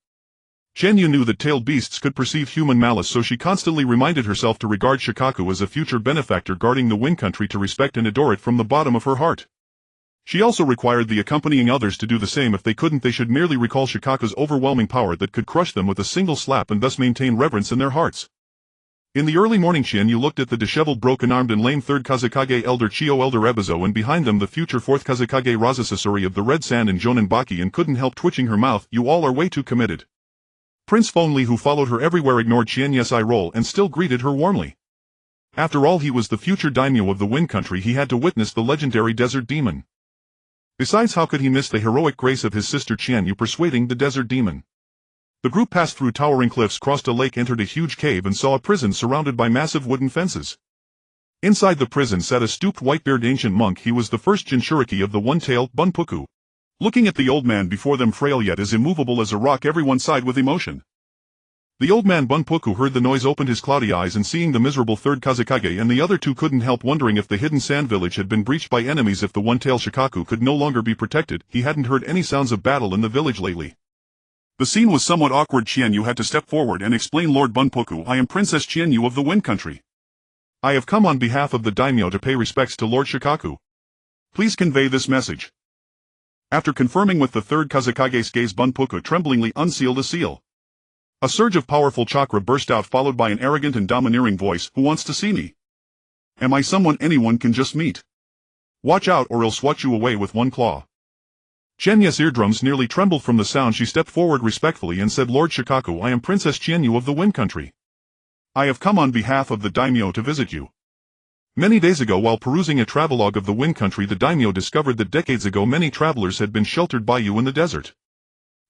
S2: Qianyu knew that tailed beasts could perceive human malice, so she constantly reminded herself to regard Shikaku as a future benefactor guarding the Wind Country, to respect and adore it from the bottom of her heart. She also required the accompanying others to do the same. If they couldn't, they should merely recall Shikaku's overwhelming power that could crush them with a single slap and thus maintain reverence in their hearts. In the early morning, Qianyu looked at the disheveled, broken-armed and lame third Kazekage Elder Chiyo, Elder Ebizo, and behind them the future fourth Kazekage Razasasori of the Red Sand and Jonin Baki, and couldn't help twitching her mouth. You all are way too committed. Prince Fonli, who followed her everywhere, ignored Qianyu's eye roll and still greeted her warmly. After all, he was the future daimyo of the Wind Country. He had to witness the legendary Desert Demon. Besides, how could he miss the heroic grace of his sister Qianyu persuading the Desert Demon? The group passed through towering cliffs, crossed a lake, entered a huge cave, and saw a prison surrounded by massive wooden fences. Inside the prison sat a stooped white-bearded ancient monk. He was the first Jinchuriki of the one-tailed Bunpuku. Looking at the old man before them, frail yet as immovable as a rock, everyone sighed with emotion. The old man Bunpuku heard the noise, opened his cloudy eyes, and seeing the miserable third Kazekage and the other two, couldn't help wondering if the hidden sand village had been breached by enemies. If the one-tailed Shikaku could no longer be protected, he hadn't heard any sounds of battle in the village lately. The scene was somewhat awkward. Qianyu had to step forward and explain, Lord Bunpuku, I am Princess Qianyu of the Wind Country. I have come on behalf of the daimyo to pay respects to Lord Shikaku. Please convey this message. After confirming with the third Kazekage's gaze, Bunpuku tremblingly unsealed a seal. A surge of powerful chakra burst out, followed by an arrogant and domineering voice, Who wants to see me? Am I someone anyone can just meet? Watch out, or I'll swat you away with one claw. Qianyu's eardrums nearly trembled from the sound. She stepped forward respectfully and said, Lord Shikaku, I am Princess Qianyu of the Wind Country. I have come on behalf of the daimyo to visit you. Many days ago, while perusing a travelogue of the Wind Country, the daimyo discovered that decades ago many travelers had been sheltered by you in the desert.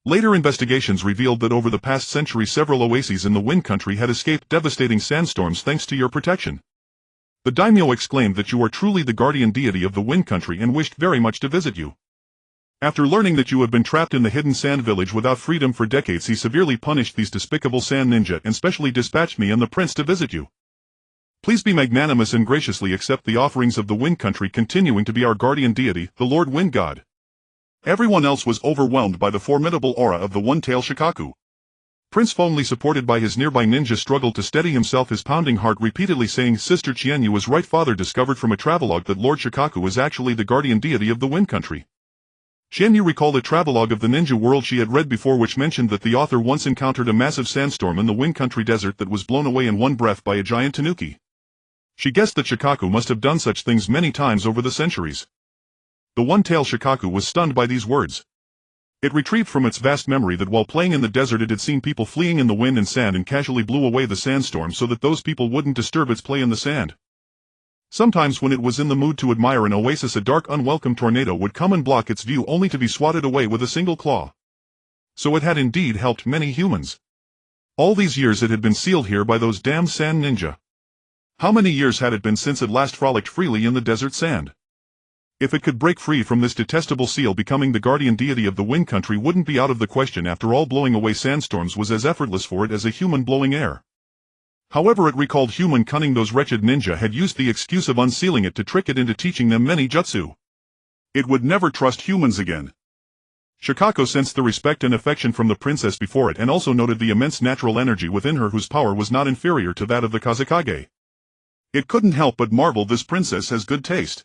S2: Later investigations revealed that over the past century several oases in the Wind Country had escaped devastating sandstorms thanks to your protection.
S1: The daimyo exclaimed that you are truly the guardian deity of the wind country and wished very much to visit you. After learning that you have been trapped in the hidden sand village without freedom for decades, he severely punished these despicable sand ninja and specially dispatched me and the prince to visit you. Please be magnanimous and graciously accept the offerings of the wind country, continuing to be our guardian deity, the Lord Wind God.
S2: Everyone else was overwhelmed by the formidable aura of the one-tailed Shikaku.
S1: Prince Fongli, supported by his nearby ninja, struggled to steady himself, his pounding heart repeatedly saying, Sister Qianyu was right. Father discovered from a travelogue that Lord Shikaku is actually the guardian deity of the wind country. Qianyu recalled a travelogue of the ninja world she had read before, which mentioned that the author once encountered a massive sandstorm in the wind country desert that was blown away in one breath by a giant tanuki. She guessed that Shikaku must have done such things many times over the centuries. The one-tailed Shikaku was stunned by these words. It retrieved from its vast memory that while playing in the desert it had seen people fleeing in the wind and sand and casually blew away the sandstorm so that those people wouldn't disturb its play in the sand. Sometimes when it was in the mood to admire an oasis, a dark unwelcome tornado would come and block its view, only to be swatted away with a single claw. So it had indeed helped many humans. All these years it had been sealed here by those damned sand ninja. How many years had it been since it last frolicked freely in the desert sand? If it could break free from this detestable seal, becoming the guardian deity of the wind country wouldn't be out of the question. After all, blowing away sandstorms was as effortless for it as a human blowing air. However, it recalled human cunning. Those wretched ninja had used the excuse of unsealing it to trick it into teaching them many jutsu.
S2: It would never trust humans again.
S1: Shikaku sensed the respect and affection from the princess before it and also noted the immense natural energy within her, whose power was not inferior to that of the Kazekage.
S2: It couldn't help but marvel, this princess has good taste.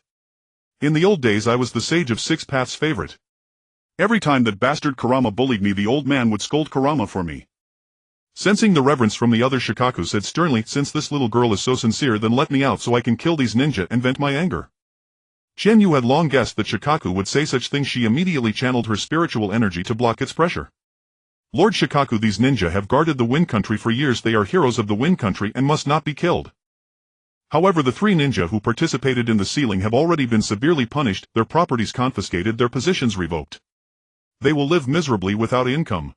S1: In the old days I was the sage of Six Paths' favorite.
S2: Every time that bastard Kurama bullied me, the old man would scold Kurama for me.
S1: Sensing the reverence from the other, Shikaku said sternly, since this little girl is so sincere, then let me out so I can kill these ninja and vent my anger. Qianyu had long guessed that Shikaku would say such things. She immediately channeled her spiritual energy to block its pressure. Lord Shikaku, these ninja have guarded the wind country for years. They are heroes of the wind country and must not be killed. However, the three ninja who participated in the sealing have already been severely punished, their properties confiscated, their positions revoked. They will live miserably without income.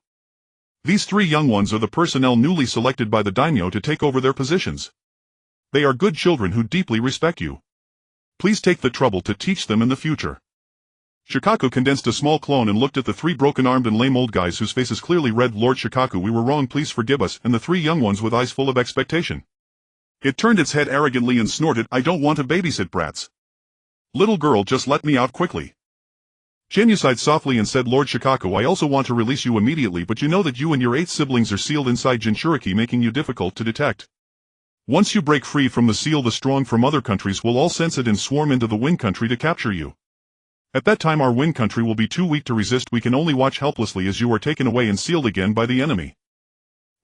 S1: These three young ones are the personnel newly selected by the daimyo to take over their positions. They are good children who deeply respect you. Please take the trouble to teach them in the future. Shikaku condensed a small clone and looked at the three broken-armed and lame old guys whose faces clearly read, Lord Shikaku, we were wrong, please forgive us, and the three young ones with eyes full of expectation. It turned its head arrogantly and snorted, I don't want to babysit brats. Little girl, just let me out quickly. Qianyu sighed softly and said, Lord Shikaku, I also want to release you immediately, but you know that you and your 8 siblings are sealed inside Jinchuriki, making you difficult to detect. Once you break free from the seal, the strong from other countries will all sense it and swarm into the wind country to capture you. At that time our wind country will be too weak to resist. We can only watch helplessly as you are taken away and sealed again by the enemy.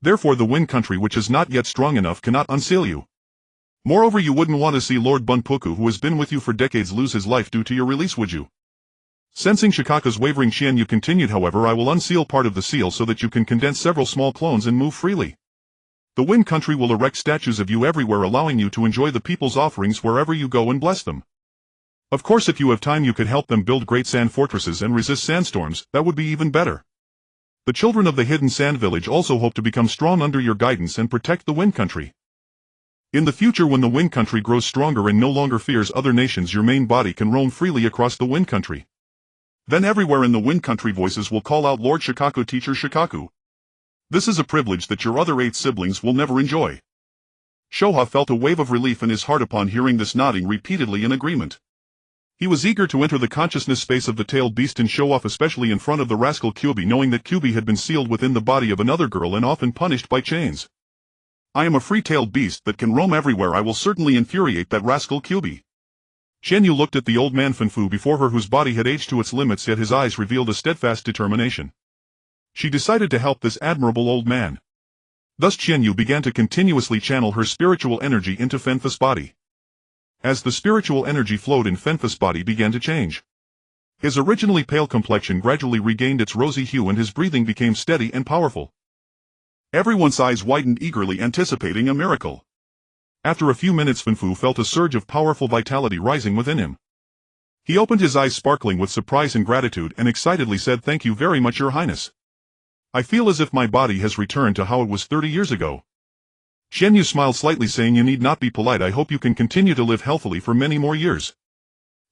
S1: Therefore the wind country, which is not yet strong enough, cannot unseal you. Moreover, you wouldn't want to see Lord Bunpuku, who has been with you for decades, lose his life due to your release, would you? Sensing Shikaku's wavering, Qianyu continued, however, I will unseal part of the seal so that you can condense several small clones and move freely. The wind country will erect statues of you everywhere, allowing you to enjoy the people's offerings wherever you go and bless them. Of course, if you have time you could help them build great sand fortresses and resist sandstorms. That would be even better. The children of the hidden sand village also hope to become strong under your guidance and protect the wind country. In the future, when the wind country grows stronger and no longer fears other nations, your main body can roam freely across the wind country. Then everywhere in the wind country voices will call out, Lord Shikaku, teacher Shikaku. This is a privilege that your other 8 siblings will never enjoy. Shoha felt a wave of relief in his heart upon hearing this, nodding repeatedly in agreement. He was eager to enter the consciousness space of the tailed beast and show off, especially in front of the rascal Kyubi, knowing that Kyubi had been sealed within the body of another girl and often punished by chains. I am a free-tailed beast that can roam everywhere. I will certainly infuriate that rascal Kyubi. Qianyu looked at the old man Fanfu before her, whose body had aged to its limits, yet his eyes revealed a steadfast determination. She decided to help this admirable old man. Thus Qianyu began to continuously channel her spiritual energy into Fanfu's body. As the spiritual energy flowed in, Fanfu's body began to change. His originally pale complexion gradually regained its rosy hue and his breathing became steady and powerful. Everyone's eyes widened eagerly, anticipating a miracle. After a few minutes, Fanfu felt a surge of powerful vitality rising within him. He opened his eyes sparkling with surprise and gratitude and excitedly said, Thank you very much, Your Highness. I feel as if my body has returned to how it was 30 years ago. Qianyu smiled slightly saying you need not be polite, I hope you can continue to live healthily for many more years.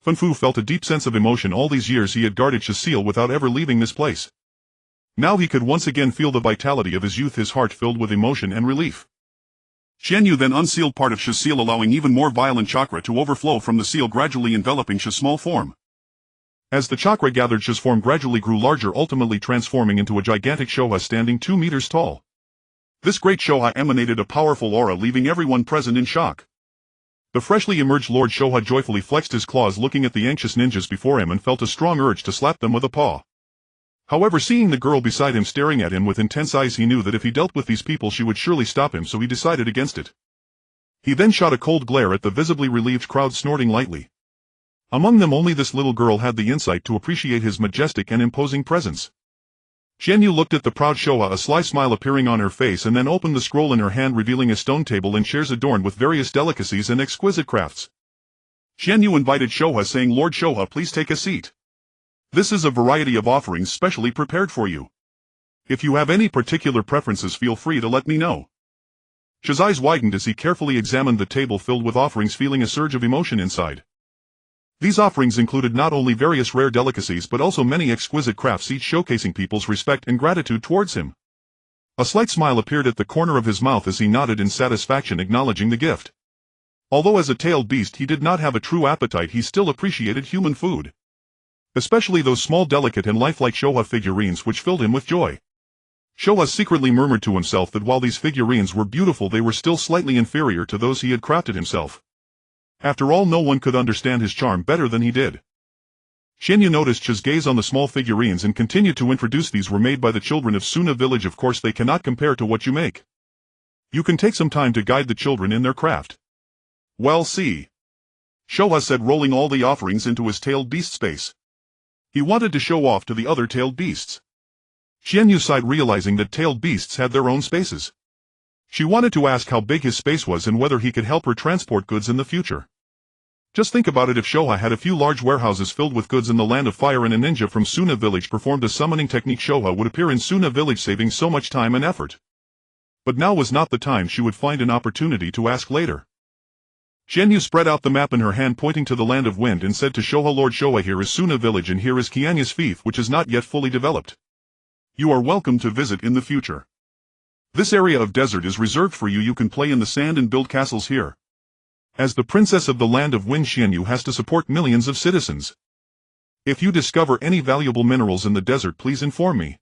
S1: Funfu felt a deep sense of emotion. All these years he had guarded Shasil without ever leaving this place. Now he could once again feel the vitality of his youth, his heart filled with emotion and relief.
S2: Qianyu then unsealed part of Shasil, allowing even more violent chakra to overflow from the seal, gradually enveloping Sha's small form.
S1: As the chakra gathered, Sha's form gradually grew larger, ultimately transforming into a gigantic Shoha standing 2 meters tall. This great Shoha emanated a powerful aura, leaving everyone present in shock. The freshly emerged Lord Shoha joyfully flexed his claws, looking at the anxious ninjas before him, and felt a strong urge to slap them with a paw. However, seeing the girl beside him staring at him with intense eyes, he knew that if he dealt with these people she would surely stop him, so he decided against it. He then shot a cold glare at the visibly relieved crowd, snorting lightly. Among them only this little girl had the insight to appreciate his majestic and imposing presence. Qianyu looked at the proud Shoha, a sly smile appearing on her face, and then opened the scroll in her hand, revealing a stone table and chairs adorned with various delicacies and exquisite crafts. Qianyu invited Shoha, saying, Lord Shoha, please take a seat. This is a variety of offerings specially prepared for you. If you have any particular preferences, feel free to let me know. Sha's eyes widened as he carefully examined the table filled with offerings, feeling a surge of emotion inside. These offerings included not only various rare delicacies but also many exquisite crafts, each showcasing people's respect and gratitude towards him. A slight smile appeared at the corner of his mouth as he nodded in satisfaction, acknowledging the gift. Although as a tailed beast he did not have a true appetite, he still appreciated human food. Especially those small, delicate and lifelike Shoha figurines, which filled him with joy. Shoha secretly murmured to himself that while these figurines were beautiful, they were still slightly inferior to those he had crafted himself. After all, no one could understand his charm better than he did. Qianyu noticed Sha's gaze on the small figurines and continued to introduce. These were made by the children of Suna village. Of course they cannot compare to what you make. You can take some time to guide the children in their craft. Well, see. Shoha said, rolling all the offerings into his tailed beast space. He wanted to show off to the other tailed beasts. Qianyu sighed, realizing that tailed beasts had their own spaces. She wanted to ask how big his space was and whether he could help her transport goods in the future. Just think about it, if Shoha had a few large warehouses filled with goods in the land of fire and a ninja from Suna village performed a summoning technique, Shoha would appear in Suna village, saving so much time and effort. But now was not the time. She would find an opportunity to ask later. Qianyu spread out the map in her hand, pointing to the land of wind, and said to Shoha, Lord Shoha, here is Suna village and here is Qianyu's fief, which is not yet fully developed. You are welcome to visit in the future. This area of desert is reserved for you. You can play in the sand and build castles here. As the princess of the land of wind, Qianyu has to support millions of citizens. If you discover any valuable minerals in the desert, please inform me.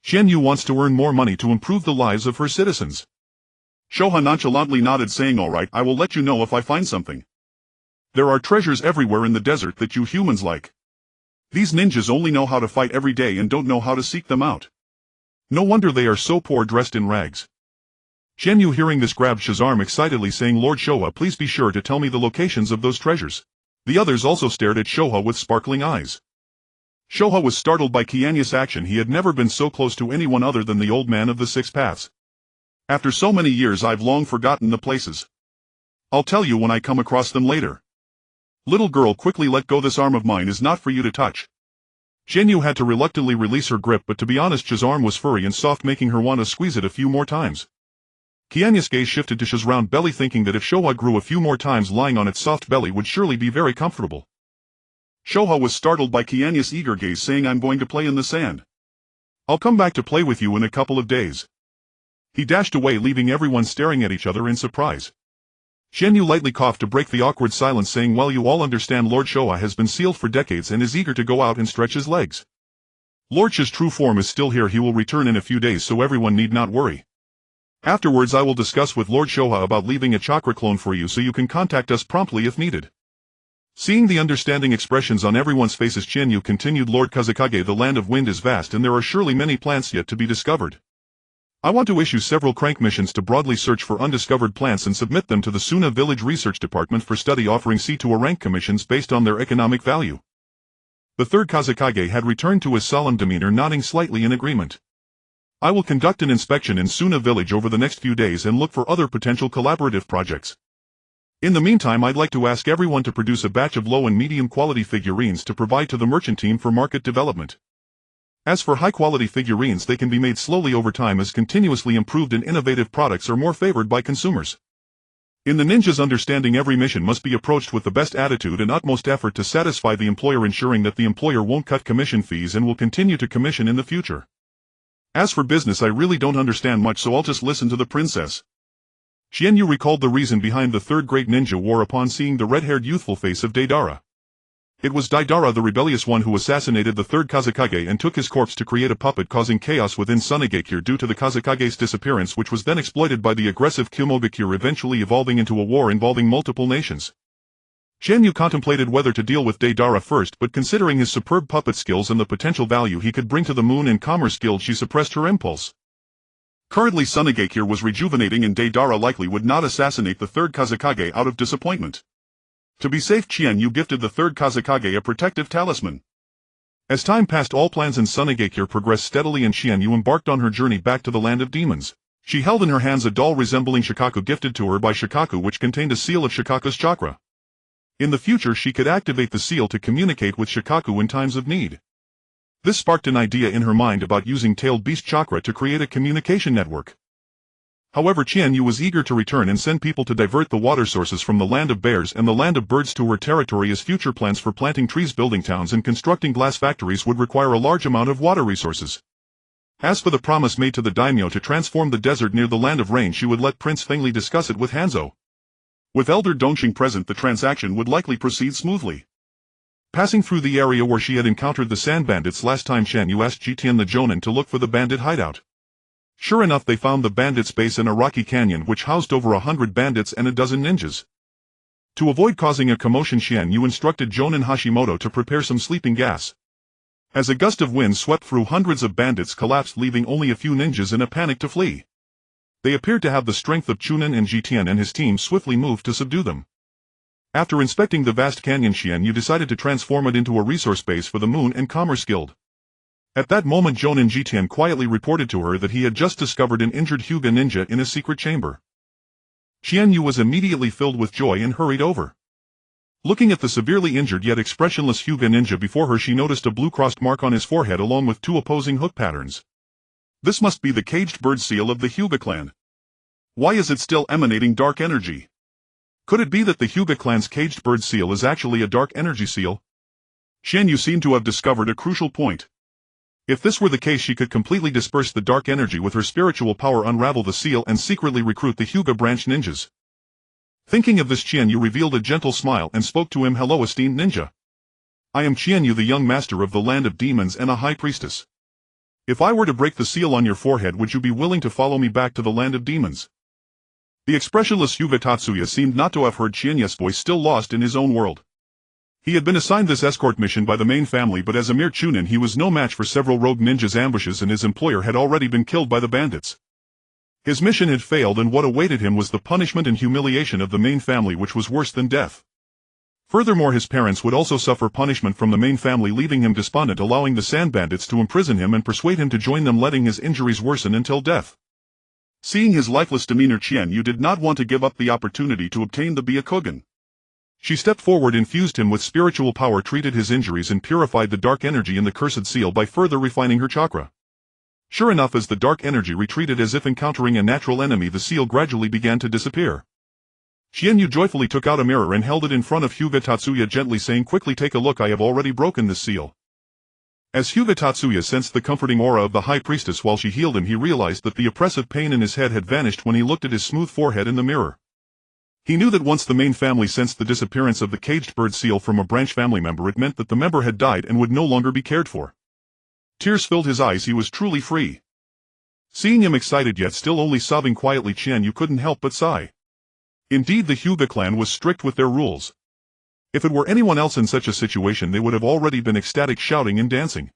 S1: Qianyu wants to earn more money to improve the lives of her citizens. Shoha nonchalantly nodded, saying, all right, I will let you know if I find something. There are treasures everywhere in the desert that you humans like. These ninjas only know how to fight every day and don't know how to seek them out. No wonder they are so poor, dressed in rags. Qianyu, hearing this, grabbed Sha's arm excitedly, saying, Lord Shoha, please be sure to tell me the locations of those treasures. The others also stared at Shoha with sparkling eyes. Shoha was startled by Qianyu's action. He had never been so close to anyone other than the old man of the 6 paths. After so many years, I've long forgotten the places. I'll tell you when I come across them later. Little girl, quickly let go. This arm of mine is not for you to touch. Qianyu had to reluctantly release her grip, but to be honest, Sha's arm was furry and soft, making her want to squeeze it a few more times. Qianyu's gaze shifted to Sha's round belly, thinking that if Shoha grew a few more times, lying on its soft belly would surely be very comfortable. Shoha was startled by Qianyu's eager gaze, saying, I'm going to play in the sand. I'll come back to play with you in a couple of days. He dashed away, leaving everyone staring at each other in surprise. Qianyu lightly coughed to break the awkward silence, saying, well, you all understand, Lord Shoha has been sealed for decades and is eager to go out and stretch his legs. Lord Sha's true form is still here. He will return in a few days, so everyone need not worry. Afterwards I will discuss with Lord Shoha about leaving a chakra clone for you, so you can contact us promptly if needed. Seeing the understanding expressions on everyone's faces, Qianyu continued, Lord Kazekage, the land of wind is vast and there are surely many plants yet to be discovered. I want to issue several crank missions to broadly search for undiscovered plants and submit them to the Suna Village Research Department for study, offering C2 rank commissions based on their economic value. The third Kazekage had returned to his solemn demeanor, nodding slightly in agreement. I will conduct an inspection in Suna Village over the next few days and look for other potential collaborative projects. In the meantime, I'd like to ask everyone to produce a batch of low and medium quality figurines to provide to the merchant team for market development. As for high-quality figurines, they can be made slowly over time as continuously improved and innovative products are more favored by consumers. In the ninjas, understanding every mission must be approached with the best attitude and utmost effort to satisfy the employer, ensuring that the employer won't cut commission fees and will continue to commission in the future. As for business, I really don't understand much, so I'll just listen to the princess. Qianyu recalled the reason behind the third great ninja war upon seeing the red-haired youthful face of Deidara. It was Deidara, the rebellious one, who assassinated the third Kazekage and took his corpse to create a puppet, causing chaos within Sannin due to the Kazekage's disappearance, which was then exploited by the aggressive Kyomogakure, eventually evolving into a war involving multiple nations. Qianyu contemplated whether to deal with Deidara first, but considering his superb puppet skills and the potential value he could bring to the Moon and Commerce Guild, she suppressed her impulse. Currently Sannin was rejuvenating, and Deidara likely would not assassinate the third Kazekage out of disappointment. To be safe, Qianyu gifted the third Kazekage a protective talisman. As time passed, all plans in Sannin progressed steadily, and Qianyu embarked on her journey back to the land of demons. She held in her hands a doll resembling Shikaku gifted to her by Shikaku, which contained a seal of Shikaku's chakra. In the future, she could activate the seal to communicate with Shikaku in times of need. This sparked an idea in her mind about using tailed beast chakra to create a communication network. However, Qianyu was eager to return and send people to divert the water sources from the land of bears and the land of birds to her territory, as future plans for planting trees, building towns and constructing glass factories would require a large amount of water resources. As for the promise made to the daimyo to transform the desert near the land of rain, she would let Prince Fengli discuss it with Hanzō. With Elder Dongqing present, the transaction would likely proceed smoothly. Passing through the area where she had encountered the sand bandits last time, Qianyu asked Jitian the Jonin to look for the bandit hideout. Sure enough, they found the bandits' base in a rocky canyon which housed over 100 bandits and a dozen ninjas. To avoid causing a commotion, Qianyu instructed Jonin Hashimoto to prepare some sleeping gas. As a gust of wind swept through, hundreds of bandits collapsed, leaving only a few ninjas in a panic to flee. They appeared to have the strength of Chunin, and Jitian and his team swiftly moved to subdue them. After inspecting the vast canyon, Qianyu decided to transform it into a resource base for the Moon and Commerce Guild. At that moment, Jonin Jitian quietly reported to her that he had just discovered an injured Hyuga ninja in a secret chamber. Qianyu was immediately filled with joy and hurried over. Looking at the severely injured yet expressionless Hyuga ninja before her, she noticed a blue-crossed mark on his forehead along with two opposing hook patterns. This must be the caged bird seal of the Hyuga clan. Why is it still emanating dark energy? Could it be that the Hyuga clan's caged bird seal is actually a dark energy seal? Qianyu seemed to have discovered a crucial point. If this were the case, she could completely disperse the dark energy with her spiritual power, unravel the seal, and secretly recruit the Hyuga branch ninjas. Thinking of this, Qianyu revealed a gentle smile and spoke to him. "Hello, esteemed ninja. I am Qianyu, the young master of the land of demons and a high priestess. If I were to break the seal on your forehead, would you be willing to follow me back to the land of demons?" The expressionless Hyuga Tatsuya seemed not to have heard Qianyu's voice, still lost in his own world. He had been assigned this escort mission by the main family, but as a mere chunin he was no match for several rogue ninjas' ambushes, and his employer had already been killed by the bandits. His mission had failed, and what awaited him was the punishment and humiliation of the main family, which was worse than death. Furthermore, his parents would also suffer punishment from the main family, leaving him despondent, allowing the sand bandits to imprison him and persuade him to join them, letting his injuries worsen until death. Seeing his lifeless demeanor, Qianyu did not want to give up the opportunity to obtain the Byakugan. She stepped forward, infused him with spiritual power, treated his injuries, and purified the dark energy in the cursed seal by further refining her chakra. Sure enough, as the dark energy retreated as if encountering a natural enemy, the seal gradually began to disappear. Qianyu joyfully took out a mirror and held it in front of Hyuga Tatsuya, gently saying, "Quickly take a look, I have already broken this seal." As Hyuga Tatsuya sensed the comforting aura of the high priestess while she healed him, he realized that the oppressive pain in his head had vanished when he looked at his smooth forehead in the mirror. He knew that once the main family sensed the disappearance of the caged bird seal from a branch family member, it meant that the member had died and would no longer be cared for. Tears filled his eyes. He was truly free. Seeing him excited yet still only sobbing quietly, Qianyu couldn't help but sigh. Indeed, the Hyuga clan was strict with their rules. If it were anyone else in such a situation, they would have already been ecstatic, shouting and dancing.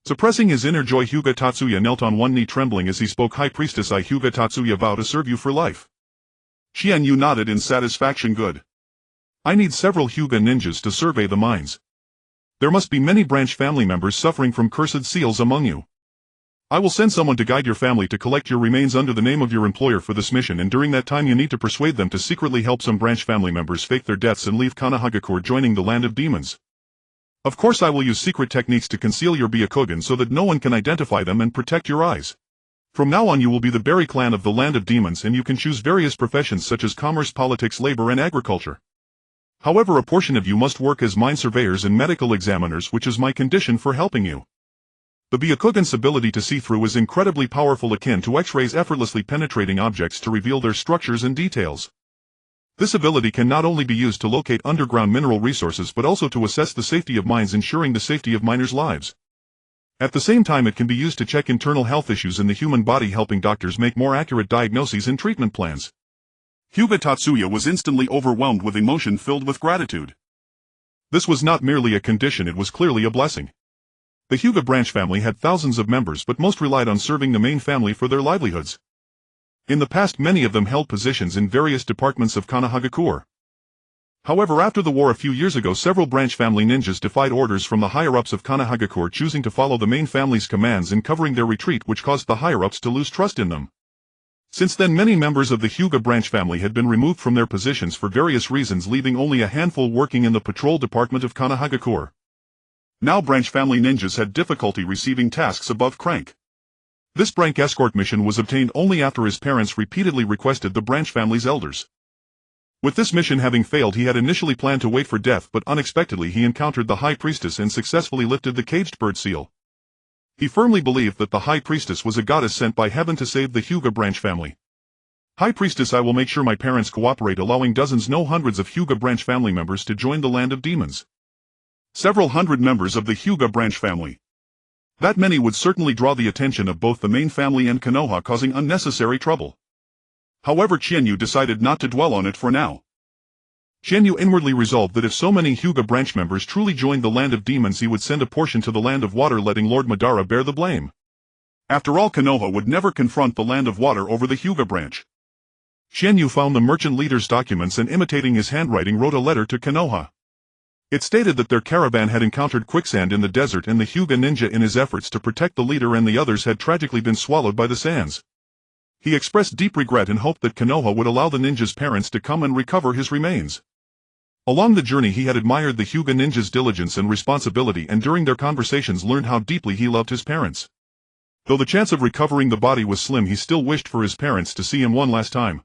S1: Suppressing his inner joy, Hyuga Tatsuya knelt on one knee, trembling as he spoke. "High priestess, I, Hyuga Tatsuya, vow to serve you for life." Qianyu nodded in satisfaction. "Good. I need several Hyuga ninjas to survey the mines. There must be many branch family members suffering from cursed seals among you. I will send someone to guide your family to collect your remains under the name of your employer for this mission, and during that time you need to persuade them to secretly help some branch family members fake their deaths and leave Konoha, joining the land of demons." Of course I will use secret techniques to conceal your Byakugan so that no one can identify them and protect your eyes. From now on you will be the Berry clan of the Land of Demons and you can choose various professions such as commerce, politics, labor and agriculture. However, a portion of you must work as mine surveyors and medical examiners, which is my condition for helping you. The Byakugan's ability to see through is incredibly powerful, akin to X-rays effortlessly penetrating objects to reveal their structures and details. This ability can not only be used to locate underground mineral resources but also to assess the safety of mines, ensuring the safety of miners' lives. At the same time, it can be used to check internal health issues in the human body, helping doctors make more accurate diagnoses and treatment plans.
S2: Hyuga Tatsuya was instantly overwhelmed with emotion filled with gratitude.
S1: This was not merely a condition, it was clearly a blessing. The Hyuga branch family had thousands of members but most relied on serving the main family for their livelihoods. In the past many of them held positions in various departments of Konohagakure. However, after the war a few years ago, several branch family ninjas defied orders from the higher-ups of Konohagakure, choosing to follow the main family's commands and covering their retreat, which caused the higher-ups to lose trust in them. Since then, many members of the Hyuga branch family had been removed from their positions for various reasons, leaving only a handful working in the patrol department of Konohagakure.
S2: Now branch family ninjas had difficulty receiving tasks above rank.
S1: This rank escort mission was obtained only after his parents repeatedly requested the branch family's elders. With this mission having failed, he had initially planned to wait for death, but unexpectedly he encountered the High Priestess and successfully lifted the caged bird seal. He firmly believed that the High Priestess was a goddess sent by heaven to save the Hyuga branch family. High Priestess, I will make sure my parents cooperate, allowing dozens, no hundreds of Hyuga branch family members to join the Land of Demons.
S2: Several hundred members of the Hyuga branch family. That many would certainly draw the attention of both the main family and Konoha, causing unnecessary trouble. However, Qianyu decided not to dwell on it for now.
S1: Qianyu inwardly resolved that if so many Hyuga branch members truly joined the Land of Demons, he would send a portion to the Land of Water, letting Lord Madara bear the blame.
S2: After all, Konoha would never confront the Land of Water over the Hyuga branch.
S1: Qianyu found the merchant leader's documents and, imitating his handwriting, wrote a letter to Konoha. It stated that their caravan had encountered quicksand in the desert and the Hyuga ninja, in his efforts to protect the leader and the others, had tragically been swallowed by the sands. He expressed deep regret and hoped that Konoha would allow the ninja's parents to come and recover his remains. Along the journey he had admired the Hyuga ninja's diligence and responsibility, and during their conversations learned how deeply he loved his parents. Though the chance of recovering the body was slim, he still wished for his parents to see him one last time.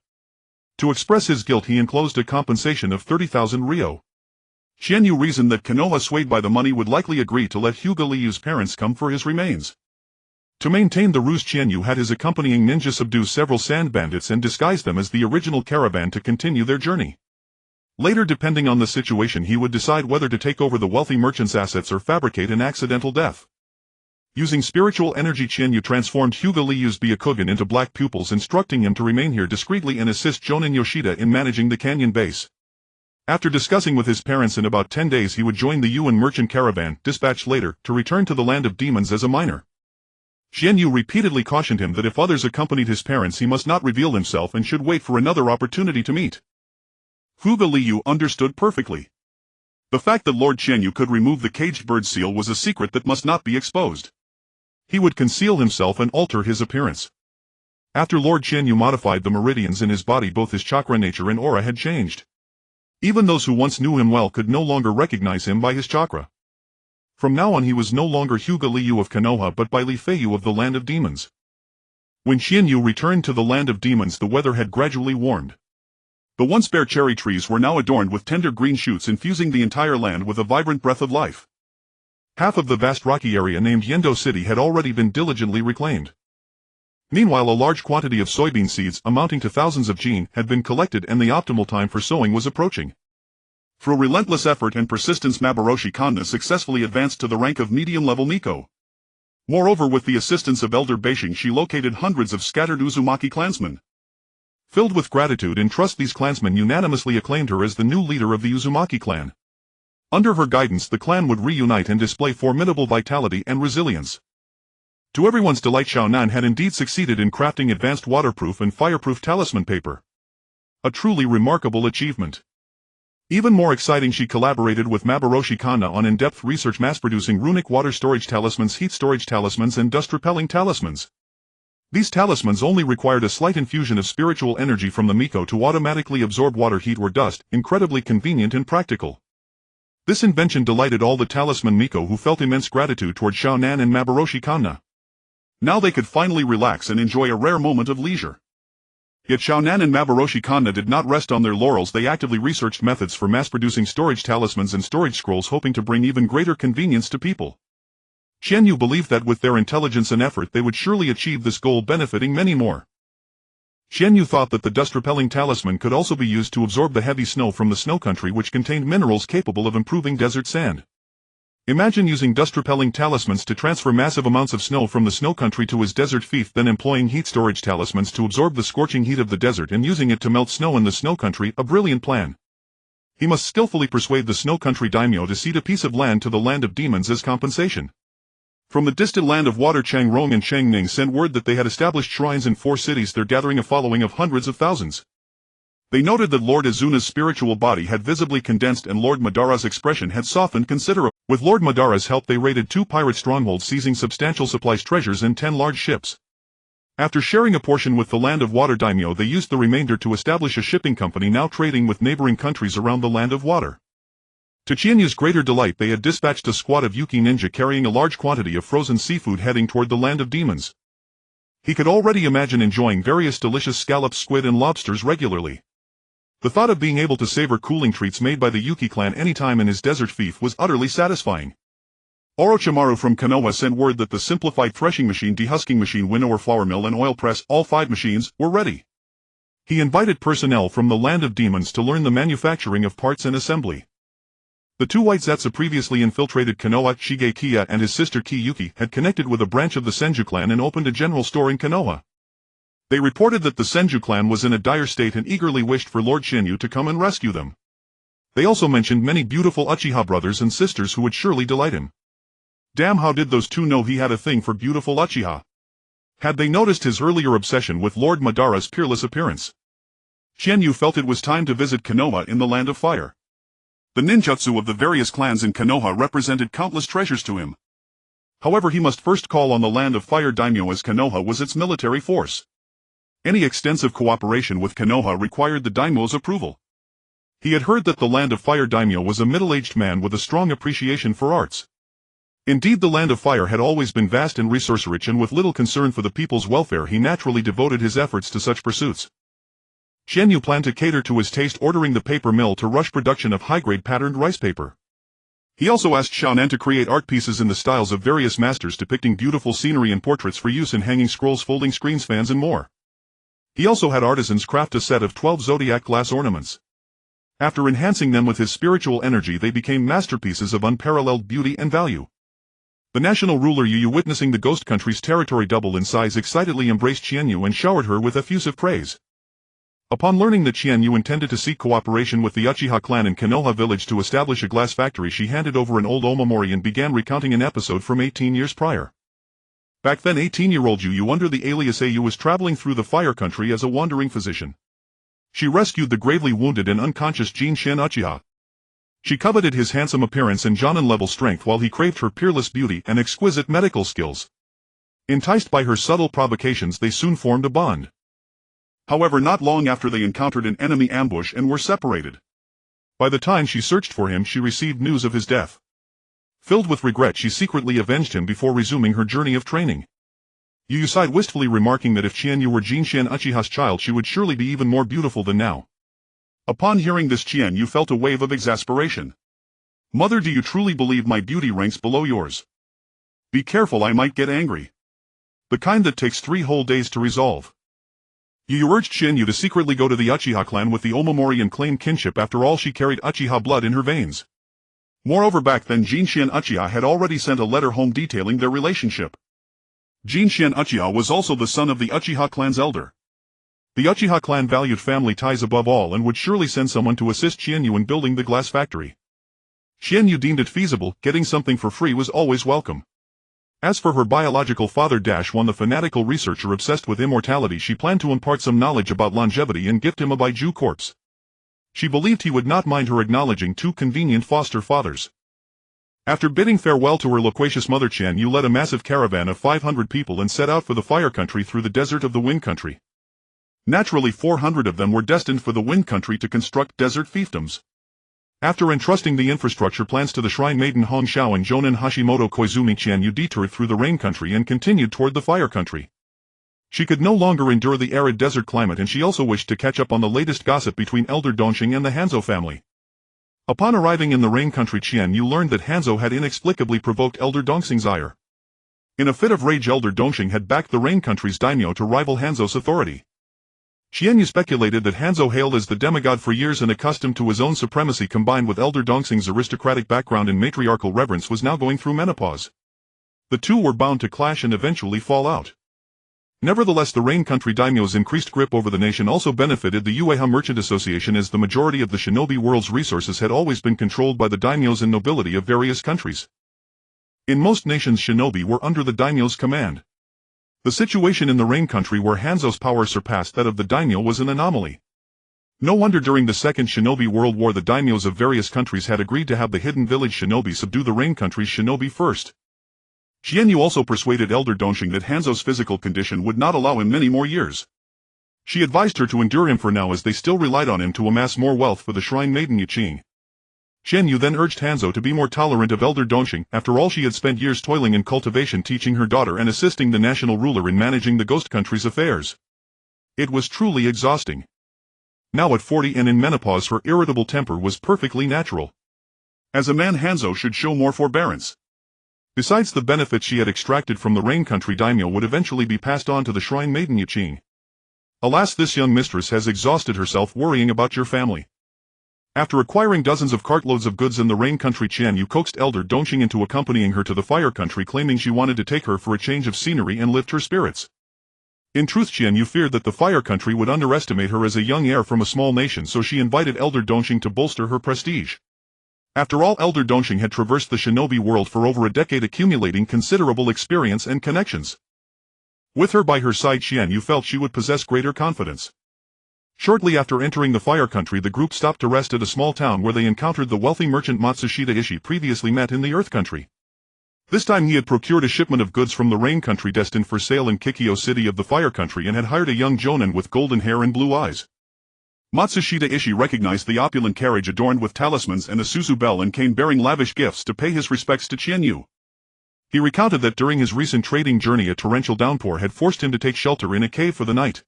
S1: To express his guilt, he enclosed a compensation of 30,000 ryo. Qianyu reasoned that Konoha, swayed by the money, would likely agree to let Hyuga Liu's parents come for his remains. To maintain the ruse, Qianyu had his accompanying ninja subdue several sand bandits and disguise them as the original caravan to continue their journey. Later, depending on the situation, he would decide whether to take over the wealthy merchant's assets or fabricate an accidental death. Using spiritual energy, Qianyu transformed Hyuga Liu's Byakugan into black pupils, instructing him to remain here discreetly and assist Jonin Yoshida in managing the canyon base. After discussing with his parents, in about 10 days he would join the Yuan merchant caravan, dispatched later to return to the Land of Demons as a miner. Qianyu repeatedly cautioned him that if others accompanied his parents, he must not reveal himself and should wait for another opportunity to meet.
S2: Hyuga Liu understood perfectly. The fact that Lord Qianyu could remove the caged bird seal was a secret that must not be exposed.
S1: He would conceal himself and alter his appearance. After Lord Qianyu modified the meridians in his body, both his chakra nature and aura had changed. Even those who once knew him well could no longer recognize him by his chakra. From now on he was no longer Hyuga Liu of Konoha but by Li Feiyu of the Land of Demons. When Qianyu returned to the Land of Demons, the weather had gradually warmed.
S2: The once bare cherry trees were now adorned with tender green shoots, infusing the entire land with a vibrant breath of life.
S1: Half of the vast rocky area named Yendo City had already been diligently reclaimed. Meanwhile, a large quantity of soybean seeds, amounting to thousands of jin, had been collected and the optimal time for sowing was approaching.
S2: Through relentless effort and persistence, Maboroshi Kanna successfully advanced to the rank of medium-level Miko. Moreover, with the assistance of Elder Beishing, she located hundreds of scattered Uzumaki clansmen.
S1: Filled with gratitude and trust, these clansmen unanimously acclaimed her as the new leader of the Uzumaki clan. Under her guidance, the clan would reunite and display formidable vitality and resilience. To everyone's delight, Xiaonan had indeed succeeded in crafting advanced waterproof and fireproof talisman paper. A truly remarkable achievement. Even more exciting, she collaborated with Maboroshi Kanna on in-depth research mass-producing runic water storage talismans, heat storage talismans, and dust-repelling talismans. These talismans only required a slight infusion of spiritual energy from the Miko to automatically absorb water, heat, or dust, incredibly convenient and practical. This invention delighted all the talisman Miko who felt immense gratitude toward Xiaonan and Maboroshi Kanna.
S2: Now they could finally relax and enjoy a rare moment of leisure. Yet Xiaonan and Maboroshi Kanna did not rest on their laurels. They actively researched methods for mass-producing storage talismans and storage scrolls, hoping to bring even greater convenience to people. Qianyu believed that with their intelligence and effort they would surely achieve this goal, benefiting many more. Qianyu thought that the dust-repelling talisman could also be used to absorb the heavy snow from the snow country, which contained minerals capable of improving desert sand. Imagine using dust-repelling talismans to transfer massive amounts of snow from the snow country to his desert fief, then employing heat storage talismans to absorb the scorching heat of the desert and using it to melt snow in the snow country, a brilliant plan. He must skillfully persuade the snow country daimyo to cede a piece of land to the land of demons as compensation. From the distant land of water, Chang Rong and Chang Ning sent word that they had established shrines in 4 cities, there gathering a following of hundreds of thousands. They noted that Lord Azuna's spiritual body had visibly condensed and Lord Madara's expression had softened considerably. With Lord Madara's help they raided 2 pirate strongholds, seizing substantial supplies, treasures and 10 large ships. After sharing a portion with the land of water daimyo, they used the remainder to establish a shipping company, now trading with neighboring countries around the land of water. To Qianyu's greater delight, they had dispatched a squad of Yuki ninja carrying a large quantity of frozen seafood heading toward the land of demons. He could already imagine enjoying various delicious scallops, squid and lobsters regularly. The thought of being able to savor cooling treats made by the Yuki clan anytime in his desert fief was utterly satisfying. Orochimaru from Konoha sent word that the simplified threshing machine, dehusking machine, winnower, flour mill and oil press, all 5 machines, were ready. He invited personnel from the land of demons to learn the manufacturing of parts and assembly. The 2 white Zetsu previously infiltrated Konoha. Shige Kiya and his sister Kiyuki had connected with a branch of the Senju clan and opened a general store in Konoha. They reported that the Senju clan was in a dire state and eagerly wished for Lord Qianyu to come and rescue them. They also mentioned many beautiful Uchiha brothers and sisters who would surely delight him. Damn, how did those 2 know he had a thing for beautiful Uchiha? Had they noticed his earlier obsession with Lord Madara's peerless appearance? Qianyu felt it was time to visit Konoha in the land of fire. The ninjutsu of the various clans in Konoha represented countless treasures to him. However, he must first call on the land of fire daimyo, as Konoha was its military force. Any extensive cooperation with Konoha required the daimyo's approval. He had heard that the land of fire daimyo was a middle-aged man with a strong appreciation for arts. Indeed, the land of fire had always been vast and resource-rich, and with little concern for the people's welfare he naturally devoted his efforts to such pursuits. Qianyu planned to cater to his taste, ordering the paper mill to rush production of high-grade patterned rice paper. He also asked Xiaonan to create art pieces in the styles of various masters depicting beautiful scenery and portraits for use in hanging scrolls, folding screens, fans and more. He also had artisans craft a set of 12 zodiac glass ornaments. After enhancing them with his spiritual energy, they became masterpieces of unparalleled beauty and value. The national ruler Yu, witnessing the ghost country's territory double in size, excitedly embraced Qianyu and showered her with effusive praise. Upon learning that Qianyu intended to seek cooperation with the Uchiha clan in Konoha village to establish a glass factory, she handed over an old omamori and began recounting an episode from 18 years prior. Back then, 18-year-old Yu, under the alias Ayu, was traveling through the fire country as a wandering physician. She rescued the gravely wounded and unconscious Jinshin Uchiha. She coveted his handsome appearance and Jonin-level strength, while he craved her peerless beauty and exquisite medical skills. Enticed by her subtle provocations, they soon formed a bond. However, not long after, they encountered an enemy ambush and were separated. By the time she searched for him, she received news of his death. Filled with regret, she secretly avenged him before resuming her journey of training. Yu sighed wistfully, remarking that if Qianyu were Jinshin Uchiha's child, she would surely be even more beautiful than now. Upon hearing this, Qianyu felt a wave of exasperation. "Mother, do you truly believe my beauty ranks below yours? Be careful, I might get angry. The kind that takes 3 whole days to resolve." Yu urged Qianyu to secretly go to the Uchiha clan with the omamori and claim kinship. After all, she carried Uchiha blood in her veins. Moreover, back then Jinshin Uchiha had already sent a letter home detailing their relationship. Jinshin Uchiha was also the son of the Uchiha clan's elder. The Uchiha clan valued family ties above all and would surely send someone to assist Qianyu in building the glass factory. Qianyu deemed it feasible. Getting something for free was always welcome. As for her biological father, One, the fanatical researcher obsessed with immortality, she planned to impart some knowledge about longevity and gift him a Baiju corpse. She believed he would not mind her acknowledging 2 convenient foster fathers. After bidding farewell to her loquacious mother, Qianyu led a massive caravan of 500 people and set out for the fire country through the desert of the wind country. Naturally, 400 of them were destined for the wind country to construct desert fiefdoms.
S1: After entrusting the infrastructure plans to the Shrine Maiden Hong Xiao and Jonin Hashimoto Koizumi, Qianyu detoured through the rain country and continued toward the fire country. She could no longer endure the arid desert climate, and she also wished to catch up on the latest gossip between Elder Dongxing and the Hanzō family. Upon arriving in the rain country, Qianyu learned that Hanzō had inexplicably provoked Elder Dongxing's ire. In a fit of rage, Elder Dongxing had backed the rain country's daimyo to rival Hanzō's authority. Qianyu speculated that Hanzō, hailed as the demigod for years and accustomed to his own supremacy combined with Elder Dongxing's aristocratic background and matriarchal reverence, was now going through menopause. The two were bound to clash and eventually fall out. Nevertheless, the rain country daimyo's increased grip over the nation also benefited the Ueha Merchant Association, as the majority of the shinobi world's resources had always been controlled by the daimyos and nobility of various countries. In most nations, shinobi were under the daimyo's command. The situation in the rain country, where Hanzō's power surpassed that of the daimyo, was an anomaly. No wonder during the Second Shinobi World War the daimyos of various countries had agreed to have the hidden village shinobi subdue the rain country's shinobi first. Qianyu also persuaded Elder Dongxing that Hanzō's physical condition would not allow him many more years. She advised her to endure him for now, as they still relied on him to amass more wealth for the Shrine Maiden Yue Qianyu. Qianyu then urged Hanzō to be more tolerant of Elder Dongxing. After all, she had spent years toiling in cultivation, teaching her daughter and assisting the national ruler in managing the ghost country's affairs. It was truly exhausting. Now at 40 and in menopause, her irritable temper was perfectly natural. As a man, Hanzō should show more forbearance. Besides, the benefits she had extracted from the rain country daimyo would eventually be passed on to the Shrine Maiden Yue Qianyu. Alas, this young mistress has exhausted herself worrying about your family. After acquiring dozens of cartloads of goods in the rain country, Qianyu coaxed Elder Dongxing into accompanying her to the fire country, claiming she wanted to take her for a change of scenery and lift her spirits. In truth, Qianyu feared that the fire country would underestimate her as a young heir from a small nation, so she invited Elder Dongxing to bolster her prestige. After all, Elder Dongxing had traversed the shinobi world for over a decade, accumulating considerable experience and connections. With her by her side, Qianyu felt she would possess greater confidence. Shortly after entering the fire country, the group stopped to rest at a small town where they encountered the wealthy merchant Matsushita Ishii, previously met in the earth country. This time he had procured a shipment of goods from the rain country destined for sale in Kikyo City of the fire country, and had hired a young jonin with golden hair and blue eyes. Matsushita Ishii recognized the opulent carriage adorned with talismans and a Suzu bell and came bearing lavish gifts to pay his respects to Qianyu. He recounted that during his recent trading journey a torrential downpour had forced him to take shelter in a cave for the night.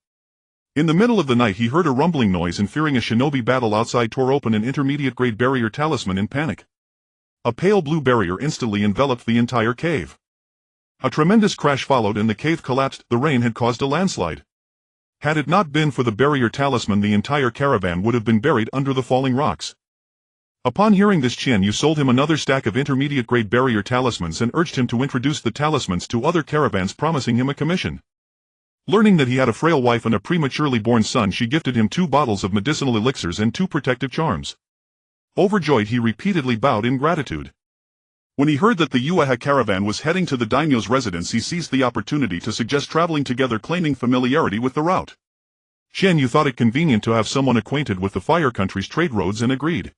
S1: In the middle of the night he heard a rumbling noise, and fearing a shinobi battle outside, tore open an intermediate-grade barrier talisman in panic. A pale blue barrier instantly enveloped the entire cave. A tremendous crash followed and the cave collapsed. The rain had caused a landslide. Had it not been for the barrier talisman, the entire caravan would have been buried under the falling rocks. Upon hearing this, Qianyu sold him another stack of intermediate-grade barrier talismans and urged him to introduce the talismans to other caravans, promising him a commission. Learning that he had a frail wife and a prematurely born son, she gifted him 2 bottles of medicinal elixirs and 2 protective charms. Overjoyed, he repeatedly bowed in gratitude. When he heard that the Ueha caravan was heading to the daimyo's residence, he seized the opportunity to suggest traveling together, claiming familiarity with the route. Qianyu thought it convenient to have someone acquainted with the fire country's trade roads and agreed.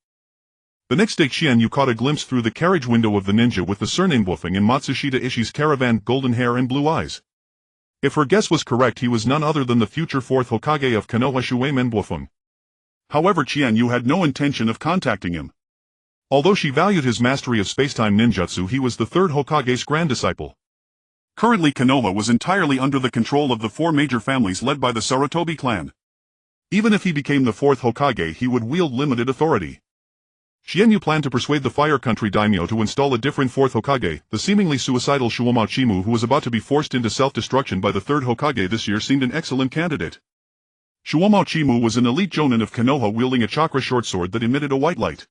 S1: The next day, Qianyu caught a glimpse through the carriage window of the ninja with the surname Woofing in Matsushita Ishii's caravan, golden hair and blue eyes. If her guess was correct, he was none other than the future 4th Hokage of Konoha, Shuemen Woofeng. However, Qianyu had no intention of contacting him. Although she valued his mastery of spacetime ninjutsu, he was the 3rd Hokage's grand disciple. Currently, Konoha was entirely under the control of the 4 major families led by the Sarutobi clan. Even if he became the 4th Hokage, he would wield limited authority. Qianyu planned to persuade the fire country daimyo to install a different 4th Hokage. The seemingly suicidal Orochimaru, who was about to be forced into self-destruction by the 3rd Hokage this year, seemed an excellent candidate. Orochimaru was an elite jonin of Konoha, wielding a chakra short sword that emitted a white light.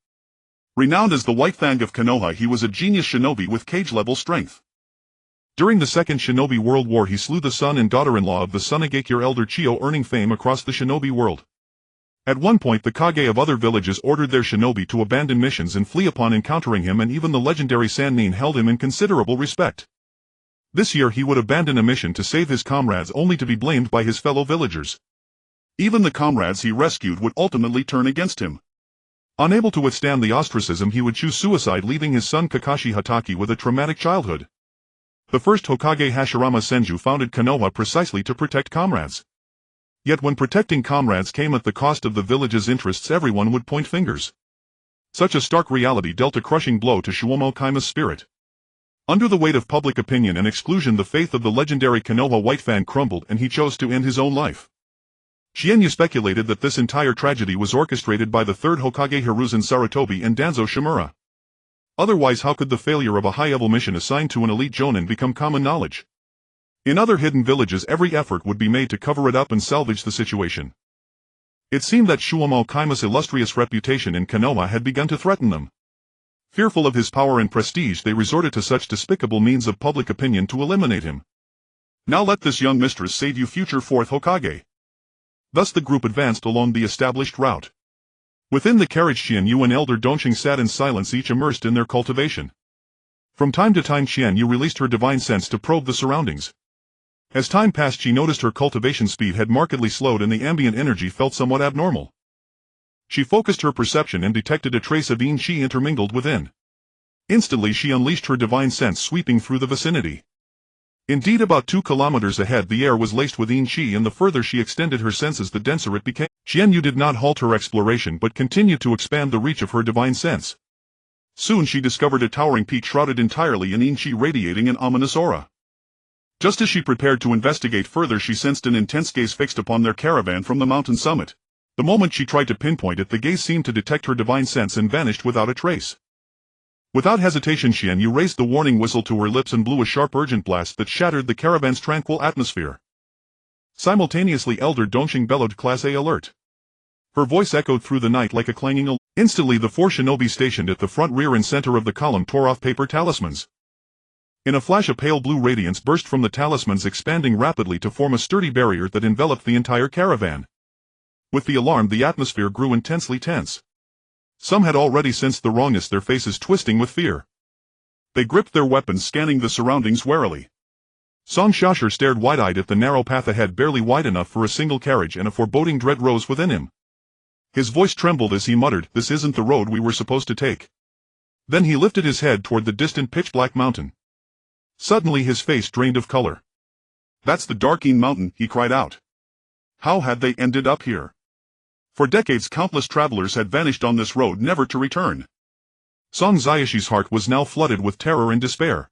S1: Renowned as the White Fang of Konoha, he was a genius shinobi with cage-level strength. During the Second Shinobi World War, he slew the son and daughter-in-law of the Sunigakure elder Chiyo, earning fame across the shinobi world. At one point, the Kage of other villages ordered their shinobi to abandon missions and flee upon encountering him, and even the legendary Sannin held him in considerable respect. This year he would abandon a mission to save his comrades, only to be blamed by his fellow villagers. Even the comrades he rescued would ultimately turn against him. Unable to withstand the ostracism, he would choose suicide, leaving his son Kakashi Hatake with a traumatic childhood. The first Hokage Hashirama Senju founded Konoha precisely to protect comrades. Yet when protecting comrades came at the cost of the village's interests, everyone would point fingers. Such a stark reality dealt a crushing blow to Shuomo Kaima's spirit. Under the weight of public opinion and exclusion, the faith of the legendary Konoha white fan crumbled and he chose to end his own life. Qianyu speculated that this entire tragedy was orchestrated by the third Hokage Hiruzen Sarutobi and Danzo Shimura. Otherwise, how could the failure of a high-level mission assigned to an elite jonin become common knowledge? In other hidden villages, every effort would be made to cover it up and salvage the situation. It seemed that Shuomo Kaima's illustrious reputation in Konoha had begun to threaten them. Fearful of his power and prestige, they resorted to such despicable means of public opinion to eliminate him. Now let this young mistress save you, future fourth Hokage. Thus the group advanced along the established route. Within the carriage, Qianyu and Elder Dongxing sat in silence, each immersed in their cultivation. From time to time, Qianyu released her divine sense to probe the surroundings. As time passed, she noticed her cultivation speed had markedly slowed and the ambient energy felt somewhat abnormal. She focused her perception and detected a trace of yin qi intermingled within. Instantly she unleashed her divine sense, sweeping through the vicinity. Indeed, about 2 kilometers ahead the air was laced with yin qi, and the further she extended her senses the denser it became. Qianyu did not halt her exploration but continued to expand the reach of her divine sense. Soon she discovered a towering peak shrouded entirely in yin qi, radiating an ominous aura. Just as she prepared to investigate further, she sensed an intense gaze fixed upon their caravan from the mountain summit. The moment she tried to pinpoint it, the gaze seemed to detect her divine sense and vanished without a trace. Without hesitation, Qianyu raised the warning whistle to her lips and blew a sharp, urgent blast that shattered the caravan's tranquil atmosphere. Simultaneously, Elder Dongxing bellowed, "Class A alert." Her voice echoed through the night like a clanging alarm. Instantly, the 4 shinobi stationed at the front, rear and center of the column tore off paper talismans. In a flash, a pale blue radiance burst from the talismans, expanding rapidly to form a sturdy barrier that enveloped the entire caravan. With the alarm, the atmosphere grew intensely tense. Some had already sensed the wrongness, their faces twisting with fear. They gripped their weapons, scanning the surroundings warily. Song Xiaoshu stared wide-eyed at the narrow path ahead, barely wide enough for a single carriage, and a foreboding dread rose within him. His voice trembled as he muttered, "This isn't the road we were supposed to take." Then he lifted his head toward the distant pitch-black mountain. Suddenly his face drained of color. "That's the Darkeen Mountain," he cried out. How had they ended up here? For decades countless travelers had vanished on this road, never to return. Song Ziyashi's heart was now flooded with terror and despair.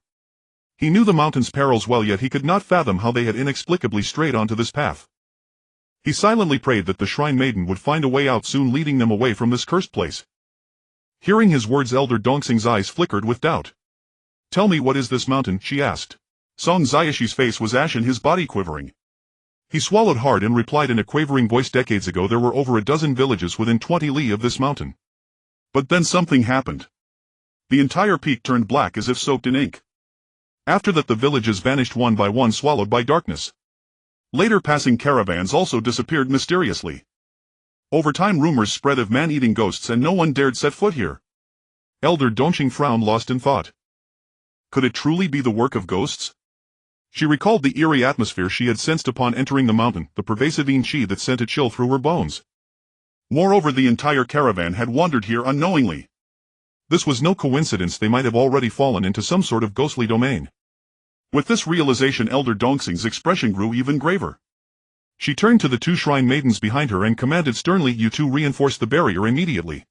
S1: He knew the mountain's perils well, yet he could not fathom how they had inexplicably strayed onto this path. He silently prayed that the Shrine Maiden would find a way out soon, leading them away from this cursed place. Hearing his words, Elder Dongxing's eyes flickered with doubt. "Tell me, what is this mountain?" she asked. Song Ziyashi's face was ashen, his body quivering. He swallowed hard and replied in a quavering voice, "Decades ago there were over a dozen villages within 20 li of this mountain. But then something happened. The entire peak turned black as if soaked in ink. After that the villages vanished one by one, swallowed by darkness. Later passing caravans also disappeared mysteriously. Over time rumors spread of man-eating ghosts and no one dared set foot here." Elder Dongxing frowned, lost in thought. Could it truly be the work of ghosts? She recalled the eerie atmosphere she had sensed upon entering the mountain, the pervasive yin qi that sent a chill through her bones. Moreover, the entire caravan had wandered here unknowingly. This was no coincidence, they might have already fallen into some sort of ghostly domain. With this realization, Elder Dongxing's expression grew even graver. She turned to the 2 shrine maidens behind her and commanded sternly, "You 2 reinforce the barrier immediately.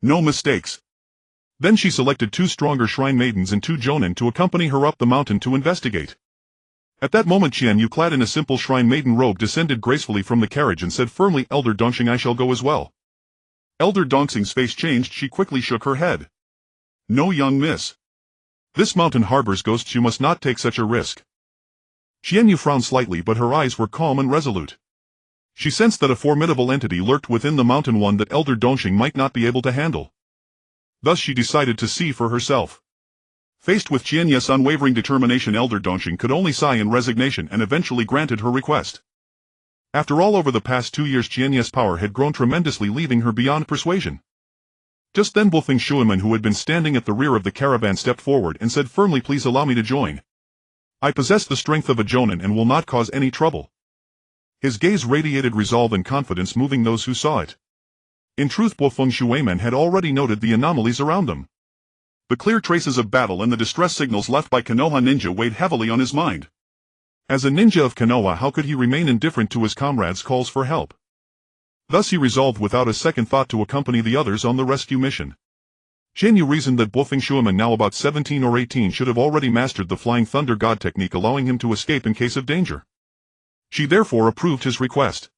S1: No mistakes." Then she selected 2 stronger shrine maidens and 2 jonin to accompany her up the mountain to investigate. At that moment, Qianyu, clad in a simple shrine maiden robe, descended gracefully from the carriage and said firmly, "Elder Dongxing, I shall go as well." Elder Dongxing's face changed, she quickly shook her head. "No, young miss. This mountain harbors ghosts, you must not take such a risk." Qianyu frowned slightly, but her eyes were calm and resolute. She sensed that a formidable entity lurked within the mountain, one that Elder Dongxing might not be able to handle. Thus she decided to see for herself. Faced with Qianyu's unwavering determination, Elder Dongxing could only sigh in resignation and eventually granted her request. After all, over the past 2 years Qianyu's power had grown tremendously, leaving her beyond persuasion. Just then Bulfeng Shuiman, who had been standing at the rear of the caravan, stepped forward and said firmly, "Please allow me to join. I possess the strength of a jonin and will not cause any trouble." His gaze radiated resolve and confidence, moving those who saw it. In truth, Bulfeng Shuiman had already noted the anomalies around them. The clear traces of battle and the distress signals left by Konoha ninja weighed heavily on his mind. As a ninja of Konoha, how could he remain indifferent to his comrades' calls for help? Thus he resolved without a second thought to accompany the others on the rescue mission. Qianyu reasoned that Bofeng now about 17 or 18 should have already mastered the Flying Thunder God technique, allowing him to escape in case of danger. She therefore approved his request.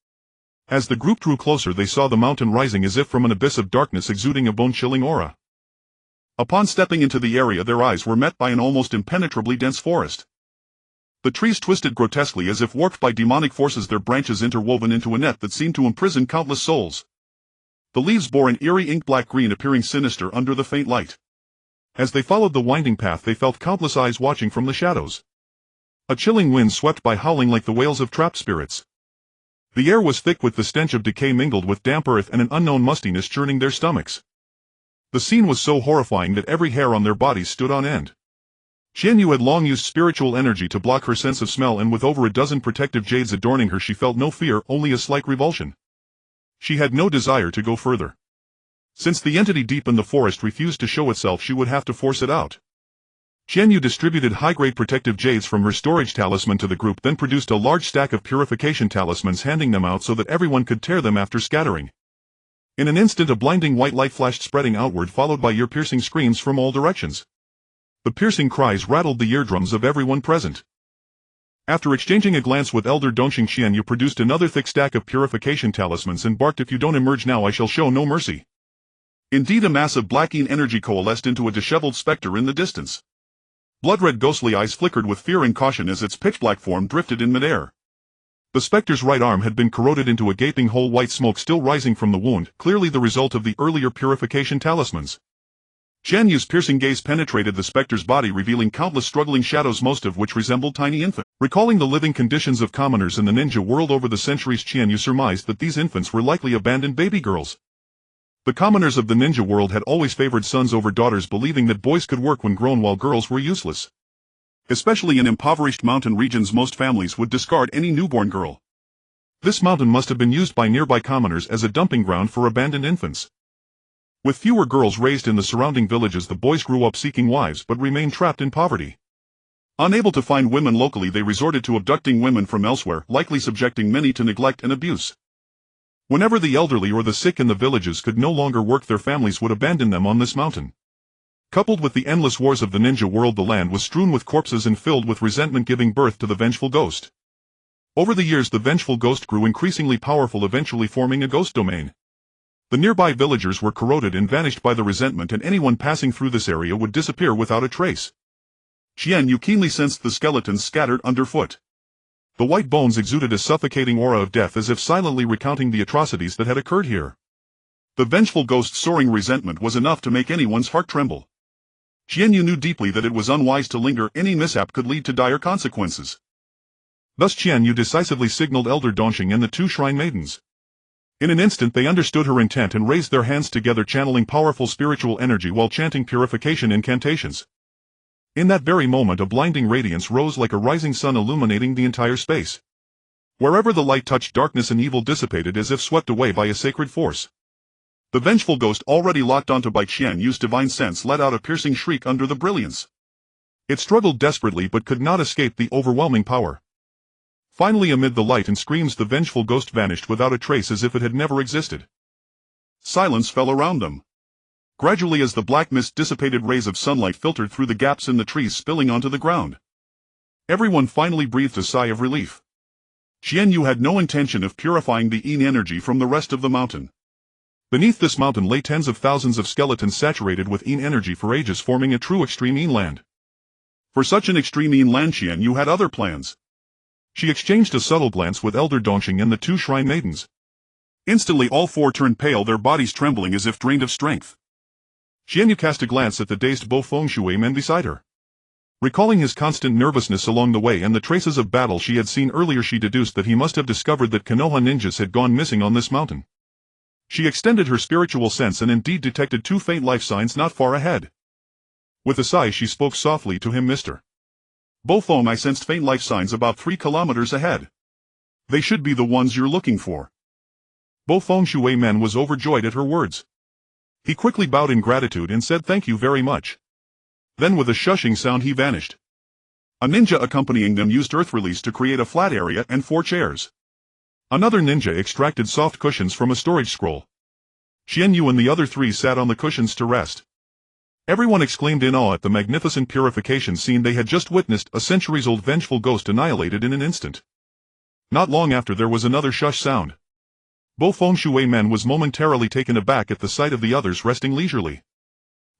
S1: As the group drew closer, they saw the mountain rising as if from an abyss of darkness, exuding a bone-chilling aura. Upon stepping into the area, their eyes were met by an almost impenetrably dense forest. The trees twisted grotesquely as if warped by demonic forces, their branches interwoven into a net that seemed to imprison countless souls. The leaves bore an eerie ink-black green, appearing sinister under the faint light. As they followed the winding path, they felt countless eyes watching from the shadows. A chilling wind swept by, howling like the wails of trapped spirits. The air was thick with the stench of decay mingled with damp earth and an unknown mustiness churning their stomachs. The scene was so horrifying that every hair on their bodies stood on end. Qianyu had long used spiritual energy to block her sense of smell, and with over a dozen protective jades adorning her, she felt no fear, only a slight revulsion. She had no desire to go further. Since the entity deep in the forest refused to show itself, she would have to force it out. Qianyu distributed high-grade protective jades from her storage talisman to the group, then produced a large stack of purification talismans, handing them out so that everyone could tear them after scattering. In an instant, a blinding white light flashed, spreading outward, followed by ear-piercing screams from all directions. The piercing cries rattled the eardrums of everyone present. After exchanging a glance with Elder Dongxing, Qianyu produced another thick stack of purification talismans and barked, "If you don't emerge now, I shall show no mercy." Indeed, a mass of blacking energy coalesced into a disheveled specter in the distance. Blood-red ghostly eyes flickered with fear and caution as its pitch-black form drifted in midair. The specter's right arm had been corroded into a gaping hole, white smoke still rising from the wound, clearly the result of the earlier purification talismans. Qianyu's piercing gaze penetrated the specter's body, revealing countless struggling shadows, most of which resembled tiny infants. Recalling the living conditions of commoners in the ninja world over the centuries, Qianyu surmised that these infants were likely abandoned baby girls. The commoners of the ninja world had always favored sons over daughters, believing that boys could work when grown while girls were useless. Especially in impoverished mountain regions, most families would discard any newborn girl. This mountain must have been used by nearby commoners as a dumping ground for abandoned infants. With fewer girls raised in the surrounding villages, the boys grew up seeking wives but remained trapped in poverty. Unable to find women locally, they resorted to abducting women from elsewhere, likely subjecting many to neglect and abuse. Whenever the elderly or the sick in the villages could no longer work, their families would abandon them on this mountain. Coupled with the endless wars of the ninja world, the land was strewn with corpses and filled with resentment, giving birth to the vengeful ghost. Over the years, the vengeful ghost grew increasingly powerful, eventually forming a ghost domain. The nearby villagers were corroded and vanished by the resentment, and anyone passing through this area would disappear without a trace. Qianyu keenly sensed the skeletons scattered underfoot. The white bones exuded a suffocating aura of death, as if silently recounting the atrocities that had occurred here. The vengeful ghost's soaring resentment was enough to make anyone's heart tremble. Qianyu knew deeply that it was unwise to linger. Any mishap could lead to dire consequences. Thus Qianyu decisively signaled Elder Dongxing and the two shrine maidens. In an instant they understood her intent and raised their hands together, channeling powerful spiritual energy while chanting purification incantations. In that very moment, a blinding radiance rose like a rising sun, illuminating the entire space. Wherever the light touched, darkness and evil dissipated as if swept away by a sacred force. The vengeful ghost, already locked onto by Qianyu's divine sense, let out a piercing shriek under the brilliance. It struggled desperately but could not escape the overwhelming power. Finally, amid the light and screams, the vengeful ghost vanished without a trace, as if it had never existed. Silence fell around them. Gradually, as the black mist dissipated, rays of sunlight filtered through the gaps in the trees, spilling onto the ground. Everyone finally breathed a sigh of relief. Qianyu had no intention of purifying the yin energy from the rest of the mountain. Beneath this mountain lay tens of thousands of skeletons saturated with yin energy for ages, forming a true extreme yin land. For such an extreme yin land, Qianyu had other plans. She exchanged a subtle glance with Elder Dongxing and the two shrine maidens. Instantly all four turned pale, their bodies trembling as if drained of strength. Qianyu cast a glance at the dazed Bofeng men beside her. Recalling his constant nervousness along the way and the traces of battle she had seen earlier, she deduced that he must have discovered that Konoha ninjas had gone missing on this mountain. She extended her spiritual sense and indeed detected two faint life signs not far ahead. With a sigh, she spoke softly to him. "Mr. Bofeng, I sensed faint life signs about 3 kilometers ahead. They should be the ones you're looking for." Bofeng men was overjoyed at her words. He quickly bowed in gratitude and said thank you very much. Then with a shushing sound he vanished. A ninja accompanying them used earth release to create a flat area and 4 chairs. Another ninja extracted soft cushions from a storage scroll. Qianyu and the other 3 sat on the cushions to rest. Everyone exclaimed in awe at the magnificent purification scene they had just witnessed, a centuries-old vengeful ghost annihilated in an instant. Not long after there was another shush sound. Bo Feng Shui Men was momentarily taken aback at the sight of the others resting leisurely.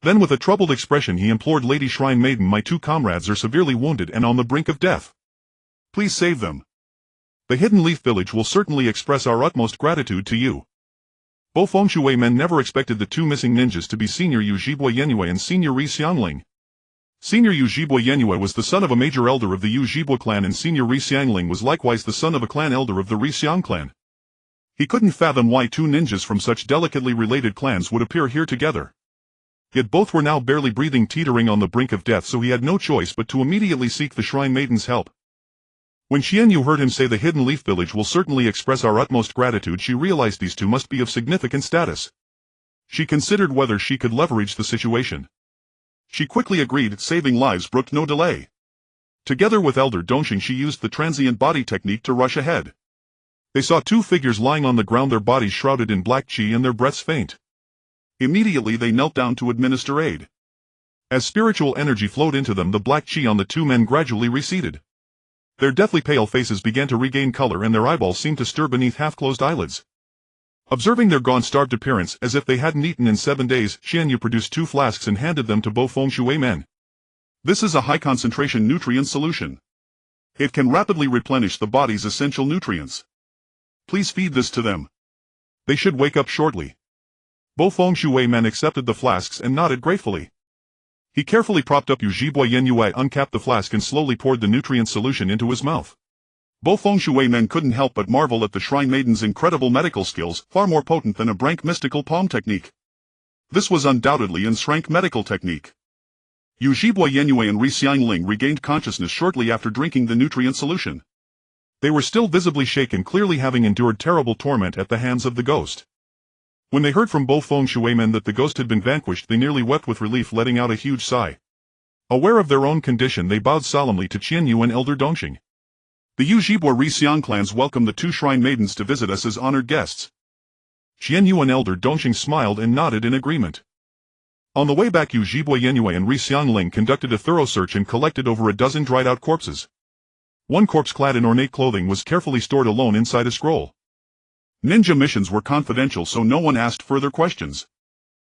S1: Then with a troubled expression he implored Lady Shrine Maiden, my two comrades are severely wounded and on the brink of death. Please save them. The Hidden Leaf Village will certainly express our utmost gratitude to you. Bo Feng Shui Men never expected the two missing ninjas to be Senior Yue Qianyu and Senior Ri Xiangling. Senior Yue Qianyu was the son of a major elder of the Yue Zhibui clan, and Senior Ri Xiangling was likewise the son of a clan elder of the Ri Xiang clan. He couldn't fathom why two ninjas from such delicately related clans would appear here together. Yet both were now barely breathing, teetering on the brink of death, so he had no choice but to immediately seek the Shrine Maiden's help. When Qianyu heard him say the Hidden Leaf Village will certainly express our utmost gratitude, she realized these two must be of significant status. She considered whether she could leverage the situation. She quickly agreed, saving lives brooked no delay. Together with Elder Dongxing she used the transient body technique to rush ahead. They saw two figures lying on the ground, their bodies shrouded in black qi and their breaths faint. Immediately they knelt down to administer aid. As spiritual energy flowed into them, the black qi on the two men gradually receded. Their deathly pale faces began to regain color and their eyeballs seemed to stir beneath half-closed eyelids. Observing their gaunt, starved appearance, as if they hadn't eaten in 7 days, Qianyu produced 2 flasks and handed them to Bo Feng Shui Men. This is a high-concentration nutrient solution. It can rapidly replenish the body's essential nutrients. Please feed this to them. They should wake up shortly. Bo Feng Shui Men accepted the flasks and nodded gratefully. He carefully propped up Yue Qianyu, uncapped the flask and slowly poured the nutrient solution into his mouth. Bo Feng Shui Men couldn't help but marvel at the Shrine Maiden's incredible medical skills, far more potent than a brank mystical palm technique. This was undoubtedly an Srank medical technique. Yue Qianyu and Ri Xiangling regained consciousness shortly after drinking the nutrient solution. They were still visibly shaken, clearly having endured terrible torment at the hands of the ghost. When they heard from Bo Feng Shui Men that the ghost had been vanquished, they nearly wept with relief, letting out a huge sigh. Aware of their own condition, they bowed solemnly to Qianyu and Elder Dongxing. The Yue Zhibui Ri Xiang clans welcomed the two Shrine Maidens to visit us as honored guests. Qianyu and Elder Dongxing smiled and nodded in agreement. On the way back, Yue Qianyu and Ri Xiangling conducted a thorough search and collected over a dozen dried-out corpses. One corpse clad in ornate clothing was carefully stored alone inside a scroll. Ninja missions were confidential, so no one asked further questions.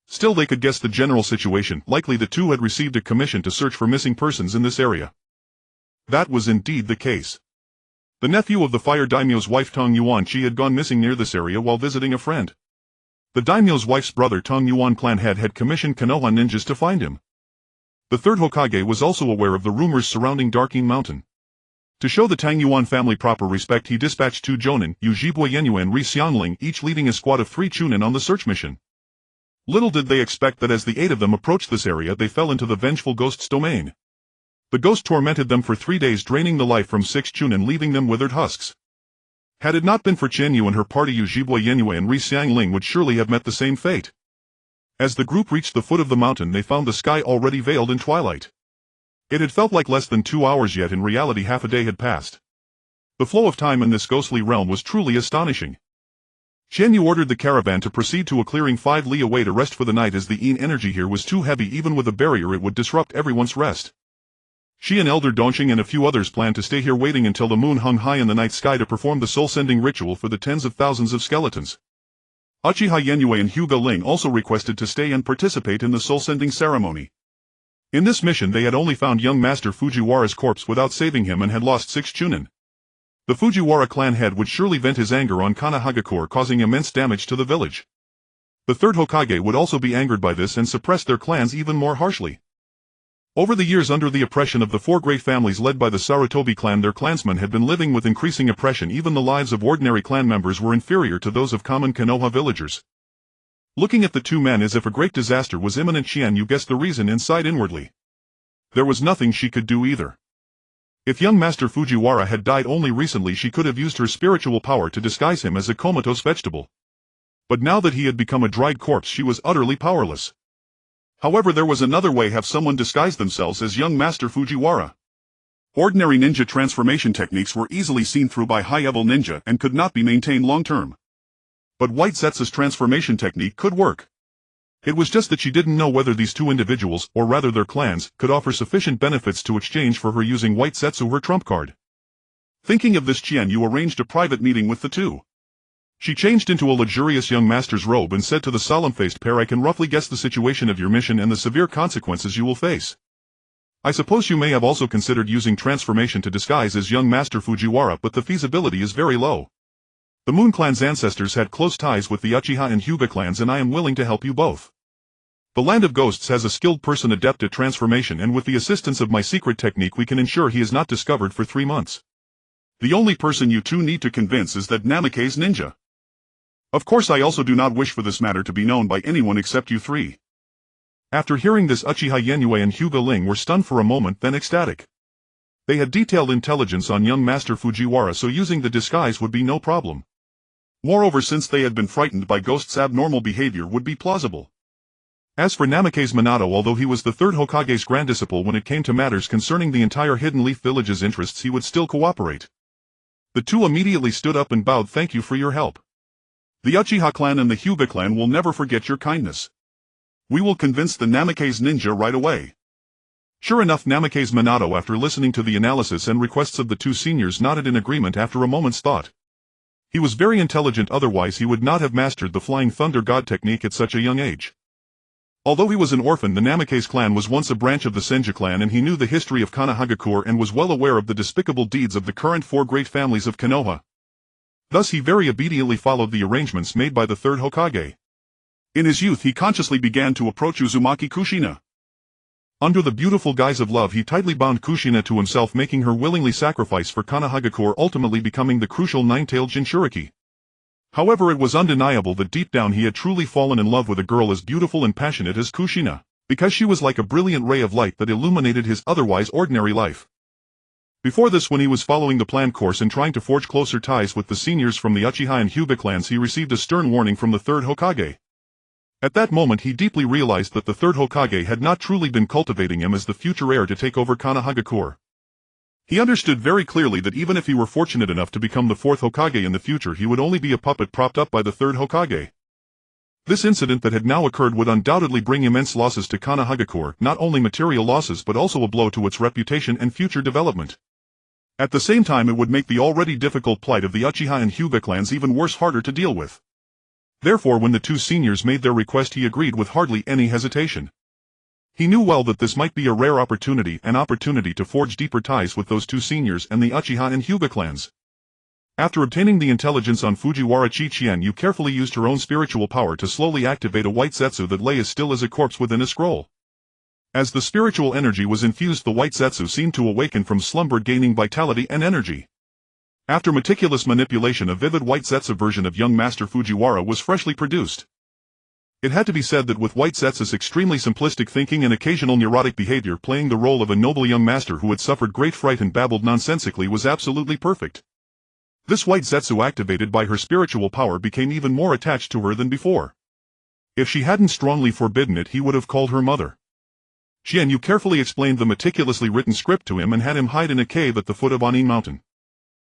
S1: Still, they could guess the general situation. Likely the two had received a commission to search for missing persons in this area. That was indeed the case. The nephew of the Fire Daimyo's wife Tong Yuan-chi had gone missing near this area while visiting a friend. The Daimyo's wife's brother Tong Yuan clan head had commissioned Konoha ninjas to find him. The third Hokage was also aware of the rumors surrounding Darkeen Mountain. To show the Tang Yuan family proper respect, he dispatched 2 Jonin, Yue Qianyu and Ri Xiangling, each leading a squad of 3 Chunin on the search mission. Little did they expect that as the 8 of them approached this area, they fell into the vengeful ghost's domain. The ghost tormented them for 3 days, draining the life from 6 Chunin, leaving them withered husks. Had it not been for Qianyu and her party, Yue Qianyu and Ri Xiangling would surely have met the same fate. As the group reached the foot of the mountain, they found the sky already veiled in twilight. It had felt like less than 2 hours, yet in reality half a day had passed. The flow of time in this ghostly realm was truly astonishing. Qianyu ordered the caravan to proceed to a clearing 5 li away to rest for the night, as the Yin energy here was too heavy. Even with a barrier it would disrupt everyone's rest. She and Elder Dongxing and a few others planned to stay here, waiting until the moon hung high in the night sky to perform the soul-sending ritual for the tens of thousands of skeletons. Uchiha Yenue and Hugo Ling also requested to stay and participate in the soul-sending ceremony. In this mission they had only found young Master Fujiwara's corpse without saving him and had lost 6 Chunin. The Fujiwara clan head would surely vent his anger on Konoha, causing immense damage to the village. The third Hokage would also be angered by this and suppress their clans even more harshly. Over the years, under the oppression of the 4 great families led by the Sarutobi clan, their clansmen had been living with increasing oppression. Even the lives of ordinary clan members were inferior to those of common Konoha villagers. Looking at the 2 men as if a great disaster was imminent, Qianyu guessed the reason and sighed inwardly. There was nothing she could do either. If young Master Fujiwara had died only recently, she could have used her spiritual power to disguise him as a comatose vegetable. But now that he had become a dried corpse, she was utterly powerless. However, there was another way: have someone disguise themselves as young Master Fujiwara. Ordinary ninja transformation techniques were easily seen through by high-level ninja and could not be maintained long-term. But White Setsu's transformation technique could work. It was just that she didn't know whether these two individuals, or rather their clans, could offer sufficient benefits to exchange for her using White Zetsu, her trump card. Thinking of this, Qianyu arranged a private meeting with the two. She changed into a luxurious young master's robe and said to the solemn-faced pair, "I can roughly guess the situation of your mission and the severe consequences you will face. I suppose you may have also considered using transformation to disguise as young Master Fujiwara, but the feasibility is very low. The Moon Clan's ancestors had close ties with the Uchiha and Hyuga clans, and I am willing to help you both. The Land of Ghosts has a skilled person adept at transformation, and with the assistance of my secret technique we can ensure he is not discovered for 3 months. The only person you two need to convince is that Namake's ninja. Of course, I also do not wish for this matter to be known by anyone except you three." After hearing this, Uchiha Yue and Hyuga Ling were stunned for a moment, then ecstatic. They had detailed intelligence on young Master Fujiwara, so using the disguise would be no problem. Moreover, since they had been frightened by Ghost's abnormal behavior, would be plausible. As for Namake's Minato, although he was the third Hokage's grand disciple, when it came to matters concerning the entire Hidden Leaf Village's interests he would still cooperate. The two immediately stood up and bowed. "Thank you for your help. The Uchiha clan and the Hyuga clan will never forget your kindness. We will convince the Namake's ninja right away." Sure enough, Namake's Minato, after listening to the analysis and requests of the two seniors, nodded in agreement after a moment's thought. He was very intelligent, otherwise he would not have mastered the Flying Thunder God technique at such a young age. Although he was an orphan, the Namake's clan was once a branch of the Senju clan, and he knew the history of Konohagakure and was well aware of the despicable deeds of the current 4 great families of Konoha. Thus he very obediently followed the arrangements made by the third Hokage. In his youth he consciously began to approach Uzumaki Kushina. Under the beautiful guise of love he tightly bound Kushina to himself, making her willingly sacrifice for Konohagakure, ultimately becoming the crucial nine-tailed Jinchuriki. However, it was undeniable that deep down he had truly fallen in love with a girl as beautiful and passionate as Kushina, because she was like a brilliant ray of light that illuminated his otherwise ordinary life. Before this, when he was following the planned course and trying to forge closer ties with the seniors from the Uchiha and Hyuga clans, he received a stern warning from the third Hokage. At that moment he deeply realized that the third Hokage had not truly been cultivating him as the future heir to take over Konohagakure. He understood very clearly that even if he were fortunate enough to become the fourth Hokage in the future, he would only be a puppet propped up by the third Hokage. This incident that had now occurred would undoubtedly bring immense losses to Konohagakure, not only material losses but also a blow to its reputation and future development. At the same time, it would make the already difficult plight of the Uchiha and Hyuga clans even worse, harder to deal with. Therefore, when the two seniors made their request, he agreed with hardly any hesitation. He knew well that this might be a rare opportunity, an opportunity to forge deeper ties with those two seniors and the Uchiha and Hyuga clans. After obtaining the intelligence on Fujiwara, Qianyu carefully used her own spiritual power to slowly activate a white Zetsu that lay as still as a corpse within a scroll. As the spiritual energy was infused, the white Zetsu seemed to awaken from slumber, gaining vitality and energy. After meticulous manipulation, a vivid white Zetsu version of young Master Fujiwara was freshly produced. It had to be said that with White Zetsu's extremely simplistic thinking and occasional neurotic behavior, playing the role of a noble young master who had suffered great fright and babbled nonsensically was absolutely perfect. This White Zetsu, activated by her spiritual power, became even more attached to her than before. If she hadn't strongly forbidden it, he would have called her mother. Qianyu carefully explained the meticulously written script to him and had him hide in a cave at the foot of Anin Mountain.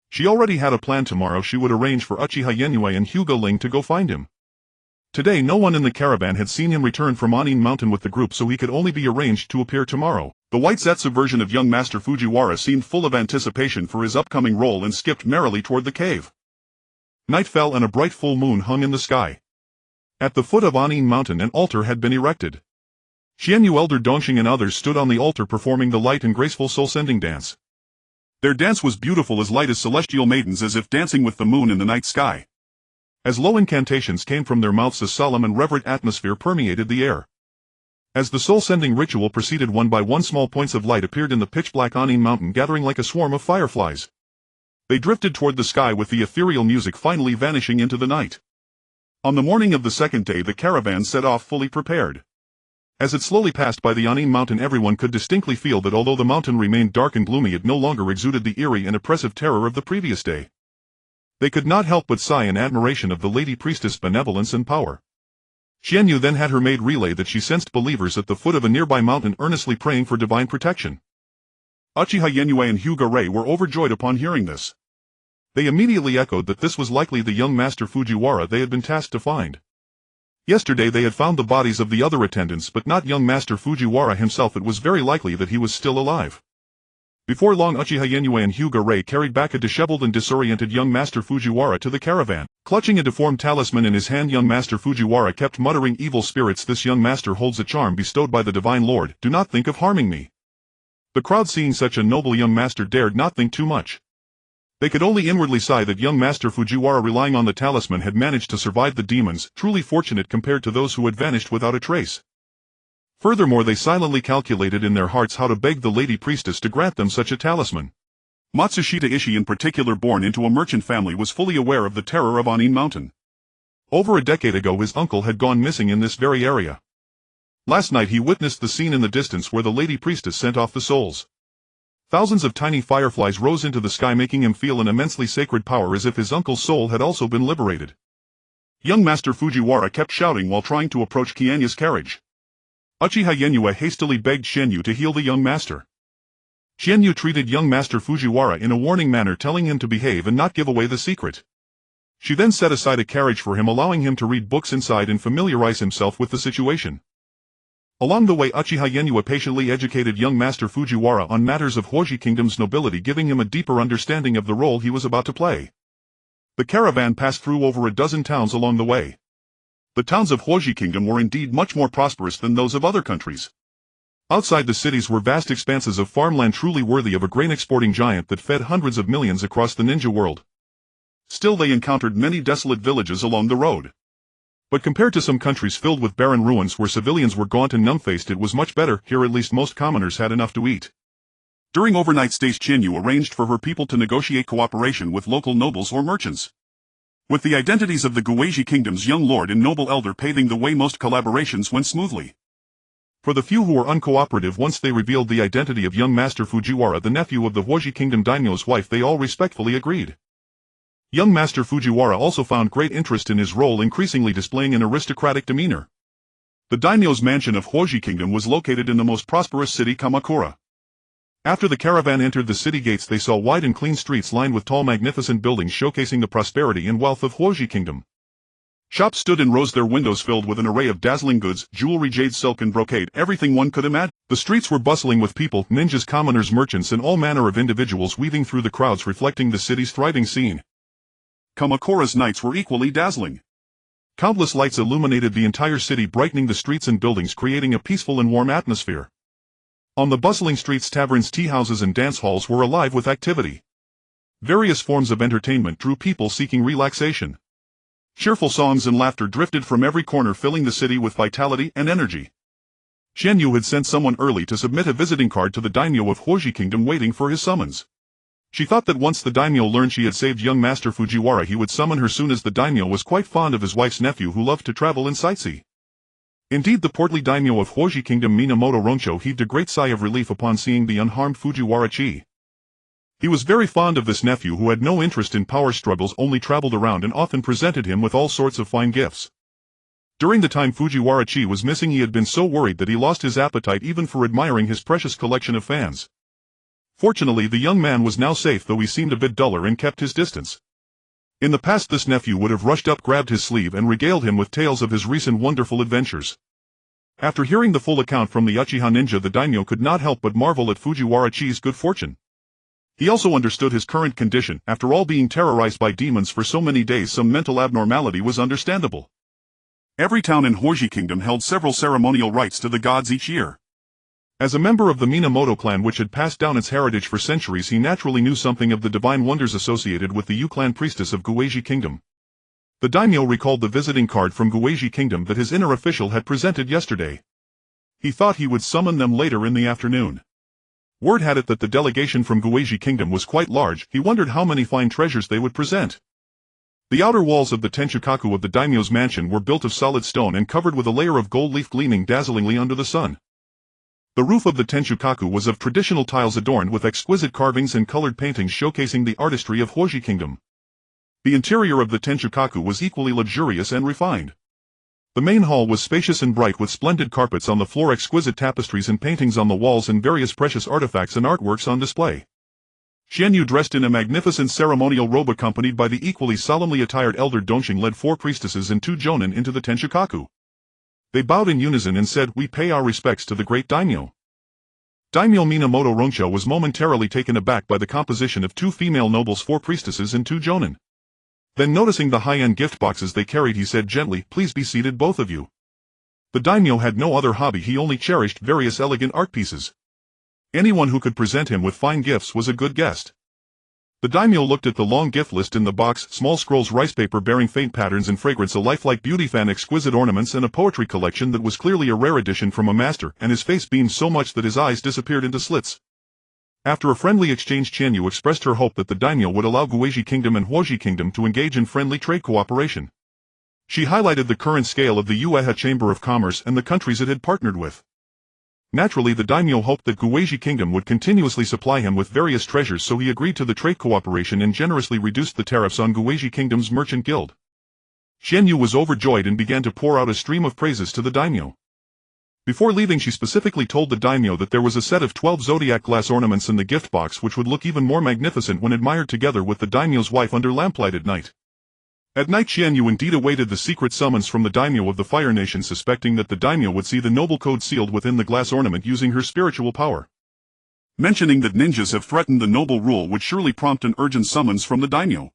S1: She already had a plan. Tomorrow she would arrange for Uchiha Yue and Hyuga Ling to go find him. Today no one in the caravan had seen him return from Anin Mountain with the group, so he could only be arranged to appear tomorrow. The White Zetsu version of young Master Fujiwara seemed full of anticipation for his upcoming role and skipped merrily toward the cave. Night fell and a bright full moon hung in the sky. At the foot of Anin Mountain an altar had been erected. Qianyu, Elder Dongxing and others stood on the altar performing the light and graceful soul-sending dance. Their dance was beautiful, as light as celestial maidens, as if dancing with the moon in the night sky. As low incantations came from their mouths, a solemn and reverent atmosphere permeated the air. As the soul-sending ritual proceeded, one by one small points of light appeared in the pitch-black Anin Mountain, gathering like a swarm of fireflies. They drifted toward the sky with the ethereal music finally vanishing into the night. On the morning of the second day the caravan set off fully prepared. As it slowly passed by the Anin Mountain, everyone could distinctly feel that although the mountain remained dark and gloomy, it no longer exuded the eerie and oppressive terror of the previous day. They could not help but sigh in admiration of the Lady Priestess' benevolence and power. Qianyu then had her maid relay that she sensed believers at the foot of a nearby mountain earnestly praying for divine protection. Uchiha Yue and Hyuga Rei were overjoyed upon hearing this. They immediately echoed that this was likely the young Master Fujiwara they had been tasked to find. Yesterday they had found the bodies of the other attendants but not young Master Fujiwara himself. It was very likely that he was still alive. Before long Uchiha Yue and Hyuga Rei carried back a disheveled and disoriented young Master Fujiwara to the caravan. Clutching a deformed talisman in his hand, young Master Fujiwara kept muttering, "Evil spirits, this young master holds a charm bestowed by the Divine Lord. Do not think of harming me." The crowd, seeing such a noble young master, dared not think too much. They could only inwardly sigh that young Master Fujiwara, relying on the talisman, had managed to survive the demons, truly fortunate compared to those who had vanished without a trace. Furthermore, they silently calculated in their hearts how to beg the lady priestess to grant them such a talisman. Matsushita Ishii, in particular, born into a merchant family, was fully aware of the terror of Anin Mountain. Over a decade ago his uncle had gone missing in this very area. Last night he witnessed the scene in the distance where the lady priestess sent off the souls. Thousands of tiny fireflies rose into the sky, making him feel an immensely sacred power, as if his uncle's soul had also been liberated. Young Master Fujiwara kept shouting while trying to approach Qianyu's carriage. Uchiha Yue hastily begged Qianyu to heal the young master. Qianyu treated young Master Fujiwara in a warning manner, telling him to behave and not give away the secret. She then set aside a carriage for him, allowing him to read books inside and familiarize himself with the situation. Along the way, Uchiha Yue patiently educated young Master Fujiwara on matters of Hoji Kingdom's nobility, giving him a deeper understanding of the role he was about to play. The caravan passed through over a dozen towns along the way. The towns of Hoji Kingdom were indeed much more prosperous than those of other countries. Outside the cities were vast expanses of farmland, truly worthy of a grain-exporting giant that fed hundreds of millions across the ninja world. Still, they encountered many desolate villages along the road. But compared to some countries filled with barren ruins where civilians were gaunt and numb-faced, it was much better. Here at least most commoners had enough to eat. During overnight stays, Qianyu arranged for her people to negotiate cooperation with local nobles or merchants. With the identities of the Guizhi Kingdom's young lord and noble elder paving the way, most collaborations went smoothly. For the few who were uncooperative, once they revealed the identity of young Master Fujiwara, the nephew of the Hoji Kingdom daimyo's wife, they all respectfully agreed. Young Master Fujiwara also found great interest in his role, increasingly displaying an aristocratic demeanor. The daimyo's mansion of Hoji Kingdom was located in the most prosperous city, Kamakura. After the caravan entered the city gates, they saw wide and clean streets lined with tall, magnificent buildings showcasing the prosperity and wealth of Hoji Kingdom. Shops stood in rows, their windows filled with an array of dazzling goods, jewelry, jade, silk and brocade, everything one could imagine. The streets were bustling with people, ninjas, commoners, merchants and all manner of individuals weaving through the crowds, reflecting the city's thriving scene. Kamakura's nights were equally dazzling. Countless lights illuminated the entire city, brightening the streets and buildings, creating a peaceful and warm atmosphere. On the bustling streets, taverns, tea houses and dance halls were alive with activity. Various forms of entertainment drew people seeking relaxation. Cheerful songs and laughter drifted from every corner, filling the city with vitality and energy. Qianyu had sent someone early to submit a visiting card to the daimyo of Hoji Kingdom, waiting for his summons. She thought that once the daimyo learned she had saved young Master Fujiwara, he would summon her soon, as the daimyo was quite fond of his wife's nephew, who loved to travel and sightsee. Indeed, the portly daimyo of Hoji Kingdom, Minamoto Roncho, heaved a great sigh of relief upon seeing the unharmed Fujiwara-chi. He was very fond of this nephew, who had no interest in power struggles, only traveled around and often presented him with all sorts of fine gifts. During the time Fujiwara-chi was missing, he had been so worried that he lost his appetite even for admiring his precious collection of fans. Fortunately, the young man was now safe, though he seemed a bit duller and kept his distance. In the past, this nephew would have rushed up, grabbed his sleeve and regaled him with tales of his recent wonderful adventures. After hearing the full account from the Uchiha ninja, the daimyo could not help but marvel at Fujiwara-chi's good fortune. He also understood his current condition. After all, being terrorized by demons for so many days, some mental abnormality was understandable. Every town in Hoji Kingdom held several ceremonial rites to the gods each year. As a member of the Minamoto clan, which had passed down its heritage for centuries, he naturally knew something of the divine wonders associated with the Yue clan priestess of Guizhi Kingdom. The daimyo recalled the visiting card from Guizhi Kingdom that his inner official had presented yesterday. He thought he would summon them later in the afternoon. Word had it that the delegation from Guizhi Kingdom was quite large. He wondered how many fine treasures they would present. The outer walls of the tenchukaku of the daimyo's mansion were built of solid stone and covered with a layer of gold leaf gleaming dazzlingly under the sun. The roof of the tenchukaku was of traditional tiles adorned with exquisite carvings and colored paintings showcasing the artistry of Hoji Kingdom. The interior of the tenchukaku was equally luxurious and refined. The main hall was spacious and bright, with splendid carpets on the floor, exquisite tapestries and paintings on the walls, and various precious artifacts and artworks on display. Qianyu, dressed in a magnificent ceremonial robe accompanied by the equally solemnly attired elder Dongxing, led 4 priestesses and 2 jonin into the Tenshikaku. They bowed in unison and said, "We pay our respects to the great daimyo." Daimyo Minamoto Roncho was momentarily taken aback by the composition of 2 female nobles, 4 priestesses and 2 jonin. Then, noticing the high-end gift boxes they carried, he said gently, "Please be seated, both of you." The daimyo had no other hobby, he only cherished various elegant art pieces. Anyone who could present him with fine gifts was a good guest. The daimyo looked at the long gift list in the box: small scrolls, rice paper bearing faint patterns and fragrance, a lifelike beauty fan, exquisite ornaments, and a poetry collection that was clearly a rare edition from a master, and his face beamed so much that his eyes disappeared into slits. After a friendly exchange, Qianyu expressed her hope that the daimyo would allow Guizhi Kingdom and Huoji Kingdom to engage in friendly trade cooperation. She highlighted the current scale of the Yue Chamber of Commerce and the countries it had partnered with. Naturally, the daimyo hoped that Guizhi Kingdom would continuously supply him with various treasures, so he agreed to the trade cooperation and generously reduced the tariffs on Guizhi Kingdom's merchant guild. Qianyu was overjoyed and began to pour out a stream of praises to the daimyo. Before leaving, she specifically told the daimyo that there was a set of 12 zodiac glass ornaments in the gift box which would look even more magnificent when admired together with the daimyo's wife under lamplight at night. At night, Qianyu indeed awaited the secret summons from the daimyo of the Fire Nation, suspecting that the daimyo would see the noble code sealed within the glass ornament using her spiritual power. Mentioning that ninjas have threatened the noble rule would surely prompt an urgent summons from the daimyo.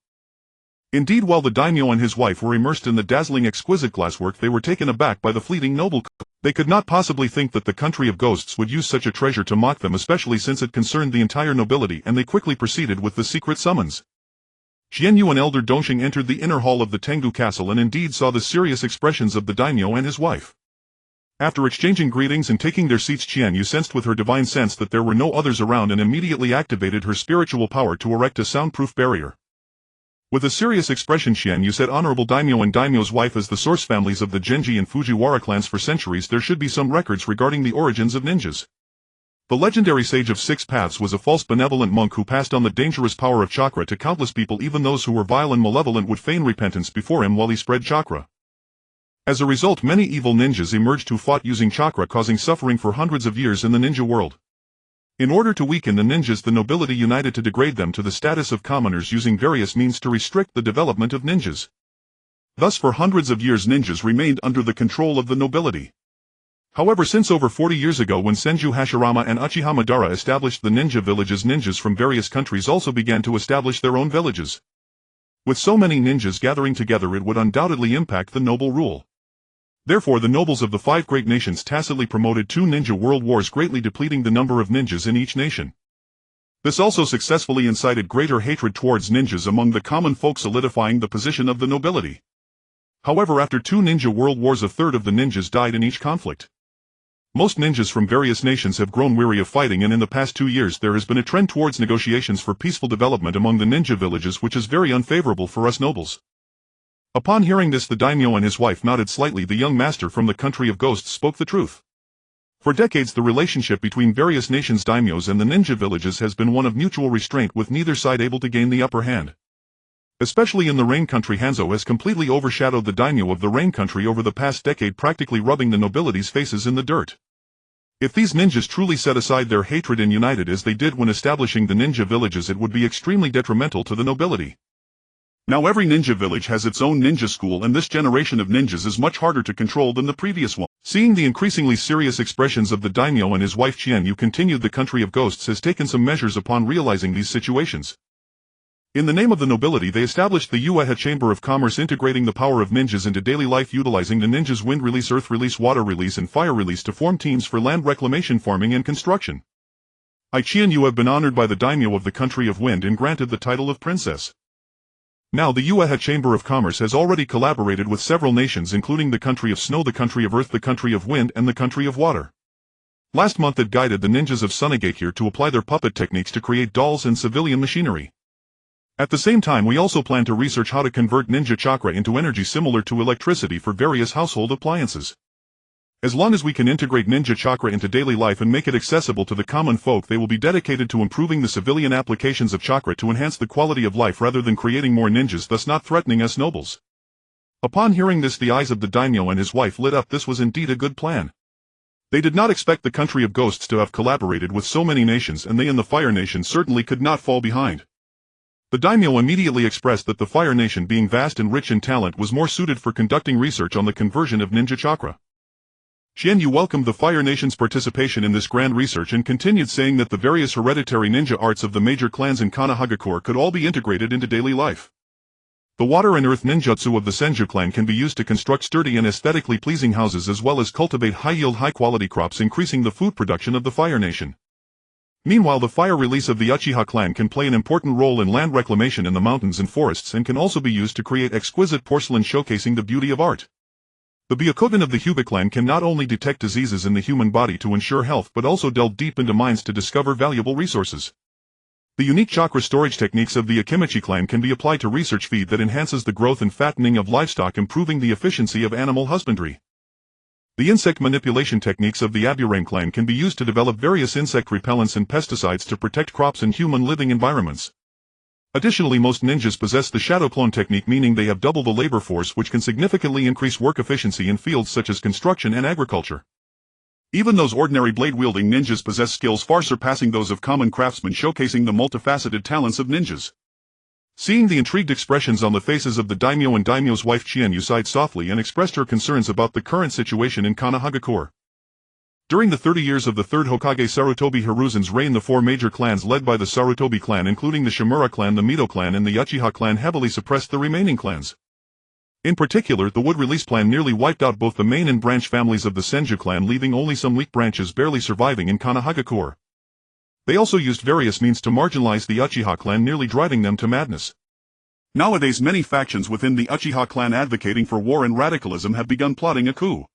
S1: Indeed, while the daimyo and his wife were immersed in the dazzling exquisite glasswork, they were taken aback by the fleeting noble code. They could not possibly think that the country of ghosts would use such a treasure to mock them, especially since it concerned the entire nobility, and they quickly proceeded with the secret summons. Qianyu and elder Dongxing entered the inner hall of the Tengu castle and indeed saw the serious expressions of the daimyo and his wife. After exchanging greetings and taking their seats, Qianyu sensed with her divine sense that there were no others around and immediately activated her spiritual power to erect a soundproof barrier. With a serious expression, Qianyu said, "Honorable daimyo and daimyo's wife, as the source families of the Genji and Fujiwara clans for centuries, there should be some records regarding the origins of ninjas. The legendary sage of 6 paths was a false benevolent monk who passed on the dangerous power of chakra to countless people. Even those who were vile and malevolent would feign repentance before him while he spread chakra. As a result, many evil ninjas emerged who fought using chakra, causing suffering for hundreds of years in the ninja world. In order to weaken the ninjas, the nobility united to degrade them to the status of commoners using various means to restrict the development of ninjas. Thus for hundreds of years ninjas remained under the control of the nobility. However, since over 40 years ago, when Senju Hashirama and Uchiha Madara established the ninja villages, ninjas from various countries also began to establish their own villages. With so many ninjas gathering together, it would undoubtedly impact the noble rule. Therefore, the nobles of the 5 great nations tacitly promoted 2 ninja world wars, greatly depleting the number of ninjas in each nation. This also successfully incited greater hatred towards ninjas among the common folk, solidifying the position of the nobility. However, after 2 ninja world wars, a third of the ninjas died in each conflict. Most ninjas from various nations have grown weary of fighting, and in the past 2 years there has been a trend towards negotiations for peaceful development among the ninja villages, which is very unfavorable for us nobles. Upon hearing this, the daimyo and his wife nodded slightly. The young master from the country of ghosts spoke the truth. For decades, the relationship between various nations' daimyos and the ninja villages has been one of mutual restraint, with neither side able to gain the upper hand. Especially in the Rain Country, Hanzō has completely overshadowed the daimyo of the Rain Country over the past decade, practically rubbing the nobility's faces in the dirt. If these ninjas truly set aside their hatred and united as they did when establishing the ninja villages, it would be extremely detrimental to the nobility. Now every ninja village has its own ninja school, and this generation of ninjas is much harder to control than the previous one. Seeing the increasingly serious expressions of the daimyo and his wife, Qianyu continued, the country of ghosts has taken some measures upon realizing these situations. In the name of the nobility, they established the Yue Chamber of Commerce, integrating the power of ninjas into daily life, utilizing the ninjas' wind release, earth release, water release, and fire release to form teams for land reclamation, farming, and construction. I, Qianyu, have been honored by the daimyo of the country of wind and granted the title of princess. Now the Yue Chamber of Commerce has already collaborated with several nations, including the country of snow, the country of earth, the country of wind, and the country of water. Last month it guided the ninjas of Sunigakure to apply their puppet techniques to create dolls and civilian machinery. At the same time, we also plan to research how to convert ninja chakra into energy similar to electricity for various household appliances. As long as we can integrate ninja chakra into daily life and make it accessible to the common folk, they will be dedicated to improving the civilian applications of chakra to enhance the quality of life rather than creating more ninjas, thus not threatening us nobles. Upon hearing this, the eyes of the daimyo and his wife lit up. This was indeed a good plan. They did not expect the country of ghosts to have collaborated with so many nations, and they in the Fire Nation certainly could not fall behind. The daimyo immediately expressed that the Fire Nation, being vast and rich in talent, was more suited for conducting research on the conversion of ninja chakra. Qianyu welcomed the Fire Nation's participation in this grand research and continued, saying that the various hereditary ninja arts of the major clans in Konoha could all be integrated into daily life. The water and earth ninjutsu of the Senju clan can be used to construct sturdy and aesthetically pleasing houses, as well as cultivate high-yield, high-quality crops, increasing the food production of the Fire Nation. Meanwhile, the fire release of the Uchiha clan can play an important role in land reclamation in the mountains and forests, and can also be used to create exquisite porcelain showcasing the beauty of art. The biochemical of the Hyuga clan can not only detect diseases in the human body to ensure health, but also delve deep into mines to discover valuable resources. The unique chakra storage techniques of the Akimichi clan can be applied to research feed that enhances the growth and fattening of livestock, improving the efficiency of animal husbandry. The insect manipulation techniques of the Aburame clan can be used to develop various insect repellents and pesticides to protect crops and human living environments. Additionally, most ninjas possess the shadow clone technique, meaning they have double the labor force, which can significantly increase work efficiency in fields such as construction and agriculture. Even those ordinary blade-wielding ninjas possess skills far surpassing those of common craftsmen, showcasing the multifaceted talents of ninjas. Seeing the intrigued expressions on the faces of the daimyo and daimyo's wife, Qianyu sighed softly and expressed her concerns about the current situation in Konoha. During the 30 years of the third Hokage Sarutobi Hiruzen's reign, the four major clans led by the Sarutobi clan, including the Shimura clan, the Mito clan, and the Uchiha clan, heavily suppressed the remaining clans. In particular, the Wood Release plan nearly wiped out both the main and branch families of the Senju clan, leaving only some weak branches barely surviving in Konoha. They also used various means to marginalize the Uchiha clan, nearly driving them to madness. Nowadays, many factions within the Uchiha clan advocating for war and radicalism have begun plotting a coup.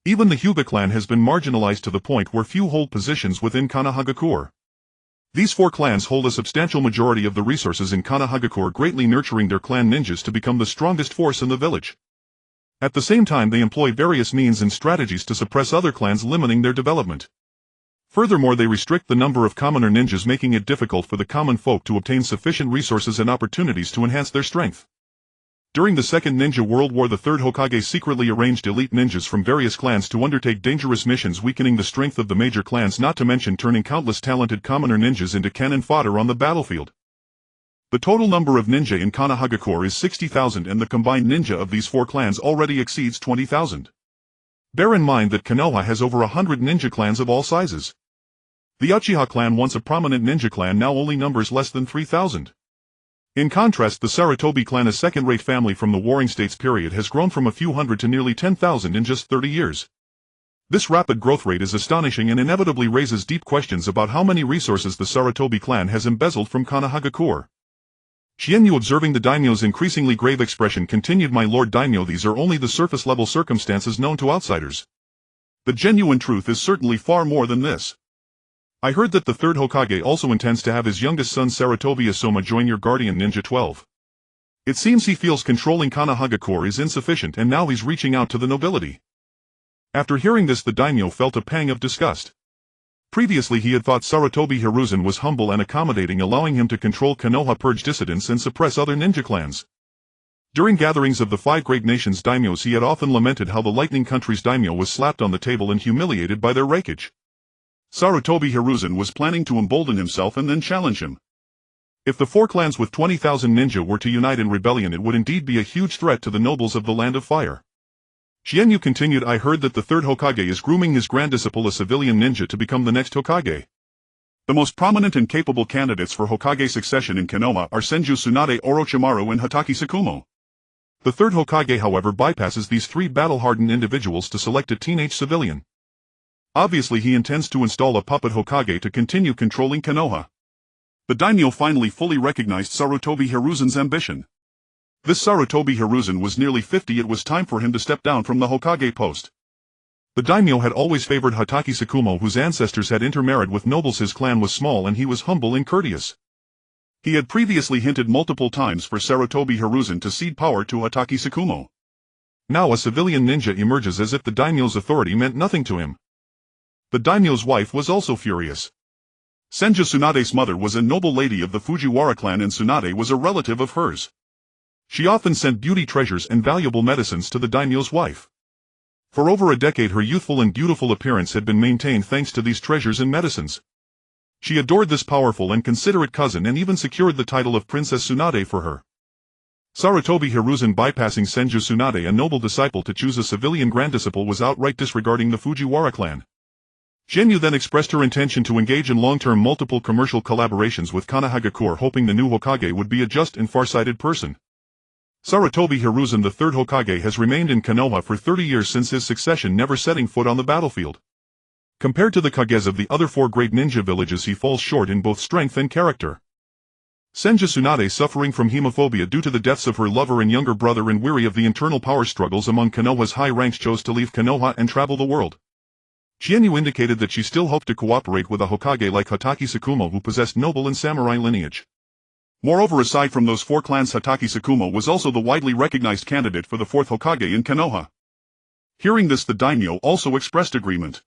S1: Even the Hyuga clan has been marginalized to the point where few hold positions within Konoha. These four clans hold a substantial majority of the resources in Konoha, greatly nurturing their clan ninjas to become the strongest force in the village. At the same time, they employ various means and strategies to suppress other clans, limiting their development. Furthermore, they restrict the number of commoner ninjas, making it difficult for the common folk to obtain sufficient resources and opportunities to enhance their strength. During the Second Ninja World War, the third Hokage secretly arranged elite ninjas from various clans to undertake dangerous missions, weakening the strength of the major clans, not to mention turning countless talented commoner ninjas into cannon fodder on the battlefield. The total number of ninja in Konoha is 60,000, and the combined ninja of these four clans already exceeds 20,000. Bear in mind that Konoha has over 100 ninja clans of all sizes. The Uchiha clan, once a prominent ninja clan, now only numbers less than 3,000. In contrast, the Sarutobi clan, a second-rate family from the Warring States period, has grown from a few hundred to nearly 10,000 in just 30 years. This rapid growth rate is astonishing and inevitably raises deep questions about how many resources the Sarutobi clan has embezzled from Konoha. Qianyu, observing the daimyo's increasingly grave expression, continued, "My lord daimyo, these are only the surface-level circumstances known to outsiders. The genuine truth is certainly far more than this. I heard that the third Hokage also intends to have his youngest son Sarutobi Asoma join your guardian ninja 12. It seems he feels controlling Konoha is insufficient, and now he's reaching out to the nobility." After hearing this, the daimyo felt a pang of disgust. Previously, he had thought Sarutobi Hiruzen was humble and accommodating, allowing him to control Konoha, purge dissidents, and suppress other ninja clans. During gatherings of the five great nations' daimyos, he had often lamented how the Lightning Country's daimyo was slapped on the table and humiliated by their rakeage. Sarutobi Hiruzen was planning to embolden himself and then challenge him. If the four clans with 20,000 ninja were to unite in rebellion, it would indeed be a huge threat to the nobles of the Land of Fire. Qianyu continued, "I heard that the third Hokage is grooming his grand disciple, a civilian ninja, to become the next Hokage. The most prominent and capable candidates for Hokage succession in Konoha are Senju Tsunade, Orochimaru, and Hatake Tsukumo. The third Hokage, however, bypasses these three battle-hardened individuals to select a teenage civilian. Obviously, he intends to install a puppet Hokage to continue controlling Konoha." The daimyo finally fully recognized Sarutobi Hiruzen's ambition. This Sarutobi Hiruzen was nearly 50. It was time for him to step down from the Hokage post. The daimyo had always favored Hatake Tsukumo, whose ancestors had intermarried with nobles. His clan was small and he was humble and courteous. He had previously hinted multiple times for Sarutobi Hiruzen to cede power to Hatake Tsukumo. Now a civilian ninja emerges as if the daimyo's authority meant nothing to him. The daimyo's wife was also furious. Senju Tsunade's mother was a noble lady of the Fujiwara clan, and Tsunade was a relative of hers. She often sent beauty treasures and valuable medicines to the daimyo's wife. For over a decade her youthful and beautiful appearance had been maintained thanks to these treasures and medicines. She adored this powerful and considerate cousin and even secured the title of Princess Tsunade for her. Sarutobi Hiruzen, bypassing Senju Tsunade, a noble disciple, to choose a civilian granddisciple was outright disregarding the Fujiwara clan. Qianyu then expressed her intention to engage in long-term multiple commercial collaborations with Konoha, hoping the new Hokage would be a just and far-sighted person. Sarutobi Hiruzen, the third Hokage, has remained in Konoha for 30 years since his succession, never setting foot on the battlefield. Compared to the Kages of the other four great ninja villages, he falls short in both strength and character. Senju Tsunade, suffering from hemophobia due to the deaths of her lover and younger brother and weary of the internal power struggles among Konoha's high ranks, chose to leave Konoha and travel the world. Qianyu indicated that she still hoped to cooperate with a Hokage like Hatake Tsukumo, who possessed noble and samurai lineage. Moreover, aside from those four clans, Hatake Tsukumo was also the widely recognized candidate for the fourth Hokage in Konoha. Hearing this, the daimyo also expressed agreement.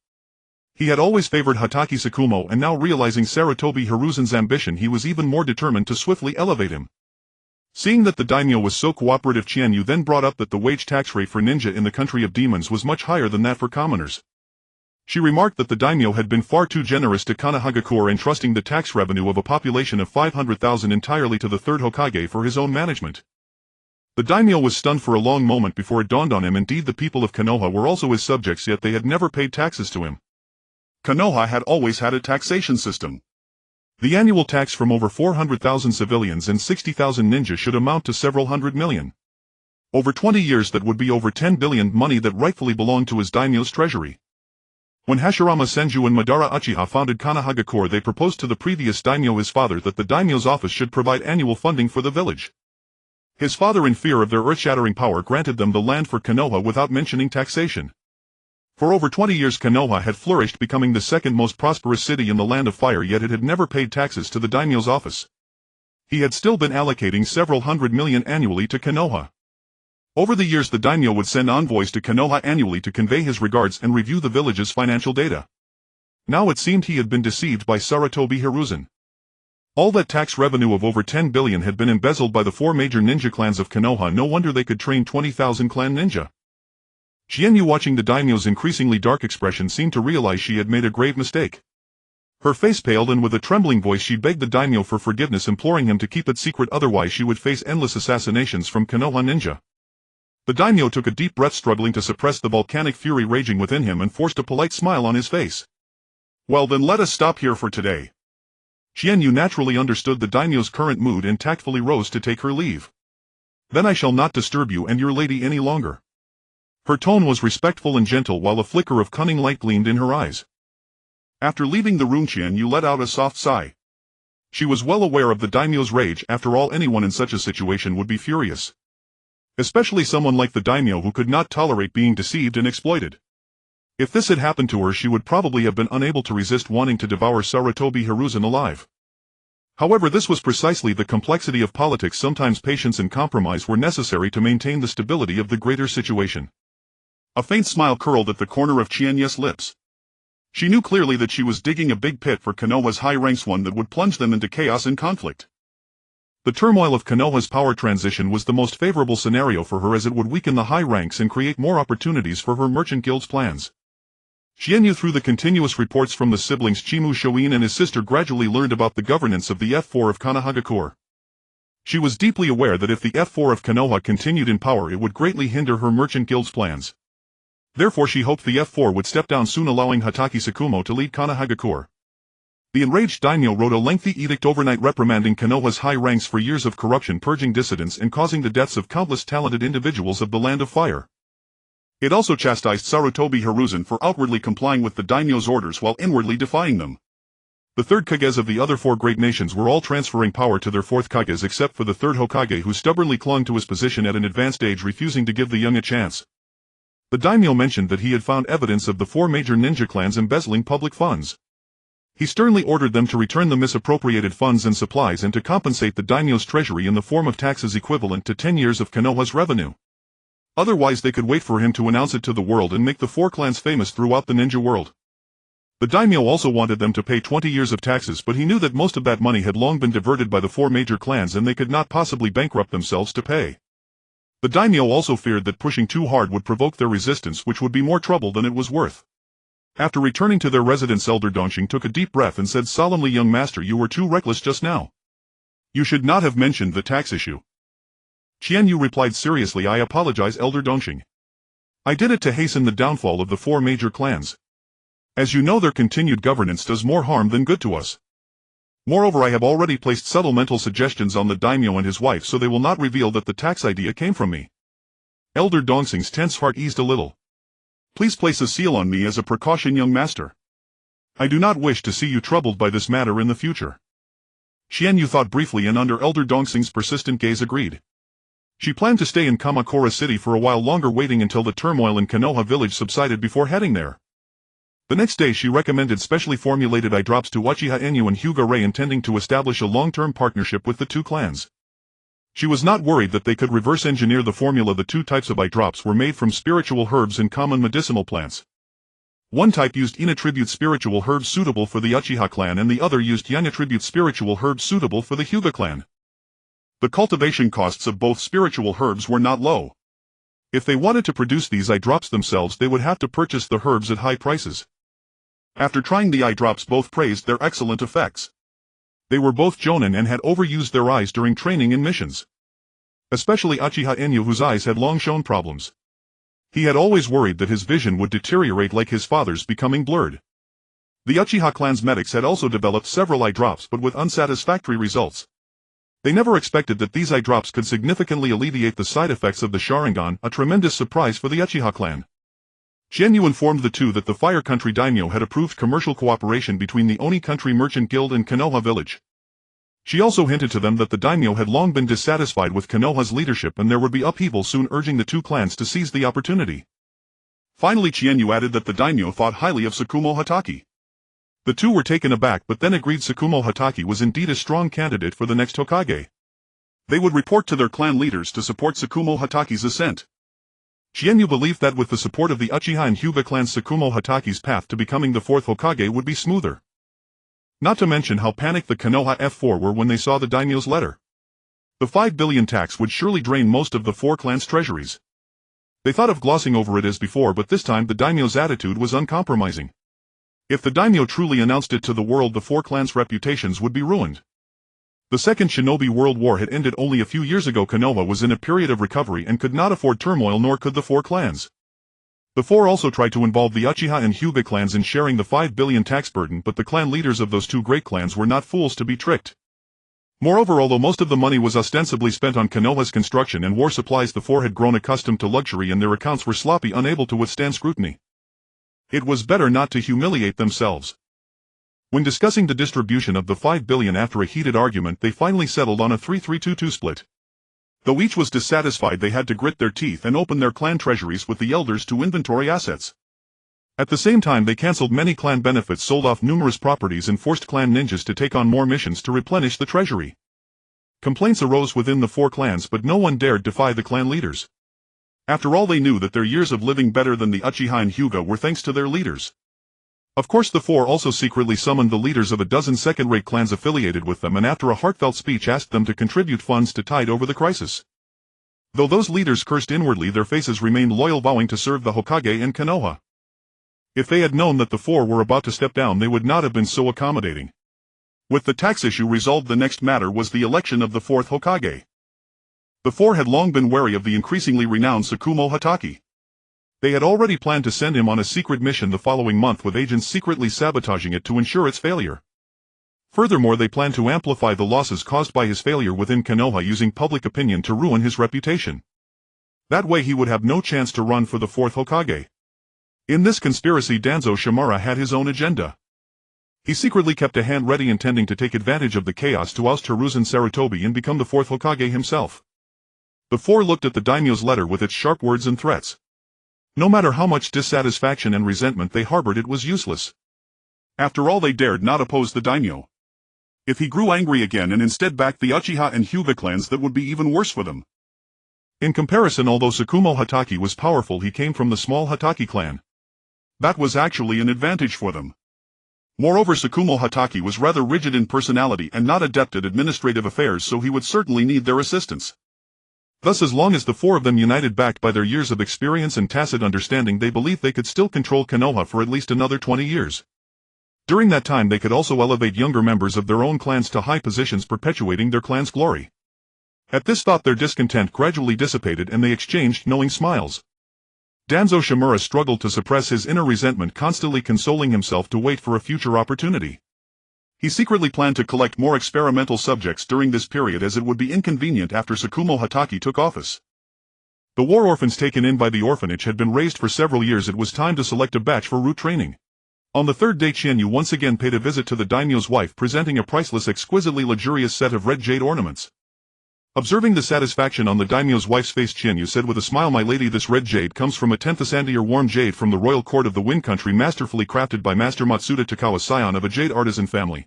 S1: He had always favored Hatake Tsukumo, and now realizing Sarutobi Hiruzen's ambition, he was even more determined to swiftly elevate him. Seeing that the daimyo was so cooperative, Qianyu then brought up that the wage tax rate for ninja in the country of demons was much higher than that for commoners. She remarked that the daimyo had been far too generous to Konoha, entrusting the tax revenue of a population of 500,000 entirely to the third Hokage for his own management. The daimyo was stunned for a long moment before it dawned on him. Indeed, the people of Konoha were also his subjects, yet they had never paid taxes to him. Konoha had always had a taxation system. The annual tax from over 400,000 civilians and 60,000 ninja should amount to several hundred million. Over 20 years, that would be over 10 billion, money that rightfully belonged to his daimyo's treasury. When Hashirama Senju and Madara Uchiha founded Konoha, they proposed to the previous daimyo, his father, that the daimyo's office should provide annual funding for the village. His father, in fear of their earth-shattering power, granted them the land for Konoha without mentioning taxation. For over 20 years Konoha had flourished, becoming the second most prosperous city in the Land of Fire, yet it had never paid taxes to the daimyo's office. He had still been allocating several hundred million annually to Konoha. Over the years the daimyo would send envoys to Konoha annually to convey his regards and review the village's financial data. Now it seemed he had been deceived by Sarutobi Hiruzen. All that tax revenue of over 10 billion had been embezzled by the four major ninja clans of Konoha. No wonder they could train 20,000 clan ninja. Qianyu, watching the daimyo's increasingly dark expression, seemed to realize she had made a grave mistake. Her face paled, and with a trembling voice she begged the daimyo for forgiveness, imploring him to keep it secret, otherwise she would face endless assassinations from Konoha ninja. The daimyo took a deep breath, struggling to suppress the volcanic fury raging within him, and forced a polite smile on his face. "Well then, let us stop here for today." Qianyu naturally understood the daimyo's current mood and tactfully rose to take her leave. "Then I shall not disturb you and your lady any longer." Her tone was respectful and gentle, while a flicker of cunning light gleamed in her eyes. After leaving the room, Qianyu let out a soft sigh. She was well aware of the daimyo's rage. After all, anyone in such a situation would be furious. Especially someone like the daimyo, who could not tolerate being deceived and exploited. If this had happened to her, she would probably have been unable to resist wanting to devour Sarutobi Hiruzen alive. However, this was precisely the complexity of politics. Sometimes patience and compromise were necessary to maintain the stability of the greater situation. A faint smile curled at the corner of Qianyu's lips. She knew clearly that she was digging a big pit for Konoha's high ranks, one that would plunge them into chaos and conflict. The turmoil of Konoha's power transition was the most favorable scenario for her, as it would weaken the high ranks and create more opportunities for her merchant guild's plans. Qianyu, through the continuous reports from the siblings Chimu Shoin and his sister, gradually learned about the governance of the F4 of Konoha. She was deeply aware that if the F4 of Konoha continued in power, it would greatly hinder her merchant guild's plans. Therefore she hoped the F4 would step down soon, allowing Hatake Tsukumo to lead Konoha. The enraged daimyo wrote a lengthy edict overnight reprimanding Konoha's high ranks for years of corruption, purging dissidents, and causing the deaths of countless talented individuals of the Land of Fire. It also chastised Sarutobi Hiruzen for outwardly complying with the daimyo's orders while inwardly defying them. The third Kages of the other four great nations were all transferring power to their fourth Kages, except for the third Hokage, who stubbornly clung to his position at an advanced age, refusing to give the young a chance. The daimyo mentioned that he had found evidence of the four major ninja clans embezzling public funds. He sternly ordered them to return the misappropriated funds and supplies, and to compensate the daimyo's treasury in the form of taxes equivalent to 10 years of Konoha's revenue. Otherwise they could wait for him to announce it to the world and make the four clans famous throughout the ninja world. The daimyo also wanted them to pay 20 years of taxes, but he knew that most of that money had long been diverted by the four major clans, and they could not possibly bankrupt themselves to pay. The daimyo also feared that pushing too hard would provoke their resistance, which would be more trouble than it was worth. After returning to their residence, Elder Dongxing took a deep breath and said solemnly, "Young master, you were too reckless just now. You should not have mentioned the tax issue." Qianyu replied seriously, "I apologize, Elder Dongxing. I did it to hasten the downfall of the 4 major clans. As you know, their continued governance does more harm than good to us. Moreover, I have already placed subtle mental suggestions on the daimyo and his wife so they will not reveal that the tax idea came from me." Elder Dongxing's tense heart eased a little. "Please place a seal on me as a precaution, young master. I do not wish to see you troubled by this matter in the future." Qianyu thought briefly and under Elder Dongxing's persistent gaze agreed. She planned to stay in Kamakura City for a while longer, waiting until the turmoil in Konoha village subsided before heading there. The next day she recommended specially formulated eye drops to Yue Qianyu and Hyuga Rei, intending to establish a long-term partnership with the 2 clans. She was not worried that they could reverse engineer the formula. The 2 types of eye drops were made from spiritual herbs and common medicinal plants. One type used yin attribute spiritual herbs suitable for the Uchiha clan, and the other used yang attribute spiritual herbs suitable for the Hyuga clan. The cultivation costs of both spiritual herbs were not low. If they wanted to produce these eye drops themselves, they would have to purchase the herbs at high prices. After trying the eye drops, both praised their excellent effects. They were both jonin and had overused their eyes during training in missions. Especially Uchiha Inu, whose eyes had long shown problems. He had always worried that his vision would deteriorate like his father's, becoming blurred. The Uchiha clan's medics had also developed several eye drops, but with unsatisfactory results. They never expected that these eye drops could significantly alleviate the side effects of the Sharingan, a tremendous surprise for the Uchiha clan. Qianyu informed the 2 that the Fire Country daimyo had approved commercial cooperation between the Oni Country Merchant Guild and Konoha village. She also hinted to them that the daimyo had long been dissatisfied with Konoha's leadership and there would be upheaval soon, urging the 2 clans to seize the opportunity. Finally, Qianyu added that the daimyo thought highly of Tsukumo Hatake. The 2 were taken aback, but then agreed Tsukumo Hatake was indeed a strong candidate for the next Hokage. They would report to their clan leaders to support Tsukumo Hatake's ascent. Qianyu believed that with the support of the Uchiha and Hyuga clans, Tsukumo Hatake's path to becoming the 4th Hokage would be smoother. Not to mention how panicked the Konoha F4 were when they saw the daimyo's letter. The 5 billion tax would surely drain most of the 4 clans' treasuries. They thought of glossing over it as before, but this time the daimyo's attitude was uncompromising. If the daimyo truly announced it to the world, the 4 clans' reputations would be ruined. The Second Shinobi World War had ended only a few years ago. Konoha was in a period of recovery and could not afford turmoil, nor could the 4 clans. The 4 also tried to involve the Uchiha and Hyuga clans in sharing the 5 billion tax burden, but the clan leaders of those 2 great clans were not fools to be tricked. Moreover, although most of the money was ostensibly spent on Konoha's construction and war supplies, the 4 had grown accustomed to luxury and their accounts were sloppy, unable to withstand scrutiny. It was better not to humiliate themselves. When discussing the distribution of the 5 billion after a heated argument, they finally settled on a 3-3-2-2 split. Though each was dissatisfied, they had to grit their teeth and open their clan treasuries with the elders to inventory assets. At the same time, they cancelled many clan benefits, sold off numerous properties, and forced clan ninjas to take on more missions to replenish the treasury. Complaints arose within the 4 clans, but no one dared defy the clan leaders. After all, they knew that their years of living better than the Uchiha and Hyuga were thanks to their leaders. Of course, the 4 also secretly summoned the leaders of a dozen second-rate clans affiliated with them, and after a heartfelt speech asked them to contribute funds to tide over the crisis. Though those leaders cursed inwardly, their faces remained loyal, vowing to serve the Hokage and Konoha. If they had known that the 4 were about to step down, they would not have been so accommodating. With the tax issue resolved, the next matter was the election of the 4th Hokage. The 4 had long been wary of the increasingly renowned Tsukumo Hatake. They had already planned to send him on a secret mission the following month, with agents secretly sabotaging it to ensure its failure. Furthermore, they planned to amplify the losses caused by his failure within Konoha, using public opinion to ruin his reputation. That way he would have no chance to run for the 4th Hokage. In this conspiracy, Danzo Shimura had his own agenda. He secretly kept a hand ready, intending to take advantage of the chaos to oust Hiruzen Sarutobi and become the 4th Hokage himself. The 4 looked at the daimyo's letter with its sharp words and threats. No matter how much dissatisfaction and resentment they harbored, it was useless. After all, they dared not oppose the daimyo. If he grew angry again and instead backed the Uchiha and Hyuga clans, that would be even worse for them. In comparison, although Tsukumo Hatake was powerful, he came from the small Hatake clan. That was actually an advantage for them. Moreover, Tsukumo Hatake was rather rigid in personality and not adept at administrative affairs, so he would certainly need their assistance. Thus, as long as the four of them united, backed by their years of experience and tacit understanding, they believed they could still control Konoha for at least another 20 years. During that time they could also elevate younger members of their own clans to high positions, perpetuating their clan's glory. At this thought their discontent gradually dissipated and they exchanged knowing smiles. Hanzō Shimura struggled to suppress his inner resentment, constantly consoling himself to wait for a future opportunity. He secretly planned to collect more experimental subjects during this period, as it would be inconvenient after Tsukumo Hatake took office. The war orphans taken in by the orphanage had been raised for several years. It was time to select a batch for root training. On the third day, Qianyu once again paid a visit to the daimyo's wife, presenting a priceless, exquisitely luxurious set of red jade ornaments. Observing the satisfaction on the daimyo's wife's face, Qianyu said with a smile, "My lady, this red jade comes from a 10th Sandir warm jade from the royal court of the Wind Country, masterfully crafted by Master Matsuda Takawa, scion of a jade artisan family.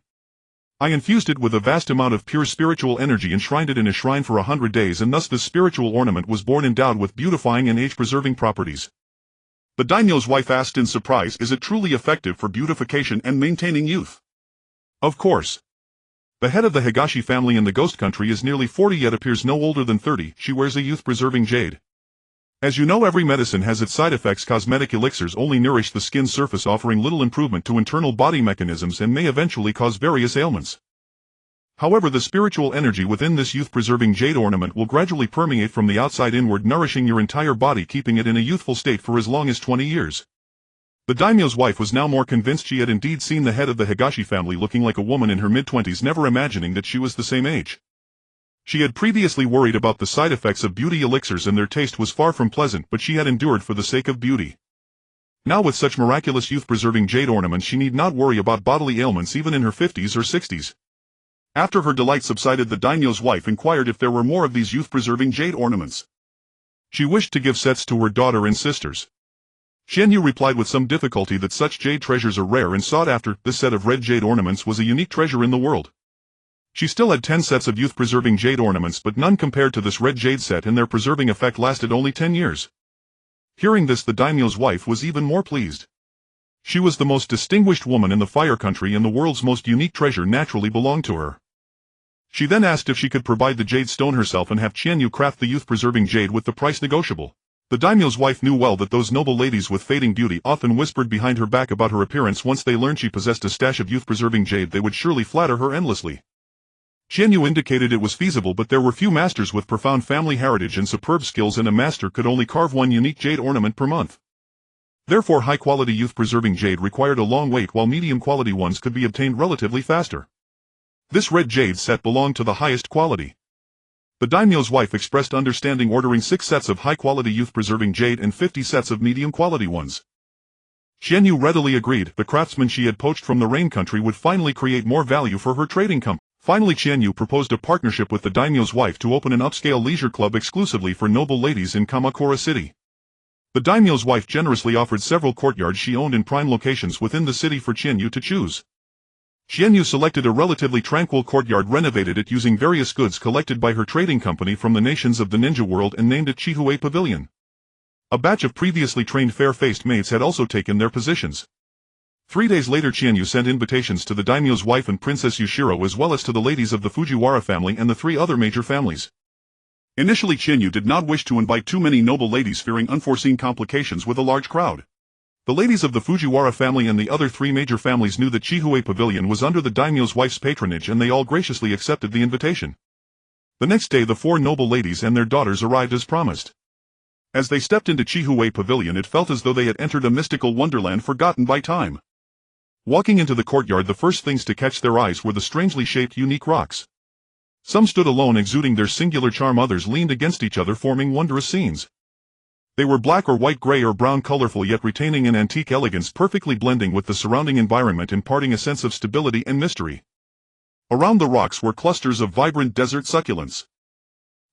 S1: I infused it with a vast amount of pure spiritual energy, enshrined it in a shrine for 100 days, and thus this spiritual ornament was born endowed with beautifying and age-preserving properties." The daimyo's wife asked in surprise, "Is it truly effective for beautification and maintaining youth?" "Of course. The head of the Higashi family in the Ghost Country is nearly 40 yet appears no older than 30. She wears a youth-preserving jade. As you know, every medicine has its side effects. Cosmetic elixirs only nourish the skin's surface, offering little improvement to internal body mechanisms and may eventually cause various ailments. However, the spiritual energy within this youth-preserving jade ornament will gradually permeate from the outside inward, nourishing your entire body, keeping it in a youthful state for as long as 20 years. The daimyo's wife was now more convinced. She had indeed seen the head of the Higashi family looking like a woman in her mid-20s, never imagining that she was the same age. She had previously worried about the side effects of beauty elixirs, and their taste was far from pleasant, but she had endured for the sake of beauty. Now, with such miraculous youth-preserving jade ornaments, she need not worry about bodily ailments even in her 50s or 60s. After her delight subsided, the daimyo's wife inquired if there were more of these youth-preserving jade ornaments. She wished to give sets to her daughter and sisters. Qianyu replied with some difficulty that such jade treasures are rare and sought after. This set of red jade ornaments was a unique treasure in the world. She still had 10 sets of youth-preserving jade ornaments, but none compared to this red jade set, and their preserving effect lasted only 10 years. Hearing this, the daimyo's wife was even more pleased. She was the most distinguished woman in the Fire Country, and the world's most unique treasure naturally belonged to her. She then asked if she could provide the jade stone herself and have Qianyu craft the youth-preserving jade, with the price negotiable. The daimyo's wife knew well that those noble ladies with fading beauty often whispered behind her back about her appearance. Once they learned she possessed a stash of youth-preserving jade, they would surely flatter her endlessly. Qianyu indicated it was feasible, but there were few masters with profound family heritage and superb skills, and a master could only carve one unique jade ornament per month. Therefore, high-quality youth-preserving jade required a long wait, while medium-quality ones could be obtained relatively faster. This red jade set belonged to the highest quality. The daimyo's wife expressed understanding, ordering 6 sets of high-quality youth-preserving jade and 50 sets of medium-quality ones. Qianyu readily agreed. The craftsman she had poached from the Rain Country would finally create more value for her trading company. Finally, Qianyu proposed a partnership with the daimyo's wife to open an upscale leisure club exclusively for noble ladies in Kamakura City. The daimyo's wife generously offered several courtyards she owned in prime locations within the city for Qianyu to choose. Qianyu selected a relatively tranquil courtyard, renovated it using various goods collected by her trading company from the nations of the ninja world, and named it Chihue Pavilion. A batch of previously trained fair-faced maids had also taken their positions. 3 days later, Qianyu sent invitations to the daimyo's wife and Princess Yushiro, as well as to the ladies of the Fujiwara family and the 3 other major families. Initially, Qianyu did not wish to invite too many noble ladies, fearing unforeseen complications with a large crowd. The ladies of the Fujiwara family and the other 3 major families knew that Chihue Pavilion was under the daimyo's wife's patronage, and they all graciously accepted the invitation. The next day, the 4 noble ladies and their daughters arrived as promised. As they stepped into Chihue Pavilion, it felt as though they had entered a mystical wonderland forgotten by time. Walking into the courtyard, the first things to catch their eyes were the strangely shaped, unique rocks. Some stood alone, exuding their singular charm. Others leaned against each other, forming wondrous scenes. They were black or white, gray or brown, colorful yet retaining an antique elegance, perfectly blending with the surrounding environment, imparting a sense of stability and mystery. Around the rocks were clusters of vibrant desert succulents.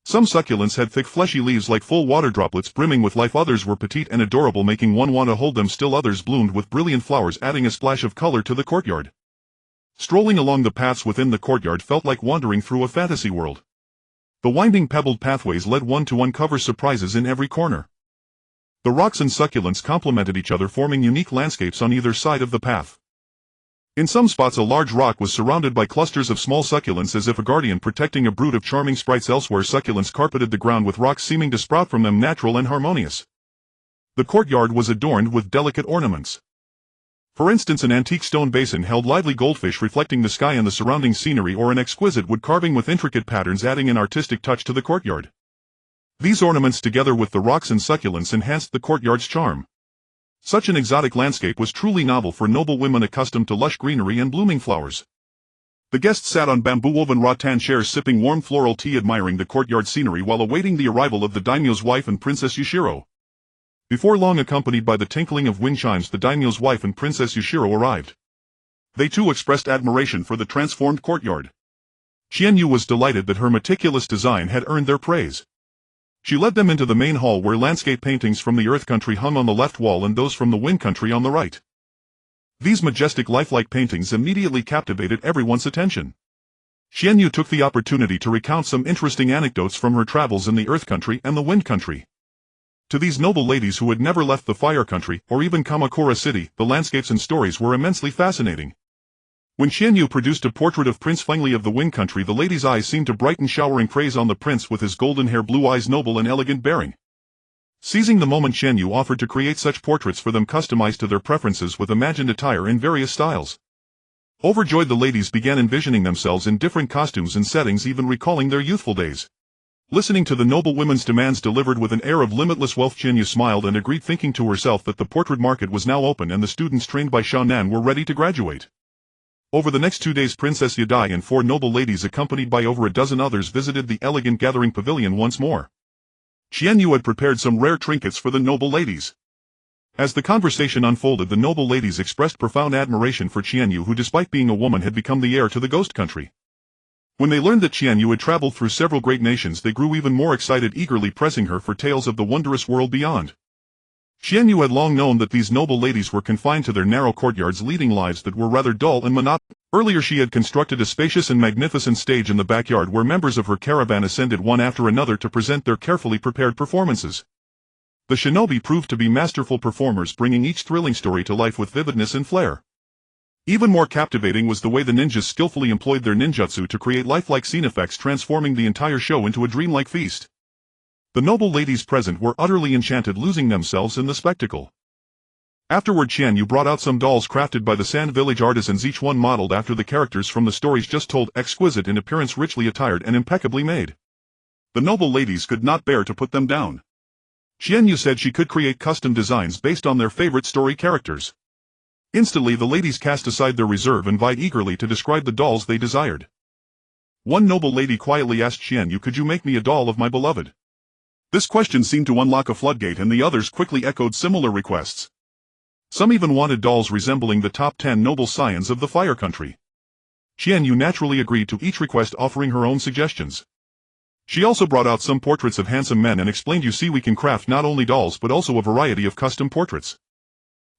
S1: Some succulents had thick fleshy leaves like full water droplets brimming with life. Others were petite and adorable, making one want to hold them. Still others bloomed with brilliant flowers, adding a splash of color to the courtyard. Strolling along the paths within the courtyard felt like wandering through a fantasy world. The winding pebbled pathways led one to uncover surprises in every corner. The rocks and succulents complemented each other, forming unique landscapes on either side of the path. In some spots a large rock was surrounded by clusters of small succulents as if a guardian protecting a brood of charming sprites. Elsewhere succulents carpeted the ground with rocks seeming to sprout from them natural and harmonious. The courtyard was adorned with delicate ornaments. For instance, an antique stone basin held lively goldfish reflecting the sky and the surrounding scenery, or an exquisite wood carving with intricate patterns adding an artistic touch to the courtyard. These ornaments together with the rocks and succulents enhanced the courtyard's charm. Such an exotic landscape was truly novel for noble women accustomed to lush greenery and blooming flowers. The guests sat on bamboo-woven rattan chairs sipping warm floral tea, admiring the courtyard scenery while awaiting the arrival of the daimyo's wife and Princess Yushiro. Before long, accompanied by the tinkling of wind chimes, the daimyo's wife and Princess Yushiro arrived. They too expressed admiration for the transformed courtyard. Qianyu was delighted that her meticulous design had earned their praise. She led them into the main hall where landscape paintings from the Earth Country hung on the left wall and those from the Wind Country on the right. These majestic lifelike paintings immediately captivated everyone's attention. Qianyu took the opportunity to recount some interesting anecdotes from her travels in the Earth Country and the Wind Country. To these noble ladies who had never left the Fire Country or even Kamakura City, the landscapes and stories were immensely fascinating. When Qianyu produced a portrait of Prince Fengli of the Wind Country, the ladies' eyes seemed to brighten, showering praise on the prince with his golden hair, blue eyes, noble and elegant bearing. Seizing the moment, Qianyu offered to create such portraits for them, customized to their preferences with imagined attire in various styles. Overjoyed, the ladies began envisioning themselves in different costumes and settings, even recalling their youthful days. Listening to the noble women's demands delivered with an air of limitless wealth, Qianyu smiled and agreed, thinking to herself that the portrait market was now open and the students trained by Xiaonan were ready to graduate. Over the next 2 days, Princess Yadai and 4 noble ladies accompanied by over a dozen others visited the elegant gathering pavilion once more. Qianyu had prepared some rare trinkets for the noble ladies. As the conversation unfolded, the noble ladies expressed profound admiration for Qianyu, who despite being a woman had become the heir to the Ghost Country. When they learned that Qianyu had traveled through several great nations, they grew even more excited, eagerly pressing her for tales of the wondrous world beyond. Qianyu had long known that these noble ladies were confined to their narrow courtyards, leading lives that were rather dull and monotonous. Earlier she had constructed a spacious and magnificent stage in the backyard where members of her caravan ascended one after another to present their carefully prepared performances. The shinobi proved to be masterful performers, bringing each thrilling story to life with vividness and flair. Even more captivating was the way the ninjas skillfully employed their ninjutsu to create lifelike scene effects, transforming the entire show into a dreamlike feast. The noble ladies present were utterly enchanted, losing themselves in the spectacle. Afterward, Qianyu brought out some dolls crafted by the Sand Village artisans, each one modeled after the characters from the stories just told, exquisite in appearance, richly attired and impeccably made. The noble ladies could not bear to put them down. Qianyu said she could create custom designs based on their favorite story characters. Instantly the ladies cast aside their reserve and vied eagerly to describe the dolls they desired. One noble lady quietly asked Qianyu, "Could you make me a doll of my beloved?" This question seemed to unlock a floodgate, and the others quickly echoed similar requests. Some even wanted dolls resembling the top 10 noble scions of the Fire Country. Qianyu naturally agreed to each request, offering her own suggestions. She also brought out some portraits of handsome men and explained, "You see, we can craft not only dolls but also a variety of custom portraits."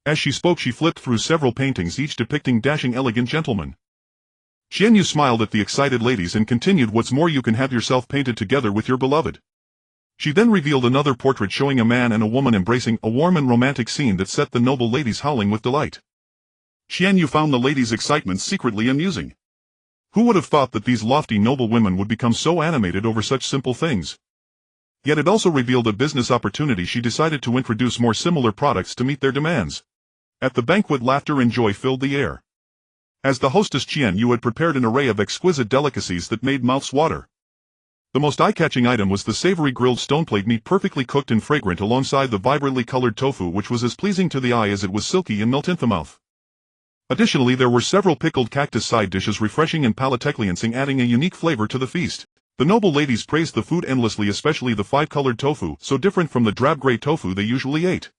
S1: As she spoke, she flipped through several paintings, each depicting dashing, elegant gentlemen. Qianyu smiled at the excited ladies and continued, "What's more, you can have yourself painted together with your beloved." She then revealed another portrait showing a man and a woman embracing, a warm and romantic scene that set the noble ladies howling with delight. Qianyu found the ladies' excitement secretly amusing. Who would have thought that these lofty noble women would become so animated over such simple things? Yet it also revealed a business opportunity. She decided to introduce more similar products to meet their demands. At the banquet, laughter and joy filled the air. As the hostess, Qianyu had prepared an array of exquisite delicacies that made mouths water. The most eye-catching item was the savory grilled stoneplate meat, perfectly cooked and fragrant, alongside the vibrantly colored tofu, which was as pleasing to the eye as it was silky and melt in the mouth. Additionally, there were several pickled cactus side dishes, refreshing and palate-cleansing, adding a unique flavor to the feast. The noble ladies praised the food endlessly, especially the 5-colored tofu, so different from the drab-gray tofu they usually ate.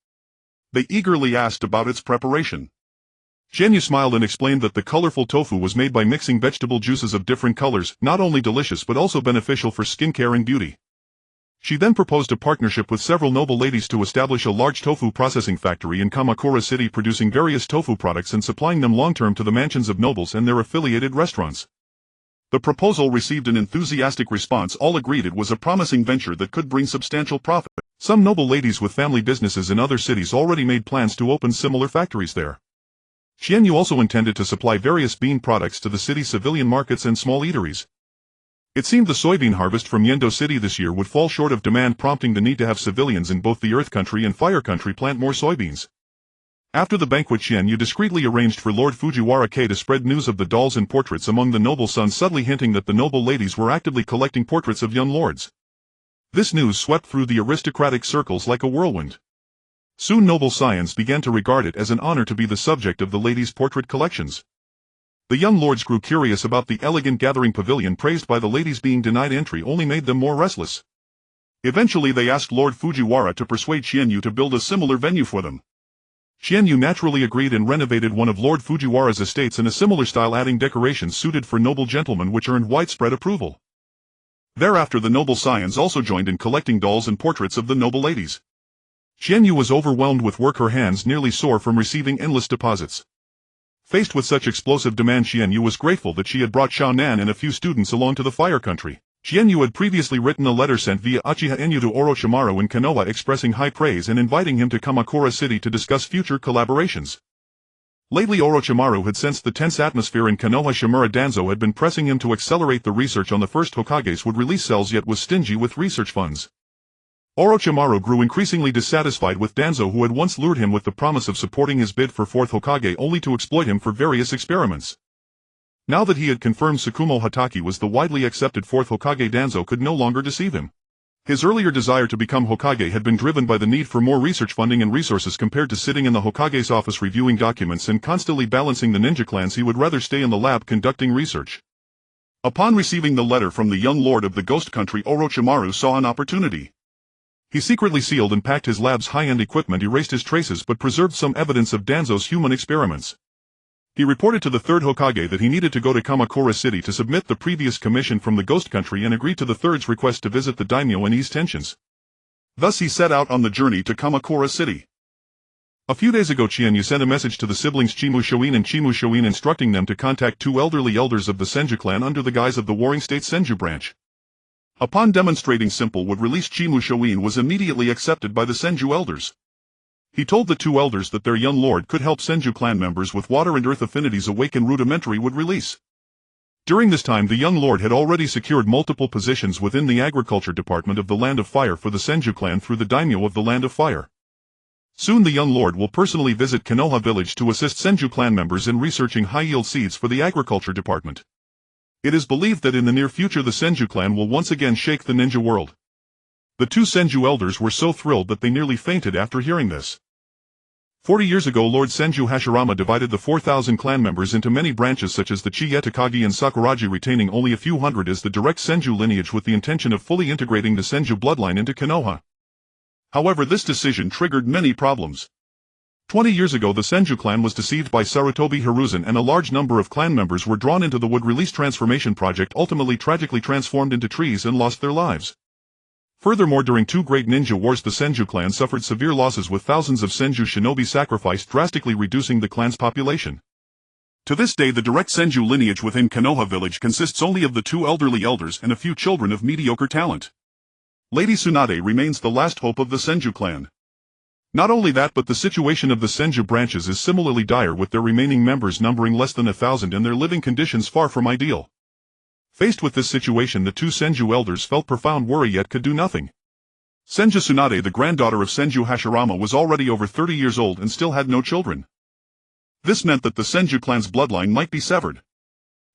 S1: They eagerly asked about its preparation. Qianyu smiled and explained that the colorful tofu was made by mixing vegetable juices of different colors, not only delicious but also beneficial for skincare and beauty. She then proposed a partnership with several noble ladies to establish a large tofu processing factory in Kamakura City, producing various tofu products and supplying them long-term to the mansions of nobles and their affiliated restaurants. The proposal received an enthusiastic response. All agreed it was a promising venture that could bring substantial profit. Some noble ladies with family businesses in other cities already made plans to open similar factories there. Qianyu also intended to supply various bean products to the city's civilian markets and small eateries. It seemed the soybean harvest from Yendo City this year would fall short of demand, prompting the need to have civilians in both the Earth Country and Fire Country plant more soybeans. After the banquet, Qianyu discreetly arranged for Lord Fujiwara K to spread news of the dolls and portraits among the noble sons, subtly hinting that the noble ladies were actively collecting portraits of young lords. This news swept through the aristocratic circles like a whirlwind. Soon noble scions began to regard it as an honor to be the subject of the ladies' portrait collections. The young lords grew curious about the elegant gathering pavilion praised by the ladies. Being denied entry only made them more restless. Eventually they asked Lord Fujiwara to persuade Qianyu to build a similar venue for them. Qianyu naturally agreed and renovated one of Lord Fujiwara's estates in a similar style, adding decorations suited for noble gentlemen, which earned widespread approval. Thereafter the noble scions also joined in collecting dolls and portraits of the noble ladies. Qianyu was overwhelmed with work, her hands nearly sore from receiving endless deposits. Faced with such explosive demand, Qianyu was grateful that she had brought Xiao Nan and a few students along to the Fire Country. Qianyu had previously written a letter sent via Uchiha Enyu to Orochimaru in Konoha expressing high praise and inviting him to Kamakura City to discuss future collaborations. Lately Orochimaru had sensed the tense atmosphere in Konoha. Shimura Danzo had been pressing him to accelerate the research on the first Hokage's would release cells, yet was stingy with research funds. Orochimaru grew increasingly dissatisfied with Danzo, who had once lured him with the promise of supporting his bid for fourth Hokage only to exploit him for various experiments. Now that he had confirmed Tsukumo Hatake was the widely accepted fourth Hokage, Danzo could no longer deceive him. His earlier desire to become Hokage had been driven by the need for more research funding and resources compared to sitting in the Hokage's office reviewing documents and constantly balancing the ninja clans. He would rather stay in the lab conducting research. Upon receiving the letter from the young lord of the Ghost Country, Orochimaru saw an opportunity. He secretly sealed and packed his lab's high-end equipment, erased his traces but preserved some evidence of Danzo's human experiments. He reported to the third Hokage that he needed to go to Kamakura City to submit the previous commission from the Ghost Country and agreed to the third's request to visit the daimyo and ease tensions. Thus he set out on the journey to Kamakura City. A few days ago Qianyu sent a message to the siblings Chimu Shoin and Chimu Shoin instructing them to contact two elderly elders of the Senju clan under the guise of the Warring State Senju branch. Upon demonstrating simple would release, Chimu Shoin was immediately accepted by the Senju elders. He told the two elders that their young lord could help Senju clan members with water and earth affinities awaken rudimentary would release. During this time the young lord had already secured multiple positions within the agriculture department of the Land of Fire for the Senju clan through the daimyo of the Land of Fire. Soon the young lord will personally visit Konoha village to assist Senju clan members in researching high-yield seeds for the agriculture department. It is believed that in the near future the Senju clan will once again shake the ninja world. The two Senju elders were so thrilled that they nearly fainted after hearing this. 40 years ago Lord Senju Hashirama divided the 4,000 clan members into many branches such as the Chie Takagi and Sakuraji, retaining only a few hundred as the direct Senju lineage with the intention of fully integrating the Senju bloodline into Konoha. However, this decision triggered many problems. 20 years ago the Senju clan was deceived by Sarutobi Hiruzen and a large number of clan members were drawn into the wood release transformation project, ultimately tragically transformed into trees and lost their lives. Furthermore, during two great ninja wars the Senju clan suffered severe losses with thousands of Senju shinobi sacrificed, drastically reducing the clan's population. To this day the direct Senju lineage within Konoha village consists only of the two elderly elders and a few children of mediocre talent. Lady Tsunade remains the last hope of the Senju clan. Not only that, but the situation of the Senju branches is similarly dire, with their remaining members numbering less than 1,000 and their living conditions far from ideal. Faced with this situation the two Senju elders felt profound worry yet could do nothing. Senju Tsunade, the granddaughter of Senju Hashirama, was already over 30 years old and still had no children. This meant that the Senju clan's bloodline might be severed.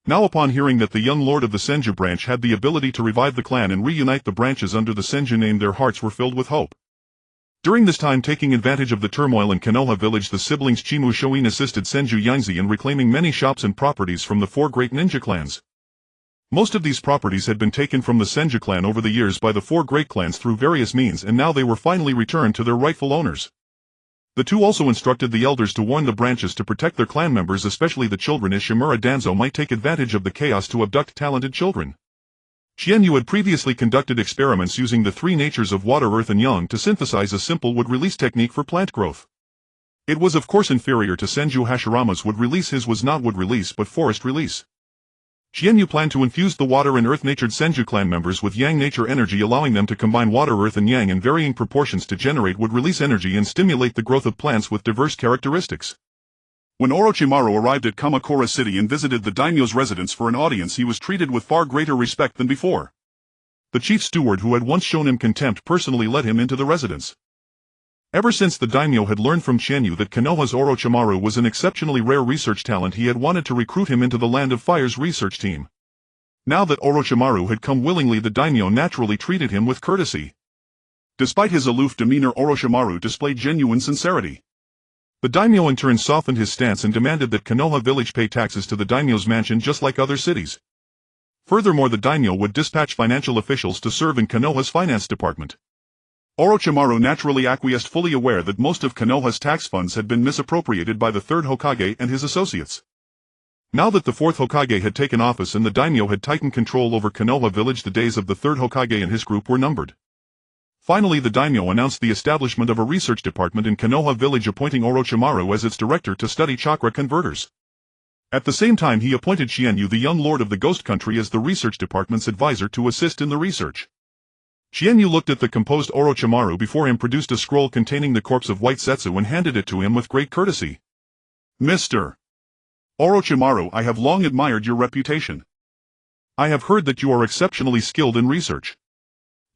S1: Now upon hearing that the young lord of the Senju branch had the ability to revive the clan and reunite the branches under the Senju name, their hearts were filled with hope. During this time, taking advantage of the turmoil in Konoha village, the siblings Chimu Shoin assisted Senju Yangzi in reclaiming many shops and properties from the four great ninja clans. Most of these properties had been taken from the Senju clan over the years by the four great clans through various means, and now they were finally returned to their rightful owners. The two also instructed the elders to warn the branches to protect their clan members, especially the children, as Shimura Danzo might take advantage of the chaos to abduct talented children. Qianyu had previously conducted experiments using the three natures of water, earth and yang to synthesize a simple wood release technique for plant growth. It was of course inferior to Senju Hashirama's wood release. His was not wood release but forest release. Qianyu planned to infuse the water and earth-natured Senju clan members with yang nature energy, allowing them to combine water, earth and yang in varying proportions to generate wood release energy and stimulate the growth of plants with diverse characteristics.
S2: When Orochimaru arrived at Kamakura City and visited the daimyo's residence for an audience, he was treated with far greater respect than before. The chief steward who had once shown him contempt personally led him into the residence. Ever since the daimyo had learned from Qianyu that Konoha's Orochimaru was an exceptionally rare research talent, he had wanted to recruit him into the Land of Fire's research team. Now that Orochimaru had come willingly, the daimyo naturally treated him with courtesy. Despite his aloof demeanor, Orochimaru displayed genuine sincerity. The daimyo in turn softened his stance and demanded that Konoha village pay taxes to the daimyo's mansion just like other cities. Furthermore, the daimyo would dispatch financial officials to serve in Konoha's finance department. Orochimaru naturally acquiesced, fully aware that most of Konoha's tax funds had been misappropriated by the third Hokage and his associates. Now that the fourth Hokage had taken office and the daimyo had tightened control over Konoha village, the days of the third Hokage and his group were numbered. Finally, the daimyo announced the establishment of a research department in Konoha village, appointing Orochimaru as its director to study chakra converters. At the same time, he appointed Qianyu, the young lord of the Ghost Country, as the research department's advisor to assist in the research. Qianyu looked at the composed Orochimaru before him, produced a scroll containing the corpse of White Setsu and handed it to him with great courtesy. Mr. Orochimaru, I have long admired your reputation. I have heard that you are exceptionally skilled in research.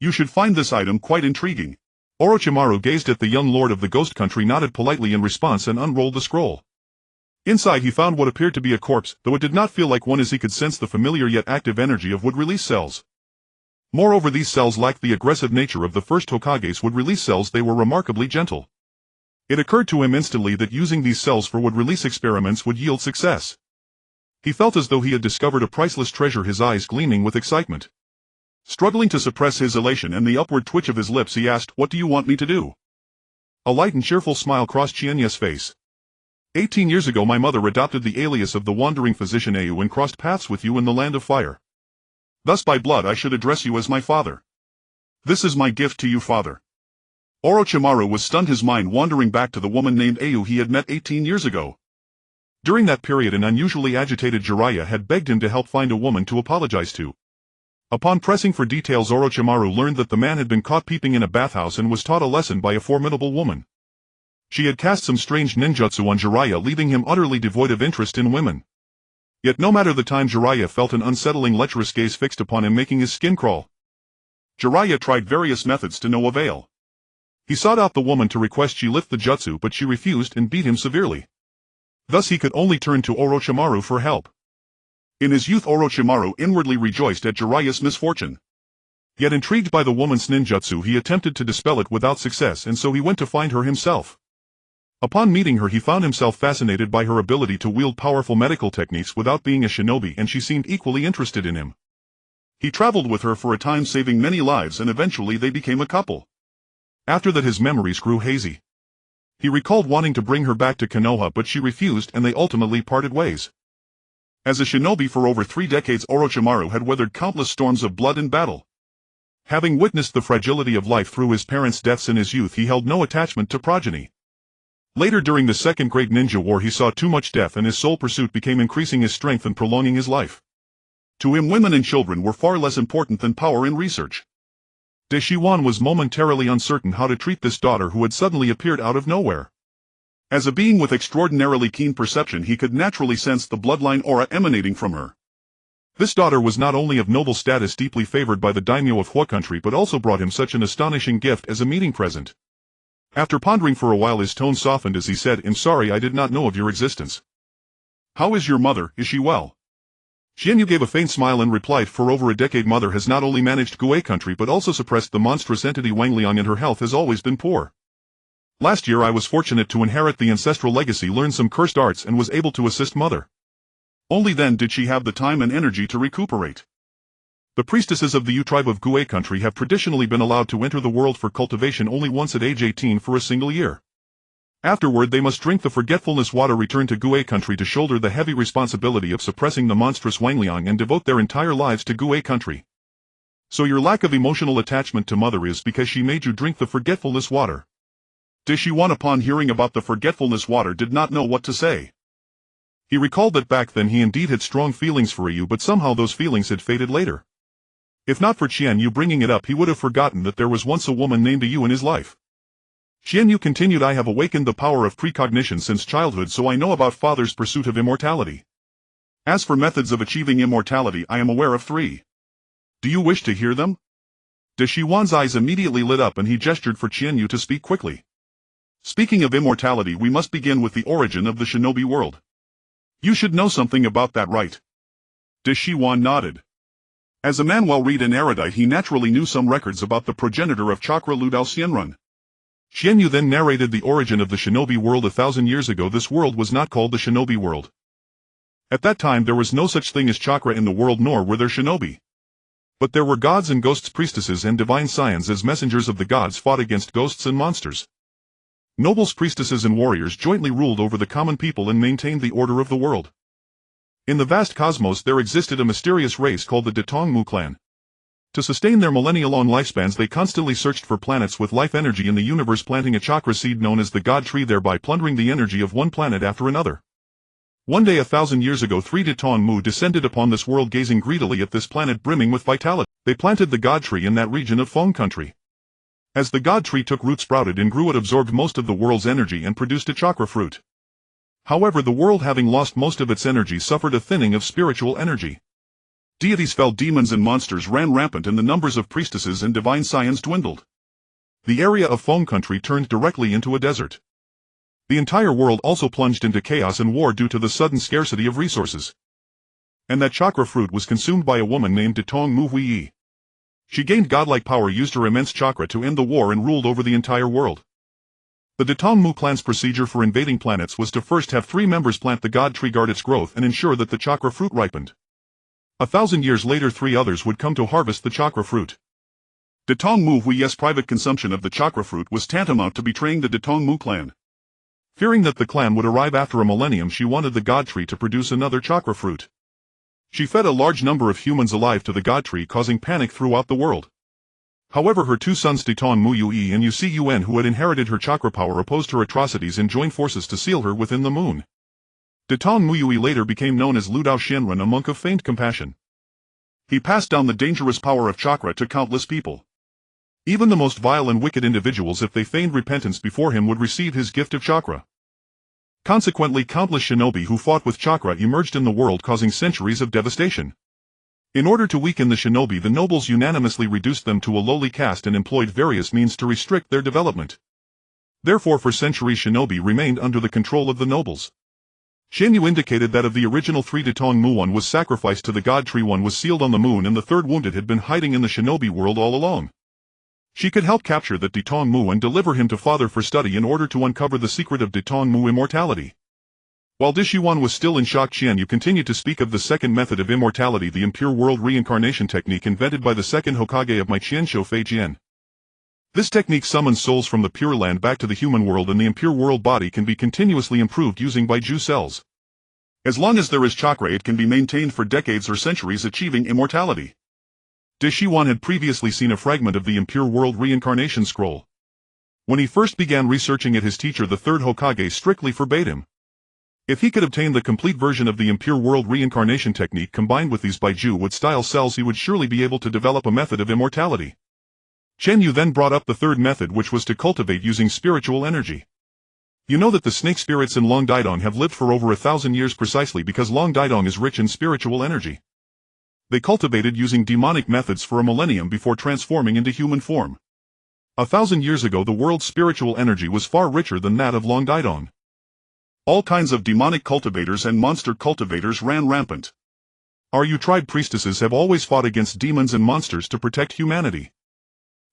S2: You should find this item quite intriguing. Orochimaru gazed at the young lord of the Ghost Country, nodded politely in response, and unrolled the scroll. Inside he found what appeared to be a corpse, though it did not feel like one, as he could sense the familiar yet active energy of would-release cells. Moreover, these cells lacked the aggressive nature of the first Hokage's would-release cells. They were remarkably gentle. It occurred to him instantly that using these cells for would-release experiments would yield success. He felt as though he had discovered a priceless treasure, his eyes gleaming with excitement. Struggling to suppress his elation and the upward twitch of his lips, he asked, "What do you want me to do?" A light and cheerful smile crossed Qianyu's face. 18 years ago my mother adopted the alias of the wandering physician Ayu and crossed paths with you in the Land of Fire. Thus by blood I should address you as my father. This is my gift to you, father. Orochimaru was stunned, his mind wandering back to the woman named Ayu he had met 18 years ago. During that period, an unusually agitated Jiraiya had begged him to help find a woman to apologize to. Upon pressing for details, Orochimaru learned that the man had been caught peeping in a bathhouse and was taught a lesson by a formidable woman. She had cast some strange ninjutsu on Jiraiya, leaving him utterly devoid of interest in women. Yet no matter the time, Jiraiya felt an unsettling lecherous gaze fixed upon him, making his skin crawl. Jiraiya tried various methods to no avail. He sought out the woman to request she lift the jutsu, but she refused and beat him severely. Thus he could only turn to Orochimaru for help. In his youth, Orochimaru inwardly rejoiced at Jiraiya's misfortune. Yet intrigued by the woman's ninjutsu, he attempted to dispel it without success, and so he went to find her himself. Upon meeting her, he found himself fascinated by her ability to wield powerful medical techniques without being a shinobi, and she seemed equally interested in him. He traveled with her for a time, saving many lives, and eventually they became a couple. After that, his memories grew hazy. He recalled wanting to bring her back to Konoha, but she refused, and they ultimately parted ways. As a shinobi for over 3 decades, Orochimaru had weathered countless storms of blood and battle. Having witnessed the fragility of life through his parents' deaths in his youth, he held no attachment to progeny. Later, during the Second Great Ninja War, he saw too much death, and his sole pursuit became increasing his strength and prolonging his life. To him, women and children were far less important than power in research. De Shiwan was momentarily uncertain how to treat this daughter who had suddenly appeared out of nowhere. As a being with extraordinarily keen perception, he could naturally sense the bloodline aura emanating from her. This daughter was not only of noble status, deeply favored by the daimyo of Yue Country, but also brought him such an astonishing gift as a meeting present. After pondering for a while, his tone softened as he said, "I'm sorry, I did not know of your existence." "How is your mother? Is she well?" Qianyu gave a faint smile and replied, "For over a decade, mother has not only managed Yue Country but also suppressed the monstrous entity Wangliang, and her health has always been poor. Last year I was fortunate to inherit the ancestral legacy, learn some cursed arts, and was able to assist mother. Only then did she have the time and energy to recuperate. The priestesses of the Yue tribe of Yue Country have traditionally been allowed to enter the world for cultivation only once at age 18 for a single year. Afterward they must drink the forgetfulness water, return to Yue Country to shoulder the heavy responsibility of suppressing the monstrous Wangliang, and devote their entire lives to Yue Country. So your lack of emotional attachment to mother is because she made you drink the forgetfulness water." De Shiwan, upon hearing about the forgetfulness water, did not know what to say. He recalled that back then he indeed had strong feelings for Ayu, but somehow those feelings had faded later. If not for Qianyu bringing it up, he would have forgotten that there was once a woman named Ayu in his life.
S1: Qianyu continued, I have awakened the power of precognition since childhood, so I know about father's pursuit of immortality. As for methods of achieving immortality, I am aware of 3. Do you wish to hear them? De Shiwan's eyes immediately lit up and he gestured for Qianyu to speak quickly. Speaking of immortality, we must begin with the origin of the shinobi world. You should know something about that, right? De Shiwan nodded. As a man well-read and erudite, he naturally knew some records about the progenitor of chakra, Lu Dao Xianrun. Qianyu then narrated the origin of the shinobi world. 1,000 years ago this world was not called the shinobi world. At that time there was no such thing as chakra in the world, nor were there shinobi. But there were gods and ghosts, priestesses and divine scions. As messengers of the gods fought against ghosts and monsters. Nobles, priestesses and warriors jointly ruled over the common people and maintained the order of the world. In the vast cosmos there existed a mysterious race called the Datongmu clan. To sustain their millennia-long lifespans they constantly searched for planets with life energy in the universe, planting a chakra seed known as the God Tree, thereby plundering the energy of one planet after another. One day 1,000 years ago 3 Datongmu descended upon this world, gazing greedily at this planet brimming with vitality. They planted the God Tree in that region of Feng country. As the God Tree took root, sprouted and grew, it absorbed most of the world's energy and produced a chakra fruit. However, the world, having lost most of its energy, suffered a thinning of spiritual energy. Deities fell, demons and monsters ran rampant, and the numbers of priestesses and divine scions dwindled. The area of Feng country turned directly into a desert. The entire world also plunged into chaos and war due to the sudden scarcity of resources. And that chakra fruit was consumed by a woman named Datongmu Huiyi. She gained godlike power, used her immense chakra to end the war, and ruled over the entire world. The Datongmu clan's procedure for invading planets was to first have 3 members plant the God Tree, guard its growth, and ensure that the chakra fruit ripened. 1,000 years later 3 others would come to harvest the chakra fruit. Datongmu Huiyi's private consumption of the chakra fruit was tantamount to betraying the Datongmu clan. Fearing that the clan would arrive after a millennium, she wanted the God Tree to produce another chakra fruit. She fed a large number of humans alive to the God Tree, causing panic throughout the world. However, her 2 sons Datongmu Yue and Yue, who had inherited her chakra power, opposed her atrocities and joined forces to seal her within the moon. Datongmu Yue later became known as Lu Dao Xianrun, a monk of faint compassion. He passed down the dangerous power of chakra to countless people. Even the most vile and wicked individuals, if they feigned repentance before him, would receive his gift of chakra. Consequently, countless shinobi who fought with chakra emerged in the world, causing centuries of devastation. In order to weaken the shinobi, the nobles unanimously reduced them to a lowly caste and employed various means to restrict their development. Therefore, for centuries shinobi remained under the control of the nobles. Qianyu indicated that of the original 3 Datongmu, 1 was sacrificed to the God Tree, 1 was sealed on the moon, and the 3rd wounded had been hiding in the shinobi world all along. She could help capture that Datongmu and deliver him to father for study in order to uncover the secret of Datongmu immortality. While De Shiwan was still in shock, Qianyu continued to speak of the second method of immortality, the impure world reincarnation technique invented by the second Hokage of my Qianshou Fei Jian. This technique summons souls from the Pure Land back to the human world, and the impure world body can be continuously improved using Baiju cells. As long as there is chakra, it can be maintained for decades or centuries, achieving immortality. De Shiwan had previously seen a fragment of the impure world reincarnation scroll. When he first began researching it, his teacher, the 3rd Hokage, strictly forbade him. If he could obtain the complete version of the impure world reincarnation technique combined with these Baiju-style cells, he would surely be able to develop a method of immortality. Qianyu then brought up the 3rd method, which was to cultivate using spiritual energy. You know that the snake spirits in Long Daidong have lived for over 1,000 years precisely because Long Daidong is rich in spiritual energy. They cultivated using demonic methods for a millennium before transforming into human form. 1,000 years ago the world's spiritual energy was far richer than that of Long Daidong. All kinds of demonic cultivators and monster cultivators ran rampant. Our Yu tribe priestesses have always fought against demons and monsters to protect humanity.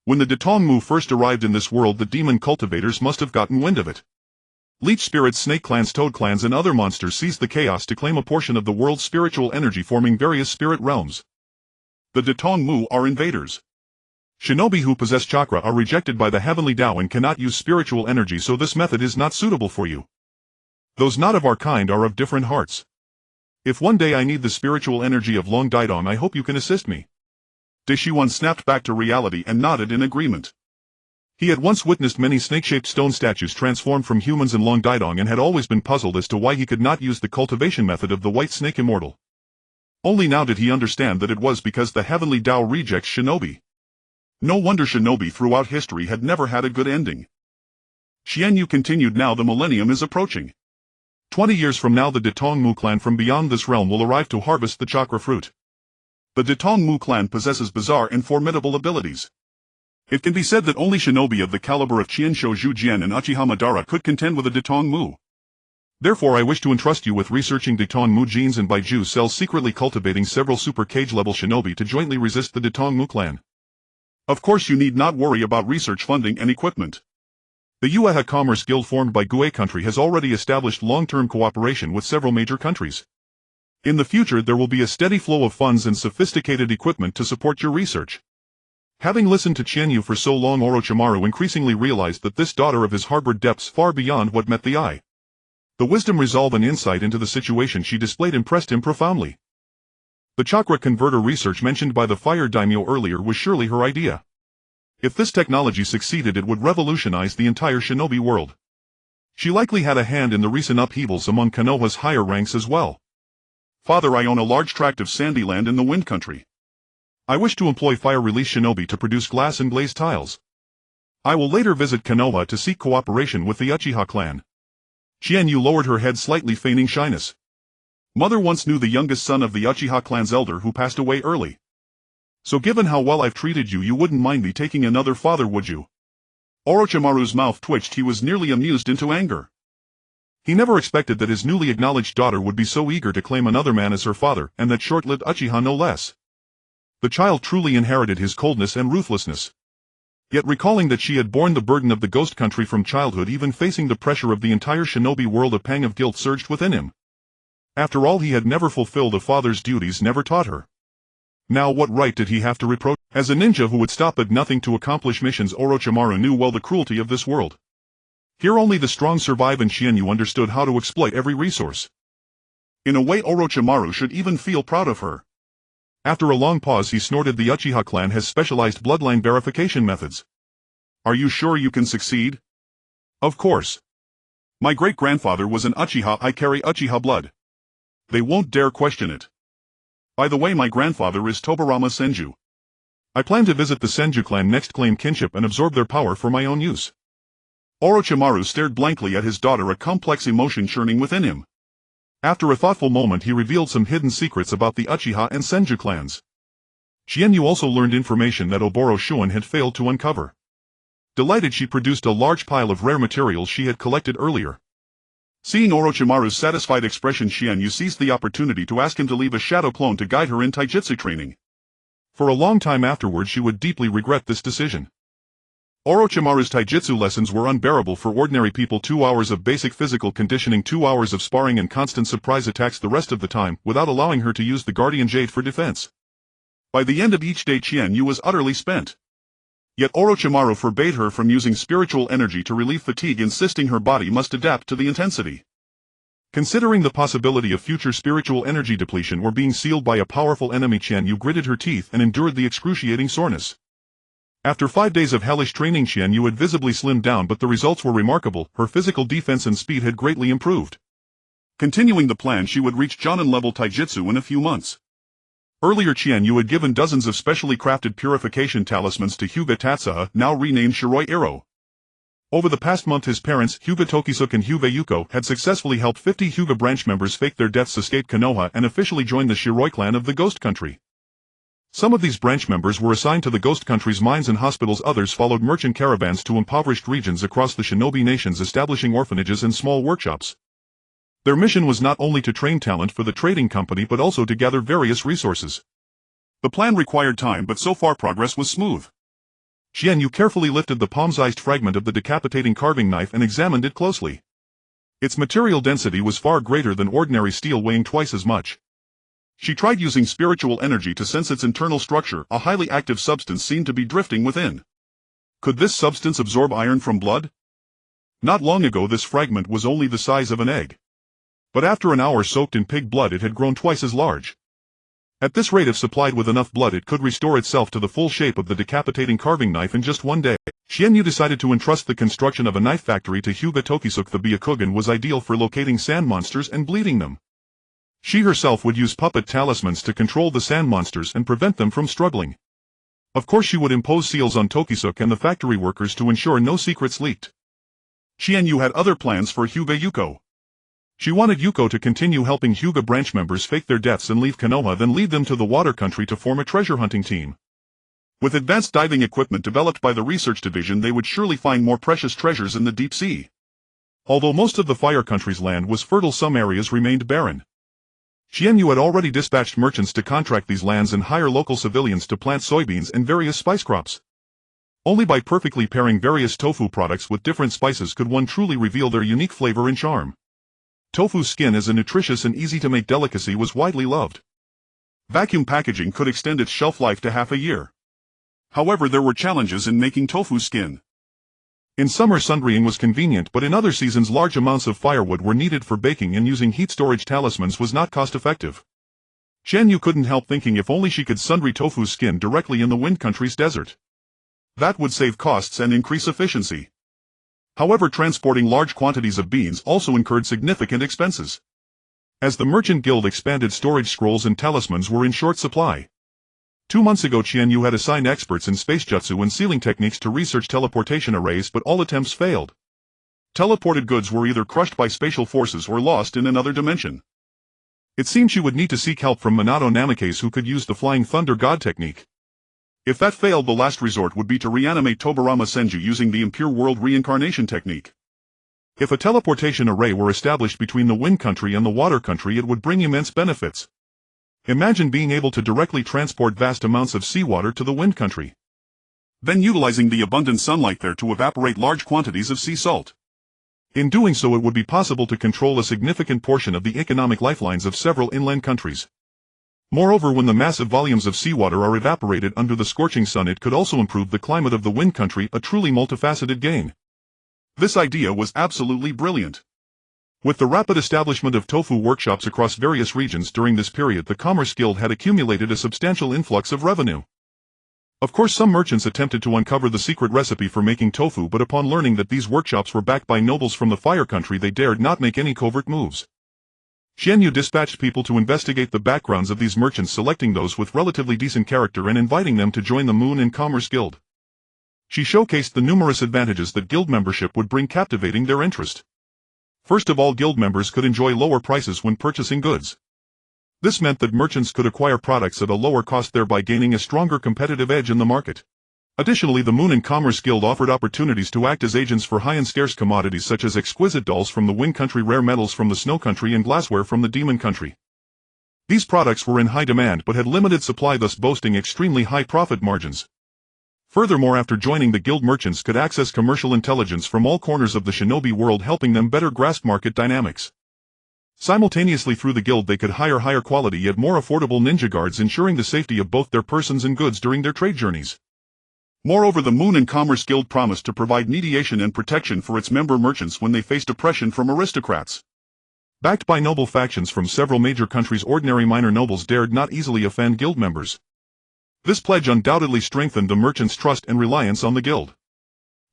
S1: When the Datongmu first arrived in this world, the demon cultivators must have gotten wind of it. Leech spirits, snake clans, toad clans and other monsters seized the chaos to claim a portion of the world's spiritual energy, forming various spirit realms. The Datongmu are invaders. Shinobi who possess chakra are rejected by the heavenly Tao and cannot use spiritual energy, so this method is not suitable for you. Those not of our kind are of different hearts. If one day I need the spiritual energy of Long Daidong, I hope you can assist me. De Shiwan snapped back to reality and nodded in agreement. He had once witnessed many snake-shaped stone statues transformed from humans in Long Daidong and had always been puzzled as to why he could not use the cultivation method of the white snake immortal. Only now did he understand that it was because the heavenly Tao rejects shinobi. No wonder shinobi throughout history had never had a good ending.
S2: Qianyu continued. Now the millennium is approaching. 20 years from now the Datong clan from beyond this realm will arrive to harvest the chakra fruit. The Datong clan possesses bizarre and formidable abilities. It can be said that only shinobi of the caliber of Qianshou Zhujian and Uchiha Madara could contend with a Datong. Therefore I wish to entrust you with researching Datong genes and Baiju cells, secretly cultivating several super cage-level shinobi to jointly resist the Datong clan. Of course you need not worry about research funding and equipment. The Yue Commerce Guild formed by Gue country has already established long-term cooperation with several major countries. In the future there will be a steady flow of funds and sophisticated equipment to support your research. Having listened to Qianyu for so long, Orochimaru increasingly realized that this daughter of his harbored depths far beyond what met the eye. The wisdom, resolve and insight into the situation she displayed impressed him profoundly. The chakra converter research mentioned by the fire daimyo earlier was surely her idea. If this technology succeeded it would revolutionize the entire shinobi world. She likely had a hand in the recent upheavals among Konoha's higher ranks as well. Father, I own a large tract of sandy land in the wind country. I wish to employ fire-release shinobi to produce glass and glazed tiles. I will later visit Konoha to seek cooperation with the Uchiha clan. Qianyu lowered her head slightly, feigning shyness. Mother once knew the youngest son of the Uchiha clan's elder who passed away early. So given how well I've treated you, you wouldn't mind me taking another father, would you? Orochimaru's mouth twitched. He was nearly amused into anger. He never expected that his newly acknowledged daughter would be so eager to claim another man as her father, and that short-lived Uchiha no less. The child truly inherited his coldness and ruthlessness. Yet recalling that she had borne the burden of the ghost country from childhood, even facing the pressure of the entire shinobi world, a pang of guilt surged within him. After all, he had never fulfilled a father's duties, never taught her. Now what right did he have to reproach? As a ninja who would stop at nothing to accomplish missions, Orochimaru knew well the cruelty of this world. Here only the strong survive, and Qianyu understood how to exploit every resource. In a way, Orochimaru should even feel proud of her. After a long pause he snorted, the Uchiha clan has specialized bloodline verification methods. Are you sure you can succeed? Of course. My great-grandfather was an Uchiha. I carry Uchiha blood. They won't dare question it. By the way, my grandfather is Tobarama Senju. I plan to visit the Senju clan next, claim kinship and absorb their power for my own use. Orochimaru stared blankly at his daughter, a complex emotion churning within him. After a thoughtful moment he revealed some hidden secrets about the Uchiha and Senju clans. Qianyu also learned information that Oboro Shuin had failed to uncover. Delighted, she produced a large pile of rare materials she had collected earlier. Seeing Orochimaru's satisfied expression, Qianyu seized the opportunity to ask him to leave a shadow clone to guide her in taijutsu training. For a long time afterward she would deeply regret this decision. Orochimaru's taijutsu lessons were unbearable for ordinary people. 2 hours of basic physical conditioning, 2 hours of sparring and constant surprise attacks the rest of the time, without allowing her to use the guardian jade for defense. By the end of each day Qianyu was utterly spent. Yet Orochimaru forbade her from using spiritual energy to relieve fatigue, insisting her body must adapt to the intensity. Considering the possibility of future spiritual energy depletion or being sealed by a powerful enemy, Qianyu gritted her teeth and endured the excruciating soreness. After 5 days of hellish training, Qianyu had visibly slimmed down, but the results were remarkable. Her physical defense and speed had greatly improved. Continuing the plan, she would reach Jonin-level taijutsu in a few months. Earlier Qianyu had given dozens of specially crafted purification talismans to Hyuga Tatsuha, now renamed Shiroi Iro. Over the past month his parents, Hyuga Tokisuk and Hyuga Yuko, had successfully helped 50 Hyuga branch members fake their deaths, escape Konoha, and officially join the Shiroi clan of the Ghost Country. Some of these branch members were assigned to the Ghost Country's mines and hospitals, others followed merchant caravans to impoverished regions across the shinobi nations, establishing orphanages and small workshops. Their mission was not only to train talent for the trading company but also to gather various resources. The plan required time, but so far progress was smooth. Qianyu carefully lifted the palm-sized fragment of the decapitating carving knife and examined it closely. Its material density was far greater than ordinary steel, weighing twice as much. She tried using spiritual energy to sense its internal structure. A highly active substance seemed to be drifting within. Could this substance absorb iron from blood? Not long ago this fragment was only the size of an egg. But after an hour soaked in pig blood it had grown twice as large. At this rate, if supplied with enough blood, it could restore itself to the full shape of the decapitating carving knife in just 1 day. Qianyu decided to entrust the construction of a knife factory to Hyuga Tokisuk. The Byakugan was ideal for locating sand monsters and bleeding them. She herself would use puppet talismans to control the sand monsters and prevent them from struggling. Of course she would impose seals on Tokisuk and the factory workers to ensure no secrets leaked. Qianyu had other plans for Hyuga Yuko. She wanted Yuko to continue helping Hyuga branch members fake their deaths and leave Konoha, then lead them to the water country to form a treasure hunting team. With advanced diving equipment developed by the research division, they would surely find more precious treasures in the deep sea. Although most of the fire country's land was fertile, some areas remained barren. Qianyu had already dispatched merchants to contract these lands and hire local civilians to plant soybeans and various spice crops. Only by perfectly pairing various tofu products with different spices could one truly reveal their unique flavor and charm. Tofu skin as a nutritious and easy-to-make delicacy was widely loved. Vacuum packaging could extend its shelf life to half a year. However, there were challenges in making tofu skin. In summer, sundrying was convenient, but in other seasons large amounts of firewood were needed for baking, and using heat storage talismans was not cost-effective. Qianyu couldn't help thinking if only she could sundry tofu skin directly in the Wind Country's desert. That would save costs and increase efficiency. However, transporting large quantities of beans also incurred significant expenses. As the Merchant Guild expanded, storage scrolls and talismans were in short supply. 2 months ago, Qianyu had assigned experts in space jutsu and sealing techniques to research teleportation arrays, but all attempts failed. Teleported goods were either crushed by spatial forces or lost in another dimension. It seemed she would need to seek help from Minato Namikaze, who could use the Flying Thunder God technique. If that failed, the last resort would be to reanimate Tobarama Senju using the Impure World reincarnation technique. If a teleportation array were established between the Wind Country and the Water Country, it would bring immense benefits. Imagine being able to directly transport vast amounts of seawater to the Wind Country, then utilizing the abundant sunlight there to evaporate large quantities of sea salt. In doing so, it would be possible to control a significant portion of the economic lifelines of several inland countries. Moreover, when the massive volumes of seawater are evaporated under the scorching sun, it could also improve the climate of the Wind Country, a truly multifaceted gain. This idea was absolutely brilliant. With the rapid establishment of tofu workshops across various regions during this period, the Commerce Guild had accumulated a substantial influx of revenue. Of course, some merchants attempted to uncover the secret recipe for making tofu, but upon learning that these workshops were backed by nobles from the Fire Country, they dared not make any covert moves. Qianyu dispatched people to investigate the backgrounds of these merchants, selecting those with relatively decent character and inviting them to join the Moon and Commerce Guild. She showcased the numerous advantages that guild membership would bring, captivating their interest. First of all, guild members could enjoy lower prices when purchasing goods. This meant that merchants could acquire products at a lower cost, thereby gaining a stronger competitive edge in the market. Additionally, the Moon and Commerce Guild offered opportunities to act as agents for high and scarce commodities such as exquisite dolls from the Wind Country, rare metals from the Snow Country, and glassware from the Demon Country. These products were in high demand but had limited supply, thus boasting extremely high profit margins. Furthermore, after joining the guild, merchants could access commercial intelligence from all corners of the shinobi world, helping them better grasp market dynamics. Simultaneously, through the guild, they could hire higher quality yet more affordable ninja guards, ensuring the safety of both their persons and goods during their trade journeys. Moreover, the Moon and Commerce Guild promised to provide mediation and protection for its member merchants when they faced oppression from aristocrats. Backed by noble factions from several major countries, ordinary minor nobles dared not easily offend guild members. This pledge undoubtedly strengthened the merchants' trust and reliance on the guild.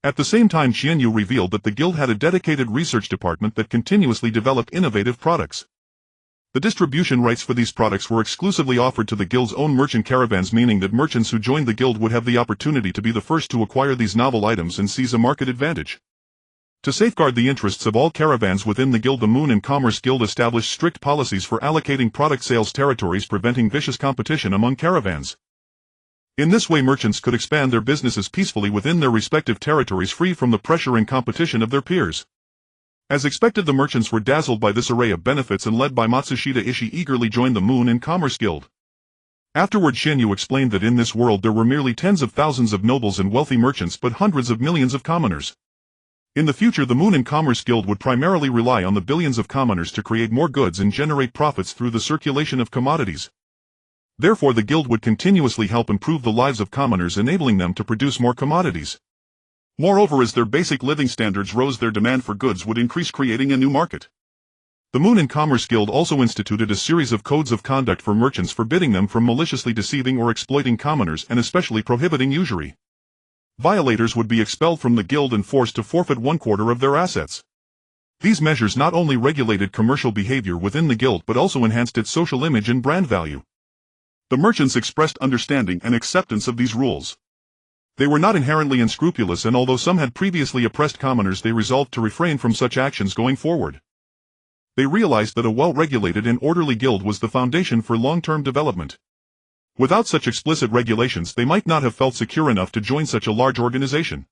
S2: At the same time, Qianyu revealed that the guild had a dedicated research department that continuously developed innovative products. The distribution rights for these products were exclusively offered to the guild's own merchant caravans, meaning that merchants who joined the guild would have the opportunity to be the first to acquire these novel items and seize a market advantage. To safeguard the interests of all caravans within the guild, the Moon and Commerce Guild established strict policies for allocating product sales territories, preventing vicious competition among caravans. In this way, merchants could expand their businesses peacefully within their respective territories, free from the pressure and competition of their peers. As expected, the merchants were dazzled by this array of benefits and, led by Matsushita Ishii, eagerly joined the Moon and Commerce Guild. Afterward, Qianyu explained that in this world there were merely tens of thousands of nobles and wealthy merchants, but hundreds of millions of commoners. In the future, the Moon and Commerce Guild would primarily rely on the billions of commoners to create more goods and generate profits through the circulation of commodities. Therefore, the guild would continuously help improve the lives of commoners, enabling them to produce more commodities. Moreover, as their basic living standards rose, their demand for goods would increase, creating a new market. The Moon and Commerce Guild also instituted a series of codes of conduct for merchants, forbidding them from maliciously deceiving or exploiting commoners, and especially prohibiting usury. Violators would be expelled from the guild and forced to forfeit 1/4 of their assets. These measures not only regulated commercial behavior within the guild but also enhanced its social image and brand value. The merchants expressed understanding and acceptance of these rules.
S1: They were not inherently unscrupulous, and although some had previously oppressed commoners, they resolved to refrain from such actions going forward. They realized that a well-regulated and orderly guild was the foundation for long-term development. Without such explicit regulations, they might not have felt secure enough to join such a large organization.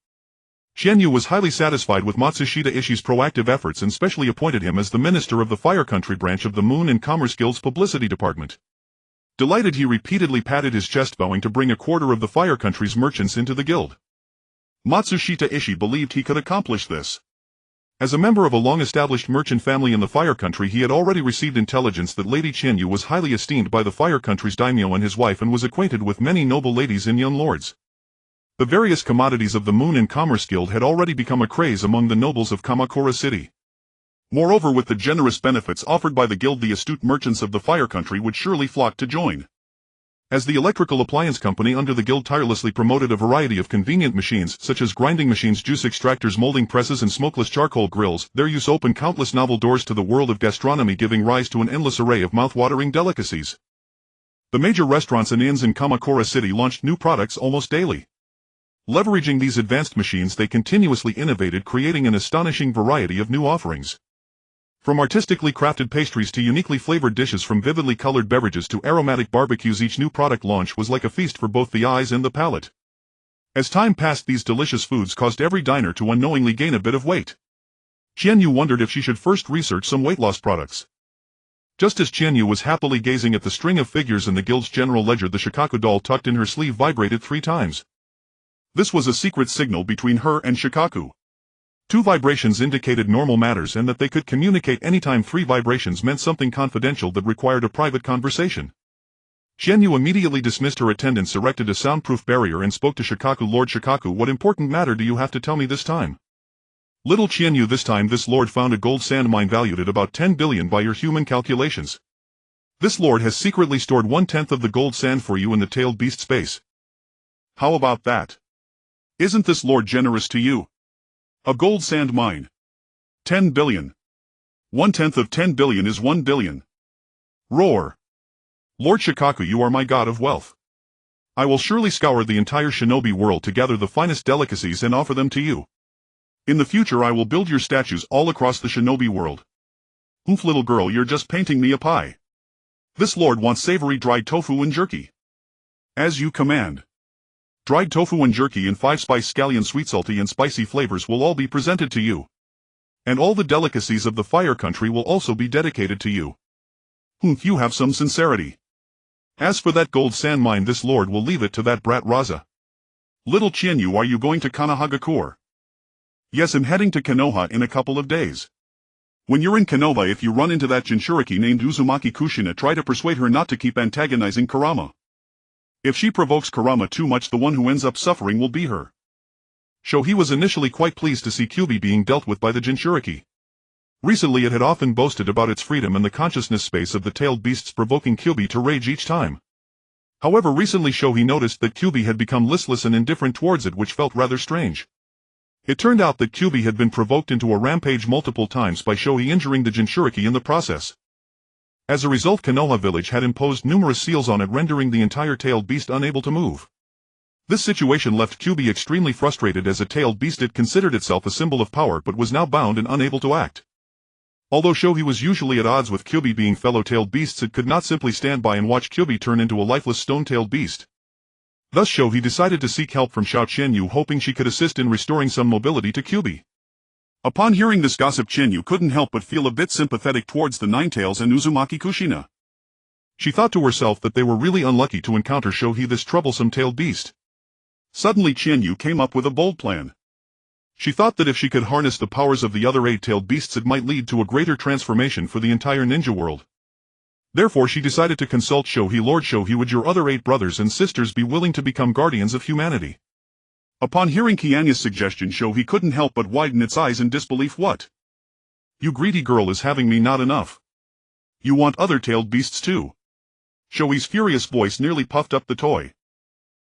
S1: Qianyu was highly satisfied with Matsushita Ishii's proactive efforts and specially appointed him as the minister of the Fire Country branch of the Moon and Commerce Guild's publicity department. Delighted, he repeatedly patted his chest, vowing to bring a quarter of the Fire Country's merchants into the guild. Matsushita Ishii believed he could accomplish this. As a member of a long-established merchant family in the Fire Country, he had already received intelligence that Lady Qianyu was highly esteemed by the Fire Country's daimyo and his wife, and was acquainted with many noble ladies and young lords. The various commodities of the Moon and Commerce Guild had already become a craze among the nobles of Kamakura City. Moreover, with the generous benefits offered by the guild, the astute merchants of the Fire Country would surely flock to join. As the electrical appliance company under the guild tirelessly promoted a variety of convenient machines such as grinding machines, juice extractors, molding presses, and smokeless charcoal grills, their use opened countless novel doors to the world of gastronomy, giving rise to an endless array of mouth-watering delicacies. The major restaurants and inns in Kamakura City launched new products almost daily. Leveraging these advanced machines, they continuously innovated, creating an astonishing variety of new offerings. From artistically crafted pastries to uniquely flavored dishes, from vividly colored beverages to aromatic barbecues, each new product launch was like a feast for both the eyes and the palate. As time passed, these delicious foods caused every diner to unknowingly gain a bit of weight. Qianyu wondered if she should first research some weight loss products. Just as Qianyu was happily gazing at the string of figures in the guild's general ledger, the Shikaku doll tucked in her sleeve vibrated 3 times. This was a secret signal between her and Shikaku. 2 vibrations indicated normal matters and that they could communicate anytime. 3 vibrations meant something confidential that required a private conversation. Qianyu immediately dismissed her attendants, erected a soundproof barrier, and spoke to Shikaku. "Lord Shikaku, what important matter do you have to tell me this time?" "Little Qianyu, this time this lord found a gold sand mine valued at about 10 billion by your human calculations. This lord has secretly stored 1/10 of the gold sand for you in the tailed beast space." "How about that? Isn't this lord generous to you? A gold sand mine. 10 billion. 1/10 of 10 billion is 1 billion. Roar. Lord Shikaku, you are my god of wealth. I will surely scour the entire shinobi world to gather the finest delicacies and offer them to you. In the future I will build your statues all across the shinobi world." "Oomph, little girl, you're just painting me a pie. This lord wants savory dried tofu and jerky." "As you command. Dried tofu and jerky in 5-spice scallion, sweet, salty, and spicy flavors will all be presented to you. And all the delicacies of the Fire Country will also be dedicated to you." You have some sincerity. As for that gold sand mine, this lord will leave it to that brat Raza. "Little Qianyu, are you going to Konoha? "Yes, I'm heading to Konoha in a couple of days. When you're in Konoha, if you run into that Jinchuriki named Uzumaki Kushina, try to persuade her not to keep antagonizing Kurama. If she provokes Kurama too much, the one who ends up suffering will be her." Shohei was initially quite pleased to see Kyubi being dealt with by the Jinchuriki. Recently it had often boasted about its freedom and the consciousness space of the tailed beasts, provoking Kyubi to rage each time. However, recently Shohei noticed that Kyubi had become listless and indifferent towards it, which felt rather strange. It turned out that Kyubi had been provoked into a rampage multiple times by Shohei, injuring the Jinchuriki in the process. As a result, Konoha village had imposed numerous seals on it, rendering the entire tailed beast unable to move. This situation left Kyubi extremely frustrated. As a tailed beast, it considered itself a symbol of power, but was now bound and unable to act. Although Shohei was usually at odds with Kyubi being fellow tailed beasts, it could not simply stand by and watch Kyubi turn into a lifeless stone-tailed beast. Thus Shohei decided to seek help from Qianyu, hoping she could assist in restoring some mobility to Kyubi. Upon hearing this gossip, Qianyu couldn't help but feel a bit sympathetic towards the Ninetales and Uzumaki Kushina. She thought to herself that they were really unlucky to encounter Shohei, this troublesome tailed beast. Suddenly Qianyu came up with a bold plan. She thought that if she could harness the powers of the other 8 tailed beasts, it might lead to a greater transformation for the entire ninja world. Therefore she decided to consult Shohei. "Lord Shohei, would your other 8 brothers and sisters be willing to become guardians of humanity?" Upon hearing Qianyu's suggestion, Shohei couldn't help but widen its eyes in disbelief. "What? You greedy girl, is having me not enough? You want other tailed beasts too?" Shohei's furious voice nearly puffed up the toy.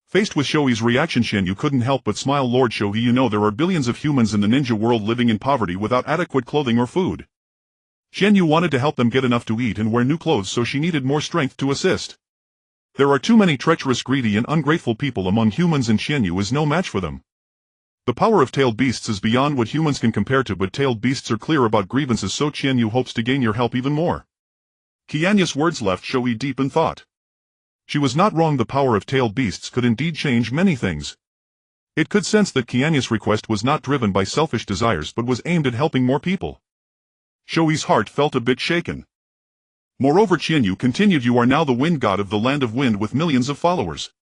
S1: Faced with Shohei's reaction, Qianyu couldn't help but smile. "Lord Shohei, you know there are billions of humans in the ninja world living in poverty without adequate clothing or food. Qianyu wanted to help them get enough to eat and wear new clothes, so she needed more strength to assist. There are too many treacherous, greedy and ungrateful people among humans, and Qianyu is no match for them. The power of tailed beasts is beyond what humans can compare to, but tailed beasts are clear about grievances, so Qianyu hopes to gain your help even more. Qianyu's words left Shoei deep in thought. She was not wrong, the power of tailed beasts could indeed change many things. It could sense that Qianyu's request was not driven by selfish desires but was aimed at helping more people. Shoei's heart felt a bit shaken. Moreover, Qianyu continued, you are now the wind god of the land of wind with millions of followers.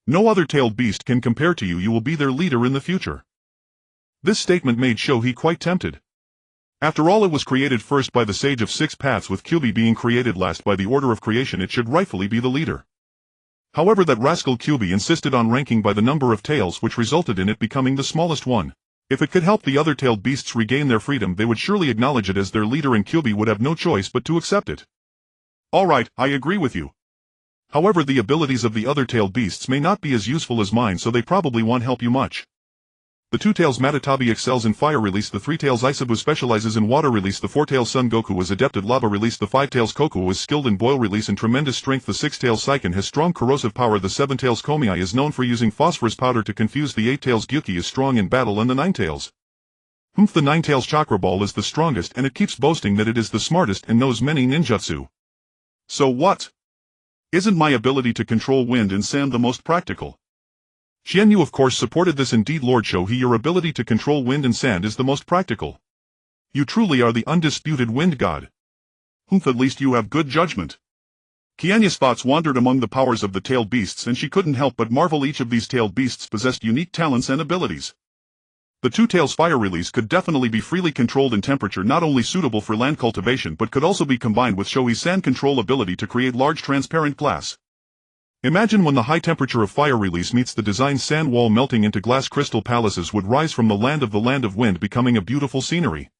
S1: No other tailed beast can compare to you, you will be their leader in the future. This statement made Shoei quite tempted. After all, it was created first by the Sage of Six Paths, with Kyubi being created last by the order of creation. It should rightfully be the leader. However, that rascal Kyubi insisted on ranking by the number of tails, which resulted in it becoming the smallest one. If it could help the other tailed beasts regain their freedom, they would surely acknowledge it as their leader, and Kyubi would have no choice but to accept it. Alright, I agree with you. However, the abilities of the other tailed beasts may not be as useful as mine, so they probably won't help you much. The two-tails Matatabi excels in fire release, the three-tails Isabu specializes in water release, the four-tails Son Goku is adept at lava release, the five-tails Kokuo is skilled in boil release and tremendous strength, the six-tails Seiken has strong corrosive power, the seven-tails Komiai is known for using phosphorus powder to confuse, the eight-tails Gyuki is strong in battle, and the nine-tails the nine-tails Chakra Ball is the strongest, and it keeps boasting that it is the smartest and knows many ninjutsu. So what? Isn't my ability to control wind and sand the most practical? Qianyu of course supported this. Indeed, Lord Shoei, your ability to control wind and sand is the most practical. You truly are the undisputed wind god. At least you have good judgment. Qianyu's thoughts wandered among the powers of the tailed beasts, and she couldn't help but marvel. Each of these tailed beasts possessed unique talents and abilities. The two-tails fire release could definitely be freely controlled in temperature, not only suitable for land cultivation but could also be combined with Shoei's sand control ability to create large transparent glass. Imagine when the high temperature of fire release meets the design sand wall, melting into glass crystal palaces would rise from the land of wind, becoming a beautiful scenery.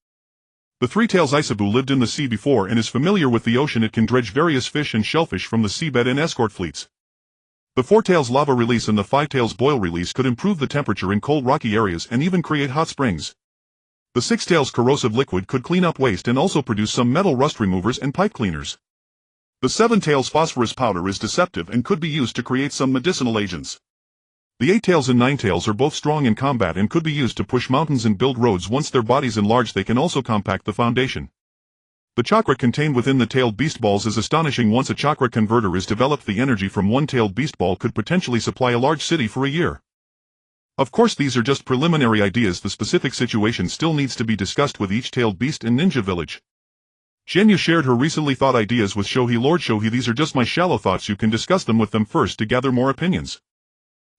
S1: The three-tails Isabu lived in the sea before and is familiar with the ocean. It can dredge various fish and shellfish from the seabed and escort fleets. The four-tails lava release and the five-tails boil release could improve the temperature in cold rocky areas and even create hot springs. The six-tails corrosive liquid could clean up waste and also produce some metal rust removers and pipe cleaners. The seven-tails phosphorus powder is deceptive and could be used to create some medicinal agents. The eight-tails and nine-tails are both strong in combat and could be used to push mountains and build roads. Once their bodies enlarge, they can also compact the foundation. The chakra contained within the tailed beast balls is astonishing. Once a chakra converter is developed, the energy from one tailed beast ball could potentially supply a large city for a year. Of course, these are just preliminary ideas. The specific situation still needs to be discussed with each tailed beast in Ninja Village. Qianyu shared her recently thought ideas with Shoei. Lord Shoei, these are just my shallow thoughts. You can discuss them with them first to gather more opinions.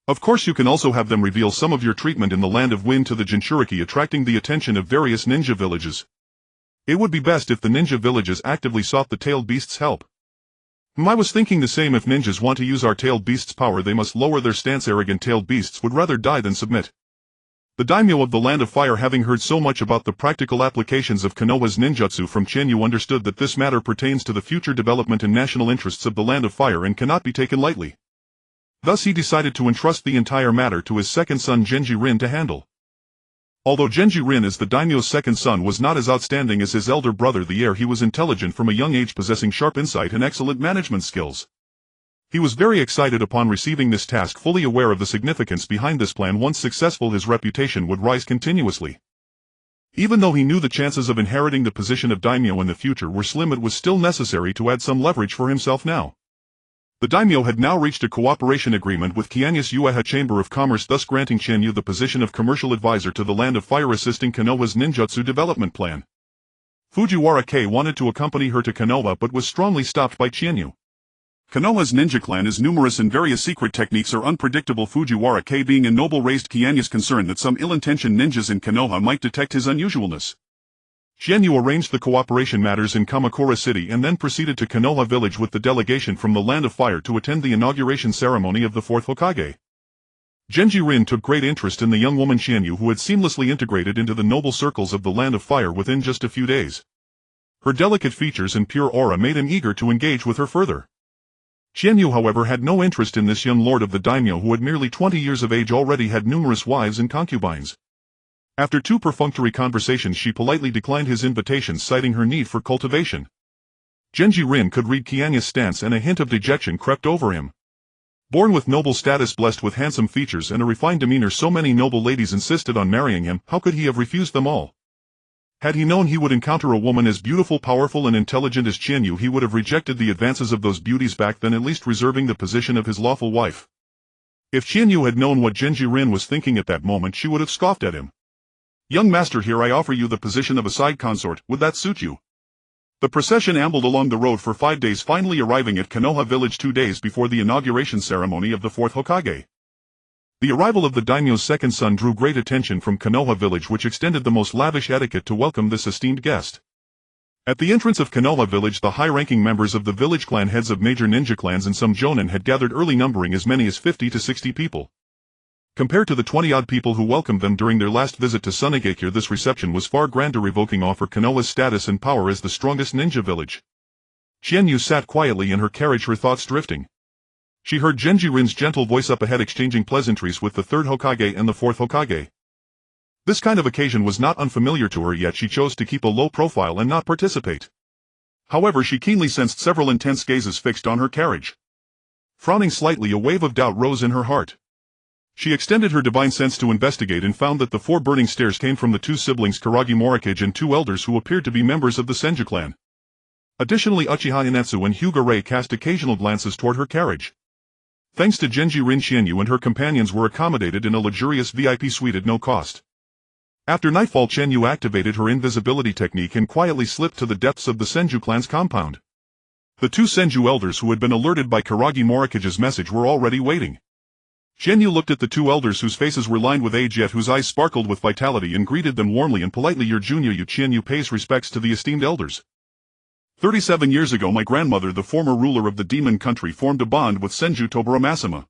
S1: Of course, you can also have them reveal some of your treatment in the land of wind to the Jinchuriki, attracting the attention of various ninja villages. It would be best if the ninja villages actively sought the tailed beasts' help. I was thinking the same. If ninjas want to use our tailed beasts' power, they must lower their stance. Arrogant tailed beasts would rather die than submit. The daimyo of the land of fire, having heard so much about the practical applications of Konoha's ninjutsu from Qianyu, understood that this matter pertains to the future development and national interests of the land of fire and cannot be taken lightly. Thus he decided to entrust the entire matter to his second son Genji Rin to handle. Although Genji Rin, as the daimyo's second son, was not as outstanding as his elder brother the heir, he was intelligent from a young age, possessing sharp insight and excellent management skills. He was very excited upon receiving this task, fully aware of the significance behind this plan. Once successful, his reputation would rise continuously. Even though he knew the chances of inheriting the position of daimyo in the future were slim, it was still necessary to add some leverage for himself now. The daimyo had now reached a cooperation agreement with Qianyu's Yueha Chamber of Commerce, thus granting Qianyu the position of commercial advisor to the land of fire, assisting Konoha's ninjutsu development plan. Fujiwara Kei wanted to accompany her to Konoha but was strongly stopped by Qianyu. Konoha's ninja clan is numerous and various secret techniques are unpredictable. Fujiwara Kei, being a noble, raised Qianyu's concern that some ill-intentioned ninjas in Konoha might detect his unusualness. Qianyu arranged the cooperation matters in Kamakura City and then proceeded to Konoha village with the delegation from the Land of Fire to attend the inauguration ceremony of the fourth Hokage. Genji Rin took great interest in the young woman Qianyu, who had seamlessly integrated into the noble circles of the Land of Fire within just a few days. Her delicate features and pure aura made him eager to engage with her further. Qianyu, however, had no interest in this young lord of the daimyo, who at merely 20 years of age already had numerous wives and concubines. After two perfunctory conversations, she politely declined his invitation, citing her need for cultivation. Genji Rin could read Qianyu's stance, and a hint of dejection crept over him. Born with noble status, blessed with handsome features and a refined demeanor, so many noble ladies insisted on marrying him. How could he have refused them all? Had he known he would encounter a woman as beautiful, powerful and intelligent as Qianyu, he would have rejected the advances of those beauties back then, at least reserving the position of his lawful wife. If Qianyu had known what Genji Rin was thinking at that moment, she would have scoffed at him. "Young master, here I offer you the position of a side consort, would that suit you?" The procession ambled along the road for 5 days, finally arriving at Konoha village 2 days before the inauguration ceremony of the 4th Hokage. The arrival of the daimyo's second son drew great attention from Konoha village, which extended the most lavish etiquette to welcome this esteemed guest. At the entrance of Konoha village, the high-ranking members of the village clan, heads of major ninja clans and some jonin, had gathered early, numbering as many as 50 to 60 people. Compared to the 20-odd people who welcomed them during their last visit to Sunigakure, this reception was far grander, revoking off for Konoha's status and power as the strongest ninja village. Qianyu sat quietly in her carriage, her thoughts drifting. She heard Genji Rin's gentle voice up ahead exchanging pleasantries with the 3rd Hokage and the 4th Hokage. This kind of occasion was not unfamiliar to her, yet she chose to keep a low profile and not participate. However, she keenly sensed several intense gazes fixed on her carriage. Frowning slightly, a wave of doubt rose in her heart. She extended her divine sense to investigate and found that the 4 burning stares came from the 2 siblings Kuragi Morikage and 2 elders who appeared to be members of the Senju clan. Additionally, Uchiha Inetsu and Hyuga Rei cast occasional glances toward her carriage. Thanks to Genji Rin, Qianyu and her companions were accommodated in a luxurious VIP suite at no cost. After nightfall, Qianyu activated her invisibility technique and quietly slipped to the depths of the Senju clan's compound. The 2 Senju elders who had been alerted by Kuragi Morikage's message were already waiting. Qianyu looked at the 2 elders whose faces were lined with age yet whose eyes sparkled with vitality and greeted them warmly and politely. "Your junior Yu." Qianyu pays respects to the esteemed elders. 37 years ago, my grandmother, the former ruler of the demon country, formed a bond with Senju Tobara Masama.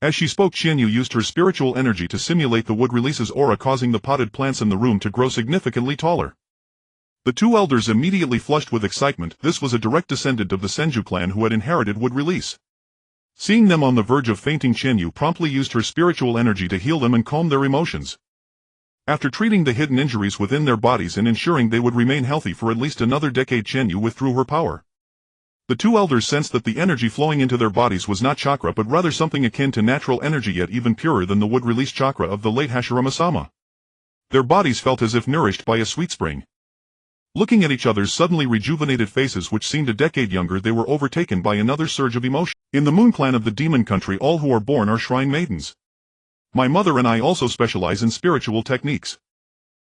S1: As she spoke, Qianyu used her spiritual energy to simulate the wood release's aura, causing the potted plants in the room to grow significantly taller. The 2 elders immediately flushed with excitement. This was a direct descendant of the Senju clan who had inherited wood release. Seeing them on the verge of fainting, Qianyu promptly used her spiritual energy to heal them and calm their emotions. After treating the hidden injuries within their bodies and ensuring they would remain healthy for at least another decade, Qianyu withdrew her power. The 2 elders sensed that the energy flowing into their bodies was not chakra but rather something akin to natural energy, yet even purer than the wood release chakra of the late Hashirama-sama. Their bodies felt as if nourished by a sweet spring. Looking at each other's suddenly rejuvenated faces, which seemed a decade younger, they were overtaken by another surge of emotion. In the Moon Clan of the Demon Country, all who are born are shrine maidens. My mother and I also specialize in spiritual techniques.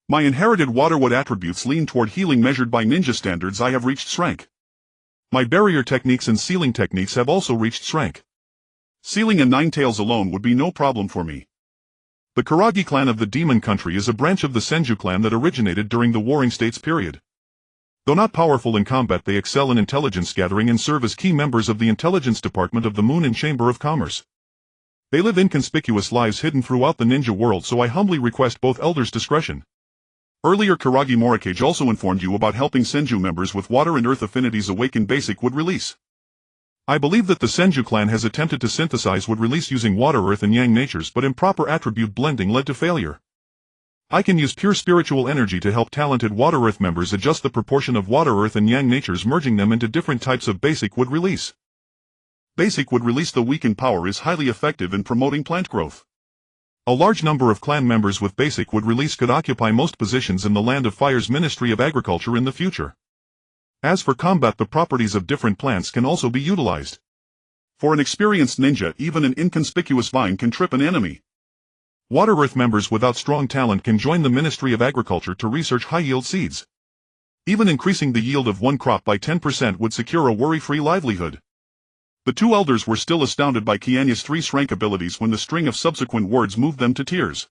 S1: My inherited waterwood attributes lean toward healing. Measured by ninja standards, I have reached strength. My barrier techniques and sealing techniques have also reached strength. Sealing and 9 tails alone would be no problem for me. The Kuragi clan of the Demon Country is a branch of the Senju clan that originated during the Warring States period. Though not powerful in combat, they excel in intelligence gathering and serve as key members of the intelligence department of the Moon and Chamber of Commerce. They live inconspicuous lives hidden throughout the ninja world, so I humbly request both elders' discretion. Earlier, Kuragi Morikage also informed you about helping Senju members with water and earth affinities awaken basic wood release. I believe that the Senju clan has attempted to synthesize wood release using water, earth and yang natures, but improper attribute blending led to failure. I can use pure spiritual energy to help talented water earth members adjust the proportion of water, earth and yang natures, merging them into different types of basic wood release. Basic wood release, though weak in power, is highly effective in promoting plant growth. A large number of clan members with basic wood release could occupy most positions in the Land of Fire's Ministry of Agriculture in the future. As for combat, the properties of different plants can also be utilized. For an experienced ninja, even an inconspicuous vine can trip an enemy. Water earth members without strong talent can join the Ministry of Agriculture to research high-yield seeds. Even increasing the yield of one crop by 10% would secure a worry-free livelihood. The 2 elders were still astounded by Qianyu's 3 strength abilities when the string of subsequent words moved them to tears.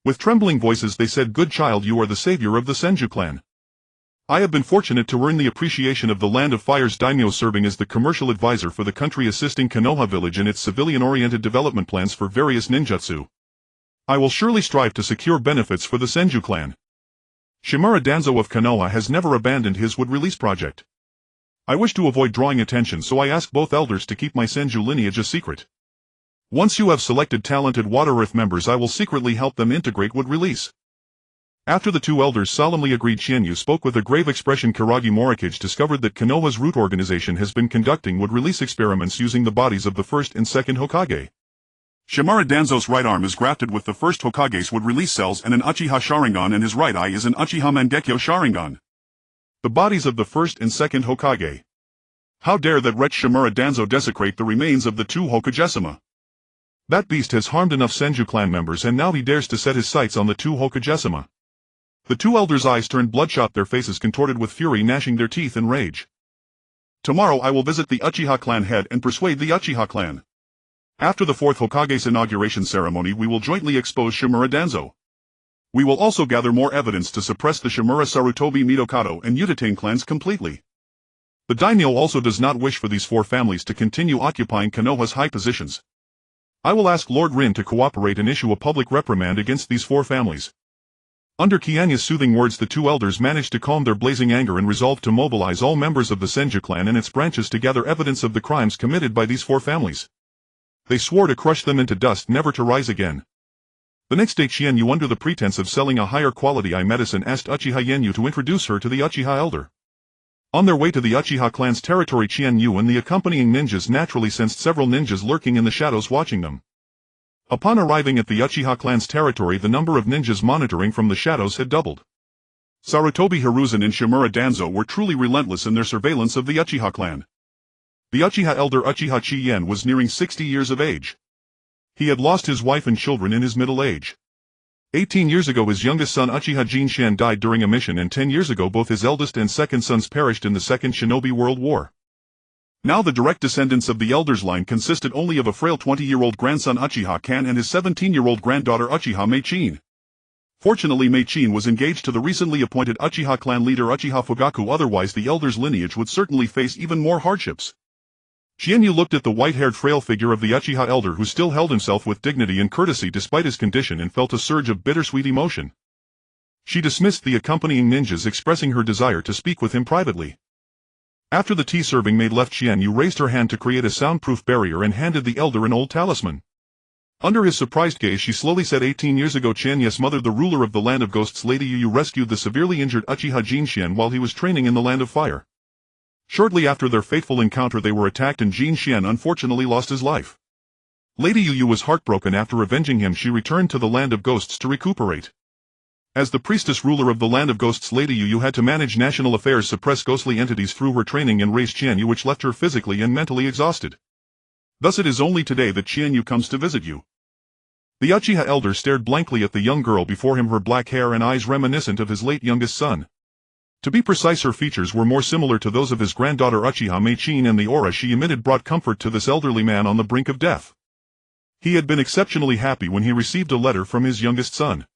S1: With trembling voices they said, "Good child, you are the savior of the Senju clan. I have been fortunate to earn the appreciation of the Land of Fire's daimyo, serving as the commercial advisor for the country, assisting Konoha village in its civilian-oriented development plans for various ninjutsu. I will surely strive to secure benefits for the Senju clan." Shimura Danzo of Konoha has never abandoned his wood release project. I wish to avoid drawing attention, so I ask both elders to keep my Senju lineage a secret. Once you have selected talented water earth members, I will secretly help them integrate wood release. After the two elders solemnly agreed, Qianyu spoke with a grave expression. Kuragi Morikage discovered that Konoha's root organization has been conducting would release experiments using the bodies of the first and second Hokage.
S2: Shimura Danzo's right arm is grafted with the first Hokage's would release cells and an Uchiha Sharingan, and his right eye is an Uchiha Mangekyo Sharingan.
S1: The bodies of the first and second Hokage.
S2: How dare that wretch Shimura Danzo desecrate the remains of the two Hokagesima?
S1: That beast has harmed enough Senju clan members, and now he dares to set his sights on the two Hokagesima. The two elders' eyes turned bloodshot, their faces contorted with fury, gnashing their teeth in rage.
S2: Tomorrow I will visit the Uchiha clan head and persuade the Uchiha clan. After the fourth Hokage's inauguration ceremony, we will jointly expose Shimura Danzo. We will also gather more evidence to suppress the Shimura Sarutobi Midokado and Utatane clans completely.
S1: The daimyo also does not wish for these four families to continue occupying Konoha's high positions. I will ask Lord Rin to cooperate and issue a public reprimand against these four families. Under Qianyu's soothing words, the two elders managed to calm their blazing anger and resolved to mobilize all members of the Senju clan and its branches to gather evidence of the crimes committed by these four families. They swore to crush them into dust, never to rise again. The next day, Qianyu, under the pretense of selling a higher quality eye medicine, asked Uchiha Yenyu to introduce her to the Uchiha elder. On their way to the Uchiha clan's territory, Qianyu and the accompanying ninjas naturally sensed several ninjas lurking in the shadows watching them. Upon arriving at the Uchiha clan's territory, the number of ninjas monitoring from the shadows had doubled.
S2: Sarutobi Hiruzen and Shimura Danzo were truly relentless in their surveillance of the Uchiha clan.
S1: The Uchiha elder Uchiha Chi-yen was nearing 60 years of age. He had lost his wife and children in his middle age. 18 years ago his youngest son Uchiha Jinshan died during a mission, and 10 years ago both his eldest and second sons perished in the Second Shinobi World War. Now the direct descendants of the elder's line consisted only of a frail 20-year-old grandson Uchiha Kan and his 17-year-old granddaughter Uchiha Mei-chin. Fortunately, Mei-chin was engaged to the recently appointed Uchiha clan leader Uchiha Fugaku, otherwise the elder's lineage would certainly face even more hardships. Qianyu looked at the white-haired frail figure of the Uchiha elder, who still held himself with dignity and courtesy despite his condition, and felt a surge of bittersweet emotion. She dismissed the accompanying ninjas, expressing her desire to speak with him privately. After the tea-serving maid left, Qianyu raised her hand to create a soundproof barrier and handed the elder an old talisman. Under his surprised gaze, she slowly said, 18 years ago Qianyu's mother, the ruler of the Land of Ghosts, Lady Yu, rescued the severely injured Uchiha Jinshan while he was training in the Land of Fire. Shortly after their fateful encounter they were attacked and Jinshan unfortunately lost his life. Lady Yu was heartbroken. After avenging him, she returned to the Land of Ghosts to recuperate. As the priestess ruler of the Land of Ghosts, Lady Yu had to manage national affairs, suppress ghostly entities through her training, and raise Qianyu, which left her physically and mentally exhausted. Thus it is only today that Qianyu comes to visit you. The Uchiha elder stared blankly at the young girl before him, her black hair and eyes reminiscent of his late youngest son. To be precise, her features were more similar to those of his granddaughter Uchiha Mei-chin, and the aura she emitted brought comfort to this elderly man on the brink of death. He had been exceptionally happy when he received a letter from his youngest son.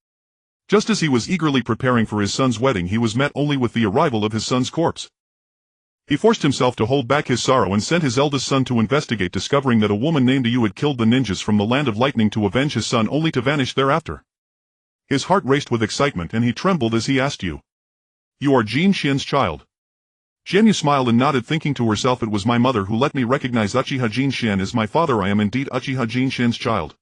S1: Just as he was eagerly preparing for his son's wedding, he was met only with the arrival of his son's corpse. He forced himself to hold back his sorrow and sent his eldest son to investigate, discovering that a woman named Yu had killed the ninjas from the Land of Lightning to avenge his son, only to vanish thereafter. His heart raced with excitement and he trembled as he asked, "You are Jinshan's child?" Qianyu smiled and nodded, thinking to herself, "It was my mother who let me recognize Uchiha Jinshan as my father. I am indeed Uchiha Jinshan's child.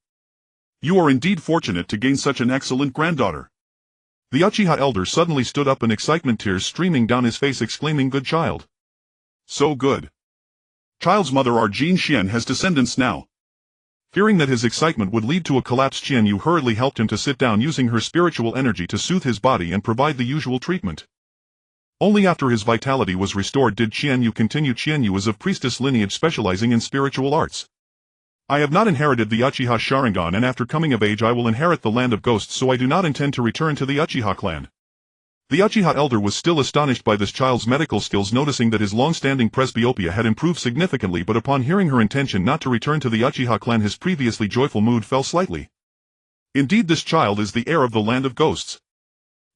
S1: You are indeed fortunate to gain such an excellent granddaughter." The Uchiha elder suddenly stood up in excitement, tears streaming down his face, exclaiming, "Good child. So good. Child's mother, our Jinshan has descendants now." Fearing that his excitement would lead to a collapse, Qianyu hurriedly helped him to sit down, using her spiritual energy to soothe his body and provide the usual treatment. Only after his vitality was restored did Qianyu continue. "Qianyu is of priestess lineage specializing in spiritual arts. I have not inherited the Uchiha Sharingan, and after coming of age I will inherit the Land of Ghosts, so I do not intend to return to the Uchiha clan." The Uchiha elder was still astonished by this child's medical skills, noticing that his long-standing presbyopia had improved significantly, but upon hearing her intention not to return to the Uchiha clan, his previously joyful mood fell slightly. Indeed, this child is the heir of the Land of Ghosts.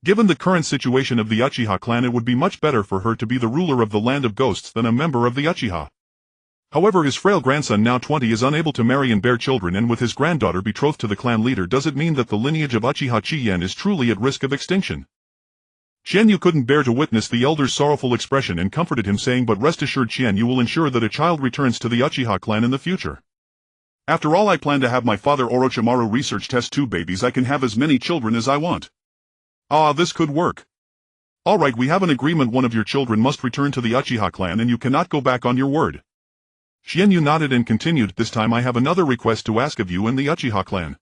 S1: Given the current situation of the Uchiha clan, it would be much better for her to be the ruler of the Land of Ghosts than a member of the Uchiha. However, his frail grandson, now 20, is unable to marry and bear children, and with his granddaughter betrothed to the clan leader, does it mean that the lineage of Uchiha Chi-yen is truly at risk of extinction? Qianyu couldn't bear to witness the elder's sorrowful expression and comforted him, saying, "But rest assured, Qianyu will ensure that a child returns to the Uchiha clan in the future. After all, I plan to have my father Orochimaru research test 2 babies. I can have as many children as I want.
S2: Ah, this could work. Alright, we have an agreement. One of your children must return to the Uchiha clan and you cannot go back on your word. Qianyu nodded and continued, this time I have another request to ask of you and the Uchiha clan.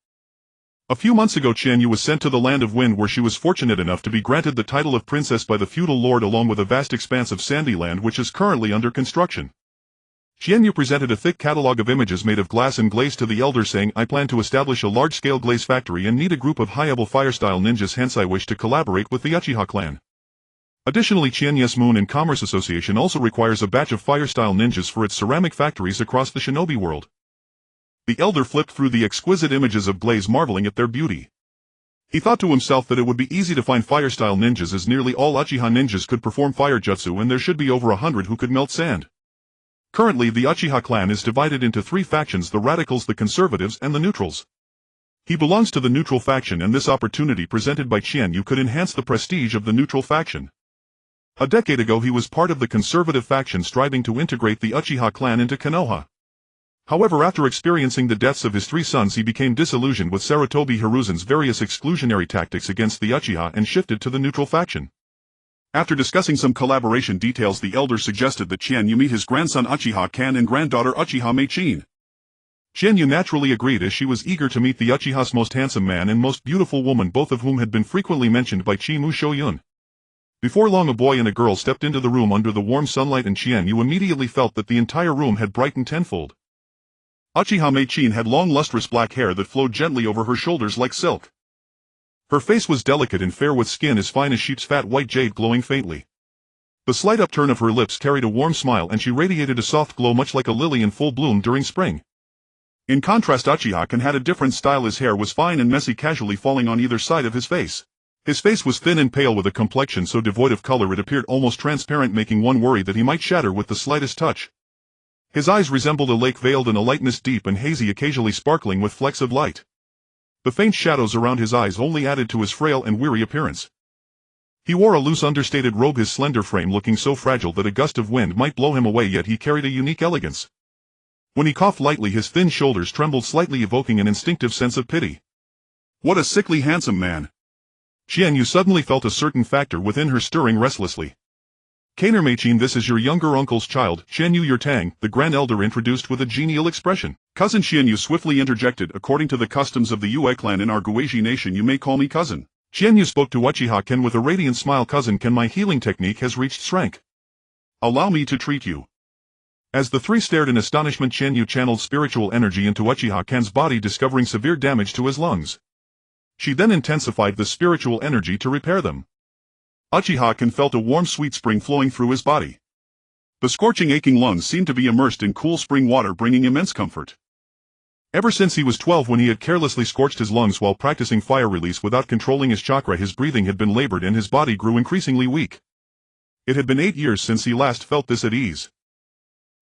S2: A few months ago Qianyu was sent to the Land of Wind where she was fortunate enough to be granted the title of princess by the feudal lord along with a vast expanse of sandy land which is currently under construction. Qianyu presented a thick catalogue of images made of glass and glaze to the elder saying, I plan to establish a large-scale glaze factory and need a group of high-level fire-style ninjas, hence I wish to collaborate with the Uchiha clan. Additionally, Qianyu's Moon and Commerce Association also requires a batch of fire-style ninjas for its ceramic factories across the shinobi world. The elder flipped through the exquisite images of glaze, marveling at their beauty. He thought to himself that it would be easy to find fire-style ninjas as nearly all Uchiha ninjas could perform fire jutsu and there should be over 100 who could melt sand. Currently the Uchiha clan is divided into 3 factions: the radicals, the conservatives, and the neutrals. He belongs to the neutral faction and this opportunity presented by Qianyu could enhance the prestige of the neutral faction. A decade ago he was part of the conservative faction striving to integrate the Uchiha clan into Konoha. However, after experiencing the deaths of his 3 sons he became disillusioned with Sarutobi Hiruzen's various exclusionary tactics against the Uchiha and shifted to the neutral faction. After discussing some collaboration details, the elder suggested that Qianyu meet his grandson Uchiha Kan and granddaughter Uchiha Mei-chin. Qianyu naturally agreed as she was eager to meet the Uchiha's most handsome man and most beautiful woman, both of whom had been frequently mentioned by Chi-Mu Shoyun. Before long a boy and a girl stepped into the room under the warm sunlight and Qianyu immediately felt that the entire room had brightened tenfold. Uchiha Mei-chin had long lustrous black hair that flowed gently over her shoulders like silk. Her face was delicate and fair with skin as fine as sheep's fat white jade glowing faintly. The slight upturn of her lips carried a warm smile and she radiated a soft glow much like a lily in full bloom during spring. In contrast, Uchiha Kan had a different style. His hair was fine and messy, casually falling on either side of his face. His face was thin and pale with a complexion so devoid of color it appeared almost transparent, making one worry that he might shatter with the slightest touch. His eyes resembled a lake veiled in a lightness deep and hazy, occasionally sparkling with flecks of light. The faint shadows around his eyes only added to his frail and weary appearance. He wore a loose understated robe, his slender frame looking so fragile that a gust of wind might blow him away, yet he carried a unique elegance. When he coughed lightly his thin shoulders trembled slightly, evoking an instinctive sense of pity. What a sickly handsome man! Qianyu suddenly felt a certain factor within her stirring restlessly. Kainer Mei-chin, this is your younger uncle's child, Qianyu your Tang, the grand elder introduced with a genial expression. Cousin Qianyu swiftly interjected, according to the customs of the Yue clan in our Guizhi nation you may call me cousin. Qianyu spoke to Uchiha Ken with a radiant smile. Cousin Ken, my healing technique has reached strength. Allow me to treat you. As the 3 stared in astonishment, Qianyu channeled spiritual energy into Uchiha Ken's body, discovering severe damage to his lungs. She then intensified the spiritual energy to repair them. Uchiha Ken felt a warm sweet spring flowing through his body. The scorching aching lungs seemed to be immersed in cool spring water, bringing immense comfort. Ever since he was 12, when he had carelessly scorched his lungs while practicing fire release without controlling his chakra, his breathing had been labored and his body grew increasingly weak. It had been 8 years since he last felt this at ease.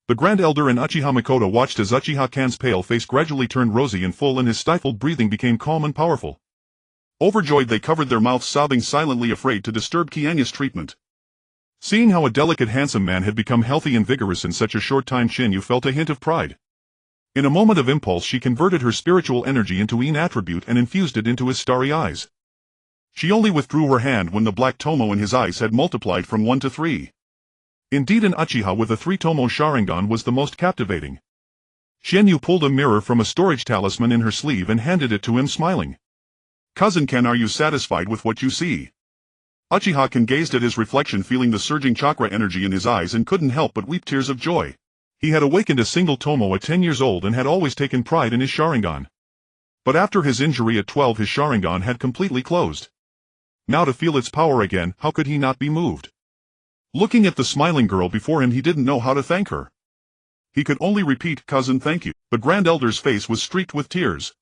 S2: The Grand Elder and Uchiha Makoto watched as Uchiha Kan's pale face gradually turned rosy and full and his stifled breathing became calm and powerful. Overjoyed, they covered their mouths, sobbing silently, afraid to disturb Qianyu's treatment. Seeing how a delicate handsome man had become healthy and vigorous in such a short time, Qianyu felt a hint of pride. In a moment of impulse she converted her spiritual energy into an attribute and infused it into his starry eyes. She only withdrew her hand when the black tomo in his eyes had multiplied from 1 to 3. Indeed, an Uchiha with a 3-tomo Sharingan was the most captivating. Qianyu pulled a mirror from a storage talisman in her sleeve and handed it to him, smiling. Cousin Ken, are you satisfied with what you see? Uchiha Ken gazed at his reflection, feeling the surging chakra energy in his eyes, and couldn't help but weep tears of joy. He had awakened a single tomo at 10 years old and had always taken pride in his Sharingan. But after his injury at 12 his Sharingan had completely closed. Now to feel its power again, how could he not be moved? Looking at the smiling girl before him, he didn't know how to thank her. He could only repeat, cousin, thank you. The Grand Elder's face was streaked with tears.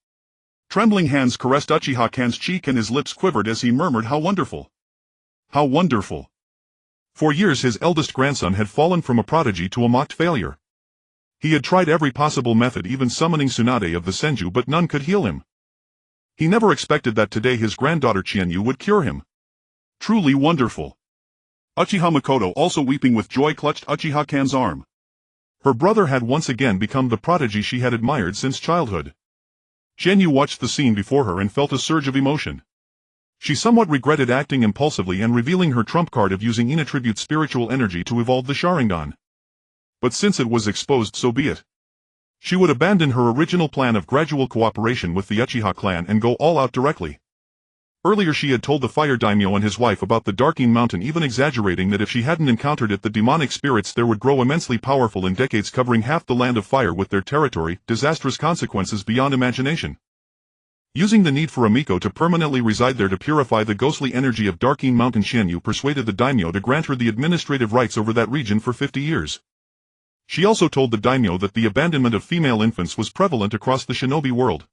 S2: Trembling hands caressed Uchiha Kan's cheek and his lips quivered as he murmured, how wonderful. How wonderful. For years his eldest grandson had fallen from a prodigy to a mocked failure. He had tried every possible method, even summoning Tsunade of the Senju, but none could heal him. He never expected that today his granddaughter Qianyu would cure him. Truly wonderful. Uchiha Makoto, also weeping with joy, clutched Uchiha Kan's arm. Her brother had once again become the prodigy she had admired since childhood. Qianyu watched the scene before her and felt a surge of emotion.
S1: She somewhat regretted acting impulsively and revealing her trump card of using inattribute spiritual energy to evolve the Sharingan. But since it was exposed, so be it. She would abandon her original plan of gradual cooperation with the Uchiha clan and go all out directly. Earlier she had told the Fire Daimyo and his wife about the Darking Mountain, even exaggerating that if she hadn't encountered it the demonic spirits there would grow immensely powerful in decades, covering half the land of fire with their territory, disastrous consequences beyond imagination. Using the need for a Miko to permanently reside there to purify the ghostly energy of Darking Mountain, Qianyu persuaded the daimyo to grant her the administrative rights over that region for 50 years. She also told the daimyo that the abandonment of female infants was prevalent across the shinobi world.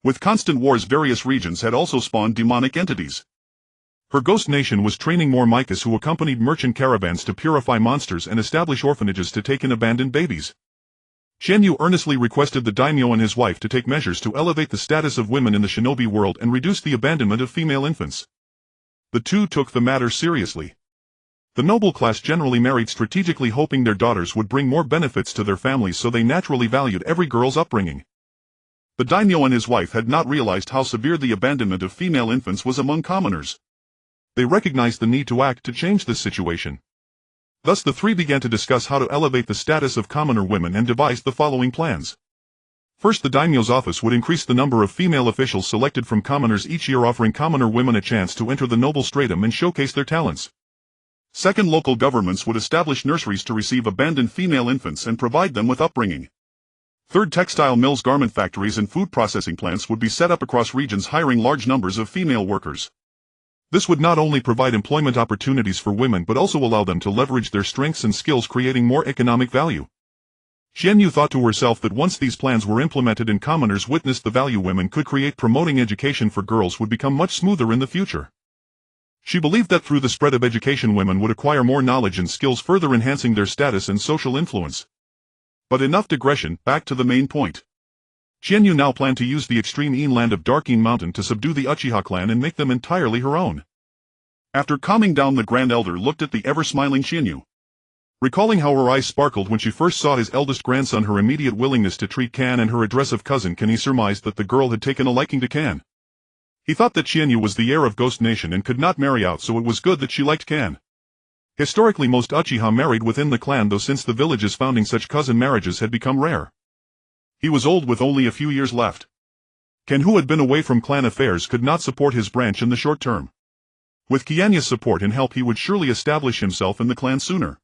S1: With constant wars, various regions had also spawned demonic entities. Her ghost nation was training more Mikas who accompanied merchant caravans to purify monsters and establish orphanages to take in abandoned babies. Qianyu earnestly requested the daimyo and his wife to take measures to elevate the status of women in the shinobi world and reduce the abandonment of female infants. The two took the matter seriously. The noble class generally married strategically, hoping their daughters would bring more benefits to their families, so they naturally valued every girl's upbringing. The daimyo and his wife had not realized how severe the abandonment of female infants was among commoners. They recognized the need to act to change this situation. Thus the three began to discuss how to elevate the status of commoner women and devised the following plans. First, the daimyo's office would increase the number of female officials selected from commoners each year, offering commoner women a chance to enter the noble stratum and showcase their talents. Second, local governments would establish nurseries to receive abandoned female infants and provide them with upbringing. Third, textile mills, garment factories and food processing plants would be set up across regions, hiring large numbers of female workers. This would not only provide employment opportunities for women but also allow them to leverage their strengths and skills, creating more economic value. Qianyu thought to herself that once these plans were implemented and commoners witnessed the value women could create, promoting education for girls would become much smoother in the future. She believed that through the spread of education women would acquire more knowledge and skills, further enhancing their status and social influence. But enough digression, back to the main point. Qianyu now planned to use the extreme inland of Darking Mountain to subdue the Uchiha clan and make them entirely her own. After calming down, the Grand Elder looked at the ever-smiling Qianyu. Recalling how her eyes sparkled when she first saw his eldest grandson, her immediate willingness to treat Kan and her address of cousin Kan, he surmised that the girl had taken a liking to Kan. He thought that Qianyu was the heir of Ghost Nation and could not marry out, so it was good that she liked Kan. Historically, most Uchiha married within the clan, though since the village's founding such cousin marriages had become rare. He was old with only a few years left. Kan, who had been away from clan affairs, could not support his branch in the short term. With Qianyu's support and help he would surely establish himself in the clan sooner.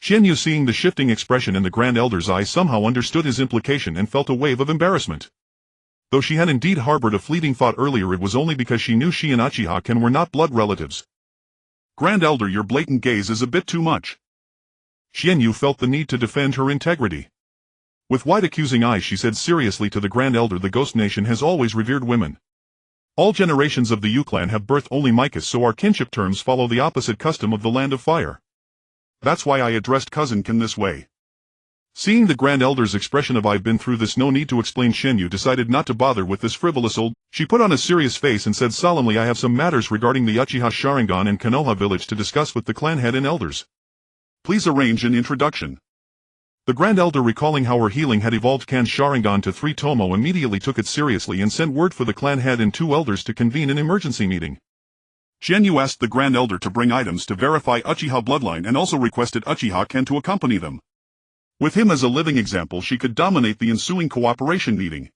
S1: Qianyu, seeing the shifting expression in the Grand Elder's eyes, somehow understood his implication and felt a wave of embarrassment. Though she had indeed harbored a fleeting thought earlier, it was only because she knew she and Uchiha Kan were not blood relatives. Grand Elder, your blatant gaze is a bit too much. Qianyu felt the need to defend her integrity. With wide accusing eyes she said seriously to the Grand Elder, the Ghost Nation has always revered women. All generations of the Yu clan have birthed only Mikas, so our kinship terms follow the opposite custom of the Land of Fire. That's why I addressed cousin Kan this way. Seeing the Grand Elder's expression of "I've been through this, no need to explain," Qianyu decided not to bother with this frivolous old. She put on a serious face and said solemnly, "I have some matters regarding the Uchiha Sharingan and Konoha village to discuss with the clan head and elders. Please arrange an introduction." The Grand Elder, recalling how her healing had evolved Kan's Sharingan to 3 Tomo, immediately took it seriously and sent word for the clan head and 2 elders to convene an emergency meeting. Qianyu asked the Grand Elder to bring items to verify Uchiha bloodline and also requested Uchiha Kan to accompany them. With him as a living example, she could dominate the ensuing cooperation meeting.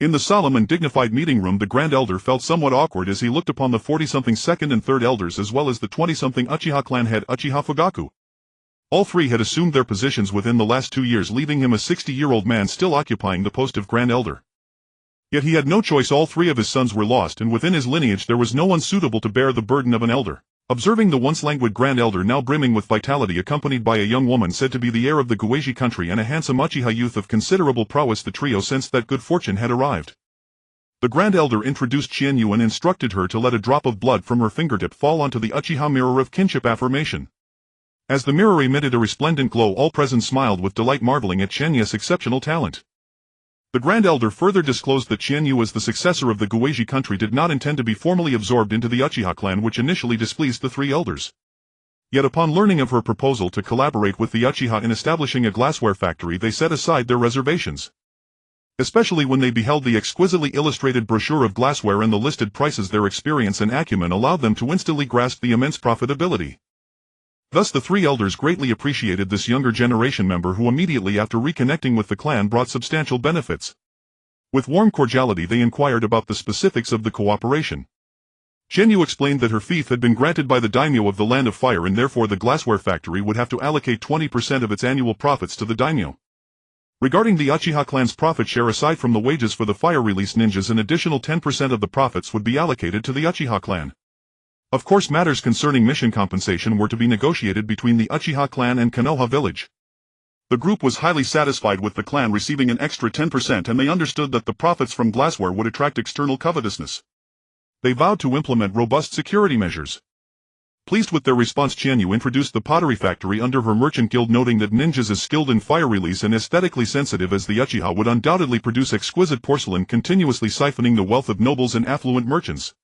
S1: In the solemn and dignified meeting room, the Grand Elder felt somewhat awkward as he looked upon the 40-something second and third elders as well as the 20-something Uchiha clan head Uchiha Fugaku. All three had assumed their positions within the last 2 years, leaving him a 60-year-old man still occupying the post of Grand Elder. Yet he had no choice. All 3 of his sons were lost, and within his lineage there was no one suitable to bear the burden of an elder. Observing the once languid Grand Elder now brimming with vitality, accompanied by a young woman said to be the heir of the Gueiji country and a handsome Uchiha youth of considerable prowess, the trio sensed that good fortune had arrived. The Grand Elder introduced Qianyu and instructed her to let a drop of blood from her fingertip fall onto the Uchiha mirror of kinship affirmation. As the mirror emitted a resplendent glow, all present smiled with delight, marveling at Qianyu's exceptional talent. The Grand Elder further disclosed that Qianyu, as the successor of the Gueiji country, did not intend to be formally absorbed into the Uchiha clan, which initially displeased the 3 elders. Yet upon learning of her proposal to collaborate with the Uchiha in establishing a glassware factory, they set aside their reservations. especially when they beheld the exquisitely illustrated brochure of glassware and the listed prices. Their experience and acumen allowed them to instantly grasp the immense profitability. Thus the three elders greatly appreciated this younger generation member who immediately after reconnecting with the clan brought substantial benefits. With warm cordiality they inquired about the specifics of the cooperation. Qianyu explained that her fief had been granted by the daimyo of the Land of Fire and therefore the glassware factory would have to allocate 20% of its annual profits to the daimyo. Regarding the Uchiha clan's profit share, aside from the wages for the fire-released ninjas, an additional 10% of the profits would be allocated to the Uchiha clan. Of course, matters concerning mission compensation were to be negotiated between the Uchiha clan and Konoha village. The group was highly satisfied with the clan receiving an extra 10%, and they understood that the profits from glassware would attract external covetousness. They vowed to implement robust security measures. Pleased with their response, Qianyu introduced the pottery factory under her merchant guild, noting that ninjas as skilled in fire release and aesthetically sensitive as the Uchiha would undoubtedly produce exquisite porcelain, continuously siphoning the wealth of nobles and affluent merchants.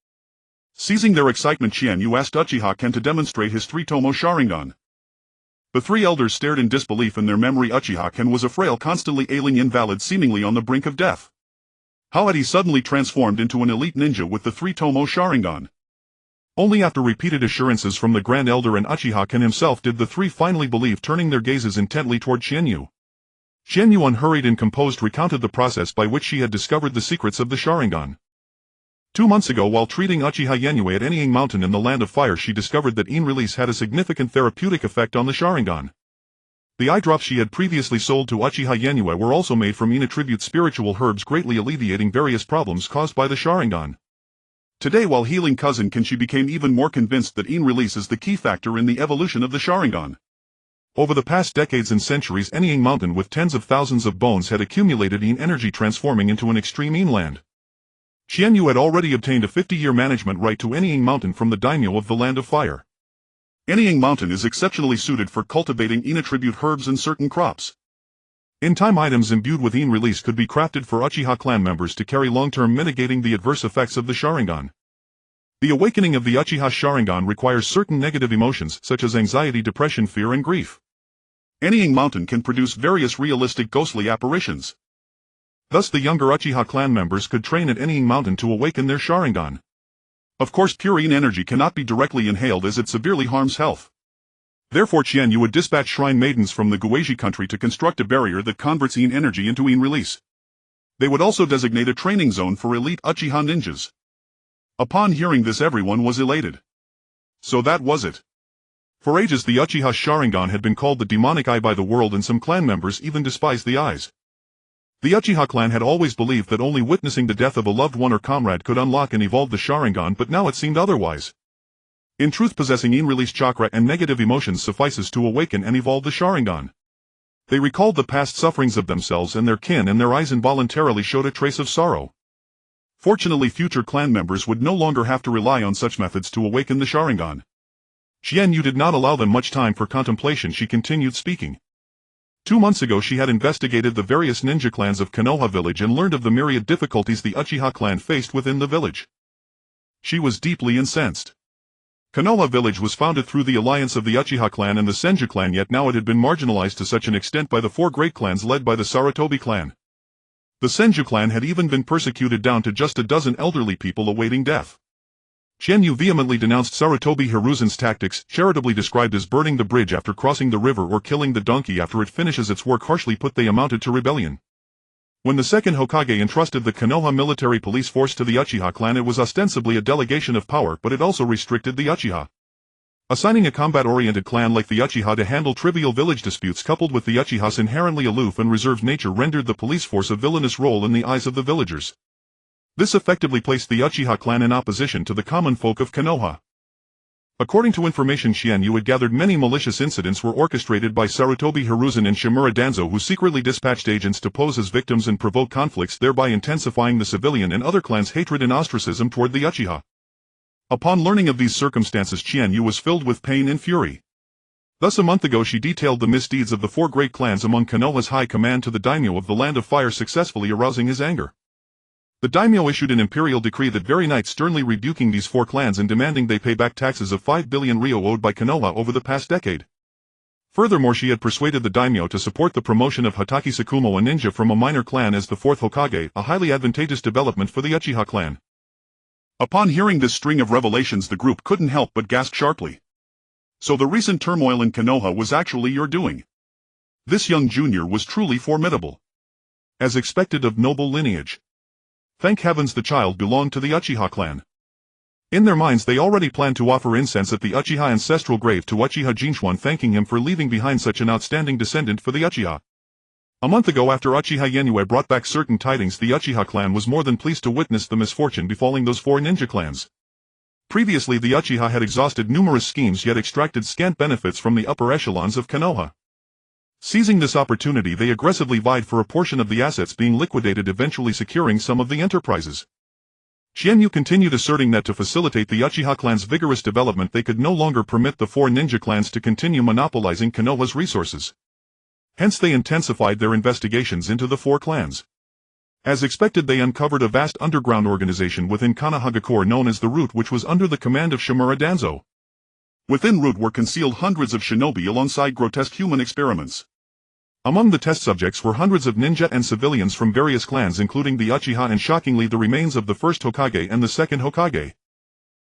S1: Seizing their excitement, Qianyu asked Uchiha Ken to demonstrate his three-tomo Sharingan. The three elders stared in disbelief. In their memory, Uchiha Ken was a frail, constantly ailing invalid, seemingly on the brink of death. How had he suddenly transformed into an elite ninja with the three-tomo Sharingan? Only after repeated assurances from the Grand Elder and Uchiha Ken himself did the three finally believe, turning their gazes intently toward Qianyu. Qianyu, unhurried and composed, recounted the process by which she had discovered the secrets of the Sharingan. 2 months ago, while treating Uchiha Yue at Rinnegan Mountain in the Land of Fire, she discovered that yin release had a significant therapeutic effect on the Sharingan. The eye drops she had previously sold to Uchiha Yue were also made from yin attribute spiritual herbs, greatly alleviating various problems caused by the Sharingan. Today, while healing cousin Ken, she became even more convinced that yin release is the key factor in the evolution of the Sharingan. Over the past decades and centuries, Rinnegan Mountain with tens of thousands of bones had accumulated yin energy, transforming into an extreme yin land. Qianyu had already obtained a 50-year management right to Rinnegan Mountain from the daimyo of the Land of Fire. Rinnegan Mountain is exceptionally suited for cultivating yin attribute herbs and certain crops. In-time items imbued with yin release could be crafted for Uchiha clan members to carry long-term, mitigating the adverse effects of the Sharingan. The awakening of the Uchiha Sharingan requires certain negative emotions such as anxiety, depression, fear and grief. Rinnegan Mountain can produce various realistic ghostly apparitions. Thus the younger Uchiha clan members could train at Rinnegan Mountain to awaken their Sharingan. Of course, pure yin energy cannot be directly inhaled as it severely harms health. Therefore Qianyu would dispatch shrine maidens from the Guizhi country to construct a barrier that converts yin energy into yin release. They would also designate a training zone for elite Uchiha ninjas. Upon hearing this, everyone was elated. So that was it. For ages the Uchiha Sharingan had been called the demonic eye by the world, and some clan members even despised the eyes. The Uchiha clan had always believed that only witnessing the death of a loved one or comrade could unlock and evolve the Sharingan, but now it seemed otherwise. In truth, possessing yin release chakra and negative emotions suffices to awaken and evolve the Sharingan. They recalled the past sufferings of themselves and their kin, and their eyes involuntarily showed a trace of sorrow. Fortunately, future clan members would no longer have to rely on such methods to awaken the Sharingan. Qianyu did not allow them much time for contemplation. She continued speaking. 2 months ago she had investigated the various ninja clans of Konoha village and learned of the myriad difficulties the Uchiha clan faced within the village. She was deeply incensed. Konoha village was founded through the alliance of the Uchiha clan and the Senju clan, yet now it had been marginalized to such an extent by the 4 great clans led by the Sarutobi clan. The Senju clan had even been persecuted down to just a dozen elderly people awaiting death. Qianyu vehemently denounced Sarutobi Hiruzen's tactics, charitably described as burning the bridge after crossing the river or killing the donkey after it finishes its work. Harshly put, they amounted to rebellion. When the second Hokage entrusted the Konoha military police force to the Uchiha clan, it was ostensibly a delegation of power, but it also restricted the Uchiha. Assigning a combat-oriented clan like the Uchiha to handle trivial village disputes, coupled with the Uchiha's inherently aloof and reserved nature, rendered the police force a villainous role in the eyes of the villagers. This effectively placed the Uchiha clan in opposition to the common folk of Konoha. According to information Qianyu had gathered, many malicious incidents were orchestrated by Sarutobi Hiruzen and Shimura Danzo, who secretly dispatched agents to pose as victims and provoke conflicts, thereby intensifying the civilian and other clans' hatred and ostracism toward the Uchiha. Upon learning of these circumstances, Qianyu was filled with pain and fury. Thus a month ago she detailed the misdeeds of the 4 great clans among Konoha's high command to the daimyo of the Land of Fire, successfully arousing his anger. The daimyo issued an imperial decree that very night, sternly rebuking these 4 clans and demanding they pay back taxes of 5 billion ryo owed by Konoha over the past decade. Furthermore, she had persuaded the daimyo to support the promotion of Hatake Tsukumo, a ninja from a minor clan, as the fourth Hokage, a highly advantageous development for the Uchiha clan.
S2: Upon hearing this string of revelations, the group couldn't help but gasp sharply. So the recent turmoil in Konoha was actually your doing. This young junior was truly formidable. As expected of noble lineage. Thank heavens the child belonged to the Uchiha clan. In their minds they already planned to offer incense at the Uchiha ancestral grave to Uchiha Jinchuan, thanking him for leaving behind such an outstanding descendant for the Uchiha. A month ago, after Uchiha Yue brought back certain tidings, the Uchiha clan was more than pleased to witness the misfortune befalling those four ninja clans. Previously the Uchiha had exhausted numerous schemes yet extracted scant benefits from the upper echelons of Konoha. Seizing this opportunity, they aggressively vied for a portion of the assets being liquidated, eventually securing some of the enterprises. Qianyu continued asserting that to facilitate the Uchiha clan's vigorous development they could no longer permit the four ninja clans to continue monopolizing Konoha's resources. Hence they intensified their investigations into the four clans. As expected, they uncovered a vast underground organization within Konohagakure known as the Root, which was under the command of Shimura Danzo. Within Root were concealed hundreds of shinobi alongside grotesque human experiments. Among the test subjects were hundreds of ninja and civilians from various clans, including the Uchiha and shockingly the remains of the first Hokage and the second Hokage.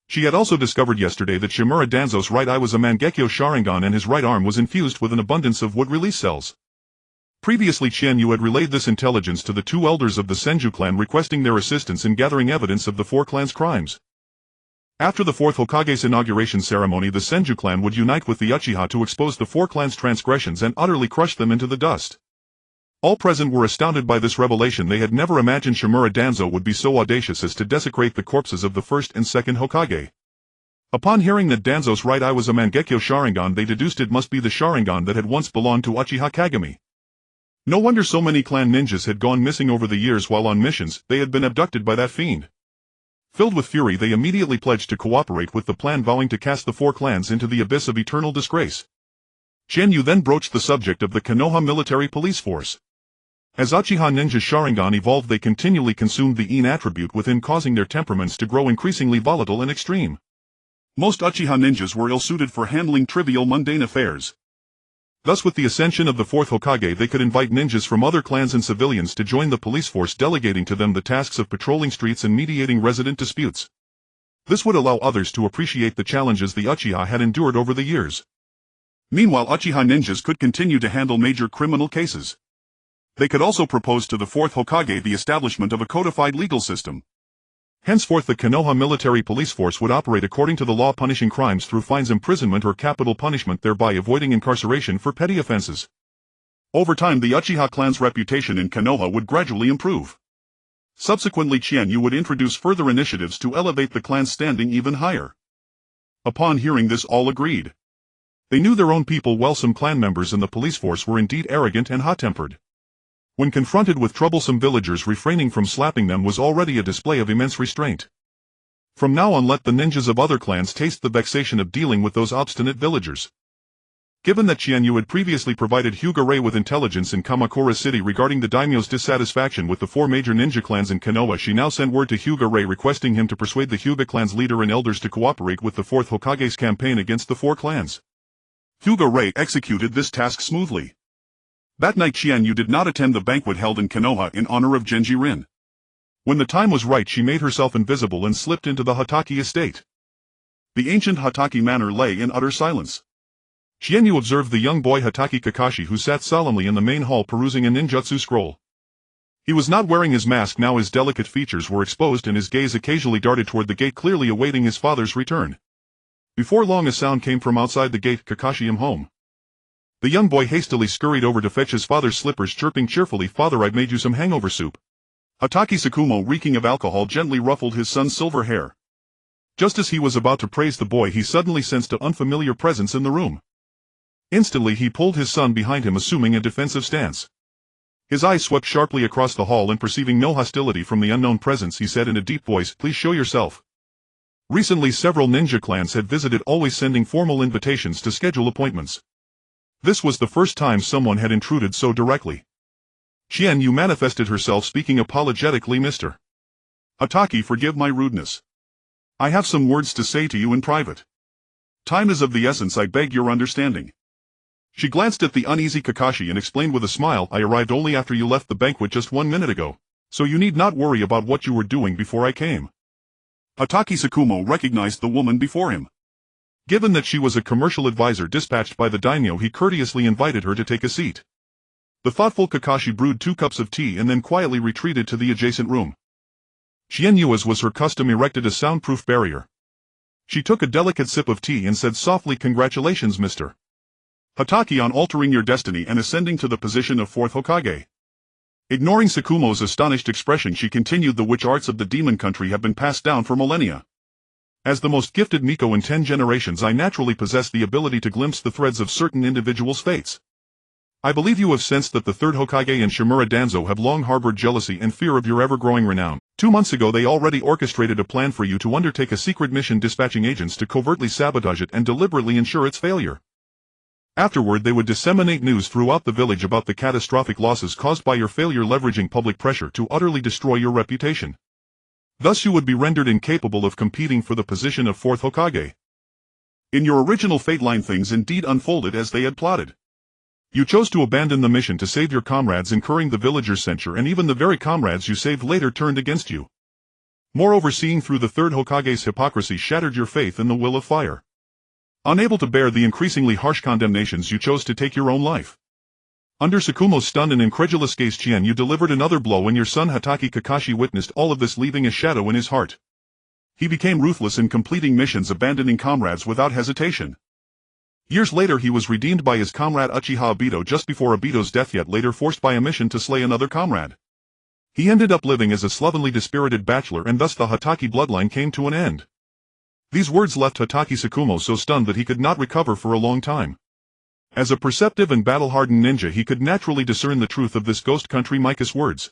S2: She had also discovered yesterday that Shimura Danzo's right eye was a Mangekyo Sharingan and his right arm was infused with an abundance of wood release cells. Previously Qianyu had relayed this intelligence to the two elders of the Senju clan, requesting their assistance in gathering evidence of the four clans' crimes. After the fourth Hokage's inauguration ceremony, the Senju clan would unite with the Uchiha to expose the four clans' transgressions and utterly crush them into the dust. All present were astounded by this revelation. They had never imagined Shimura Danzo would be so audacious as to desecrate the corpses of the first and second Hokage. Upon hearing that Danzo's right eye was a Mangekyo Sharingan, they deduced it must be the Sharingan that had once belonged to Uchiha Kagami. No wonder so many clan ninjas had gone missing over the years while on missions. They had been abducted by that fiend. Filled with fury, they immediately pledged to cooperate with the plan, vowing to cast the four clans into the abyss of eternal disgrace. Qianyu then broached the subject of the Konoha military police force. As Uchiha ninja Sharingan evolved, they continually consumed the In attribute within, causing their temperaments to grow increasingly volatile and extreme. Most Uchiha ninjas were ill-suited for handling trivial mundane affairs. Thus, with the ascension of the fourth Hokage, they could invite ninjas from other clans and civilians to join the police force, delegating to them the tasks of patrolling streets and mediating resident disputes. This would allow others to appreciate the challenges the Uchiha had endured over the years. Meanwhile, Uchiha ninjas could continue to handle major criminal cases. They could also propose to the fourth Hokage the establishment of a codified legal system. Henceforth the Konoha military police force would operate according to the law, punishing crimes through fines, imprisonment or capital punishment, thereby avoiding incarceration for petty offenses. Over time the Uchiha clan's reputation in Konoha would gradually improve. Subsequently Qianyu would introduce further initiatives to elevate the clan's standing even higher. Upon hearing this, all agreed. They knew their own people well. Some clan members in the police force were indeed arrogant and hot-tempered. When confronted with troublesome villagers, refraining from slapping them was already a display of immense restraint. From now on, let the ninjas of other clans taste the vexation of dealing with those obstinate villagers. Given that Qianyu had previously provided Hyuga with intelligence in Kamakura City regarding the daimyo's dissatisfaction with the four major ninja clans in Konoha, she now sent word to Hyuga requesting him to persuade the Hyuga clan's leader and elders to cooperate with the fourth Hokage's campaign against the four clans. Hyuga executed this task smoothly. That night Qianyu did not attend the banquet held in Konoha in honor of Genji Rin. When the time was right, she made herself invisible and slipped into the Hatake estate. The ancient Hatake manor lay in utter silence. Qianyu observed the young boy Hatake Kakashi, who sat solemnly in the main hall perusing a ninjutsu scroll. He was not wearing his mask now. His delicate features were exposed and his gaze occasionally darted toward the gate, clearly awaiting his father's return. Before long a sound came from outside the gate. "Kakashi, I'm home." The young boy hastily scurried over to fetch his father's slippers, chirping cheerfully, "Father, I've made you some hangover soup." Hatake Tsukumo, reeking of alcohol, gently ruffled his son's silver hair. Just as he was about to praise the boy, he suddenly sensed an unfamiliar presence in the room. Instantly he pulled his son behind him, assuming a defensive stance. His eyes swept sharply across the hall, and perceiving no hostility from the unknown presence, he said in a deep voice, "Please show yourself." Recently several ninja clans had visited, always sending formal invitations to schedule appointments. This was the first time someone had intruded so directly. Qianyu manifested herself, speaking apologetically, "Mr. Hatake, forgive my rudeness. I have some words to say to you in private. Time is of the essence. I beg your understanding."
S1: She glanced at the uneasy Kakashi and explained with a smile, I arrived only after you left the banquet just 1 minute ago, so you need not worry about what you were doing before I came.
S2: Hatake Tsukumo recognized the woman before him.
S1: Given that she was a commercial advisor dispatched by the daimyo, he courteously invited her to take a seat. The thoughtful Kakashi brewed 2 cups of tea and then quietly retreated to the adjacent room. Qianyu, as was her custom, erected a soundproof barrier. She took a delicate sip of tea and said softly, Congratulations, Mr. Hatake, on altering your destiny and ascending to the position of 4th Hokage. Ignoring Tsukumo's astonished expression, she continued, the witch arts of the demon country have been passed down for millennia. As the most gifted Miko in 10 generations, I naturally possess the ability to glimpse the threads of certain individuals' fates. I believe you have sensed that the 3rd Hokage and Shimura Danzo have long harbored jealousy and fear of your ever-growing renown. 2 months ago they already orchestrated a plan for you to undertake a secret mission, dispatching agents to covertly sabotage it and deliberately ensure its failure. Afterward they would disseminate news throughout the village about the catastrophic losses caused by your failure, leveraging public pressure to utterly destroy your reputation. Thus you would be rendered incapable of competing for the position of 4th Hokage. In your original fate line, things indeed unfolded as they had plotted. You chose to abandon the mission to save your comrades, incurring the villagers' censure, and even the very comrades you saved later turned against you. Moreover, seeing through the 3rd Hokage's hypocrisy shattered your faith in the will of fire. Unable to bear the increasingly harsh condemnations, you chose to take your own life. Under Tsukumo's stunned and incredulous gaze, Qianyu delivered another blow, and your son Hatake Kakashi witnessed all of this, leaving a shadow in his heart. He became ruthless in completing missions, abandoning comrades without hesitation. Years later he was redeemed by his comrade Uchiha Obito just before Obito's death, yet later forced by a mission to slay another comrade. He ended up living as a slovenly, dispirited bachelor, and thus the Hatake bloodline came to an end. These words left Hatake Tsukumo so stunned that he could not recover for a long time. As a perceptive and battle-hardened ninja, he could naturally discern the truth of this ghost country Mika's words.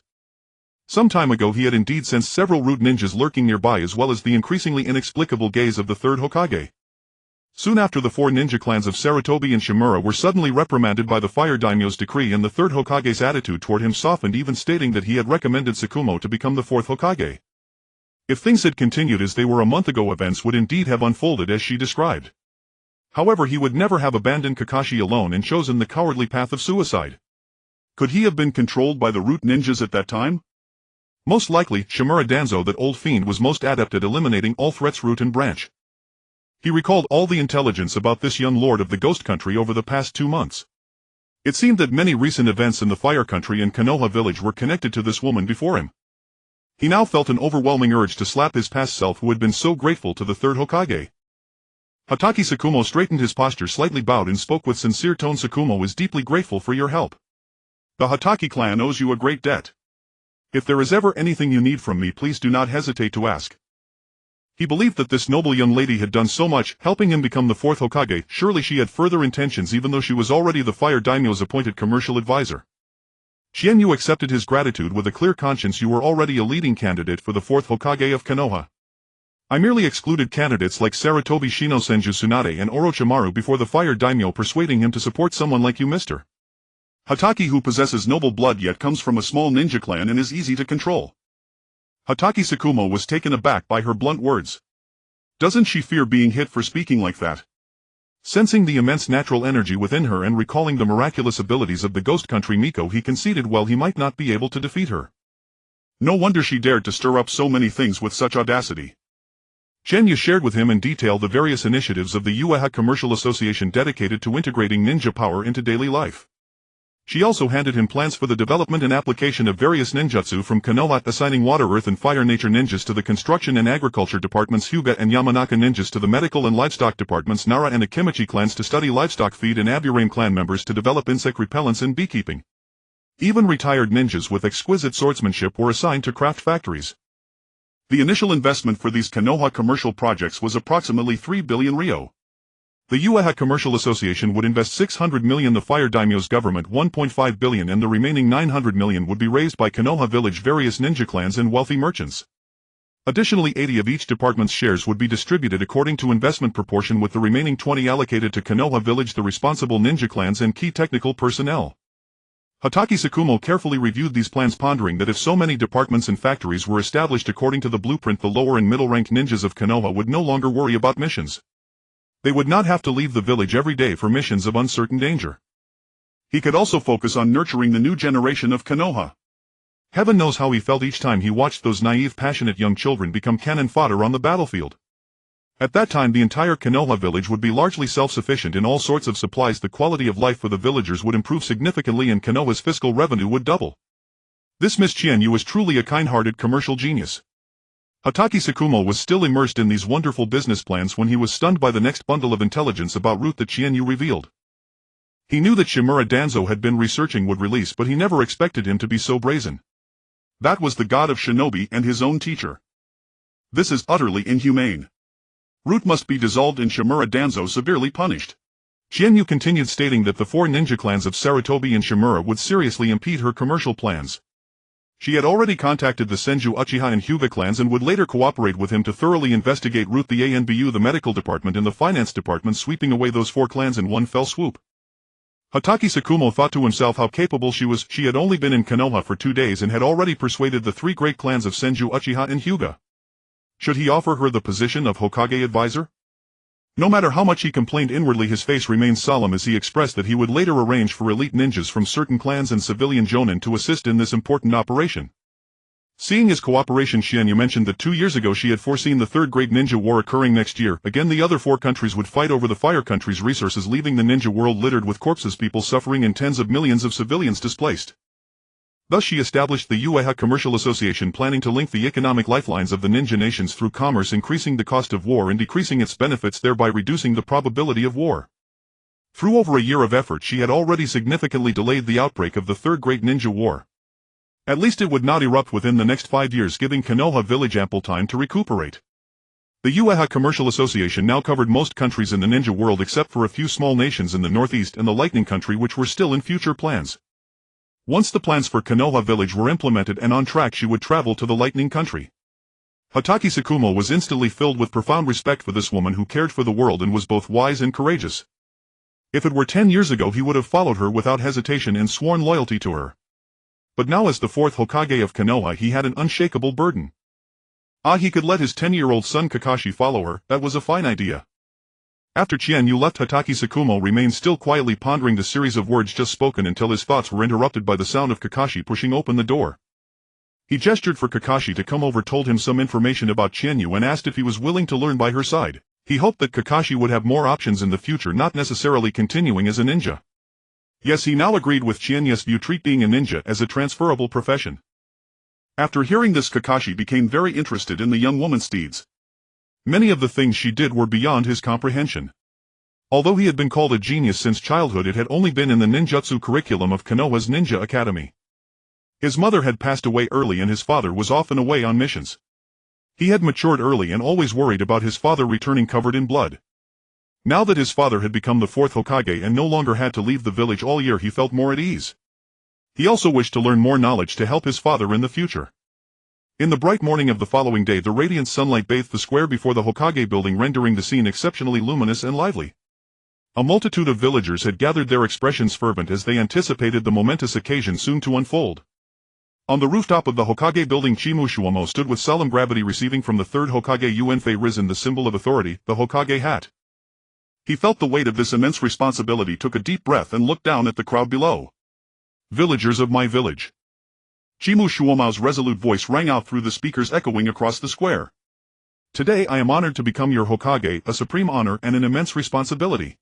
S1: Some time ago he had indeed sensed several rude ninjas lurking nearby, as well as the increasingly inexplicable gaze of the 3rd Hokage. Soon after, the 4 ninja clans of Sarutobi and Shimura were suddenly reprimanded by the Fire Daimyo's decree, and the 3rd Hokage's attitude toward him softened, even stating that he had recommended Tsukumo to become the 4th Hokage. If things had continued as they were a month ago, events would indeed have unfolded as she described. However, he would never have abandoned Kakashi alone and chosen the cowardly path of suicide. Could he have been controlled by the root ninjas at that time? Most likely, Shimura Danzo, that old fiend, was most adept at eliminating all threats root and branch. He recalled all the intelligence about this young lord of the ghost country over the past 2 months. It seemed that many recent events in the fire country and Konoha village were connected to this woman before him. He now felt an overwhelming urge to slap his past self, who had been so grateful to the 3rd Hokage. Hatake Tsukumo straightened his posture, slightly bowed, and spoke with sincere tone. Tsukumo is deeply grateful for your help. The Hatake clan owes you a great debt. If there is ever anything you need from me, please do not hesitate to ask. He believed that this noble young lady had done so much, helping him become the 4th Hokage. Surely she had further intentions, even though she was already the Fire Daimyo's appointed commercial advisor. Qianyu accepted his gratitude with a clear conscience. You were already a leading candidate for the 4th Hokage of Konoha. I merely excluded candidates like Sarutobi Shino Senju Tsunade and Orochimaru before the Fire Daimyo, persuading him to support someone like you, Mr. Hatake, who possesses noble blood yet comes from a small ninja clan and is easy to control. Hatake Tsukumo was taken aback by her blunt words. Doesn't she fear being hit for speaking like that? Sensing the immense natural energy within her and recalling the miraculous abilities of the ghost country Miko, he conceded well he might not be able to defeat her. No wonder she dared to stir up so many things with such audacity. Qianyu shared with him in detail the various initiatives of the Yue Commercial Association dedicated to integrating ninja power into daily life. She also handed him plans for the development and application of various ninjutsu from Konoha, assigning water, earth and fire nature ninjas to the construction and agriculture departments, Hyuga and Yamanaka ninjas to the medical and livestock departments, Nara and Akimichi clans to study livestock feed, and Aburame clan members to develop insect repellents and beekeeping. Even retired ninjas with exquisite swordsmanship were assigned to craft factories. The initial investment for these Konoha commercial projects was approximately 3 billion ryo. The Yue Commercial Association would invest 600 million, the Fire Daimyo's government 1.5 billion, and the remaining 900 million would be raised by Konoha village various ninja clans and wealthy merchants. Additionally, 80 of each department's shares would be distributed according to investment proportion, with the remaining 20 allocated to Konoha village, the responsible ninja clans and key technical personnel. Hatake Tsukumo carefully reviewed these plans, pondering that if so many departments and factories were established according to the blueprint, the lower and middle-ranked ninjas of Konoha would no longer worry about missions. They would not have to leave the village every day for missions of uncertain danger.
S2: He could also focus on nurturing the new generation of Konoha.
S1: Heaven knows how he felt each time he watched those naive, passionate young children become cannon fodder on the battlefield. At that time the entire Konoha village would be largely self-sufficient in all sorts of supplies. The quality of life for the villagers would improve significantly and Konoha's fiscal revenue would double. This Miss Qianyu was truly a kind-hearted commercial genius. Hatake Tsukumo was still immersed in these wonderful business plans when he was stunned by the next bundle of intelligence about root that Qianyu revealed. He knew that Shimura Danzo had been researching would release, but he never expected him to be so brazen. That was the god of shinobi and his own teacher. This is utterly inhumane. Root must be dissolved and Shimura Danzo severely punished. Qianyu continued stating that the four ninja clans of Sarutobi and Shimura would seriously impede her commercial plans. She had already contacted the Senju Uchiha and Hyuga clans and would later cooperate with him to thoroughly investigate root the ANBU, the medical department and the finance department, sweeping away those four clans in one fell swoop. Hatake Tsukumo thought to himself how capable she was. She had only been in Konoha for 2 days and had already persuaded the three great clans of Senju Uchiha and Hyuga. Should he offer her the position of Hokage advisor? No matter how much he complained inwardly, his face remained solemn as he expressed that he would later arrange for elite ninjas from certain clans and civilian jonin to assist in this important operation. Seeing his cooperation, Qianyu mentioned that 2 years ago she had foreseen the Third Great Ninja War occurring next year. Again, the other four countries would fight over the Fire Country's resources, leaving the ninja world littered with corpses, people suffering and tens of millions of civilians displaced. Thus she established the Yue Commercial Association, planning to link the economic lifelines of the ninja nations through commerce, increasing the cost of war and decreasing its benefits, thereby reducing the probability of war. Through over a year of effort, she had already significantly delayed the outbreak of the Third Great Ninja War. At least it would not erupt within the next 5 years, giving Konoha village ample time to recuperate. The Yue Commercial Association now covered most countries in the ninja world except for a few small nations in the northeast and the Lightning Country, which were still in future plans. Once the plans for Konoha village were implemented and on track, she would travel to the Lightning Country. Hatake Tsukumo was instantly filled with profound respect for this woman who cared for the world and was both wise and courageous. If it were 10 years ago, he would have followed her without hesitation and sworn loyalty to her. But now, as the fourth Hokage of Konoha, he had an unshakable burden. He could let his 10-year-old son Kakashi follow her. That was a fine idea. After Qianyu left, Hatake Tsukumo remained still, quietly pondering the series of words just spoken until his thoughts were interrupted by the sound of Kakashi pushing open the door. He gestured for Kakashi to come over, told him some information about Qianyu and asked if he was willing to learn by her side. He hoped that Kakashi would have more options in the future, not necessarily continuing as a ninja. Yes, he now agreed with Qianyu's view, treat being a ninja as a transferable profession. After hearing this, Kakashi became very interested in the young woman's deeds. Many of the things she did were beyond his comprehension. Although he had been called a genius since childhood, it had only been in the ninjutsu curriculum of Konoha's Ninja Academy. His mother had passed away early and his father was often away on missions. He had matured early and always worried about his father returning covered in blood. Now that his father had become the fourth Hokage and no longer had to leave the village all year, he felt more at ease. He also wished to learn more knowledge to help his father in the future. In the bright morning of the following day, the radiant sunlight bathed the square before the Hokage building, rendering the scene exceptionally luminous and lively. A multitude of villagers had gathered, their expressions fervent as they anticipated the momentous occasion soon to unfold. On the rooftop of the Hokage building, Chimushuamo stood with solemn gravity, receiving from the third Hokage Yuenfei Risen the symbol of authority, the Hokage hat. He felt the weight of this immense responsibility, took a deep breath and looked down at the crowd below. Villagers of my village. Chimushuomao's resolute voice rang out through the speakers, echoing across the square. Today I am honored to become your Hokage, a supreme honor and an immense responsibility.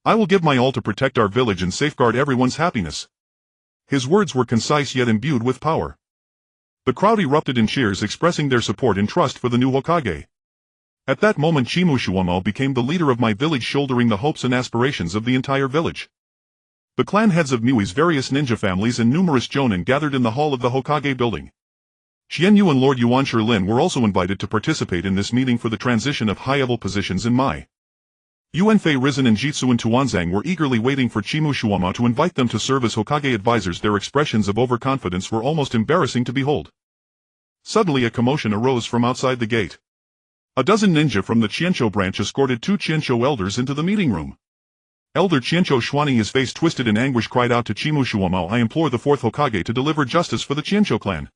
S1: I will give my all to protect our village and safeguard everyone's happiness. His words were concise yet imbued with power. The crowd erupted in cheers, expressing their support and trust for the new Hokage. At that moment, Chimushuomao became the leader of my village, shouldering the hopes and aspirations of the entire village. The clan heads of Mui's various ninja families and numerous jonin gathered in the hall of the Hokage building. Qianyu and Lord Yuan Shilin were also invited to participate in this meeting for the transition of high-level positions in Mai. Yuenfei Risen and Jitsuan Tuanzang were eagerly waiting for Chimushuomao to invite them to serve as Hokage advisors. Their expressions of overconfidence were almost embarrassing to behold. Suddenly a commotion arose from outside the gate. A dozen ninja from the Qiancho branch escorted 2 Qiancho elders into the meeting room. Elder Qiancho Xuanyi, his face twisted in anguish, cried out to Chimushuomao, I implore the fourth Hokage to deliver justice for the Qiancho clan.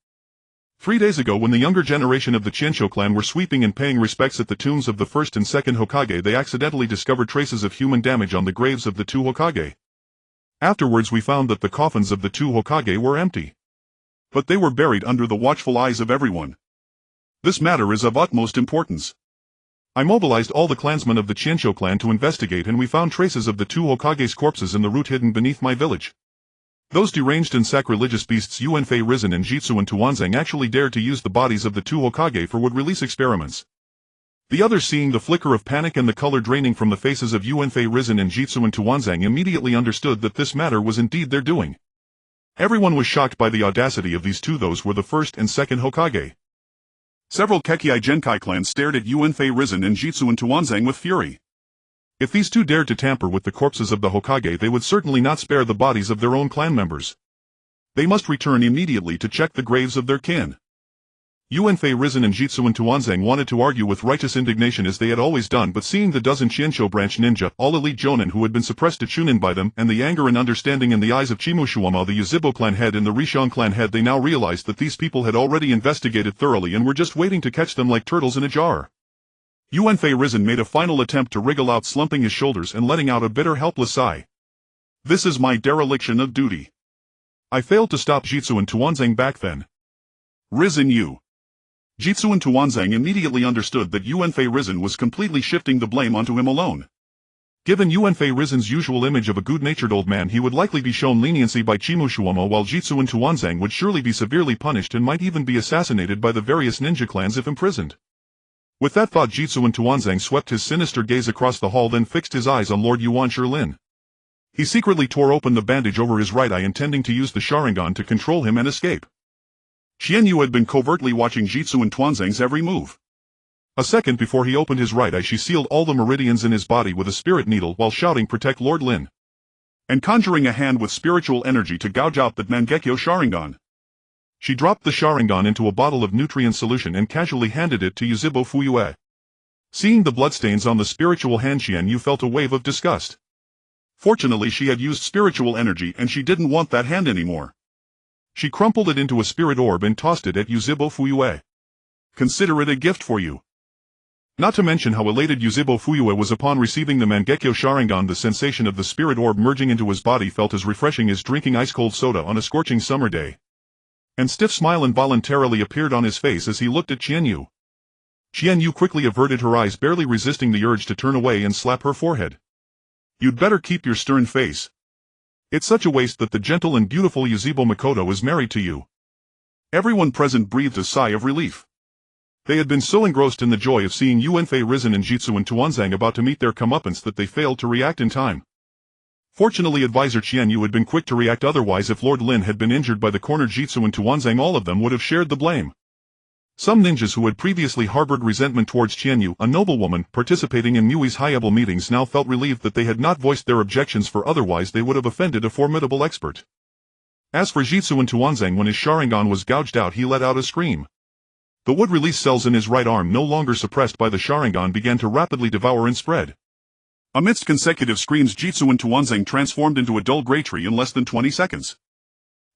S1: 3 days ago, when the younger generation of the Qiancho clan were sweeping and paying respects at the tombs of the first and second Hokage, they accidentally discovered traces of human damage on the graves of the 2 Hokage. Afterwards we found that the coffins of the 2 Hokage were empty.
S2: But they were buried under the watchful eyes of everyone. This matter is of utmost importance.
S1: I mobilized all the clansmen of the Qianzhou clan to investigate, and we found traces of the 2 Hokage's corpses in the root hidden beneath my village. Those deranged and sacrilegious beasts Yuanfei Risen and Jitsuan Tuanzang actually dared to use the bodies of the 2 Hokage for would-release experiments. The others, seeing the flicker of panic and the color draining from the faces of Yuanfei Risen and Jitsuan Tuanzang, immediately understood that this matter was indeed their doing. Everyone was shocked by the audacity of these two. Those were the first and second Hokage.
S2: Several Kekkei Genkai clans stared at Yuanfei Risen and Jitsuan Tuanzang with fury.
S1: If these two dared to tamper with the corpses of the Hokage, they would certainly not spare the bodies of their own clan members. They must return immediately to check the graves of their kin. Yuanfei Risen and Jitsuan Tuanzang wanted to argue with righteous indignation as they had always done, but seeing the dozen Qianzhou branch ninja, all elite jonin who had been suppressed to Chunin by them, and the anger and understanding in the eyes of Chimushuama, the Yuzhibo clan head, and the Rishon clan head, they now realized that these people had already investigated thoroughly and were just waiting to catch them like turtles in a jar. Yuanfei Risen made a final attempt to wriggle out, slumping his shoulders and letting out a bitter, helpless sigh.
S2: This is my dereliction of duty.
S1: I failed to stop Jitsuan Tuanzang back then.
S2: Risen you. Jitsuan Tuanzang immediately understood that Yuanfei Risen was completely shifting the blame onto him alone.
S1: Given Yuanfei Risen's usual image of a good-natured old man, he would likely be shown leniency by Chimushuama, while Jitsuan Tuanzang would surely be severely punished and might even be assassinated by the various ninja clans if imprisoned. With that thought, Jitsuan Tuanzang swept his sinister gaze across the hall, then fixed his eyes on Lord Yuan Shilin. He secretly tore open the bandage over his right eye, intending to use the Sharingan to control him and escape.
S2: Qianyu had been covertly watching Jitsuan Tuanzang's every move.
S1: A second before he opened his right eye, she sealed all the meridians in his body with a spirit needle while shouting, "Protect Lord Lin,"
S2: and conjuring a hand with spiritual energy to gouge out that Mangekyo Sharingan.
S1: She dropped the Sharingan into a bottle of nutrient solution and casually handed it to Yuzhibo Fuyue. Seeing the bloodstains on the spiritual hand, Qianyu felt a wave of disgust.
S2: Fortunately, she had used spiritual energy and she didn't want that hand anymore.
S1: She crumpled it into a spirit orb and tossed it at Yuzhibo Fuyue.
S2: Consider it a gift for you.
S1: Not to mention how elated Yuzhibo Fuyue was upon receiving the Mangekyo Sharingan. The sensation of the spirit orb merging into his body felt as refreshing as drinking ice-cold soda on a scorching summer day. An stiff smile involuntarily appeared on his face as he looked at Qianyu. Qianyu quickly averted her eyes, barely resisting the urge to turn away and slap her forehead.
S2: You'd better keep your stern face.
S1: It's such a waste that the gentle and beautiful Yuzhibo Makoto is married to you.
S2: Everyone present breathed a sigh of relief.
S1: They had been so engrossed in the joy of seeing Yuanfei Risen and Jitsuan Tuanzang about to meet their comeuppance that they failed to react in time. Fortunately, advisor Qianyu had been quick to react, otherwise if Lord Lin had been injured by the cornered Jitsuan Tuanzang, all of them would have shared the blame. Some ninjas who had previously harbored resentment towards Qianyu, a noblewoman, participating in Mui's high-level meetings, now felt relieved that they had not voiced their objections, for otherwise they would have offended a formidable expert. As for Jitsuan Tuanzang, when his Sharingan was gouged out, he let out a scream. The wood-release cells in his right arm, no longer suppressed by the Sharingan, began to rapidly devour and spread.
S2: Amidst consecutive screams, Jitsuan Tuanzang transformed into a dull gray tree in less than 20 seconds.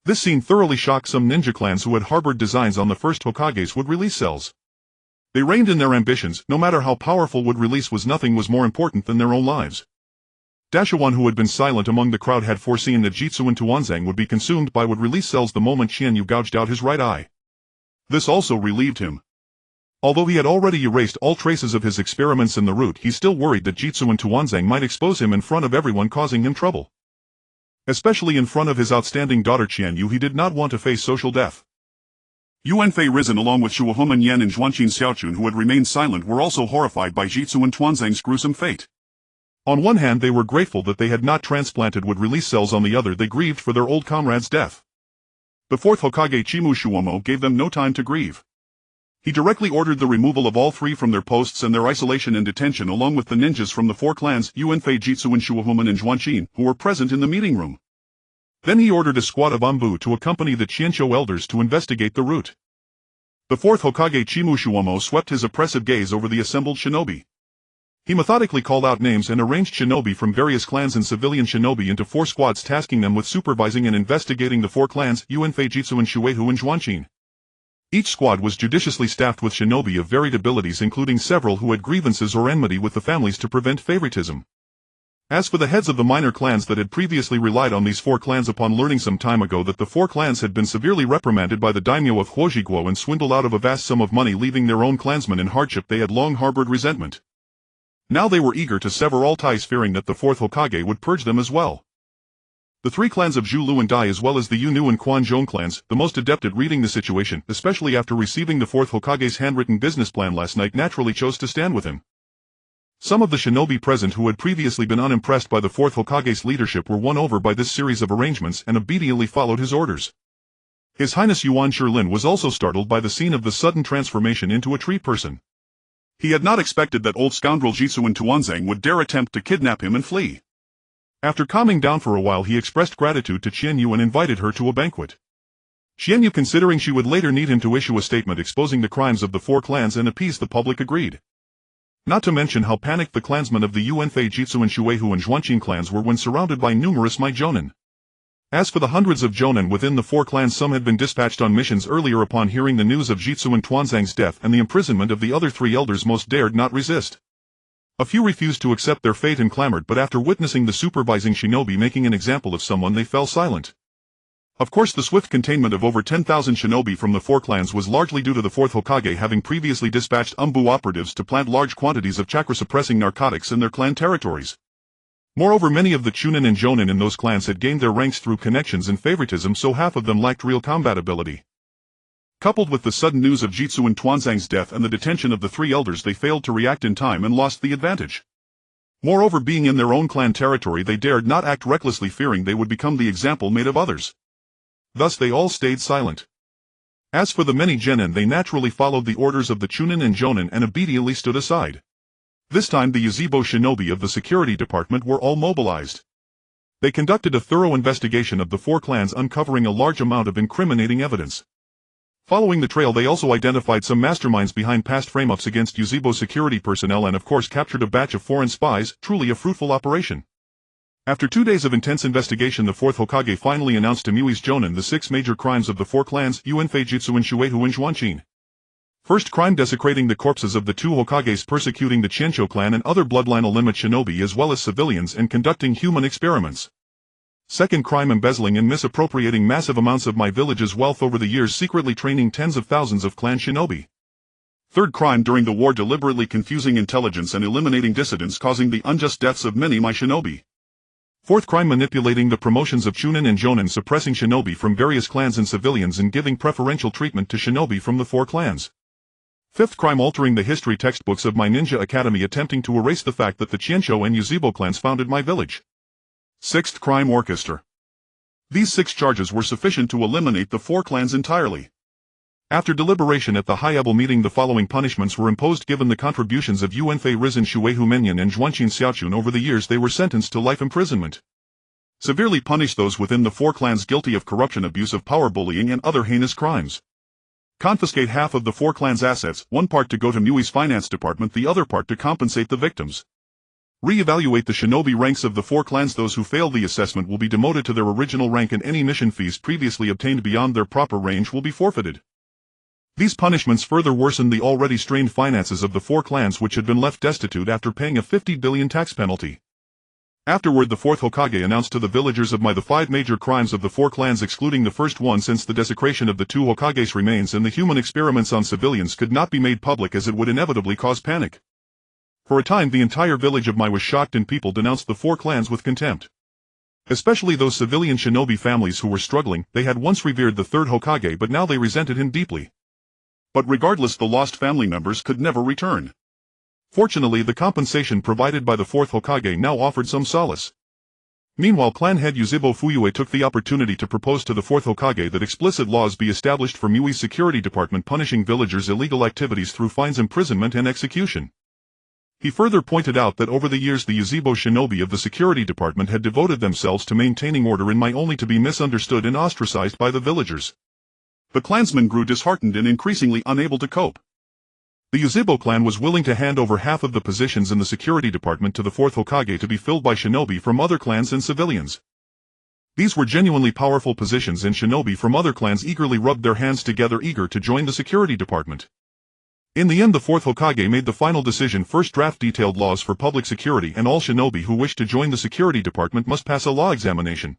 S1: This scene thoroughly shocked some ninja clans who had harbored designs on the first Hokage's wood-release cells. They reined in their ambitions. No matter how powerful wood-release was, nothing was more important than their own lives. Dashawan, who had been silent among the crowd, had foreseen that Jitsuan Tuanzang would be consumed by wood-release cells the moment Qianyu gouged out his right eye. This also relieved him. Although he had already erased all traces of his experiments in the root, he still worried that Jitsuan Tuanzang might expose him in front of everyone, causing him trouble. Especially in front of his outstanding daughter Qianyu, he did not want to face social death.
S2: Yuanfei Risen, along with Shuohuman Yan and Zhuanqin Xiaochun, who had remained silent, were also horrified by Jitsuan Tuanzang's gruesome fate.
S1: On one hand, they were grateful that they had not transplanted wood-release cells. On the other, they grieved for their old comrade's death. The fourth Hokage, Chimushuama, gave them no time to grieve. He directly ordered the removal of all three from their posts and their isolation and detention, along with the ninjas from the four clans, Yuanfei, Jitsuan, Shuohuman and Zhuanqin, who were present in the meeting room. Then he ordered a squad of Anbu to accompany the Qianzhou elders to investigate the root. The fourth Hokage, Chimushuama, swept his oppressive gaze over the assembled shinobi. He methodically called out names and arranged shinobi from various clans and civilian shinobi into 4 squads, tasking them with supervising and investigating the 4 clans, Yuanfei, Jitsuan, Shuehu and Zhuanqin. Each squad was judiciously staffed with shinobi of varied abilities, including several who had grievances or enmity with the families to prevent favoritism. As for the heads of the minor clans that had previously relied on these four clans upon learning some time ago that the four clans had been severely reprimanded by the daimyo of Huojiguo and swindled out of a vast sum of money leaving their own clansmen in hardship, they had long harbored resentment. Now they were eager to sever all ties, fearing that the fourth Hokage would purge them as well. The three clans of Zhu Lu and Dai as well as the Yu-Nu and Quan Zhong clans, the most adept at reading the situation, especially after receiving the fourth Hokage's handwritten business plan last night, naturally chose to stand with him. Some of the shinobi present who had previously been unimpressed by the fourth Hokage's leadership were won over by this series of arrangements and obediently followed his orders. His Highness Yuan Shilin was also startled by the scene of the sudden transformation into a tree person. He had not expected that old scoundrel Jitsuin Tuanzang would dare attempt to kidnap him and flee. After calming down for a while, he expressed gratitude to Qianyu and invited her to a banquet. Qianyu, considering she would later need him to issue a statement exposing the crimes of the four clans and appease the public, agreed. Not to mention how panicked the clansmen of the Yuanfei Jitsu and Shuehu and Zhuanqin clans were when surrounded by numerous Mai Jonin. As for the hundreds of Jonin within the four clans, some had been dispatched on missions earlier upon hearing the news of Jitsu and Tuanzang's death and the imprisonment of the other three elders. Most dared not resist. A few refused to accept their fate and clamored, but after witnessing the supervising shinobi making an example of someone, they fell silent. Of course, the swift containment of over 10,000 shinobi from the four clans was largely due to the fourth Hokage having previously dispatched Umbu operatives to plant large quantities of chakra-suppressing narcotics in their clan territories. Moreover, many of the Chunin and Jonin in those clans had gained their ranks through connections and favoritism, so half of them lacked real combat ability. Coupled with the sudden news of Jitsu and Tuanzang's death and the detention of the three elders, they failed to react in time and lost the advantage. Moreover, being in their own clan territory, they dared not act recklessly, fearing they would become the example made of others. Thus they all stayed silent. As for the many genin, they naturally followed the orders of the Chunin and Jonin and obediently stood aside. This time the Yuzebo shinobi of the security department were all mobilized. They conducted a thorough investigation of the four clans, uncovering a large amount of incriminating evidence. Following the trail, they also identified some masterminds behind past frame-ups against Yuzebo security personnel and of course captured a batch of foreign spies, truly a fruitful operation. After 2 days of intense investigation, the fourth Hokage finally announced to Mui's Jonin the 6 major crimes of the four clans, Yuanfei Jitsu and Shuehu and Zhuanqin. First crime: desecrating the corpses of the 2 Hokages, persecuting the Qiancho clan and other bloodline-limit shinobi as well as civilians, and conducting human experiments. Second crime: embezzling and misappropriating massive amounts of my village's wealth over the years, secretly training tens of thousands of clan shinobi. Third crime: during the war deliberately confusing intelligence and eliminating dissidents, causing the unjust deaths of many my shinobi. Fourth crime: manipulating the promotions of Chunin and Jonin, suppressing shinobi from various clans and civilians and giving preferential treatment to shinobi from the four clans. Fifth crime: altering the history textbooks of my ninja academy, attempting to erase the fact that the Qiancho and Yuzebo clans founded my village. Sixth crime: orchestra. These 6 charges were sufficient to eliminate the four clans entirely. After deliberation at the high-level meeting, the following punishments were imposed. Given the contributions of Yuanfei Rizin, Shuehu Menyan and Zhuanqin Xiaochun over the years, they were sentenced to life imprisonment. Severely punish those within the four clans guilty of corruption, abuse of power, bullying and other heinous crimes. Confiscate half of the four clans' assets, 1 part to go to Mui's finance department, the other part to compensate the victims. Re-evaluate the shinobi ranks of the four clans. Those who fail the assessment will be demoted to their original rank, and any mission fees previously obtained beyond their proper range will be forfeited. These punishments further worsened the already strained finances of the four clans, which had been left destitute after paying a 50 billion tax penalty. Afterward, the fourth Hokage announced to the villagers of the 5 major crimes of the four clans, excluding the first one, since the desecration of the 2 Hokage's remains and the human experiments on civilians could not be made public, as it would inevitably cause panic. For a time, the entire village of Mai was shocked, and people denounced the four clans with contempt. Especially those civilian shinobi families who were struggling. They had once revered the third Hokage, but now they resented him deeply. But regardless, the lost family members could never return. Fortunately, the compensation provided by the fourth Hokage now offered some solace. Meanwhile, clan head Yuzebo Fuyue took the opportunity to propose to the fourth Hokage that explicit laws be established for Mui's security department, punishing villagers' illegal activities through fines, imprisonment and execution. He further pointed out that over the years the Yuzebo shinobi of the security department had devoted themselves to maintaining order in Mai, only to be misunderstood and ostracized by the villagers. The clansmen grew disheartened and increasingly unable to cope. The Yuzebo clan was willing to hand over half of the positions in the security department to the fourth Hokage to be filled by shinobi from other clans and civilians. These were genuinely powerful positions, and shinobi from other clans eagerly rubbed their hands together, eager to join the security department. In the end, the fourth Hokage made the final decision. First draft detailed laws for public security, and all shinobi who wish to join the security department must pass a law examination.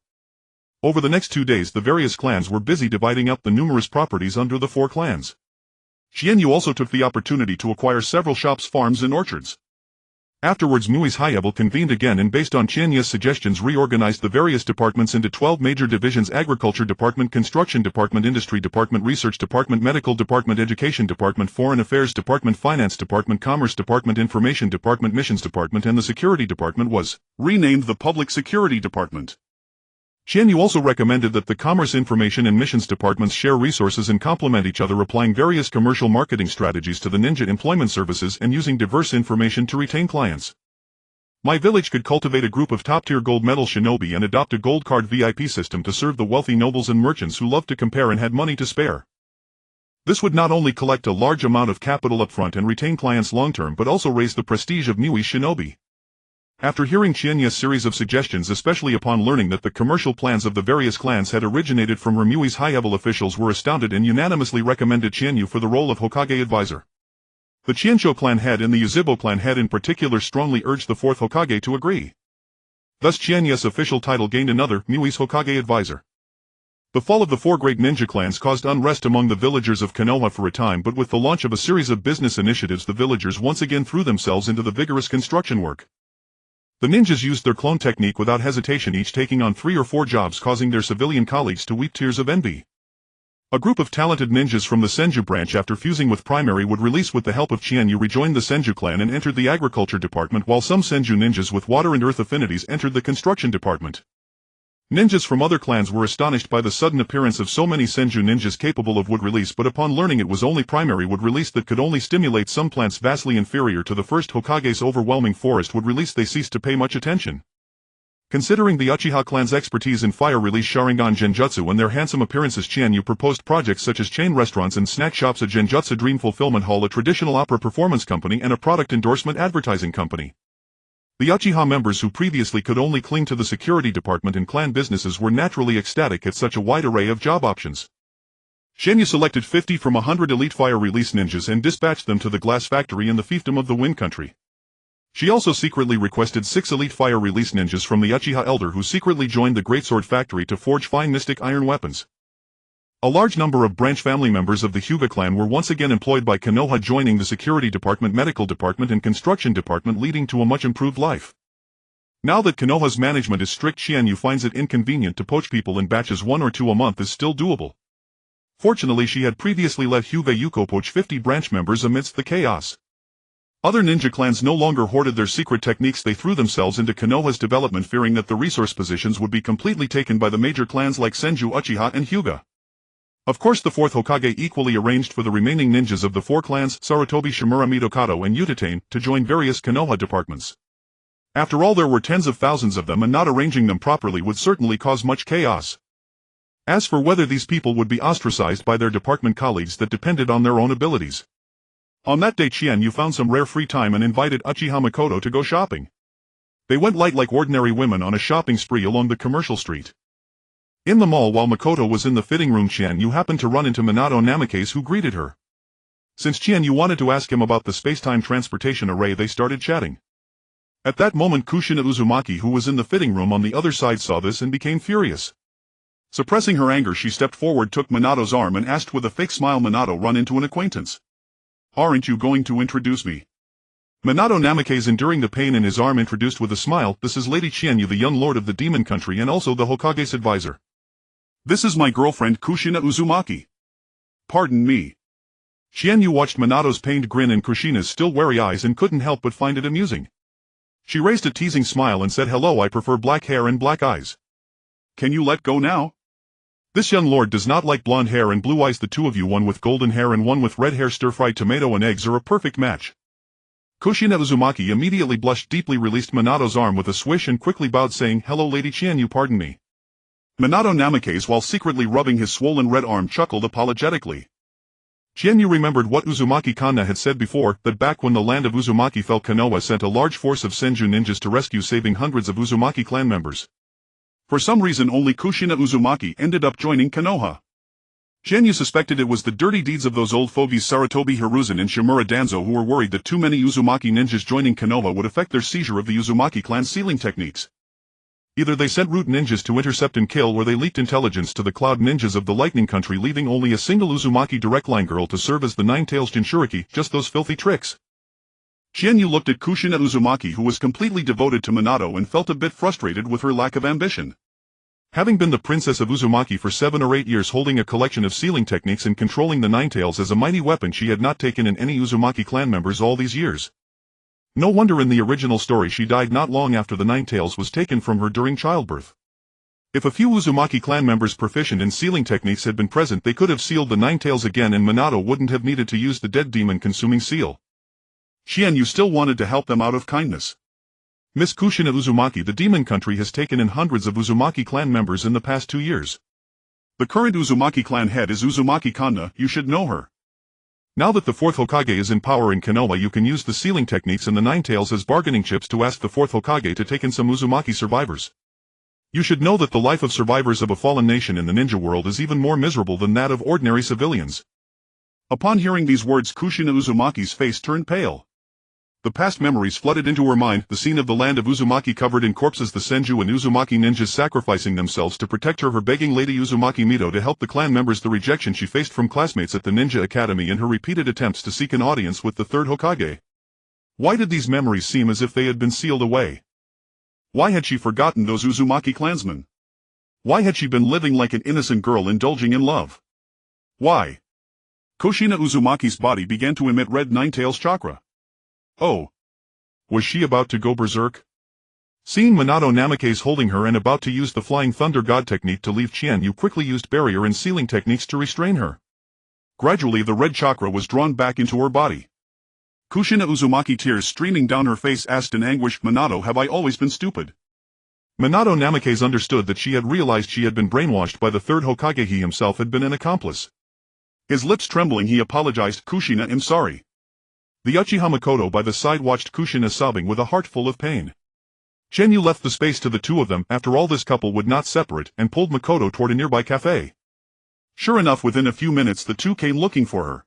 S1: Over the next 2 days, the various clans were busy dividing up the numerous properties under the 4 clans. Qianyu also took the opportunity to acquire several shops, farms and orchards. Afterwards, Mui's High-Level convened again and based on Qianyu's suggestions reorganized the various departments into 12 major divisions: Agriculture Department, Construction Department, Industry Department, Research Department, Medical Department, Education Department, Foreign Affairs Department, Finance Department, Commerce Department, Information Department, Missions Department, and the Security Department was renamed the Public Security Department. Qianyu also recommended that the Commerce, Information and Missions departments share resources and complement each other, applying various commercial marketing strategies to the ninja employment services and using diverse information to retain clients. My village could cultivate a group of top-tier gold medal shinobi and adopt a gold card VIP system to serve the wealthy nobles and merchants who loved to compare and had money to spare. This would not only collect a large amount of capital upfront and retain clients long-term, but also raise the prestige of Mui's shinobi. After hearing Qianyu's series of suggestions, especially upon learning that the commercial plans of the various clans had originated from Mui's high-level officials, were astounded and unanimously recommended Qianyu for the role of Hokage advisor. The Qianzhou clan head and the Yuzhibo clan head in particular strongly urged the fourth Hokage to agree. Thus Qianyu's official title gained another, Mui's Hokage advisor. The fall of the 4 great ninja clans caused unrest among the villagers of Konoha for a time, but with the launch of a series of business initiatives, the villagers once again threw themselves into the vigorous construction work. The ninjas used their clone technique without hesitation, each taking on 3 or 4 jobs, causing their civilian colleagues to weep tears of envy. A group of talented ninjas from the Senju branch, after fusing with Primary, would release with the help of Qianyu, rejoined the Senju clan and entered the agriculture department, while some Senju ninjas with water and earth affinities entered the construction department. Ninjas from other clans were astonished by the sudden appearance of so many Senju ninjas capable of wood release, but upon learning it was only primary wood release that could only stimulate some plants vastly inferior to the first Hokage's overwhelming forest wood release, they ceased to pay much attention. Considering the Uchiha clan's expertise in fire release Sharingan Genjutsu and their handsome appearances, Qianyu proposed projects such as chain restaurants and snack shops, a Genjutsu Dream Fulfillment Hall, a traditional opera performance company, and a product endorsement advertising company. The Uchiha members, who previously could only cling to the security department and clan businesses, were naturally ecstatic at such a wide array of job options. Qianyu selected 50 from 100 elite fire release ninjas and dispatched them to the glass factory in the fiefdom of the Wind Country. She also secretly requested 6 elite fire release ninjas from the Uchiha elder, who secretly joined the Greatsword factory to forge fine mystic iron weapons. A large number of branch family members of the Hyuga clan were once again employed by Konoha, joining the security department, medical department and construction department, leading to a much improved life. Now that Konoha's management is strict, Qianyu finds it inconvenient to poach people in batches. 1 or 2 a month is still doable. Fortunately, she had previously let Hyuga Yuko poach 50 branch members amidst the chaos. Other ninja clans no longer hoarded their secret techniques. They threw themselves into Konoha's development, fearing that the resource positions would be completely taken by the major clans like Senju, Uchiha and Hyuga. Of course, the fourth Hokage equally arranged for the remaining ninjas of the 4 clans, Sarutobi, Shimura, Midokado and Utatane, to join various Konoha departments. After all, there were tens of thousands of them, and not arranging them properly would certainly cause much chaos. As for whether these people would be ostracized by their department colleagues, that depended on their own abilities. On that day, Qianyu found some rare free time and invited Uchiha Makoto to go shopping. They went light like ordinary women on a shopping spree along the commercial street. In the mall, while Makoto was in the fitting room, Qianyu happened to run into Minato Namikaze, who greeted her. Since Qianyu wanted to ask him about the space-time transportation array, they started chatting. At that moment, Kushina Uzumaki, who was in the fitting room on the other side, saw this and became furious. Suppressing her anger, she stepped forward, took Minato's arm and asked with a fake smile, "Minato, run into an acquaintance. Aren't you going to introduce me?" Minato Namikaze, enduring the pain in his arm, introduced with a smile, "This is Lady Qianyu, the young lord of the Demon Country and also the Hokage's advisor. This is my girlfriend Kushina Uzumaki." "Pardon me." Qianyu watched Minato's pained grin and Kushina's still wary eyes and couldn't help but find it amusing. She raised a teasing smile and said, "Hello, I prefer black hair and black eyes. Can you let go now? This young lord does not like blonde hair and blue eyes. The 2 of you, one with golden hair and one with red hair, stir-fried tomato and eggs, are a perfect match." Kushina Uzumaki immediately blushed deeply, released Minato's arm with a swish and quickly bowed, saying, "Hello, Lady Qianyu, pardon me." Minato Namikaze, while secretly rubbing his swollen red arm, chuckled apologetically. Qianyu remembered what Uzumaki Kanna had said before, that back when the land of Uzumaki fell, Konoha sent a large force of Senju ninjas to rescue, saving hundreds of Uzumaki clan members. For some reason, only Kushina Uzumaki ended up joining Konoha.
S2: Qianyu suspected it was the dirty deeds of those old fogies Sarutobi Hiruzen and Shimura Danzo who were worried that too many Uzumaki ninjas joining Konoha would affect their seizure of the Uzumaki clan's sealing techniques. Either they sent root ninjas to intercept and kill or they leaked intelligence to the cloud ninjas of the Lightning Country, leaving only a single Uzumaki direct line girl to serve as the Nine-Tails Jinchuriki. Just those filthy tricks. Qianyu looked at Kushina Uzumaki, who was completely devoted to Minato, and felt a bit frustrated with her lack of ambition. Having been the princess of Uzumaki for 7 or 8 years, holding a collection of sealing techniques and controlling the Nine-Tails as a mighty weapon, she had not taken in any Uzumaki clan members all these years. No wonder in the original story she died not long after the Nine-Tails was taken from her during childbirth. If a few Uzumaki clan members proficient in sealing techniques had been present, they could have sealed the Nine-Tails again and Minato wouldn't have needed to use the dead demon-consuming seal. Qianyu still wanted to help them out of kindness. Miss Kushina Uzumaki, the Demon Country has taken in hundreds of Uzumaki clan members in the past 2 years. The current Uzumaki clan head is Uzumaki Kanna, you should know her. Now that the 4th Hokage is in power in Konoha, you can use the sealing techniques and the Nine-Tails as bargaining chips to ask the 4th Hokage to take in some Uzumaki survivors. You should know that the life of survivors of a fallen nation in the ninja world is even more miserable than that of ordinary civilians. Upon hearing these words, Kushina Uzumaki's face turned pale. The past memories flooded into her mind, the scene of the land of Uzumaki covered in corpses, the Senju and Uzumaki ninjas sacrificing themselves to protect her begging Lady Uzumaki Mito to help the clan members, the rejection she faced from classmates at the Ninja Academy, and her repeated attempts to seek an audience with the 3rd Hokage. Why did these memories seem as if they had been sealed away? Why had she forgotten those Uzumaki clansmen? Why had she been living like an innocent girl indulging in love? Why? Kushina Uzumaki's body began to emit red Nine-Tails chakra. Oh. Was she about to go berserk? Seeing Minato Namake's holding her and about to use the Flying Thunder God technique to leave, Qianyu quickly used barrier and sealing techniques to restrain her. Gradually the red chakra was drawn back into her body. Kushina Uzumaki, tears streaming down her face, asked in anguish, Minato, have I always been stupid? Minato Namake's understood that she had realized she had been brainwashed by the 3rd Hokage. He himself had been an accomplice. His lips trembling, he apologized, Kushina, I'm sorry. The Uchiha Makoto by the side watched Kushina sobbing with a heart full of pain. Qianyu left the space to the two of them, after all this couple would not separate, and pulled Makoto toward a nearby cafe. Sure enough, within a few minutes the two came looking for her.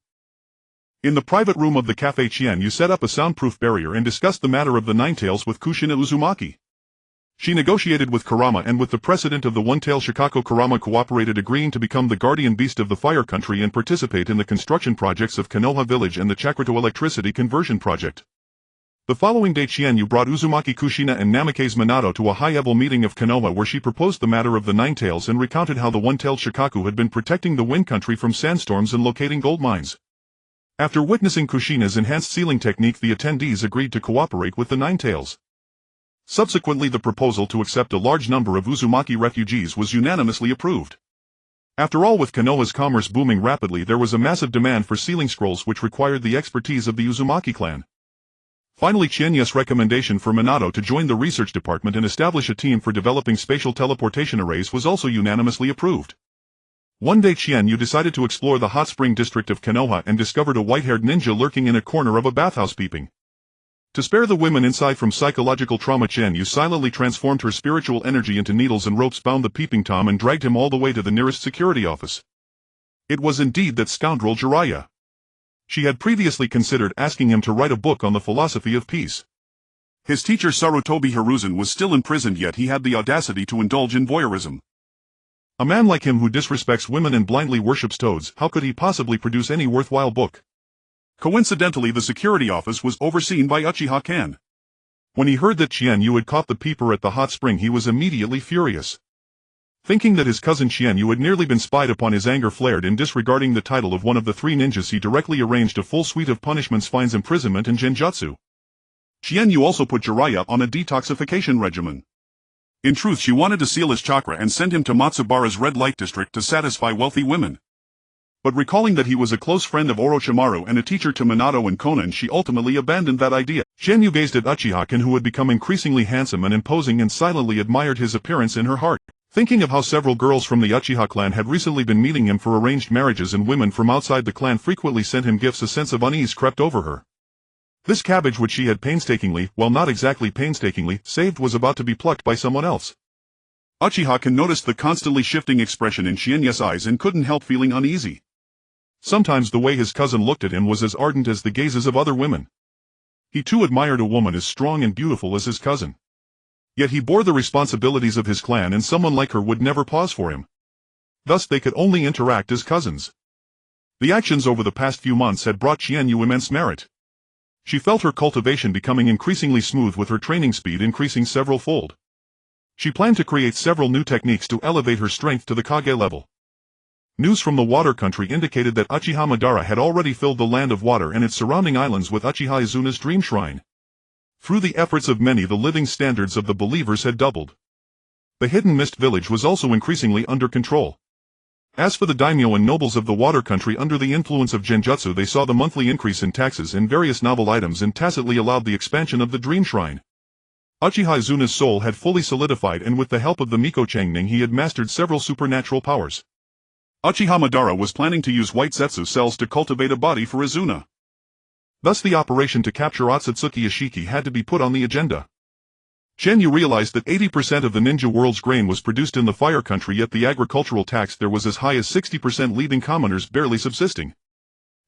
S2: In the private room of the cafe, Qianyu set up a soundproof barrier and discussed the matter of the Nine-Tails with Kushina Uzumaki. She negotiated with Kurama, and with the precedent of the One-Tail Shikako, Kurama cooperated, agreeing to become the guardian beast of the Fire Country and participate in the construction projects of Konoha Village and the chakra to electricity conversion project. The following day, Qianyu brought Uzumaki Kushina and Namake's Minato to a high-level meeting of Konoha, where she proposed the matter of the Nine-Tails and recounted how the One-Tailed Shikaku had been protecting the Wind Country from sandstorms and locating gold mines. After witnessing Kushina's enhanced sealing technique, the attendees agreed to cooperate with the Nine-Tails. Subsequently, the proposal to accept a large number of Uzumaki refugees was unanimously approved. After all, with Konoha's commerce booming rapidly, there was a massive demand for sealing scrolls which required the expertise of the Uzumaki clan. Finally, Qianyu's recommendation for Minato to join the research department and establish a team for developing spatial teleportation arrays was also unanimously approved. One day, Qianyu decided to explore the hot spring district of Konoha and discovered a white-haired ninja lurking in a corner of a bathhouse peeping. To spare the women inside from psychological trauma, Qianyu silently transformed her spiritual energy into needles and ropes, bound the peeping Tom, and dragged him all the way to the nearest security office. It was indeed that scoundrel Jiraiya. She had previously considered asking him to write a book on the philosophy of peace. His teacher Sarutobi Hiruzen was still imprisoned, yet he had the audacity to indulge in voyeurism. A man like him who disrespects women and blindly worships toads, how could he possibly produce any worthwhile book? Coincidentally, the security office was overseen by Uchiha Kan. When he heard that Qianyu had caught the peeper at the hot spring, he was immediately furious. Thinking that his cousin Qianyu had nearly been spied upon, his anger flared, and disregarding the title of one of the three ninjas, he directly arranged a full suite of punishments: fines, imprisonment, and genjutsu. Qianyu also put Jiraiya on a detoxification regimen. In truth, she wanted to seal his chakra and send him to Matsubara's red light district to satisfy wealthy women. But recalling that he was a close friend of Orochimaru and a teacher to Minato and Konan, she ultimately abandoned that idea. Qianyu gazed at Uchiha Kan, who had become increasingly handsome and imposing, and silently admired his appearance in her heart. Thinking of how several girls from the Uchiha clan had recently been meeting him for arranged marriages and women from outside the clan frequently sent him gifts, a sense of unease crept over her. This cabbage, which she had painstakingly, well, not exactly painstakingly, saved, was about to be plucked by someone else. Uchiha Can noticed the constantly shifting expression in Qianyu's eyes and couldn't help feeling uneasy. Sometimes the way his cousin looked at him was as ardent as the gazes of other women. He too admired a woman as strong and beautiful as his cousin. Yet he bore the responsibilities of his clan and someone like her would never pause for him. Thus they could only interact as cousins. The actions over the past few months had brought Qianyu immense merit. She felt her cultivation becoming increasingly smooth with her training speed increasing several-fold. She planned to create several new techniques to elevate her strength to the Kage level. News from the water country indicated that Uchiha Madara had already filled the land of water and its surrounding islands with Uchiha Izuna's dream shrine. Through the efforts of many, the living standards of the believers had doubled. The hidden mist village was also increasingly under control. As for the daimyo and nobles of the water country, under the influence of genjutsu, they saw the monthly increase in taxes and various novel items and tacitly allowed the expansion of the dream shrine. Uchiha Izuna's soul had fully solidified, and with the help of the Miko Changning he had mastered several supernatural powers. Uchiha Madara was planning to use white Zetsu cells to cultivate a body for Izuna. Thus the operation to capture Otsutsuki Ishiki had to be put on the agenda. Qianyu realized that 80% of the ninja world's grain was produced in the fire country, yet the agricultural tax there was as high as 60%, leaving commoners barely subsisting.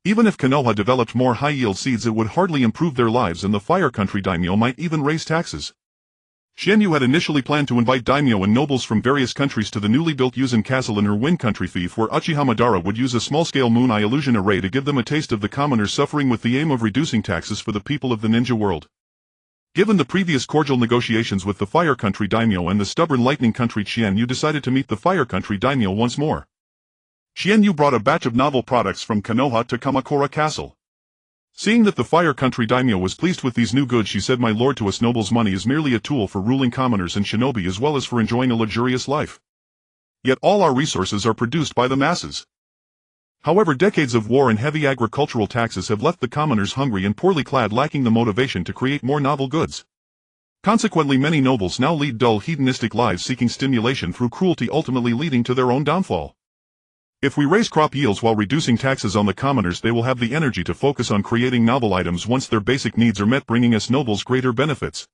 S2: Even if Konoha developed more high-yield seeds, it would hardly improve their lives, and the fire country daimyo might even raise taxes. Qianyu had initially planned to invite daimyo and nobles from various countries to the newly built Yuzin Castle in her Wind Country fief, where Uchiha Madara would use a small-scale moon eye illusion array to give them a taste of the commoners' suffering with the aim of reducing taxes for the people of the ninja world. Given the previous cordial negotiations with the Fire Country daimyo and the stubborn Lightning Country, Qianyu decided to meet the Fire Country daimyo once more. Qianyu brought a batch of novel products from Konoha to Kamakura Castle. Seeing that the Fire Country daimyo was pleased with these new goods, she said, "My lord, to us nobles money is merely a tool for ruling commoners and shinobi as well as for enjoying a luxurious life. Yet all our resources are produced by the masses. However, decades of war and heavy agricultural taxes have left the commoners hungry and poorly clad, lacking the motivation to create more novel goods. Consequently, many nobles now lead dull, hedonistic lives, seeking stimulation through cruelty, ultimately leading to their own downfall. If we raise crop yields while reducing taxes on the commoners, they will have the energy to focus on creating novel items once their basic needs are met, bringing us nobles greater benefits.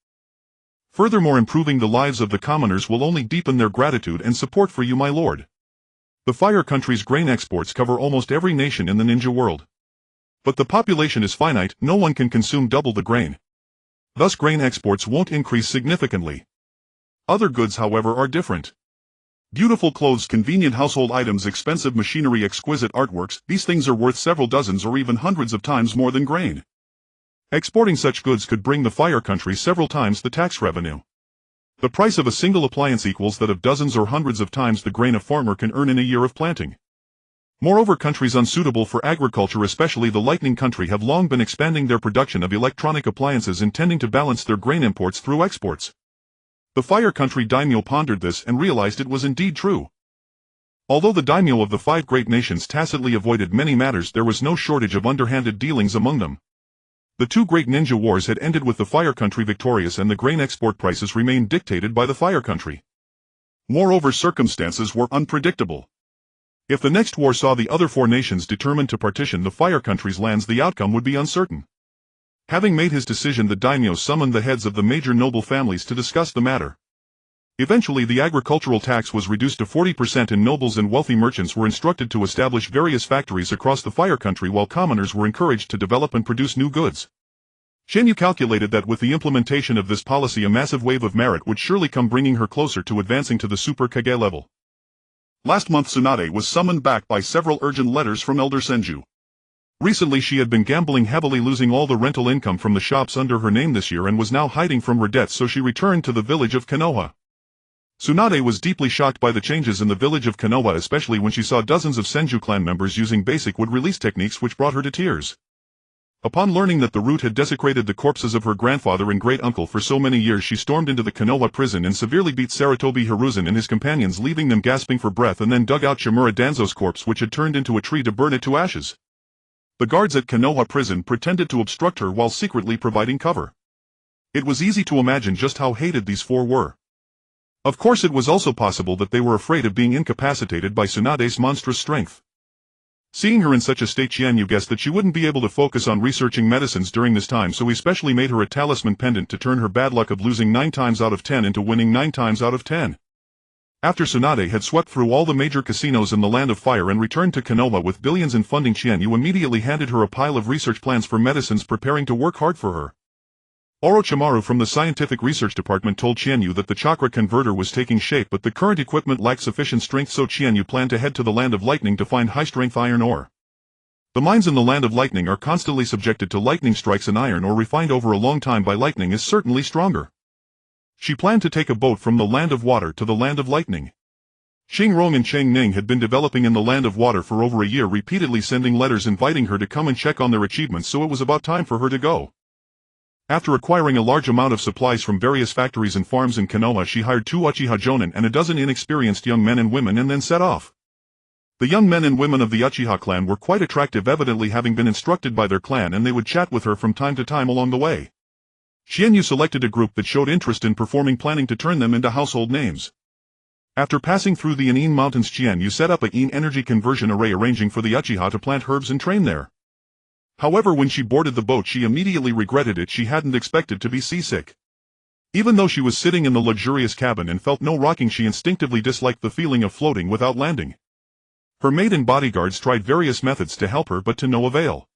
S2: Furthermore, improving the lives of the commoners will only deepen their gratitude and support for you, my lord. The Fire Country's grain exports cover almost every nation in the ninja world. But the population is finite, no one can consume double the grain. Thus grain exports won't increase significantly. Other goods, however, are different. Beautiful clothes, convenient household items, expensive machinery, exquisite artworks, these things are worth several dozens or even hundreds of times more than grain. Exporting such goods could bring the Fire Country several times the tax revenue. The price of a single appliance equals that of dozens or hundreds of times the grain a farmer can earn in a year of planting. Moreover, countries unsuitable for agriculture, especially the Lightning Country, have long been expanding their production of electronic appliances, intending to balance their grain imports through exports. The Fire Country daimyo pondered this and realized it was indeed true. Although the daimyo of the 5 great nations tacitly avoided many matters, there was no shortage of underhanded dealings among them. The 2 great ninja wars had ended with the Fire Country victorious, and the grain export prices remained dictated by the Fire Country. Moreover, circumstances were unpredictable. If the next war saw the other 4 nations determined to partition the Fire Country's lands, the outcome would be uncertain. Having made his decision, the daimyo summoned the heads of the major noble families to discuss the matter. Eventually, the agricultural tax was reduced to 40%, and nobles and wealthy merchants were instructed to establish various factories across the Fire Country, while commoners were encouraged to develop and produce new goods. Qianyu calculated that with the implementation of this policy, a massive wave of merit would surely come, bringing her closer to advancing to the Super Kage level. Last month, Tsunade was summoned back by several urgent letters from Elder Senju. Recently she had been gambling heavily, losing all the rental income from the shops under her name this year, and was now hiding from her debts, so she returned to the village of Konoha. Tsunade was deeply shocked by the changes in the village of Konoha, especially when she saw dozens of Senju clan members using basic wood release techniques, which brought her to tears. Upon learning that the root had desecrated the corpses of her grandfather and great-uncle for so many years, she stormed into the Konoha prison and severely beat Sarutobi Hiruzen and his companions, leaving them gasping for breath, and then dug out Shimura Danzo's corpse, which had turned into a tree, to burn it to ashes. The guards at Konoha prison pretended to obstruct her while secretly providing cover. It was easy to imagine just how hated these 4 were. Of course, it was also possible that they were afraid of being incapacitated by Tsunade's monstrous strength. Seeing her in such a state, Qianyu guessed that she wouldn't be able to focus on researching medicines during this time, so he specially made her a talisman pendant to turn her bad luck of losing 9 times out of 10 into winning 9 times out of 10.
S1: After Tsunade had swept through all the major casinos in the Land of Fire and returned to Konoha with billions in funding, Qianyu immediately handed her a pile of research plans for medicines, preparing to work hard for her. Orochimaru from the Scientific Research Department told Qianyu that the chakra converter was taking shape, but the current equipment lacked sufficient strength, so Qianyu planned to head to the Land of Lightning to find high-strength iron ore. The mines in the Land of Lightning are constantly subjected to lightning strikes, and iron ore refined over a long time by lightning is certainly stronger. She planned to take a boat from the Land of Water to the Land of Lightning. Xing Rong and Cheng Ning had been developing in the Land of Water for over a year, repeatedly sending letters inviting her to come and check on their achievements, so it was about time for her to go. After acquiring a large amount of supplies from various factories and farms in Konoha, she hired 2 Uchiha Jonin and a dozen inexperienced young men and women and then set off. The young men and women of the Uchiha clan were quite attractive, evidently having been instructed by their clan, and they would chat with her from time to time along the way. Qianyu selected a group that showed interest in performing, planning to turn them into household names. After passing through the Anin Mountains, Qianyu set up a Yin energy conversion array, arranging for the Uchiha to plant herbs and train there. However, when she boarded the boat, she immediately regretted it. She hadn't expected to be seasick. Even though she was sitting in the luxurious cabin and felt no rocking, she instinctively disliked the feeling of floating without landing. Her maid and bodyguards tried various methods to help her, but to no avail.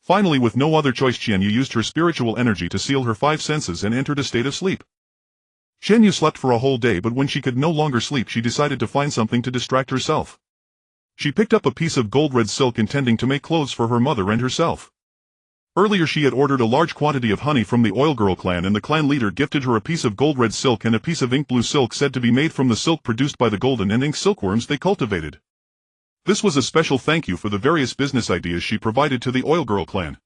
S1: Finally, with no other choice, Qianyu used her spiritual energy to seal her 5 senses and entered a state of sleep. Qianyu slept for a whole day, but when she could no longer sleep, she decided to find something to distract herself. She picked up a piece of gold-red silk, intending to make clothes for her mother and herself. Earlier she had ordered a large quantity of honey from the Oil Girl clan, and the clan leader gifted her a piece of gold-red silk and a piece of ink-blue silk said to be made from the silk produced by the golden and ink silkworms they cultivated. This was a special thank you for the various business ideas she provided to the Oil Girl clan.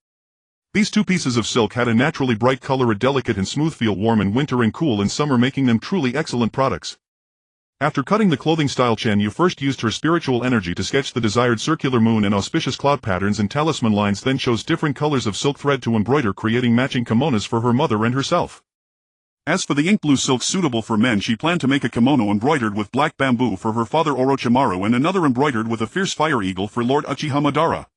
S1: These 2 pieces of silk had a naturally bright color, a delicate and smooth feel, warm in winter and cool in summer, making them truly excellent products. After cutting the clothing style, Qianyu first used her spiritual energy to sketch the desired circular moon and auspicious cloud patterns and talisman lines, then chose different colors of silk thread to embroider, creating matching kimonos for her mother and herself. As for the ink blue silk suitable for men, she planned to make a kimono embroidered with black bamboo for her father Orochimaru and another embroidered with a fierce fire eagle for Lord Uchiha Madara.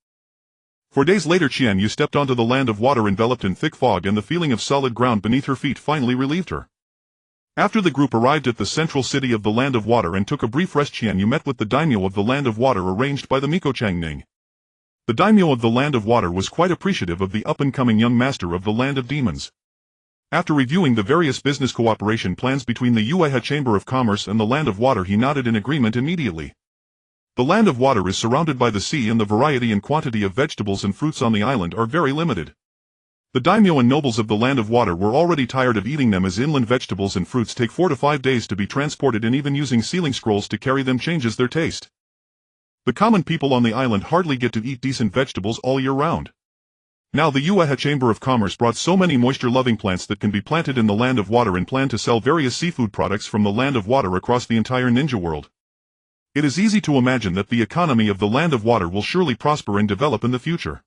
S1: 4 days later, Qianyu stepped onto the Land of Water enveloped in thick fog, and the feeling of solid ground beneath her feet finally relieved her. After the group arrived at the central city of the Land of Water and took a brief rest, Qianyu met with the daimyo of the Land of Water, arranged by the Miko Chang Ning. The daimyo of the Land of Water was quite appreciative of the up-and-coming young master of the Land of Demons. After reviewing the various business cooperation plans between the Yue Chamber of Commerce and the Land of Water, he nodded in agreement immediately. The Land of Water is surrounded by the sea, and the variety and quantity of vegetables and fruits on the island are very limited. The daimyo and nobles of the Land of Water were already tired of eating them, as inland vegetables and fruits take 4 to 5 days to be transported, and even using sealing scrolls to carry them changes their taste. The common people on the island hardly get to eat decent vegetables all year round. Now the Yue Chamber of Commerce brought so many moisture-loving plants that can be planted in the Land of Water, and plan to sell various seafood products from the Land of Water across the entire ninja world. It is easy to imagine that the economy of the Land of Water will surely prosper and develop in the future.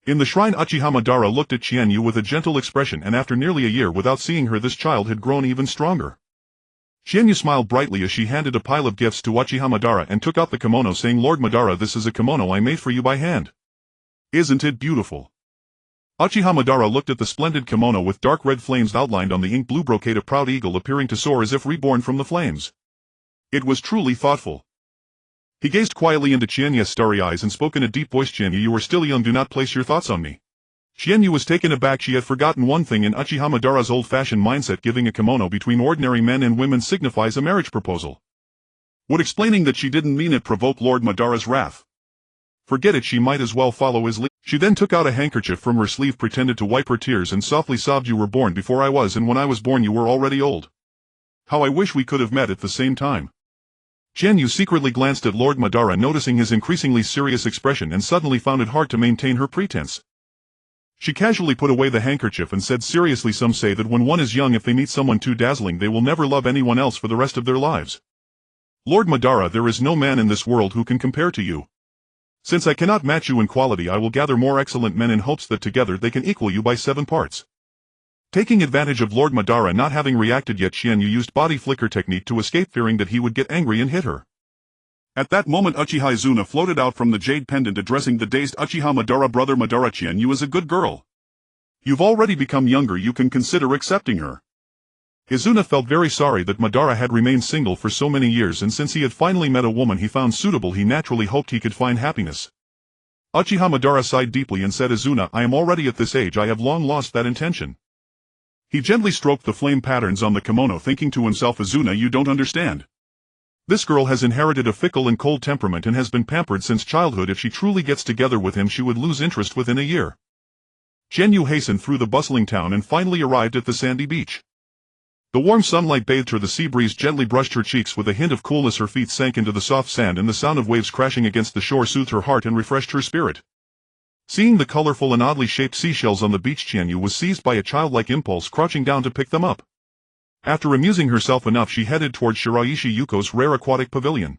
S1: In the shrine, Uchiha Madara looked at Qianyu with a gentle expression, and after nearly a year without seeing her, this child had grown even stronger. Qianyu smiled brightly as she handed a pile of gifts to Uchiha Madara and took out the kimono, saying, "Lord Madara, this is a kimono I made for you by hand. Isn't it beautiful?" Uchiha Madara looked at the splendid kimono with dark red flames outlined on the ink blue brocade, a proud eagle appearing to soar as if reborn from the flames. It was truly thoughtful. He gazed quietly into Qianyu's starry eyes and spoke in a deep voice, "Qianyu, you are still young, do not place your thoughts on me." Qianyu was taken aback. She had forgotten one thing in Uchiha Madara's old-fashioned mindset: giving a kimono between ordinary men and women signifies a marriage proposal. Would explaining that she didn't mean it provoke Lord Madara's wrath? Forget it, she might as well follow his lead. She then took out a handkerchief from her sleeve, pretended to wipe her tears, and softly sobbed, "You were born before I was, and when I was born you were already old. How I wish we could have met at the same time." Qianyu secretly glanced at Lord Madara, noticing his increasingly serious expression, and suddenly found it hard to maintain her pretense. She casually put away the handkerchief and said seriously, "Some say that when one is young, if they meet someone too dazzling, they will never love anyone else for the rest of their lives. Lord Madara, there is no man in this world who can compare to you. Since I cannot match you in quality, I will gather more excellent men in hopes that together they can equal you by 7 parts. Taking advantage of Lord Madara not having reacted yet, Qianyu used body flicker technique to escape, fearing that he would get angry and hit her. At that moment, Uchiha Izuna floated out from the jade pendant, addressing the dazed Uchiha Madara. "Brother Madara, Qianyu is a good girl. You've already become younger, you can consider accepting her." Izuna felt very sorry that Madara had remained single for so many years, and since he had finally met a woman he found suitable, he naturally hoped he could find happiness. Uchiha Madara sighed deeply and said, "Izuna, I am already at this age, I have long lost that intention." He gently stroked the flame patterns on the kimono, thinking to himself, "Izuna, you don't understand. This girl has inherited a fickle and cold temperament and has been pampered since childhood. If she truly gets together with him she would lose interest within a year." Qianyu hastened through the bustling town and finally arrived at the sandy beach. The warm sunlight bathed her, the sea breeze gently brushed her cheeks with a hint of coolness, her feet sank into the soft sand, and the sound of waves crashing against the shore soothed her heart and refreshed her spirit. Seeing the colorful and oddly shaped seashells on the beach, Qianyu was seized by a childlike impulse, crouching down to pick them up. After amusing herself enough, she headed toward Shiraishi Yuko's rare aquatic pavilion.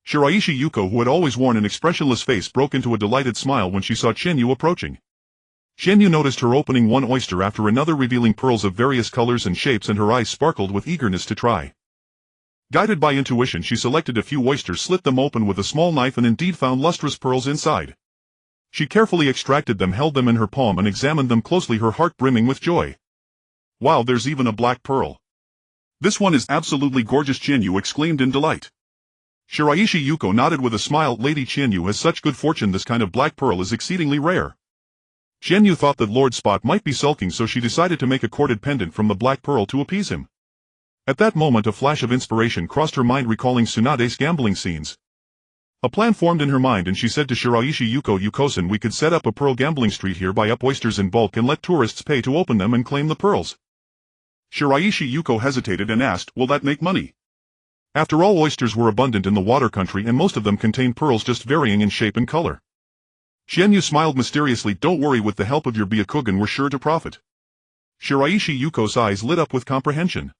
S1: Shiraishi Yuko, who had always worn an expressionless face, broke into a delighted smile when she saw Qianyu approaching. Qianyu noticed her opening one oyster after another, revealing pearls of various colors and shapes, and her eyes sparkled with eagerness to try. Guided by intuition, she selected a few oysters, slit them open with a small knife, and indeed found lustrous pearls inside. She carefully extracted them, held them in her palm, and examined them closely, her heart brimming with joy. "Wow, there's even a black pearl. This one is absolutely gorgeous," Qianyu exclaimed in delight. Shiraishi Yuko nodded with a smile. "Lady Qianyu has such good fortune. This kind of black pearl is exceedingly rare." Qianyu thought that Lord Spot might be sulking, so she decided to make a corded pendant from the black pearl to appease him. At that moment a flash of inspiration crossed her mind, recalling Tsunade's gambling scenes. A plan formed in her mind, and she said to Shiraishi Yuko, "Yuko-san, we could set up a pearl gambling street here, buy up oysters in bulk and let tourists pay to open them and claim the pearls." Shiraishi Yuko hesitated and asked, "Will that make money?" After all, oysters were abundant in the water country and most of them contained pearls, just varying in shape and color. Qianyu smiled mysteriously. "Don't worry, with the help of your Byakugan we're sure to profit." Shiraishi Yuko's eyes lit up with comprehension.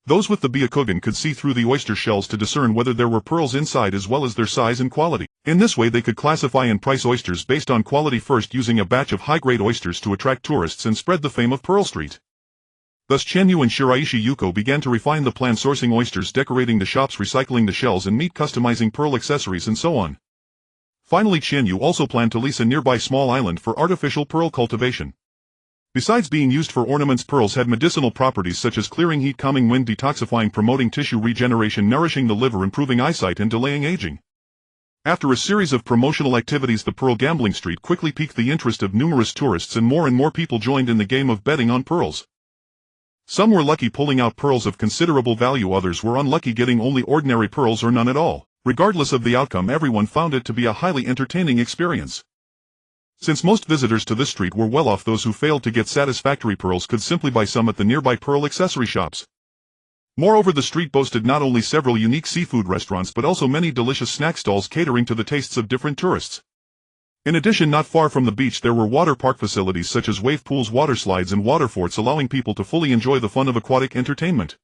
S1: Those with the Byakugan could see through the oyster shells to discern whether there were pearls inside as well as their size and quality. In this way they could classify and price oysters based on quality, first using a batch of high-grade oysters to attract tourists and spread the fame of Pearl Street. Thus Qianyu and Shiraishi Yuko began to refine the plan, sourcing oysters, decorating the shops, recycling the shells and meat, customizing pearl accessories, and so on. Finally, Qianyu also planned to lease a nearby small island for artificial pearl cultivation. Besides being used for ornaments, pearls had medicinal properties such as clearing heat, calming wind, detoxifying, promoting tissue regeneration, nourishing the liver, improving eyesight, and delaying aging. After a series of promotional activities, the Pearl Gambling Street quickly piqued the interest of numerous tourists, and more people joined in the game of betting on pearls. Some were lucky, pulling out pearls of considerable value, others were unlucky, getting only ordinary pearls or none at all. Regardless of the outcome, everyone found it to be a highly entertaining experience. Since most visitors to this street were well off, those who failed to get satisfactory pearls could simply buy some at the nearby pearl accessory shops. Moreover, the street boasted not only several unique seafood restaurants but also many delicious snack stalls catering to the tastes of different tourists. In addition, not far from the beach there were water park facilities such as wave pools, water slides, and water forts, allowing people to fully enjoy the fun of aquatic entertainment.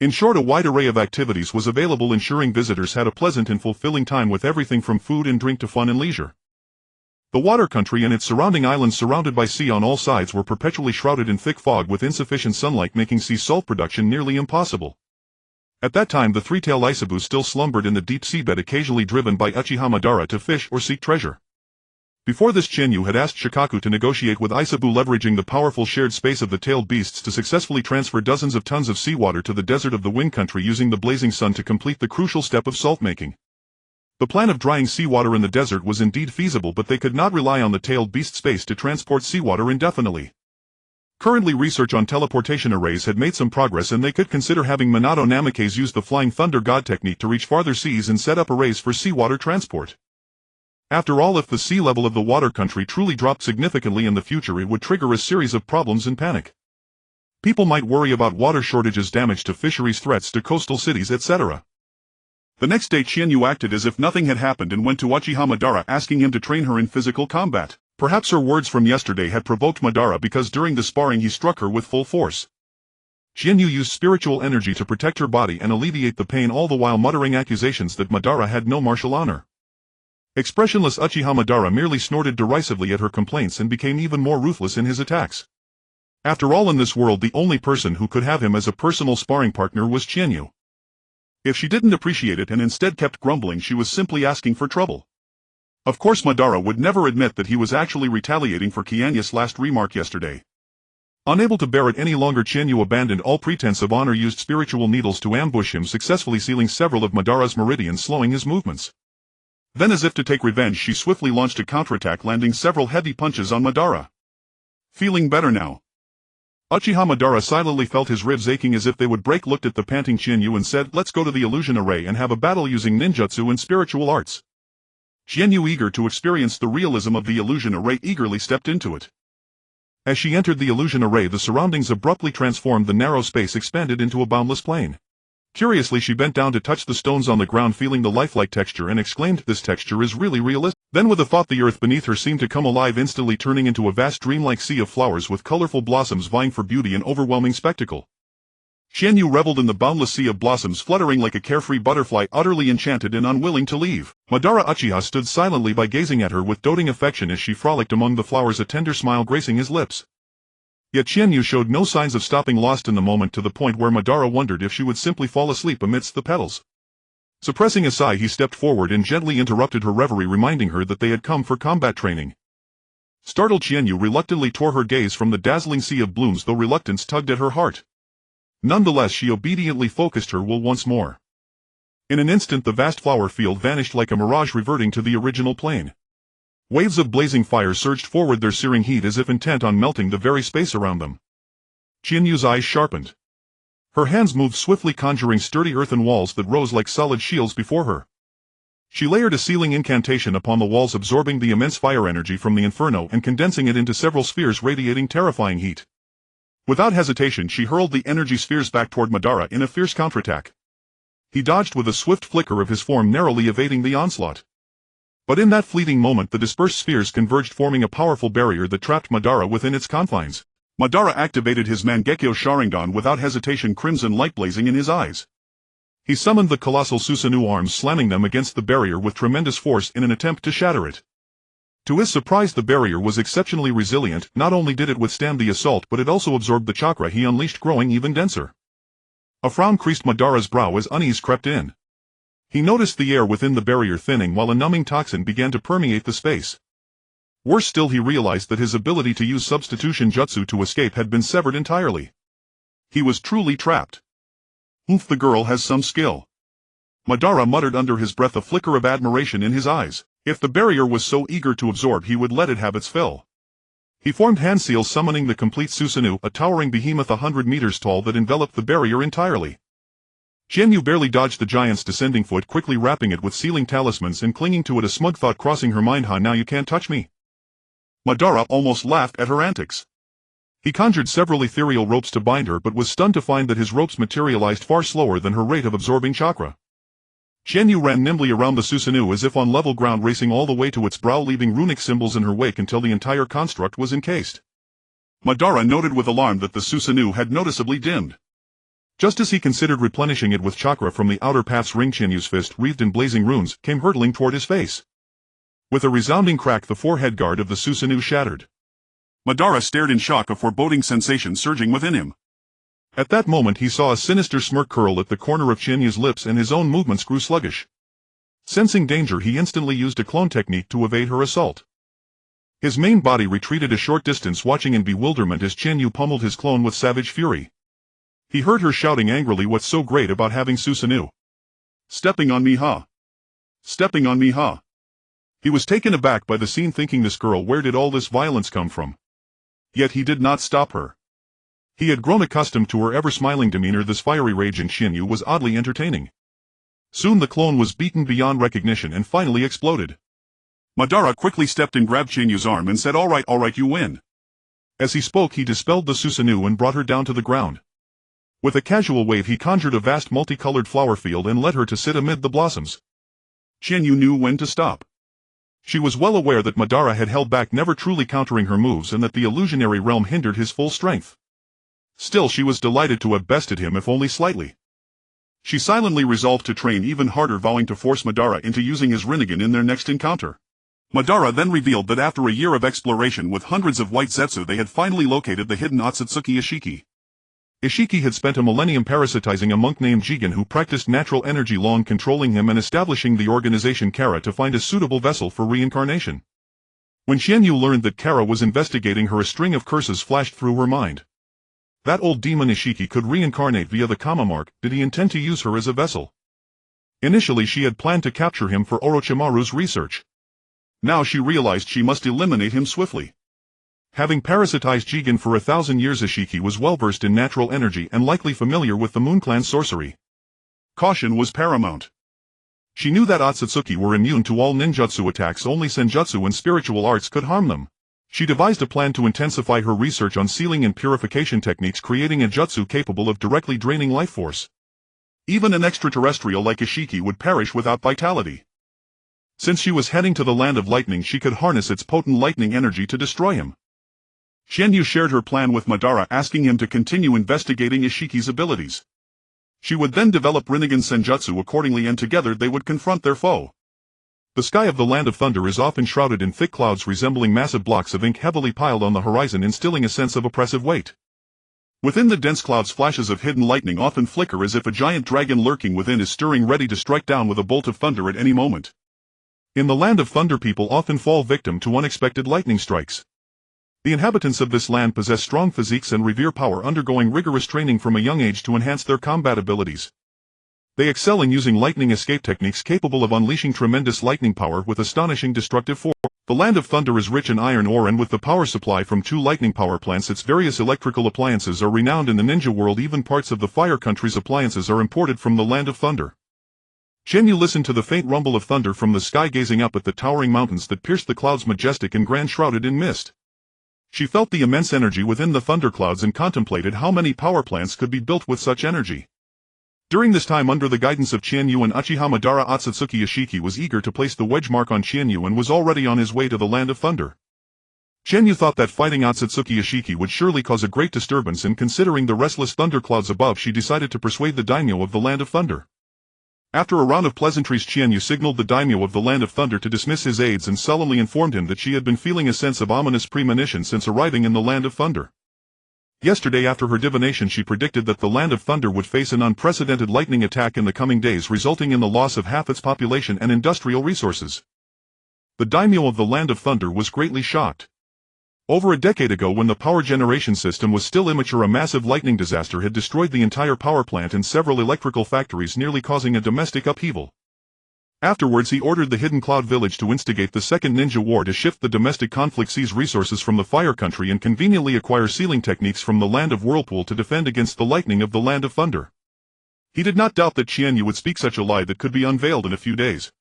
S1: In short, a wide array of activities was available, ensuring visitors had a pleasant and fulfilling time with everything from food and drink to fun and leisure. The water country and its surrounding islands, surrounded by sea on all sides, were perpetually shrouded in thick fog with insufficient sunlight, making sea salt production nearly impossible. At that time the three-tailed Isabu still slumbered in the deep seabed, occasionally driven by Uchiha Madara to fish or seek treasure. Before this, Qianyu had asked Shikaku to negotiate with Isabu, leveraging the powerful shared space of the tailed beasts to successfully transfer dozens of tons of seawater to the desert of the Wind Country, using the blazing sun to complete the crucial step of salt making. The plan of drying seawater in the desert was indeed feasible, but they could not rely on the tailed beast space to transport seawater indefinitely. Currently, research on teleportation arrays had made some progress, and they could consider having Minato Namikaze use the Flying Thunder God technique to reach farther seas and set up arrays for seawater transport. After all, if the sea level of the water country truly dropped significantly in the future, it would trigger a series of problems and panic. People might worry about water shortages, damage to fisheries, threats to coastal cities, etc. The next day, Qianyu acted as if nothing had happened and went to Uchiha Madara, asking him to train her in physical combat. Perhaps her words from yesterday had provoked Madara, because during the sparring he struck her with full force. Qianyu used spiritual energy to protect her body and alleviate the pain, all the while muttering accusations that Madara had no martial honor. Expressionless Uchiha Madara merely snorted derisively at her complaints and became even more ruthless in his attacks. After all, in this world the only person who could have him as a personal sparring partner was Qianyu. If she didn't appreciate it and instead kept grumbling, she was simply asking for trouble. Of course, Madara would never admit that he was actually retaliating for Qianyu's last remark yesterday. Unable to bear it any longer, Qianyu abandoned all pretense of honor, used spiritual needles to ambush him, successfully sealing several of Madara's meridians, slowing his movements. Then, as if to take revenge, she swiftly launched a counterattack, landing several heavy punches on Madara. Feeling better now, Uchiha Madara silently felt his ribs aching as if they would break, looked at the panting Qianyu and said, "Let's go to the illusion array and have a battle using ninjutsu and spiritual arts." Qianyu, eager to experience the realism of the illusion array, eagerly stepped into it. As she entered the illusion array, the surroundings abruptly transformed. The narrow space expanded into a boundless plain. Curiously, she bent down to touch the stones on the ground, feeling the lifelike texture, and exclaimed, "This texture is really realistic." Then with a thought, the earth beneath her seemed to come alive, instantly turning into a vast dreamlike sea of flowers with colorful blossoms vying for beauty, an overwhelming spectacle. Qianyu reveled in the boundless sea of blossoms, fluttering like a carefree butterfly, utterly enchanted and unwilling to leave. Madara Uchiha stood silently by, gazing at her with doting affection as she frolicked among the flowers, a tender smile gracing his lips. Yet Qianyu showed no signs of stopping, lost in the moment, to the point where Madara wondered if she would simply fall asleep amidst the petals. Suppressing a sigh, he stepped forward and gently interrupted her reverie, reminding her that they had come for combat training. Startled, Qianyu reluctantly tore her gaze from the dazzling sea of blooms, though reluctance tugged at her heart. Nonetheless, she obediently focused her will once more. In an instant, the vast flower field vanished like a mirage, reverting to the original plane. Waves of blazing fire surged forward, their searing heat as if intent on melting the very space around them. Qianyu's eyes sharpened. Her hands moved swiftly, conjuring sturdy earthen walls that rose like solid shields before her. She layered a sealing incantation upon the walls, absorbing the immense fire energy from the inferno and condensing it into several spheres radiating terrifying heat. Without hesitation, she hurled the energy spheres back toward Madara in a fierce counterattack. He dodged with a swift flicker of his form, narrowly evading the onslaught. But in that fleeting moment, the dispersed spheres converged, forming a powerful barrier that trapped Madara within its confines. Madara activated his Mangekyo Sharingan without hesitation, crimson light blazing in his eyes. He summoned the colossal Susanoo arms, slamming them against the barrier with tremendous force in an attempt to shatter it. To his surprise, the barrier was exceptionally resilient. Not only did it withstand the assault, but it also absorbed the chakra he unleashed, growing even denser. A frown creased Madara's brow as unease crept in. He noticed the air within the barrier thinning, while a numbing toxin began to permeate the space. Worse still, he realized that his ability to use substitution jutsu to escape had been severed entirely. He was truly trapped. "Oof, the girl has some skill," Madara muttered under his breath, a flicker of admiration in his eyes. If the barrier was so eager to absorb, he would let it have its fill. He formed hand seals, summoning the complete Susanoo, a towering behemoth 100 meters tall that enveloped the barrier entirely. Qianyu barely dodged the giant's descending foot, quickly wrapping it with sealing talismans and clinging to it, a smug thought crossing her mind. "Ha, now you can't touch me." Madara almost laughed at her antics. He conjured several ethereal ropes to bind her, but was stunned to find that his ropes materialized far slower than her rate of absorbing chakra. Qianyu ran nimbly around the Susanoo as if on level ground, racing all the way to its brow, leaving runic symbols in her wake until the entire construct was encased. Madara noted with alarm that the Susanoo had noticeably dimmed. Just as he considered replenishing it with chakra from the outer path's ring, Qianyu's fist, wreathed in blazing runes, came hurtling toward his face. With a resounding crack, the forehead guard of the Susanoo shattered. Madara stared in shock, a foreboding sensation surging within him. At that moment, he saw a sinister smirk curl at the corner of Qianyu's lips, and his own movements grew sluggish. Sensing danger, he instantly used a clone technique to evade her assault. His main body retreated a short distance, watching in bewilderment as Qianyu pummeled his clone with savage fury. He heard her shouting angrily, "What's so great about having Susanoo? Stepping on me, huh? Stepping on me, huh?" He was taken aback by the scene, thinking, this girl, where did all this violence come from? Yet he did not stop her. He had grown accustomed to her ever-smiling demeanor. This fiery rage in Qianyu was oddly entertaining. Soon the clone was beaten beyond recognition and finally exploded. Madara quickly stepped in, grabbed Qianyu's arm and said, all right, you win." As he spoke, he dispelled the Susanoo and brought her down to the ground. With a casual wave, he conjured a vast multicolored flower field and led her to sit amid the blossoms. Qianyu knew when to stop. She was well aware that Madara had held back, never truly countering her moves, and that the illusionary realm hindered his full strength. Still, she was delighted to have bested him, if only slightly. She silently resolved to train even harder, vowing to force Madara into using his Rinnegan in their next encounter. Madara then revealed that after a year of exploration with hundreds of white Zetsu, they had finally located the hidden Otsutsuki Ishiki. Ishiki had spent a millennium parasitizing a monk named Jigen, who practiced natural energy law, controlling him and establishing the organization Kara to find a suitable vessel for reincarnation. When Qianyu learned that Kara was investigating her, a string of curses flashed through her mind. That old demon Ishiki could reincarnate via the Kama mark. Did he intend to use her as a vessel? Initially she had planned to capture him for Orochimaru's research. Now she realized she must eliminate him swiftly. Having parasitized Jigen for 1,000 years, Ishiki was well versed in natural energy and likely familiar with the Moon Clan's sorcery. Caution was paramount. She knew that Otsutsuki were immune to all ninjutsu attacks, only senjutsu and spiritual arts could harm them. She devised a plan to intensify her research on sealing and purification techniques, creating a jutsu capable of directly draining life force. Even an extraterrestrial like Ishiki would perish without vitality. Since she was heading to the land of lightning, she could harness its potent lightning energy to destroy him. Qianyu shared her plan with Madara, asking him to continue investigating Ishiki's abilities. She would then develop Rinnegan senjutsu accordingly, and together they would confront their foe. The sky of the Land of Thunder is often shrouded in thick clouds resembling massive blocks of ink heavily piled on the horizon, instilling a sense of oppressive weight. Within the dense clouds, flashes of hidden lightning often flicker as if a giant dragon lurking within is stirring, ready to strike down with a bolt of thunder at any moment. In the Land of Thunder, people often fall victim to unexpected lightning strikes. The inhabitants of this land possess strong physiques and revere power, undergoing rigorous training from a young age to enhance their combat abilities. They excel in using lightning escape techniques capable of unleashing tremendous lightning power with astonishing destructive force. The Land of Thunder is rich in iron ore, and with the power supply from 2 lightning power plants, its various electrical appliances are renowned in the ninja world. Even parts of the Fire Country's appliances are imported from the Land of Thunder. Qianyu listened to the faint rumble of thunder from the sky, gazing up at the towering mountains that pierced the clouds, majestic and grand, shrouded in mist. She felt the immense energy within the thunderclouds and contemplated how many power plants could be built with such energy. During this time, under the guidance of Qianyu and Uchiha Madara, Otsutsuki Ishiki was eager to place the wedge mark on Qianyu and was already on his way to the Land of Thunder. Qianyu thought that fighting Otsutsuki Ishiki would surely cause a great disturbance, and considering the restless thunderclouds above, she decided to persuade the daimyo of the Land of Thunder. After a round of pleasantries, Qianyu signaled the daimyo of the Land of Thunder to dismiss his aides and solemnly informed him that she had been feeling a sense of ominous premonition since arriving in the Land of Thunder. Yesterday, after her divination, she predicted that the Land of Thunder would face an unprecedented lightning attack in the coming days, resulting in the loss of half its population and industrial resources. The daimyo of the Land of Thunder was greatly shocked. Over a decade ago, when the power generation system was still immature, a massive lightning disaster had destroyed the entire power plant and several electrical factories, nearly causing a domestic upheaval. Afterwards, he ordered the Hidden Cloud Village to instigate the Second Ninja War to shift the domestic conflict, seize resources from the Fire Country, and conveniently acquire sealing techniques from the Land of Whirlpool to defend against the lightning of the Land of Thunder. He did not doubt that Qianyu would speak such a lie that could be unveiled in a few days.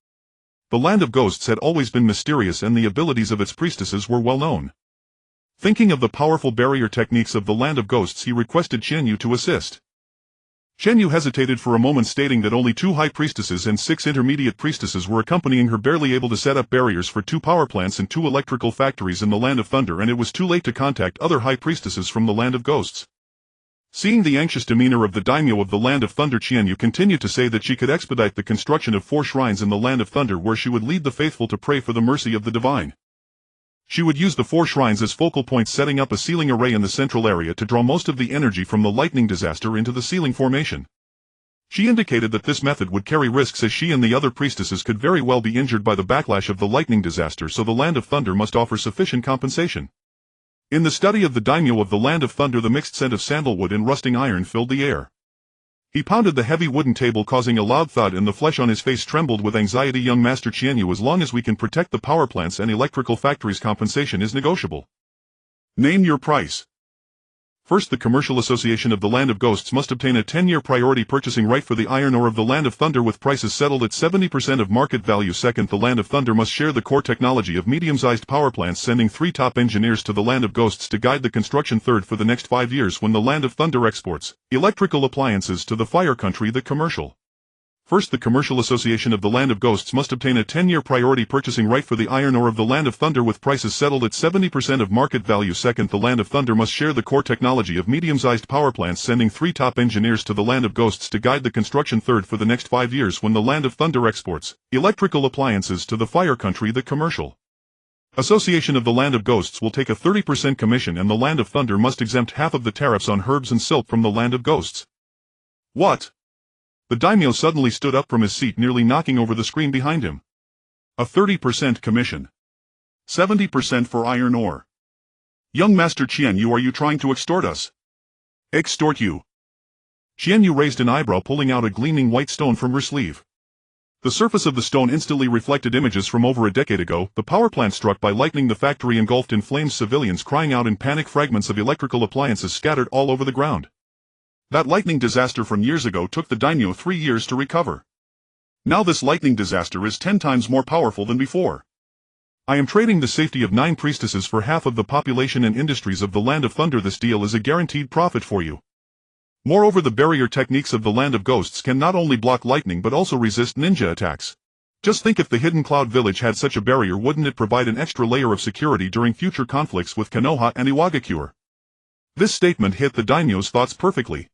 S1: The Land of Ghosts had always been mysterious, and the abilities of its priestesses were well known. Thinking of the powerful barrier techniques of the Land of Ghosts, he requested Qianyu to assist. Qianyu hesitated for a moment, stating that only 2 high priestesses and 6 intermediate priestesses were accompanying her, barely able to set up barriers for 2 power plants and 2 electrical factories in the Land of Thunder, and it was too late to contact other high priestesses from the Land of Ghosts. Seeing the anxious demeanor of the daimyo of the Land of Thunder, Qianyu continued to say that she could expedite the construction of 4 shrines in the Land of Thunder, where she would lead the faithful to pray for the mercy of the divine. She would use the 4 shrines as focal points, setting up a sealing array in the central area to draw most of the energy from the lightning disaster into the sealing formation. She indicated that this method would carry risks, as she and the other priestesses could very well be injured by the backlash of the lightning disaster, so the Land of Thunder must offer sufficient compensation. In the study of the daimyo of the Land of Thunder, the mixed scent of sandalwood and rusting iron filled the air. He pounded the heavy wooden table, causing a loud thud, and the flesh on his face trembled with anxiety. Young Master Qianyu, as long as we can protect the power plants and electrical factories, compensation is negotiable. Name your price. First, the Commercial Association of the Land of Ghosts must obtain a 10-year priority purchasing right for the iron ore of the Land of Thunder, with prices settled at 70% of market value. Second, the Land of Thunder must share the core technology of medium-sized power plants, sending 3 top engineers to the Land of Ghosts to guide the construction. Third, for the next 5 years, when the Land of Thunder exports electrical appliances to the Fire Country, the Commercial. First, the Commercial Association of the Land of Ghosts must obtain a 10-year priority purchasing right for the iron ore of the Land of Thunder, with prices settled at 70% of market value. Second, the Land of Thunder must share the core technology of medium-sized power plants, sending 3 top engineers to the Land of Ghosts to guide the construction. Third, for the next 5 years, when the Land of Thunder exports electrical appliances to the Fire Country, the Commercial Association of the Land of Ghosts will take a 30% commission, and the Land of Thunder must exempt half of the tariffs on herbs and silk from the Land of Ghosts. What? The daimyo suddenly stood up from his seat, nearly knocking over the screen behind him. A 30% commission. 70% for iron ore. Young Master Qianyu, are you trying to extort us?
S2: Extort you. Qianyu raised an eyebrow, pulling out a gleaming white stone from her sleeve. The surface of the stone instantly reflected images from over a decade ago, the power plant struck by lightning, the factory engulfed in flames, civilians crying out in panic, fragments of electrical appliances scattered all over the ground. That lightning disaster from years ago took the daimyo 3 years to recover. Now this lightning disaster is 10 times more powerful than before. I am trading the safety of 9 priestesses for half of the population and industries of the Land of Thunder. This deal is a guaranteed profit for you. Moreover, the barrier techniques of the Land of Ghosts can not only block lightning but also resist ninja attacks. Just think, if the Hidden Cloud Village had such a barrier, wouldn't it provide an extra layer of security during future conflicts with Konoha and Iwagakure? This statement hit the daimyo's thoughts perfectly.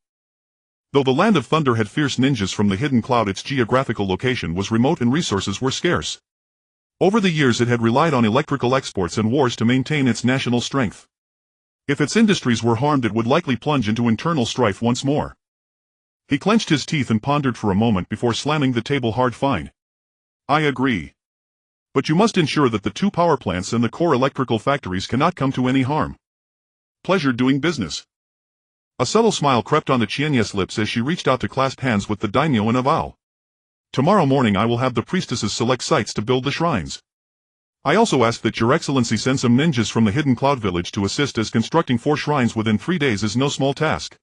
S2: Though the Land of Thunder had fierce ninjas from the Hidden Cloud, its geographical location was remote and resources were scarce. Over the years it had relied on electrical exports and wars to maintain its national strength. If its industries were harmed, it would likely plunge into internal strife once more. He clenched his teeth and pondered for a moment before slamming the table hard. Fine. I agree. But you must ensure that the 2 power plants and the core electrical factories cannot come to any harm. Pleasure doing business. A subtle smile crept onto Qianyu's lips as she reached out to clasp hands with the daimyo in a vow. Tomorrow morning I will have the priestesses select sites to build the shrines. I also ask that Your Excellency send some ninjas from the Hidden Cloud Village to assist, as constructing 4 shrines within 3 days is no small task.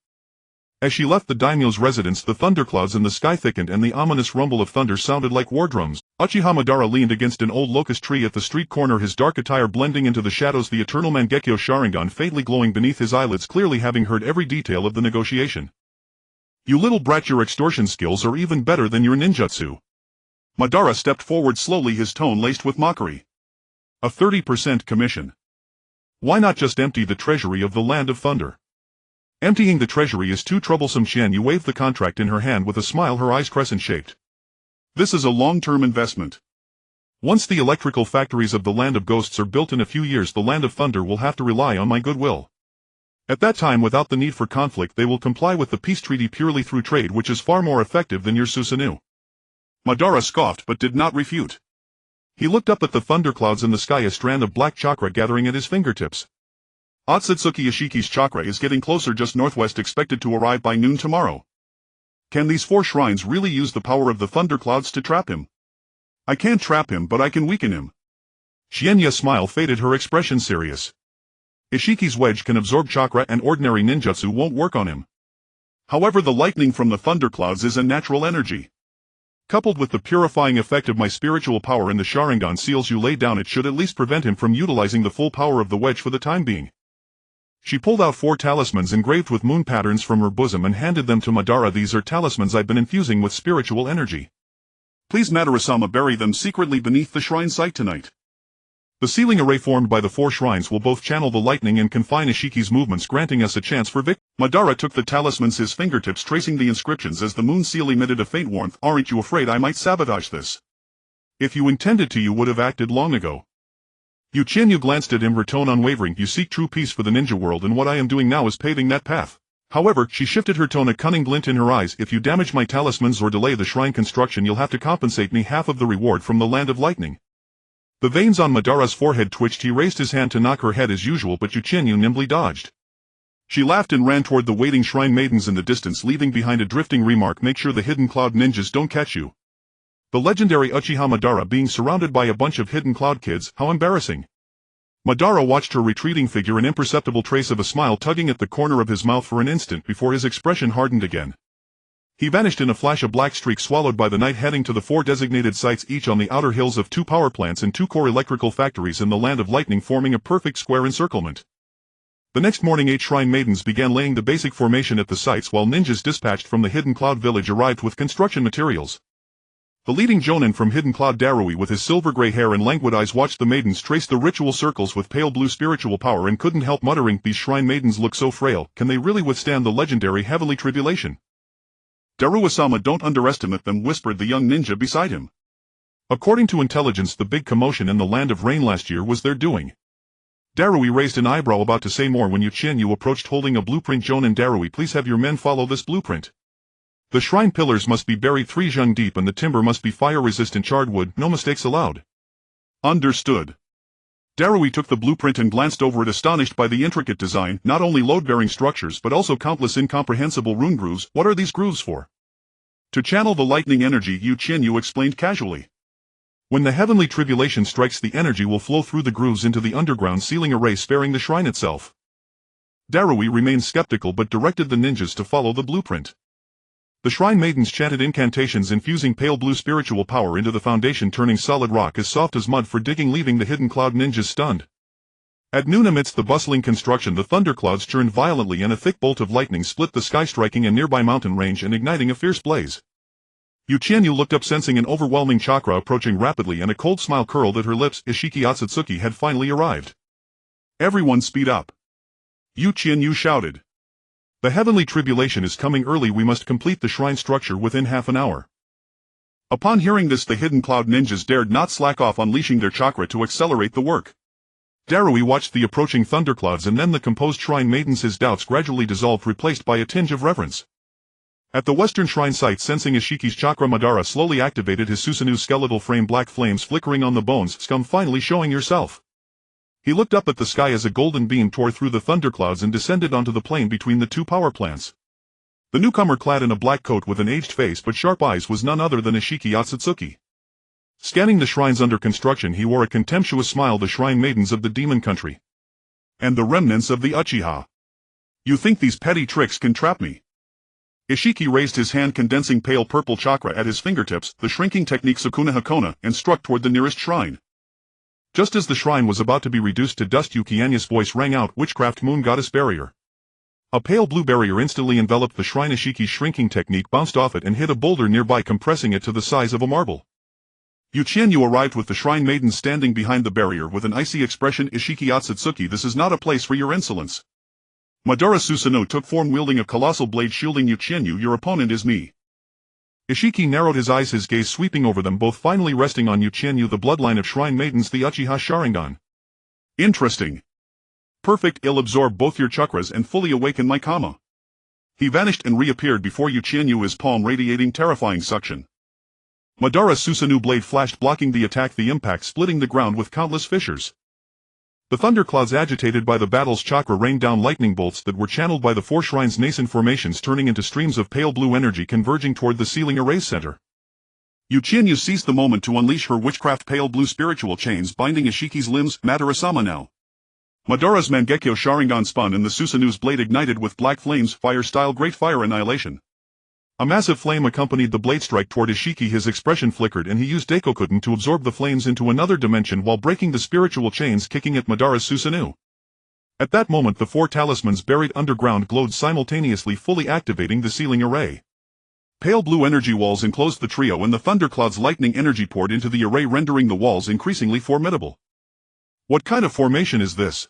S2: As she left the daimyo's residence, the thunderclouds in the sky thickened and the ominous rumble of thunder sounded like war drums. Uchiha Madara leaned against an old locust tree at the street corner, his dark attire blending into the shadows, the eternal Mangekyo Sharingan faintly glowing beneath his eyelids, clearly having heard every detail of the negotiation. You little brat, your extortion skills are even better than your ninjutsu. Madara stepped forward slowly, his tone laced with mockery. A 30% commission. Why not just empty the treasury of the Land of Thunder? Emptying the treasury is too troublesome. Qianyu waved the contract in her hand with a smile, her eyes crescent-shaped. This is a long-term investment. Once the electrical factories of the Land of Ghosts are built in a few years, the Land of Thunder will have to rely on my goodwill. At that time, without the need for conflict, they will comply with the peace treaty purely through trade, which is far more effective than your Susanoo. Madara scoffed but did not refute. He looked up at the thunderclouds in the sky, a strand of black chakra gathering at his fingertips. Otsutsuki Yoshiki's chakra is getting closer, just northwest, expected to arrive by noon tomorrow. Can these 4 shrines really use the power of the thunderclouds to trap him? I can't trap him, but I can weaken him. Qianyu's smile faded, her expression serious. Ishiki's wedge can absorb chakra and ordinary ninjutsu won't work on him. However, the lightning from the thunderclouds is a natural energy. Coupled with the purifying effect of my spiritual power and the Sharingan seals you laid down, it should at least prevent him from utilizing the full power of the wedge for the time being. She pulled out 4 talismans engraved with moon patterns from her bosom and handed them to Madara. These are talismans I've been infusing with spiritual energy. Please, Madara-sama, bury them secretly beneath the shrine site tonight. The sealing array formed by the 4 shrines will both channel the lightning and confine Ishiki's movements, granting us a chance for victory. Madara took the talismans, his fingertips tracing the inscriptions as the moon seal emitted a faint warmth. Aren't you afraid I might sabotage this? If you intended to, you would have acted long ago. Yue Qianyu glanced at him, her tone unwavering. You seek true peace for the ninja world, and what I am doing now is paving that path. However, she shifted her tone, a cunning glint in her eyes. If you damage my talismans or delay the shrine construction, you'll have to compensate me half of the reward from the Land of Lightning. The veins on Madara's forehead twitched. He raised his hand to knock her head as usual, but Yue Qianyu nimbly dodged. She laughed and ran toward the waiting shrine maidens in the distance, leaving behind a drifting remark: make sure the Hidden Cloud ninjas don't catch you. The legendary Uchiha Madara being surrounded by a bunch of Hidden Cloud kids, how embarrassing. Madara watched her retreating figure, an imperceptible trace of a smile tugging at the corner of his mouth for an instant before his expression hardened again. He vanished in a flash, a black streak swallowed by the night, heading to the 4 designated sites, each on the outer hills of 2 power plants and 2 core electrical factories in the Land of Lightning, forming a perfect square encirclement. The next morning 8 shrine maidens began laying the basic formation at the sites, while ninjas dispatched from the Hidden Cloud Village arrived with construction materials. The leading jonin from Hidden Cloud, Darui, with his silver-gray hair and languid eyes, watched the maidens trace the ritual circles with pale blue spiritual power and couldn't help muttering, these shrine maidens look so frail, can they really withstand the legendary heavenly tribulation? Darui-sama, don't underestimate them, whispered the young ninja beside him. According to intelligence, the big commotion in the Land of Rain last year was their doing. Darui raised an eyebrow, about to say more when Yue Qianyu approached holding a blueprint. Jonin, Darui, please have your men follow this blueprint. The shrine pillars must be buried 3 zheng deep and the timber must be fire-resistant charred wood, no mistakes allowed. Understood. Darui took the blueprint and glanced over it, astonished by the intricate design, not only load-bearing structures but also countless incomprehensible rune grooves. What are these grooves for? To channel the lightning energy, Yue Qianyu explained casually. When the heavenly tribulation strikes, the energy will flow through the grooves into the underground sealing array, sparing the shrine itself. Darui remained skeptical but directed the ninjas to follow the blueprint. The shrine maidens chanted incantations, infusing pale blue spiritual power into the foundation, turning solid rock as soft as mud for digging, leaving the hidden cloud ninjas stunned. At noon, amidst the bustling construction, the thunderclouds churned violently and a thick bolt of lightning split the sky, striking a nearby mountain range and igniting a fierce blaze. Yue Qianyu looked up, sensing an overwhelming chakra approaching rapidly, and a cold smile curled at her lips. Ishiki Otsutsuki had finally arrived. Everyone speed up! Yue Qianyu shouted. The heavenly tribulation is coming early. We must complete the shrine structure within half an hour. Upon hearing this, the hidden cloud ninjas dared not slack off, unleashing their chakra to accelerate the work. Darui watched the approaching thunderclouds and then the composed shrine maidens. His doubts gradually dissolved, replaced by a tinge of reverence. At the western shrine site, sensing Ishiki's chakra, Madara slowly activated his Susanu's skeletal frame, black flames flickering on the bones. Scum, finally showing yourself. He looked up at the sky as a golden beam tore through the thunderclouds and descended onto the plain between the two power plants. The newcomer, clad in a black coat with an aged face but sharp eyes, was none other than Ishiki Otsutsuki. Scanning the shrines under construction, he wore a contemptuous smile. The shrine maidens of the demon country. And the remnants of the Uchiha. You think these petty tricks can trap me? Ishiki raised his hand, condensing pale purple chakra at his fingertips, the shrinking technique Sukuna Hakona, and struck toward the nearest shrine. Just as the shrine was about to be reduced to dust, Yue Qianyu's voice rang out. Witchcraft Moon Goddess Barrier. A pale blue barrier instantly enveloped the shrine. Ishiki's shrinking technique bounced off it and hit a boulder nearby, compressing it to the size of a marble. Yue Qianyu arrived with the shrine maidens standing behind the barrier with an icy expression. Ishiki Otsutsuki, this is not a place for your insolence. Madara Susanoo took form, wielding a colossal blade, shielding Yue Qianyu. Your opponent is me. Ishiki narrowed his eyes, his gaze sweeping over them both, finally resting on Yue Qianyu. The bloodline of shrine maidens, the Uchiha Sharingan. Interesting. Perfect. I'll absorb both your chakras and fully awaken my Kama. He vanished and reappeared before Yue Qianyu, his palm radiating terrifying suction. Madara Susanoo blade flashed, blocking the attack, the impact splitting the ground with countless fissures. The thunderclouds, agitated by the battle's chakra, rained down lightning bolts that were channeled by the four shrines' nascent formations, turning into streams of pale blue energy converging toward the sealing array's center. Yue Qianyu seized the moment to unleash her witchcraft pale blue spiritual chains, binding Ishiki's limbs. Madara-sama now. Madara's Mangekyo Sharingan spun and the Susanoo's blade ignited with black flames, fire-style Great Fire Annihilation. A massive flame accompanied the blade strike toward Ishiki. His expression flickered and he used Daikokuten to absorb the flames into another dimension while breaking the spiritual chains, kicking at Madara's Susanoo. At that moment, the four talismans buried underground glowed simultaneously, fully activating the sealing array. Pale blue energy walls enclosed the trio and the thundercloud's lightning energy poured into the array, rendering the walls increasingly formidable. What kind of formation is this?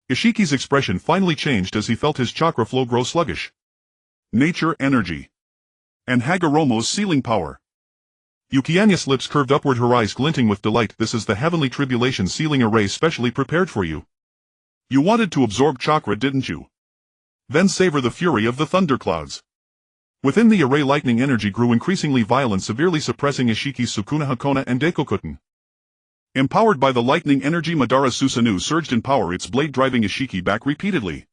S2: Ishiki's expression finally changed as he felt his chakra flow grow sluggish. Nature energy. And Hagoromo's sealing power. Yue Qianyu's lips curved upward, her eyes glinting with delight. This is the heavenly tribulation sealing array specially prepared for you. You wanted to absorb chakra, didn't you? Then savor the fury of the thunderclouds. Within the array, lightning energy grew increasingly violent, severely suppressing Ishiki's Sukuna Hakona and Daikokuten. Empowered by the lightning energy, Madara Susanoo surged in power, its blade driving Ishiki back repeatedly.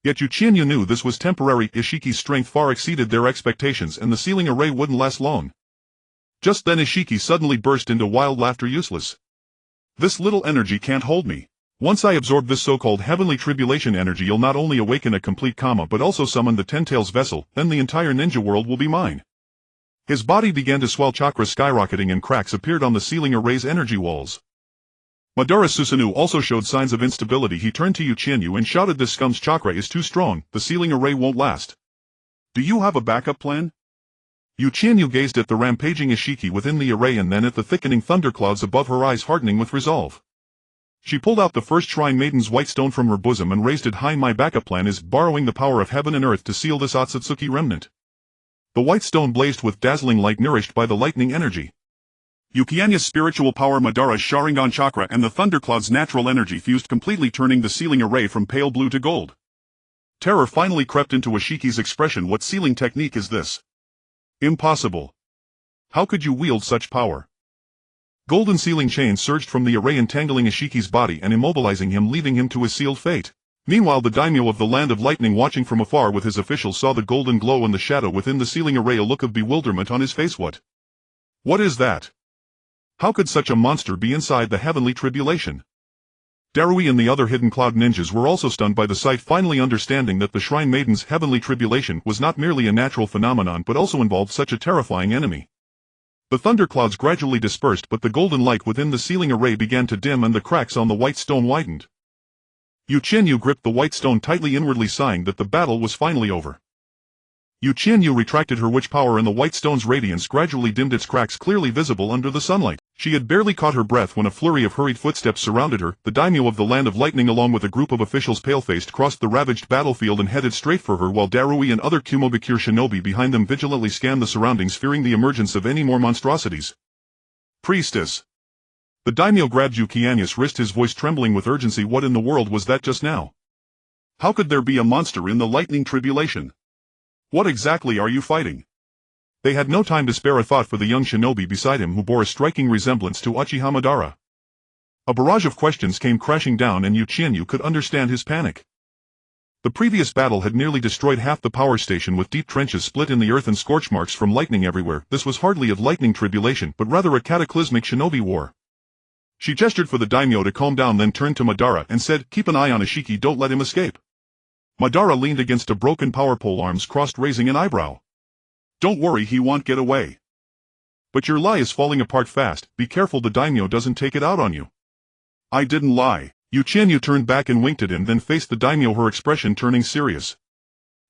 S2: Yet Yue Qianyu knew this was temporary. Ishiki's strength far exceeded their expectations and the sealing array wouldn't last long. Just then Ishiki suddenly burst into wild laughter. Useless. This little energy can't hold me. Once I absorb this so-called heavenly tribulation energy, you'll not only awaken a complete Kama but also summon the Ten-Tails vessel, then the entire ninja world will be mine. His body began to swell, chakra skyrocketing and cracks appeared on the sealing array's energy walls. Madara Susanoo also showed signs of instability. He turned to Yue Qianyu and shouted, this scum's chakra is too strong, the sealing array won't last. Do you have a backup plan? Yue Qianyu gazed at the rampaging Ishiki within the array and then at the thickening thunderclouds above, her eyes hardening with resolve. She pulled out the first shrine maiden's white stone from her bosom and raised it high. My backup plan is borrowing the power of heaven and earth to seal this Otsutsuki remnant. The white stone blazed with dazzling light, nourished by the lightning energy. Yue Qianyu's spiritual power, Madara's Sharingan chakra and the thundercloud's natural energy fused completely, turning the sealing array from pale blue to gold. Terror finally crept into Ishiki's expression. What sealing technique is this? Impossible. How could you wield such power?
S1: Golden sealing chains surged from the array entangling Ishiki's body and immobilizing him, leaving him to his sealed fate. Meanwhile, the daimyo of the Land of Lightning, watching from afar with his officials, saw the golden glow and the shadow within the sealing array, a look of bewilderment on his face. What is that? How could such a monster be inside the heavenly tribulation? Darui and the other hidden cloud ninjas were also stunned by the sight, finally understanding that the Shrine Maiden's heavenly tribulation was not merely a natural phenomenon but also involved such a terrifying enemy. The thunderclouds gradually dispersed, but the golden light within the sealing array began to dim and the cracks on the white stone widened. Yue Qianyu gripped the white stone tightly, inwardly sighing that the battle was finally over. Yue Qianyu retracted her witch power and the white stone's radiance gradually dimmed, its cracks clearly visible under the sunlight. She had barely caught her breath when a flurry of hurried footsteps surrounded her. The daimyo of the Land of Lightning along with a group of officials, pale-faced, crossed the ravaged battlefield and headed straight for her, while Darui and other Kumobikure shinobi behind them vigilantly scanned the surroundings, fearing the emergence of any more monstrosities. Priestess. The daimyo grabbed Yue Qianyu's wrist, his voice trembling with urgency. What in the world was that just now? How could there be a monster in the lightning tribulation? What exactly are you fighting? They had no time to spare a thought for the young shinobi beside him, who bore a striking resemblance to Uchiha Madara. A barrage of questions came crashing down, and Yue Qianyu could understand his panic. The previous battle had nearly destroyed half the power station, with deep trenches split in the earth and scorch marks from lightning everywhere. This was hardly a lightning tribulation, but rather a cataclysmic shinobi war. She gestured for the daimyo to calm down, then turned to Madara and said, "Keep an eye on Ishiki, don't let him escape." Madara leaned against a broken power pole, arms crossed, raising an eyebrow. "Don't worry, he won't get away. But your lie is falling apart fast. Be careful the daimyo doesn't take it out on you." "I didn't lie." Yue Qianyu turned back and winked at him, then faced the daimyo, her expression turning serious.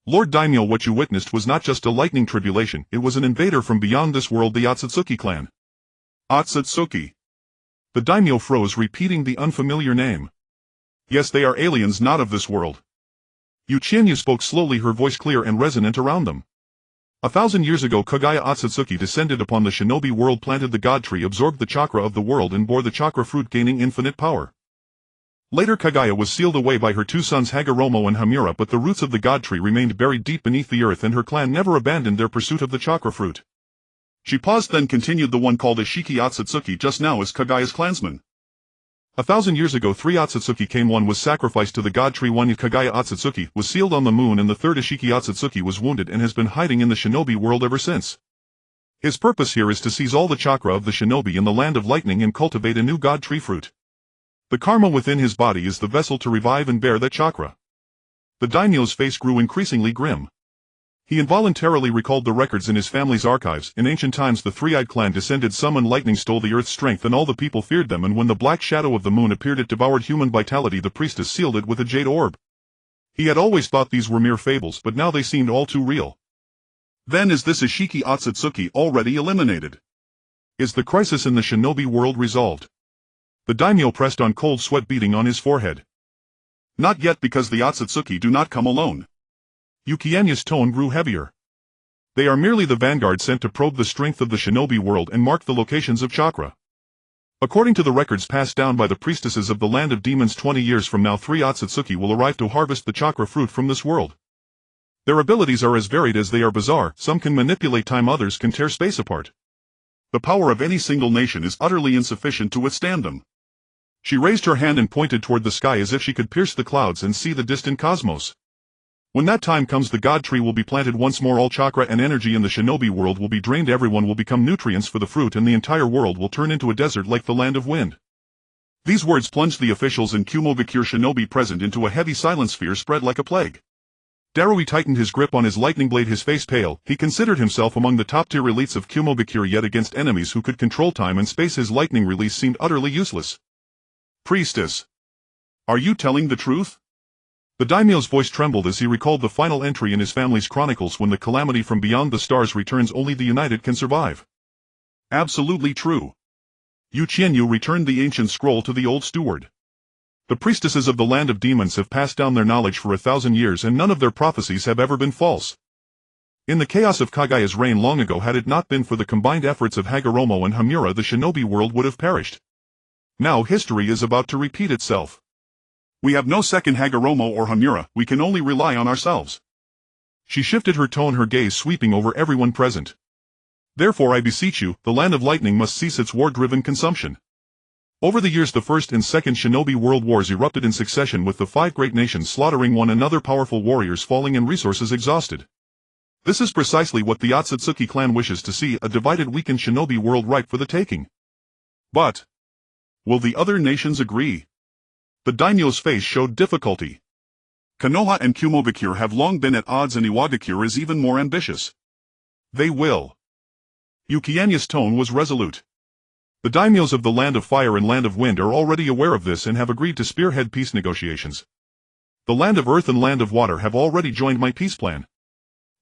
S1: "Lord Daimyo, what you witnessed was not just a lightning tribulation, it was an invader from beyond this world, the Otsutsuki clan." "Otsutsuki?" The daimyo froze, repeating the unfamiliar name. "Yes, they are aliens, not of this world." Yue Qianyu spoke slowly, her voice clear and resonant around them. 1,000 years ago, Kagaya Otsutsuki descended upon the shinobi world, planted the god tree, absorbed the chakra of the world and bore the chakra fruit, gaining infinite power. Later, Kagaya was sealed away by her two sons Hagoromo and Hamura, but the roots of the god tree remained buried deep beneath the earth, and her clan never abandoned their pursuit of the chakra fruit. She paused, then continued, "The one called Ishiki Otsutsuki just now is Kagaya's clansman. 1,000 years ago 3 Otsutsuki came, one was sacrificed to the god tree, one Kagaya Otsutsuki was sealed on the moon, and the third Ishiki Otsutsuki was wounded and has been hiding in the shinobi world ever since. His purpose here is to seize all the chakra of the shinobi in the Land of Lightning and cultivate a new god tree fruit. The karma within his body is the vessel to revive and bear that chakra." The daimyo's face grew increasingly grim. He involuntarily recalled the records in his family's archives. In ancient times, the three-eyed clan descended, summoned lightning, stole the earth's strength, and all the people feared them, and when the black shadow of the moon appeared, it devoured human vitality. The priestess sealed it with a jade orb. He had always thought these were mere fables, but now they seemed all too real. Then is this Ishiki Otsutsuki already eliminated? Is the crisis in the shinobi world resolved? The daimyo pressed on, cold sweat beating on his forehead. "Not yet, because the Otsutsuki do not come alone." Yue Qianyu's tone grew heavier. "They are merely the vanguard sent to probe the strength of the shinobi world and mark the locations of chakra. According to the records passed down by the priestesses of the Land of Demons, 20 years from now 3 Otsutsuki will arrive to harvest the chakra fruit from this world. Their abilities are as varied as they are bizarre. Some can manipulate time, others can tear space apart. The power of any single nation is utterly insufficient to withstand them." She raised her hand and pointed toward the sky as if she could pierce the clouds and see the distant cosmos. "When that time comes, the god tree will be planted once more. All chakra and energy in the shinobi world will be drained. Everyone will become nutrients for the fruit, and the entire world will turn into a desert like the Land of Wind." These words plunged the officials and Kumobikure shinobi present into a heavy silence. Fear spread like a plague. Darui tightened his grip on his lightning blade, his face pale. He considered himself among the top-tier elites of Kumobikure, yet against enemies who could control time and space, his lightning release seemed utterly useless. "Priestess, are you telling the truth?" The daimyo's voice trembled as he recalled the final entry in his family's chronicles: "When the calamity from beyond the stars returns, only the united can survive." "Absolutely true." Yue Qianyu returned the ancient scroll to the old steward. "The priestesses of the Land of Demons have passed down their knowledge for 1,000 years, and none of their prophecies have ever been false. In the chaos of Kagaya's reign long ago, had it not been for the combined efforts of Hagoromo and Hamura, the shinobi world would have perished. Now history is about to repeat itself. We have no second Hagoromo or Hamura, we can only rely on ourselves." She shifted her tone, her gaze sweeping over everyone present. Therefore I beseech you, the Land of Lightning must cease its war-driven consumption. Over the years the First and Second Shinobi World Wars erupted in succession with the 5 great nations slaughtering one another, powerful warriors falling and resources exhausted. This is precisely what the Otsutsuki clan wishes to see, a divided, weakened shinobi world ripe for the taking. But will the other nations agree? The daimyo's face showed difficulty. Konoha and Kumobakure have long been at odds, and Iwadakure is even more ambitious. They will. Yue Qianyu's tone was resolute. The daimyos of the Land of Fire and Land of Wind are already aware of this and have agreed to spearhead peace negotiations. The Land of Earth and Land of Water have already joined my peace plan.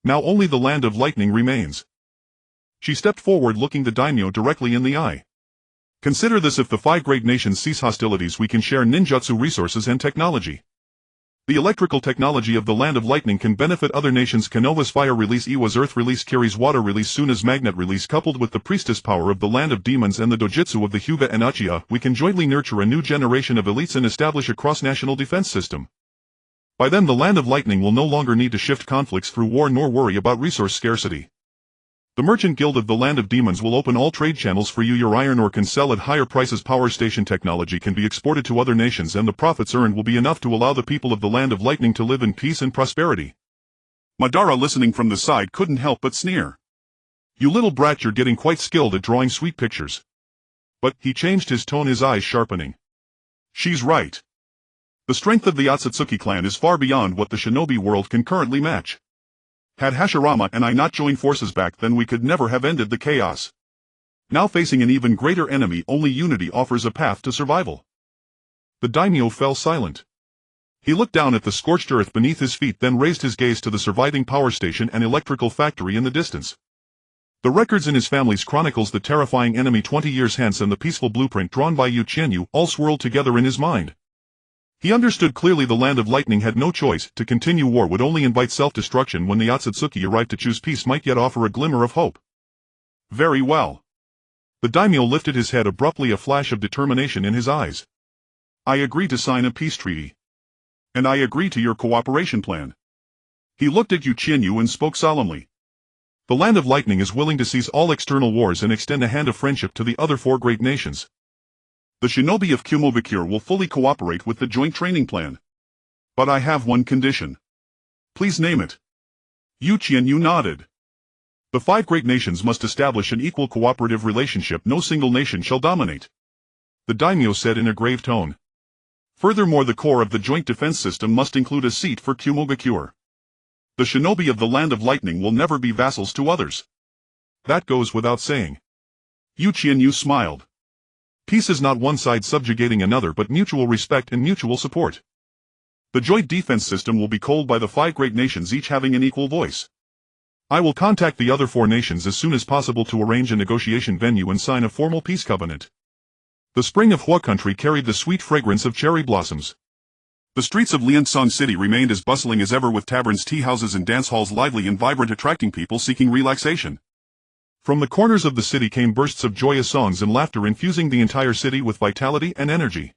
S1: Now only the Land of Lightning remains. She stepped forward, looking the daimyo directly in the eye. Consider this: if the 5 great nations cease hostilities, we can share ninjutsu resources and technology. The electrical technology of the Land of Lightning can benefit other nations. Konoha's fire release, Iwa's earth release, Kiri's water release, Suna's magnet release, coupled with the priestess power of the Land of Demons and the dojutsu of the Hyuga and Uchiha, we can jointly nurture a new generation of elites and establish a cross-national defense system. By then the Land of Lightning will no longer need to shift conflicts through war nor worry about resource scarcity. The Merchant Guild of the Land of Demons will open all trade channels for you. Your iron ore can sell at higher prices. Power station technology can be exported to other nations, and the profits earned will be enough to allow the people of the Land of Lightning to live in peace and prosperity. Madara, listening from the side, couldn't help but sneer. You little brat, you're getting quite skilled at drawing sweet pictures. But he changed his tone, his eyes sharpening. She's right. The strength of the Otsutsuki clan is far beyond what the shinobi world can currently match. Had Hashirama and I not joined forces back then, we could never have ended the chaos. Now facing an even greater enemy, only unity offers a path to survival. The daimyo fell silent. He looked down at the scorched earth beneath his feet, then raised his gaze to the surviving power station and electrical factory in the distance. The records in his family's chronicles, the terrifying enemy 20 years hence and the peaceful blueprint drawn by Yue Qianyu, all swirled together in his mind. He understood clearly the Land of Lightning had no choice. To continue war would only invite self-destruction. When the Otsutsuki arrived, to choose peace might yet offer a glimmer of hope. Very well. The daimyo lifted his head abruptly, a flash of determination in his eyes. I agree to sign a peace treaty. And I agree to your cooperation plan. He looked at Yue Qianyu and spoke solemnly. The Land of Lightning is willing to cease all external wars and extend a hand of friendship to the other 4 great nations. The shinobi of Kumobakure will fully cooperate with the joint training plan. But I have one condition. Please name it. Yue Qianyu nodded. The 5 great nations must establish an equal cooperative relationship. No single nation shall dominate. The daimyo said in a grave tone. Furthermore, the core of the joint defense system must include a seat for Kumobakure. The shinobi of the Land of Lightning will never be vassals to others. That goes without saying. Yue Qianyu smiled. Peace is not one side subjugating another, but mutual respect and mutual support. The joint defense system will be called by the 5 great nations, each having an equal voice. I will contact the other 4 nations as soon as possible to arrange a negotiation venue and sign a formal peace covenant. The spring of Hua country carried the sweet fragrance of cherry blossoms. The streets of Liansong City remained as bustling as ever, with taverns, tea houses and dance halls lively and vibrant, attracting people seeking relaxation. From the corners of the city came bursts of joyous songs and laughter, infusing the entire city with vitality and energy.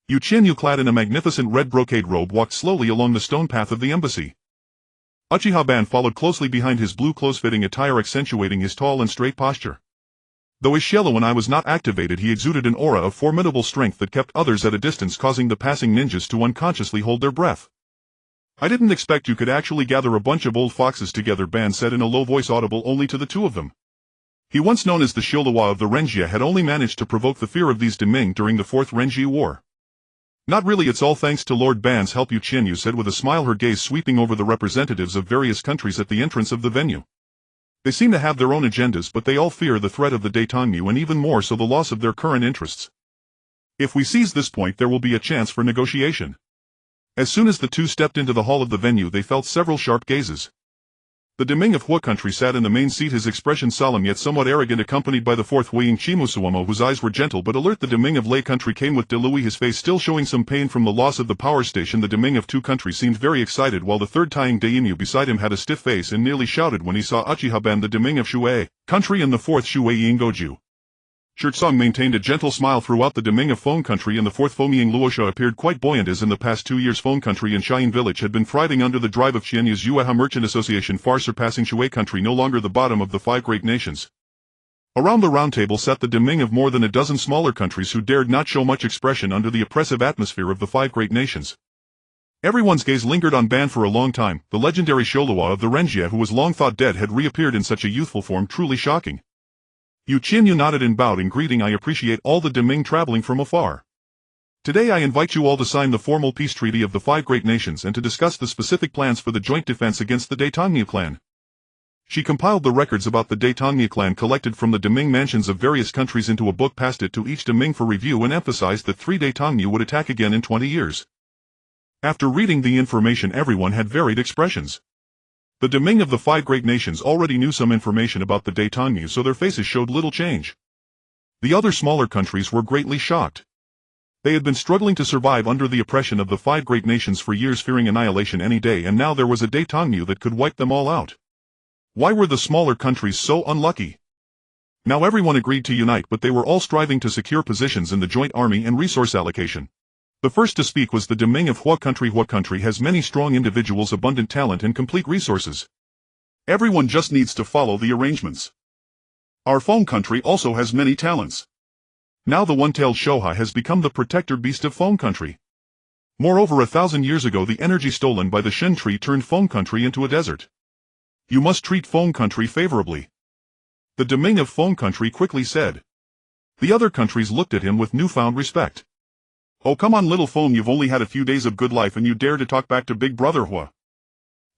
S1: Yue Qianyu, clad in a magnificent red brocade robe, walked slowly along the stone path of the embassy. Uchiha-ban followed closely behind, his blue close-fitting attire accentuating his tall and straight posture. Though his Shielo eye was not activated, he exuded an aura of formidable strength that kept others at a distance, causing the passing ninjas to unconsciously hold their breath. I didn't expect you could actually gather a bunch of old foxes together, Ban said in a low voice audible only to the 2 of them. He, once known as the Shiolewa of the Renjia, had only managed to provoke the fear of these Deming during the 4th Renji War. Not really, it's all thanks to Lord Ban's help, Yue Qianyu said with a smile, her gaze sweeping over the representatives of various countries at the entrance of the venue. They seem to have their own agendas, but they all fear the threat of the Daitangmu, and even more so the loss of their current interests. If we seize this point, there will be a chance for negotiation. As soon as the 2 stepped into the hall of the venue, they felt several sharp gazes. The Deming of Hua country sat in the main seat, his expression solemn yet somewhat arrogant, accompanied by the 4th Huiying Chimusuomo, whose eyes were gentle but alert. The Deming of Lei country came with Delui, his face still showing some pain from the loss of the power station. The Deming of Tu country seemed very excited, while the 3rd Taiying Daimyo beside him had a stiff face and nearly shouted when he saw Uchiha-ban. The Deming of Shuei country and the 4th Shuei Goju Shirtsong maintained a gentle smile throughout. The Deming of Feng country and the 4th Fomiang Luosha appeared quite buoyant, as in the past 2 years Feng country and Xiayin village had been thriving under the drive of Qianyu's Yueha Merchant Association, far surpassing Shuei country, no longer the bottom of the 5 great nations. Around the round table sat the deming of more than a dozen smaller countries who dared not show much expression under the oppressive atmosphere of the five great nations. Everyone's gaze lingered on Ban for a long time. The legendary Sholua of the Renjie, who was long thought dead, had reappeared in such a youthful form, truly shocking. Yue Qianyu nodded and bowed in greeting. I appreciate all the deming traveling from afar. Today I invite you all to sign the formal peace treaty of the five great nations and to discuss the specific plans for the joint defense against the Daitangmu clan. She compiled the records about the Daitangmu clan collected from the deming mansions of various countries into a book, passed it to each deming for review, and emphasized that 3 Daitangmu would attack again in 20 years. After reading the information, everyone had varied expressions. The deming of the five great nations already knew some information about the Daitangmu, so their faces showed little change. The other smaller countries were greatly shocked. They had been struggling to survive under the oppression of the five great nations for years, fearing annihilation any day, and now there was a Daitangmu that could wipe them all out. Why were the smaller countries so unlucky? Now everyone agreed to unite, but they were all striving to secure positions in the joint army and resource allocation. The first to speak was the deming of Hua country. Hua country has many strong individuals, abundant talent, and complete resources. Everyone just needs to follow the arrangements. Our Feng country also has many talents. Now the one-tailed Shoha has become the protector beast of Feng country. Moreover, 1,000 years ago the energy stolen by the Shen tree turned Feng country into a desert. You must treat Feng country favorably. The deming of Feng country quickly said. The other countries looked at him with newfound respect. Oh, come on, little Feng, you've only had a few days of good life and you dare to talk back to Big Brother Hua.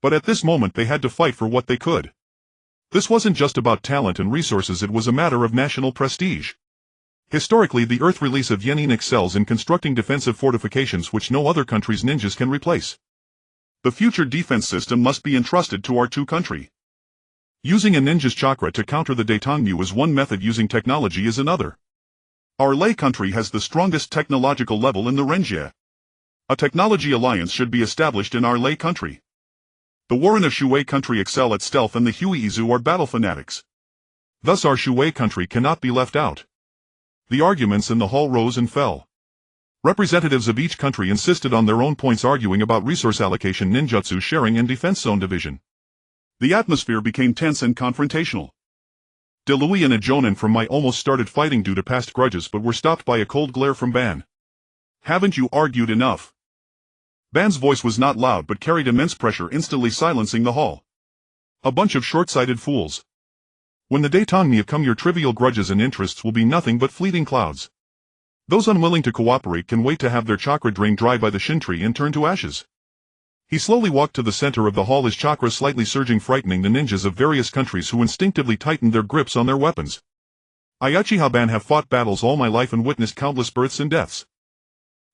S1: But at this moment they had to fight for what they could. This wasn't just about talent and resources, it was a matter of national prestige. Historically, the Earth release of Yannin excels in constructing defensive fortifications which no other country's ninjas can replace. The future defense system must be entrusted to our two country. Using a ninja's chakra to counter the Daitangmu is one method, using technology is another. Our Lei country has the strongest technological level in the Renjie. A technology alliance should be established in our Lei country. The Warren of Shui country excel at stealth and the Huizu are battle fanatics. Thus our Shui country cannot be left out. The arguments in the hall rose and fell. Representatives of each country insisted on their own points, arguing about resource allocation, ninjutsu sharing, and defense zone division. The atmosphere became tense and confrontational. DeLuis and a Jonin from my almost started fighting due to past grudges, but were stopped by a cold glare from Ban. Haven't you argued enough? Ban's voice was not loud but carried immense pressure, instantly silencing the hall. A bunch of short-sighted fools. When the Daitangmu come, your trivial grudges and interests will be nothing but fleeting clouds. Those unwilling to cooperate can wait to have their chakra drained dry by the Shin tree and turn to ashes. He slowly walked to the center of the hall, his chakra slightly surging, frightening the ninjas of various countries who instinctively tightened their grips on their weapons. I, Uchiha Ban, have fought battles all my life and witnessed countless births and deaths.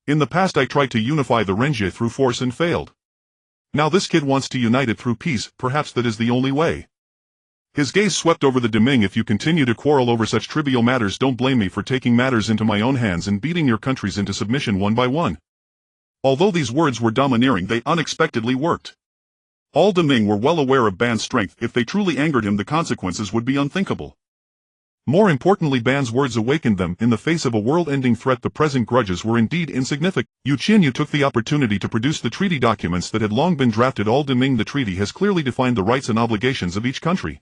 S1: In the past I tried to unify the Renjie through force and failed. Now this kid wants to unite it through peace, perhaps that is the only way. His gaze swept over the deming. If you continue to quarrel over such trivial matters, don't blame me for taking matters into my own hands and beating your countries into submission one by one. Although these words were domineering, they unexpectedly worked. All deming were well aware of Ban's strength. If they truly angered him, the consequences would be unthinkable. More importantly, Ban's words awakened them. In the face of a world-ending threat, the present grudges were indeed insignificant. Yue Qianyu took the opportunity to produce the treaty documents that had long been drafted. All deming, the treaty has clearly defined the rights and obligations of each country.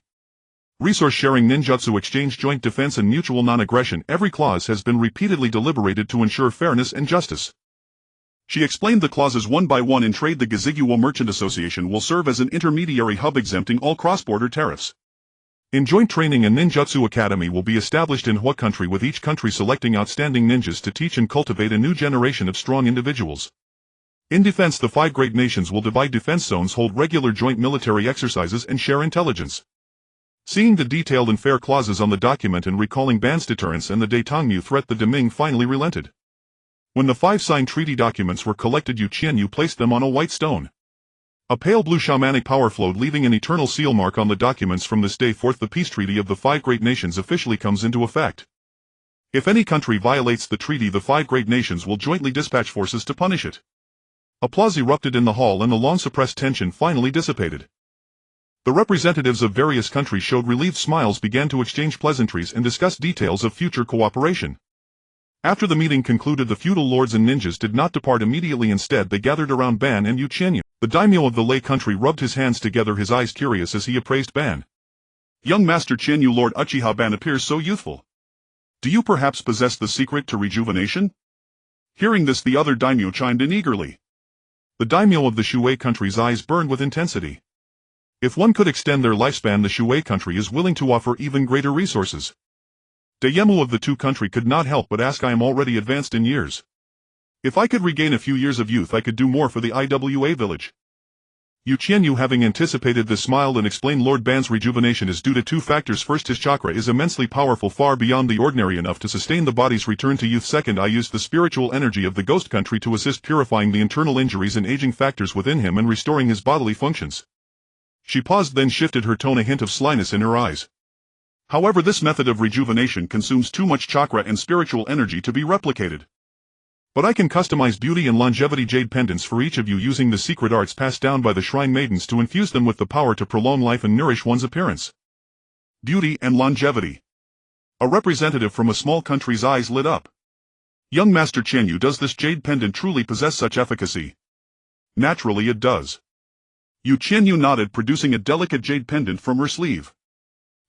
S1: Resource sharing, ninjutsu exchange, joint defense, and mutual non-aggression. Every clause has been repeatedly deliberated to ensure fairness and justice. She explained the clauses one by one. In trade, the Gaziguo Merchant Association will serve as an intermediary hub, exempting all cross-border tariffs. In joint training, a ninjutsu academy will be established in Hua country, with each country selecting outstanding ninjas to teach and cultivate a new generation of strong individuals. In defense, the five great nations will divide defense zones, hold regular joint military exercises, and share intelligence. Seeing the detailed and fair clauses on the document and recalling Ban's deterrence and the Daitangmu threat, the deming finally relented. When the 5 signed treaty documents were collected, Yue Qianyu placed them on a white stone. A pale blue shamanic power flowed, leaving an eternal seal mark on the documents. From this day forth, the peace treaty of the 5 great nations officially comes into effect. If any country violates the treaty, the 5 great nations will jointly dispatch forces to punish it. Applause erupted in the hall and the long-suppressed tension finally dissipated. The representatives of various countries showed relieved smiles, began to exchange pleasantries, and discuss details of future cooperation. After the meeting concluded, the feudal lords and ninjas did not depart immediately. Instead, they gathered around Ban and Yue Qianyu. The daimyo of the Lei country rubbed his hands together, his eyes curious as he appraised Ban.
S2: Young Master Qianyu Lord Uchiha-ban appears so youthful. Do you perhaps possess the secret to rejuvenation? Hearing this, the other daimyo chimed in eagerly.
S1: The daimyo of the Shui country's eyes burned with intensity. If one could extend their lifespan, the Shui country is willing to offer even greater resources. Daimyo of the two country could not help but ask, I am already advanced in years. If I could regain a few years of youth, I could do more for the Iwa village. Yue Qianyu, having anticipated this, smiled and explained, Lord Ban's rejuvenation is due to two factors. First, his chakra is immensely powerful, far beyond the ordinary, enough to sustain the body's return to youth. Second, I used the spiritual energy of the ghost country to assist purifying the internal injuries and aging factors within him and restoring his bodily functions. She paused, then shifted her tone, a hint of slyness in her eyes. However, this method of rejuvenation consumes too much chakra and spiritual energy to be replicated. But I can customize beauty and longevity jade pendants for each of you using the secret arts passed down by the shrine maidens to infuse them with the power to prolong life and nourish one's appearance. Beauty and longevity. A representative from a small country's eyes lit up. Young Master Qianyu, does this jade pendant truly possess such efficacy? Naturally it does. Yue Qianyu nodded, producing a delicate jade pendant from her sleeve.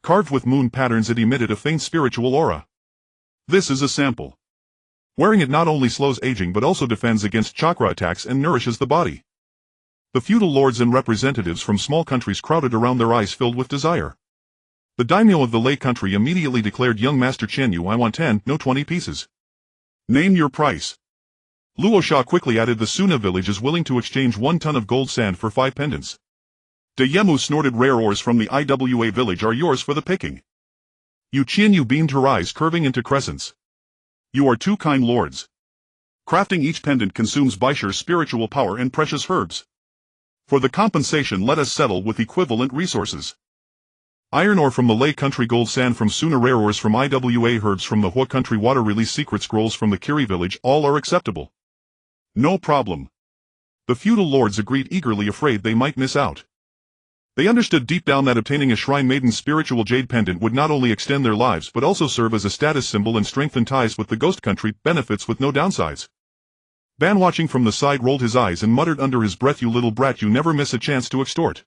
S1: Carved with moon patterns, it emitted a faint spiritual aura. This is a sample. Wearing it not only slows aging but also defends against chakra attacks and nourishes the body. The feudal lords and representatives from small countries crowded around, their eyes filled with desire. The daimyo of the Lei country immediately declared, Young Master Qianyu, I want 10, no 20 pieces. Name your price. Luosha quickly added, the Suna village is willing to exchange 1 ton of gold sand for 5 pendants. Daimyo snorted, rare ores from the Iwa village are yours for the picking. Yue Qianyu beamed, her eyes curving into crescents. You are too kind, lords. Crafting each pendant consumes Baisher's spiritual power and precious herbs. For the compensation, let us settle with equivalent resources. Iron ore from the Lei country, gold sand from Suna, rare ores from Iwa, herbs from the Hua country, water release, secret scrolls from the Kiri village, all are acceptable. No problem. The feudal lords agreed eagerly, afraid they might miss out. They understood deep down that obtaining a shrine maiden's spiritual jade pendant would not only extend their lives but also serve as a status symbol and strengthen ties with the ghost country, benefits with no downsides. Ban, watching from the side, rolled his eyes and muttered under his breath, you little brat, you never miss a chance to extort.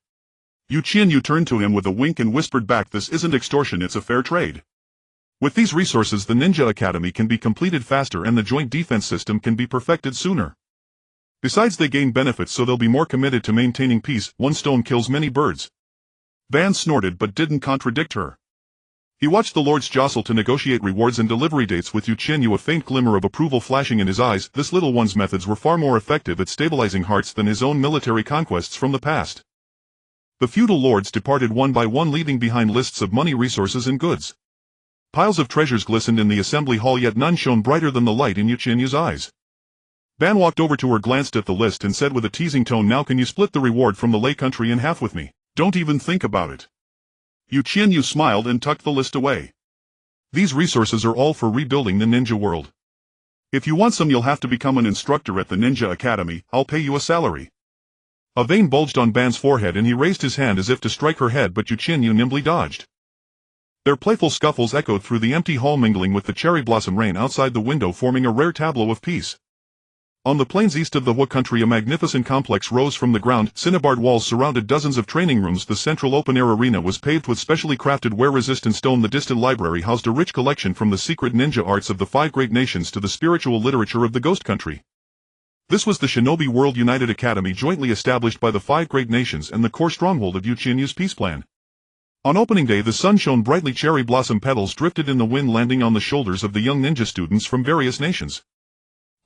S1: Yue Qianyu turned to him with a wink and whispered back, this isn't extortion, it's a fair trade. With these resources, the Ninja Academy can be completed faster and the joint defense system can be perfected sooner. Besides, they gain benefits, so they'll be more committed to maintaining peace. 1 stone kills many birds. Ban snorted but didn't contradict her. He watched the lords jostle to negotiate rewards and delivery dates with Yue Qianyu, a faint glimmer of approval flashing in his eyes. This little one's methods were far more effective at stabilizing hearts than his own military conquests from the past. The feudal lords departed one by one, leaving behind lists of money, resources and goods. Piles of treasures glistened in the assembly hall, yet none shone brighter than the light in Yue Qianyu's eyes. Ban walked over to her, glanced at the list and said with a teasing tone, now can you split the reward from the Lei country in half with me? Don't even think about it. Yue Qianyu smiled and tucked the list away. These resources are all for rebuilding the ninja world. If you want some, you'll have to become an instructor at the Ninja Academy. I'll pay you a salary. A vein bulged on Ban's forehead and he raised his hand as if to strike her head, but Yue Qianyu nimbly dodged. Their playful scuffles echoed through the empty hall, mingling with the cherry blossom rain outside the window, forming a rare tableau of peace. On the plains east of the Hua country, a magnificent complex rose from the ground. Cinnabarred walls surrounded dozens of training rooms. The central open-air arena was paved with specially crafted wear-resistant stone. The distant library housed a rich collection from the secret ninja arts of the 5 great nations to the spiritual literature of the ghost country. This was the Shinobi World United Academy, jointly established by the 5 great nations and the core stronghold of Yue Qianyu's peace plan. On opening day, the sun shone brightly. Cherry blossom petals drifted in the wind, landing on the shoulders of the young ninja students from various nations.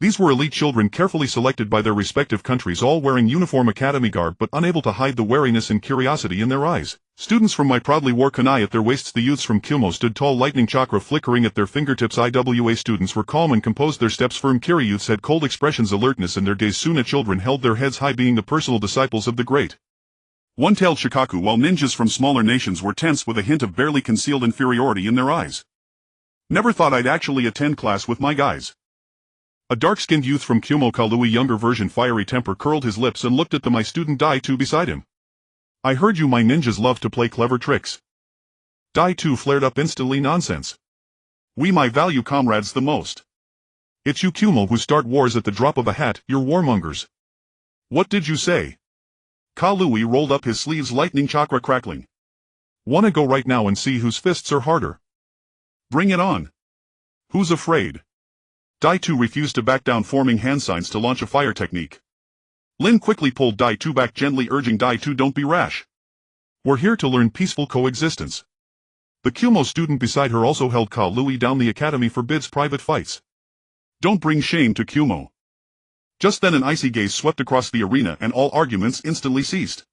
S1: These were elite children carefully selected by their respective countries, all wearing uniform academy garb but unable to hide the wariness and curiosity in their eyes. Students from Mai proudly wore kunai at their waists. The youths from Kyumo stood tall, lightning chakra flickering at their fingertips. Iwa students were calm and composed, their steps firm. Kiri youths had cold expressions, alertness in their gaze. Suna children held their heads high, being the personal disciples of the great one-tailed Shikaku, while ninjas from smaller nations were tense with a hint of barely concealed inferiority in their eyes. Never thought I'd actually attend class with my guys. A dark-skinned youth from Kyumo, Kalui, younger version, fiery temper, curled his lips and looked at my student Dai 2 beside him. I heard you my ninjas love to play clever tricks. Dai 2 flared up instantly, nonsense. We my value comrades the most. It's you Kyumo who start wars at the drop of a hat, you're warmongers. What did you say? Kalui rolled up his sleeves, lightning chakra crackling. Wanna go right now and see whose fists are harder?
S2: Bring it on. Who's afraid? Dai 2 refused to back down, forming hand signs to launch a fire technique. Lin quickly pulled Dai 2 back, gently urging Dai 2, don't be rash.
S1: We're here to learn peaceful coexistence. The Kyumo student beside her also held Ka Lui down. The academy forbids private fights.
S2: Don't bring shame to Kyumo. Just then an icy gaze swept across the arena and all arguments instantly ceased.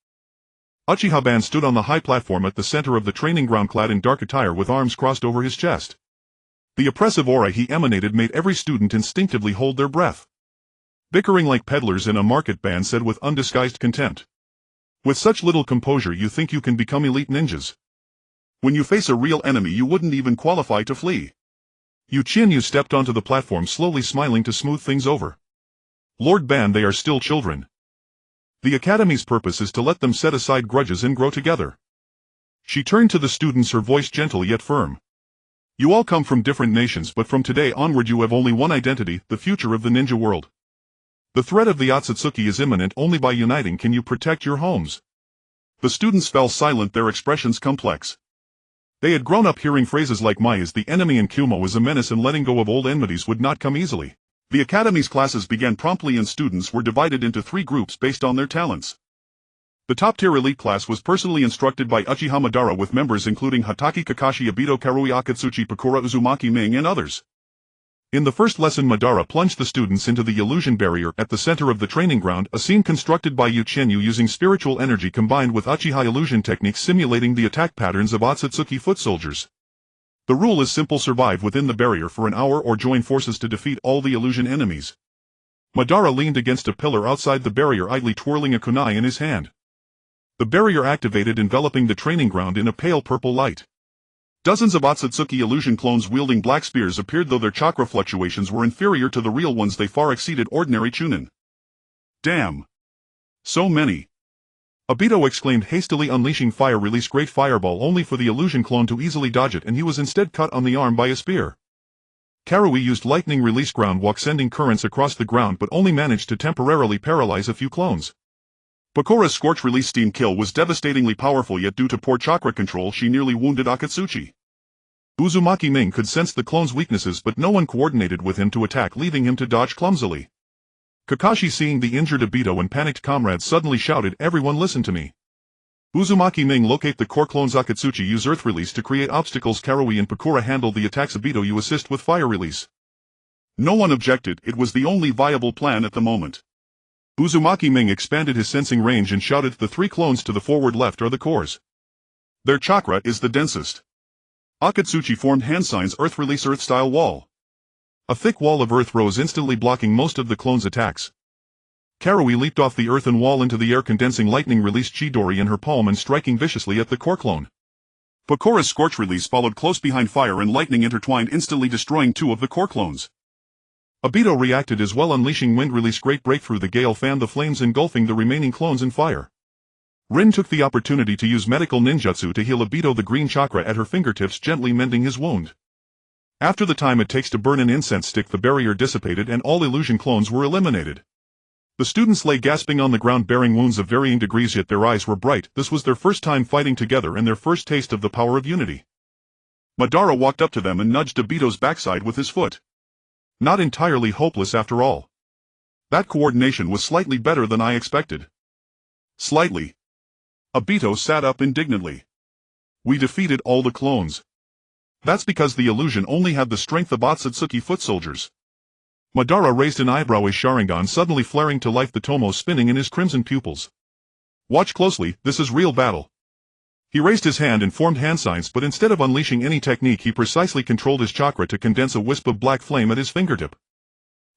S1: Uchiha-ban stood on the high platform at the center of the training ground, clad in dark attire with arms crossed over his chest. The oppressive aura he emanated made every student instinctively hold their breath. Bickering like peddlers in a market, Ban said with undisguised contempt. With such little composure you think you can become elite ninjas. When you face a real enemy you wouldn't even qualify to flee. Yue Qianyu stepped onto the platform, slowly smiling to smooth things over. Lord Ban, they are still children. The academy's purpose is to let them set aside grudges and grow together. She turned to the students, her voice gentle yet firm. You all come from different nations, but from today onward you have only one identity, the future of the ninja world. The threat of the Otsutsuki is imminent. Only by uniting can you protect your homes.
S2: The students fell silent, their expressions complex.
S1: They had grown up hearing phrases like Mai is the enemy and Kyumo is a menace, and letting go of old enmities would not come easily.
S2: The academy's classes began promptly and students were divided into 3 groups based on their talents. The top-tier elite class was personally instructed by Uchiha Madara, with members including Hatake, Kakashi, Obito, Karui, Akatsuchi, Pakura, Uzumaki, Ming and others. In the first lesson, Madara plunged the students into the illusion barrier at the center of the training ground, a scene constructed by Yue Qianyu using spiritual energy combined with Uchiha illusion techniques simulating the attack patterns of Otsutsuki foot soldiers. The rule is simple: survive within the barrier for an hour or join forces to defeat all the illusion enemies. Madara leaned against a pillar outside the barrier, idly twirling a kunai in his hand. The barrier activated, enveloping the training ground in a pale purple light. Dozens of Otsutsuki illusion clones wielding black spears appeared, though their chakra fluctuations were inferior to the real ones. They far exceeded ordinary chunin.
S1: Damn! So many! Obito exclaimed, hastily unleashing fire release great fireball, only for the illusion clone to easily dodge it, and he was instead cut on the arm by a spear. Karui used lightning release ground walk, sending currents across the ground, but only managed to temporarily paralyze a few clones.
S2: Pakura's scorch release steam kill was devastatingly powerful, yet due to poor chakra control she nearly wounded Akatsuchi.
S1: Uzumaki Ming could sense the clone's weaknesses, but no one coordinated with him to attack, leaving him to dodge clumsily. Kakashi, seeing the injured Obito and panicked comrades, suddenly shouted, everyone listen to me. Uzumaki Ming, locate the core clones. Akatsuchi, use earth release to create obstacles. Karui and Pakura, handle the attacks. Obito, you assist with fire release.
S2: No one objected, it was the only viable plan at the moment.
S1: Uzumaki Ming expanded his sensing range and shouted, the 3 clones to the forward left are the cores.
S2: Their chakra is the densest. Akatsuchi formed hand signs, earth release, earth-style wall.
S1: A thick wall of earth rose, instantly blocking most of the clones' attacks. Karui leaped off the earthen wall into the air, condensing lightning release Chidori in her palm and striking viciously at the core clone.
S2: Pakura's scorch release followed close behind, fire and lightning intertwined, instantly destroying 2 of the core clones.
S1: Obito reacted as well, unleashing wind release great breakthrough. The gale fanned the flames, engulfing the remaining clones in fire. Rin took the opportunity to use medical ninjutsu to heal Obito, the green chakra at her fingertips gently mending his wound. After the time it takes to burn an incense stick, the barrier dissipated and all illusion clones were eliminated. The students lay gasping on the ground, bearing wounds of varying degrees, yet their eyes were bright. This was their first time fighting together and their first taste of the power of unity.
S2: Madara walked up to them and nudged Obito's backside with his foot.
S1: Not entirely hopeless after all. That coordination was slightly better than I expected.
S2: Slightly. Obito sat up indignantly.
S1: We defeated all the clones. That's because the illusion only had the strength of Otsutsuki foot soldiers. Madara raised an eyebrow, a Sharingan suddenly flaring to life, the tomo spinning in his crimson pupils. Watch closely, this is real battle. He raised his hand and formed hand signs, but instead of unleashing any technique he precisely controlled his chakra to condense a wisp of black flame at his fingertip.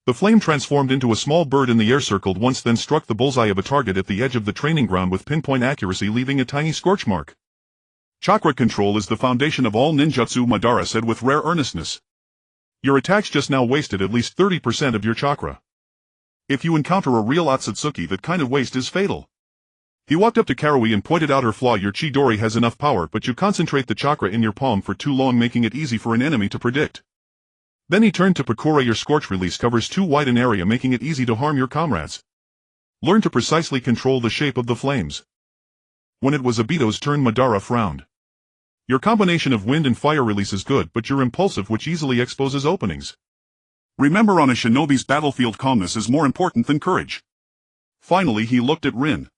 S1: The flame transformed into a small bird in the air, circled once, then struck the bullseye of a target at the edge of the training ground with pinpoint accuracy, leaving a tiny scorch mark. Chakra control is the foundation of all ninjutsu, Madara said with rare earnestness. Your attacks just now wasted at least 30% of your chakra. If you encounter a real Otsutsuki, that kind of waste is fatal. He walked up to Karui and pointed out her flaw. Your Chidori has enough power, but you concentrate the chakra in your palm for too long, making it easy for an enemy to predict. Then he turned to Pakura. Your scorch release covers too wide an area, making it easy to harm your comrades. Learn to precisely control the shape of the flames. When it was Obito's turn, Madara frowned. Your combination of wind and fire release is good, but you're impulsive, which easily exposes openings.
S2: Remember, on a shinobi's battlefield, calmness is more important than courage. Finally, he looked at Rin.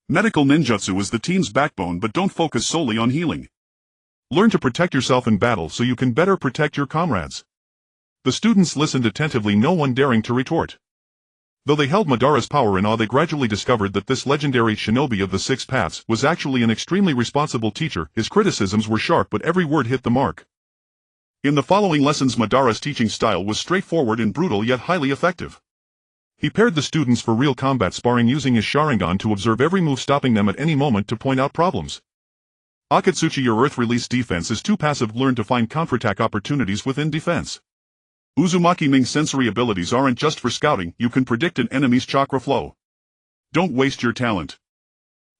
S2: Medical ninjutsu is the team's backbone, but don't focus solely on healing.
S1: Learn to protect yourself in battle so you can better protect your comrades. The students listened attentively, no one daring to retort. Though they held Madara's power in awe, they gradually discovered that this legendary shinobi of the Six Paths was actually an extremely responsible teacher. His criticisms were sharp, but every word hit the mark. In the following lessons, Madara's teaching style was straightforward and brutal, yet highly effective. He paired the students for real combat sparring using his Sharingan to observe every move, stopping them at any moment to point out problems. Akatsuchi, your earth release defense is too passive. Learn to find counterattack opportunities within defense. Uzumaki Ming's sensory abilities aren't just for scouting, you can predict an enemy's chakra flow. Don't waste your talent.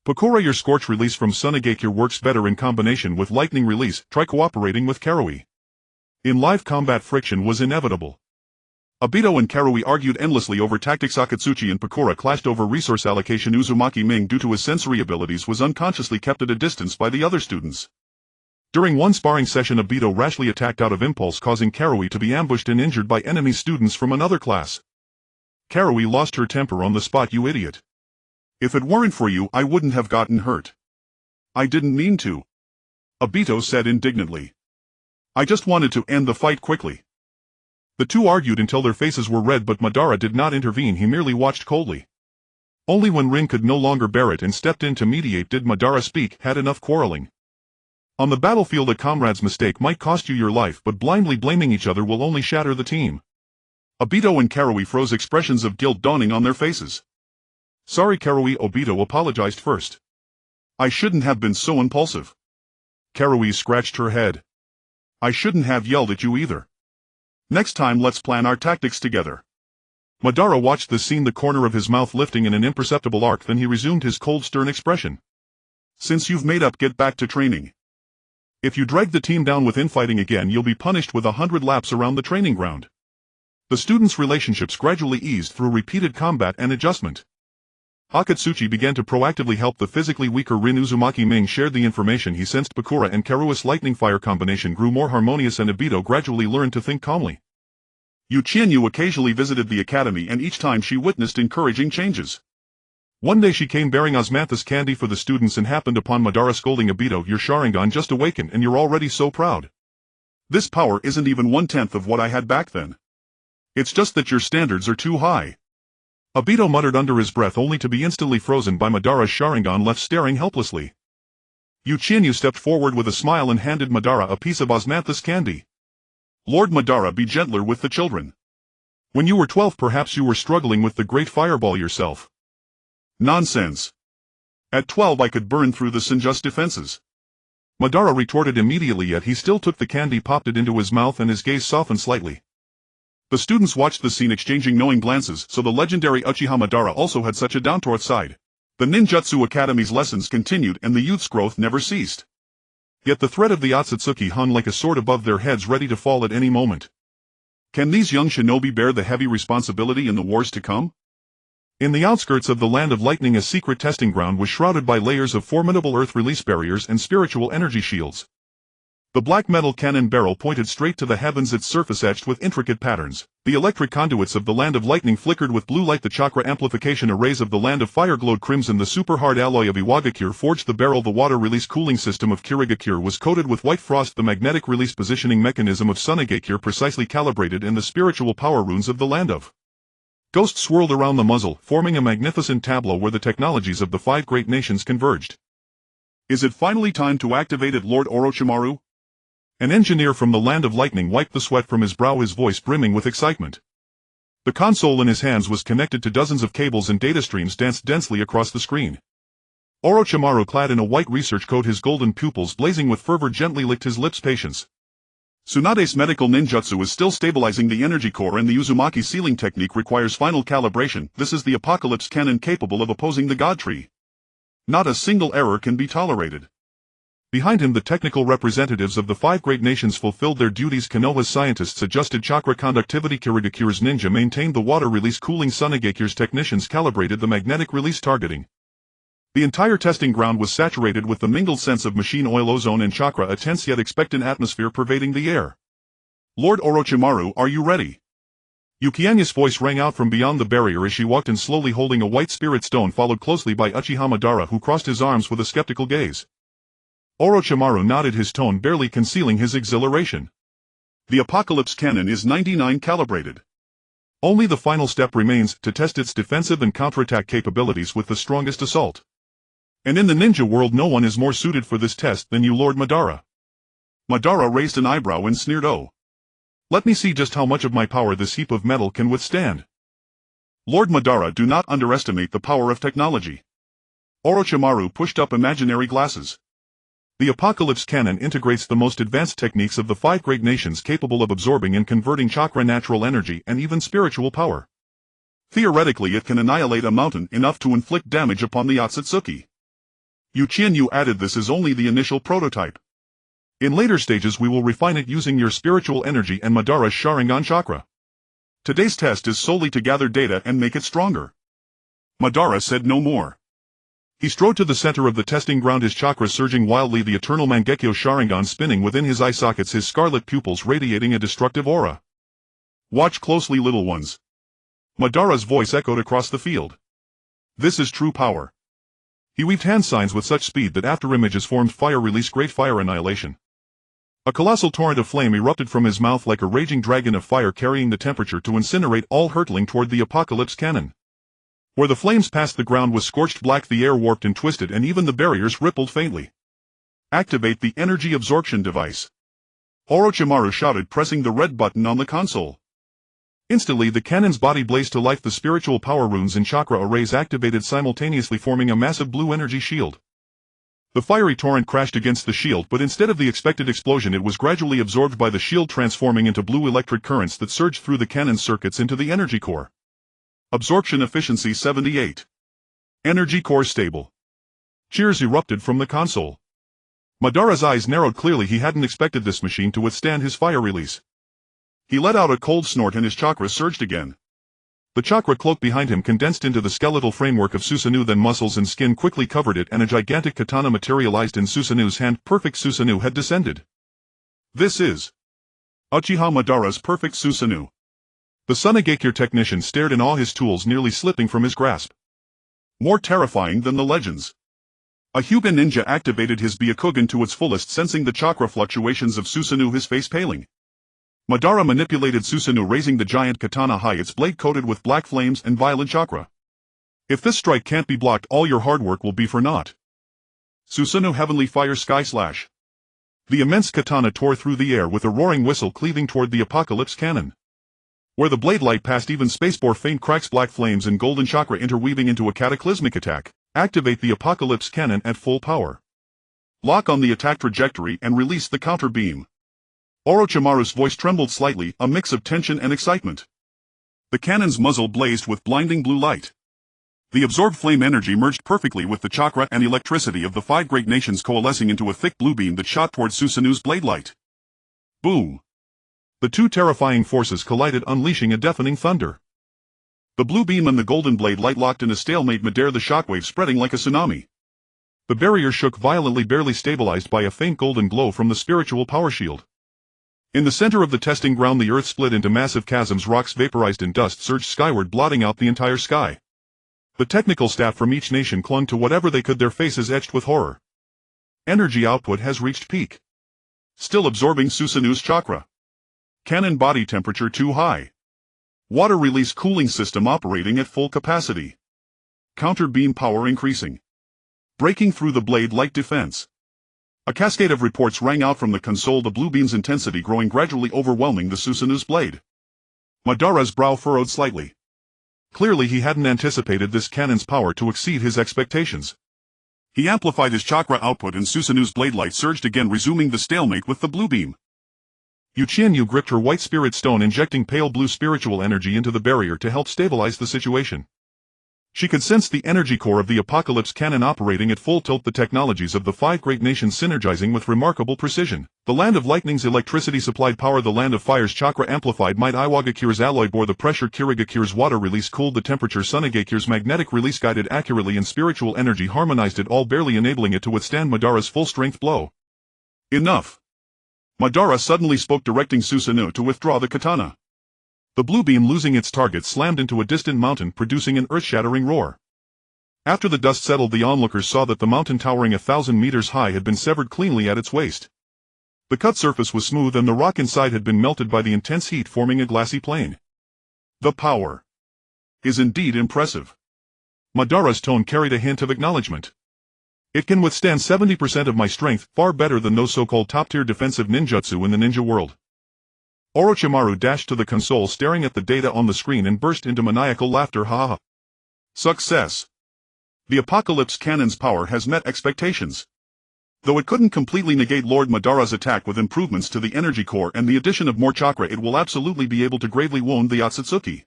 S1: Pakura, your scorch release from Sunigakure works better in combination with lightning release. Try cooperating with Karui. In live combat, friction was inevitable. Obito and Karui argued endlessly over tactics. Akatsuchi and Pakura clashed over resource allocation. Uzumaki Ming, due to his sensory abilities, was unconsciously kept at a distance by the other students. During one sparring session, Obito rashly attacked out of impulse, causing Karui to be ambushed and injured by enemy students from another class. Karui lost her temper on the spot. You idiot. If it weren't for you, I wouldn't have gotten hurt. I didn't mean to. Obito said indignantly. I just wanted to end the fight quickly. The two argued until their faces were red, but Madara did not intervene. He merely watched coldly. Only when Rin could no longer bear it and stepped in to mediate did Madara speak. Had enough quarreling. On the battlefield, a comrade's mistake might cost you your life, but blindly blaming each other will only shatter the team. Obito and Karui froze, expressions of guilt dawning on their faces. Sorry, Karui. Obito apologized first. I shouldn't have been so impulsive. Karui scratched her head. I shouldn't have yelled at you either. Next time, let's plan our tactics together. Madara watched the scene, the corner of his mouth lifting in an imperceptible arc, then he resumed his cold, stern expression. Since you've made up, get back to training. If you drag the team down with infighting again, you'll be punished with 100 laps around the training ground. The students' relationships gradually eased through repeated combat and adjustment. Akatsuchi began to proactively help the physically weaker Rin. Uzumaki Ming shared the information he sensed. Pakura and Karui's lightning-fire combination grew more harmonious, and Obito gradually learned to think calmly. Yue Qianyu occasionally visited the academy, and each time she witnessed encouraging changes. One day she came bearing osmanthus candy for the students and happened upon Madara scolding Obito. Your Sharingan just awakened and you're already so proud. This power isn't even 1/10 of what I had back then. It's just that your standards are too high. Obito muttered under his breath, only to be instantly frozen by Madara's Sharingan, left staring helplessly. Yue Qianyu stepped forward with a smile and handed Madara a piece of osmanthus candy. Lord Madara, be gentler with the children. When you were 12, perhaps you were struggling with the great fireball yourself. Nonsense. At 12 I could burn through the Senjutsu defenses. Madara retorted immediately, yet he still took the candy, popped it into his mouth, and his gaze softened slightly. The students watched the scene, exchanging knowing glances. So the legendary Uchiha Madara also had such a down-to-earth side. The Ninjutsu Academy's lessons continued and the youth's growth never ceased. Yet the threat of the Otsutsuki hung like a sword above their heads, ready to fall at any moment. Can these young shinobi bear the heavy responsibility in the wars to come? In the outskirts of the Land of Lightning, a secret testing ground was shrouded by layers of formidable earth release barriers and spiritual energy shields. The black metal cannon barrel pointed straight to the heavens, its surface etched with intricate patterns. The electric conduits of the Land of Lightning flickered with blue light. The chakra amplification arrays of the Land of Fire glowed crimson. The super-hard alloy of Iwagakure forged the barrel. The water release cooling system of Kirigakure was coated with white frost. The magnetic release positioning mechanism of Sunigakure precisely calibrated, and the spiritual power runes of the Land of Ghost swirled around the muzzle, forming a magnificent tableau where the technologies of the 5 great nations converged. Is it finally time to activate it, Lord Orochimaru? An engineer from the Land of Lightning wiped the sweat from his brow, his voice brimming with excitement. The console in his hands was connected to dozens of cables, and data streams danced densely across the screen. Orochimaru, clad in a white research coat, his golden pupils blazing with fervor, gently licked his lips. Patience. Tsunade's medical ninjutsu is still stabilizing the energy core, and the Uzumaki sealing technique requires final calibration. This is the apocalypse cannon capable of opposing the God Tree. Not a single error can be tolerated. Behind him, the technical representatives of the 5 great nations fulfilled their duties. Konoha's scientists adjusted chakra conductivity. Kirigakure's ninja maintained the water release cooling. Sunigakure's technicians calibrated the magnetic release targeting.
S2: The entire testing ground was saturated with the mingled scents of machine oil, ozone and chakra, a tense yet expectant atmosphere pervading the air. Lord Orochimaru, are you ready? Yue Qianyu's voice rang out from beyond the barrier as she walked in, slowly holding a white spirit stone, followed closely by Uchiha Madara, who crossed his arms with a skeptical gaze. Orochimaru nodded, his tone barely concealing his exhilaration. The Apocalypse Cannon is 99 calibrated. Only the final step remains, to test its defensive and counterattack capabilities with the strongest assault. And in the ninja world no one is more suited for this test than you, Lord Madara. Madara raised an eyebrow and sneered, "Oh. Let me see just how much of my power this heap of metal can withstand." Lord Madara, do not underestimate the power of technology. Orochimaru pushed up imaginary glasses. The Apocalypse Cannon integrates the most advanced techniques of the 5 great nations, capable of absorbing and converting chakra, natural energy, and even spiritual power. Theoretically it can annihilate a mountain, enough to inflict damage upon the Otsutsuki. Yue Qianyu added, this is only the initial prototype. In later stages we will refine it using your spiritual energy and Madara's Sharingan chakra. Today's test is solely to gather data and make it stronger. Madara said no more. He strode to the center of the testing ground, his chakras surging wildly, the eternal Mangekyo Sharingan spinning within his eye sockets, his scarlet pupils radiating a destructive aura. Watch closely, little ones. Madara's voice echoed across the field. This is true power. He weaved hand signs with such speed that afterimages formed, fire release, great fire annihilation. A colossal torrent of flame erupted from his mouth like a raging dragon of fire, carrying the temperature to incinerate all, hurtling toward the Apocalypse Cannon. Where the flames passed, the ground was scorched black, the air warped and twisted, and even the barriers rippled faintly. Activate the energy absorption device. Orochimaru shouted, pressing the red button on the console. Instantly the cannon's body blazed to life, the spiritual power runes and chakra arrays activated simultaneously, forming a massive blue energy shield. The fiery torrent crashed against the shield, but instead of the expected explosion it was gradually absorbed by the shield, transforming into blue electric currents that surged through the cannon's circuits into the energy core. Absorption efficiency 78. Energy core stable. Cheers erupted from the console. Madara's eyes narrowed clearly. He hadn't expected this machine to withstand his fire release. He let out a cold snort and his chakra surged again. The chakra cloak behind him condensed into the skeletal framework of Susanoo, then muscles and skin quickly covered it and a gigantic katana materialized in Susanoo's hand. Perfect Susanoo had descended. This is Uchiha Madara's perfect Susanoo. The Sunigakure technician stared in awe, his tools nearly slipping from his grasp. More terrifying than the legends. A Hyuga ninja activated his Byakugan to its fullest, sensing the chakra fluctuations of Susanoo, his face paling. Madara manipulated Susanoo, raising the giant katana high, its blade coated with black flames and violent chakra. If this strike can't be blocked, all your hard work will be for naught. Susanoo Heavenly Fire Sky Slash. The immense katana tore through the air with a roaring whistle, cleaving toward the Apocalypse Cannon. Where the blade light passed, even space bore faint cracks, black flames and golden chakra interweaving into a cataclysmic attack. Activate the Apocalypse Cannon at full power. Lock on the attack trajectory and release the counter beam. Orochimaru's voice trembled slightly, a mix of tension and excitement. The cannon's muzzle blazed with blinding blue light. The absorbed flame energy merged perfectly with the chakra and electricity of the 5 great nations, coalescing into a thick blue beam that shot toward Susanoo's blade light. Boom! The two terrifying forces collided, unleashing a deafening thunder. The blue beam and the golden blade light locked in a stalemate midair, the shockwave spreading like a tsunami. The barrier shook violently, barely stabilized by a faint golden glow from the spiritual power shield. In the center of the testing ground the earth split into massive chasms, rocks vaporized and dust surged skyward, blotting out the entire sky. The technical staff from each nation clung to whatever they could, their faces etched with horror. Energy output has reached peak. Still absorbing Susanoo's chakra. Cannon body temperature too high. Water release cooling system operating at full capacity. Counter beam power increasing. Breaking through the blade light defense. A cascade of reports rang out from the console, the blue beam's intensity growing, gradually overwhelming the Susanoo's blade. Madara's brow furrowed slightly. Clearly he hadn't anticipated this cannon's power to exceed his expectations. He amplified his chakra output and Susanoo's blade light surged again, resuming the stalemate with the blue beam. Yue Qianyu gripped her white spirit stone, injecting pale blue spiritual energy into the barrier to help stabilize the situation.
S1: She could sense the energy core of the Apocalypse Cannon operating at full tilt, the technologies of the five great nations synergizing with remarkable precision. The land of lightning's electricity supplied power, the land of fire's chakra amplified might, Iwagakure's alloy bore the pressure, Kirigakure's water release cooled the temperature, Sunegakure's magnetic release guided accurately, and spiritual energy harmonized it all, barely enabling it to withstand Madara's full-strength blow.
S2: Enough! Madara suddenly spoke, directing Susanoo to withdraw the katana.
S1: The blue beam, losing its target, slammed into a distant mountain, producing an earth-shattering roar. After the dust settled, the onlookers saw that the mountain, towering 1,000 meters high, had been severed cleanly at its waist. The cut surface was smooth and the rock inside had been melted by the intense heat, forming a glassy plain.
S2: The power is indeed impressive.
S1: Madara's tone carried a hint of acknowledgement. It can withstand 70% of my strength, far better than those so-called top-tier defensive ninjutsu in the ninja world. Orochimaru dashed to the console, staring at the data on the screen, and burst into maniacal laughter. Ha ha.
S2: Success! The Apocalypse Cannon's power has met expectations. Though it couldn't completely negate Lord Madara's attack, with improvements to the energy core and the addition of more chakra, it will absolutely be able to gravely wound the Otsutsuki.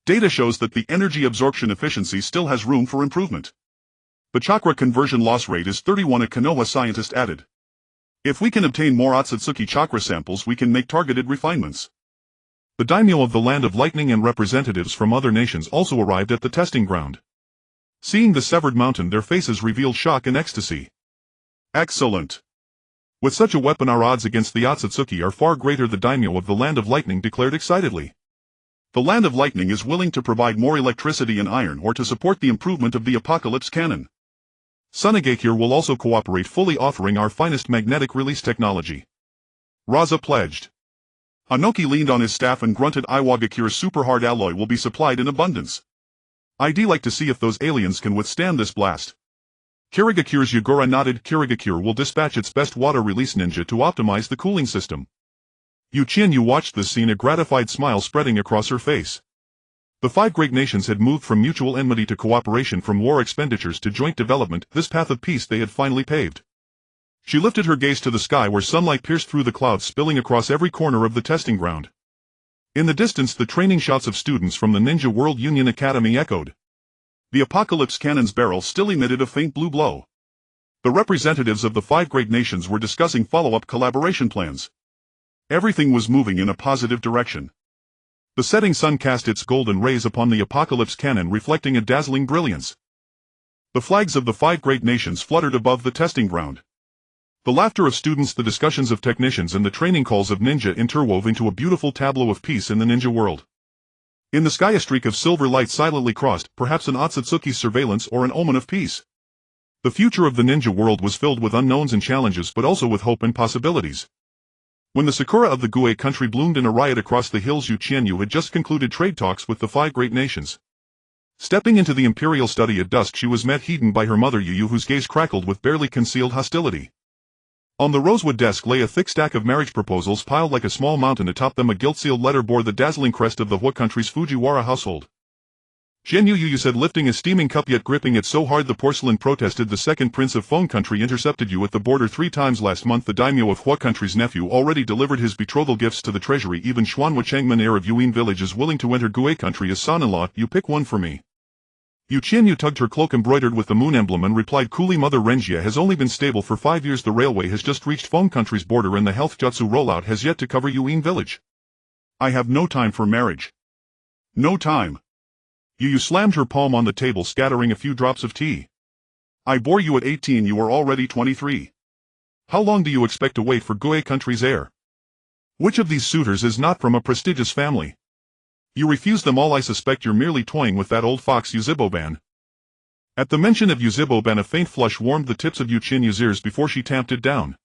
S2: Data shows that the energy absorption efficiency still has room for improvement. The chakra conversion loss rate is 31, a Konoha scientist added. If we can obtain more Otsutsuki chakra samples, we can make targeted refinements.
S1: The daimyo of the Land of Lightning and representatives from other nations also arrived at the testing ground. Seeing the severed mountain, their faces revealed shock and ecstasy.
S2: Excellent!
S1: With such a weapon, our odds against the Otsutsuki are far greater, the daimyo of the Land of Lightning declared excitedly.
S2: The Land of Lightning is willing to provide more electricity and iron ore to support the improvement of the Apocalypse Cannon.
S1: Sunegakure will also cooperate fully, offering our finest magnetic release technology.
S2: Raza pledged. Anoki leaned on his staff and grunted, Iwagakure's super hard alloy will be supplied in abundance.
S1: I'd like to see if those aliens can withstand this blast. Kirigakure's Yagura nodded. Kirigakure will dispatch its best water release ninja to optimize the cooling system. Yue Qianyu watched this scene, a gratified smile spreading across her face. The five great nations had moved from mutual enmity to cooperation, from war expenditures to joint development. This path of peace they had finally paved. She lifted her gaze to the sky, where sunlight pierced through the clouds, spilling across every corner of the testing ground. In the distance, the training shots of students from the Ninja World Union Academy echoed.
S2: The Apocalypse Cannon's barrel still emitted a faint blue glow.
S1: The representatives of the five great nations were discussing follow-up collaboration plans.
S2: Everything was moving in a positive direction.
S1: The setting sun cast its golden rays upon the Apocalypse Cannon, reflecting a dazzling brilliance. The flags of the five great nations fluttered above the testing ground. The laughter of students, the discussions of technicians, and the training calls of ninja interwove into a beautiful tableau of peace in the ninja world. In the sky, a streak of silver light silently crossed, perhaps an Otsutsuki's surveillance or an omen of peace. The future of the ninja world was filled with unknowns and challenges, but also with hope and possibilities. When the sakura of the Gue country bloomed in a riot across the hills, Yue Qianyu had just concluded trade talks with the five great nations. Stepping into the imperial study at dusk, she was met hidden by her mother Yu, whose gaze crackled with barely concealed hostility. On the rosewood desk lay a thick stack of marriage proposals, piled like a small mountain. Atop them, a gilt-sealed letter bore the dazzling crest of the Hua country's Fujiwara household. Zhenyu, Yu said, lifting a steaming cup, yet gripping it so hard the porcelain protested. The second prince of Feng country intercepted you at the border 3 times last month. The daimyo of Hua country's nephew already delivered his betrothal gifts to the treasury. Even Xuanhua Changman, heir of Yuin village, is willing to enter Gue country as son-in-law. You pick one for me. Yue Qianyu tugged her cloak embroidered with the moon emblem and replied coolly, Mother Renjia has only been stable for 5 years. The railway has just reached Feng country's border and the health jutsu rollout has yet to cover Yuin village.
S2: I have no time for marriage. No time.
S1: Yu slammed her palm on the table, scattering a few drops of tea.
S2: I bore you at 18, you are already 23.
S1: How long do you expect to wait for Gue country's heir? Which of these suitors is not from a prestigious family? You refuse them all. I suspect you're merely toying with that old fox Yuziboban. At the mention of Yuziboban, a faint flush warmed the tips of Yue Qianyu's ears before she tamped it down.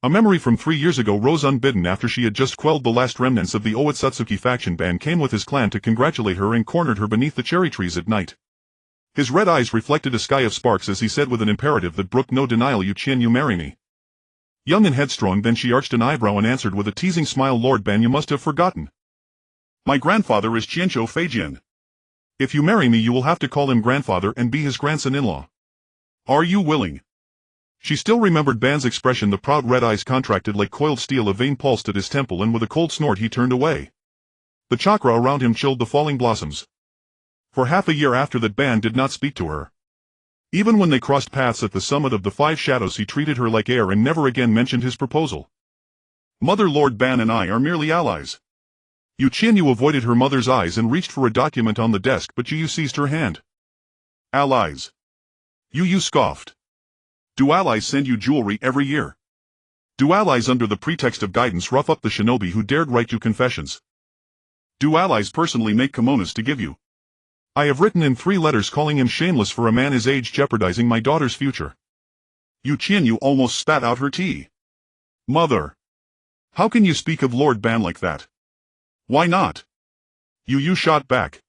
S1: A memory from 3 years ago rose unbidden after she had just quelled the last remnants of the Otsutsuki faction. Ban came with his clan to congratulate her and cornered her beneath the cherry trees at night. His red eyes reflected a sky of sparks as he said with an imperative that brooked no denial, Yue Qianyu, marry me. Young and headstrong, then she arched an eyebrow and answered with a teasing smile, Lord Ban, you must have forgotten.
S2: My grandfather is Qianzhou Feijian.
S1: If you marry me, you will have to call him grandfather and be his grandson-in-law.
S2: Are you willing?
S1: She still remembered Ban's expression. The proud red eyes contracted like coiled steel. A vein pulsed at his temple and with a cold snort he turned away. The chakra around him chilled the falling blossoms. For half a year after that, Ban did not speak to her. Even when they crossed paths at the summit of the Five Shadows, he treated her like air and never again mentioned his proposal. Mother Lord Ban and I are merely allies. Yue Qianyu avoided her mother's eyes and reached for a document on the desk, but Yue seized her hand. Allies. Yue scoffed. Do allies send you jewelry every year? Do allies under the pretext of guidance rough up the shinobi who dared write you confessions? Do allies personally make kimonos to give you? I have written in 3 letters calling him shameless for a man his age jeopardizing my daughter's future. Yue Qianyu almost spat out her tea. Mother. How can you speak of Lord Ban like that? Why not? Yue shot back.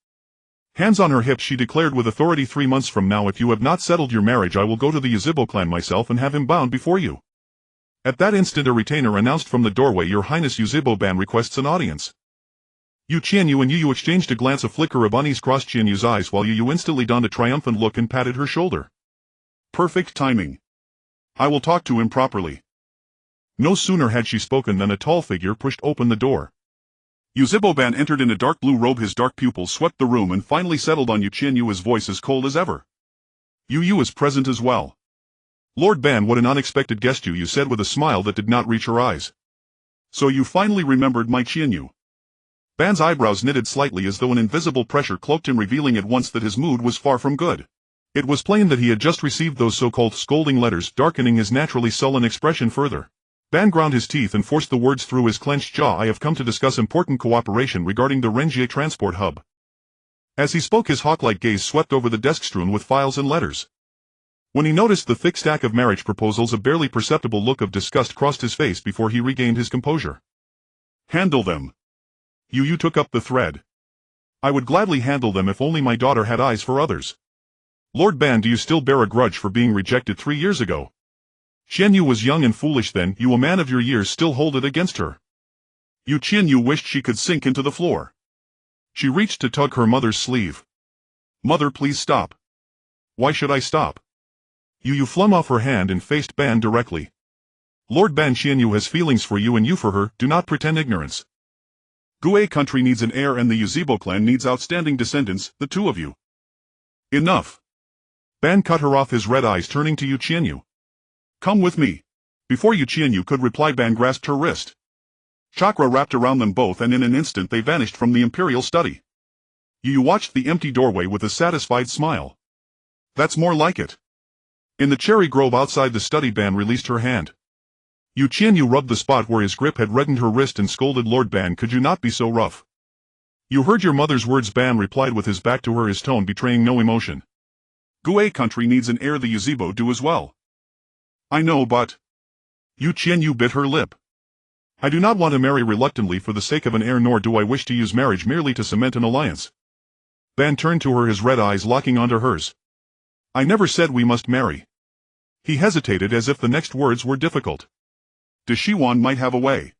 S1: Hands on her hips, she declared with authority, 3 months from now, if you have not settled your marriage, I will go to the Yuzhibo clan myself and have him bound before you. At that instant a retainer announced from the doorway, Your Highness, Yuzhibo Ban requests an audience. Yue Qianyu and Yue exchanged a glance. A flicker of unease crossed Qianyu's eyes while Yue instantly donned a triumphant look and patted her shoulder. Perfect timing. I will talk to him properly. No sooner had she spoken than a tall figure pushed open the door. Yuzhibo Ban entered in a dark blue robe. His dark pupils swept the room and finally settled on Yue Qianyu, his voice as cold as ever. Yue is present as well. Lord Ban, what an unexpected guest, Yue said with a smile that did not reach her eyes. So you finally remembered my Qianyu. Ban's eyebrows knitted slightly as though an invisible pressure cloaked him, revealing at once that his mood was far from good. It was plain that he had just received those so-called scolding letters, darkening his naturally sullen expression further. Ban ground his teeth and forced the words through his clenched jaw. I have come to discuss important cooperation regarding the Rinnegan transport hub. As he spoke, his hawk-like gaze swept over the desk strewn with files and letters. When he noticed the thick stack of marriage proposals, a barely perceptible look of disgust crossed his face before he regained his composure. Handle them. Yue took up the thread. I would gladly handle them if only my daughter had eyes for others. Lord Ban, do you still bear a grudge for being rejected 3 years ago? Qianyu was young and foolish then. You, a man of your years, still hold it against her. Yue Qianyu wished she could sink into the floor. She reached to tug her mother's sleeve. Mother, please stop. Why should I stop? Yue flung off her hand and faced Ban directly. Lord Ban, Qianyu has feelings for you and you for her. Do not pretend ignorance. Gue country needs an heir and the Yuzhibo clan needs outstanding descendants, the 2 of you. Enough. Ban cut her off, his red eyes turning to Yue Qianyu. Come with me. Before Yue Qianyu could reply, Ban grasped her wrist. Chakra wrapped around them both and in an instant they vanished from the imperial study. Yue watched the empty doorway with a satisfied smile. That's more like it. In the cherry grove outside the study, Ban released her hand. Yue Qianyu rubbed the spot where his grip had reddened her wrist and scolded, Lord Ban, could you not be so rough? You heard your mother's words, Ban replied with his back to her, his tone betraying no emotion. Gue country needs an heir, the Yuzhibo do as well. I know, but... Yue Qianyu bit her lip. I do not want to marry reluctantly for the sake of an heir, nor do I wish to use marriage merely to cement an alliance. Ban turned to her, his red eyes locking onto hers. I never said we must marry. He hesitated as if the next words were difficult. De Shiwan might have a way.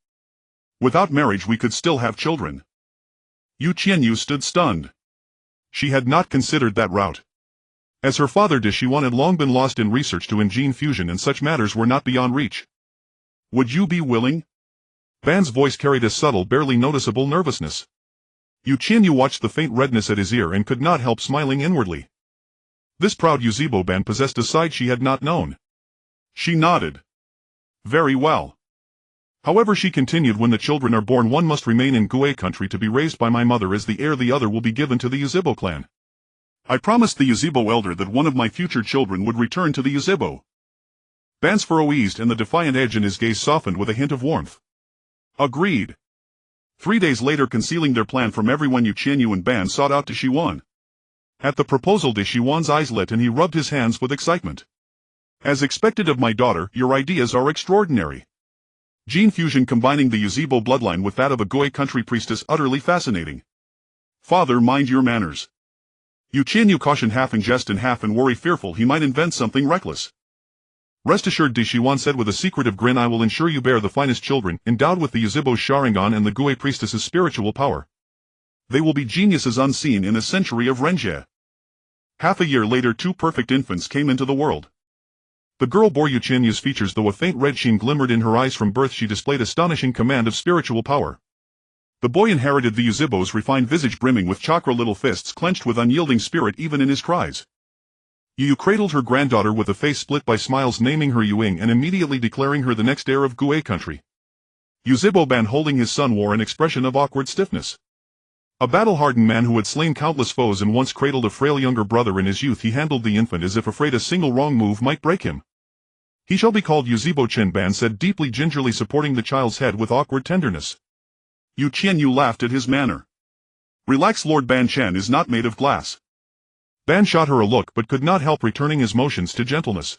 S1: Without marriage we could still have children. Yue Qianyu stood stunned. She had not considered that route. As her father, De Shiwan had long been lost in research to gene fusion, and such matters were not beyond reach. Would you be willing? Ban's voice carried a subtle, barely noticeable nervousness. Yue Qianyu watched the faint redness at his ear and could not help smiling inwardly. This proud Yuzhibo Ban possessed a side she had not known. She nodded. Very well. However, she continued, when the children are born one must remain in Gue country to be raised by my mother as the heir, the other will be given to the Yuzhibo clan. I promised the Yuzhibo elder that one of my future children would return to the Yuzhibo. Ban's furrow eased and the defiant edge in his gaze softened with a hint of warmth. Agreed. 3 days later, concealing their plan from everyone, Yue Qianyu and Ban sought out De Shiwan. At the proposal, De Shiwan's eyes lit and he rubbed his hands with excitement. As expected of my daughter, your ideas are extraordinary. Gene fusion combining the Yuzhibo bloodline with that of a Gue country priestess, utterly fascinating. Father, mind your manners. Yue Qianyu cautioned, half in jest and half in worry, fearful he might invent something reckless. Rest assured, De Shiwan said with a secretive grin, I will ensure you bear the finest children, endowed with the Yuzhibo's Sharingan and the Gue priestess's spiritual power. They will be geniuses unseen in a century of Rinnegan. Half a year later, 2 perfect infants came into the world. The girl bore Yue Qianyu's features, though a faint red sheen glimmered in her eyes. From birth she displayed astonishing command of spiritual power.
S2: The boy inherited the Yuzhibo's refined visage brimming with chakra, little fists clenched with unyielding spirit even in his cries. Yu cradled her granddaughter with a face split by smiles, naming her Yuing and immediately declaring her the next heir of Gue country. Yuzhibo-ban holding his son wore an expression of awkward stiffness. A battle-hardened man who had slain countless foes and once cradled a frail younger brother in his youth, he handled the infant as if afraid a single wrong move might break him. He shall be called Yuzhibo-chen, Ban said, deeply gingerly supporting the child's head with awkward tenderness. Yue Qianyu laughed at his manner. Relax, Lord Ban, Chen is not made of glass. Ban shot her a look but could not help returning his motions to gentleness.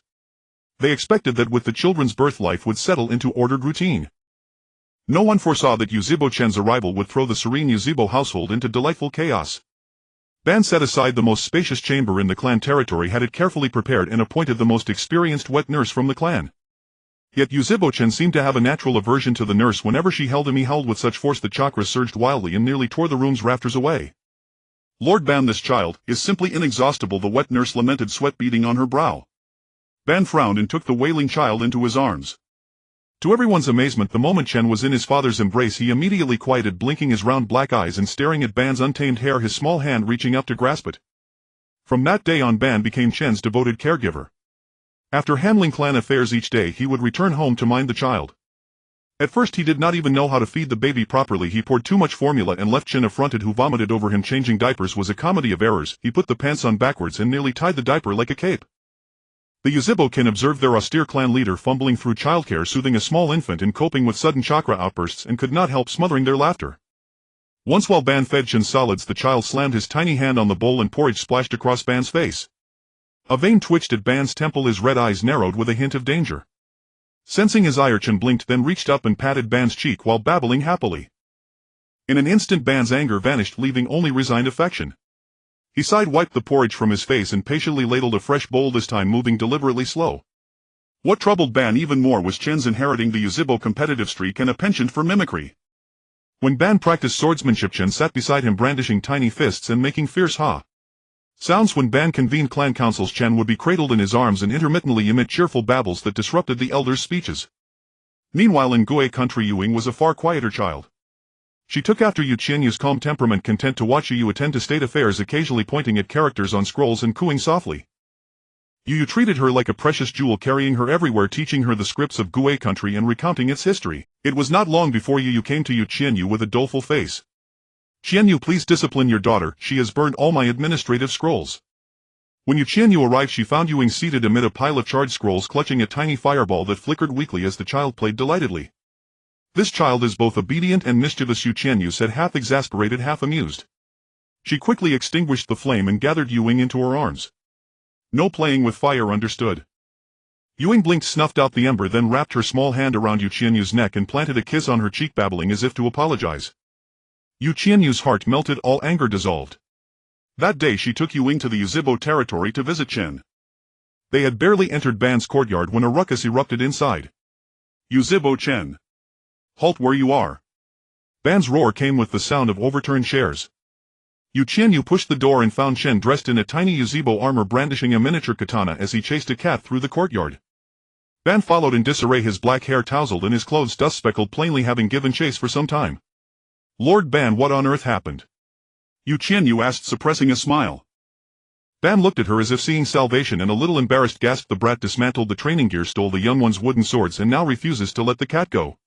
S2: They expected that with the children's birth life would settle into ordered routine. No one foresaw that Yuzhibo-chen's arrival would throw the serene Yuzhibo household into delightful chaos. Ban set aside the most spacious chamber in the clan territory, had it carefully prepared, and appointed the most experienced wet nurse from the clan. Yet Yuzhibo-chen seemed to have a natural aversion to the nurse. Whenever she held him, he held with such force that chakras surged wildly and nearly tore the room's rafters away. Lord Ban, this child is simply inexhaustible, the wet nurse lamented, sweat beading on her brow. Ban frowned and took the wailing child into his arms. To everyone's amazement, the moment Chen was in his father's embrace, he immediately quieted, blinking his round black eyes and staring at Ban's untamed hair, his small hand reaching up to grasp it. From that day on, Ban became Chen's devoted caregiver. After handling clan affairs each day, he would return home to mind the child. At first he did not even know how to feed the baby properly. He poured too much formula and left Chen affronted, who vomited over him. Changing diapers was a comedy of errors. He put the pants on backwards and nearly tied the diaper like a cape. The Yuzhibo-kin observed their austere clan leader fumbling through childcare, soothing a small infant and coping with sudden chakra outbursts, and could not help smothering their laughter. Once while Ban fed Chen solids, the child slammed his tiny hand on the bowl and porridge splashed across Ban's face. A vein twitched at Ban's temple, his red eyes narrowed with a hint of danger. Sensing his ire, Chen blinked, then reached up and patted Ban's cheek while babbling happily. In an instant Ban's anger vanished, leaving only resigned affection. He side-wiped the porridge from his face and patiently ladled a fresh bowl, this time moving deliberately slow. What troubled Ban even more was Chen's inheriting the Yuzhibo competitive streak and a penchant for mimicry. When Ban practiced swordsmanship, Chen sat beside him brandishing tiny fists and making fierce sounds. When Ban convened clan councils, Chen would be cradled in his arms and intermittently emit cheerful babbles that disrupted the elders' speeches. Meanwhile in Gue country, Yuing was a far quieter child. She took after Yue Qianyu's calm temperament, content to watch Yu attend to state affairs, occasionally pointing at characters on scrolls and cooing softly. Yu treated her like a precious jewel, carrying her everywhere, teaching her the scripts of Gue country and recounting its history. It was not long before Yu came to Yue Qianyu with a doleful face. "Qianyu, please discipline your daughter, she has burned all my administrative scrolls." When Yue Qianyu arrived, she found Yuing seated amid a pile of charred scrolls, clutching a tiny fireball that flickered weakly as the child played delightedly. "This child is both obedient and mischievous," Yue Qianyu said, half exasperated, half amused. She quickly extinguished the flame and gathered Yuing into her arms. "No playing with fire, understood?" Yuing blinked, snuffed out the ember, then wrapped her small hand around Yue Qianyu's neck and planted a kiss on her cheek, babbling as if to apologize. Yue Qianyu's heart melted, all anger dissolved. That day she took Yuing to the Yuzhibo territory to visit Chen. They had barely entered Ban's courtyard when a ruckus erupted inside. "Yuzhibo Chen! Halt where you are!" Ban's roar came with the sound of overturned chairs. Yue Qianyu pushed the door and found Chen dressed in a tiny Yuzhibo armor, brandishing a miniature katana as he chased a cat through the courtyard. Ban followed in disarray, his black hair tousled and his clothes dust-speckled, plainly having given chase for some time. "Lord Ban, what on earth happened?" Yue Qianyu asked, suppressing a smile. Ban looked at her as if seeing salvation and a little embarrassed gasped, "The brat dismantled the training gear, stole the young one's wooden swords, and now refuses to let the cat go."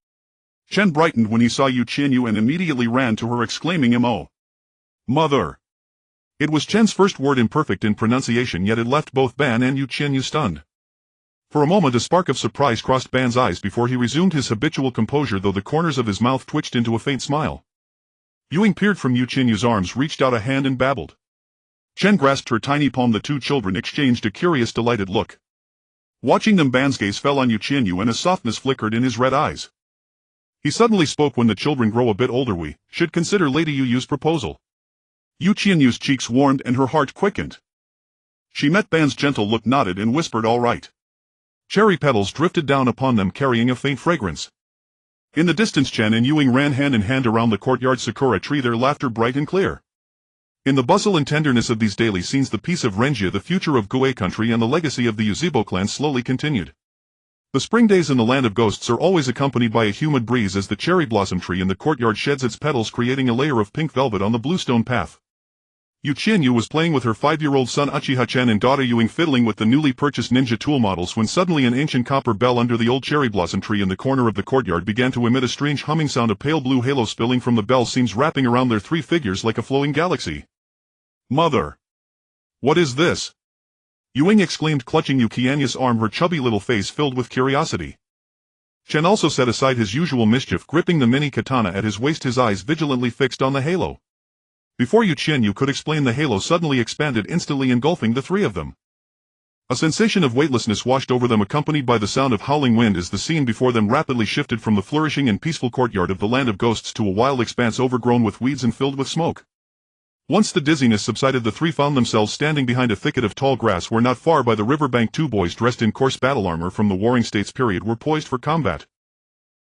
S2: Chen brightened when he saw Yue Qianyu and immediately ran to her, exclaiming, "Oh, mother!" It was Chen's first word, imperfect in pronunciation, yet it left both Ban and Yue Qianyu stunned. For a moment a spark of surprise crossed Ban's eyes before he resumed his habitual composure, though the corners of his mouth twitched into a faint smile. Yuing peered from Yue Qianyu's arms, reached out a hand and babbled. Chen grasped her tiny palm. The two children exchanged a curious, delighted look. Watching them, Ban's gaze fell on Yue Qianyu and a softness flickered in his red eyes. He suddenly spoke, "When the children grow a bit older, we should consider Lady Yu's proposal." Yue Qianyu's cheeks warmed and her heart quickened. She met Ban's gentle look, nodded and whispered, "All right." Cherry petals drifted down upon them, carrying a faint fragrance. In the distance Chen and Yuing ran hand in hand around the courtyard sakura tree, their laughter bright and clear. In the bustle and tenderness of these daily scenes, the peace of Renjia, the future of Gue country, and the legacy of the Yuzhibo clan slowly continued.
S1: The spring days in the land of ghosts are always accompanied by a humid breeze as the cherry blossom tree in the courtyard sheds its petals, creating a layer of pink velvet on the bluestone path. Yue Qianyu was playing with her 5-year-old son Uchiha-chan and daughter Yuing, fiddling with the newly purchased ninja tool models, when suddenly an ancient copper bell under the old cherry blossom tree in the corner of the courtyard began to emit a strange humming sound. A pale blue halo spilling from the bell seems wrapping around their three figures like a flowing galaxy. "Mother! What is this?" Yuing exclaimed, clutching Yue Qianyu's arm, her chubby little face filled with curiosity. Chen also set aside his usual mischief, gripping the mini katana at his waist, his eyes vigilantly fixed on the halo. Before Yue Qianyu could explain, the halo suddenly expanded, instantly engulfing the three of them. A sensation of weightlessness washed over them, accompanied by the sound of howling wind, as the scene before them rapidly shifted from the flourishing and peaceful courtyard of the land of ghosts to a wild expanse overgrown with weeds and filled with smoke. Once the dizziness subsided, the three found themselves standing behind a thicket of tall grass where, not far by the riverbank, two boys dressed in coarse battle armor from the Warring States period were poised for combat.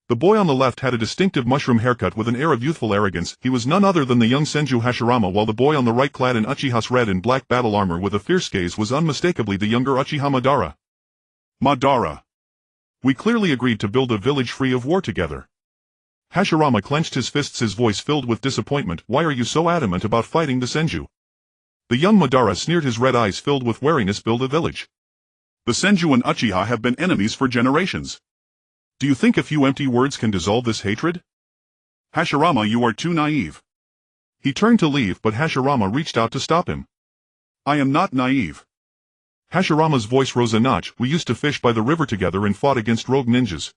S1: The boy on the left had a distinctive mushroom haircut with an air of youthful arrogance. He was none other than the young Senju Hashirama, while the boy on the right, clad in Uchiha's red and black battle armor with a fierce gaze, was unmistakably the younger Uchiha Madara. "Madara. We clearly agreed to build a village free of war together." Hashirama clenched his fists, his voice filled with disappointment. "Why are you so adamant about fighting the Senju?" The young Madara sneered, his red eyes filled with wariness. "Build a village? The Senju and Uchiha have been enemies for generations. Do you think a few empty words can dissolve this hatred? Hashirama, you are too naive." He turned to leave, but Hashirama reached out to stop him. "I am not naive." Hashirama's voice rose a notch. "We used to fish by the river together and fought against rogue ninjas.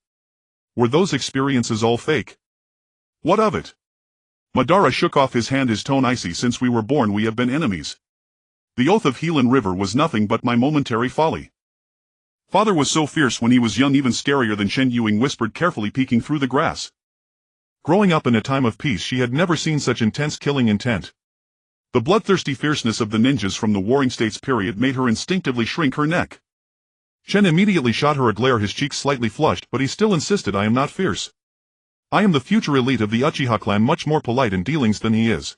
S1: Were those experiences all fake?" "What of it?" Madara shook off his hand, his tone icy. "Since we were born we have been enemies. The oath of Helan River was nothing but my momentary folly. Father was so fierce when he was young, even scarier than Chen," Yuing whispered, carefully peeking through the grass. Growing up in a time of peace, she had never seen such intense killing intent. The bloodthirsty fierceness of the ninjas from the Warring States period made her instinctively shrink her neck. Chen immediately shot her a glare, his cheeks slightly flushed, but he still insisted, "I am not fierce. I am the future elite of the Uchiha clan, much more polite in dealings than he is."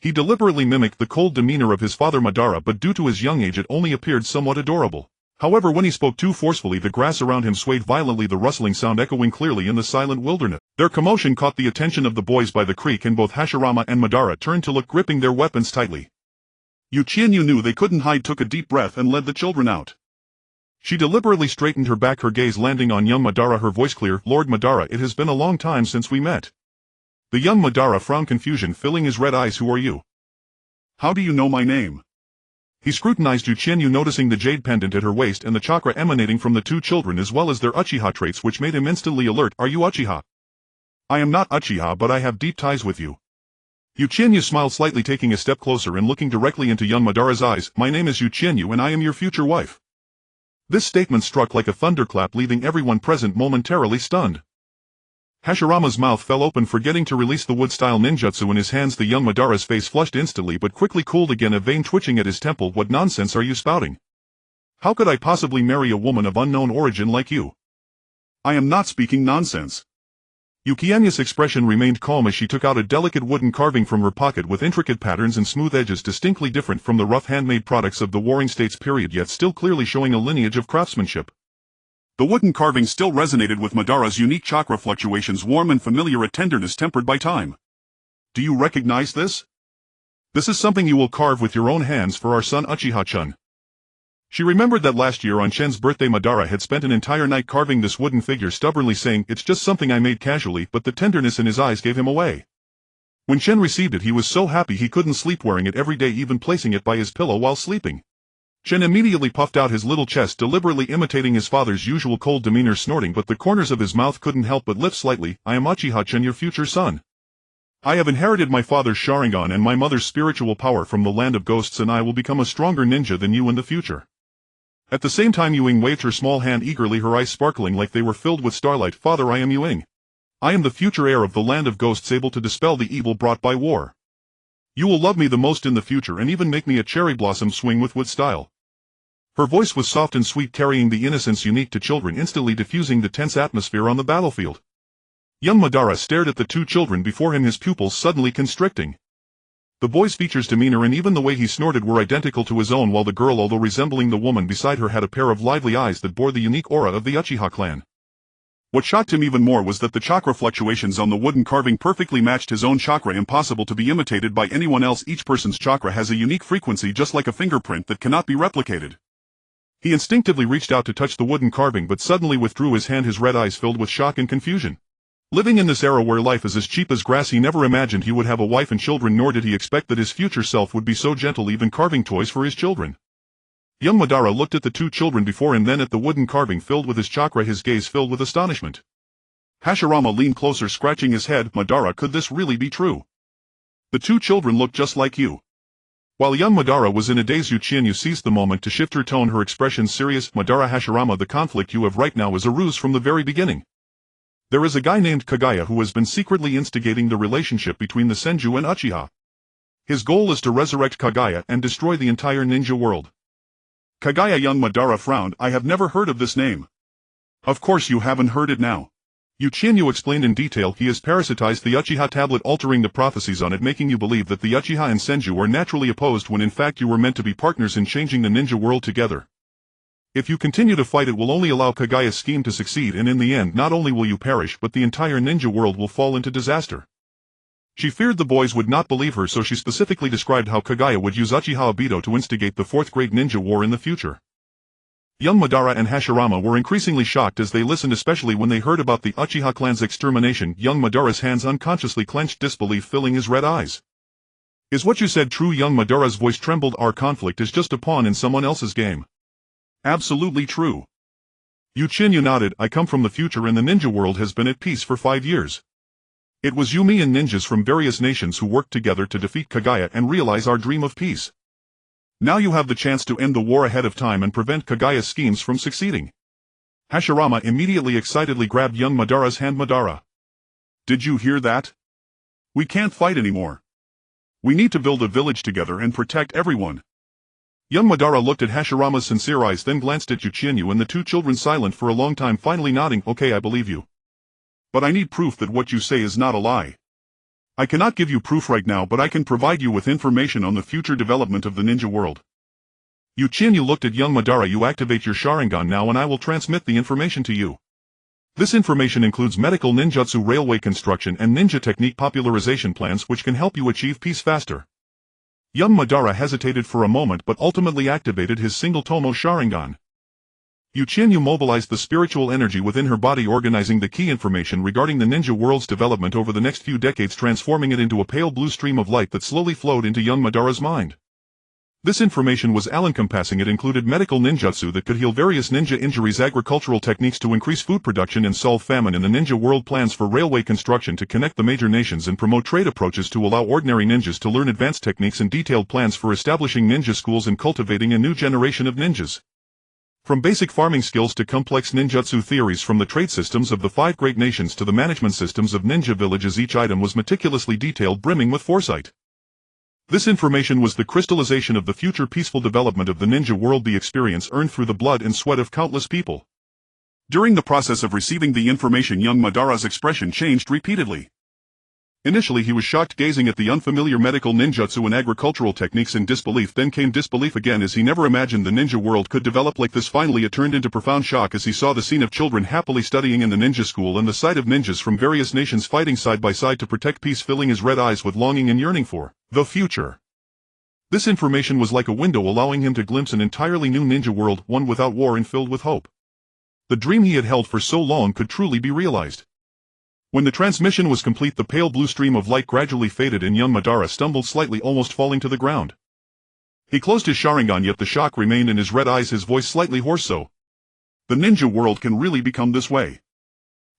S1: He deliberately mimicked the cold demeanor of his father Madara, but due to his young age it only appeared somewhat adorable. However, when he spoke too forcefully, the grass around him swayed violently, the rustling sound echoing clearly in the silent wilderness. Their commotion caught the attention of the boys by the creek, and both Hashirama and Madara turned to look, gripping their weapons tightly. Yue Qianyu knew they couldn't hide, took a deep breath and led the children out. She deliberately straightened her back, her gaze landing on young Madara, her voice clear. "Lord Madara, it has been a long time since we met." The young Madara frowned, confusion filling his red eyes. "Who are you? How do you know my name?" He scrutinized Yue Qianyu, noticing the jade pendant at her waist and the chakra emanating from the two children, as well as their Uchiha traits, which made him instantly alert. "Are you Uchiha?" "I am not Uchiha, but I have deep ties with you." Yue Qianyu smiled slightly, taking a step closer and looking directly into young Madara's eyes. "My name is Yue Qianyu and I am your future wife." This statement struck like a thunderclap, leaving everyone present momentarily stunned. Hashirama's mouth fell open, forgetting to release the wood-style ninjutsu in his hands. The young Madara's face flushed instantly but quickly cooled again, a vein twitching at his temple. "What nonsense are you spouting? How could I possibly marry a woman of unknown origin like you?" "I am not speaking nonsense." Yue Qianyu's expression remained calm as she took out a delicate wooden carving from her pocket with intricate patterns and smooth edges, distinctly different from the rough handmade products of the Warring States period, yet still clearly showing a lineage of craftsmanship. The wooden carving still resonated with Madara's unique chakra fluctuations, warm and familiar, a tenderness tempered by time. "Do you recognize this? This is something you will carve with your own hands for our son Uchiha-chun." She remembered that last year on Chen's birthday Madara had spent an entire night carving this wooden figure, stubbornly saying, "It's just something I made casually," but the tenderness in his eyes gave him away. When Chen received it, he was so happy he couldn't sleep, wearing it every day, even placing it by his pillow while sleeping. Chen immediately puffed out his little chest, deliberately imitating his father's usual cold demeanor, snorting, but the corners of his mouth couldn't help but lift slightly. "I am Uchiha-chun, your future son. I have inherited my father's Sharingan and my mother's spiritual power from the land of ghosts, and I will become a stronger ninja than you in the future." At the same time, Yuing waved her small hand eagerly, her eyes sparkling like they were filled with starlight. "Father, I am Yuing. I am the future heir of the land of ghosts, able to dispel the evil brought by war. You will love me the most in the future and even make me a cherry blossom swing with wood style." Her voice was soft and sweet, carrying the innocence unique to children, instantly diffusing the tense atmosphere on the battlefield. Young Madara stared at the two children before him, his pupils suddenly constricting. The boy's features, demeanor and even the way he snorted were identical to his own, while the girl, although resembling the woman beside her, had a pair of lively eyes that bore the unique aura of the Uchiha clan. What shocked him even more was that the chakra fluctuations on the wooden carving perfectly matched his own chakra, impossible to be imitated by anyone else. Each person's chakra has a unique frequency, just like a fingerprint, that cannot be replicated. He instinctively reached out to touch the wooden carving but suddenly withdrew his hand, his red eyes filled with shock and confusion. Living in this era where life is as cheap as grass, he never imagined he would have a wife and children, nor did he expect that his future self would be so gentle, even carving toys for his children. Young Madara looked at the two children before him, then at the wooden carving filled with his chakra, his gaze filled with astonishment. Hashirama leaned closer, scratching his head. Madara, could this really be true? The two children looked just like you. While young Madara was in a daze, Yue Qianyu seized the moment to shift her tone, her expression serious. Madara, Hashirama, the conflict you have right now is a ruse from the very beginning. There is a guy named Kaguya who has been secretly instigating the relationship between the Senju and Uchiha. His goal is to resurrect Kaguya and destroy the entire ninja world. Kaguya? Young Madara frowned. I have never heard of this name. Of course you haven't heard it now. Yue Qianyu explained in detail. He has parasitized the Uchiha tablet, altering the prophecies on it, making you believe that the Uchiha and Senju are naturally opposed when in fact you were meant to be partners in changing the ninja world together. If you continue to fight, it will only allow Kaguya's scheme to succeed, and in the end not only will you perish but the entire ninja world will fall into disaster. She feared the boys would not believe her, so she specifically described how Kaguya would use Uchiha Obito to instigate the fourth great ninja war in the future. Young Madara and Hashirama were increasingly shocked as they listened, especially when they heard about the Uchiha clan's extermination. Young Madara's hands unconsciously clenched, disbelief filling his red eyes. Is what you said true? Young Madara's voice trembled. Our conflict is just a pawn in someone else's game. Absolutely true. Yue Qianyu nodded. I come from the future and the ninja world has been at peace for 5 years. It was you, me and ninjas from various nations who worked together to defeat Kaguya and realize our dream of peace. Now you have the chance to end the war ahead of time and prevent Kaguya's schemes from succeeding. Hashirama immediately excitedly grabbed young Madara's hand. Madara, did you hear that? We can't fight anymore. We need to build a village together and protect everyone. Young Madara looked at Hashirama's sincere eyes, then glanced at Yue Qianyu and the two children, silent for a long time, finally nodding. Okay, I believe you. But I need proof that what you say is not a lie. I cannot give you proof right now, but I can provide you with information on the future development of the ninja world. Yue Qianyu looked at young Madara. You activate your Sharingan now and I will transmit the information to you. This information includes medical ninjutsu, railway construction and ninja technique popularization plans which can help you achieve peace faster. Young Madara hesitated for a moment but ultimately activated his single Tomo Sharingan. Yue Qianyu mobilized the spiritual energy within her body, organizing the key information regarding the ninja world's development over the next few decades, transforming it into a pale blue stream of light that slowly flowed into young Madara's mind. This information was all-encompassing. It included medical ninjutsu that could heal various ninja injuries, agricultural techniques to increase food production and solve famine in the ninja world, plans for railway construction to connect the major nations and promote trade approaches to allow ordinary ninjas to learn advanced techniques, and detailed plans for establishing ninja schools and cultivating a new generation of ninjas. From basic farming skills to complex ninjutsu theories, from the trade systems of the 5 great nations to the management systems of ninja villages, each item was meticulously detailed, brimming with foresight. This information was the crystallization of the future peaceful development of the ninja world, the experience earned through the blood and sweat of countless people. During the process of receiving the information, young Madara's expression changed repeatedly. Initially he was shocked, gazing at the unfamiliar medical ninjutsu and agricultural techniques in disbelief. Then came disbelief again, as he never imagined the ninja world could develop like this. Finally it turned into profound shock as he saw the scene of children happily studying in the ninja school and the sight of ninjas from various nations fighting side by side to protect peace, filling his red eyes with longing and yearning for the future. This information was like a window, allowing him to glimpse an entirely new ninja world, one without war and filled with hope. The dream he had held for so long could truly be realized. When the transmission was complete, the pale blue stream of light gradually faded and young Madara stumbled slightly, almost falling to the ground. He closed his Sharingan, yet the shock remained in his red eyes, his voice slightly hoarse. So, the ninja world can really become this way.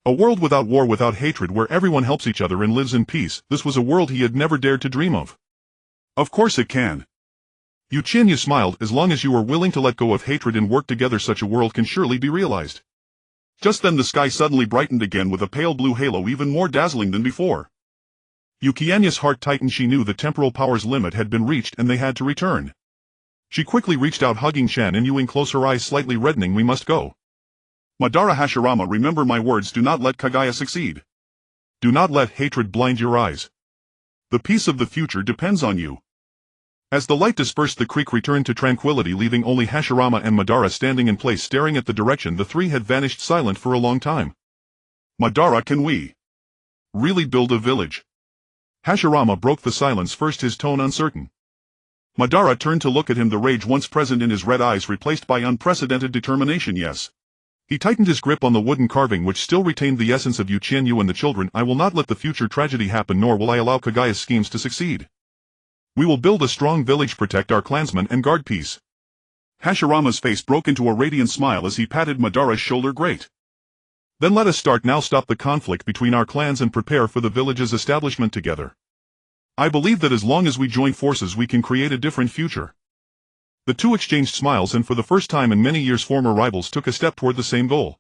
S1: A world without war, without hatred, where everyone helps each other and lives in peace. This was a world he had never dared to dream of. Of course it can. Yue Qianyu smiled. As long as you are willing to let go of hatred and work together, such a world can surely be realized. Just then the sky suddenly brightened again with a pale blue halo, even more dazzling than before. Yue Qianyu's heart tightened. She knew the temporal power's limit had been reached and they had to return. She quickly reached out, hugging Shan and Yuing close, her eyes slightly reddening. We must go. Madara, Hashirama, remember my words. Do not let Kaguya succeed. Do not let hatred blind your eyes.
S2: The peace of the future depends on you. As the light dispersed, the creek returned to tranquility, leaving only Hashirama and Madara standing in place, staring at the direction the three had vanished, silent for a long time. Madara, can we really build a village? Hashirama broke the silence first, his tone uncertain. Madara turned to look at him, the rage once present in his red eyes replaced by unprecedented determination. Yes. He tightened his grip on the wooden carving which still retained the essence of Yue Qianyu and the children. I will not let the future tragedy happen, nor will I allow Kagaya's schemes to succeed. We will build a strong village, protect our clansmen, and guard peace. Hashirama's face broke into a radiant smile as he patted Madara's shoulder. Great. Then let us start now. Stop the conflict between our clans and prepare for the village's establishment together. I believe that as long as we join forces we can create a different future. The two exchanged smiles, and for the first time in many years former rivals took a step toward the same goal.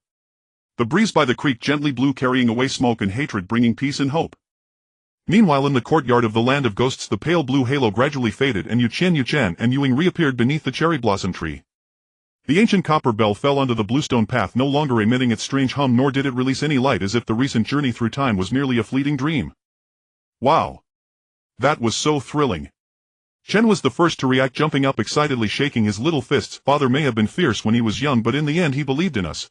S2: The breeze by the creek gently blew, carrying away smoke and hatred, bringing peace and hope. Meanwhile, in the courtyard of the Land of Ghosts, the pale blue halo gradually faded and Yu Qian and Yuing reappeared beneath the cherry blossom tree. The ancient copper bell fell onto the bluestone path, no longer emitting its strange hum, nor did it release any light, as if the recent journey through time was merely a fleeting dream. Wow! That was so thrilling. Chen was the first to react, jumping up excitedly, shaking his little fists. Father may have been fierce when he was young, but in the end he believed in us.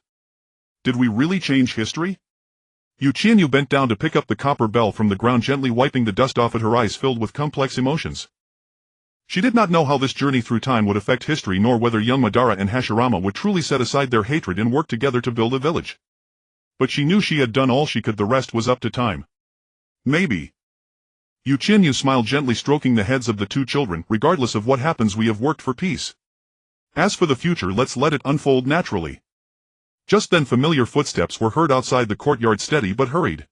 S2: Did we really change history? Yue Qianyu bent down to pick up the copper bell from the ground, gently wiping the dust off it, her eyes filled with complex emotions. She did not know how this journey through time would affect history, nor whether young Madara and Hashirama would truly set aside their hatred and work together to build a village. But she knew she had done all she could, the rest was up to time. Maybe. Yue Qianyu smiled, gently stroking the heads of the two children. Regardless of what happens, we have worked for peace. As for the future, let's let it unfold naturally. Just then familiar footsteps were heard outside the courtyard, steady but hurried.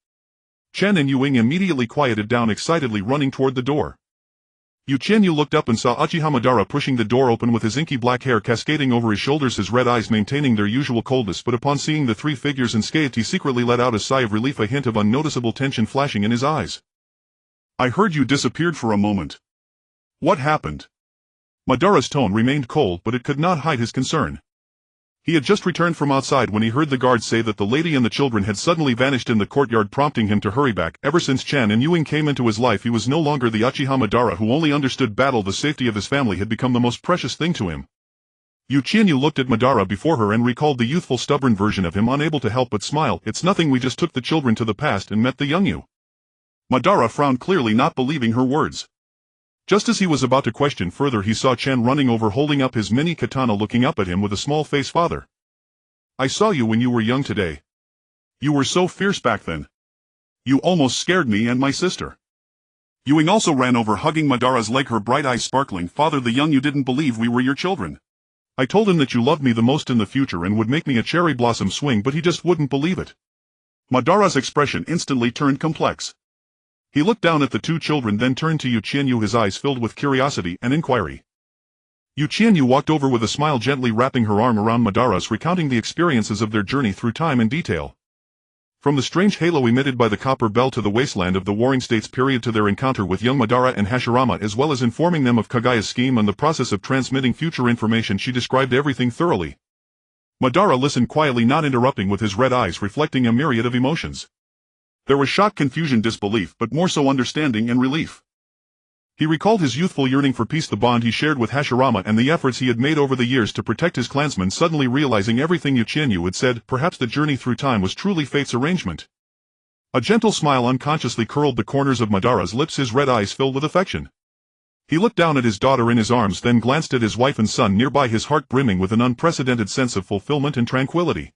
S2: Chen and Yuing immediately quieted down, excitedly running toward the door. Yue Qianyu looked up and saw Uchiha Madara pushing the door open with his inky black hair cascading over his shoulders, his red eyes maintaining their usual coldness, but upon seeing the three figures unscathed he secretly let out a sigh of relief, a hint of unnoticeable tension flashing in his eyes. I heard you disappeared for a moment. What happened? Madara's tone remained cold, but it could not hide his concern. He had just returned from outside when he heard the guards say that the lady and the children had suddenly vanished in the courtyard, prompting him to hurry back. Ever since Chen and Yuing came into his life, he was no longer the Uchiha Madara who only understood battle. The safety of his family had become the most precious thing to him. Yue Qianyu looked at Madara before her and recalled the youthful, stubborn version of him, unable to help but smile. It's nothing, we just took the children to the past and met the young Yu. Madara frowned, clearly not believing her words. Just as he was about to question further, he saw Chen running over, holding up his mini katana, looking up at him with a small face. Father, I saw you when you were young today. You were so fierce back then. You almost scared me and my sister. Yuing also ran over, hugging Madara's leg, her bright eyes sparkling. Father, the young you didn't believe we were your children. I told him that you loved me the most in the future and would make me a cherry blossom swing, but he just wouldn't believe it. Madara's expression instantly turned complex. He looked down at the two children, then turned to Yue Qianyu, his eyes filled with curiosity and inquiry. Yue Qianyu walked over with a smile, gently wrapping her arm around Madara's, recounting the experiences of their journey through time in detail. From the strange halo emitted by the copper bell to the wasteland of the Warring States period to their encounter with young Madara and Hashirama, as well as informing them of Kagaya's scheme and the process of transmitting future information, she described everything thoroughly. Madara listened quietly, not interrupting, with his red eyes reflecting a myriad of emotions. There was shock, confusion, disbelief, but more so understanding and relief. He recalled his youthful yearning for peace, the bond he shared with Hashirama, and the efforts he had made over the years to protect his clansmen. Suddenly realizing everything Yue Qianyu had said, perhaps the journey through time was truly fate's arrangement. A gentle smile unconsciously curled the corners of Madara's lips, his red eyes filled with affection. He looked down at his daughter in his arms, then glanced at his wife and son nearby, his heart brimming with an unprecedented sense of fulfillment and tranquility.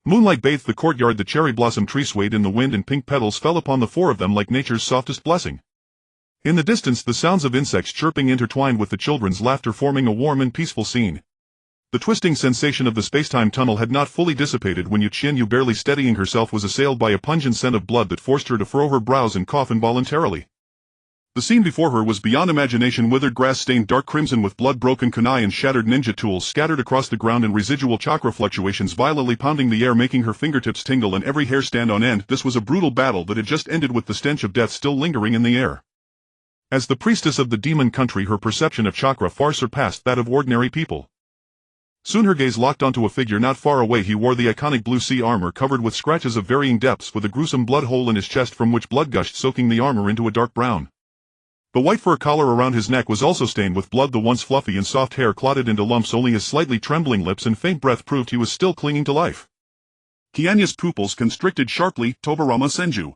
S2: Moonlight bathed the courtyard, the cherry blossom tree swayed in the wind and pink petals fell upon the four of them like nature's softest blessing. In the distance, the sounds of insects chirping intertwined with the children's laughter, forming a warm and peaceful scene. The twisting sensation of the spacetime tunnel had not fully dissipated when Yue Qianyu, barely steadying herself, was assailed by a pungent scent of blood that forced her to furrow her brows and cough involuntarily. The scene before her was beyond imagination. Withered grass stained dark crimson with blood, broken kunai and shattered ninja tools scattered across the ground, and residual chakra fluctuations violently pounding the air, making her fingertips tingle and every hair stand on end. This was a brutal battle that had just ended, with the stench of death still lingering in the air. As the priestess of the demon country, her perception of chakra far surpassed that of ordinary people. Soon her gaze locked onto a figure not far away. He wore the iconic blue sea armor covered with scratches of varying depths, with a gruesome blood hole in his chest from which blood gushed, soaking the armor into a dark brown.
S1: The white fur collar around his neck was also stained with blood. The once fluffy and soft hair clotted into lumps. Only his slightly trembling lips and faint breath proved he was still clinging to life.
S2: Qianyu's pupils constricted sharply. Tobirama Senju.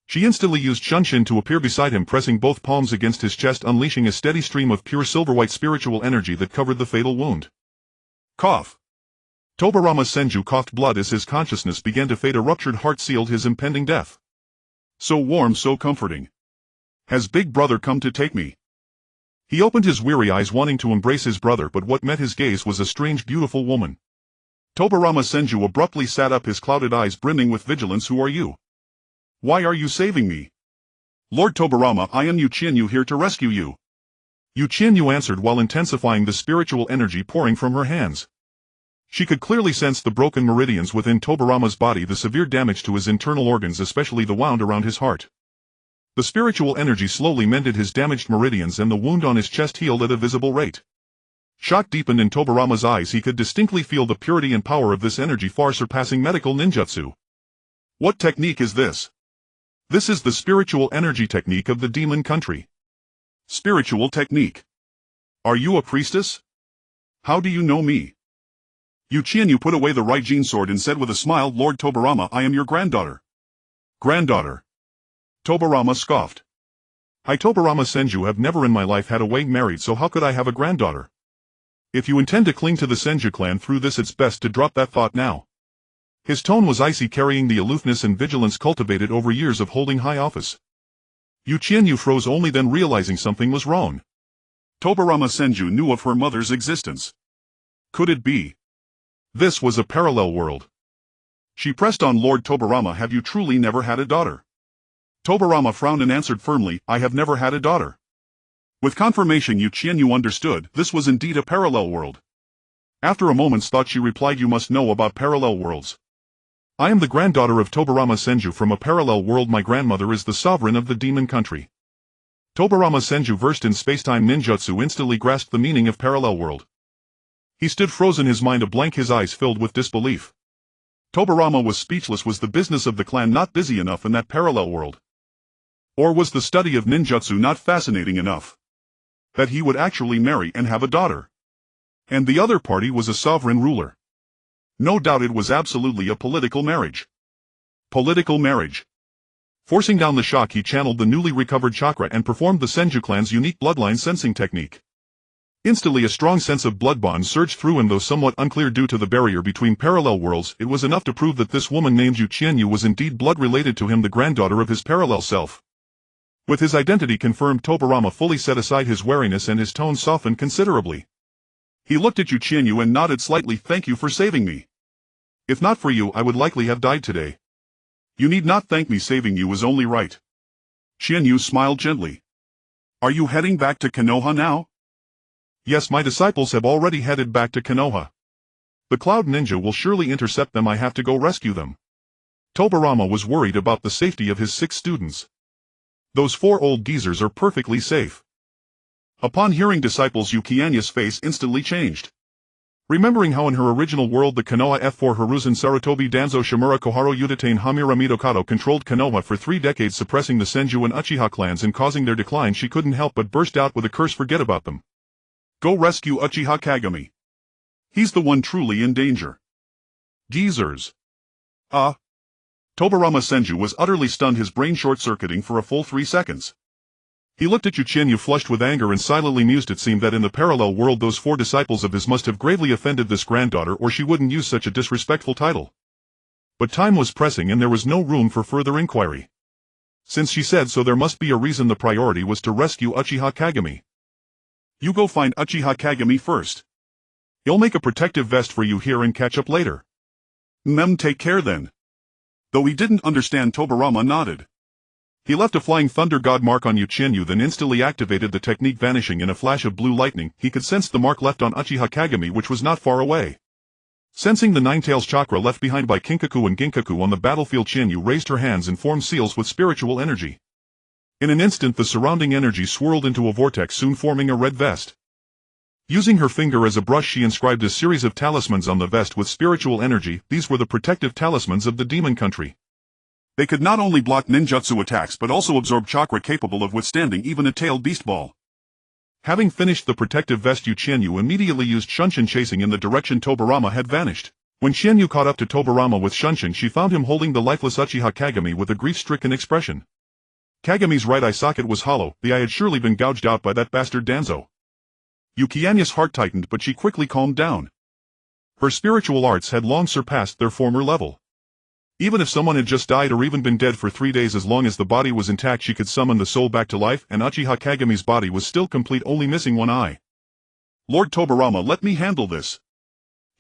S1: She instantly used Shunshin to appear beside him, pressing both palms against his chest, unleashing a steady stream of pure silver-white spiritual energy that covered the fatal wound.
S2: Cough.
S1: Tobirama Senju coughed blood as his consciousness began to fade. A ruptured heart sealed his impending death.
S2: So warm, so comforting. Has Big Brother come to take me?
S1: He opened his weary eyes, wanting to embrace his brother, but what met his gaze was a strange, beautiful woman.
S2: Tobirama Senju abruptly sat up, his clouded eyes brimming with vigilance. Who are you? Why are you saving me? Lord Tobirama, I am Yue Qianyu, here to rescue you.
S1: Yue Qianyu answered while intensifying the spiritual energy pouring from her hands. She could clearly sense the broken meridians within Tobirama's body, the severe damage to his internal organs, especially the wound around his heart. The spiritual energy slowly mended his damaged meridians, and the wound on his chest healed at a visible rate. Shock deepened in Tobirama's eyes. He could distinctly feel the purity and power of this energy, far surpassing medical ninjutsu.
S2: What technique is this?
S1: This is the spiritual energy technique of the demon country.
S2: Spiritual technique. Are you a priestess? How do you know me? Yue Qianyu put away the Raijin sword and said with a smile, Lord Tobirama, I am your granddaughter.
S1: Granddaughter.
S2: Tobirama scoffed.
S1: I, Tobirama Senju, have never in my life had a Wei married, so how could I have a granddaughter? If you intend to cling to the Senju clan through this, it's best to drop that thought now. His tone was icy, carrying the aloofness and vigilance cultivated over years of holding high office. Yue Qianyu froze, only then realizing something was wrong.
S2: Tobirama Senju knew of her mother's existence. Could it be?
S1: This was a parallel world.
S2: She pressed on, Lord Tobirama, have you truly never had a daughter? Tobirama frowned and answered firmly, I have never had a daughter. With confirmation, Yue Qianyu understood, this was indeed a parallel world. After a moment's thought, she replied, you must know about parallel worlds.
S1: I am the granddaughter of Tobirama Senju from a parallel world. My grandmother is the sovereign of the demon country. Tobirama Senju, versed in spacetime ninjutsu, instantly grasped the meaning of parallel world. He stood frozen, his mind a blank, his eyes filled with disbelief. Tobirama was speechless. Was the business of the clan not busy enough in that parallel world? Or was the study of ninjutsu not fascinating enough? That he would actually marry and have a daughter. And the other party was a sovereign ruler. No doubt it was absolutely a political marriage. Political marriage. Forcing down the shock, he channeled the newly recovered chakra and performed the Senju clan's unique bloodline sensing technique. Instantly a strong sense of blood bond surged through him. Though somewhat unclear due to the barrier between parallel worlds, it was enough to prove that this woman named Yue Qianyu was indeed blood related to him, the granddaughter of his parallel self. With his identity confirmed, Tobirama fully set aside his wariness and his tone softened considerably. He looked at Yue Qianyu and nodded slightly. Thank you for saving me. If not for you, I would likely have died today.
S2: You need not thank me, saving you was only right. Qianyu smiled gently. Are you heading back to Konoha now?
S1: Yes, my disciples have already headed back to Konoha. The Cloud Ninja will surely intercept them. I have to go rescue them. Tobirama was worried about the safety of his 6 students. Those 4 old geezers are perfectly safe. Upon hearing disciples, Yue Qianyu's face instantly changed. Remembering how in her original world the Konoha F4 Hiruzen Sarutobi Danzo Shimura Koharu Udatain Hamura Midokado controlled Konoha for 3 decades, suppressing the Senju and Uchiha clans and causing their decline, she couldn't help but burst out with a curse. Forget about them.
S2: Go rescue Uchiha Kagami. He's the one truly in danger.
S1: Geezers.
S2: Tobirama Senju was utterly stunned, his brain short-circuiting for a full 3 seconds.
S1: He looked at Yue Qianyu flushed with anger and silently mused. It seemed that in the parallel world those 4 disciples of his must have gravely offended this granddaughter, or she wouldn't use such a disrespectful title. But time was pressing and there was no room for further inquiry. Since she said so, there must be a reason. The priority was to rescue Uchiha Kagami.
S2: You go find Uchiha Kagami first.
S1: He'll make a protective vest for you here and catch up later.
S2: Take care then. Though he didn't understand, Tobirama nodded.
S1: He left a flying thunder god mark on Yue Qianyu, then instantly activated the technique, vanishing in a flash of blue lightning. He could sense the mark left on Uchiha Kagami, which was not far away. Sensing the Nine-Tails chakra left behind by Kinkaku and Ginkaku on the battlefield, Qianyu raised her hands and formed seals with spiritual energy. In an instant the surrounding energy swirled into a vortex, soon forming a red vest. Using her finger as a brush, she inscribed a series of talismans on the vest with spiritual energy. These were the protective talismans of the demon country.
S2: They could not only block ninjutsu attacks but also absorb chakra capable of withstanding even a tailed beast ball.
S1: Having finished the protective vest, Yue Qianyu immediately used Shunshin, chasing in the direction Tobirama had vanished. When Qianyu caught up to Tobirama with Shunshin, she found him holding the lifeless Uchiha Kagami with a grief-stricken expression. Kagami's right eye socket was hollow, the eye had surely been gouged out by that bastard Danzo. Yue Qianyu's heart tightened, but she quickly calmed down. Her spiritual arts had long surpassed their former level. Even if someone had just died or even been dead for 3 days, as long as the body was intact, she could summon the soul back to life, and Uchiha Kagami's body was still complete, only missing one eye.
S2: Lord Tobirama, let me handle this,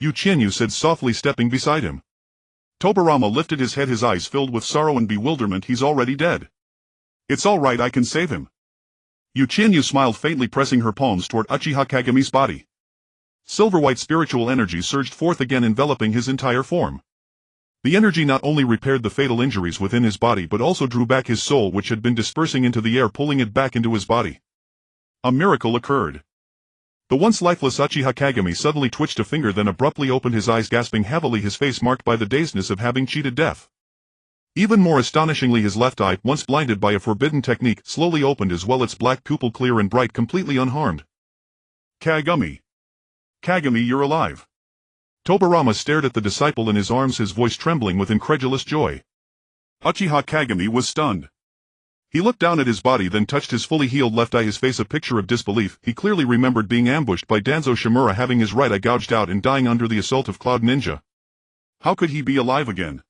S1: Yue Qianyu said softly, stepping beside him.
S2: Tobirama lifted his head, his eyes filled with sorrow and bewilderment. He's already dead. It's all right, I can save him.
S1: Yue Qianyu smiled faintly, pressing her palms toward Uchiha Kagami's body. Silver-white spiritual energy surged forth again, enveloping his entire form. The energy not only repaired the fatal injuries within his body but also drew back his soul, which had been dispersing into the air, pulling it back into his body. A miracle occurred. The once lifeless Uchiha Kagami suddenly twitched a finger, then abruptly opened his eyes, gasping heavily, his face marked by the dazedness of having cheated death. Even more astonishingly, his left eye, once blinded by a forbidden technique, slowly opened as well, its black pupil clear and bright, completely unharmed.
S2: Kagami. Kagami, you're alive.
S1: Tobirama stared at the disciple in his arms, his voice trembling with incredulous joy.
S2: Uchiha Kagami was stunned.
S1: He looked down at his body, then touched his fully healed left eye, his face a picture of disbelief. He clearly remembered being ambushed by Danzo Shimura, having his right eye gouged out and dying under the assault of Cloud Ninja.
S2: How could he be alive again?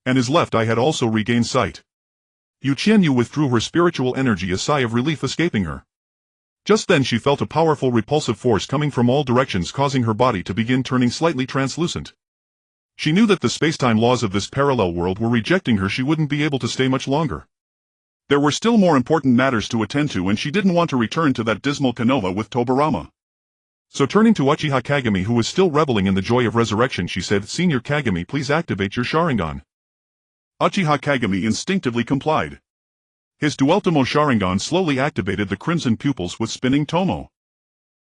S1: And his left eye had also regained sight. Yue Qianyu withdrew her spiritual energy, a sigh of relief escaping her. Just then she felt a powerful repulsive force coming from all directions, causing her body to begin turning slightly translucent. She knew that the space-time laws of this parallel world were rejecting her. She wouldn't be able to stay much longer.
S2: There were still more important matters to attend to, and she didn't want to return to that dismal Konoha with Tobirama.
S1: So turning to Uchiha Kagami, who was still reveling in the joy of resurrection, she said, "Senior Kagami, please activate your Sharingan."
S2: Uchiha Kagami instinctively complied. His Dueltomo Sharingan slowly activated the crimson pupils with spinning tomo.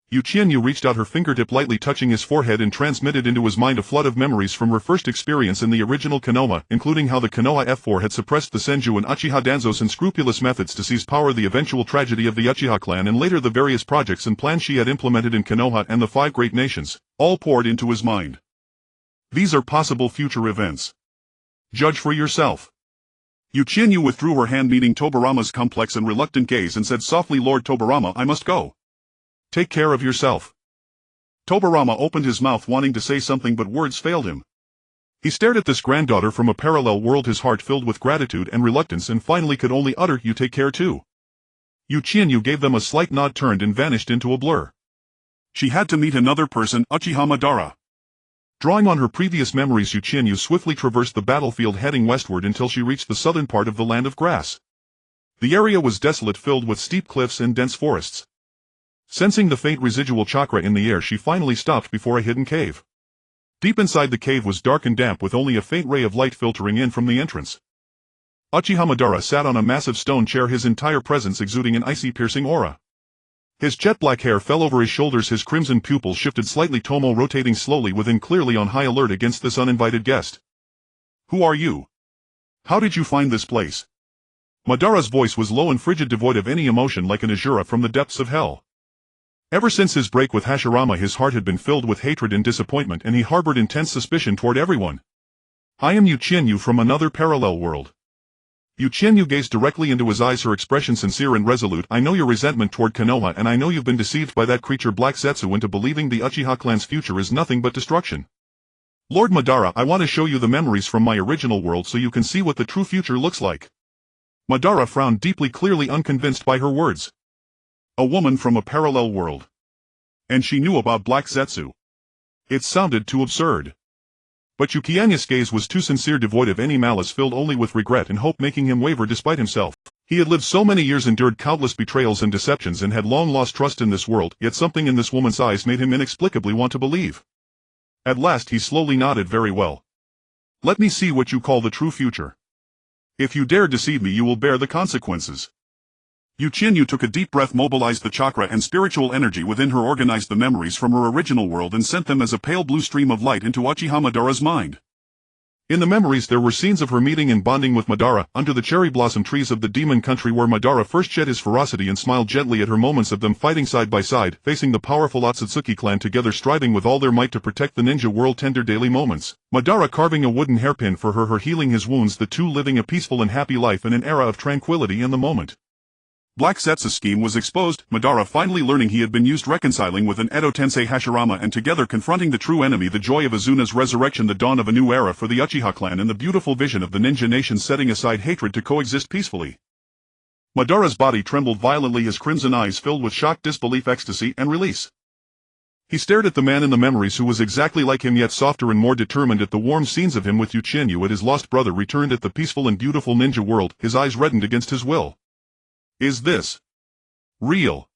S1: Yue Qianyu reached out her fingertip, lightly touching his forehead, and transmitted into his mind a flood of memories from her first experience in the original Konoha, including how the Konoha F4 had suppressed the Senju and Uchiha Danzo's unscrupulous methods to seize power, the eventual tragedy of the Uchiha clan, and later the various projects and plans she had implemented in Konoha and the 5 great nations, all poured into his mind.
S2: These are possible future events. Judge for yourself. Yue Qianyu withdrew her hand, meeting Tobirama's complex and reluctant gaze, and said softly, "Lord Tobirama, I must go.
S1: Take care of yourself."
S2: Tobirama opened his mouth wanting to say something, but words failed him.
S1: He stared at this granddaughter from a parallel world, his heart filled with gratitude and reluctance, and finally could only utter, "You take care too." Yue Qianyu gave them a slight nod, turned and vanished into a blur.
S2: She had to meet another person, Uchiha Madara.
S1: Drawing on her previous memories, Yue Qianyu swiftly traversed the battlefield, heading westward until she reached the southern part of the Land of Grass. The area was desolate, filled with steep cliffs and dense forests. Sensing the faint residual chakra in the air, she finally stopped before a hidden cave. Deep inside the cave was dark and damp, with only a faint ray of light filtering in from the entrance. Uchiha Madara sat on a massive stone chair, his entire presence exuding an icy, piercing aura. His jet-black hair fell over his shoulders, his crimson pupils shifted slightly, tomo rotating slowly within, clearly on high alert against this uninvited guest.
S2: "Who are you? How did you find this place?"
S1: Madara's voice was low and frigid, devoid of any emotion, like an Asura from the depths of hell. Ever since his break with Hashirama, his heart had been filled with hatred and disappointment, and he harbored intense suspicion toward everyone. "I am Yue Qianyu from another parallel world." Yue Qianyu gazed directly into his eyes, her expression sincere and resolute. "I know your resentment toward Konoha, and I know you've been deceived by that creature Black Zetsu into believing the Uchiha clan's future is nothing but destruction. Lord Madara, I want to show you the memories from my original world so you can see what the true future looks like." Madara frowned deeply, clearly unconvinced by her words.
S2: A woman from a parallel world. And she knew about Black Zetsu.
S1: It sounded too absurd. But Yue Qianyu's gaze was too sincere, devoid of any malice, filled only with regret and hope, making him waver despite himself. He had lived so many years, endured countless betrayals and deceptions, and had long lost trust in this world, yet something in this woman's eyes made him inexplicably want to believe. At last he slowly nodded. "Very well. Let me see what you call the true future. If you dare deceive me, you will bear the consequences."
S2: Yue Qianyu took a deep breath, mobilized the chakra and spiritual energy within her, organized the memories from her original world, and sent them as a pale blue stream of light into Uchiha Madara's mind.
S1: In the memories there were scenes of her meeting and bonding with Madara under the cherry blossom trees of the demon country where Madara first shed his ferocity and smiled gently at her, moments of them fighting side by side, facing the powerful Otsutsuki clan together, striving with all their might to protect the ninja world. Tender daily moments. Madara carving a wooden hairpin for her healing his wounds, the two living a peaceful and happy life in an era of tranquility in the moment. Black Zetsu's scheme was exposed, Madara finally learning he had been used, reconciling with an Edo Tensei Hashirama and together confronting the true enemy, the joy of Azuna's resurrection, the dawn of a new era for the Uchiha clan, and the beautiful vision of the ninja nation setting aside hatred to coexist peacefully. Madara's body trembled violently, his crimson eyes filled with shock, disbelief, ecstasy, and release. He stared at the man in the memories who was exactly like him, yet softer and more determined, at the warm scenes of him with Yue Qianyu, at his lost brother returned at the peaceful and beautiful ninja world, his eyes reddened against his will. Is this real?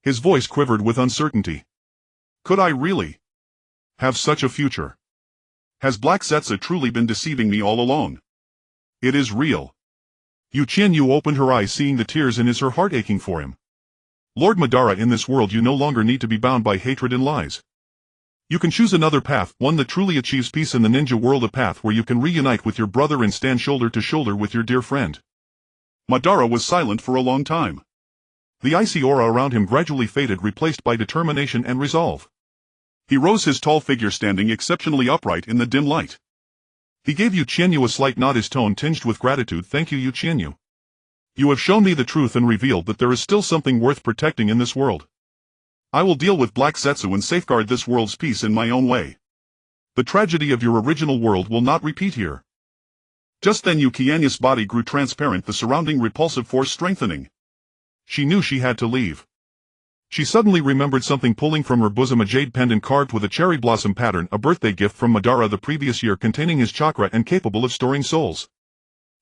S1: His voice quivered with uncertainty. Could I really have such a future? Has Black Zetsu truly been deceiving me all along? It is real. Yue Qianyu opened her eyes, seeing the tears in her heart, aching for him. Lord Madara, in this world you no longer need to be bound by hatred and lies. You can choose another path, one that truly achieves peace in the ninja world, a path where you can reunite with your brother and stand shoulder to shoulder with your dear friend. Madara was silent for a long time. The icy aura around him gradually faded, replaced by determination and resolve. He rose, his tall figure standing exceptionally upright in the dim light. He gave Yue Qianyu a slight nod, his tone tinged with gratitude. Thank you, Yue Qianyu. You have shown me the truth and revealed that there is still something worth protecting in this world. I will deal with Black Zetsu and safeguard this world's peace in my own way. The tragedy of your original world will not repeat here. Just then Yue Qianyu's body grew transparent, the surrounding repulsive force strengthening. She knew she had to leave. She suddenly remembered something, pulling from her bosom a jade pendant carved with a cherry blossom pattern, a birthday gift from Madara the previous year, containing his chakra and capable of storing souls.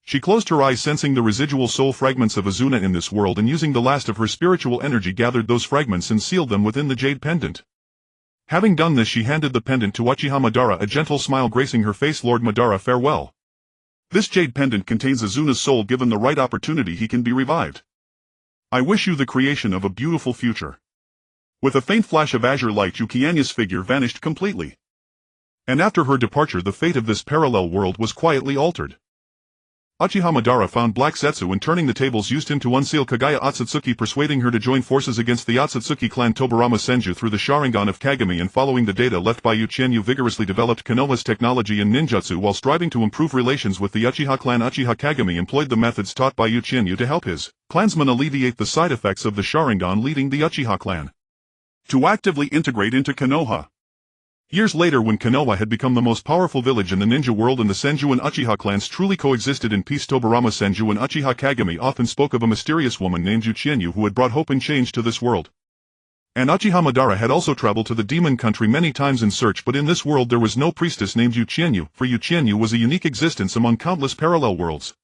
S1: She closed her eyes, sensing the residual soul fragments of Azuna in this world, and using the last of her spiritual energy gathered those fragments and sealed them within the jade pendant. Having done this, she handed the pendant to Uchiha Madara, a gentle smile gracing her face. Lord Madara, farewell. This jade pendant contains Azuna's soul. Given the right opportunity, he can be revived. I wish you the creation of a beautiful future. With a faint flash of azure light, Yue Qianyu's figure vanished completely. And after her departure, the fate of this parallel world was quietly altered. Uchiha Madara found Black Zetsu and, turning the tables, used him to unseal Kaguya Otsutsuki, persuading her to join forces against the Otsutsuki clan. Tobarama Senju through the Sharingan of Kagami, and following the data left by Yue Qianyu, vigorously developed Konoha's technology and ninjutsu while striving to improve relations with the Uchiha clan. Uchiha Kagami employed the methods taught by Yue Qianyu to help his clansmen alleviate the side effects of the Sharingan, leading the Uchiha clan to actively integrate into Konoha. Years later, when Konoha had become the most powerful village in the ninja world and the Senju and Uchiha clans truly coexisted in peace, Tobarama Senju and Uchiha Kagami often spoke of a mysterious woman named Yue Qianyu who had brought hope and change to this world. And Uchiha Madara had also traveled to the demon country many times in search, but in this world there was no priestess named Yue Qianyu, for Yue Qianyu was a unique existence among countless parallel worlds.